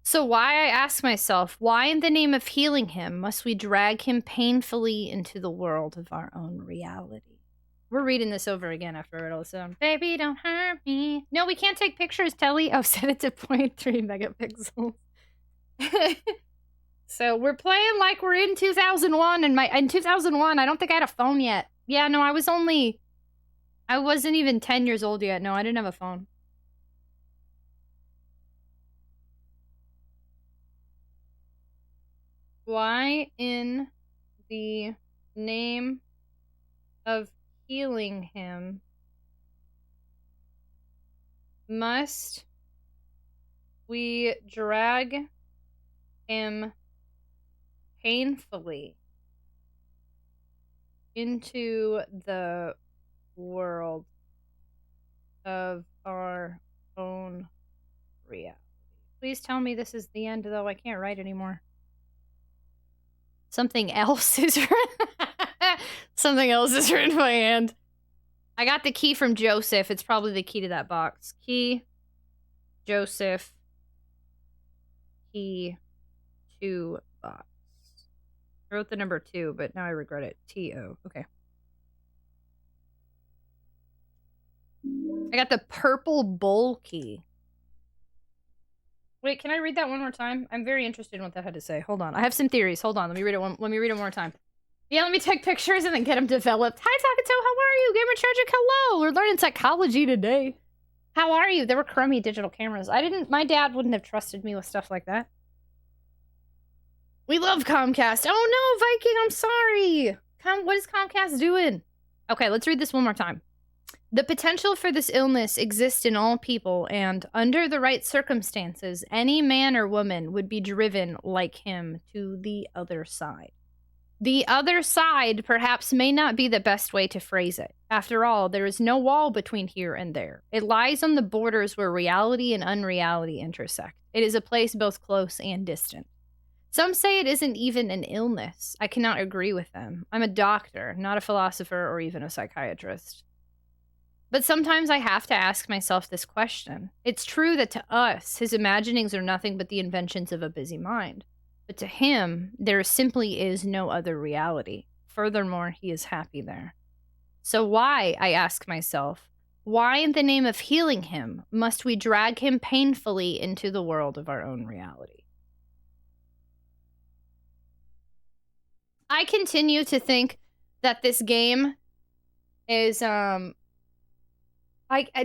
S1: So why, I ask myself, why in the name of healing him must we drag him painfully into the world of our own reality? We're reading this over again after I wrote all this down. Baby, don't hurt me. No, we can't take pictures, Telly. Oh, set it to 0.3 megapixels. So we're playing like we're in 2001, and in 2001, I don't think I had a phone yet. Yeah, no, I wasn't even 10 years old yet. No, I didn't have a phone. Why in the name of healing him must we drag him painfully into the world of our own reality? Please tell me this is the end, though. I can't write anymore. Something else is something else is written by hand. I got the key from Joseph. It's probably the key to that box. Key, Joseph, key to box. I wrote the number 2, but now I regret it. T-O. Okay. I got the purple bowl key. Wait, can I read that one more time? I'm very interested in what that had to say. Hold on. I have some theories. Hold on. Let me read it one more time. Yeah, let me take pictures and then get them developed. Hi, Takato. How are you? Gamer Tragic, hello. We're learning psychology today. How are you? There were crummy digital cameras. My dad wouldn't have trusted me with stuff like that. We love Comcast. Oh no, Viking, I'm sorry. What is Comcast doing? Okay, let's read this one more time. The potential for this illness exists in all people, and under the right circumstances, any man or woman would be driven, like him, to the other side. The other side perhaps may not be the best way to phrase it. After all, there is no wall between here and there. It lies on the borders where reality and unreality intersect. It is a place both close and distant. Some say it isn't even an illness. I cannot agree with them. I'm a doctor, not a philosopher or even a psychiatrist. But sometimes I have to ask myself this question. It's true that to us, his imaginings are nothing but the inventions of a busy mind. But to him, there simply is no other reality. Furthermore, he is happy there. So why, I ask myself, why in the name of healing him must we drag him painfully into the world of our own reality? I continue to think that this game is,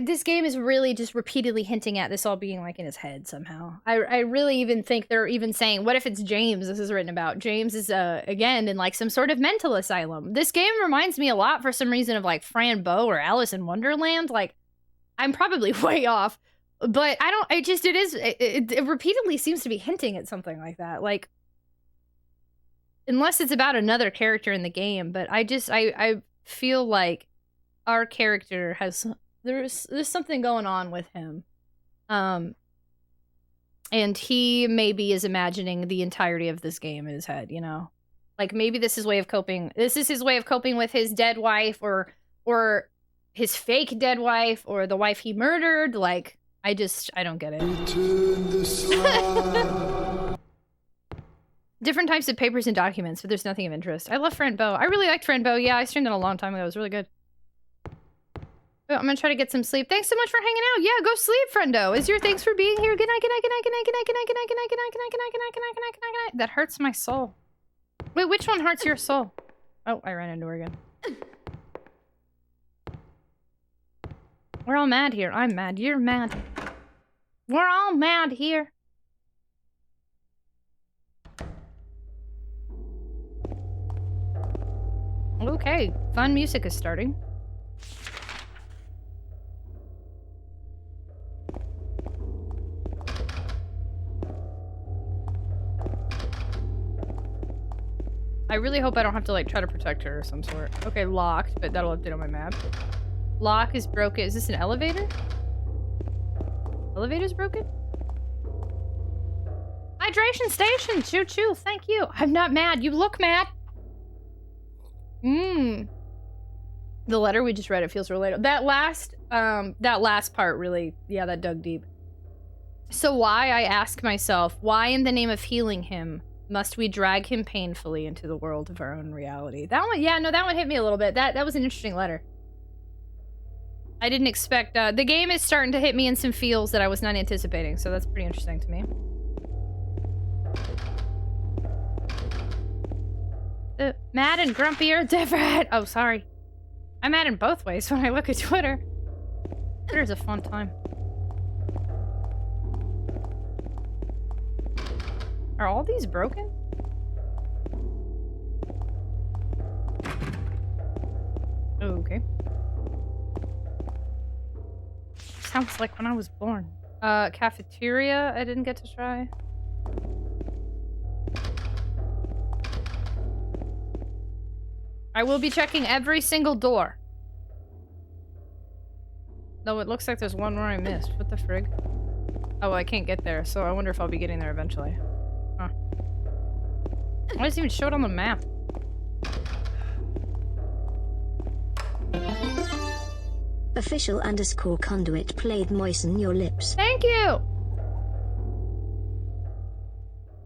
S1: this game is really just repeatedly hinting at this all being, like, in his head somehow. I really even think they're even saying, what if it's James this is written about? James is, again, in, like, some sort of mental asylum. This game reminds me a lot, for some reason, of, like, Fran Bow or Alice in Wonderland. Like, I'm probably way off, but it repeatedly seems to be hinting at something like that. Like, unless it's about another character in the game, but I feel like our character has... There's something going on with him. And he maybe is imagining the entirety of this game in his head, you know? Like, maybe this is his way of coping. This is his way of coping with his dead wife, or his fake dead wife, or the wife he murdered. Like, I don't get it. Different types of papers and documents, but there's nothing of interest. I love Fran Bow. I really liked Fran Bow. Yeah, I streamed it a long time ago. It was really good. I'm gonna try to get some sleep. Thanks so much for hanging out. Yeah, go sleep, friendo. Is your thanks for being here. Good night, good night, good night, good night, good night, good night, good night, good night, good night, good night, good night, good night, good night, good night, good night, good night. That hurts my soul. Wait, which one hurts your soul? Oh, I ran into her again. We're all mad here. I'm mad. You're mad. We're all mad here. Okay, fun music is starting. I really hope I don't have to, like, try to protect her or some sort. Okay, locked, but that'll update on my map. Lock is broken. Is this an elevator? Elevator's broken? Hydration station! Choo-choo, thank you! I'm not mad. You look mad! The letter we just read, it feels relatable. That last part really, yeah, that dug deep. So why, I ask myself, why in the name of healing him must we drag him painfully into the world of our own reality? That one, yeah, no, that one hit me a little bit. That was an interesting letter. I didn't expect, the game is starting to hit me in some feels that I was not anticipating, so that's pretty interesting to me. Mad and grumpy are different. Oh, sorry. I'm mad in both ways when I look at Twitter. Twitter's a fun time. Are all these broken? Oh, okay. Sounds like when I was born. Cafeteria I didn't get to try. I will be checking every single door. Though it looks like there's one where I missed. What the frig? Oh, I can't get there, so I wonder if I'll be getting there eventually. Huh. Why does it even show it on the map?
S3: Official_conduit played Moisten Your Lips.
S1: Thank you!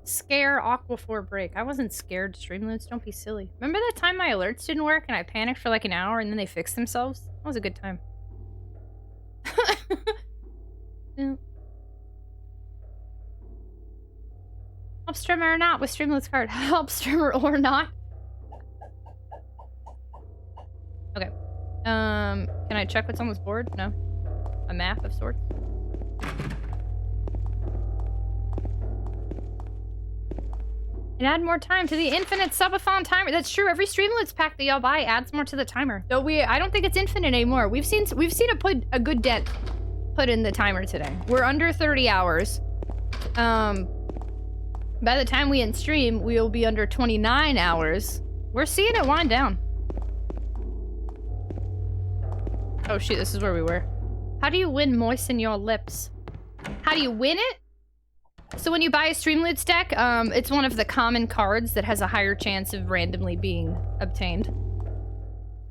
S1: Scare Aquaphor break. I wasn't scared, Streamloots. Don't be silly. Remember that time my alerts didn't work and I panicked for like an hour and then they fixed themselves? That was a good time. Yeah. Help streamer or not with Streamloots card. Help streamer or not. Okay. Can I check what's on this board? No. A map of sorts? And add more time to the infinite subathon timer. That's true. Every Streamloots pack that y'all buy adds more to the timer. Though I don't think it's infinite anymore. We've seen a good dent put in the timer today. We're under 30 hours. By the time we end stream, we'll be under 29 hours. We're seeing it wind down. Oh shit, this is where we were. How do you win Moisten Your Lips? How do you win it? So when you buy a Streamloots deck, it's one of the common cards that has a higher chance of randomly being obtained.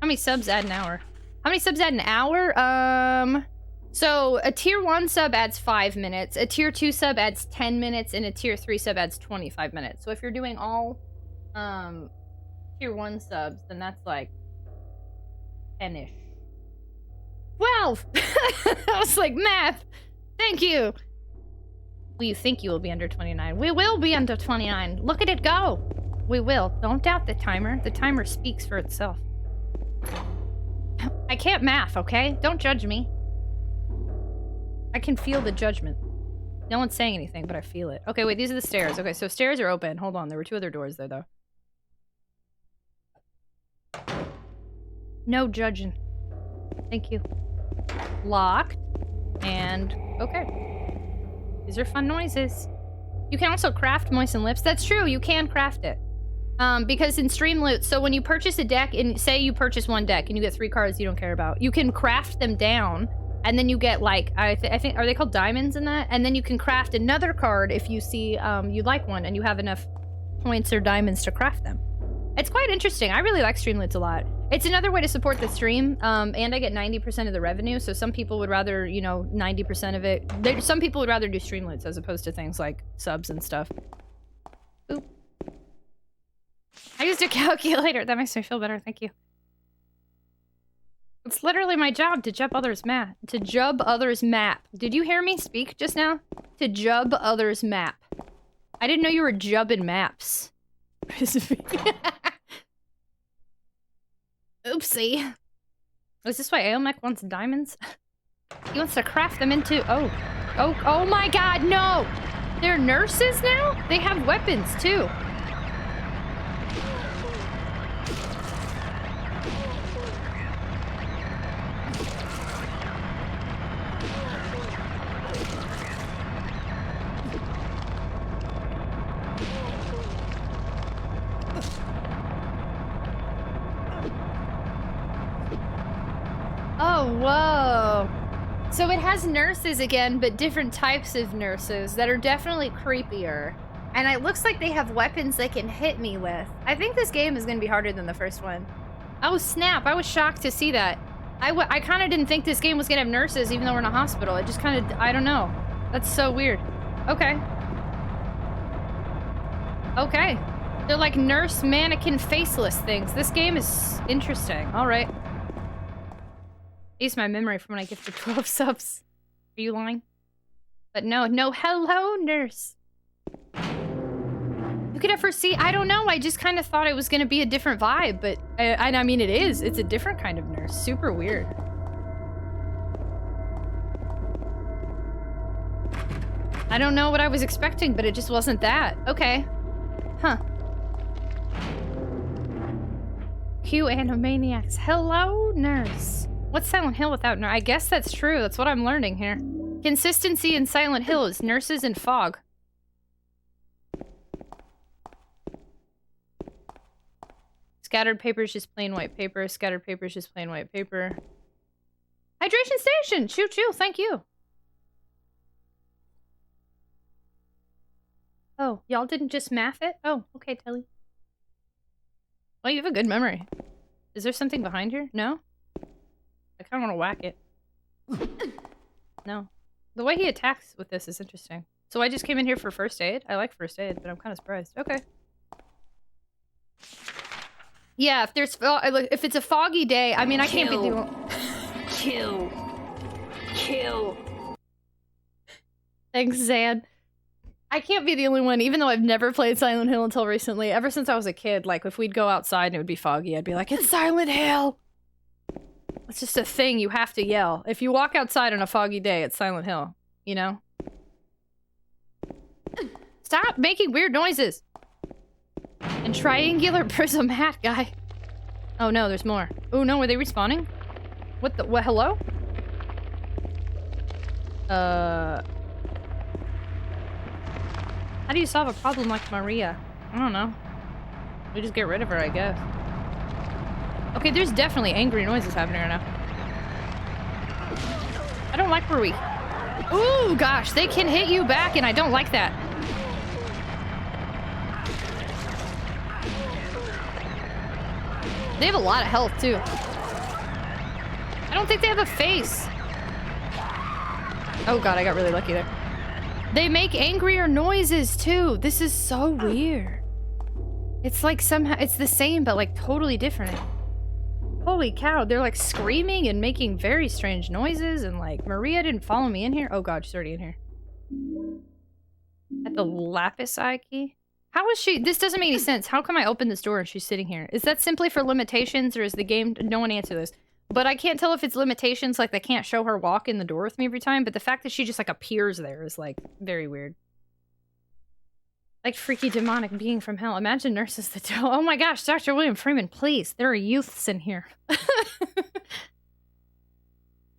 S1: How many subs add an hour? How many subs add an hour? So a tier 1 sub adds 5 minutes, a tier 2 sub adds 10 minutes, and a tier 3 sub adds 25 minutes. So if you're doing all tier 1 subs, then that's like 10-ish. 12! I was like, math! Thank you! Well, you think you will be under 29. We will be under 29. Look at it go! We will. Don't doubt the timer. The timer speaks for itself. I can't math, okay? Don't judge me. I can feel the judgment. No one's saying anything, but I feel it. Okay, wait, these are the stairs. Okay, so stairs are open. Hold on, there were 2 other doors there, though. No judging. Thank you. Locked. And... okay. These are fun noises. You can also craft Moisten Lips. That's true, you can craft it. Because in Streamloots, so when you purchase a deck, and say you purchase 1 deck and you get 3 cards you don't care about, you can craft them down, and then you get like, I think, are they called diamonds in that? And then you can craft another card if you see you like one and you have enough points or diamonds to craft them. It's quite interesting. I really like Streamloots a lot. It's another way to support the stream, and I get 90% of the revenue, so some people would rather, you know, 90% of it. Some people would rather do Streamloots as opposed to things like subs and stuff. Oop. I used a calculator. That makes me feel better. Thank you. It's literally my job to jub others' map. To jub others' map. Did you hear me speak just now? To jub others' map. I didn't know you were jubbing maps. Oopsie. Is this why Aomek wants diamonds? He wants to craft them into... Oh my god, no! They're nurses now? They have weapons, too. So it has nurses again, but different types of nurses that are definitely creepier. And it looks like they have weapons they can hit me with. I think this game is going to be harder than the first one. Oh, snap. I was shocked to see that. I kind of didn't think this game was going to have nurses, even though we're in a hospital. It just kind of, I don't know. That's so weird. Okay. Okay. They're like nurse mannequin faceless things. This game is interesting. All right. Use my memory from when I gifted 12 subs. Are you lying? But no, hello, nurse. You could ever see, I don't know, I just kind of thought it was going to be a different vibe, but, I mean, it is. It's a different kind of nurse. Super weird. I don't know what I was expecting, but it just wasn't that. Okay. Huh. Q Animaniacs. Hello, nurse. What's Silent Hill without nurse? I guess that's true. That's what I'm learning here. Consistency in Silent Hill is nurses and fog. Scattered paper is just plain white paper. Scattered paper is just plain white paper. Hydration station! Choo choo, thank you. Oh, y'all didn't just math it? Oh, okay, Telly. Well, you have a good memory. Is there something behind here? No? I kind of want to whack it. No. The way he attacks with this is interesting. So I just came in here for first aid? I like first aid, but I'm kind of surprised. Okay. Yeah, if it's a foggy day, I mean, I can't be doing...
S7: Kill.
S1: Thanks, Zan. I can't be the only one, even though I've never played Silent Hill until recently. Ever since I was a kid, like, if we'd go outside and it would be foggy, I'd be like, it's Silent Hill! It's just a thing you have to yell. If you walk outside on a foggy day, it's Silent Hill. You know? Stop making weird noises! And triangular prism hat guy. Oh no, there's more. Oh no, are they respawning? What the- what, hello? How do you solve a problem like Maria? I don't know. We just get rid of her, I guess. Okay, there's definitely angry noises happening right now. I don't like where we... Ooh, gosh, they can hit you back and I don't like that. They have a lot of health, too. I don't think they have a face. Oh god, I got really lucky there. They make angrier noises, too. This is so weird. It's like somehow... It's the same, but like totally different. Holy cow, they're like screaming and making very strange noises and like... Maria didn't follow me in here? Oh god, she's already in here. At the lapis eye key? How is she? This doesn't make any sense. How come I open this door and she's sitting here? Is that simply for limitations or is the game... No one answer this. But I can't tell if it's limitations, like they can't show her walk in the door with me every time, but the fact that she just like appears there is like very weird. Like freaky demonic being from hell. Imagine nurses that do... Oh my gosh, Dr. William Freeman, please. There are youths in here.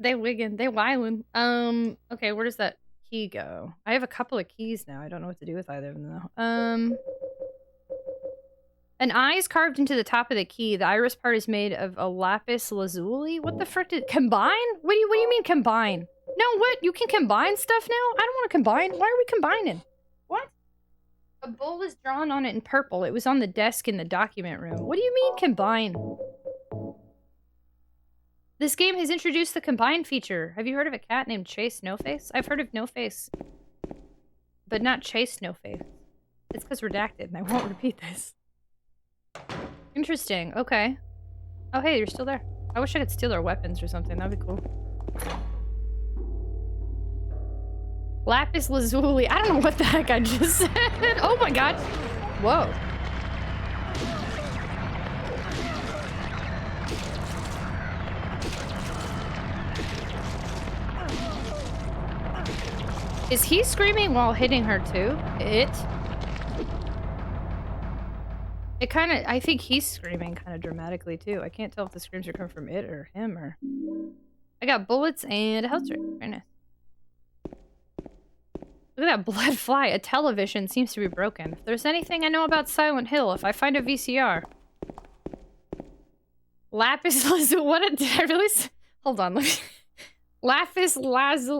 S1: They wiggin', they wildin'. Okay, where does that key go? I have a couple of keys now. I don't know what to do with either of them though. An eye is carved into the top of the key. The iris part is made of a lapis lazuli. What the frick did... Combine? What do you mean combine? No, what? You can combine stuff now? I don't want to combine. Why are we combining? What? A bull is drawn on it in purple. It was on the desk in the document room. What do you mean combine? This game has introduced the combine feature. Have you heard of a cat named Chase No Face? I've heard of No Face. But not Chase No Face. It's because redacted, and I won't repeat this. Interesting. Okay. Oh, hey, you're still there. I wish I could steal their weapons or something. That'd be cool. Lapis lazuli. I don't know what the heck I just said. Oh my god. Whoa. Is he screaming while hitting her too? It kind of, I think he's screaming kind of dramatically too. I can't tell if the screams are coming from it or him or... I got bullets and a health strip. Very nice. Look at that blood fly. A television seems to be broken. If there's anything I know about Silent Hill, if I find a VCR... Lapis lazuli... What did I really... Hold on, let me... Lapis lazuli?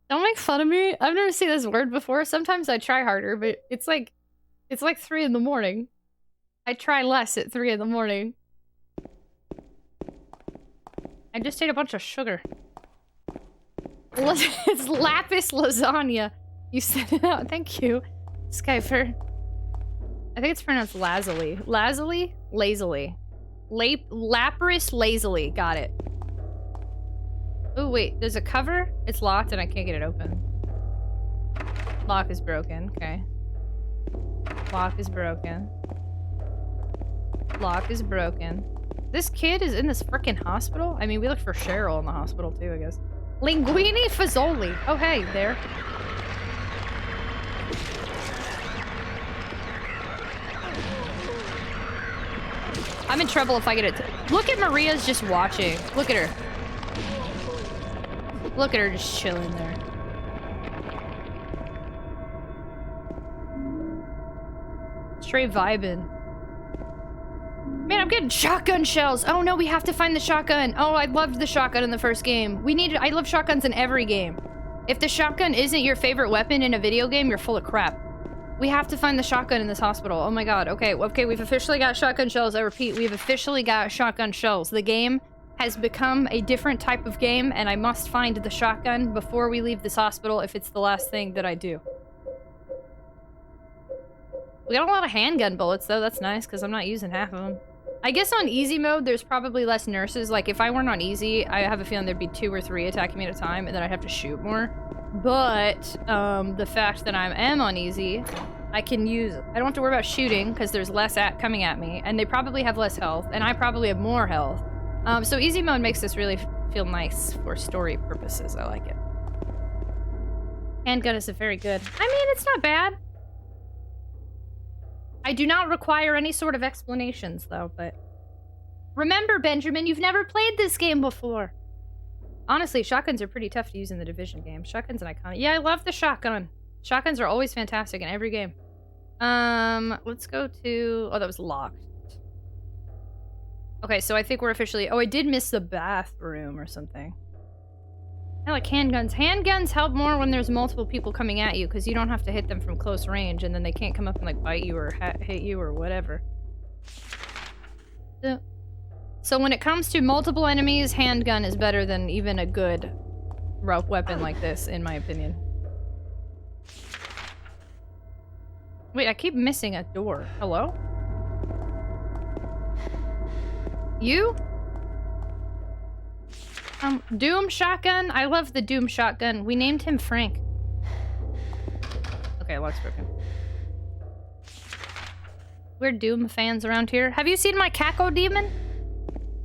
S1: Don't make fun of me. I've never seen this word before. Sometimes I try harder, but it's like 3 in the morning. I try less at 3 in the morning. I just ate a bunch of sugar. It's lapis lasagna. You said it out. Thank you, Skyfer. I think it's pronounced lazuli. Lazuli? Lazily. Lapis lazuli. Got it. Oh, wait. There's a cover? It's locked and I can't get it open. Lock is broken. Okay. Lock is broken. Lock is broken. This kid is in this frickin' hospital? I mean, we looked for Cheryl in the hospital too, I guess. Linguini Fazzoli. Oh, hey, there. I'm in trouble if I get it. Look at Maria's just watching. Look at her. Look at her just chilling there. Straight vibing. Man, I'm getting shotgun shells. Oh no, we have to find the shotgun. Oh, I loved the shotgun in the first game. I love shotguns in every game. If the shotgun isn't your favorite weapon in a video game, you're full of crap. We have to find the shotgun in this hospital. Oh my god. Okay, we've officially got shotgun shells. I repeat, we've officially got shotgun shells. The game has become a different type of game, and I must find the shotgun before we leave this hospital if it's the last thing that I do. We got a lot of handgun bullets, though. That's nice, because I'm not using half of them. I guess on easy mode, there's probably less nurses. Like, if I weren't on easy, I have a feeling there'd be 2 or 3 attacking me at a time, and then I'd have to shoot more. But, the fact that I am on easy, I can use... I don't have to worry about shooting, because there's less coming at me, and they probably have less health, and I probably have more health. So easy mode makes this really feel nice for story purposes. I like it. Handgun is very good. I mean, it's not bad. I do not require any sort of explanations, though, but... Remember, Benjamin, you've never played this game before! Honestly, shotguns are pretty tough to use in the Division game. Shotgun's an iconic... Yeah, I love the shotgun. Shotguns are always fantastic in every game. Let's go to... Oh, that was locked. Okay, so I think we're officially... Oh, I did miss the bathroom or something. I like handguns. Handguns help more when there's multiple people coming at you, because you don't have to hit them from close range, and then they can't come up and, like, bite you or hit you or whatever. So when it comes to multiple enemies, handgun is better than even a good rope weapon like this, in my opinion. Wait, I keep missing a door. Hello? You? Doom shotgun? I love the Doom shotgun. We named him Frank. Okay, lock's broken. We're Doom fans around here. Have you seen my Kako demon?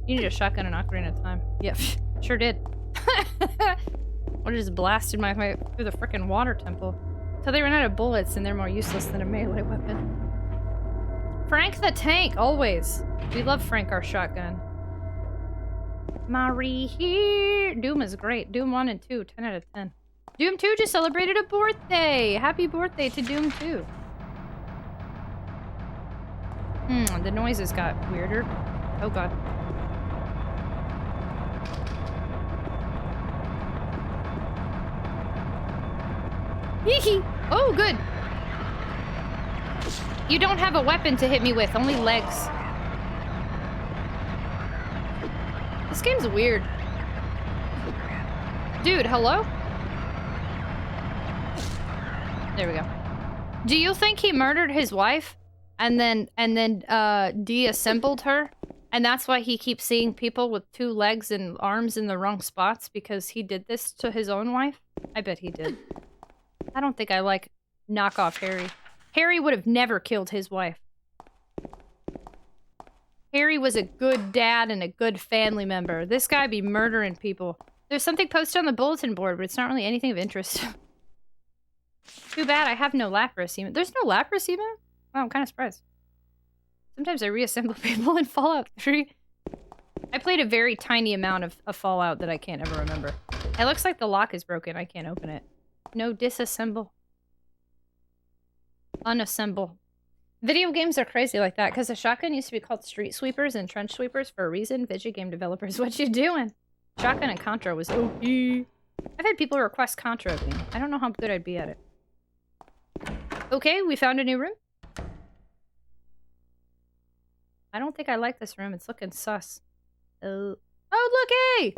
S1: You need a shotgun and Ocarina of Time. Yep, sure did. What just blasted my way through the frickin' water temple. Till they run out of bullets and they're more useless than a melee weapon. Frank the tank, always. We love Frank, our shotgun. Marie here. Doom is great. Doom 1 and 2, 10 out of 10. Doom 2 just celebrated a birthday. Happy birthday to Doom 2. The noises got weirder. Oh god. Hee. Oh, good. You don't have a weapon to hit me with, only legs. This game's weird. Dude, hello? There we go. Do you think he murdered his wife and then deassembled her? And that's why he keeps seeing people with 2 legs and arms in the wrong spots, because he did this to his own wife? I bet he did. I don't think I like knockoff Harry. Harry would have never killed his wife. Harry was a good dad and a good family member. This guy be murdering people. There's something posted on the bulletin board, but it's not really anything of interest. Too bad I have no Lapras emote. There's no Lapras emote? Wow, I'm kind of surprised. Sometimes I reassemble people in Fallout 3. I played a very tiny amount of Fallout that I can't ever remember. It looks like the lock is broken. I can't open it. No disassemble. Unassemble. Video games are crazy like that because a shotgun used to be called street sweepers and trench sweepers for a reason. Video game developers, what you doing? Shotgun and Contra was OP. I've had people request Contra of me. I don't know how good I'd be at it. Okay, we found a new room. I don't think I like this room. It's looking sus. Oh, looky!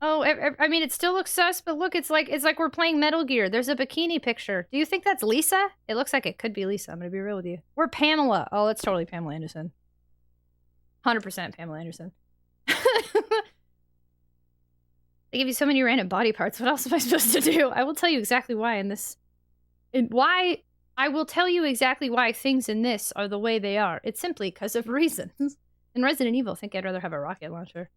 S1: Oh, I mean, it still looks sus, but look, it's like we're playing Metal Gear. There's a bikini picture. Do you think that's Lisa? It looks like it could be Lisa. I'm gonna be real with you. We're Pamela. Oh, that's totally Pamela Anderson. 100% Pamela Anderson. They give you so many random body parts. What else am I supposed to do? I will tell you exactly why in this. I will tell you exactly why things in this are the way they are. It's simply because of reasons. In Resident Evil, I think I'd rather have a rocket launcher.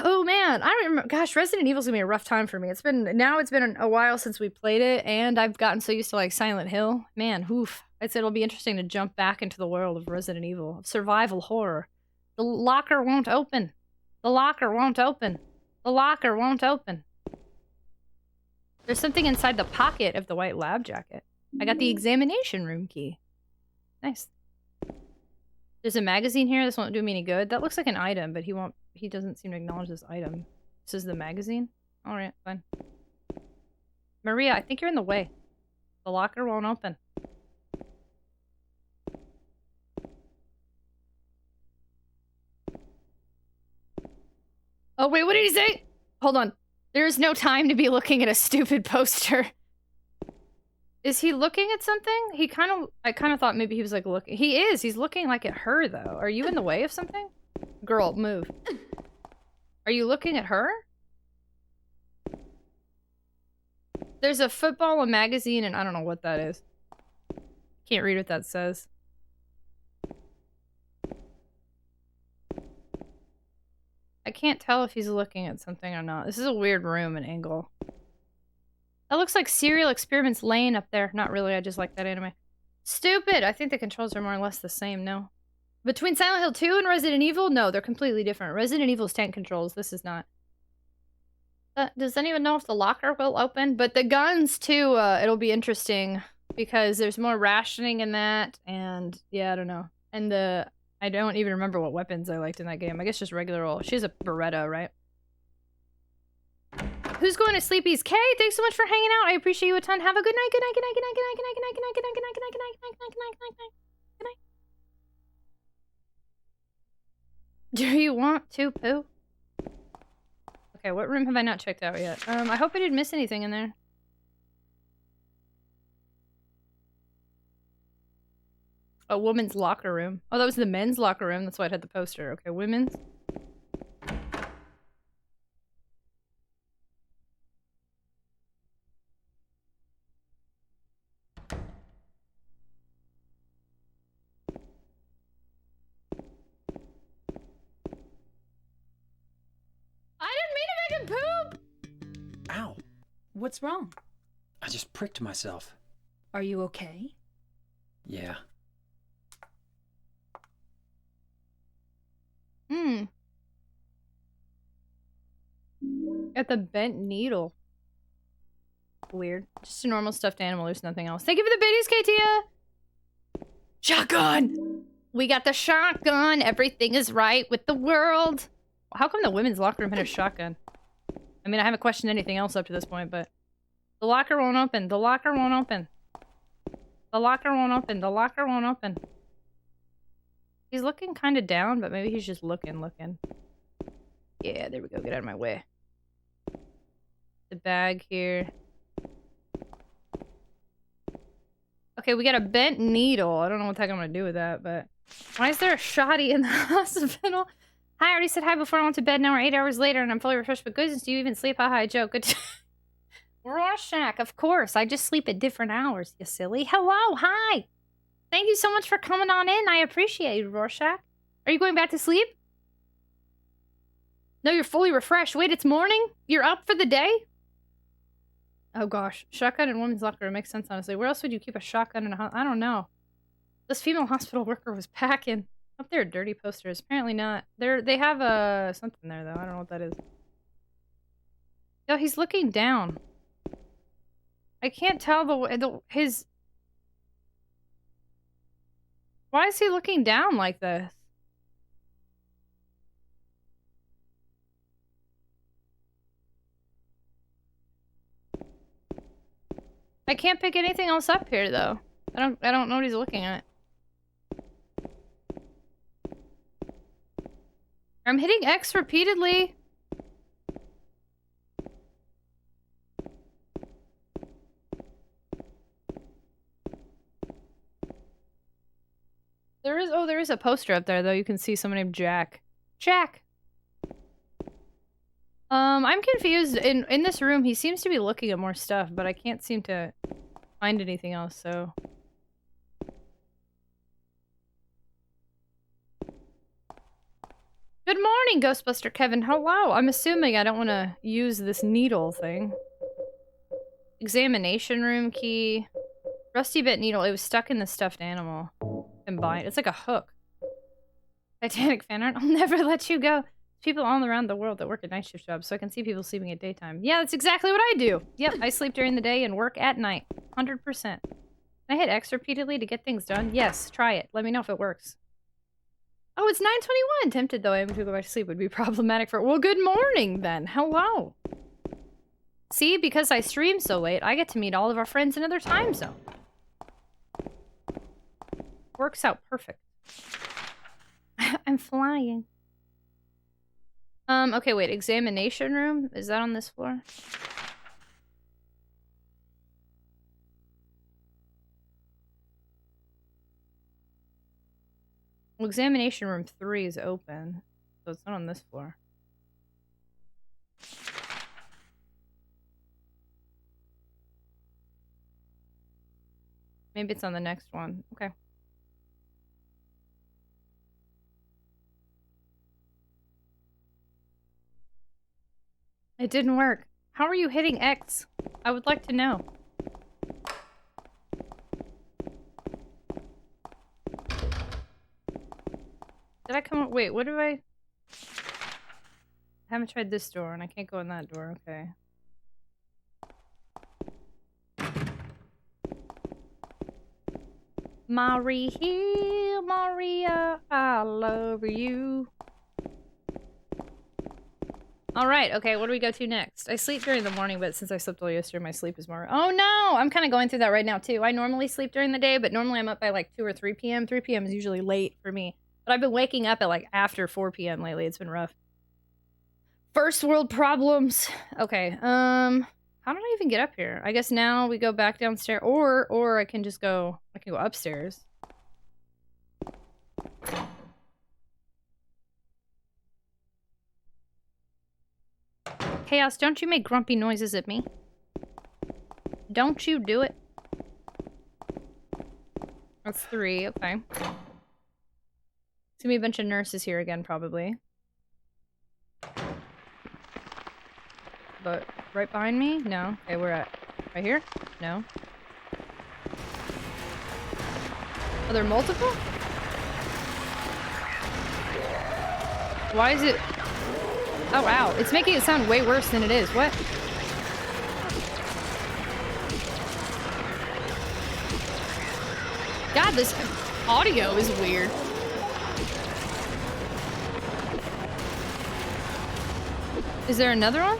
S1: Oh man, I don't remember. Gosh, Resident Evil's gonna be a rough time for me. It's been a while since we played it, and I've gotten so used to like Silent Hill. Man, oof. I said it'll be interesting to jump back into the world of Resident Evil, of survival horror. The locker won't open. The locker won't open. The locker won't open. There's something inside the pocket of the white lab jacket. I got the examination room key. Nice. There's a magazine here. This won't do me any good. That looks like an item, but he doesn't seem to acknowledge this item. This is the magazine? Alright, fine. Maria, I think you're in the way. The locker won't open. Oh, wait, what did he say? Hold on. There's no time to be looking at a stupid poster. Is he looking at something? I kind of thought maybe he was like looking. He is. He's looking like at her though. Are you in the way of something? Girl, move. Are you looking at her? There's a football, a magazine, and I don't know what that is. Can't read what that says. I can't tell if he's looking at something or not. This is a weird room and angle. That looks like Serial Experiments Lane up there. Not really, I just like that anime. Stupid! I think the controls are more or less the same, no? Between Silent Hill 2 and Resident Evil? No, they're completely different. Resident Evil's tank controls, this is not. Does anyone know if the locker will open? But the guns, too, it'll be interesting. Because there's more rationing in that, and yeah, I don't know. And I don't even remember what weapons I liked in that game. I guess just regular old. She has a Beretta, right? Who's going to sleepies? Kay, thanks so much for hanging out. I appreciate you a ton. Have a good night. Good night. Good night. Good night. Good night. Good night. Good night. Good night. Good night. Good night. Good night. Good night. Good night. Good night. Good night. Good night. Do you want to poo? Okay, what room have I not checked out yet? I hope I didn't miss anything in there. A woman's locker room. Oh, that was the men's locker room. That's why it had the poster. Okay, women's. Poop!
S5: Ow.
S7: What's wrong?
S5: I just pricked myself.
S7: Are you okay?
S5: Yeah.
S1: Got the bent needle. Weird. Just a normal stuffed animal. There's nothing else. Thank you for the biddies, Katia! Shotgun! We got the shotgun. Everything is right with the world. How come the women's locker room had a shotgun? I mean, I haven't questioned anything else up to this point, but... The locker won't open. The locker won't open. The locker won't open. The locker won't open. He's looking kind of down, but maybe he's just looking. Yeah, there we go. Get out of my way. The bag here. Okay, we got a bent needle. I don't know what the heck I'm gonna do with that, but... Why is there a shoddy in the hospital? Hi, I already said hi before I went to bed. Now we're 8 hours later and I'm fully refreshed. But goodness, do you even sleep? Haha, I joke. Good. Rorschach, of course. I just sleep at different hours, you silly. Hello, hi. Thank you so much for coming on in. I appreciate it, Rorschach. Are you going back to sleep? No, you're fully refreshed. Wait, it's morning? You're up for the day? Oh gosh. Shotgun in women's locker room makes sense, honestly. Where else would you keep a shotgun in a I don't know. This female hospital worker was packing. Hope they're dirty posters. Apparently not. They have something there though. I don't know what that is. Yo, he's looking down. I can't tell his. Why is he looking down like this? I can't pick anything else up here though. I don't know what he's looking at. I'm hitting X repeatedly. There is a poster up there though. You can see someone named Jack. Jack! I'm confused. In this room, he seems to be looking at more stuff, but I can't seem to find anything else, so... Good morning, Ghostbuster Kevin. Hello! I'm assuming I don't want to use this needle thing. Examination room key. Rusty bit needle. It was stuck in the stuffed animal. Combined. It's like a hook. Titanic fan art. I'll never let you go. People all around the world that work at night shift jobs, so I can see people sleeping at daytime. Yeah, that's exactly what I do. Yep, I sleep during the day and work at night. 100%. Can I hit X repeatedly to get things done? Yes, try it. Let me know if it works. Oh, it's 9:21. Tempted though I am to go back to sleep would be problematic for— Well, good morning then. Hello. See, because I stream so late, I get to meet all of our friends in other time zone. Works out perfect. I'm flying. Okay, wait. Examination room? Is that on this floor? Well, examination room 3 is open, so it's not on this floor. Maybe it's on the next one. Okay. It didn't work. How are you hitting X? I would like to know. Did I come up? Wait, what do I haven't tried this door and I can't go in that door. Okay. Maria, I love you. Alright, okay, what do we go to next? I sleep during the morning, but since I slept all yesterday, my sleep is more— Oh no! I'm kind of going through that right now, too. I normally sleep during the day, but normally I'm up by like 2 or 3 p.m. 3 p.m. is usually late for me. But I've been waking up at like after 4 p.m. lately. It's been rough. First world problems. Okay, how did I even get up here? I guess now we go back downstairs, or I can just go— I can go upstairs. Chaos, don't you make grumpy noises at me. Don't you do it. That's 3, okay. It's gonna be a bunch of nurses here again, probably. But right behind me? No. Okay, we're at— right here? No. Are there multiple? Why is it— Oh, wow. It's making it sound way worse than it is. What? God, this audio is weird. Is there another one?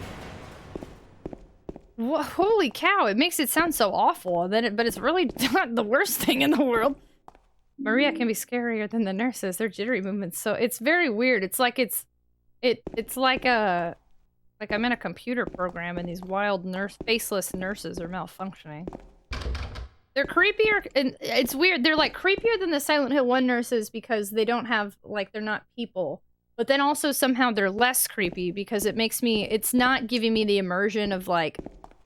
S1: Holy cow, it makes it sound so awful, but it's really not the worst thing in the world. Maria can be scarier than the nurses. Their jittery movements, so it's very weird. It's like it's like a— like I'm in a computer program and these wild faceless nurses are malfunctioning. They're creepier, and it's weird. They're like creepier than the Silent Hill 1 nurses because they don't have— like they're not people. But then also somehow they're less creepy because it makes me— it's not giving me the immersion of like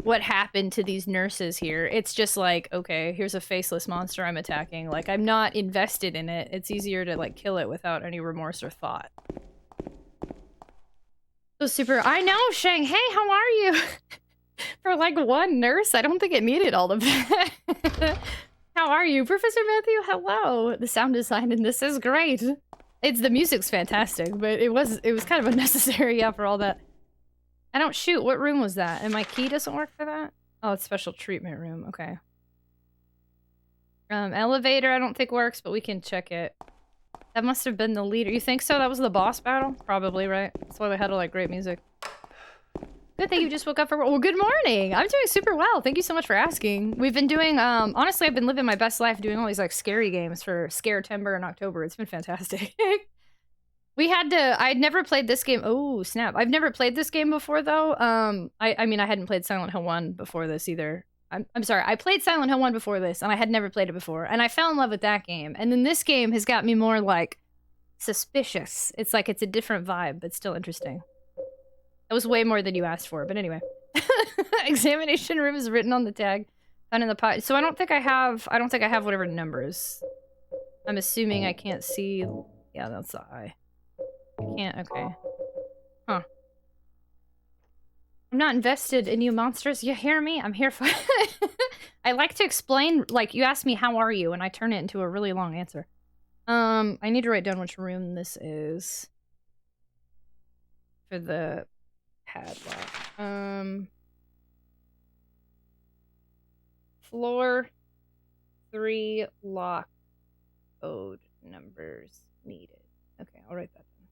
S1: what happened to these nurses here. It's just like, okay, here's a faceless monster I'm attacking. Like I'm not invested in it. It's easier to like kill it without any remorse or thought. So super— I know, Shang. Hey, how are you? For like one nurse, I don't think it needed all of that. How are you? Professor Matthew, hello. The sound design in this is great. The music's fantastic, but it was kind of unnecessary after all that. I don't shoot. What room was that? And my key doesn't work for that? Oh, it's special treatment room. Okay. Elevator I don't think works, but we can check it. That must have been the leader. You think so? That was the boss battle? Probably, right? That's why we had all like great music. Good thing you just woke up for work. Well, good morning! I'm doing super well. Thank you so much for asking. We've been doing, honestly, I've been living my best life doing all these like scary games for Scare-tember in October. It's been fantastic. I'd never played this game. Oh, snap. I've never played this game before, though. I mean, I hadn't played Silent Hill 1 before this either. I'm sorry, I played Silent Hill 1 before this, and I had never played it before, and I fell in love with that game. And then this game has got me more, like, suspicious. It's like it's a different vibe, but still interesting. That was way more than you asked for, but anyway. Examination room is written on the tag. Found in the pot. So I don't think I have whatever numbers. I'm assuming I can't see. Yeah, that's the eye. I can't, okay. Huh. I'm not invested in you monsters. You hear me? I'm here for I like to explain, like, you ask me, how are you? And I turn it into a really long answer. I need to write down which room this is. For the padlock. Floor 3 lock code numbers needed. Okay, I'll write that down.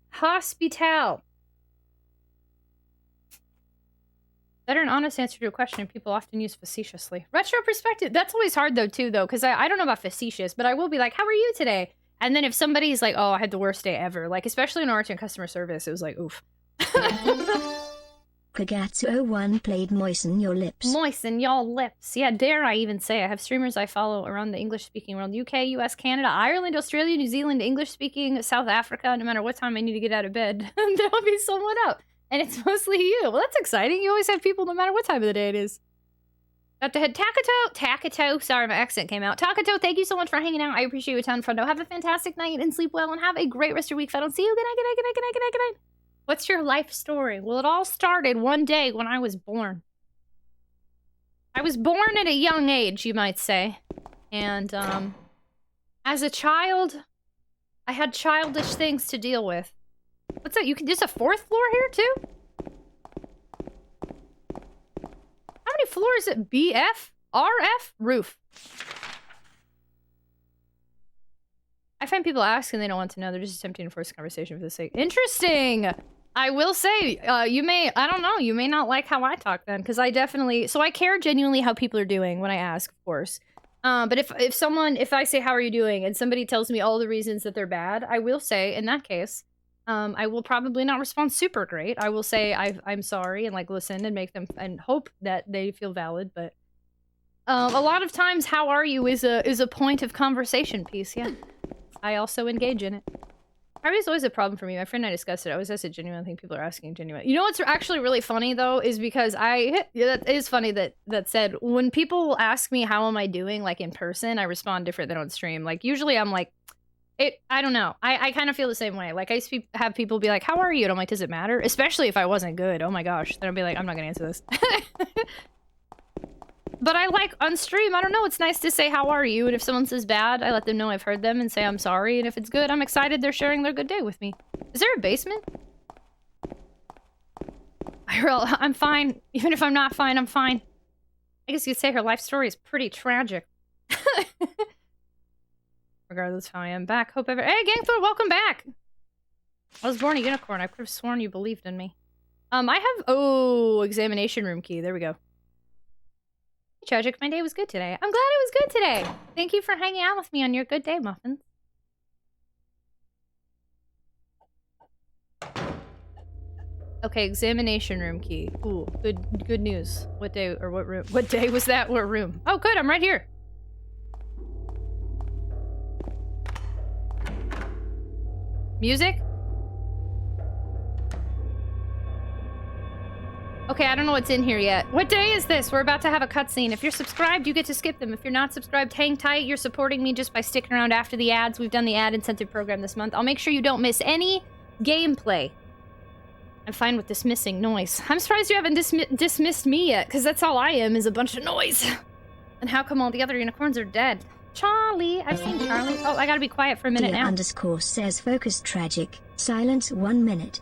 S1: Hospital. Better and honest answer to a question people often use facetiously. Retro perspective. That's always hard, though, too, though, because I don't know about facetious, but I will be like, how are you today? And then if somebody's like, oh, I had the worst day ever, like, especially in order to customer service, it was like, oof.
S3: Kagatsu01 played Moisten Your Lips.
S1: Moisten your lips. Yeah, dare I even say. I have streamers I follow around the English-speaking world. UK, US, Canada, Ireland, Australia, New Zealand, English-speaking, South Africa. No matter what time I need to get out of bed, there'll be someone up. And it's mostly you. Well, that's exciting. You always have people no matter what time of the day it is. Got to head Takato. Sorry, my accent came out. Takato, thank you so much for hanging out. I appreciate you a ton, Fredo. Have a fantastic night and sleep well and have a great rest of your week. If I don't see you, good night. What's your life story? Well, it all started one day when I was born. I was born at a young age, you might say. And, as a child, I had childish things to deal with. What's that? There's a 4th floor here, too? How many floors is it? BF? RF? Roof. I find people ask and they don't want to know. They're just attempting to force a conversation for the sake. Interesting! I will say, you may not like how I talk then, because I definitely, so I care genuinely how people are doing when I ask, of course. But if I say, how are you doing, and somebody tells me all the reasons that they're bad, I will say, in that case, I will probably not respond super great. I will say, I'm sorry, and like listen and make them, and hope that they feel valid, but a lot of times, how are you is a point of conversation piece, yeah. I also engage in it. Harvey is always a problem for me. My friend and I discussed it. I always ask it genuine. I think people are asking genuine. You know what's actually really funny, though, is because that is funny that said, when people ask me how am I doing, like, in person, I respond different than on stream. Like, usually I'm like, I don't know. I kind of feel the same way. Like, I used to have people be like, how are you? And I'm like, does it matter? Especially if I wasn't good. Oh my gosh. Then I'd be like, I'm not gonna answer this. But I like, on stream, I don't know, it's nice to say, how are you? And if someone says bad, I let them know I've heard them and say I'm sorry. And if it's good, I'm excited they're sharing their good day with me. Is there a basement? I'm fine. Even if I'm not fine, I'm fine. I guess you could say her life story is pretty tragic. Regardless of how I am back. Hope ever. Hey, Gangthor, welcome back! I was born a unicorn. I could have sworn you believed in me. I have... Oh, examination room key. There we go. Tragic, my day was good today. I'm glad it was good today. Thank you for hanging out with me on your good day, Muffins. Okay, examination room key. Ooh, good news. What day or what room? What day was that? What room? Oh, good, I'm right here. Music? Okay, I don't know what's in here yet. What day is this? We're about to have a cutscene. If you're subscribed, you get to skip them. If you're not subscribed, hang tight. You're supporting me just by sticking around after the ads. We've done the ad incentive program this month. I'll make sure you don't miss any gameplay. I'm fine with dismissing noise. I'm surprised you haven't dismissed me yet, because that's all I am, is a bunch of noise. And how come all the other unicorns are dead? Charlie! I've seen Charlie. Oh, I gotta be quiet for a minute now.
S3: _ says focus tragic. Silence 1 minute.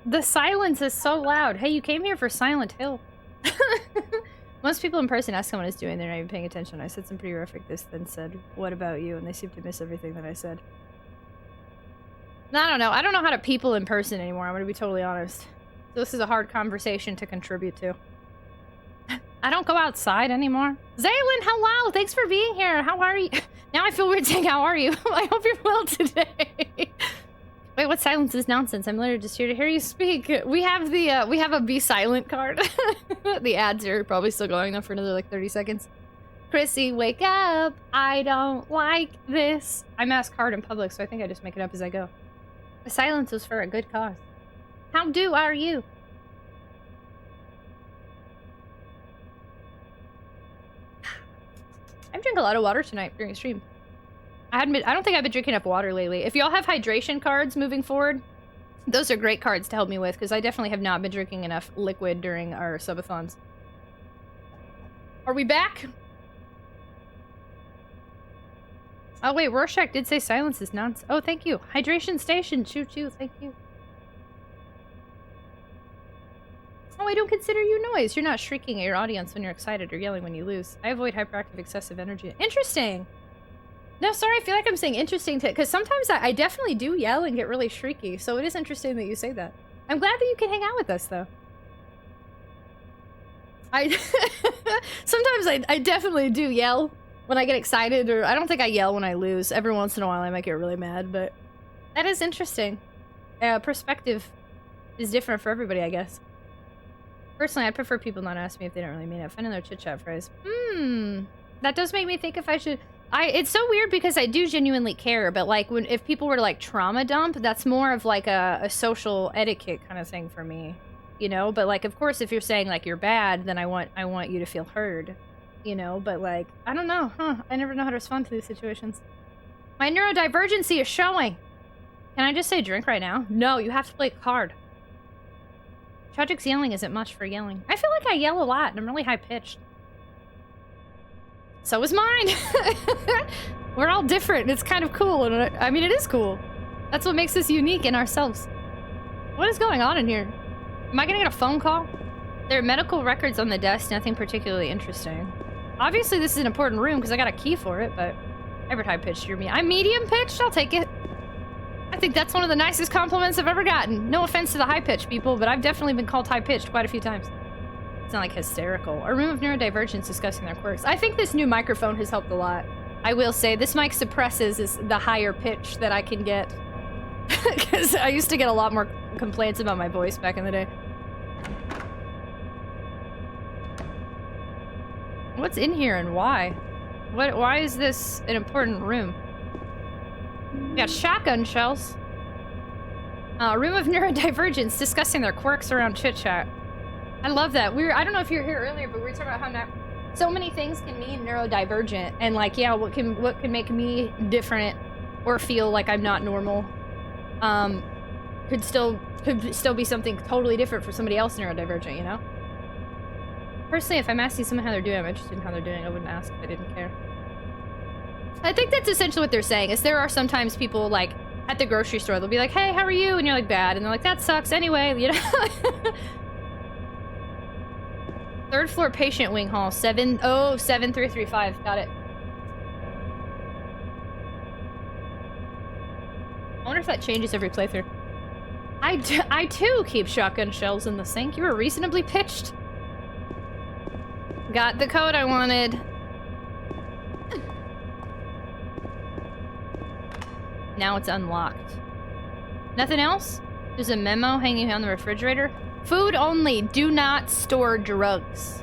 S1: The silence is so loud. Hey, you came here for Silent Hill. Most people in person ask someone is doing, they're not even paying attention. I said some pretty horrific this, then said, what about you? And they seem to miss everything that I said. I don't know. I don't know how to people in person anymore. I'm gonna be totally honest. This is a hard conversation to contribute to. I don't go outside anymore. Zaylin, hello! Thanks for being here. How are you? Now I feel weird saying how are you. I hope you're well today. Wait, what silence is nonsense? I'm literally just here to hear you speak. We have a be silent card. The ads are probably still going though for another like 30 seconds. Chrissy, wake up. I don't like this. I'm asked hard in public, so I think I just make it up as I go. The silence was for a good cause. How are you? I've drank a lot of water tonight during the stream. I don't think I've been drinking enough water lately. If y'all have hydration cards moving forward, those are great cards to help me with, because I definitely have not been drinking enough liquid during our subathons. Are we back? Oh wait, Rorschach did say silence is nonsense. Oh, thank you. Hydration station, choo-choo, thank you. Oh, I don't consider you noise. You're not shrieking at your audience when you're excited or yelling when you lose. I avoid hyperactive excessive energy. Interesting! No, sorry, I feel like I'm saying interesting because sometimes I definitely do yell and get really shrieky, so it is interesting that you say that. I'm glad that you can hang out with us, though. Sometimes I definitely do yell when I get excited, or I don't think I yell when I lose. Every once in a while I might get really mad, but that is interesting. Perspective is different for everybody, I guess. Personally, I prefer people not ask me if they don't really mean it. Find another chit-chat phrase. That does make me think if I should... It's so weird because I do genuinely care, but like if people were to like trauma dump, that's more of like a social etiquette kind of thing for me, you know? But like, of course, if you're saying like you're bad, then I want you to feel heard, you know? But like, I don't know, I never know how to respond to these situations. My neurodivergency is showing. Can I just say drink right now? No, you have to play a card. Tragic's yelling isn't much for yelling. I feel like I yell a lot and I'm really high-pitched. So is mine! We're all different, it's kind of cool, and I mean, it is cool. That's what makes us unique in ourselves. What is going on in here? Am I gonna get a phone call? There are medical records on the desk, nothing particularly interesting. Obviously this is an important room because I got a key for it, but... Ever high-pitched, you're me. I'm medium-pitched, I'll take it. I think that's one of the nicest compliments I've ever gotten. No offense to the high-pitched people, but I've definitely been called high-pitched quite a few times. It's not like hysterical. A room of neurodivergents discussing their quirks. I think this new microphone has helped a lot. I will say, this mic suppresses the higher pitch that I can get. Because I used to get a lot more complaints about my voice back in the day. What's in here and why? Why is this an important room? We got shotgun shells. A room of neurodivergents discussing their quirks around chit-chat. I love that. I don't know if you were here earlier, but we were talking about how so many things can mean neurodivergent, and like, yeah, what can make me different or feel like I'm not normal, could still be something totally different for somebody else neurodivergent, you know? Personally, if I'm asking someone how they're doing, I'm interested in how they're doing. I wouldn't ask if I didn't care. I think that's essentially what third saying, is there are sometimes people, like, at the grocery store, they'll be like, hey, how are you? And you're like, bad. And they're like, that sucks anyway, you know? 3rd floor patient wing hall, 70335. Got it. I wonder if that changes every playthrough. I too keep shotgun shells in the sink. You were reasonably pitched. Got the code I wanted. Now it's unlocked. Nothing else? There's a memo hanging on the refrigerator. Food only. Do not store drugs.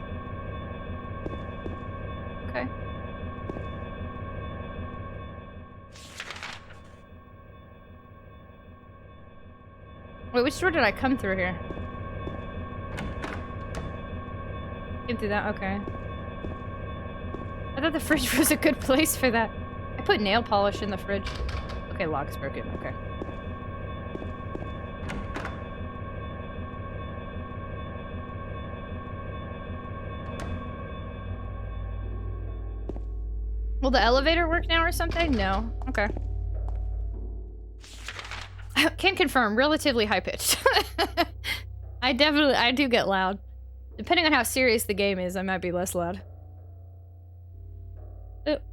S1: Okay. Wait, which door did I come through here? Came through that? Okay. I thought the fridge was a good place for that. I put nail polish in the fridge. Okay, lock's broken. Okay. Will the elevator work now or something? No. Okay. Can confirm, relatively high-pitched. I do get loud. Depending on how serious the game is, I might be less loud.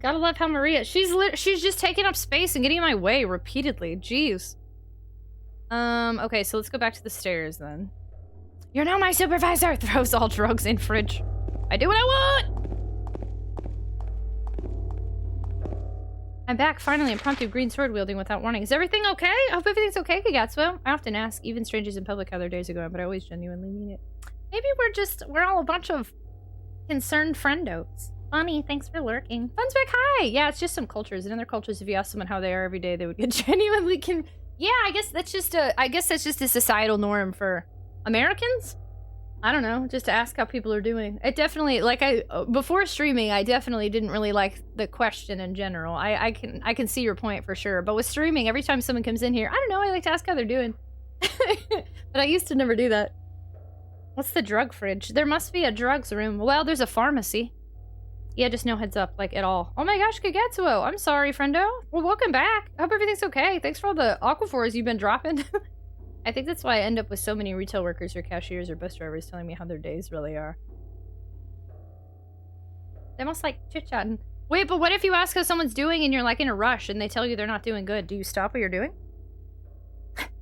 S1: Gotta love how Maria, she's just taking up space and getting in my way repeatedly. Jeez. Okay, so let's go back to the stairs then. You're now my supervisor! Throws all drugs in fridge. I do what I want! I'm back, finally. Impromptu green sword wielding without warning. Is everything okay? I hope everything's okay, Kagatsuo. I often ask, even strangers in public, how their days are going, but I always genuinely mean it. Maybe we're all a bunch of concerned friendos. Funny, thanks for lurking. Fun's back, hi! Yeah, it's just some cultures. In other cultures, if you ask someone how they are every day, they would get genuinely yeah, I guess that's just a societal norm for Americans. I don't know, just to ask how people are doing. It definitely, like, before streaming, I definitely didn't really like the question in general. I can see your point for sure. But with streaming, every time someone comes in here, I don't know, I like to ask how they're doing. But I used to never do that. What's the drug fridge? There must be a drugs room. Well, there's a pharmacy. Yeah, just no heads up, like, at all. Oh my gosh, Kagetsuo! I'm sorry, friendo. Well, welcome back. I hope everything's okay. Thanks for all the aquaphors you've been dropping. I think that's why I end up with so many retail workers or cashiers or bus drivers telling me how their days really are. They must like chit-chatting. Wait, but what if you ask how someone's doing and you're like in a rush and they tell you they're not doing good? Do you stop what you're doing?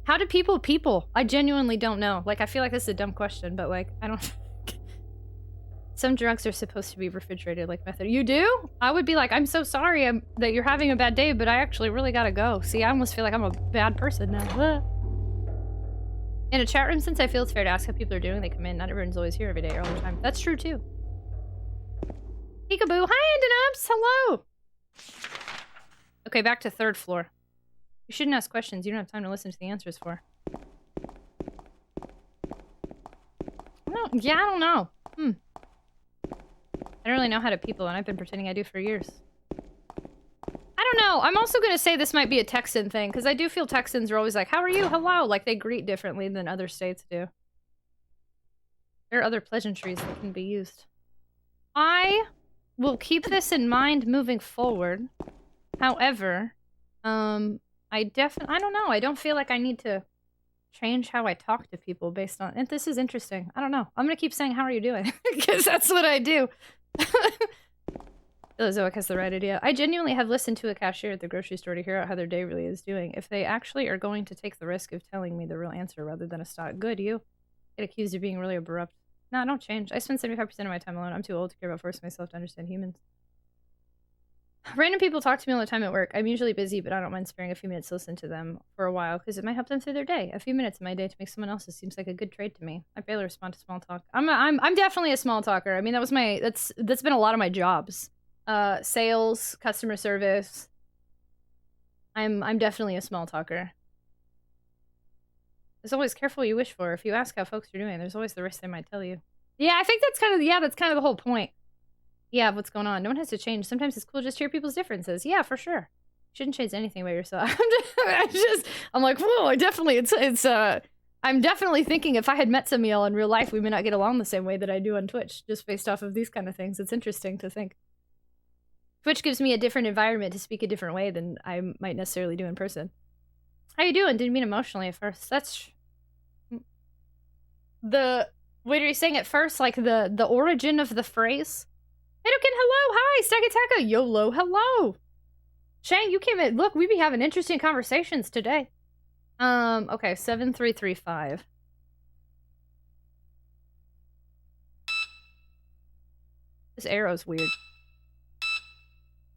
S1: How do people? I genuinely don't know. Like, I feel like this is a dumb question, but like, I don't... Some drugs are supposed to be refrigerated like method. You do? I would be like, I'm so sorry that you're having a bad day, but I actually really gotta go. See, I almost feel like I'm a bad person now. In a chat room, since I feel it's fair to ask how people are doing, they come in. Not everyone's always here every day or all the time. That's true, too. Peekaboo. Hi, Endinubs. Hello. Okay, back to 3rd floor. You shouldn't ask questions you don't have time to listen to the answers for. Yeah, I don't know. I don't really know how to people, and I've been pretending I do for years. I don't know. I'm also gonna say this might be a Texan thing, because I do feel Texans are always like, how are you? Hello. Like, they greet differently than other states do. There are other pleasantries that can be used. I will keep this in mind moving forward. However, I don't know. I don't feel like I need to change how I talk to people based on... And this is interesting. I don't know. I'm gonna keep saying, how are you doing? Because that's what I do. Zoic has the right idea. I genuinely have listened to a cashier at the grocery store to hear out how their day really is doing. If they actually are going to take the risk of telling me the real answer rather than a stock. Good, you. Get accused of being really abrupt. No, I don't change. I spend 75% of my time alone. I'm too old to care about forcing myself to understand humans. Random people talk to me all the time at work. I'm usually busy, but I don't mind sparing a few minutes to listen to them for a while, because it might help them through their day. A few minutes of my day to make someone else's seems like a good trade to me. I barely respond to small talk. I'm definitely a small talker. I mean, that's been a lot of my jobs. Sales, customer service. I'm definitely a small talker. There's always careful what you wish for. If you ask how folks are doing, there's always the risk they might tell you. Yeah, I think that's kind of the whole point. Yeah, what's going on? No one has to change. Sometimes it's cool just to hear people's differences. Yeah, for sure. Shouldn't change anything about yourself. I'm like, whoa, I'm definitely thinking if I had met some of y'all in real life, we may not get along the same way that I do on Twitch, just based off of these kind of things. It's interesting to think. Twitch gives me a different environment to speak a different way than I might necessarily do in person. How you doing? Didn't mean emotionally at first. That's... What are you saying at first? Like the origin of the phrase? Hadoken, hello! Hi! Stakataka! YOLO, hello! Shane, you came in. Look, we be having interesting conversations today. Okay, 7335. This arrow's weird.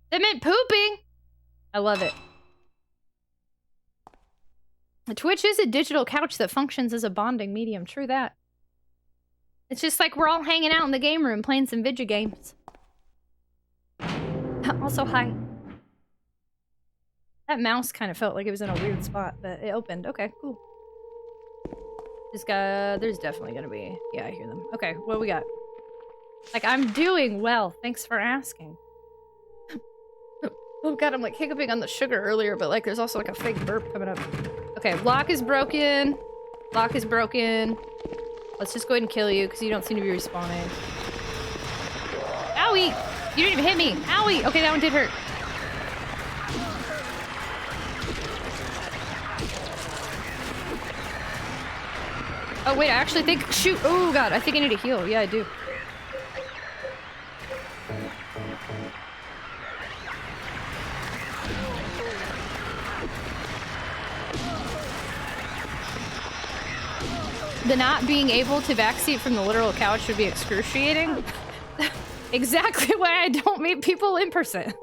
S1: They meant pooping! I love it. Twitch is a digital couch that functions as a bonding medium. True that. It's just like we're all hanging out in the game room playing some video games. Also, hi. That mouse kind of felt like it was in a weird spot, but it opened. Okay, cool. There's definitely gonna be... Yeah, I hear them. Okay, what we got? Like, I'm doing well. Thanks for asking. Oh god, I'm like hiccuping on the sugar earlier, but like there's also like a fake burp coming up. Okay, lock is broken. Lock is broken. Let's just go ahead and kill you, because you don't seem to be respawning. Owie! You didn't even hit me! Owie! Okay, that one did hurt. Oh wait, I actually think, shoot, oh god, I think I need to heal. Yeah, I do. The not being able to backseat from the literal couch would be excruciating. Exactly why I don't meet people in person.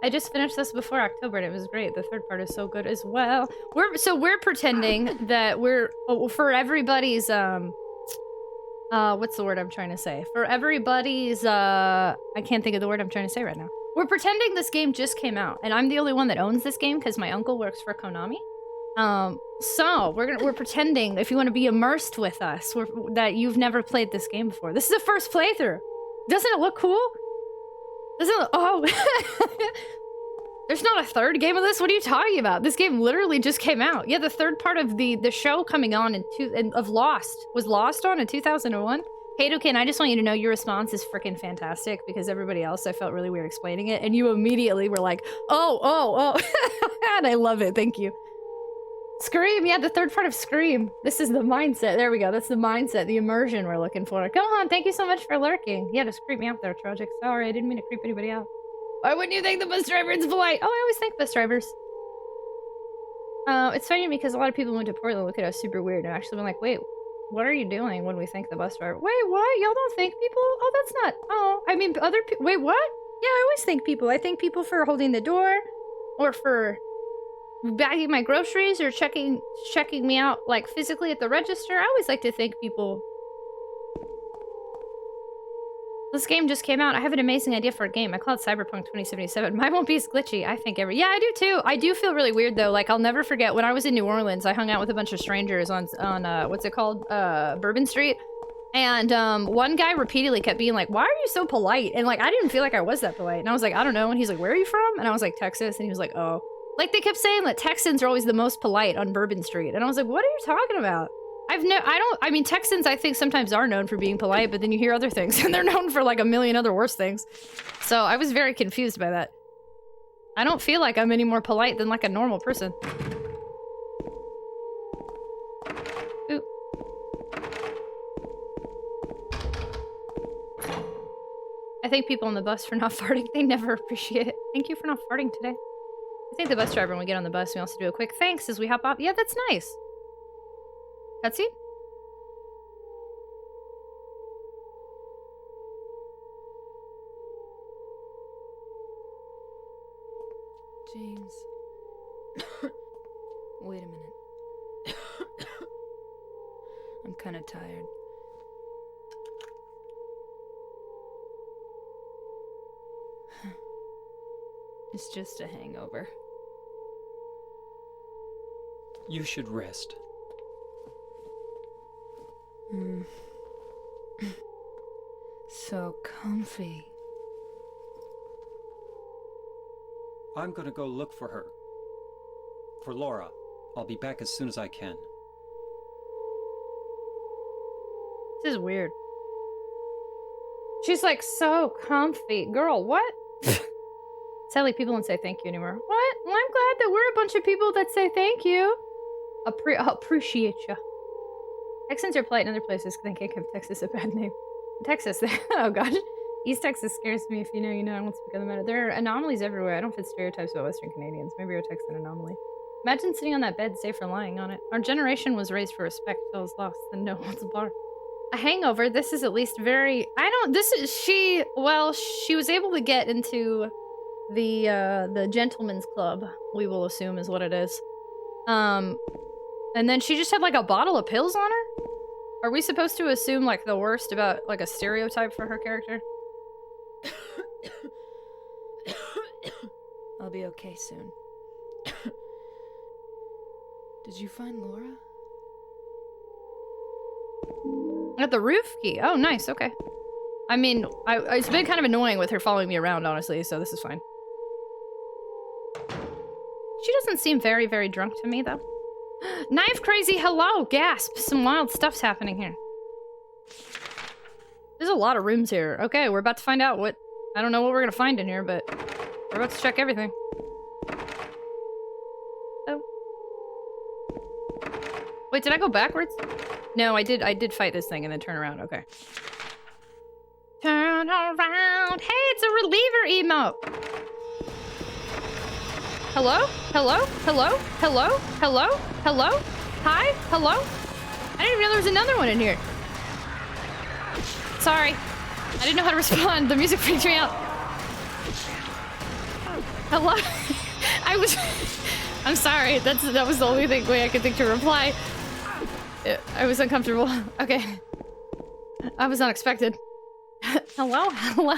S1: I just finished this before October and it was great. The third part is so good as well. We're pretending that we're for everybody's what's the word I'm trying to say? For everybody's I can't think of the word I'm trying to say right now. We're pretending this game just came out and I'm the only one that owns this game because my uncle works for Konami. So we're pretending if you want to be immersed with us that you've never played this game before. This is the first playthrough. Doesn't it look cool? Doesn't it, oh. There's not a third game of this? What are you talking about? This game literally just came out. Yeah, the third part of the show coming on of Lost was Lost on in 2001. Hey, Dukin, I just want you to know your response is freaking fantastic because everybody else I felt really weird explaining it and you immediately were like, oh. And I love it. Thank you. Scream, yeah, the third part of Scream. This is the mindset. There we go. That's the mindset, the immersion we're looking for. Come on, thank you so much for lurking. Yeah, just creep me out there, Tragic. Sorry, I didn't mean to creep anybody out. Why wouldn't you think the bus driver is polite? Oh, I always thank bus drivers. It's funny to me because a lot of people went to Portland look at us super weird and actually been like, wait, what are you doing when we thank the bus driver? Wait, what? Y'all don't thank people? Oh, that's not. Oh, I mean, other people. Wait, what? Yeah, I always thank people. I thank people for holding the door or for bagging my groceries or checking me out like physically at the register. I always like to thank people. This game just came out. I have an amazing idea for a game. I call it Cyberpunk 2077. Mine won't be as glitchy. I think yeah, I do too. I do feel really weird though. Like I'll never forget when I was in New Orleans, I hung out with a bunch of strangers on what's it called? Bourbon Street. And one guy repeatedly kept being like, why are you so polite? And like I didn't feel like I was that polite. And I was like, I don't know. And he's like, where are you from? And I was like, Texas. And he was like, oh. Like, they kept saying that Texans are always the most polite on Bourbon Street. And I was like, what are you talking about? I mean, Texans, I think, sometimes are known for being polite, but then you hear other things, and they're known for, like, a million other worse things. So, I was very confused by that. I don't feel like I'm any more polite than, like, a normal person. Ooh. I thank people on the bus for not farting. They never appreciate it. Thank you for not farting today. I think the bus driver, when we get on the bus, we also do a quick thanks as we hop off. Yeah, that's nice. Cutscene?
S7: James. Wait a minute. I'm kind of tired. It's just a hangover.
S5: You should rest.
S7: So comfy.
S5: I'm gonna go look for her. For Laura. I'll be back as soon as I can.
S1: This is weird. She's like, so comfy. Girl, what? Sadly, people don't say thank you anymore. What? Well, I'm glad that we're a bunch of people that say thank you. Appreciate you. Texans are polite in other places because they can't give Texas a bad name. Texas, oh gosh. East Texas scares me. If you know, you know. I won't speak on the matter. There are anomalies everywhere. I don't fit stereotypes about Western Canadians. Maybe you're a Texan anomaly. Imagine sitting on that bed safe for lying on it. Our generation was raised for respect till it's lost. Then no one's a bar. A hangover. This is at least very... she was able to get into the gentleman's club, we will assume is what it is. And then she just had like a bottle of pills on her? Are we supposed to assume like the worst about like a stereotype for her character?
S7: I'll be okay soon. Did you find Laura?
S1: At the roof key. Oh, nice. Okay. I mean, it's been kind of annoying with her following me around, honestly, so this is fine. She doesn't seem very, very drunk to me, though. Knife crazy, hello! Gasp! Some wild stuff's happening here. There's a lot of rooms here. Okay, we're about to find out what... I don't know what we're gonna find in here, but... we're about to check everything. Oh. Wait, did I go backwards? No, I did fight this thing and then turn around. Okay. Turn around. Hey, it's a reliever emote. Hello? Hello? Hello? Hello? Hello? Hello? Hi? Hello? I didn't even know there was another one in here. Sorry. I didn't know how to respond. The music freaked me out. Hello? I'm sorry. That was the only way I could think to reply. I was uncomfortable. Okay. I was unexpected. Hello? Hello?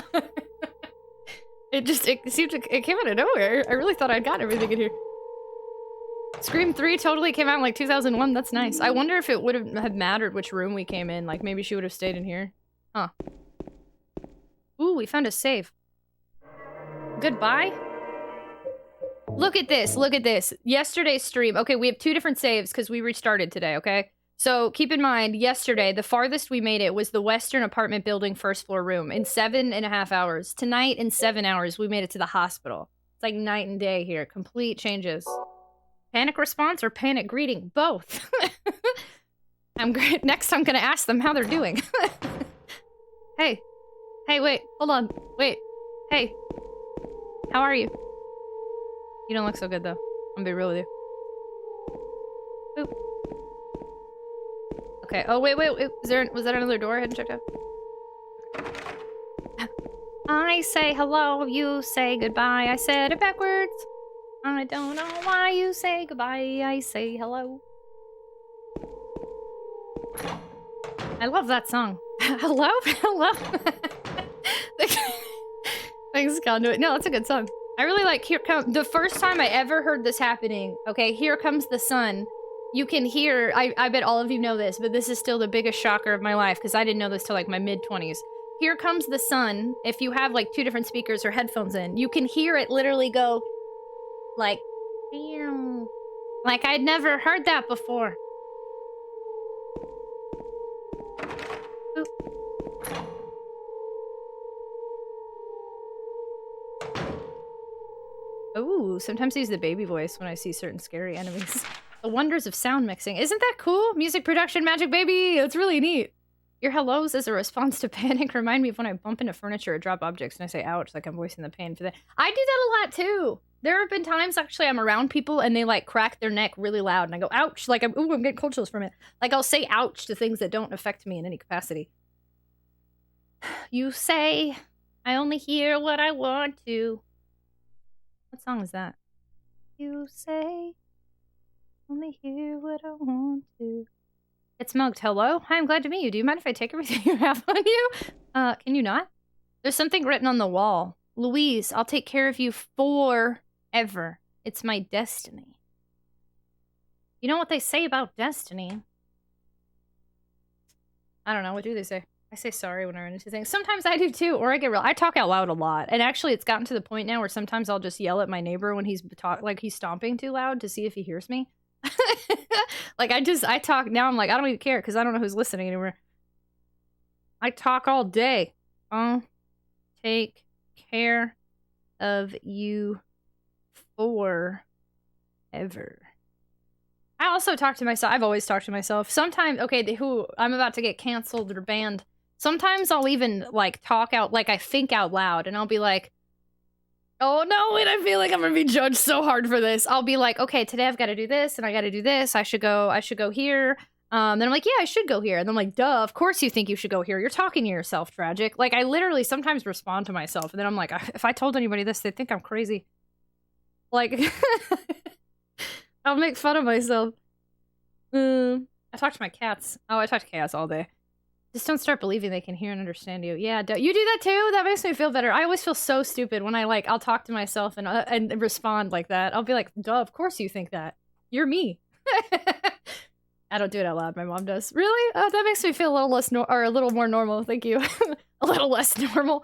S1: It came out of nowhere. I really thought I'd got everything in here. Scream 3 totally came out in like 2001. That's nice. I wonder if it would have mattered which room we came in. Like maybe she would have stayed in here. Huh. Ooh, we found a save. Goodbye? Look at this. Look at this. Yesterday's stream. Okay, we have 2 different saves because we restarted today, okay? So keep in mind, yesterday, the farthest we made it was the Western apartment building first floor room in 7.5 hours. Tonight, in 7 hours, we made it to the hospital. It's like night and day here. Complete changes. Panic response or panic greeting? Both. Next, I'm gonna ask them how they're doing. Hey. Hey, wait. Hold on. Wait. Hey. How are you? You don't look so good, though. I'm gonna be real with you. Boop. Okay. Oh, wait. Was that another door I hadn't checked out? I say hello, you say goodbye. I said it backwards. I don't know why you say goodbye. I say hello. I love that song. Hello? Hello? Thanks, Conduit. No, that's a good song. I really like Here Comes... The first time I ever heard this happening, okay, Here Comes the Sun. You can hear... I bet all of you know this, but this is still the biggest shocker of my life, because I didn't know this till like my mid-20s. Here Comes the Sun, if you have like 2 different speakers or headphones in, you can hear it literally go... Like... Like I'd never heard that before. Oop. Ooh, sometimes I use the baby voice when I see certain scary enemies. The wonders of sound mixing. Isn't that cool? Music production magic, baby! It's really neat. Your hellos as a response to panic remind me of when I bump into furniture or drop objects and I say ouch, like I'm voicing the pain for that. I do that a lot too. There have been times actually I'm around people and they like crack their neck really loud and I go ouch, like I'm getting cold chills from it. Like I'll say ouch to things that don't affect me in any capacity. You say I only hear what I want to. What song is that? You say only hear what I want to. It's mugged. Hello? Hi, I'm glad to meet you. Do you mind if I take everything you have on you? Can you not? There's something written on the wall. Louise, I'll take care of you forever. It's my destiny. You know what they say about destiny? I don't know. What do they say? I say sorry when I run into things. Sometimes I do too, or I get real. I talk out loud a lot. And actually, it's gotten to the point now where sometimes I'll just yell at my neighbor when he's he's stomping too loud to see if he hears me. Like I talk now. I'm like, I don't even care because I don't know who's listening anymore. I talk all day. I'll take care of you forever. I also talk to myself. I've always talked to myself. Sometimes, okay, I'm about to get canceled or banned. Sometimes I'll even like talk out, like I think out loud, and I'll be like, oh no, and I feel like I'm gonna be judged so hard for this. I'll be like, okay, today I've got to do this, and I got to do this. I should go here. Then I'm like, yeah, I should go here. And I'm like, duh, of course you think you should go here. You're talking to yourself, Tragic. Like, I literally sometimes respond to myself, and then I'm like, if I told anybody this, they'd think I'm crazy. Like, I'll make fun of myself. I talk to my cats. Oh, I talk to cats all day. Just don't start believing they can hear and understand you. Yeah, you do that too? That makes me feel better. I always feel so stupid when I'll talk to myself and respond like that. I'll be like, duh, of course you think that. You're me. I don't do it out loud. My mom does. Really? Oh, that makes me feel a little less or a little more normal. Thank you. A little less normal.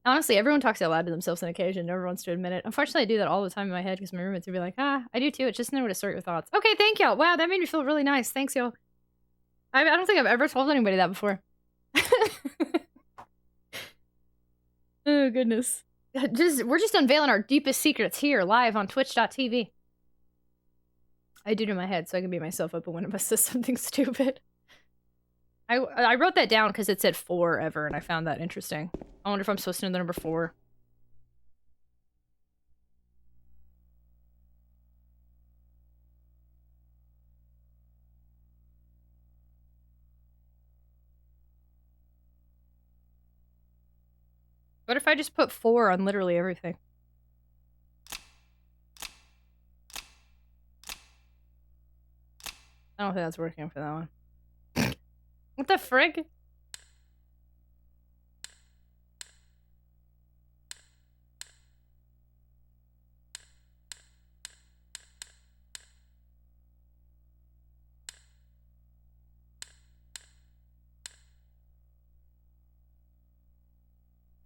S1: Honestly, everyone talks out loud to themselves on occasion. Never wants to admit it. Unfortunately, I do that all the time in my head because my roommates would be like, I do too. It's just know to sort your thoughts. Okay, thank y'all. Wow, that made me feel really nice. Thanks, y'all. I don't think I've ever told anybody that before. Oh, goodness. We're just unveiling our deepest secrets here, live on twitch.tv. I do it in my head so I can beat myself up when one of us says something stupid. I wrote that down because it said forever, and I found that interesting. I wonder if I'm supposed to know the number 4. What if I just put 4 on literally everything? I don't think that's working for that one. What the frig?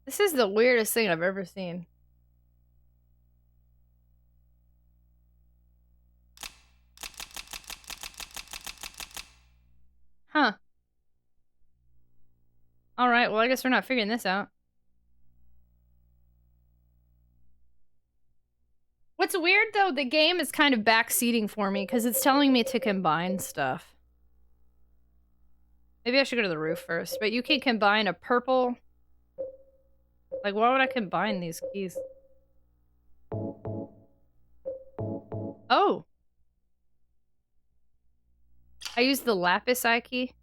S1: This is the weirdest thing I've ever seen. Huh. Alright, well I guess we're not figuring this out. What's weird though, the game is kind of backseating for me because it's telling me to combine stuff. Maybe I should go to the roof first, but you can combine a purple... Like, why would I combine these keys? Oh! I used the lapis eye key.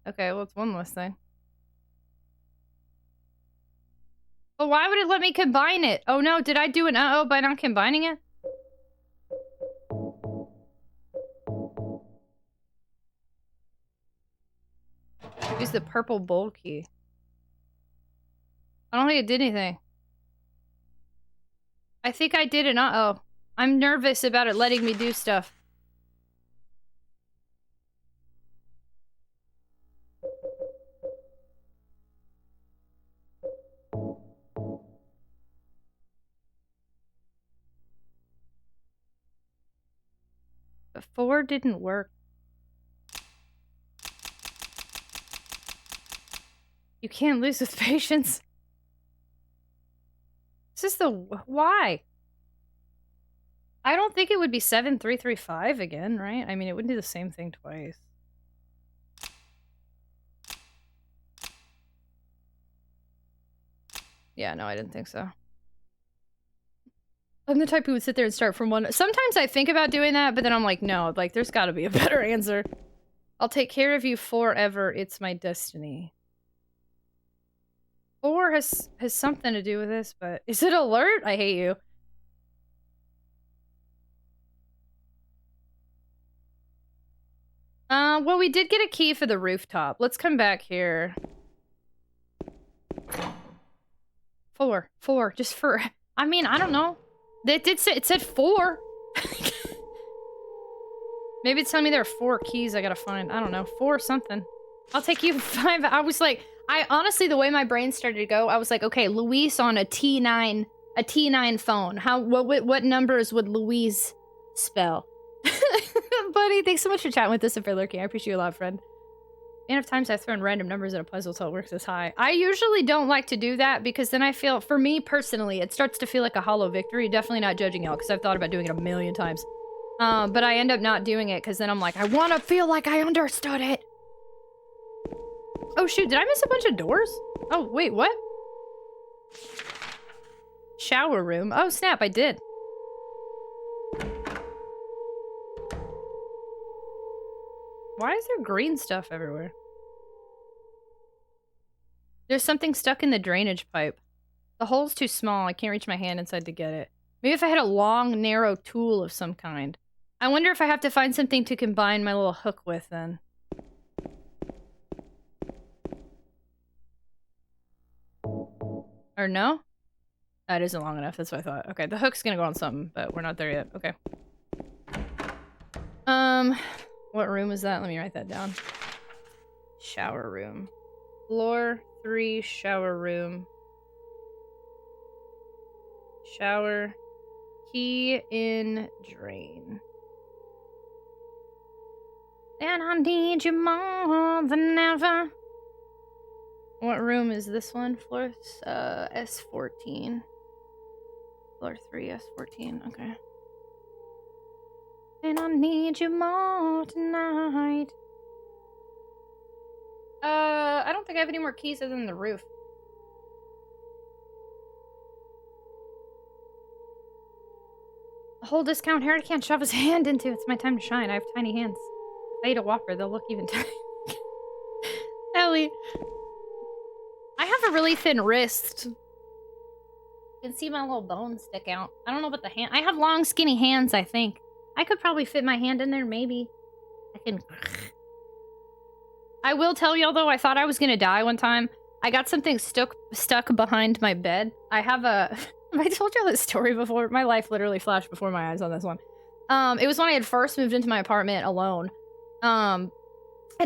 S1: Okay, well, it's one less thing. But why would it let me combine it? Oh no, did I do an uh-oh by not combining it? Use the purple bowl key. I don't think it did anything. I think I did an uh-oh. I'm nervous about it letting me do stuff. But 4 didn't work. You can't lose with patience. This is the... Why? I don't think it would be 7335 again, right? I mean, it wouldn't do the same thing twice. Yeah, no, I didn't think so. I'm the type who would sit there and start from 1. Sometimes I think about doing that, but then I'm like, no, like, there's gotta be a better answer. I'll take care of you forever. It's my destiny. 4 has something to do with this, but... Is it alert? I hate you. Well, we did get a key for the rooftop. Let's come back here. 4. Just for... I mean, I don't know. It did say... It said 4. Maybe it's telling me there are 4 keys I gotta find. I don't know. 4 something. I'll take you 5. I was like... honestly, the way my brain started to go, I was like, okay, Luis on a T9 phone. What numbers would Louise spell? Buddy, thanks so much for chatting with us and for lurking. I appreciate you a lot, friend. The amount of times I've thrown random numbers at a puzzle till it works is high. I usually don't like to do that because then I feel, for me personally, it starts to feel like a hollow victory. Definitely not judging y'all because I've thought about doing it a million times. But I end up not doing it because then I'm like, I want to feel like I understood it. Oh shoot, did I miss a bunch of doors? Oh, wait, what? Shower room. Oh snap, I did. Why is there green stuff everywhere? There's something stuck in the drainage pipe. The hole's too small, I can't reach my hand inside to get it. Maybe if I had a long, narrow tool of some kind. I wonder if I have to find something to combine my little hook with then. Or no? That isn't long enough, that's what I thought. Okay, the hook's gonna go on something, but we're not there yet. Okay. What room is that? Let me write that down. Shower room. Floor 3, shower room. Shower. Key in drain. And I need you more than ever. What room is this one? Floor S14. Floor 3, S14. Okay. And I need you more tonight. I don't think I have any more keys other than the roof. A whole discount hair I can't shove his hand into. It's my time to shine. I have tiny hands. If I eat a Whopper, they'll look even tiny. Ellie. I have a really thin wrist. You can see my little bones stick out. I don't know about the hand. I have long, skinny hands, I think. I could probably fit my hand in there, maybe. I can... I will tell y'all, though, I thought I was gonna die one time. I got something stuck behind my bed. I have a... Have I told y'all this story before? My life literally flashed before my eyes on this one. It was when I had first moved into my apartment alone. And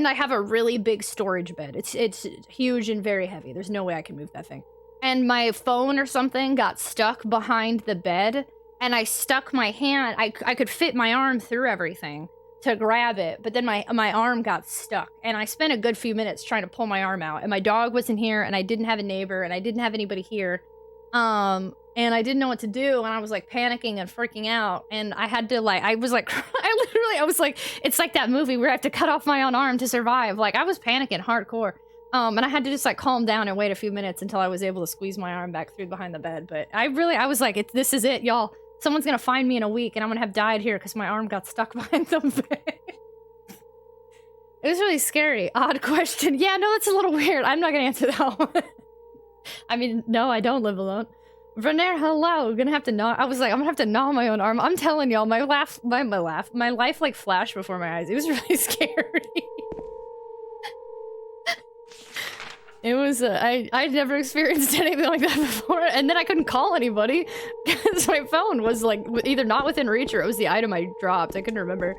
S1: I have a really big storage bed. It's huge and very heavy. There's no way I can move that thing. And my phone or something got stuck behind the bed, and I stuck my hand. I could fit my arm through everything to grab it, but then my arm got stuck, and I spent a good few minutes trying to pull my arm out, and my dog wasn't here, and I didn't have a neighbor, and I didn't have anybody here. And I didn't know what to do, and I was like panicking and freaking out, and I had to like, I was like, I was like, it's like that movie where I have to cut off my own arm to survive. Like, I was panicking hardcore. And I had to just like calm down and wait a few minutes until I was able to squeeze my arm back through behind the bed. But I was like, this is it, y'all. Someone's gonna find me in a week, and I'm gonna have died here because my arm got stuck behind the bed. It was really scary. Odd question. Yeah, no, that's a little weird. I'm not gonna answer that one. I mean, no, I don't live alone. Verner, hello. Gonna have to gnaw. I was like, I'm gonna have to gnaw my own arm. I'm telling y'all, my life like flashed before my eyes. It was really scary. It was, I'd never experienced anything like that before, and then I couldn't call anybody because my phone was like either not within reach or it was the item I dropped. I couldn't remember.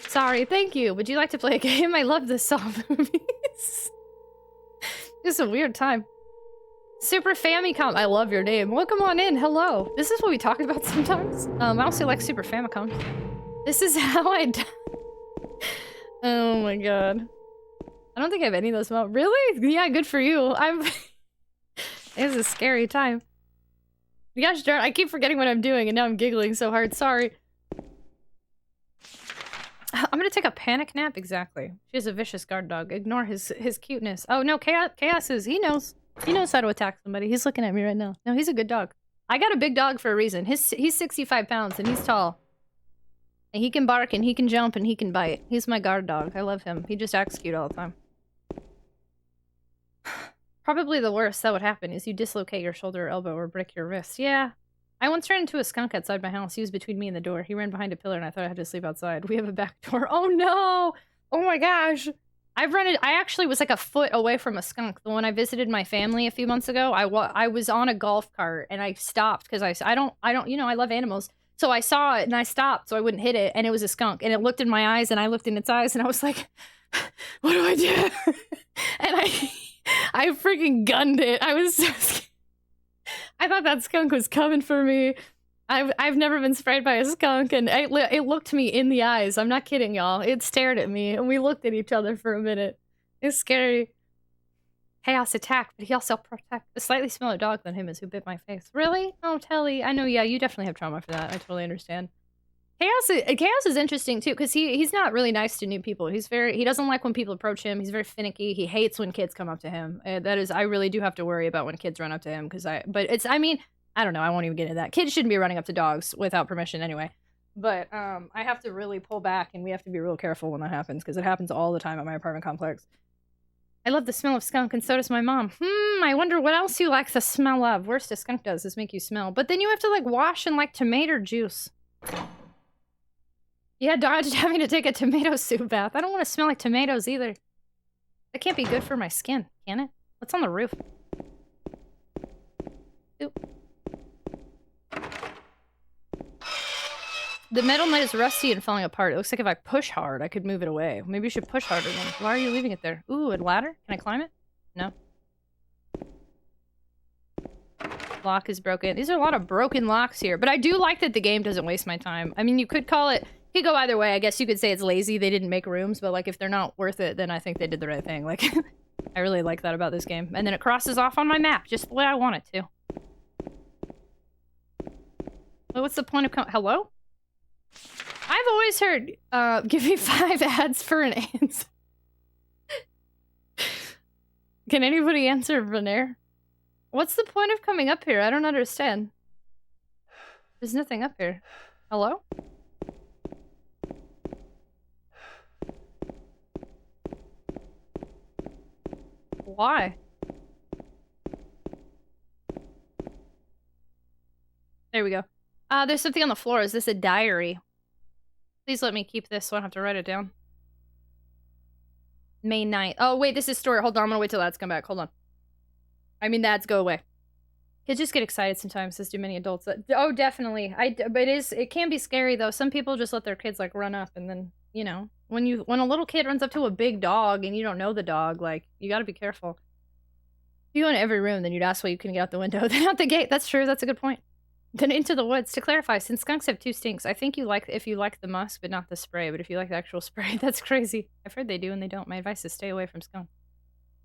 S1: Sorry, thank you. Would you like to play a game? I love the Saw movies. It's a weird time. Super Famicom, I love your name. Welcome on in, hello. This is what we talk about sometimes. I also like Super Famicom. This is how I die. Oh my god. I don't think I have any of those moments. Really? Yeah, good for you. It's a scary time. Gosh darn, I keep forgetting what I'm doing and now I'm giggling so hard. Sorry. I'm gonna take a panic nap. Exactly. She has a vicious guard dog. Ignore his cuteness. Oh no, Chaos is, he knows how to attack somebody. He's looking at me right now. No, he's a good dog. I got a big dog for a reason. He's 65 pounds and he's tall. And he can bark and he can jump and he can bite. He's my guard dog. I love him. He just acts cute all the time. Probably the worst that would happen is you dislocate your shoulder or elbow or break your wrist. Yeah. I once ran into a skunk outside my house. He was between me and the door. He ran behind a pillar and I thought I had to sleep outside. We have a back door. Oh no! Oh my gosh! I actually was like a foot away from a skunk. The one I visited my family a few months ago, I was on a golf cart and I stopped because I don't, you know, I love animals. So I saw it and I stopped so I wouldn't hit it, and it was a skunk and it looked in my eyes and I looked in its eyes and I was like, what do I do? And I freaking gunned it. I was so scared. I thought that skunk was coming for me. I've never been sprayed by a skunk, and it looked me in the eyes. I'm not kidding, y'all. It stared at me, and we looked at each other for a minute. It's scary. Chaos attacked, but he also protected a slightly smaller dog than him is who bit my face. Really? Oh, Telly. I know, yeah, you definitely have trauma for that. I totally understand. Chaos is interesting, too, because he's not really nice to new people. He doesn't like when people approach him. He's very finicky. He hates when kids come up to him. I really do have to worry about when kids run up to him, I mean, I don't know, I won't even get into that. Kids shouldn't be running up to dogs without permission anyway. But, I have to really pull back, and we have to be real careful when that happens, because it happens all the time at my apartment complex. I love the smell of skunk, and so does my mom. I wonder what else you like the smell of. Worst a skunk does is make you smell. But then you have to, like, wash in, like, tomato juice. Yeah, dodged having to take a tomato soup bath. I don't want to smell like tomatoes either. That can't be good for my skin, can it? What's on the roof? Oop. The metal knight is rusty and falling apart. It looks like if I push hard, I could move it away. Maybe you should push harder then. Why are you leaving it there? Ooh, a ladder? Can I climb it? No. Lock is broken. These are a lot of broken locks here, but I do like that the game doesn't waste my time. I mean, you could call it... You could go either way. I guess you could say it's lazy. They didn't make rooms, but like if they're not worth it, then I think they did the right thing. Like, I really like that about this game. And then it crosses off on my map, just the way I want it to. Well, what's the point of hello? I've always heard, give me 5 ads for an answer. Can anybody answer Veneer? What's the point of coming up here? I don't understand. There's nothing up here. Hello? Why? There we go. There's something on the floor. Is this a diary? Please let me keep this so I don't have to write it down. May 9th. Oh, wait, this is story. Hold on, I'm gonna wait till ads come back. Hold on. I mean, the ads go away. Kids just get excited sometimes, as do many adults. Oh, definitely. But it can be scary, though. Some people just let their kids, like, run up, and then, you know, when a little kid runs up to a big dog and you don't know the dog, like, you gotta be careful. If you go in every room, then you'd ask why you couldn't get out the window. Then out the gate. That's true. That's a good point. Then into the woods. To clarify, since skunks have 2 stinks, I think if you like the musk, but not the spray. But if you like the actual spray, that's crazy. I've heard they do and they don't. My advice is stay away from skunks.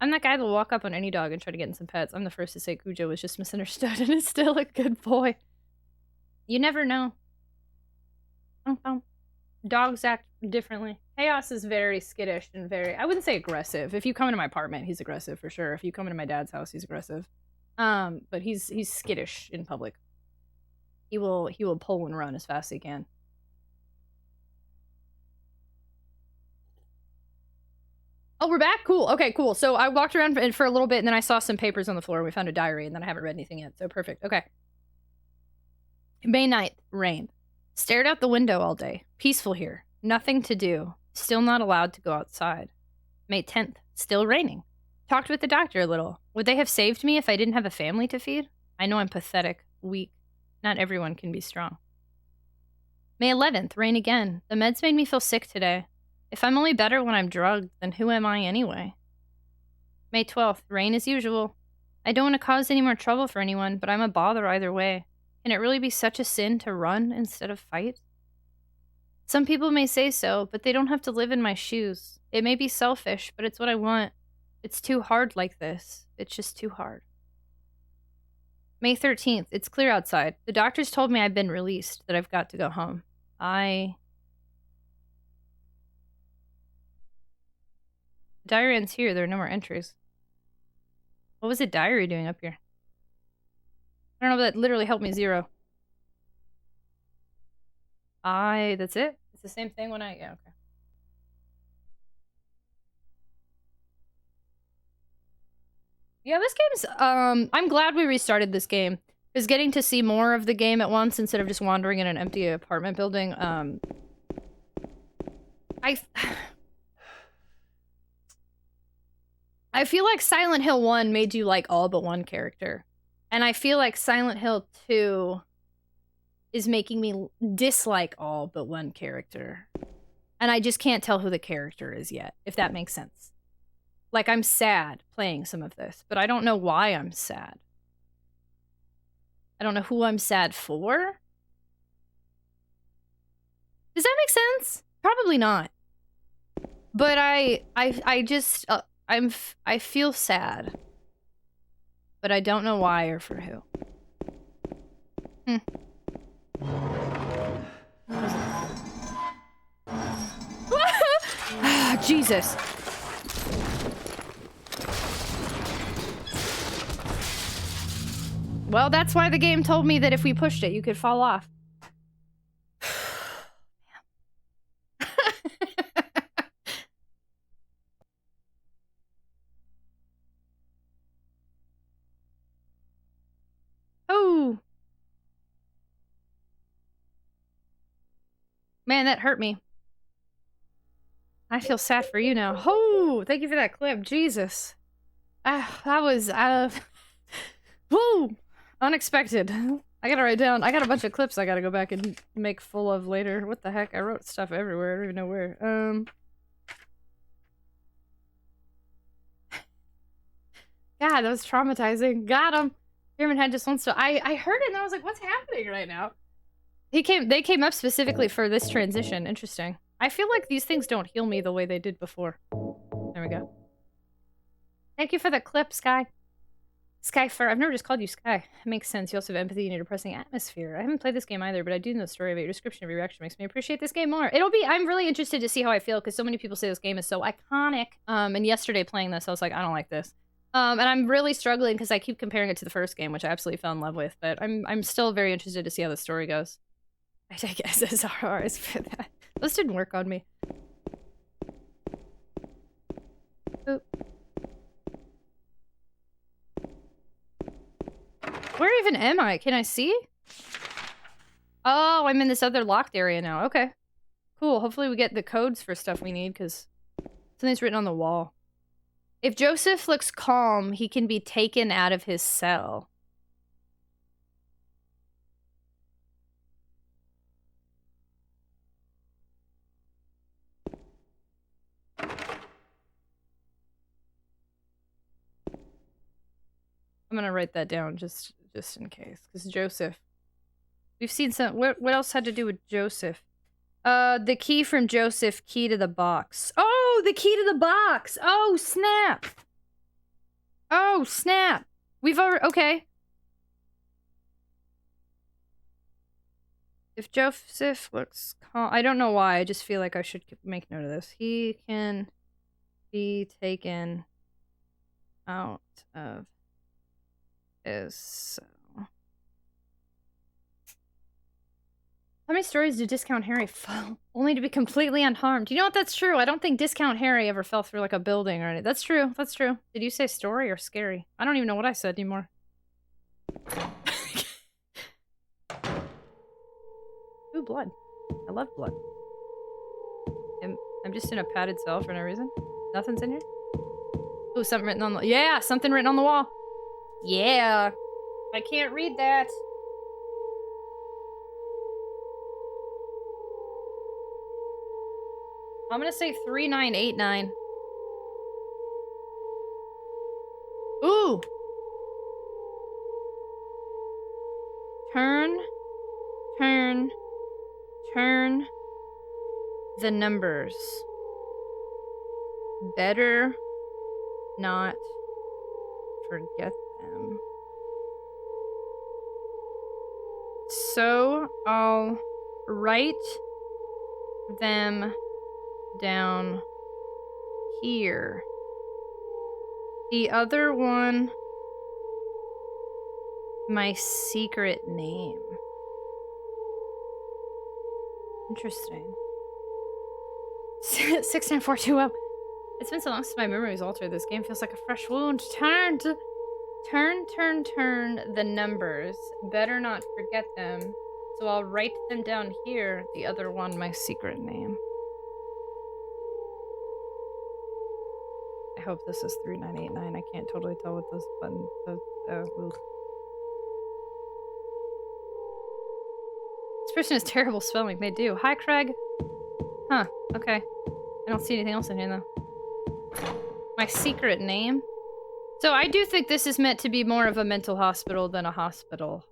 S1: I'm that guy that'll walk up on any dog and try to get in some pets. I'm the first to say Cujo was just misunderstood and is still a good boy. You never know. Dogs act differently. Chaos is very skittish and very, I wouldn't say aggressive. If you come into my apartment, he's aggressive for sure. If you come into my dad's house, he's aggressive. But he's skittish in public. He will pull and run as fast as he can. Oh, we're back? Cool. Okay, cool. So I walked around for a little bit, and then I saw some papers on the floor, and we found a diary, and then I haven't read anything yet, so perfect. Okay. May 9th, rain. Stared out the window all day. Peaceful here. Nothing to do. Still not allowed to go outside. May 10th, still raining. Talked with the doctor a little. Would they have saved me if I didn't have a family to feed? I know I'm pathetic, weak. Not everyone can be strong. May 11th, rain again. The meds made me feel sick today. If I'm only better when I'm drugged, then who am I anyway? May 12th, rain as usual. I don't want to cause any more trouble for anyone, but I'm a bother either way. Can it really be such a sin to run instead of fight? Some people may say so, but they don't have to live in my shoes. It may be selfish, but it's what I want. It's too hard like this. It's just too hard. May 13th, it's clear outside. The doctors told me I've been released, that I've got to go home. Diary ends here. There are no more entries. What was the diary doing up here? I don't know, but that literally helped me 0. That's it? It's the same thing when yeah, okay. Yeah, this game's, I'm glad we restarted this game. Because getting to see more of the game at once instead of just wandering in an empty apartment building, I feel like Silent Hill 1 made you like all but one character. And I feel like Silent Hill 2 is making me dislike all but one character. And I just can't tell who the character is yet, if that makes sense. Like, I'm sad playing some of this, but I don't know why I'm sad. I don't know who I'm sad for. Does that make sense? Probably not. But I feel sad. But I don't know why or for who. Jesus. Well, that's why the game told me that if we pushed it, you could fall off. Oh. Man, that hurt me. I feel sad for you now. Oh, thank you for that clip. Jesus. That was, whoa. Unexpected. I gotta write down. I got a bunch of clips I gotta go back and make full of later. What the heck? I wrote stuff everywhere. I don't even know where. God, that was traumatizing. Got him. German Head just wants to. I heard it and I was like, what's happening right now? They came up specifically for this transition. Interesting. I feel like these things don't heal me the way they did before. There we go. Thank you for the clip, Sky. Skyfire. I've never just called you Sky. It makes sense. You also have empathy in your depressing atmosphere. I haven't played this game either, but I do know the story of it. Your description of your reaction makes me appreciate this game more. I'm really interested to see how I feel because so many people say this game is so iconic. And yesterday playing this, I was like, I don't like this. And I'm really struggling because I keep comparing it to the first game, which I absolutely fell in love with. But I'm still very interested to see how the story goes. I take SSRIs for that. Those didn't work on me. Oop. Where even am I? Can I see? Oh, I'm in this other locked area now. Okay. Cool. Hopefully we get the codes for stuff we need, because something's written on the wall. If Joseph looks calm, he can be taken out of his cell. I'm gonna write that down just in case, because Joseph. We've seen some. What else had to do with Joseph? The key from Joseph. Key to the box. Oh, the key to the box. Oh snap. Oh snap. We've already. Okay. If Joseph looks calm, I don't know why. I just feel like I should make note of this. He can be taken out of his cell. How many stories did Discount Harry fall? Only to be completely unharmed. You know what? That's true. I don't think Discount Harry ever fell through like a building or anything. That's true. That's true. Did you say story or scary? I don't even know what I said anymore. Ooh, blood. I love blood. I'm just in a padded cell for no reason. Nothing's in here? Ooh, something written on the... Yeah, something written on the wall. Yeah. I can't read that. I'm gonna say 3989. Ooh! Turn the numbers. Better not forget them. So I'll write them down here. The other one, my secret name. Interesting. 69420. It's been so long since my memory was altered. This game feels like a fresh wound. Turn the numbers. Better not forget them. So I'll write them down here. The other one, my secret name. I hope this is 3989. I can't totally tell what this button does. This person has terrible spelling. They do. Hi, Craig. Huh. Okay. I don't see anything else in here, though. My secret name? So I do think this is meant to be more of a mental hospital than a hospital.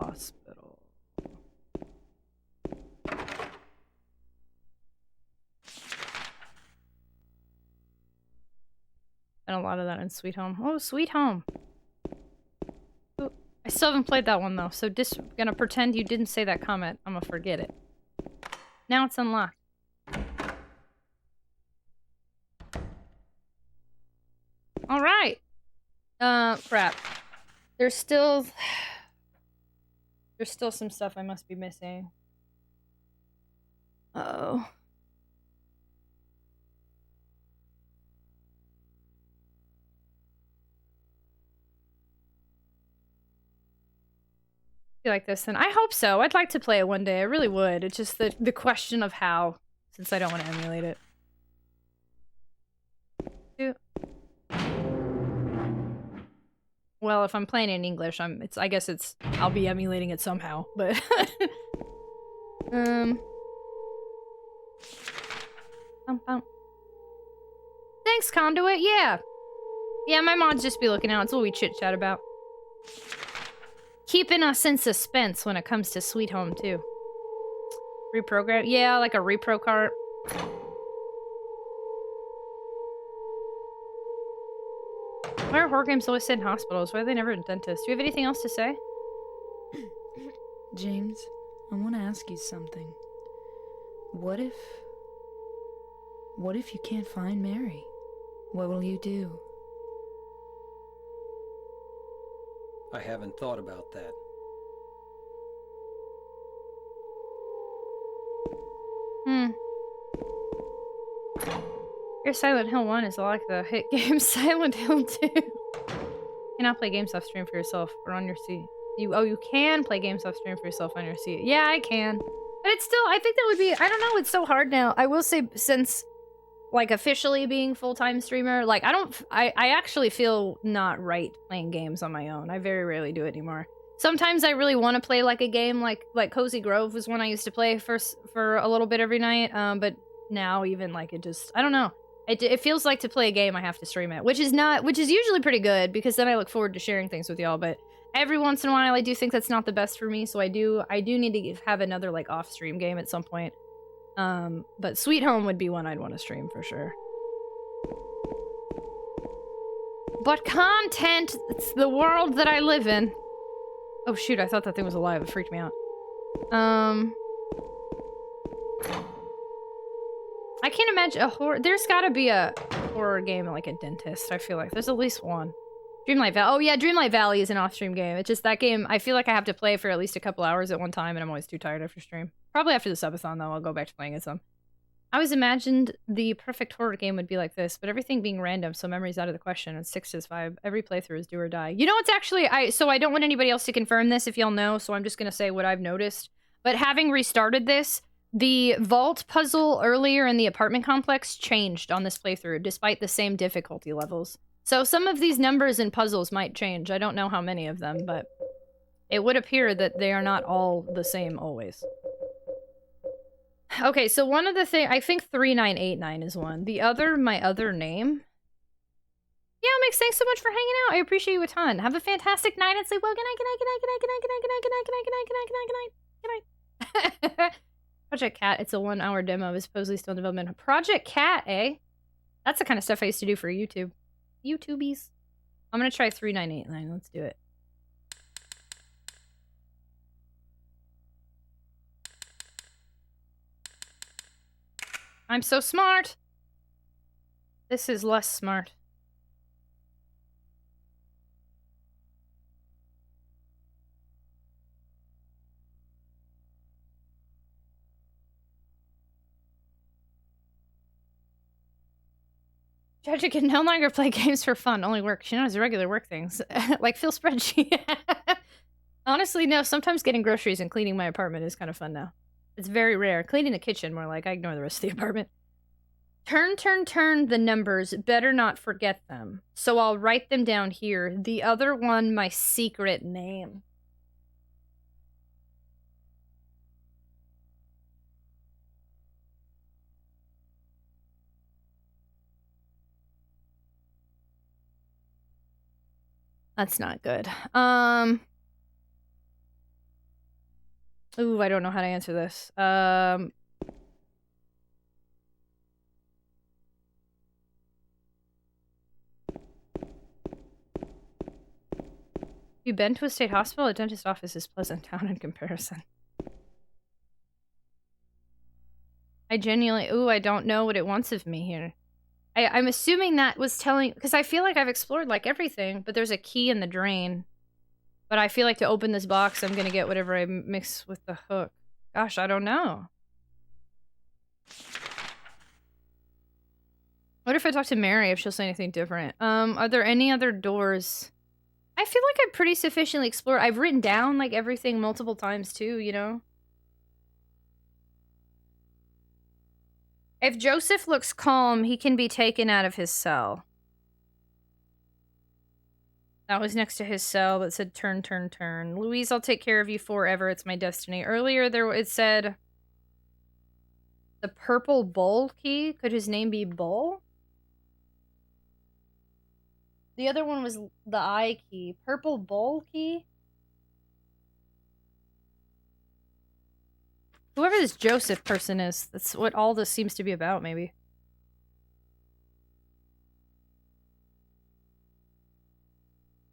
S1: And a lot of that in Sweet Home. Oh, Sweet Home. Ooh, I still haven't played that one, though, so just gonna pretend you didn't say that comment. I'm gonna forget it. Now it's unlocked. Alright. Crap. There's still some stuff I must be missing. Uh-oh. Like this, then I hope so. I'd like to play it one day. I really would. It's just the question of how, since I don't want to emulate it. Well, if I'm playing in English, I guess I'll be emulating it somehow, but Thanks, Conduit. Yeah, my mods just be looking out. It's what we chit chat about. Keeping us in suspense when it comes to Sweet Home, too. Reprogram? Yeah, like a repro cart. Why are horror games always set in hospitals? Why are they never in dentists? Do you have anything else to say?
S7: James, I want to ask you something. What if you can't find Mary? What will you do?
S5: I haven't thought about that.
S1: Your Silent Hill 1 is like the hit game Silent Hill 2. Cannot play games off stream for yourself or on your seat. You can play games off stream for yourself on your seat. Yeah, I can. But it's still, I think that would be, I don't know, it's so hard now. I will say, since, like, officially being full-time streamer, like, I actually feel not right playing games on my own. I very rarely do it anymore. Sometimes I really want to play, like, a game, like Cozy Grove was one I used to play for a little bit every night, but now even, like, it just, I don't know. It feels like to play a game I have to stream it, which is usually pretty good, because then I look forward to sharing things with y'all, but every once in a while I do think that's not the best for me, so I do need to have another, like, off-stream game at some point. But Sweet Home would be one I'd want to stream for sure. But content, it's the world that I live in. Oh shoot, I thought that thing was alive, it freaked me out. I can't imagine a horror. There's gotta be a horror game like a dentist, I feel like. There's at least one. Dreamlight Valley. Oh yeah, Dreamlight Valley is an off-stream game. It's just that game, I feel like I have to play for at least a couple hours at one time, and I'm always too tired after stream. Probably after the subathon, though, I'll go back to playing it some. I always imagined the perfect horror game would be like this, but everything being random, so memory's out of the question. It sticks to this vibe. Every playthrough is do or die. You know, it's actually, so I don't want anybody else to confirm this if y'all know, so I'm just gonna say what I've noticed. But having restarted this, the vault puzzle earlier in the apartment complex changed on this playthrough, despite the same difficulty levels. So some of these numbers and puzzles might change. I don't know how many of them, but it would appear that they are not all the same always. Okay, so one of the things, I think 3989 is one. The other, my other name. Yeah, Mix, thanks so much for hanging out. I appreciate you a ton. Have a fantastic night and sleep well. Good night, good night, good night, good night, good night, good night, good night, good night, good night, good night, good night, good night, good night, good night. Project Cat, it's a 1-hour demo. It's supposedly still in development. Project Cat, eh? That's the kind of stuff I used to do for YouTube. YouTubies. I'm gonna try 3989. Let's do it. I'm so smart. This is less smart. Tragic can no longer play games for fun, only work. She knows regular work things. Like fill spreadsheet. Honestly, no, sometimes getting groceries and cleaning my apartment is kind of fun now. It's very rare. Cleaning the kitchen, more like I ignore the rest of the apartment. Turn the numbers. Better not forget them. So I'll write them down here. The other one, my secret name. That's not good. Ooh, I don't know how to answer this. You been to a state hospital? A dentist office is Pleasant Town in comparison. I genuinely... Ooh, I don't know what it wants of me here. I'm assuming that was telling... Because I feel like I've explored, like, everything, but there's a key in the drain. But I feel like to open this box, I'm gonna get whatever I mix with the hook. Gosh, I don't know. What if I talk to Mary if she'll say anything different? Are there any other doors? I feel like I'm pretty sufficiently explored. I've written down, like, everything multiple times, too, you know? If Joseph looks calm, he can be taken out of his cell. That was next to his cell that said, turn, turn, turn. Louise, I'll take care of you forever. It's my destiny. Earlier, it said... The purple bowl key? Could his name be Bull? The other one was the I key. Purple bowl key? Whoever this Joseph person is, that's what all this seems to be about, maybe.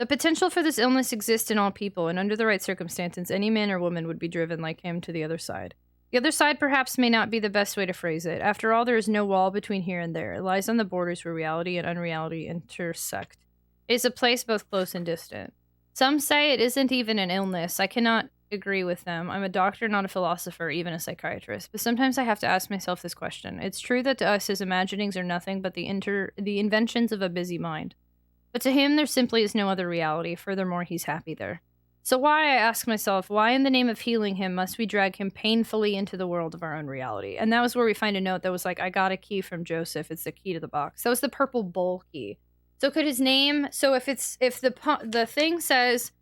S1: The potential for this illness exists in all people, and under the right circumstances, any man or woman would be driven like him to the other side. The other side perhaps may not be the best way to phrase it. After all, there is no wall between here and there. It lies on the borders where reality and unreality intersect. It is a place both close and distant. Some say it isn't even an illness. I cannot agree with them. I'm a doctor, not a philosopher, even a psychiatrist. But sometimes I have to ask myself this question. It's true that to us his imaginings are nothing but the inventions of a busy mind. But to him, there simply is no other reality. Furthermore, he's happy there. So why, I ask myself, why in the name of healing him must we drag him painfully into the world of our own reality? And that was where we find a note that was like, I got a key from Joseph. It's the key to the box. That was the purple bowl key. So could his name, so if the thing says,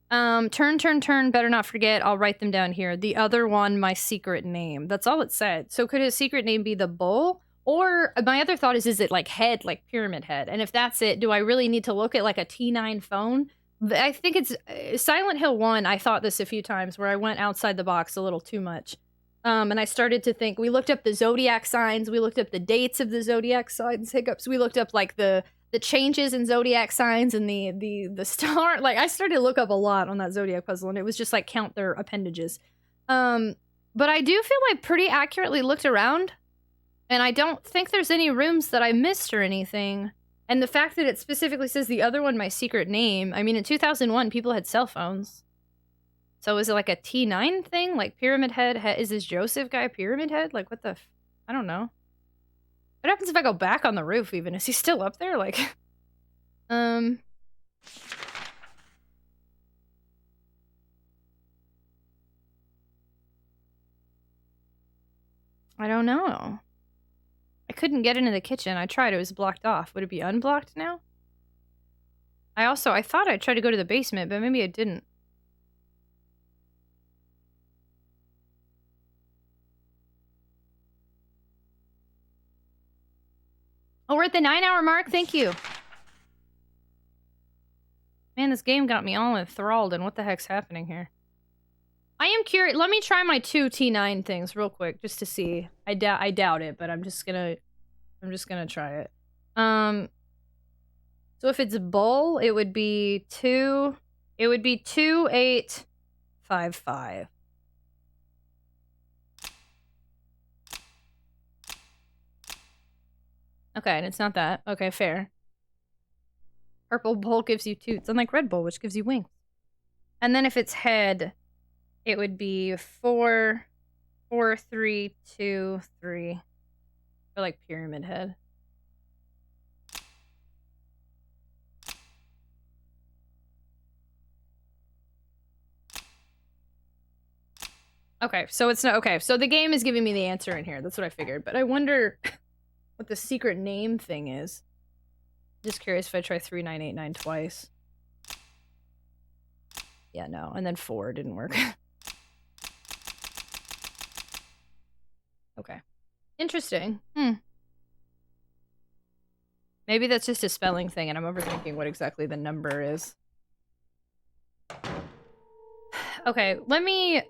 S1: turn, better not forget, I'll write them down here. The other one, my secret name. That's all it said. So could his secret name be the bowl? Or my other thought is it like head, like pyramid head? And if that's it, do I really need to look at like a T9 phone? I think it's Silent Hill 1. I thought this a few times where I went outside the box a little too much. And I started to think, we looked up the zodiac signs. We looked up the dates of the zodiac signs hiccups. We looked up like the changes in zodiac signs and the star. Like I started to look up a lot on that zodiac puzzle, and it was just like count their appendages. But I do feel I pretty accurately looked around. And I don't think there's any rooms that I missed or anything. And the fact that it specifically says the other one, my secret name. I mean, in 2001, people had cell phones. So is it like a T9 thing? Like Pyramid Head? Is this Joseph guy Pyramid Head? Like what the... I don't know. What happens if I go back on the roof even? Is he still up there? Like... I don't know. I couldn't get into the kitchen. I tried. It was blocked off. Would it be unblocked now? I thought I tried to go to the basement, but maybe I didn't. Oh, we're at the 9-hour mark? Thank you. Man, this game got me all enthralled, and what the heck's happening here? I am curious. Let me try my 2 T9 things real quick, just to see. I doubt it, but I'm just gonna try it. So if it's bowl, it would be 2855. Okay, and it's not that. Okay, fair. Purple bowl gives you toots, unlike red bowl, which gives you wings. And then if it's head, it would be 4, 4, 3, 2, 3. Or like pyramid head. Okay, so it's not okay. So the game is giving me the answer in here. That's what I figured. But I wonder what the secret name thing is. Just curious if I try 3989 twice. Yeah, no. And then 4 didn't work. Okay. Interesting. Maybe that's just a spelling thing and I'm overthinking what exactly the number is. Okay, let me...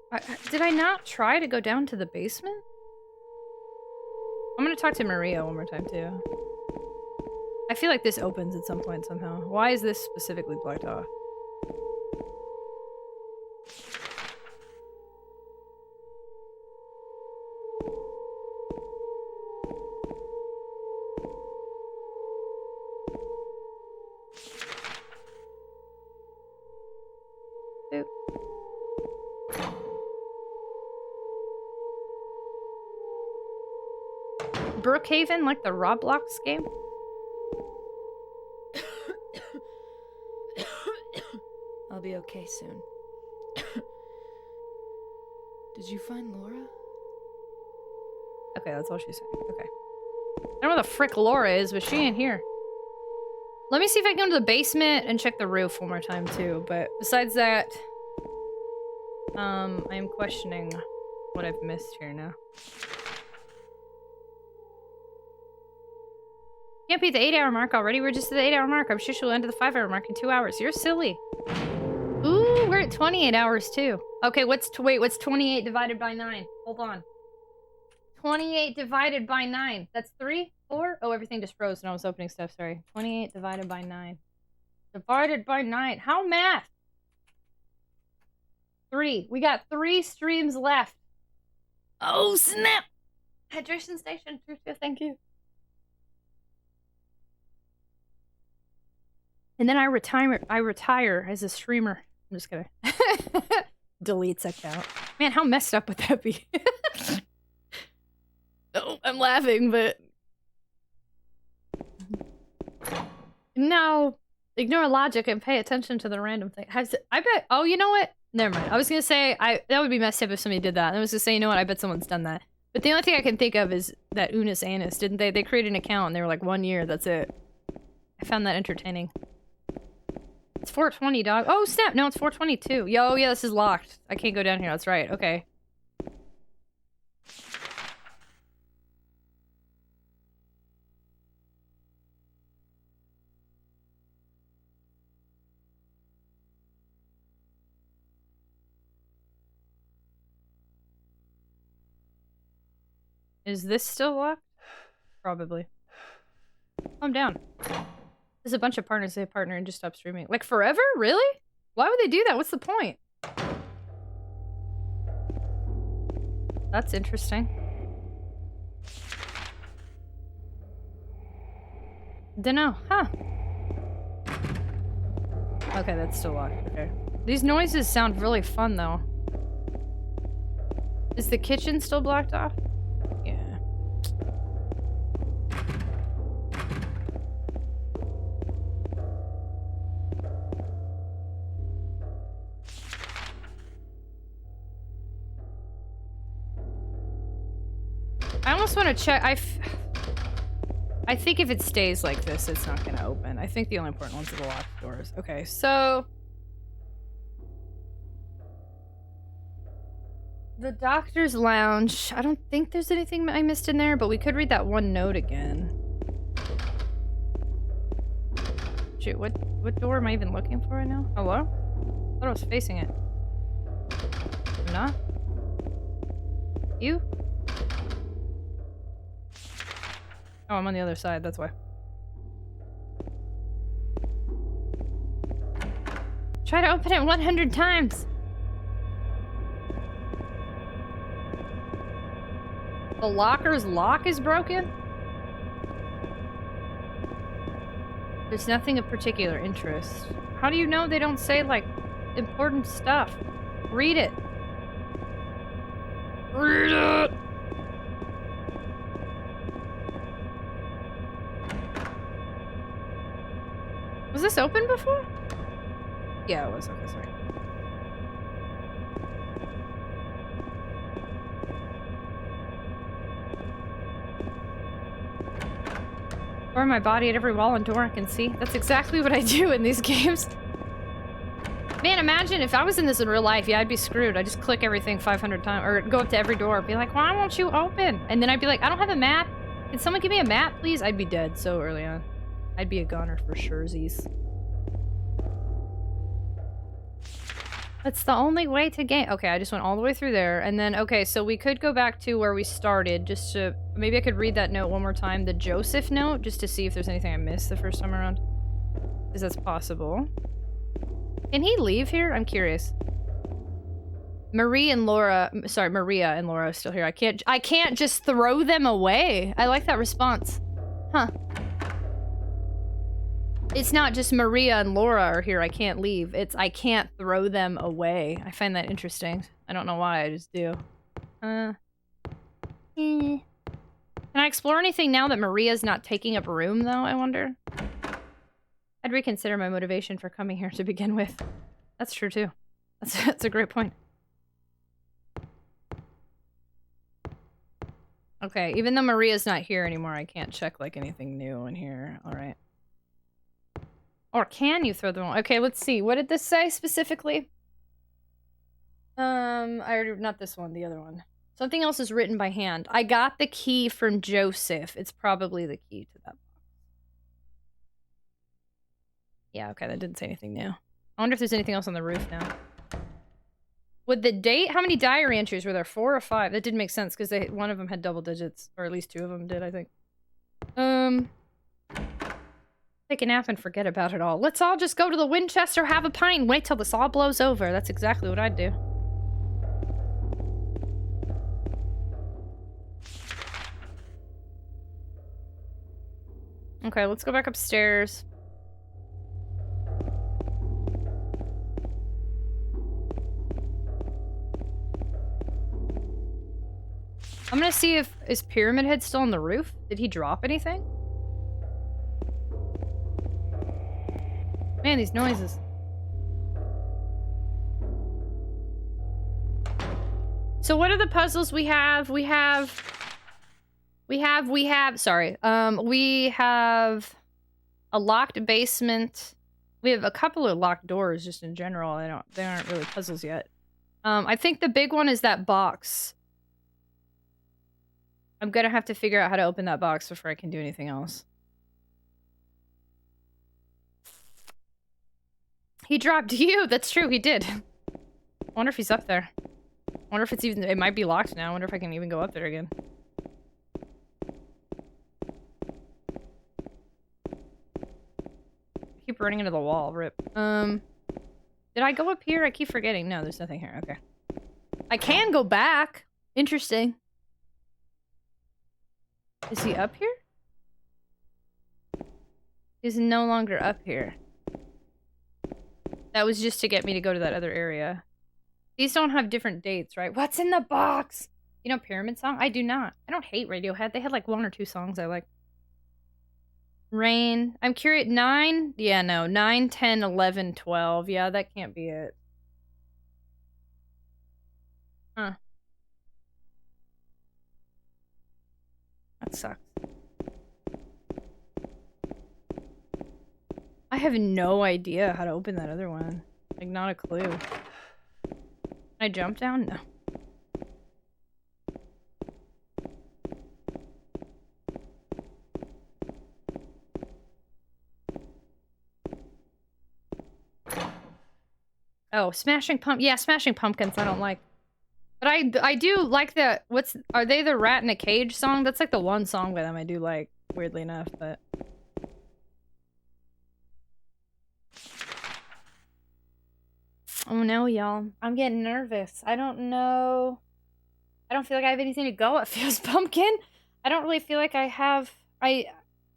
S1: did I not try to go down to the basement? I'm gonna talk to Maria one more time, too. I feel like this opens at some point somehow. Why is this specifically blocked off? Boop. Brookhaven, like the Roblox game?
S7: I'll be okay soon. Did you find Laura?
S1: Okay, that's all she's saying. Okay. I don't know where the frick Laura is, but she ain't here. Let me see if I can go to the basement and check the roof one more time, too. But besides that, I am questioning what I've missed here now. Can't beat the 8-hour mark already. We're just at the 8-hour mark. I'm sure she'll end the 5-hour mark in 2 hours. You're silly. Ooh, we're at 28 hours, too. Okay, what's 28 divided by 9? Hold on. 28 divided by 9. That's 3? 4? Oh, everything just froze when I was opening stuff. Sorry. 28 divided by 9. Divided by 9. How math? 3. We got 3 streams left. Oh, snap! Hydration station. Thank you. And then I retire as a streamer. I'm just gonna delete account. Man, how messed up would that be? Oh, I'm laughing, but no. Ignore logic and pay attention to the random thing. I bet. Oh, you know what? Never mind. I was gonna say that would be messed up if somebody did that. And I was gonna say, you know what? I bet someone's done that. But the only thing I can think of is that Unis Annis, didn't they? They created an account and they were like 1 year. That's it. I found that entertaining. It's 420, dog. Oh snap! No, it's 422. Yo, yeah, this is locked. I can't go down here. That's right. Okay. Is this still locked? Probably. Calm down. There's a bunch of partners. They partner and just stop streaming. Like forever? Really? Why would they do that? What's the point? That's interesting. Dunno. Huh. Okay, that's still locked. Okay. These noises sound really fun, though. Is the kitchen still blocked off? Yeah. I almost want to check. I think if it stays like this, it's not going to open. I think the only important ones are the locked doors. Okay, so the doctor's lounge. I don't think there's anything I missed in there, but we could read that one note again. Shoot, what door am I even looking for right now? Hello? I thought I was facing it. I'm not? You? Oh, I'm on the other side, that's why. Try to open it 100 times! The locker's lock is broken? There's nothing of particular interest. How do you know they don't say, like, important stuff? Read it! Read it! Was this open before? Yeah, it was. Okay, sorry. Or my body at every wall and door I can see. That's exactly what I do in these games. Man, imagine if I was in this in real life. Yeah, I'd be screwed. I'd just click everything 500 times. Or go up to every door. Be like, why won't you open? And then I'd be like, I don't have a map. Can someone give me a map, please? I'd be dead so early on. I'd be a goner for surezies. That's the only way to gain. Okay, I just went all the way through there. And then, okay, so we could go back to where we started just to... Maybe I could read that note one more time. The Joseph note, just to see if there's anything I missed the first time around. Because that's possible. Can he leave here? I'm curious. Maria and Laura are still here. I can't just throw them away. I like that response. Huh. It's not just Maria and Laura are here. I can't leave. It's I can't throw them away. I find that interesting. I don't know why. I just do. Can I explore anything now that Maria's not taking up room, though, I wonder? I'd reconsider my motivation for coming here to begin with. That's true, too. That's a great point. Okay, even though Maria's not here anymore, I can't check, like, anything new in here. Alright. Or can you throw them away? Okay, let's see. What did this say specifically? Not this one, the other one. Something else is written by hand. I got the key from Joseph. It's probably the key to that box. Yeah, okay, that didn't say anything new. I wonder if there's anything else on the roof now. With the date, how many diary entries were there? 4 or 5? That didn't make sense because one of them had double digits, or at least 2 of them did, I think. Take a nap and forget about it all. Let's all just go to the Winchester, have a pint, and wait till this all blows over. That's exactly what I'd do. Okay, let's go back upstairs. I'm gonna see if is Pyramid Head still on the roof? Did he drop anything? Man, these noises. So what are the puzzles we have? We have sorry. We have a locked basement. We have a couple of locked doors just in general. They aren't really puzzles yet. I think the big one is that box. I'm gonna have to figure out how to open that box before I can do anything else. He dropped you. That's true, he did. I wonder if he's up there. I wonder if it might be locked now. I wonder if I can even go up there again. I keep running into the wall, rip. Did I go up here? I keep forgetting. No, there's nothing here. Okay. I can go back. Interesting. Is he up here? He's no longer up here. That was just to get me to go to that other area. These don't have different dates, right? What's in the box? You know Pyramid Song? I do not. I don't hate Radiohead. They had like 1 or 2 songs I like. Rain. I'm curious. 9? Yeah, no. 9, 10, 11, 12. Yeah, that can't be it. Huh. That sucks. I have no idea how to open that other one. Like, not a clue. Can I jump down? No. Oh, Smashing Pumpkins. Yeah, Smashing Pumpkins I don't like. But I do like the... Are they the Rat in a Cage song? That's like the one song by them I do like, weirdly enough, but... Oh no, y'all. I'm getting nervous. I don't know... I don't feel like I have anything to go at Feels Pumpkin. I don't really feel like I have... I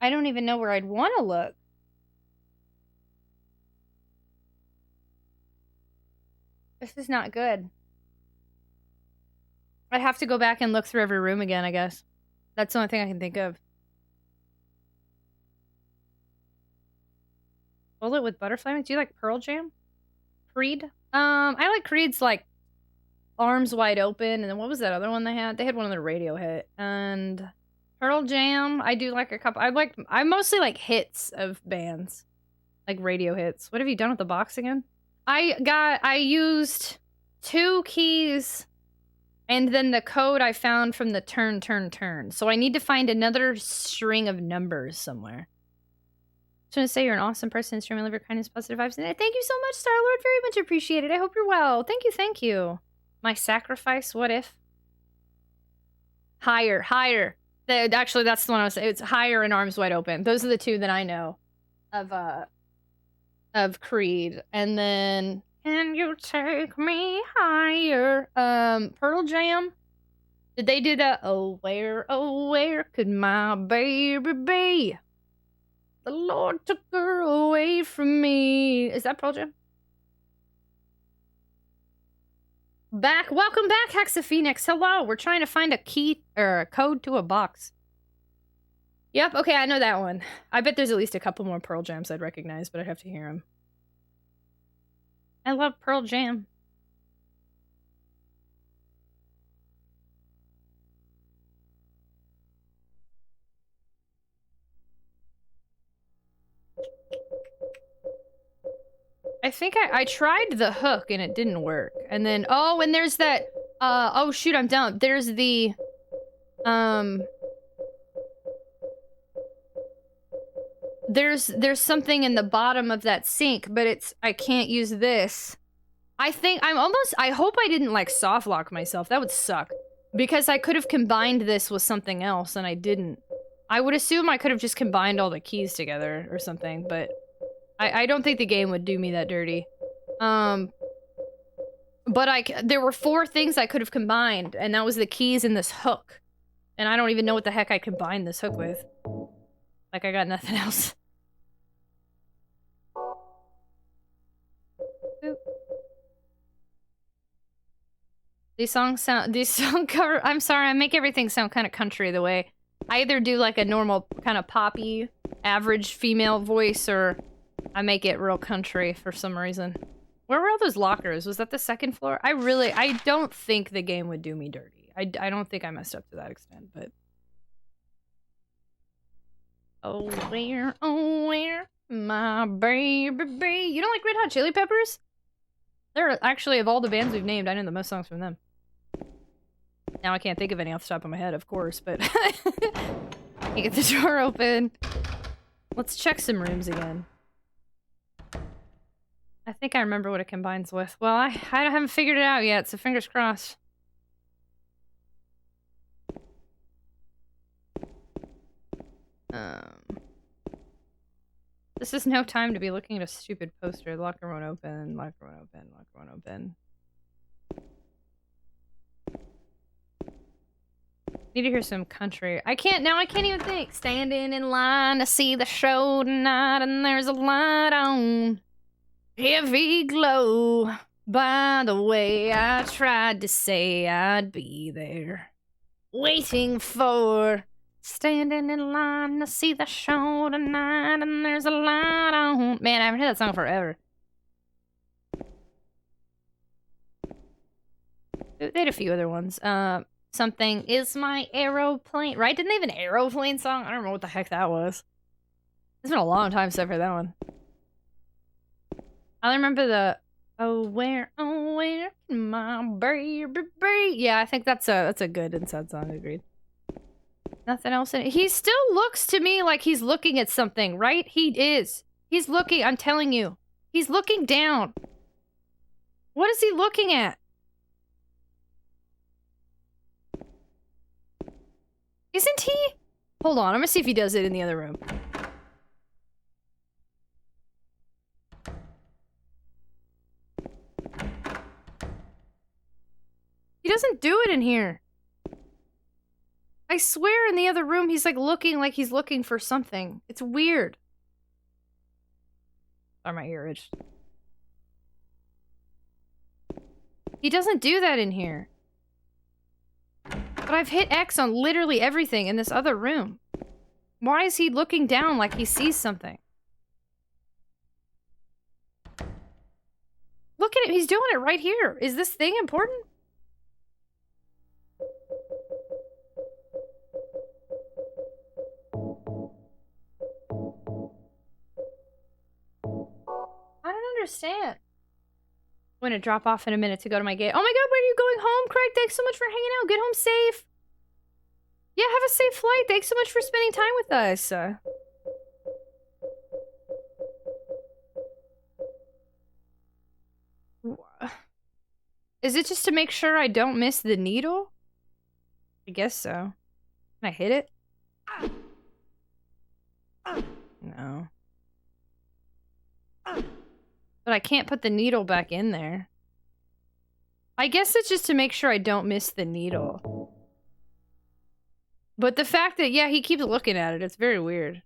S1: don't even know where I'd want to look. This is not good. I'd have to go back and look through every room again, I guess. That's the only thing I can think of. Bullet with Butterfly. Do you like Pearl Jam? Creed? I like Creed's, like, Arms Wide Open, and then what was that other one they had? They had one of the radio hit. And Pearl Jam, I do like a couple. I mostly like hits of bands. Like radio hits. What have you done with the box again? I used 2 keys and then the code I found from the turn. So I need to find another string of numbers somewhere. Just want to say you're an awesome person. Streaming, live your kindness, positive vibes. And thank you so much, Star-Lord. Very much appreciated. I hope you're well. Thank you. My sacrifice, what if? Higher. Actually, that's the one I was saying. It's Higher and Arms Wide Open. Those are the 2 that I know of Creed. And then Can You Take Me Higher? Pearl Jam. Did they do that? Oh where could my baby be? The Lord took her away from me. Is that Pearl Jam? Welcome back, Hexa Phoenix. Hello. We're trying to find a key or a code to a box. Yep, okay, I know that one. I bet there's at least a couple more Pearl Jams I'd recognize, but I'd have to hear them. I love Pearl Jam. I think I tried the hook and it didn't work. And then, oh, and there's that, oh shoot, I'm down. There's the, there's something in the bottom of that sink, but I can't use this. I hope I didn't like soft lock myself. That would suck. Because I could have combined this with something else and I didn't. I would assume I could have just combined all the keys together or something, but I don't think the game would do me that dirty. But there were 4 things I could have combined, and that was the keys and this hook. And I don't even know what the heck I combined this hook with. Like, I got nothing else. Boop. These song cover, I'm sorry, I make everything sound kind of country the way. I either do like a normal kind of poppy, average female voice, or I make it real country for some reason. Where were all those lockers? Was that the 2nd floor? I don't think the game would do me dirty. I don't think I messed up to that extent, but... Oh, where, my baby. You don't like Red Hot Chili Peppers? They're actually, of all the bands we've named, I know the most songs from them. Now I can't think of any off the top of my head, of course, but... You get the door open. Let's check some rooms again. I think I remember what it combines with. Well, I haven't figured it out yet, so fingers crossed. This is no time to be looking at a stupid poster. Locker won't open, locker won't open, locker won't open. Need to hear some country. I can't even think. Standing in line to see the show tonight, and there's a light on. Heavy glow. By the way, I tried to say I'd be there. Waiting for. Standing in line to see the show tonight, and there's a light on. Man, I haven't heard that song forever. They had a few other ones. Something is my aeroplane. Right? Didn't they have an aeroplane song? I don't remember what the heck that was. It's been a long time since I've heard that one. I remember the oh where my baby. Yeah, I think that's a good and sad song. Agreed. Nothing else in it. He still looks to me like he's looking at something, right? He is. He's looking. I'm telling you. He's looking down. What is he looking at? Isn't he? Hold on. I'm gonna see if he does it in the other room. He doesn't do it in here. I swear in the other room he's like he's looking for something. It's weird. Sorry, my ear itched. He doesn't do that in here. But I've hit X on literally everything in this other room. Why is he looking down like he sees something? Look at it. He's doing it right here. Is this thing important? I don't understand. I'm gonna drop off in a minute to go to my gate. Oh my god, where are you going home, Craig? Thanks so much for hanging out. Get home safe. Yeah, have a safe flight. Thanks so much for spending time with us. Is it just to make sure I don't miss the needle? I guess so. Can I hit it? No. But I can't put the needle back in there. I guess it's just to make sure I don't miss the needle. But the fact that, yeah, he keeps looking at it, it's very weird.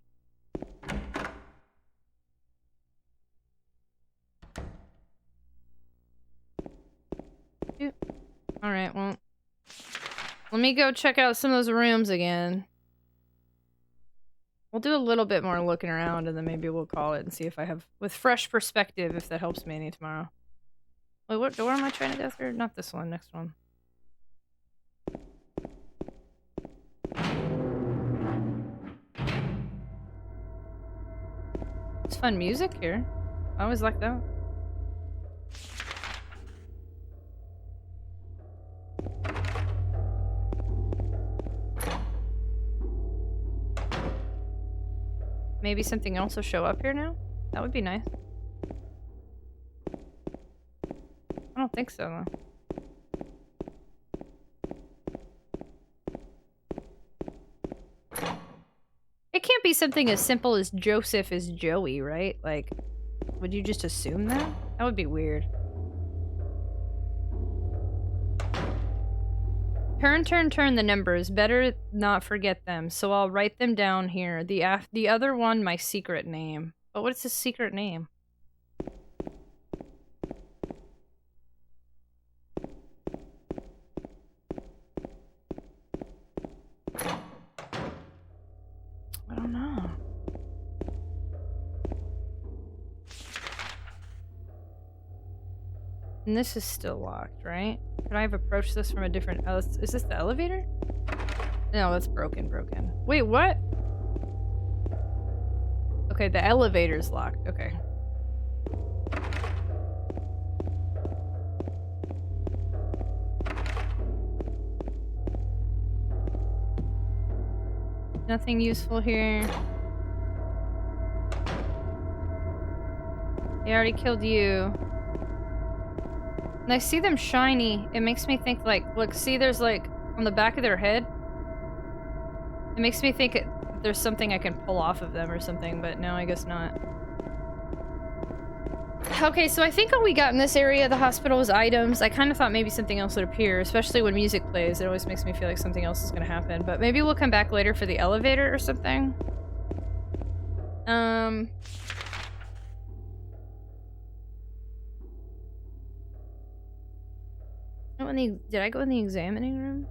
S1: Alright, well. Let me go check out some of those rooms again. We'll do a little bit more looking around, and then maybe we'll call it and see if I have, with fresh perspective, if that helps me any tomorrow. Wait, what door am I trying to go through? Not this one, next one. It's fun music here. I always like that. Maybe something else will show up here now? That would be nice. I don't think so, though. It can't be something as simple as Joseph is Joey, right? Like, would you just assume that? That would be weird. Turn the numbers. Better not forget them, so I'll write them down here. The other one, my secret name. But what's his secret name? I don't know. And this is still locked, right? Could I have approached this from a different... Oh, is this the elevator? No, that's broken. Wait, what? Okay, the elevator's locked. Okay. Nothing useful here. They already killed you. And I see them shiny. It makes me think, like, look, see there's, like, on the back of their head? It makes me think there's something I can pull off of them or something, but no, I guess not. Okay, so I think all we got in this area of the hospital was items. I kind of thought maybe something else would appear, especially when music plays. It always makes me feel like something else is going to happen. But maybe we'll come back later for the elevator or something. Did I go in the examining room?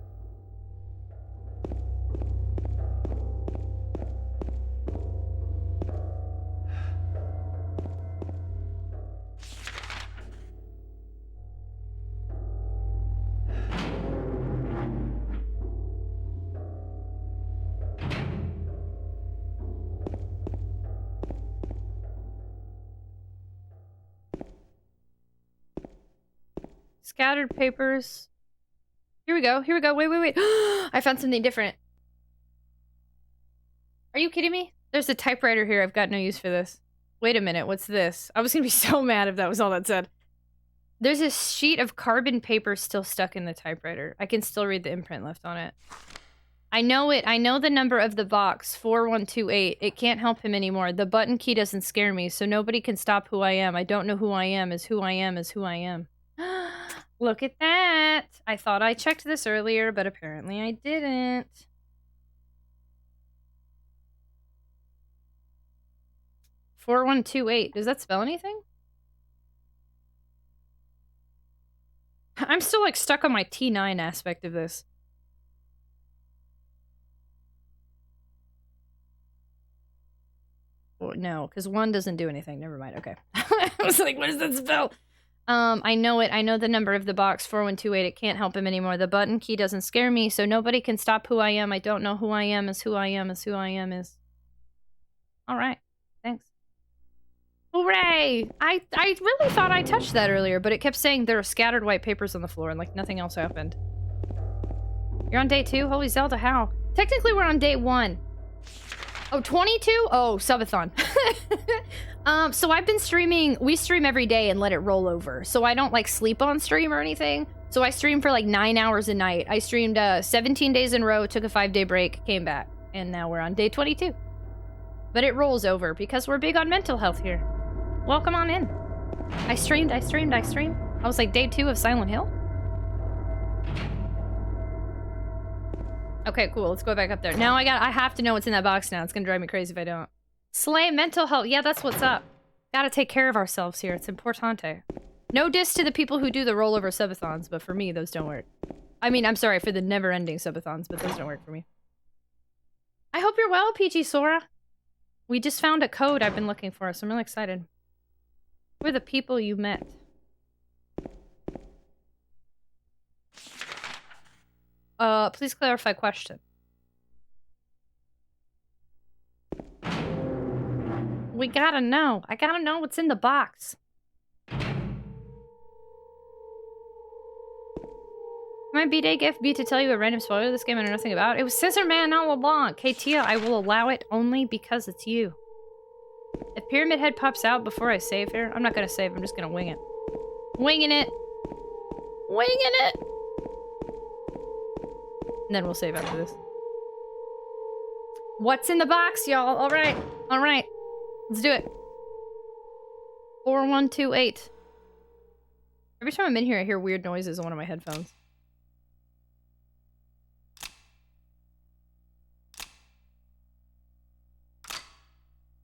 S1: Scattered papers. Here we go. Wait. I found something different. Are you kidding me? There's a typewriter here. I've got no use for this. Wait a minute. What's this? I was gonna be so mad if that was all that said. There's a sheet of carbon paper still stuck in the typewriter. I can still read the imprint left on it. I know it. I know the number of the box. 4128. It can't help him anymore. The button key doesn't scare me, so nobody can stop who I am. I don't know who I am is who I am is who I am. Look at that! I thought I checked this earlier, but apparently I didn't. $4128. Does that spell anything? I'm still, like, stuck on my T9 aspect of this. Oh, no, because 1 doesn't do anything. Never mind. Okay. I was like, what does that spell? I know it. I know the number of the box, 4128. It can't help him anymore. The button key doesn't scare me, so nobody can stop who I am. I don't know who I am is who I am is who I am is. Alright. Thanks. Hooray! I really thought I touched that earlier, but it kept saying there are scattered white papers on the floor and, like, nothing else happened. You're on day 2? Holy Zelda, how? Technically, we're on day 1. Oh, 22? Oh, subathon. So I've been streaming, we stream every day and let it roll over. So I don't like sleep on stream or anything. So I stream for like 9 hours a night. I streamed 17 days in a row, took a 5-day break, came back. And now we're on day 22. But it rolls over because we're big on mental health here. Welcome on in. I streamed. I was like day 2 of Silent Hill. Okay, cool. Let's go back up there. Now I have to know what's in that box now. It's gonna drive me crazy if I don't. Slay mental health. Yeah, that's what's up. Gotta take care of ourselves here. It's importante. No diss to the people who do the rollover subathons, but for me, those don't work. I mean, I'm sorry for the never-ending subathons, but those don't work for me. I hope you're well, PG Sora. We just found a code I've been looking for, so I'm really excited. Who are the people you met? Please clarify question. We gotta know. I gotta know what's in the box. My B-Day gift be to tell you a random spoiler of this game I know nothing about? It was Scissor Man all along. Katia, I will allow it only because it's you. If Pyramid Head pops out before I save here, I'm not gonna save, I'm just gonna wing it. Winging it! Winging it! And then we'll save after this. What's in the box, y'all? All right. All right. Let's do it. 4128. Every time I'm in here, I hear weird noises on one of my headphones.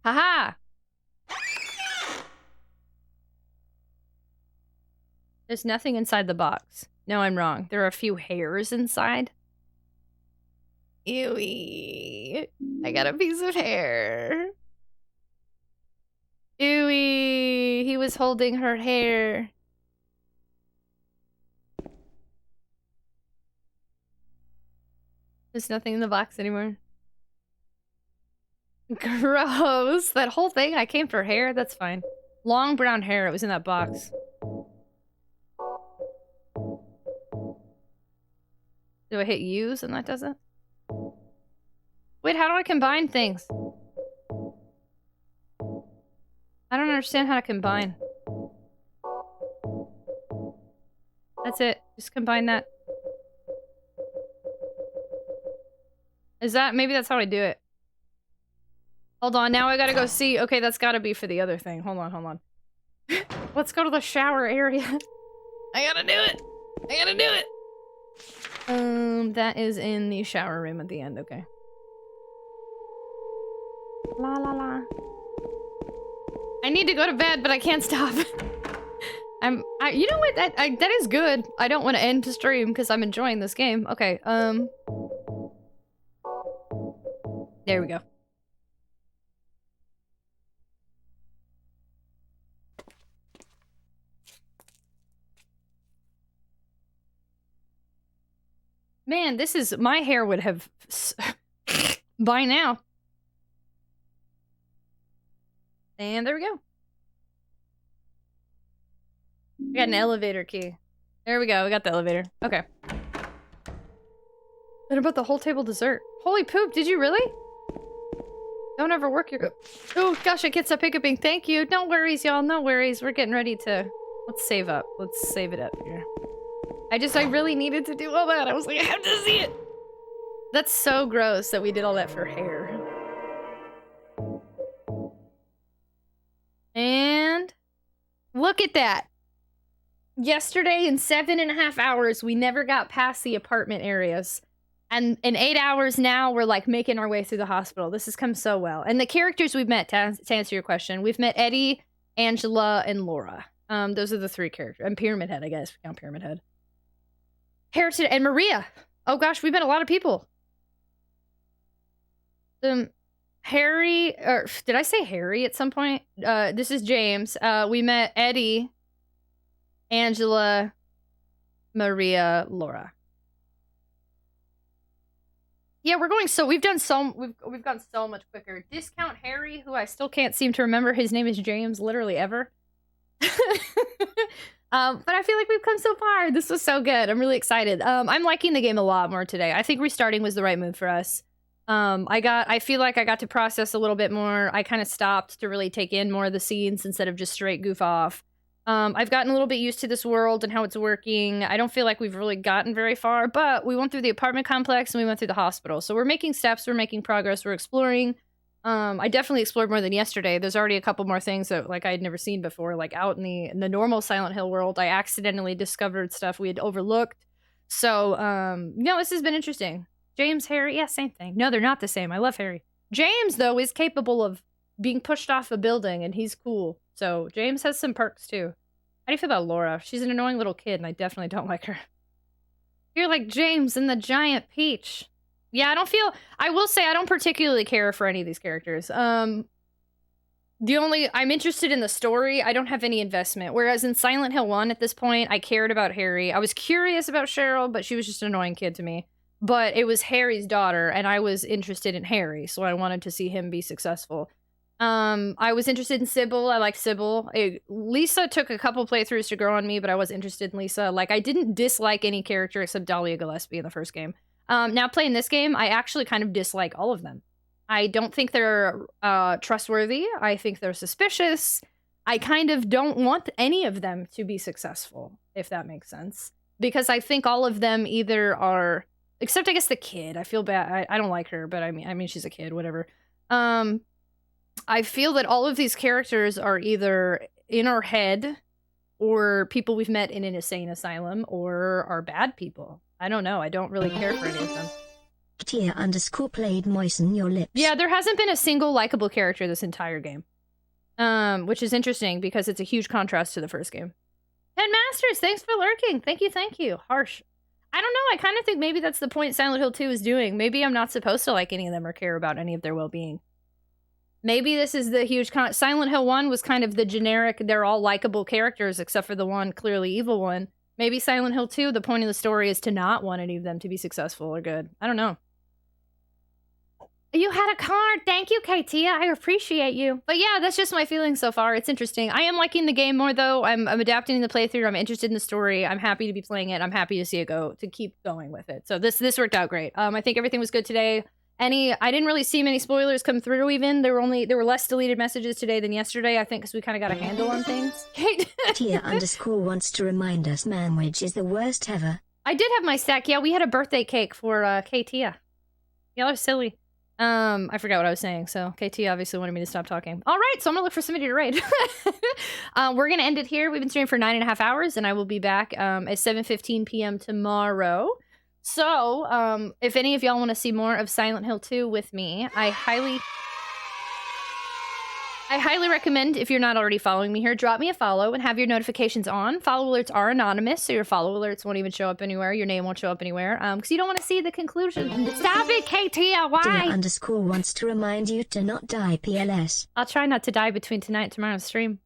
S1: Haha! There's nothing inside the box. No, I'm wrong. There are a few hairs inside. Ewy. I got a piece of hair. Ewy. He was holding her hair. There's nothing in the box anymore. Gross. That whole thing, I came for hair? That's fine. Long brown hair, it was in that box. Do I hit use and that does it? Wait, how do I combine things? I don't understand how to combine. That's it. Just combine that. Is that... maybe that's how I do it. Hold on, now I gotta go see... okay, that's gotta be for the other thing. Hold on, hold on. Let's go to the shower area. I gotta do it! I gotta do it! That is in the shower room at the end, okay. La la la. I need to go to bed, but I can't stop. You know what? That is good. I don't want to end the stream because I'm enjoying this game. Okay, there we go. Man, this is... my hair would have... by now. And there we go. We got an elevator key. There we go, we got the elevator. Okay. What about the whole table dessert? Holy poop, did you really? Don't overwork your... oh gosh, I get up hiccuping. Thank you. No worries, y'all. No worries. We're getting ready to... let's save up. Let's save it up here. I really needed to do all that. I was like, I have to see it. That's so gross that we did all that for hair. And... look at that. Yesterday, in 7.5 hours, we never got past the apartment areas. And in 8 hours now, we're like making our way through the hospital. This has come so well. And the characters we've met, to answer your question, we've met Eddie, Angela, and Laura. Those are the 3 characters. And Pyramid Head, I guess. We count Pyramid Head. Harrison and Maria. Oh gosh, we've met a lot of people. Harry, or did I say Harry at some point? This is James. We met Eddie, Angela, Maria, Laura. Yeah, we're going so... we've gone so much quicker. Discount Harry, who I still can't seem to remember his name is James, literally ever. But I feel like we've come so far. This was so good. I'm really excited. I'm liking the game a lot more today. I think restarting was the right move for us. I feel like I got to process a little bit more. I kind of stopped to really take in more of the scenes instead of just straight goof off. I've gotten a little bit used to this world and how it's working. I don't feel like we've really gotten very far, but we went through the apartment complex and we went through the hospital. So we're making steps, we're making progress, we're exploring. I definitely explored more than yesterday. There's already a couple more things that like I had never seen before, like out in the normal Silent Hill world. I accidentally discovered stuff we had overlooked. So, no, this has been interesting. James, Harry, yeah, same thing. No, they're not the same. I love Harry. James, though, is capable of being pushed off a building, and he's cool. So, James has some perks, too. How do you feel about Laura? She's an annoying little kid, and I definitely don't like her. You're like James and the giant peach. Yeah, I will say I don't particularly care for any of these characters. I'm interested in the story. I don't have any investment. Whereas in Silent Hill 1 at this point, I cared about Harry. I was curious about Cheryl, but she was just an annoying kid to me. But it was Harry's daughter, and I was interested in Harry, so I wanted to see him be successful. I was interested in Sybil. I liked Sybil. Lisa took a couple playthroughs to grow on me, but I was interested in Lisa. Like, I didn't dislike any character except Dahlia Gillespie in the first game. Now playing this game, I actually kind of dislike all of them. I don't think they're trustworthy. I think they're suspicious. I kind of don't want any of them to be successful, if that makes sense. Because I think all of them either are Except I guess the kid. I feel bad. I don't like her, but I mean she's a kid, whatever. I feel that all of these characters are either in our head or people we've met in an insane asylum or are bad people. I don't know. I don't really care for any of them.
S3: Tia_played moisten your lips.
S1: Yeah, there hasn't been a single likable character this entire game. Which is interesting because it's a huge contrast to the first game. 10 Masters, thanks for lurking. Thank you. Harsh. I don't know. I kind of think maybe that's the point Silent Hill 2 is doing. Maybe I'm not supposed to like any of them or care about any of their well-being. Maybe this is the huge Silent Hill 1 was kind of the generic, they're all likable characters except for the one clearly evil one. Maybe Silent Hill 2, the point of the story is to not want any of them to be successful or good. I don't know. You had a card. Thank you, Katia. I appreciate you. But yeah, that's just my feeling so far. It's interesting. I am liking the game more, though. I'm adapting the playthrough. I'm interested in the story. I'm happy to be playing it. I'm happy to see it to keep going with it. So this worked out great. I think everything was good today. I didn't really see many spoilers come through even. There were less deleted messages today than yesterday, I think, because we kind of got a handle on things.
S3: Tia_ wants to remind us manwich is the worst ever.
S1: I did have my stack. Yeah, we had a birthday cake for Katia. Y'all are silly. I forgot what I was saying, so KT obviously wanted me to stop talking. All right, so I'm gonna look for somebody to raid. We're gonna end it here. We've been streaming for 9.5 hours, and I will be back at 7:15 p.m. tomorrow. So, if any of y'all want to see more of Silent Hill 2 with me, I highly recommend, if you're not already following me here, drop me a follow and have your notifications on. Follow alerts are anonymous, so your follow alerts won't even show up anywhere. Your name won't show up anywhere, because you don't want to see the conclusion. Stop it, KT, why?
S3: Tia_ wants to remind you to not die, PLS.
S1: I'll try not to die between tonight and tomorrow's stream.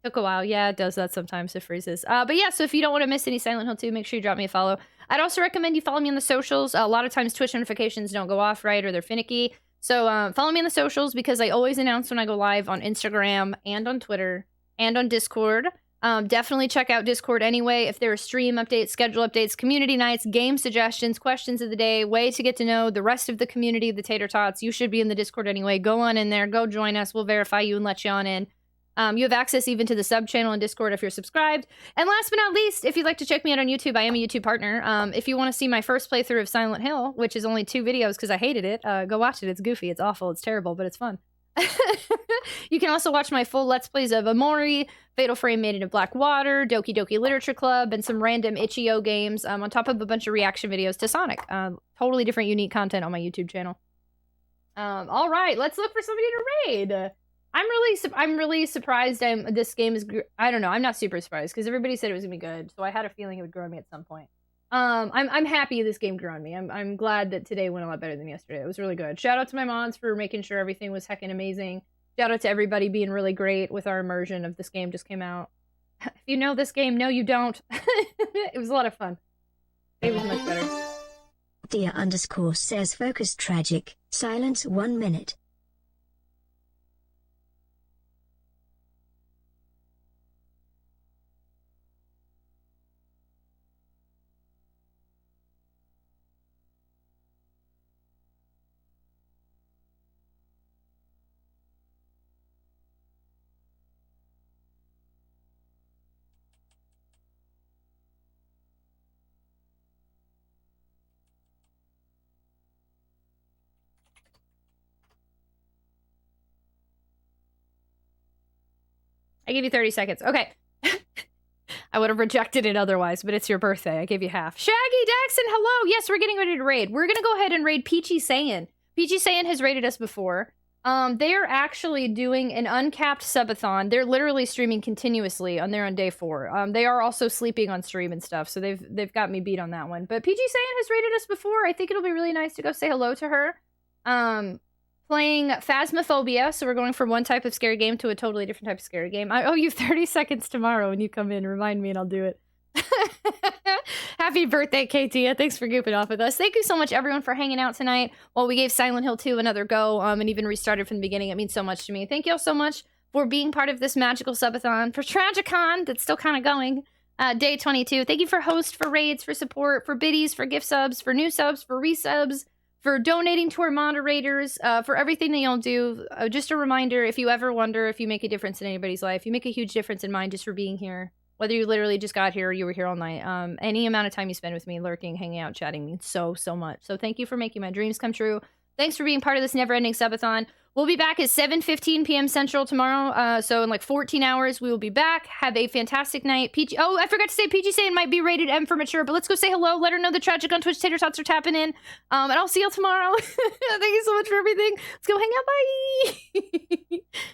S1: Took a while. Yeah, it does that sometimes. It freezes. But yeah, so if you don't want to miss any Silent Hill 2, make sure you drop me a follow. I'd also recommend you follow me on the socials. A lot of times Twitch notifications don't go off, right, or they're finicky. So follow me on the socials because I always announce when I go live on Instagram and on Twitter and on Discord. Definitely check out Discord anyway. If there are stream updates, schedule updates, community nights, game suggestions, questions of the day, way to get to know the rest of the community of the Tater Tots, you should be in the Discord anyway. Go on in there. Go join us. We'll verify you and let you on in. You have access even to the sub channel in Discord if you're subscribed. And last but not least, if you'd like to check me out on YouTube, I am a YouTube partner. If you want to see my first playthrough of Silent Hill, which is only 2 videos because I hated it, go watch it. It's goofy, it's awful, it's terrible, but it's fun. You can also watch my full Let's Plays of Amori, Fatal Frame Made Into Black Water, Doki Doki Literature Club, and some random itch.io games, on top of a bunch of reaction videos to Sonic. Totally different, unique content on my YouTube channel. All right, let's look for somebody to raid. I'm really surprised. This game is. I don't know. I'm not super surprised because everybody said it was gonna be good, so I had a feeling it would grow on me at some point. I'm happy this game grew on me. I'm glad that today went a lot better than yesterday. It was really good. Shout out to my mods for making sure everything was heckin' amazing. Shout out to everybody being really great with our immersion of this game just came out. If you know this game, no, you don't. It was a lot of fun. It was much better.
S3: Tia_ says focus tragic. Silence 1 minute.
S1: I gave you 30 seconds. Okay. I would have rejected it otherwise, but it's your birthday. I gave you half. Shaggy Daxon, hello. Yes, we're getting ready to raid. We're going to go ahead and raid Peachy Saiyan. Peachy Saiyan has raided us before. They are actually doing an uncapped subathon. They're literally streaming continuously on day 4. They are also sleeping on stream and stuff, so they've got me beat on that one. But Peachy Saiyan has raided us before. I think it'll be really nice to go say hello to her. Playing Phasmophobia, so we're going from one type of scary game to a totally different type of scary game. I owe you 30 seconds tomorrow when you come in. Remind me and I'll do it. Happy birthday, Katia. Thanks for goofing off with us. Thank you so much, everyone, for hanging out tonight while we gave Silent Hill 2 another go and even restarted from the beginning. It means so much to me. Thank you all so much for being part of this magical subathon. For TragicOn, that's still kind of going. Day 22. Thank you for host, for raids, for support, for biddies, for gift subs, for new subs, for resubs, for donating to our moderators, for everything that y'all do. Just a reminder, if you ever wonder if you make a difference in anybody's life, you make a huge difference in mine just for being here. Whether you literally just got here or you were here all night. Any amount of time you spend with me, lurking, hanging out, chatting means so much. So thank you for making my dreams come true. Thanks for being part of this never-ending subathon. We'll be back at 7:15 p.m. Central tomorrow. So in like 14 hours, we will be back. Have a fantastic night. PG. Oh, I forgot to say, PG saying might be rated M for mature, but let's go say hello. Let her know the Tragic on Twitch Tater Tots are tapping in. And I'll see y'all tomorrow. Thank you so much for everything. Let's go hang out. Bye.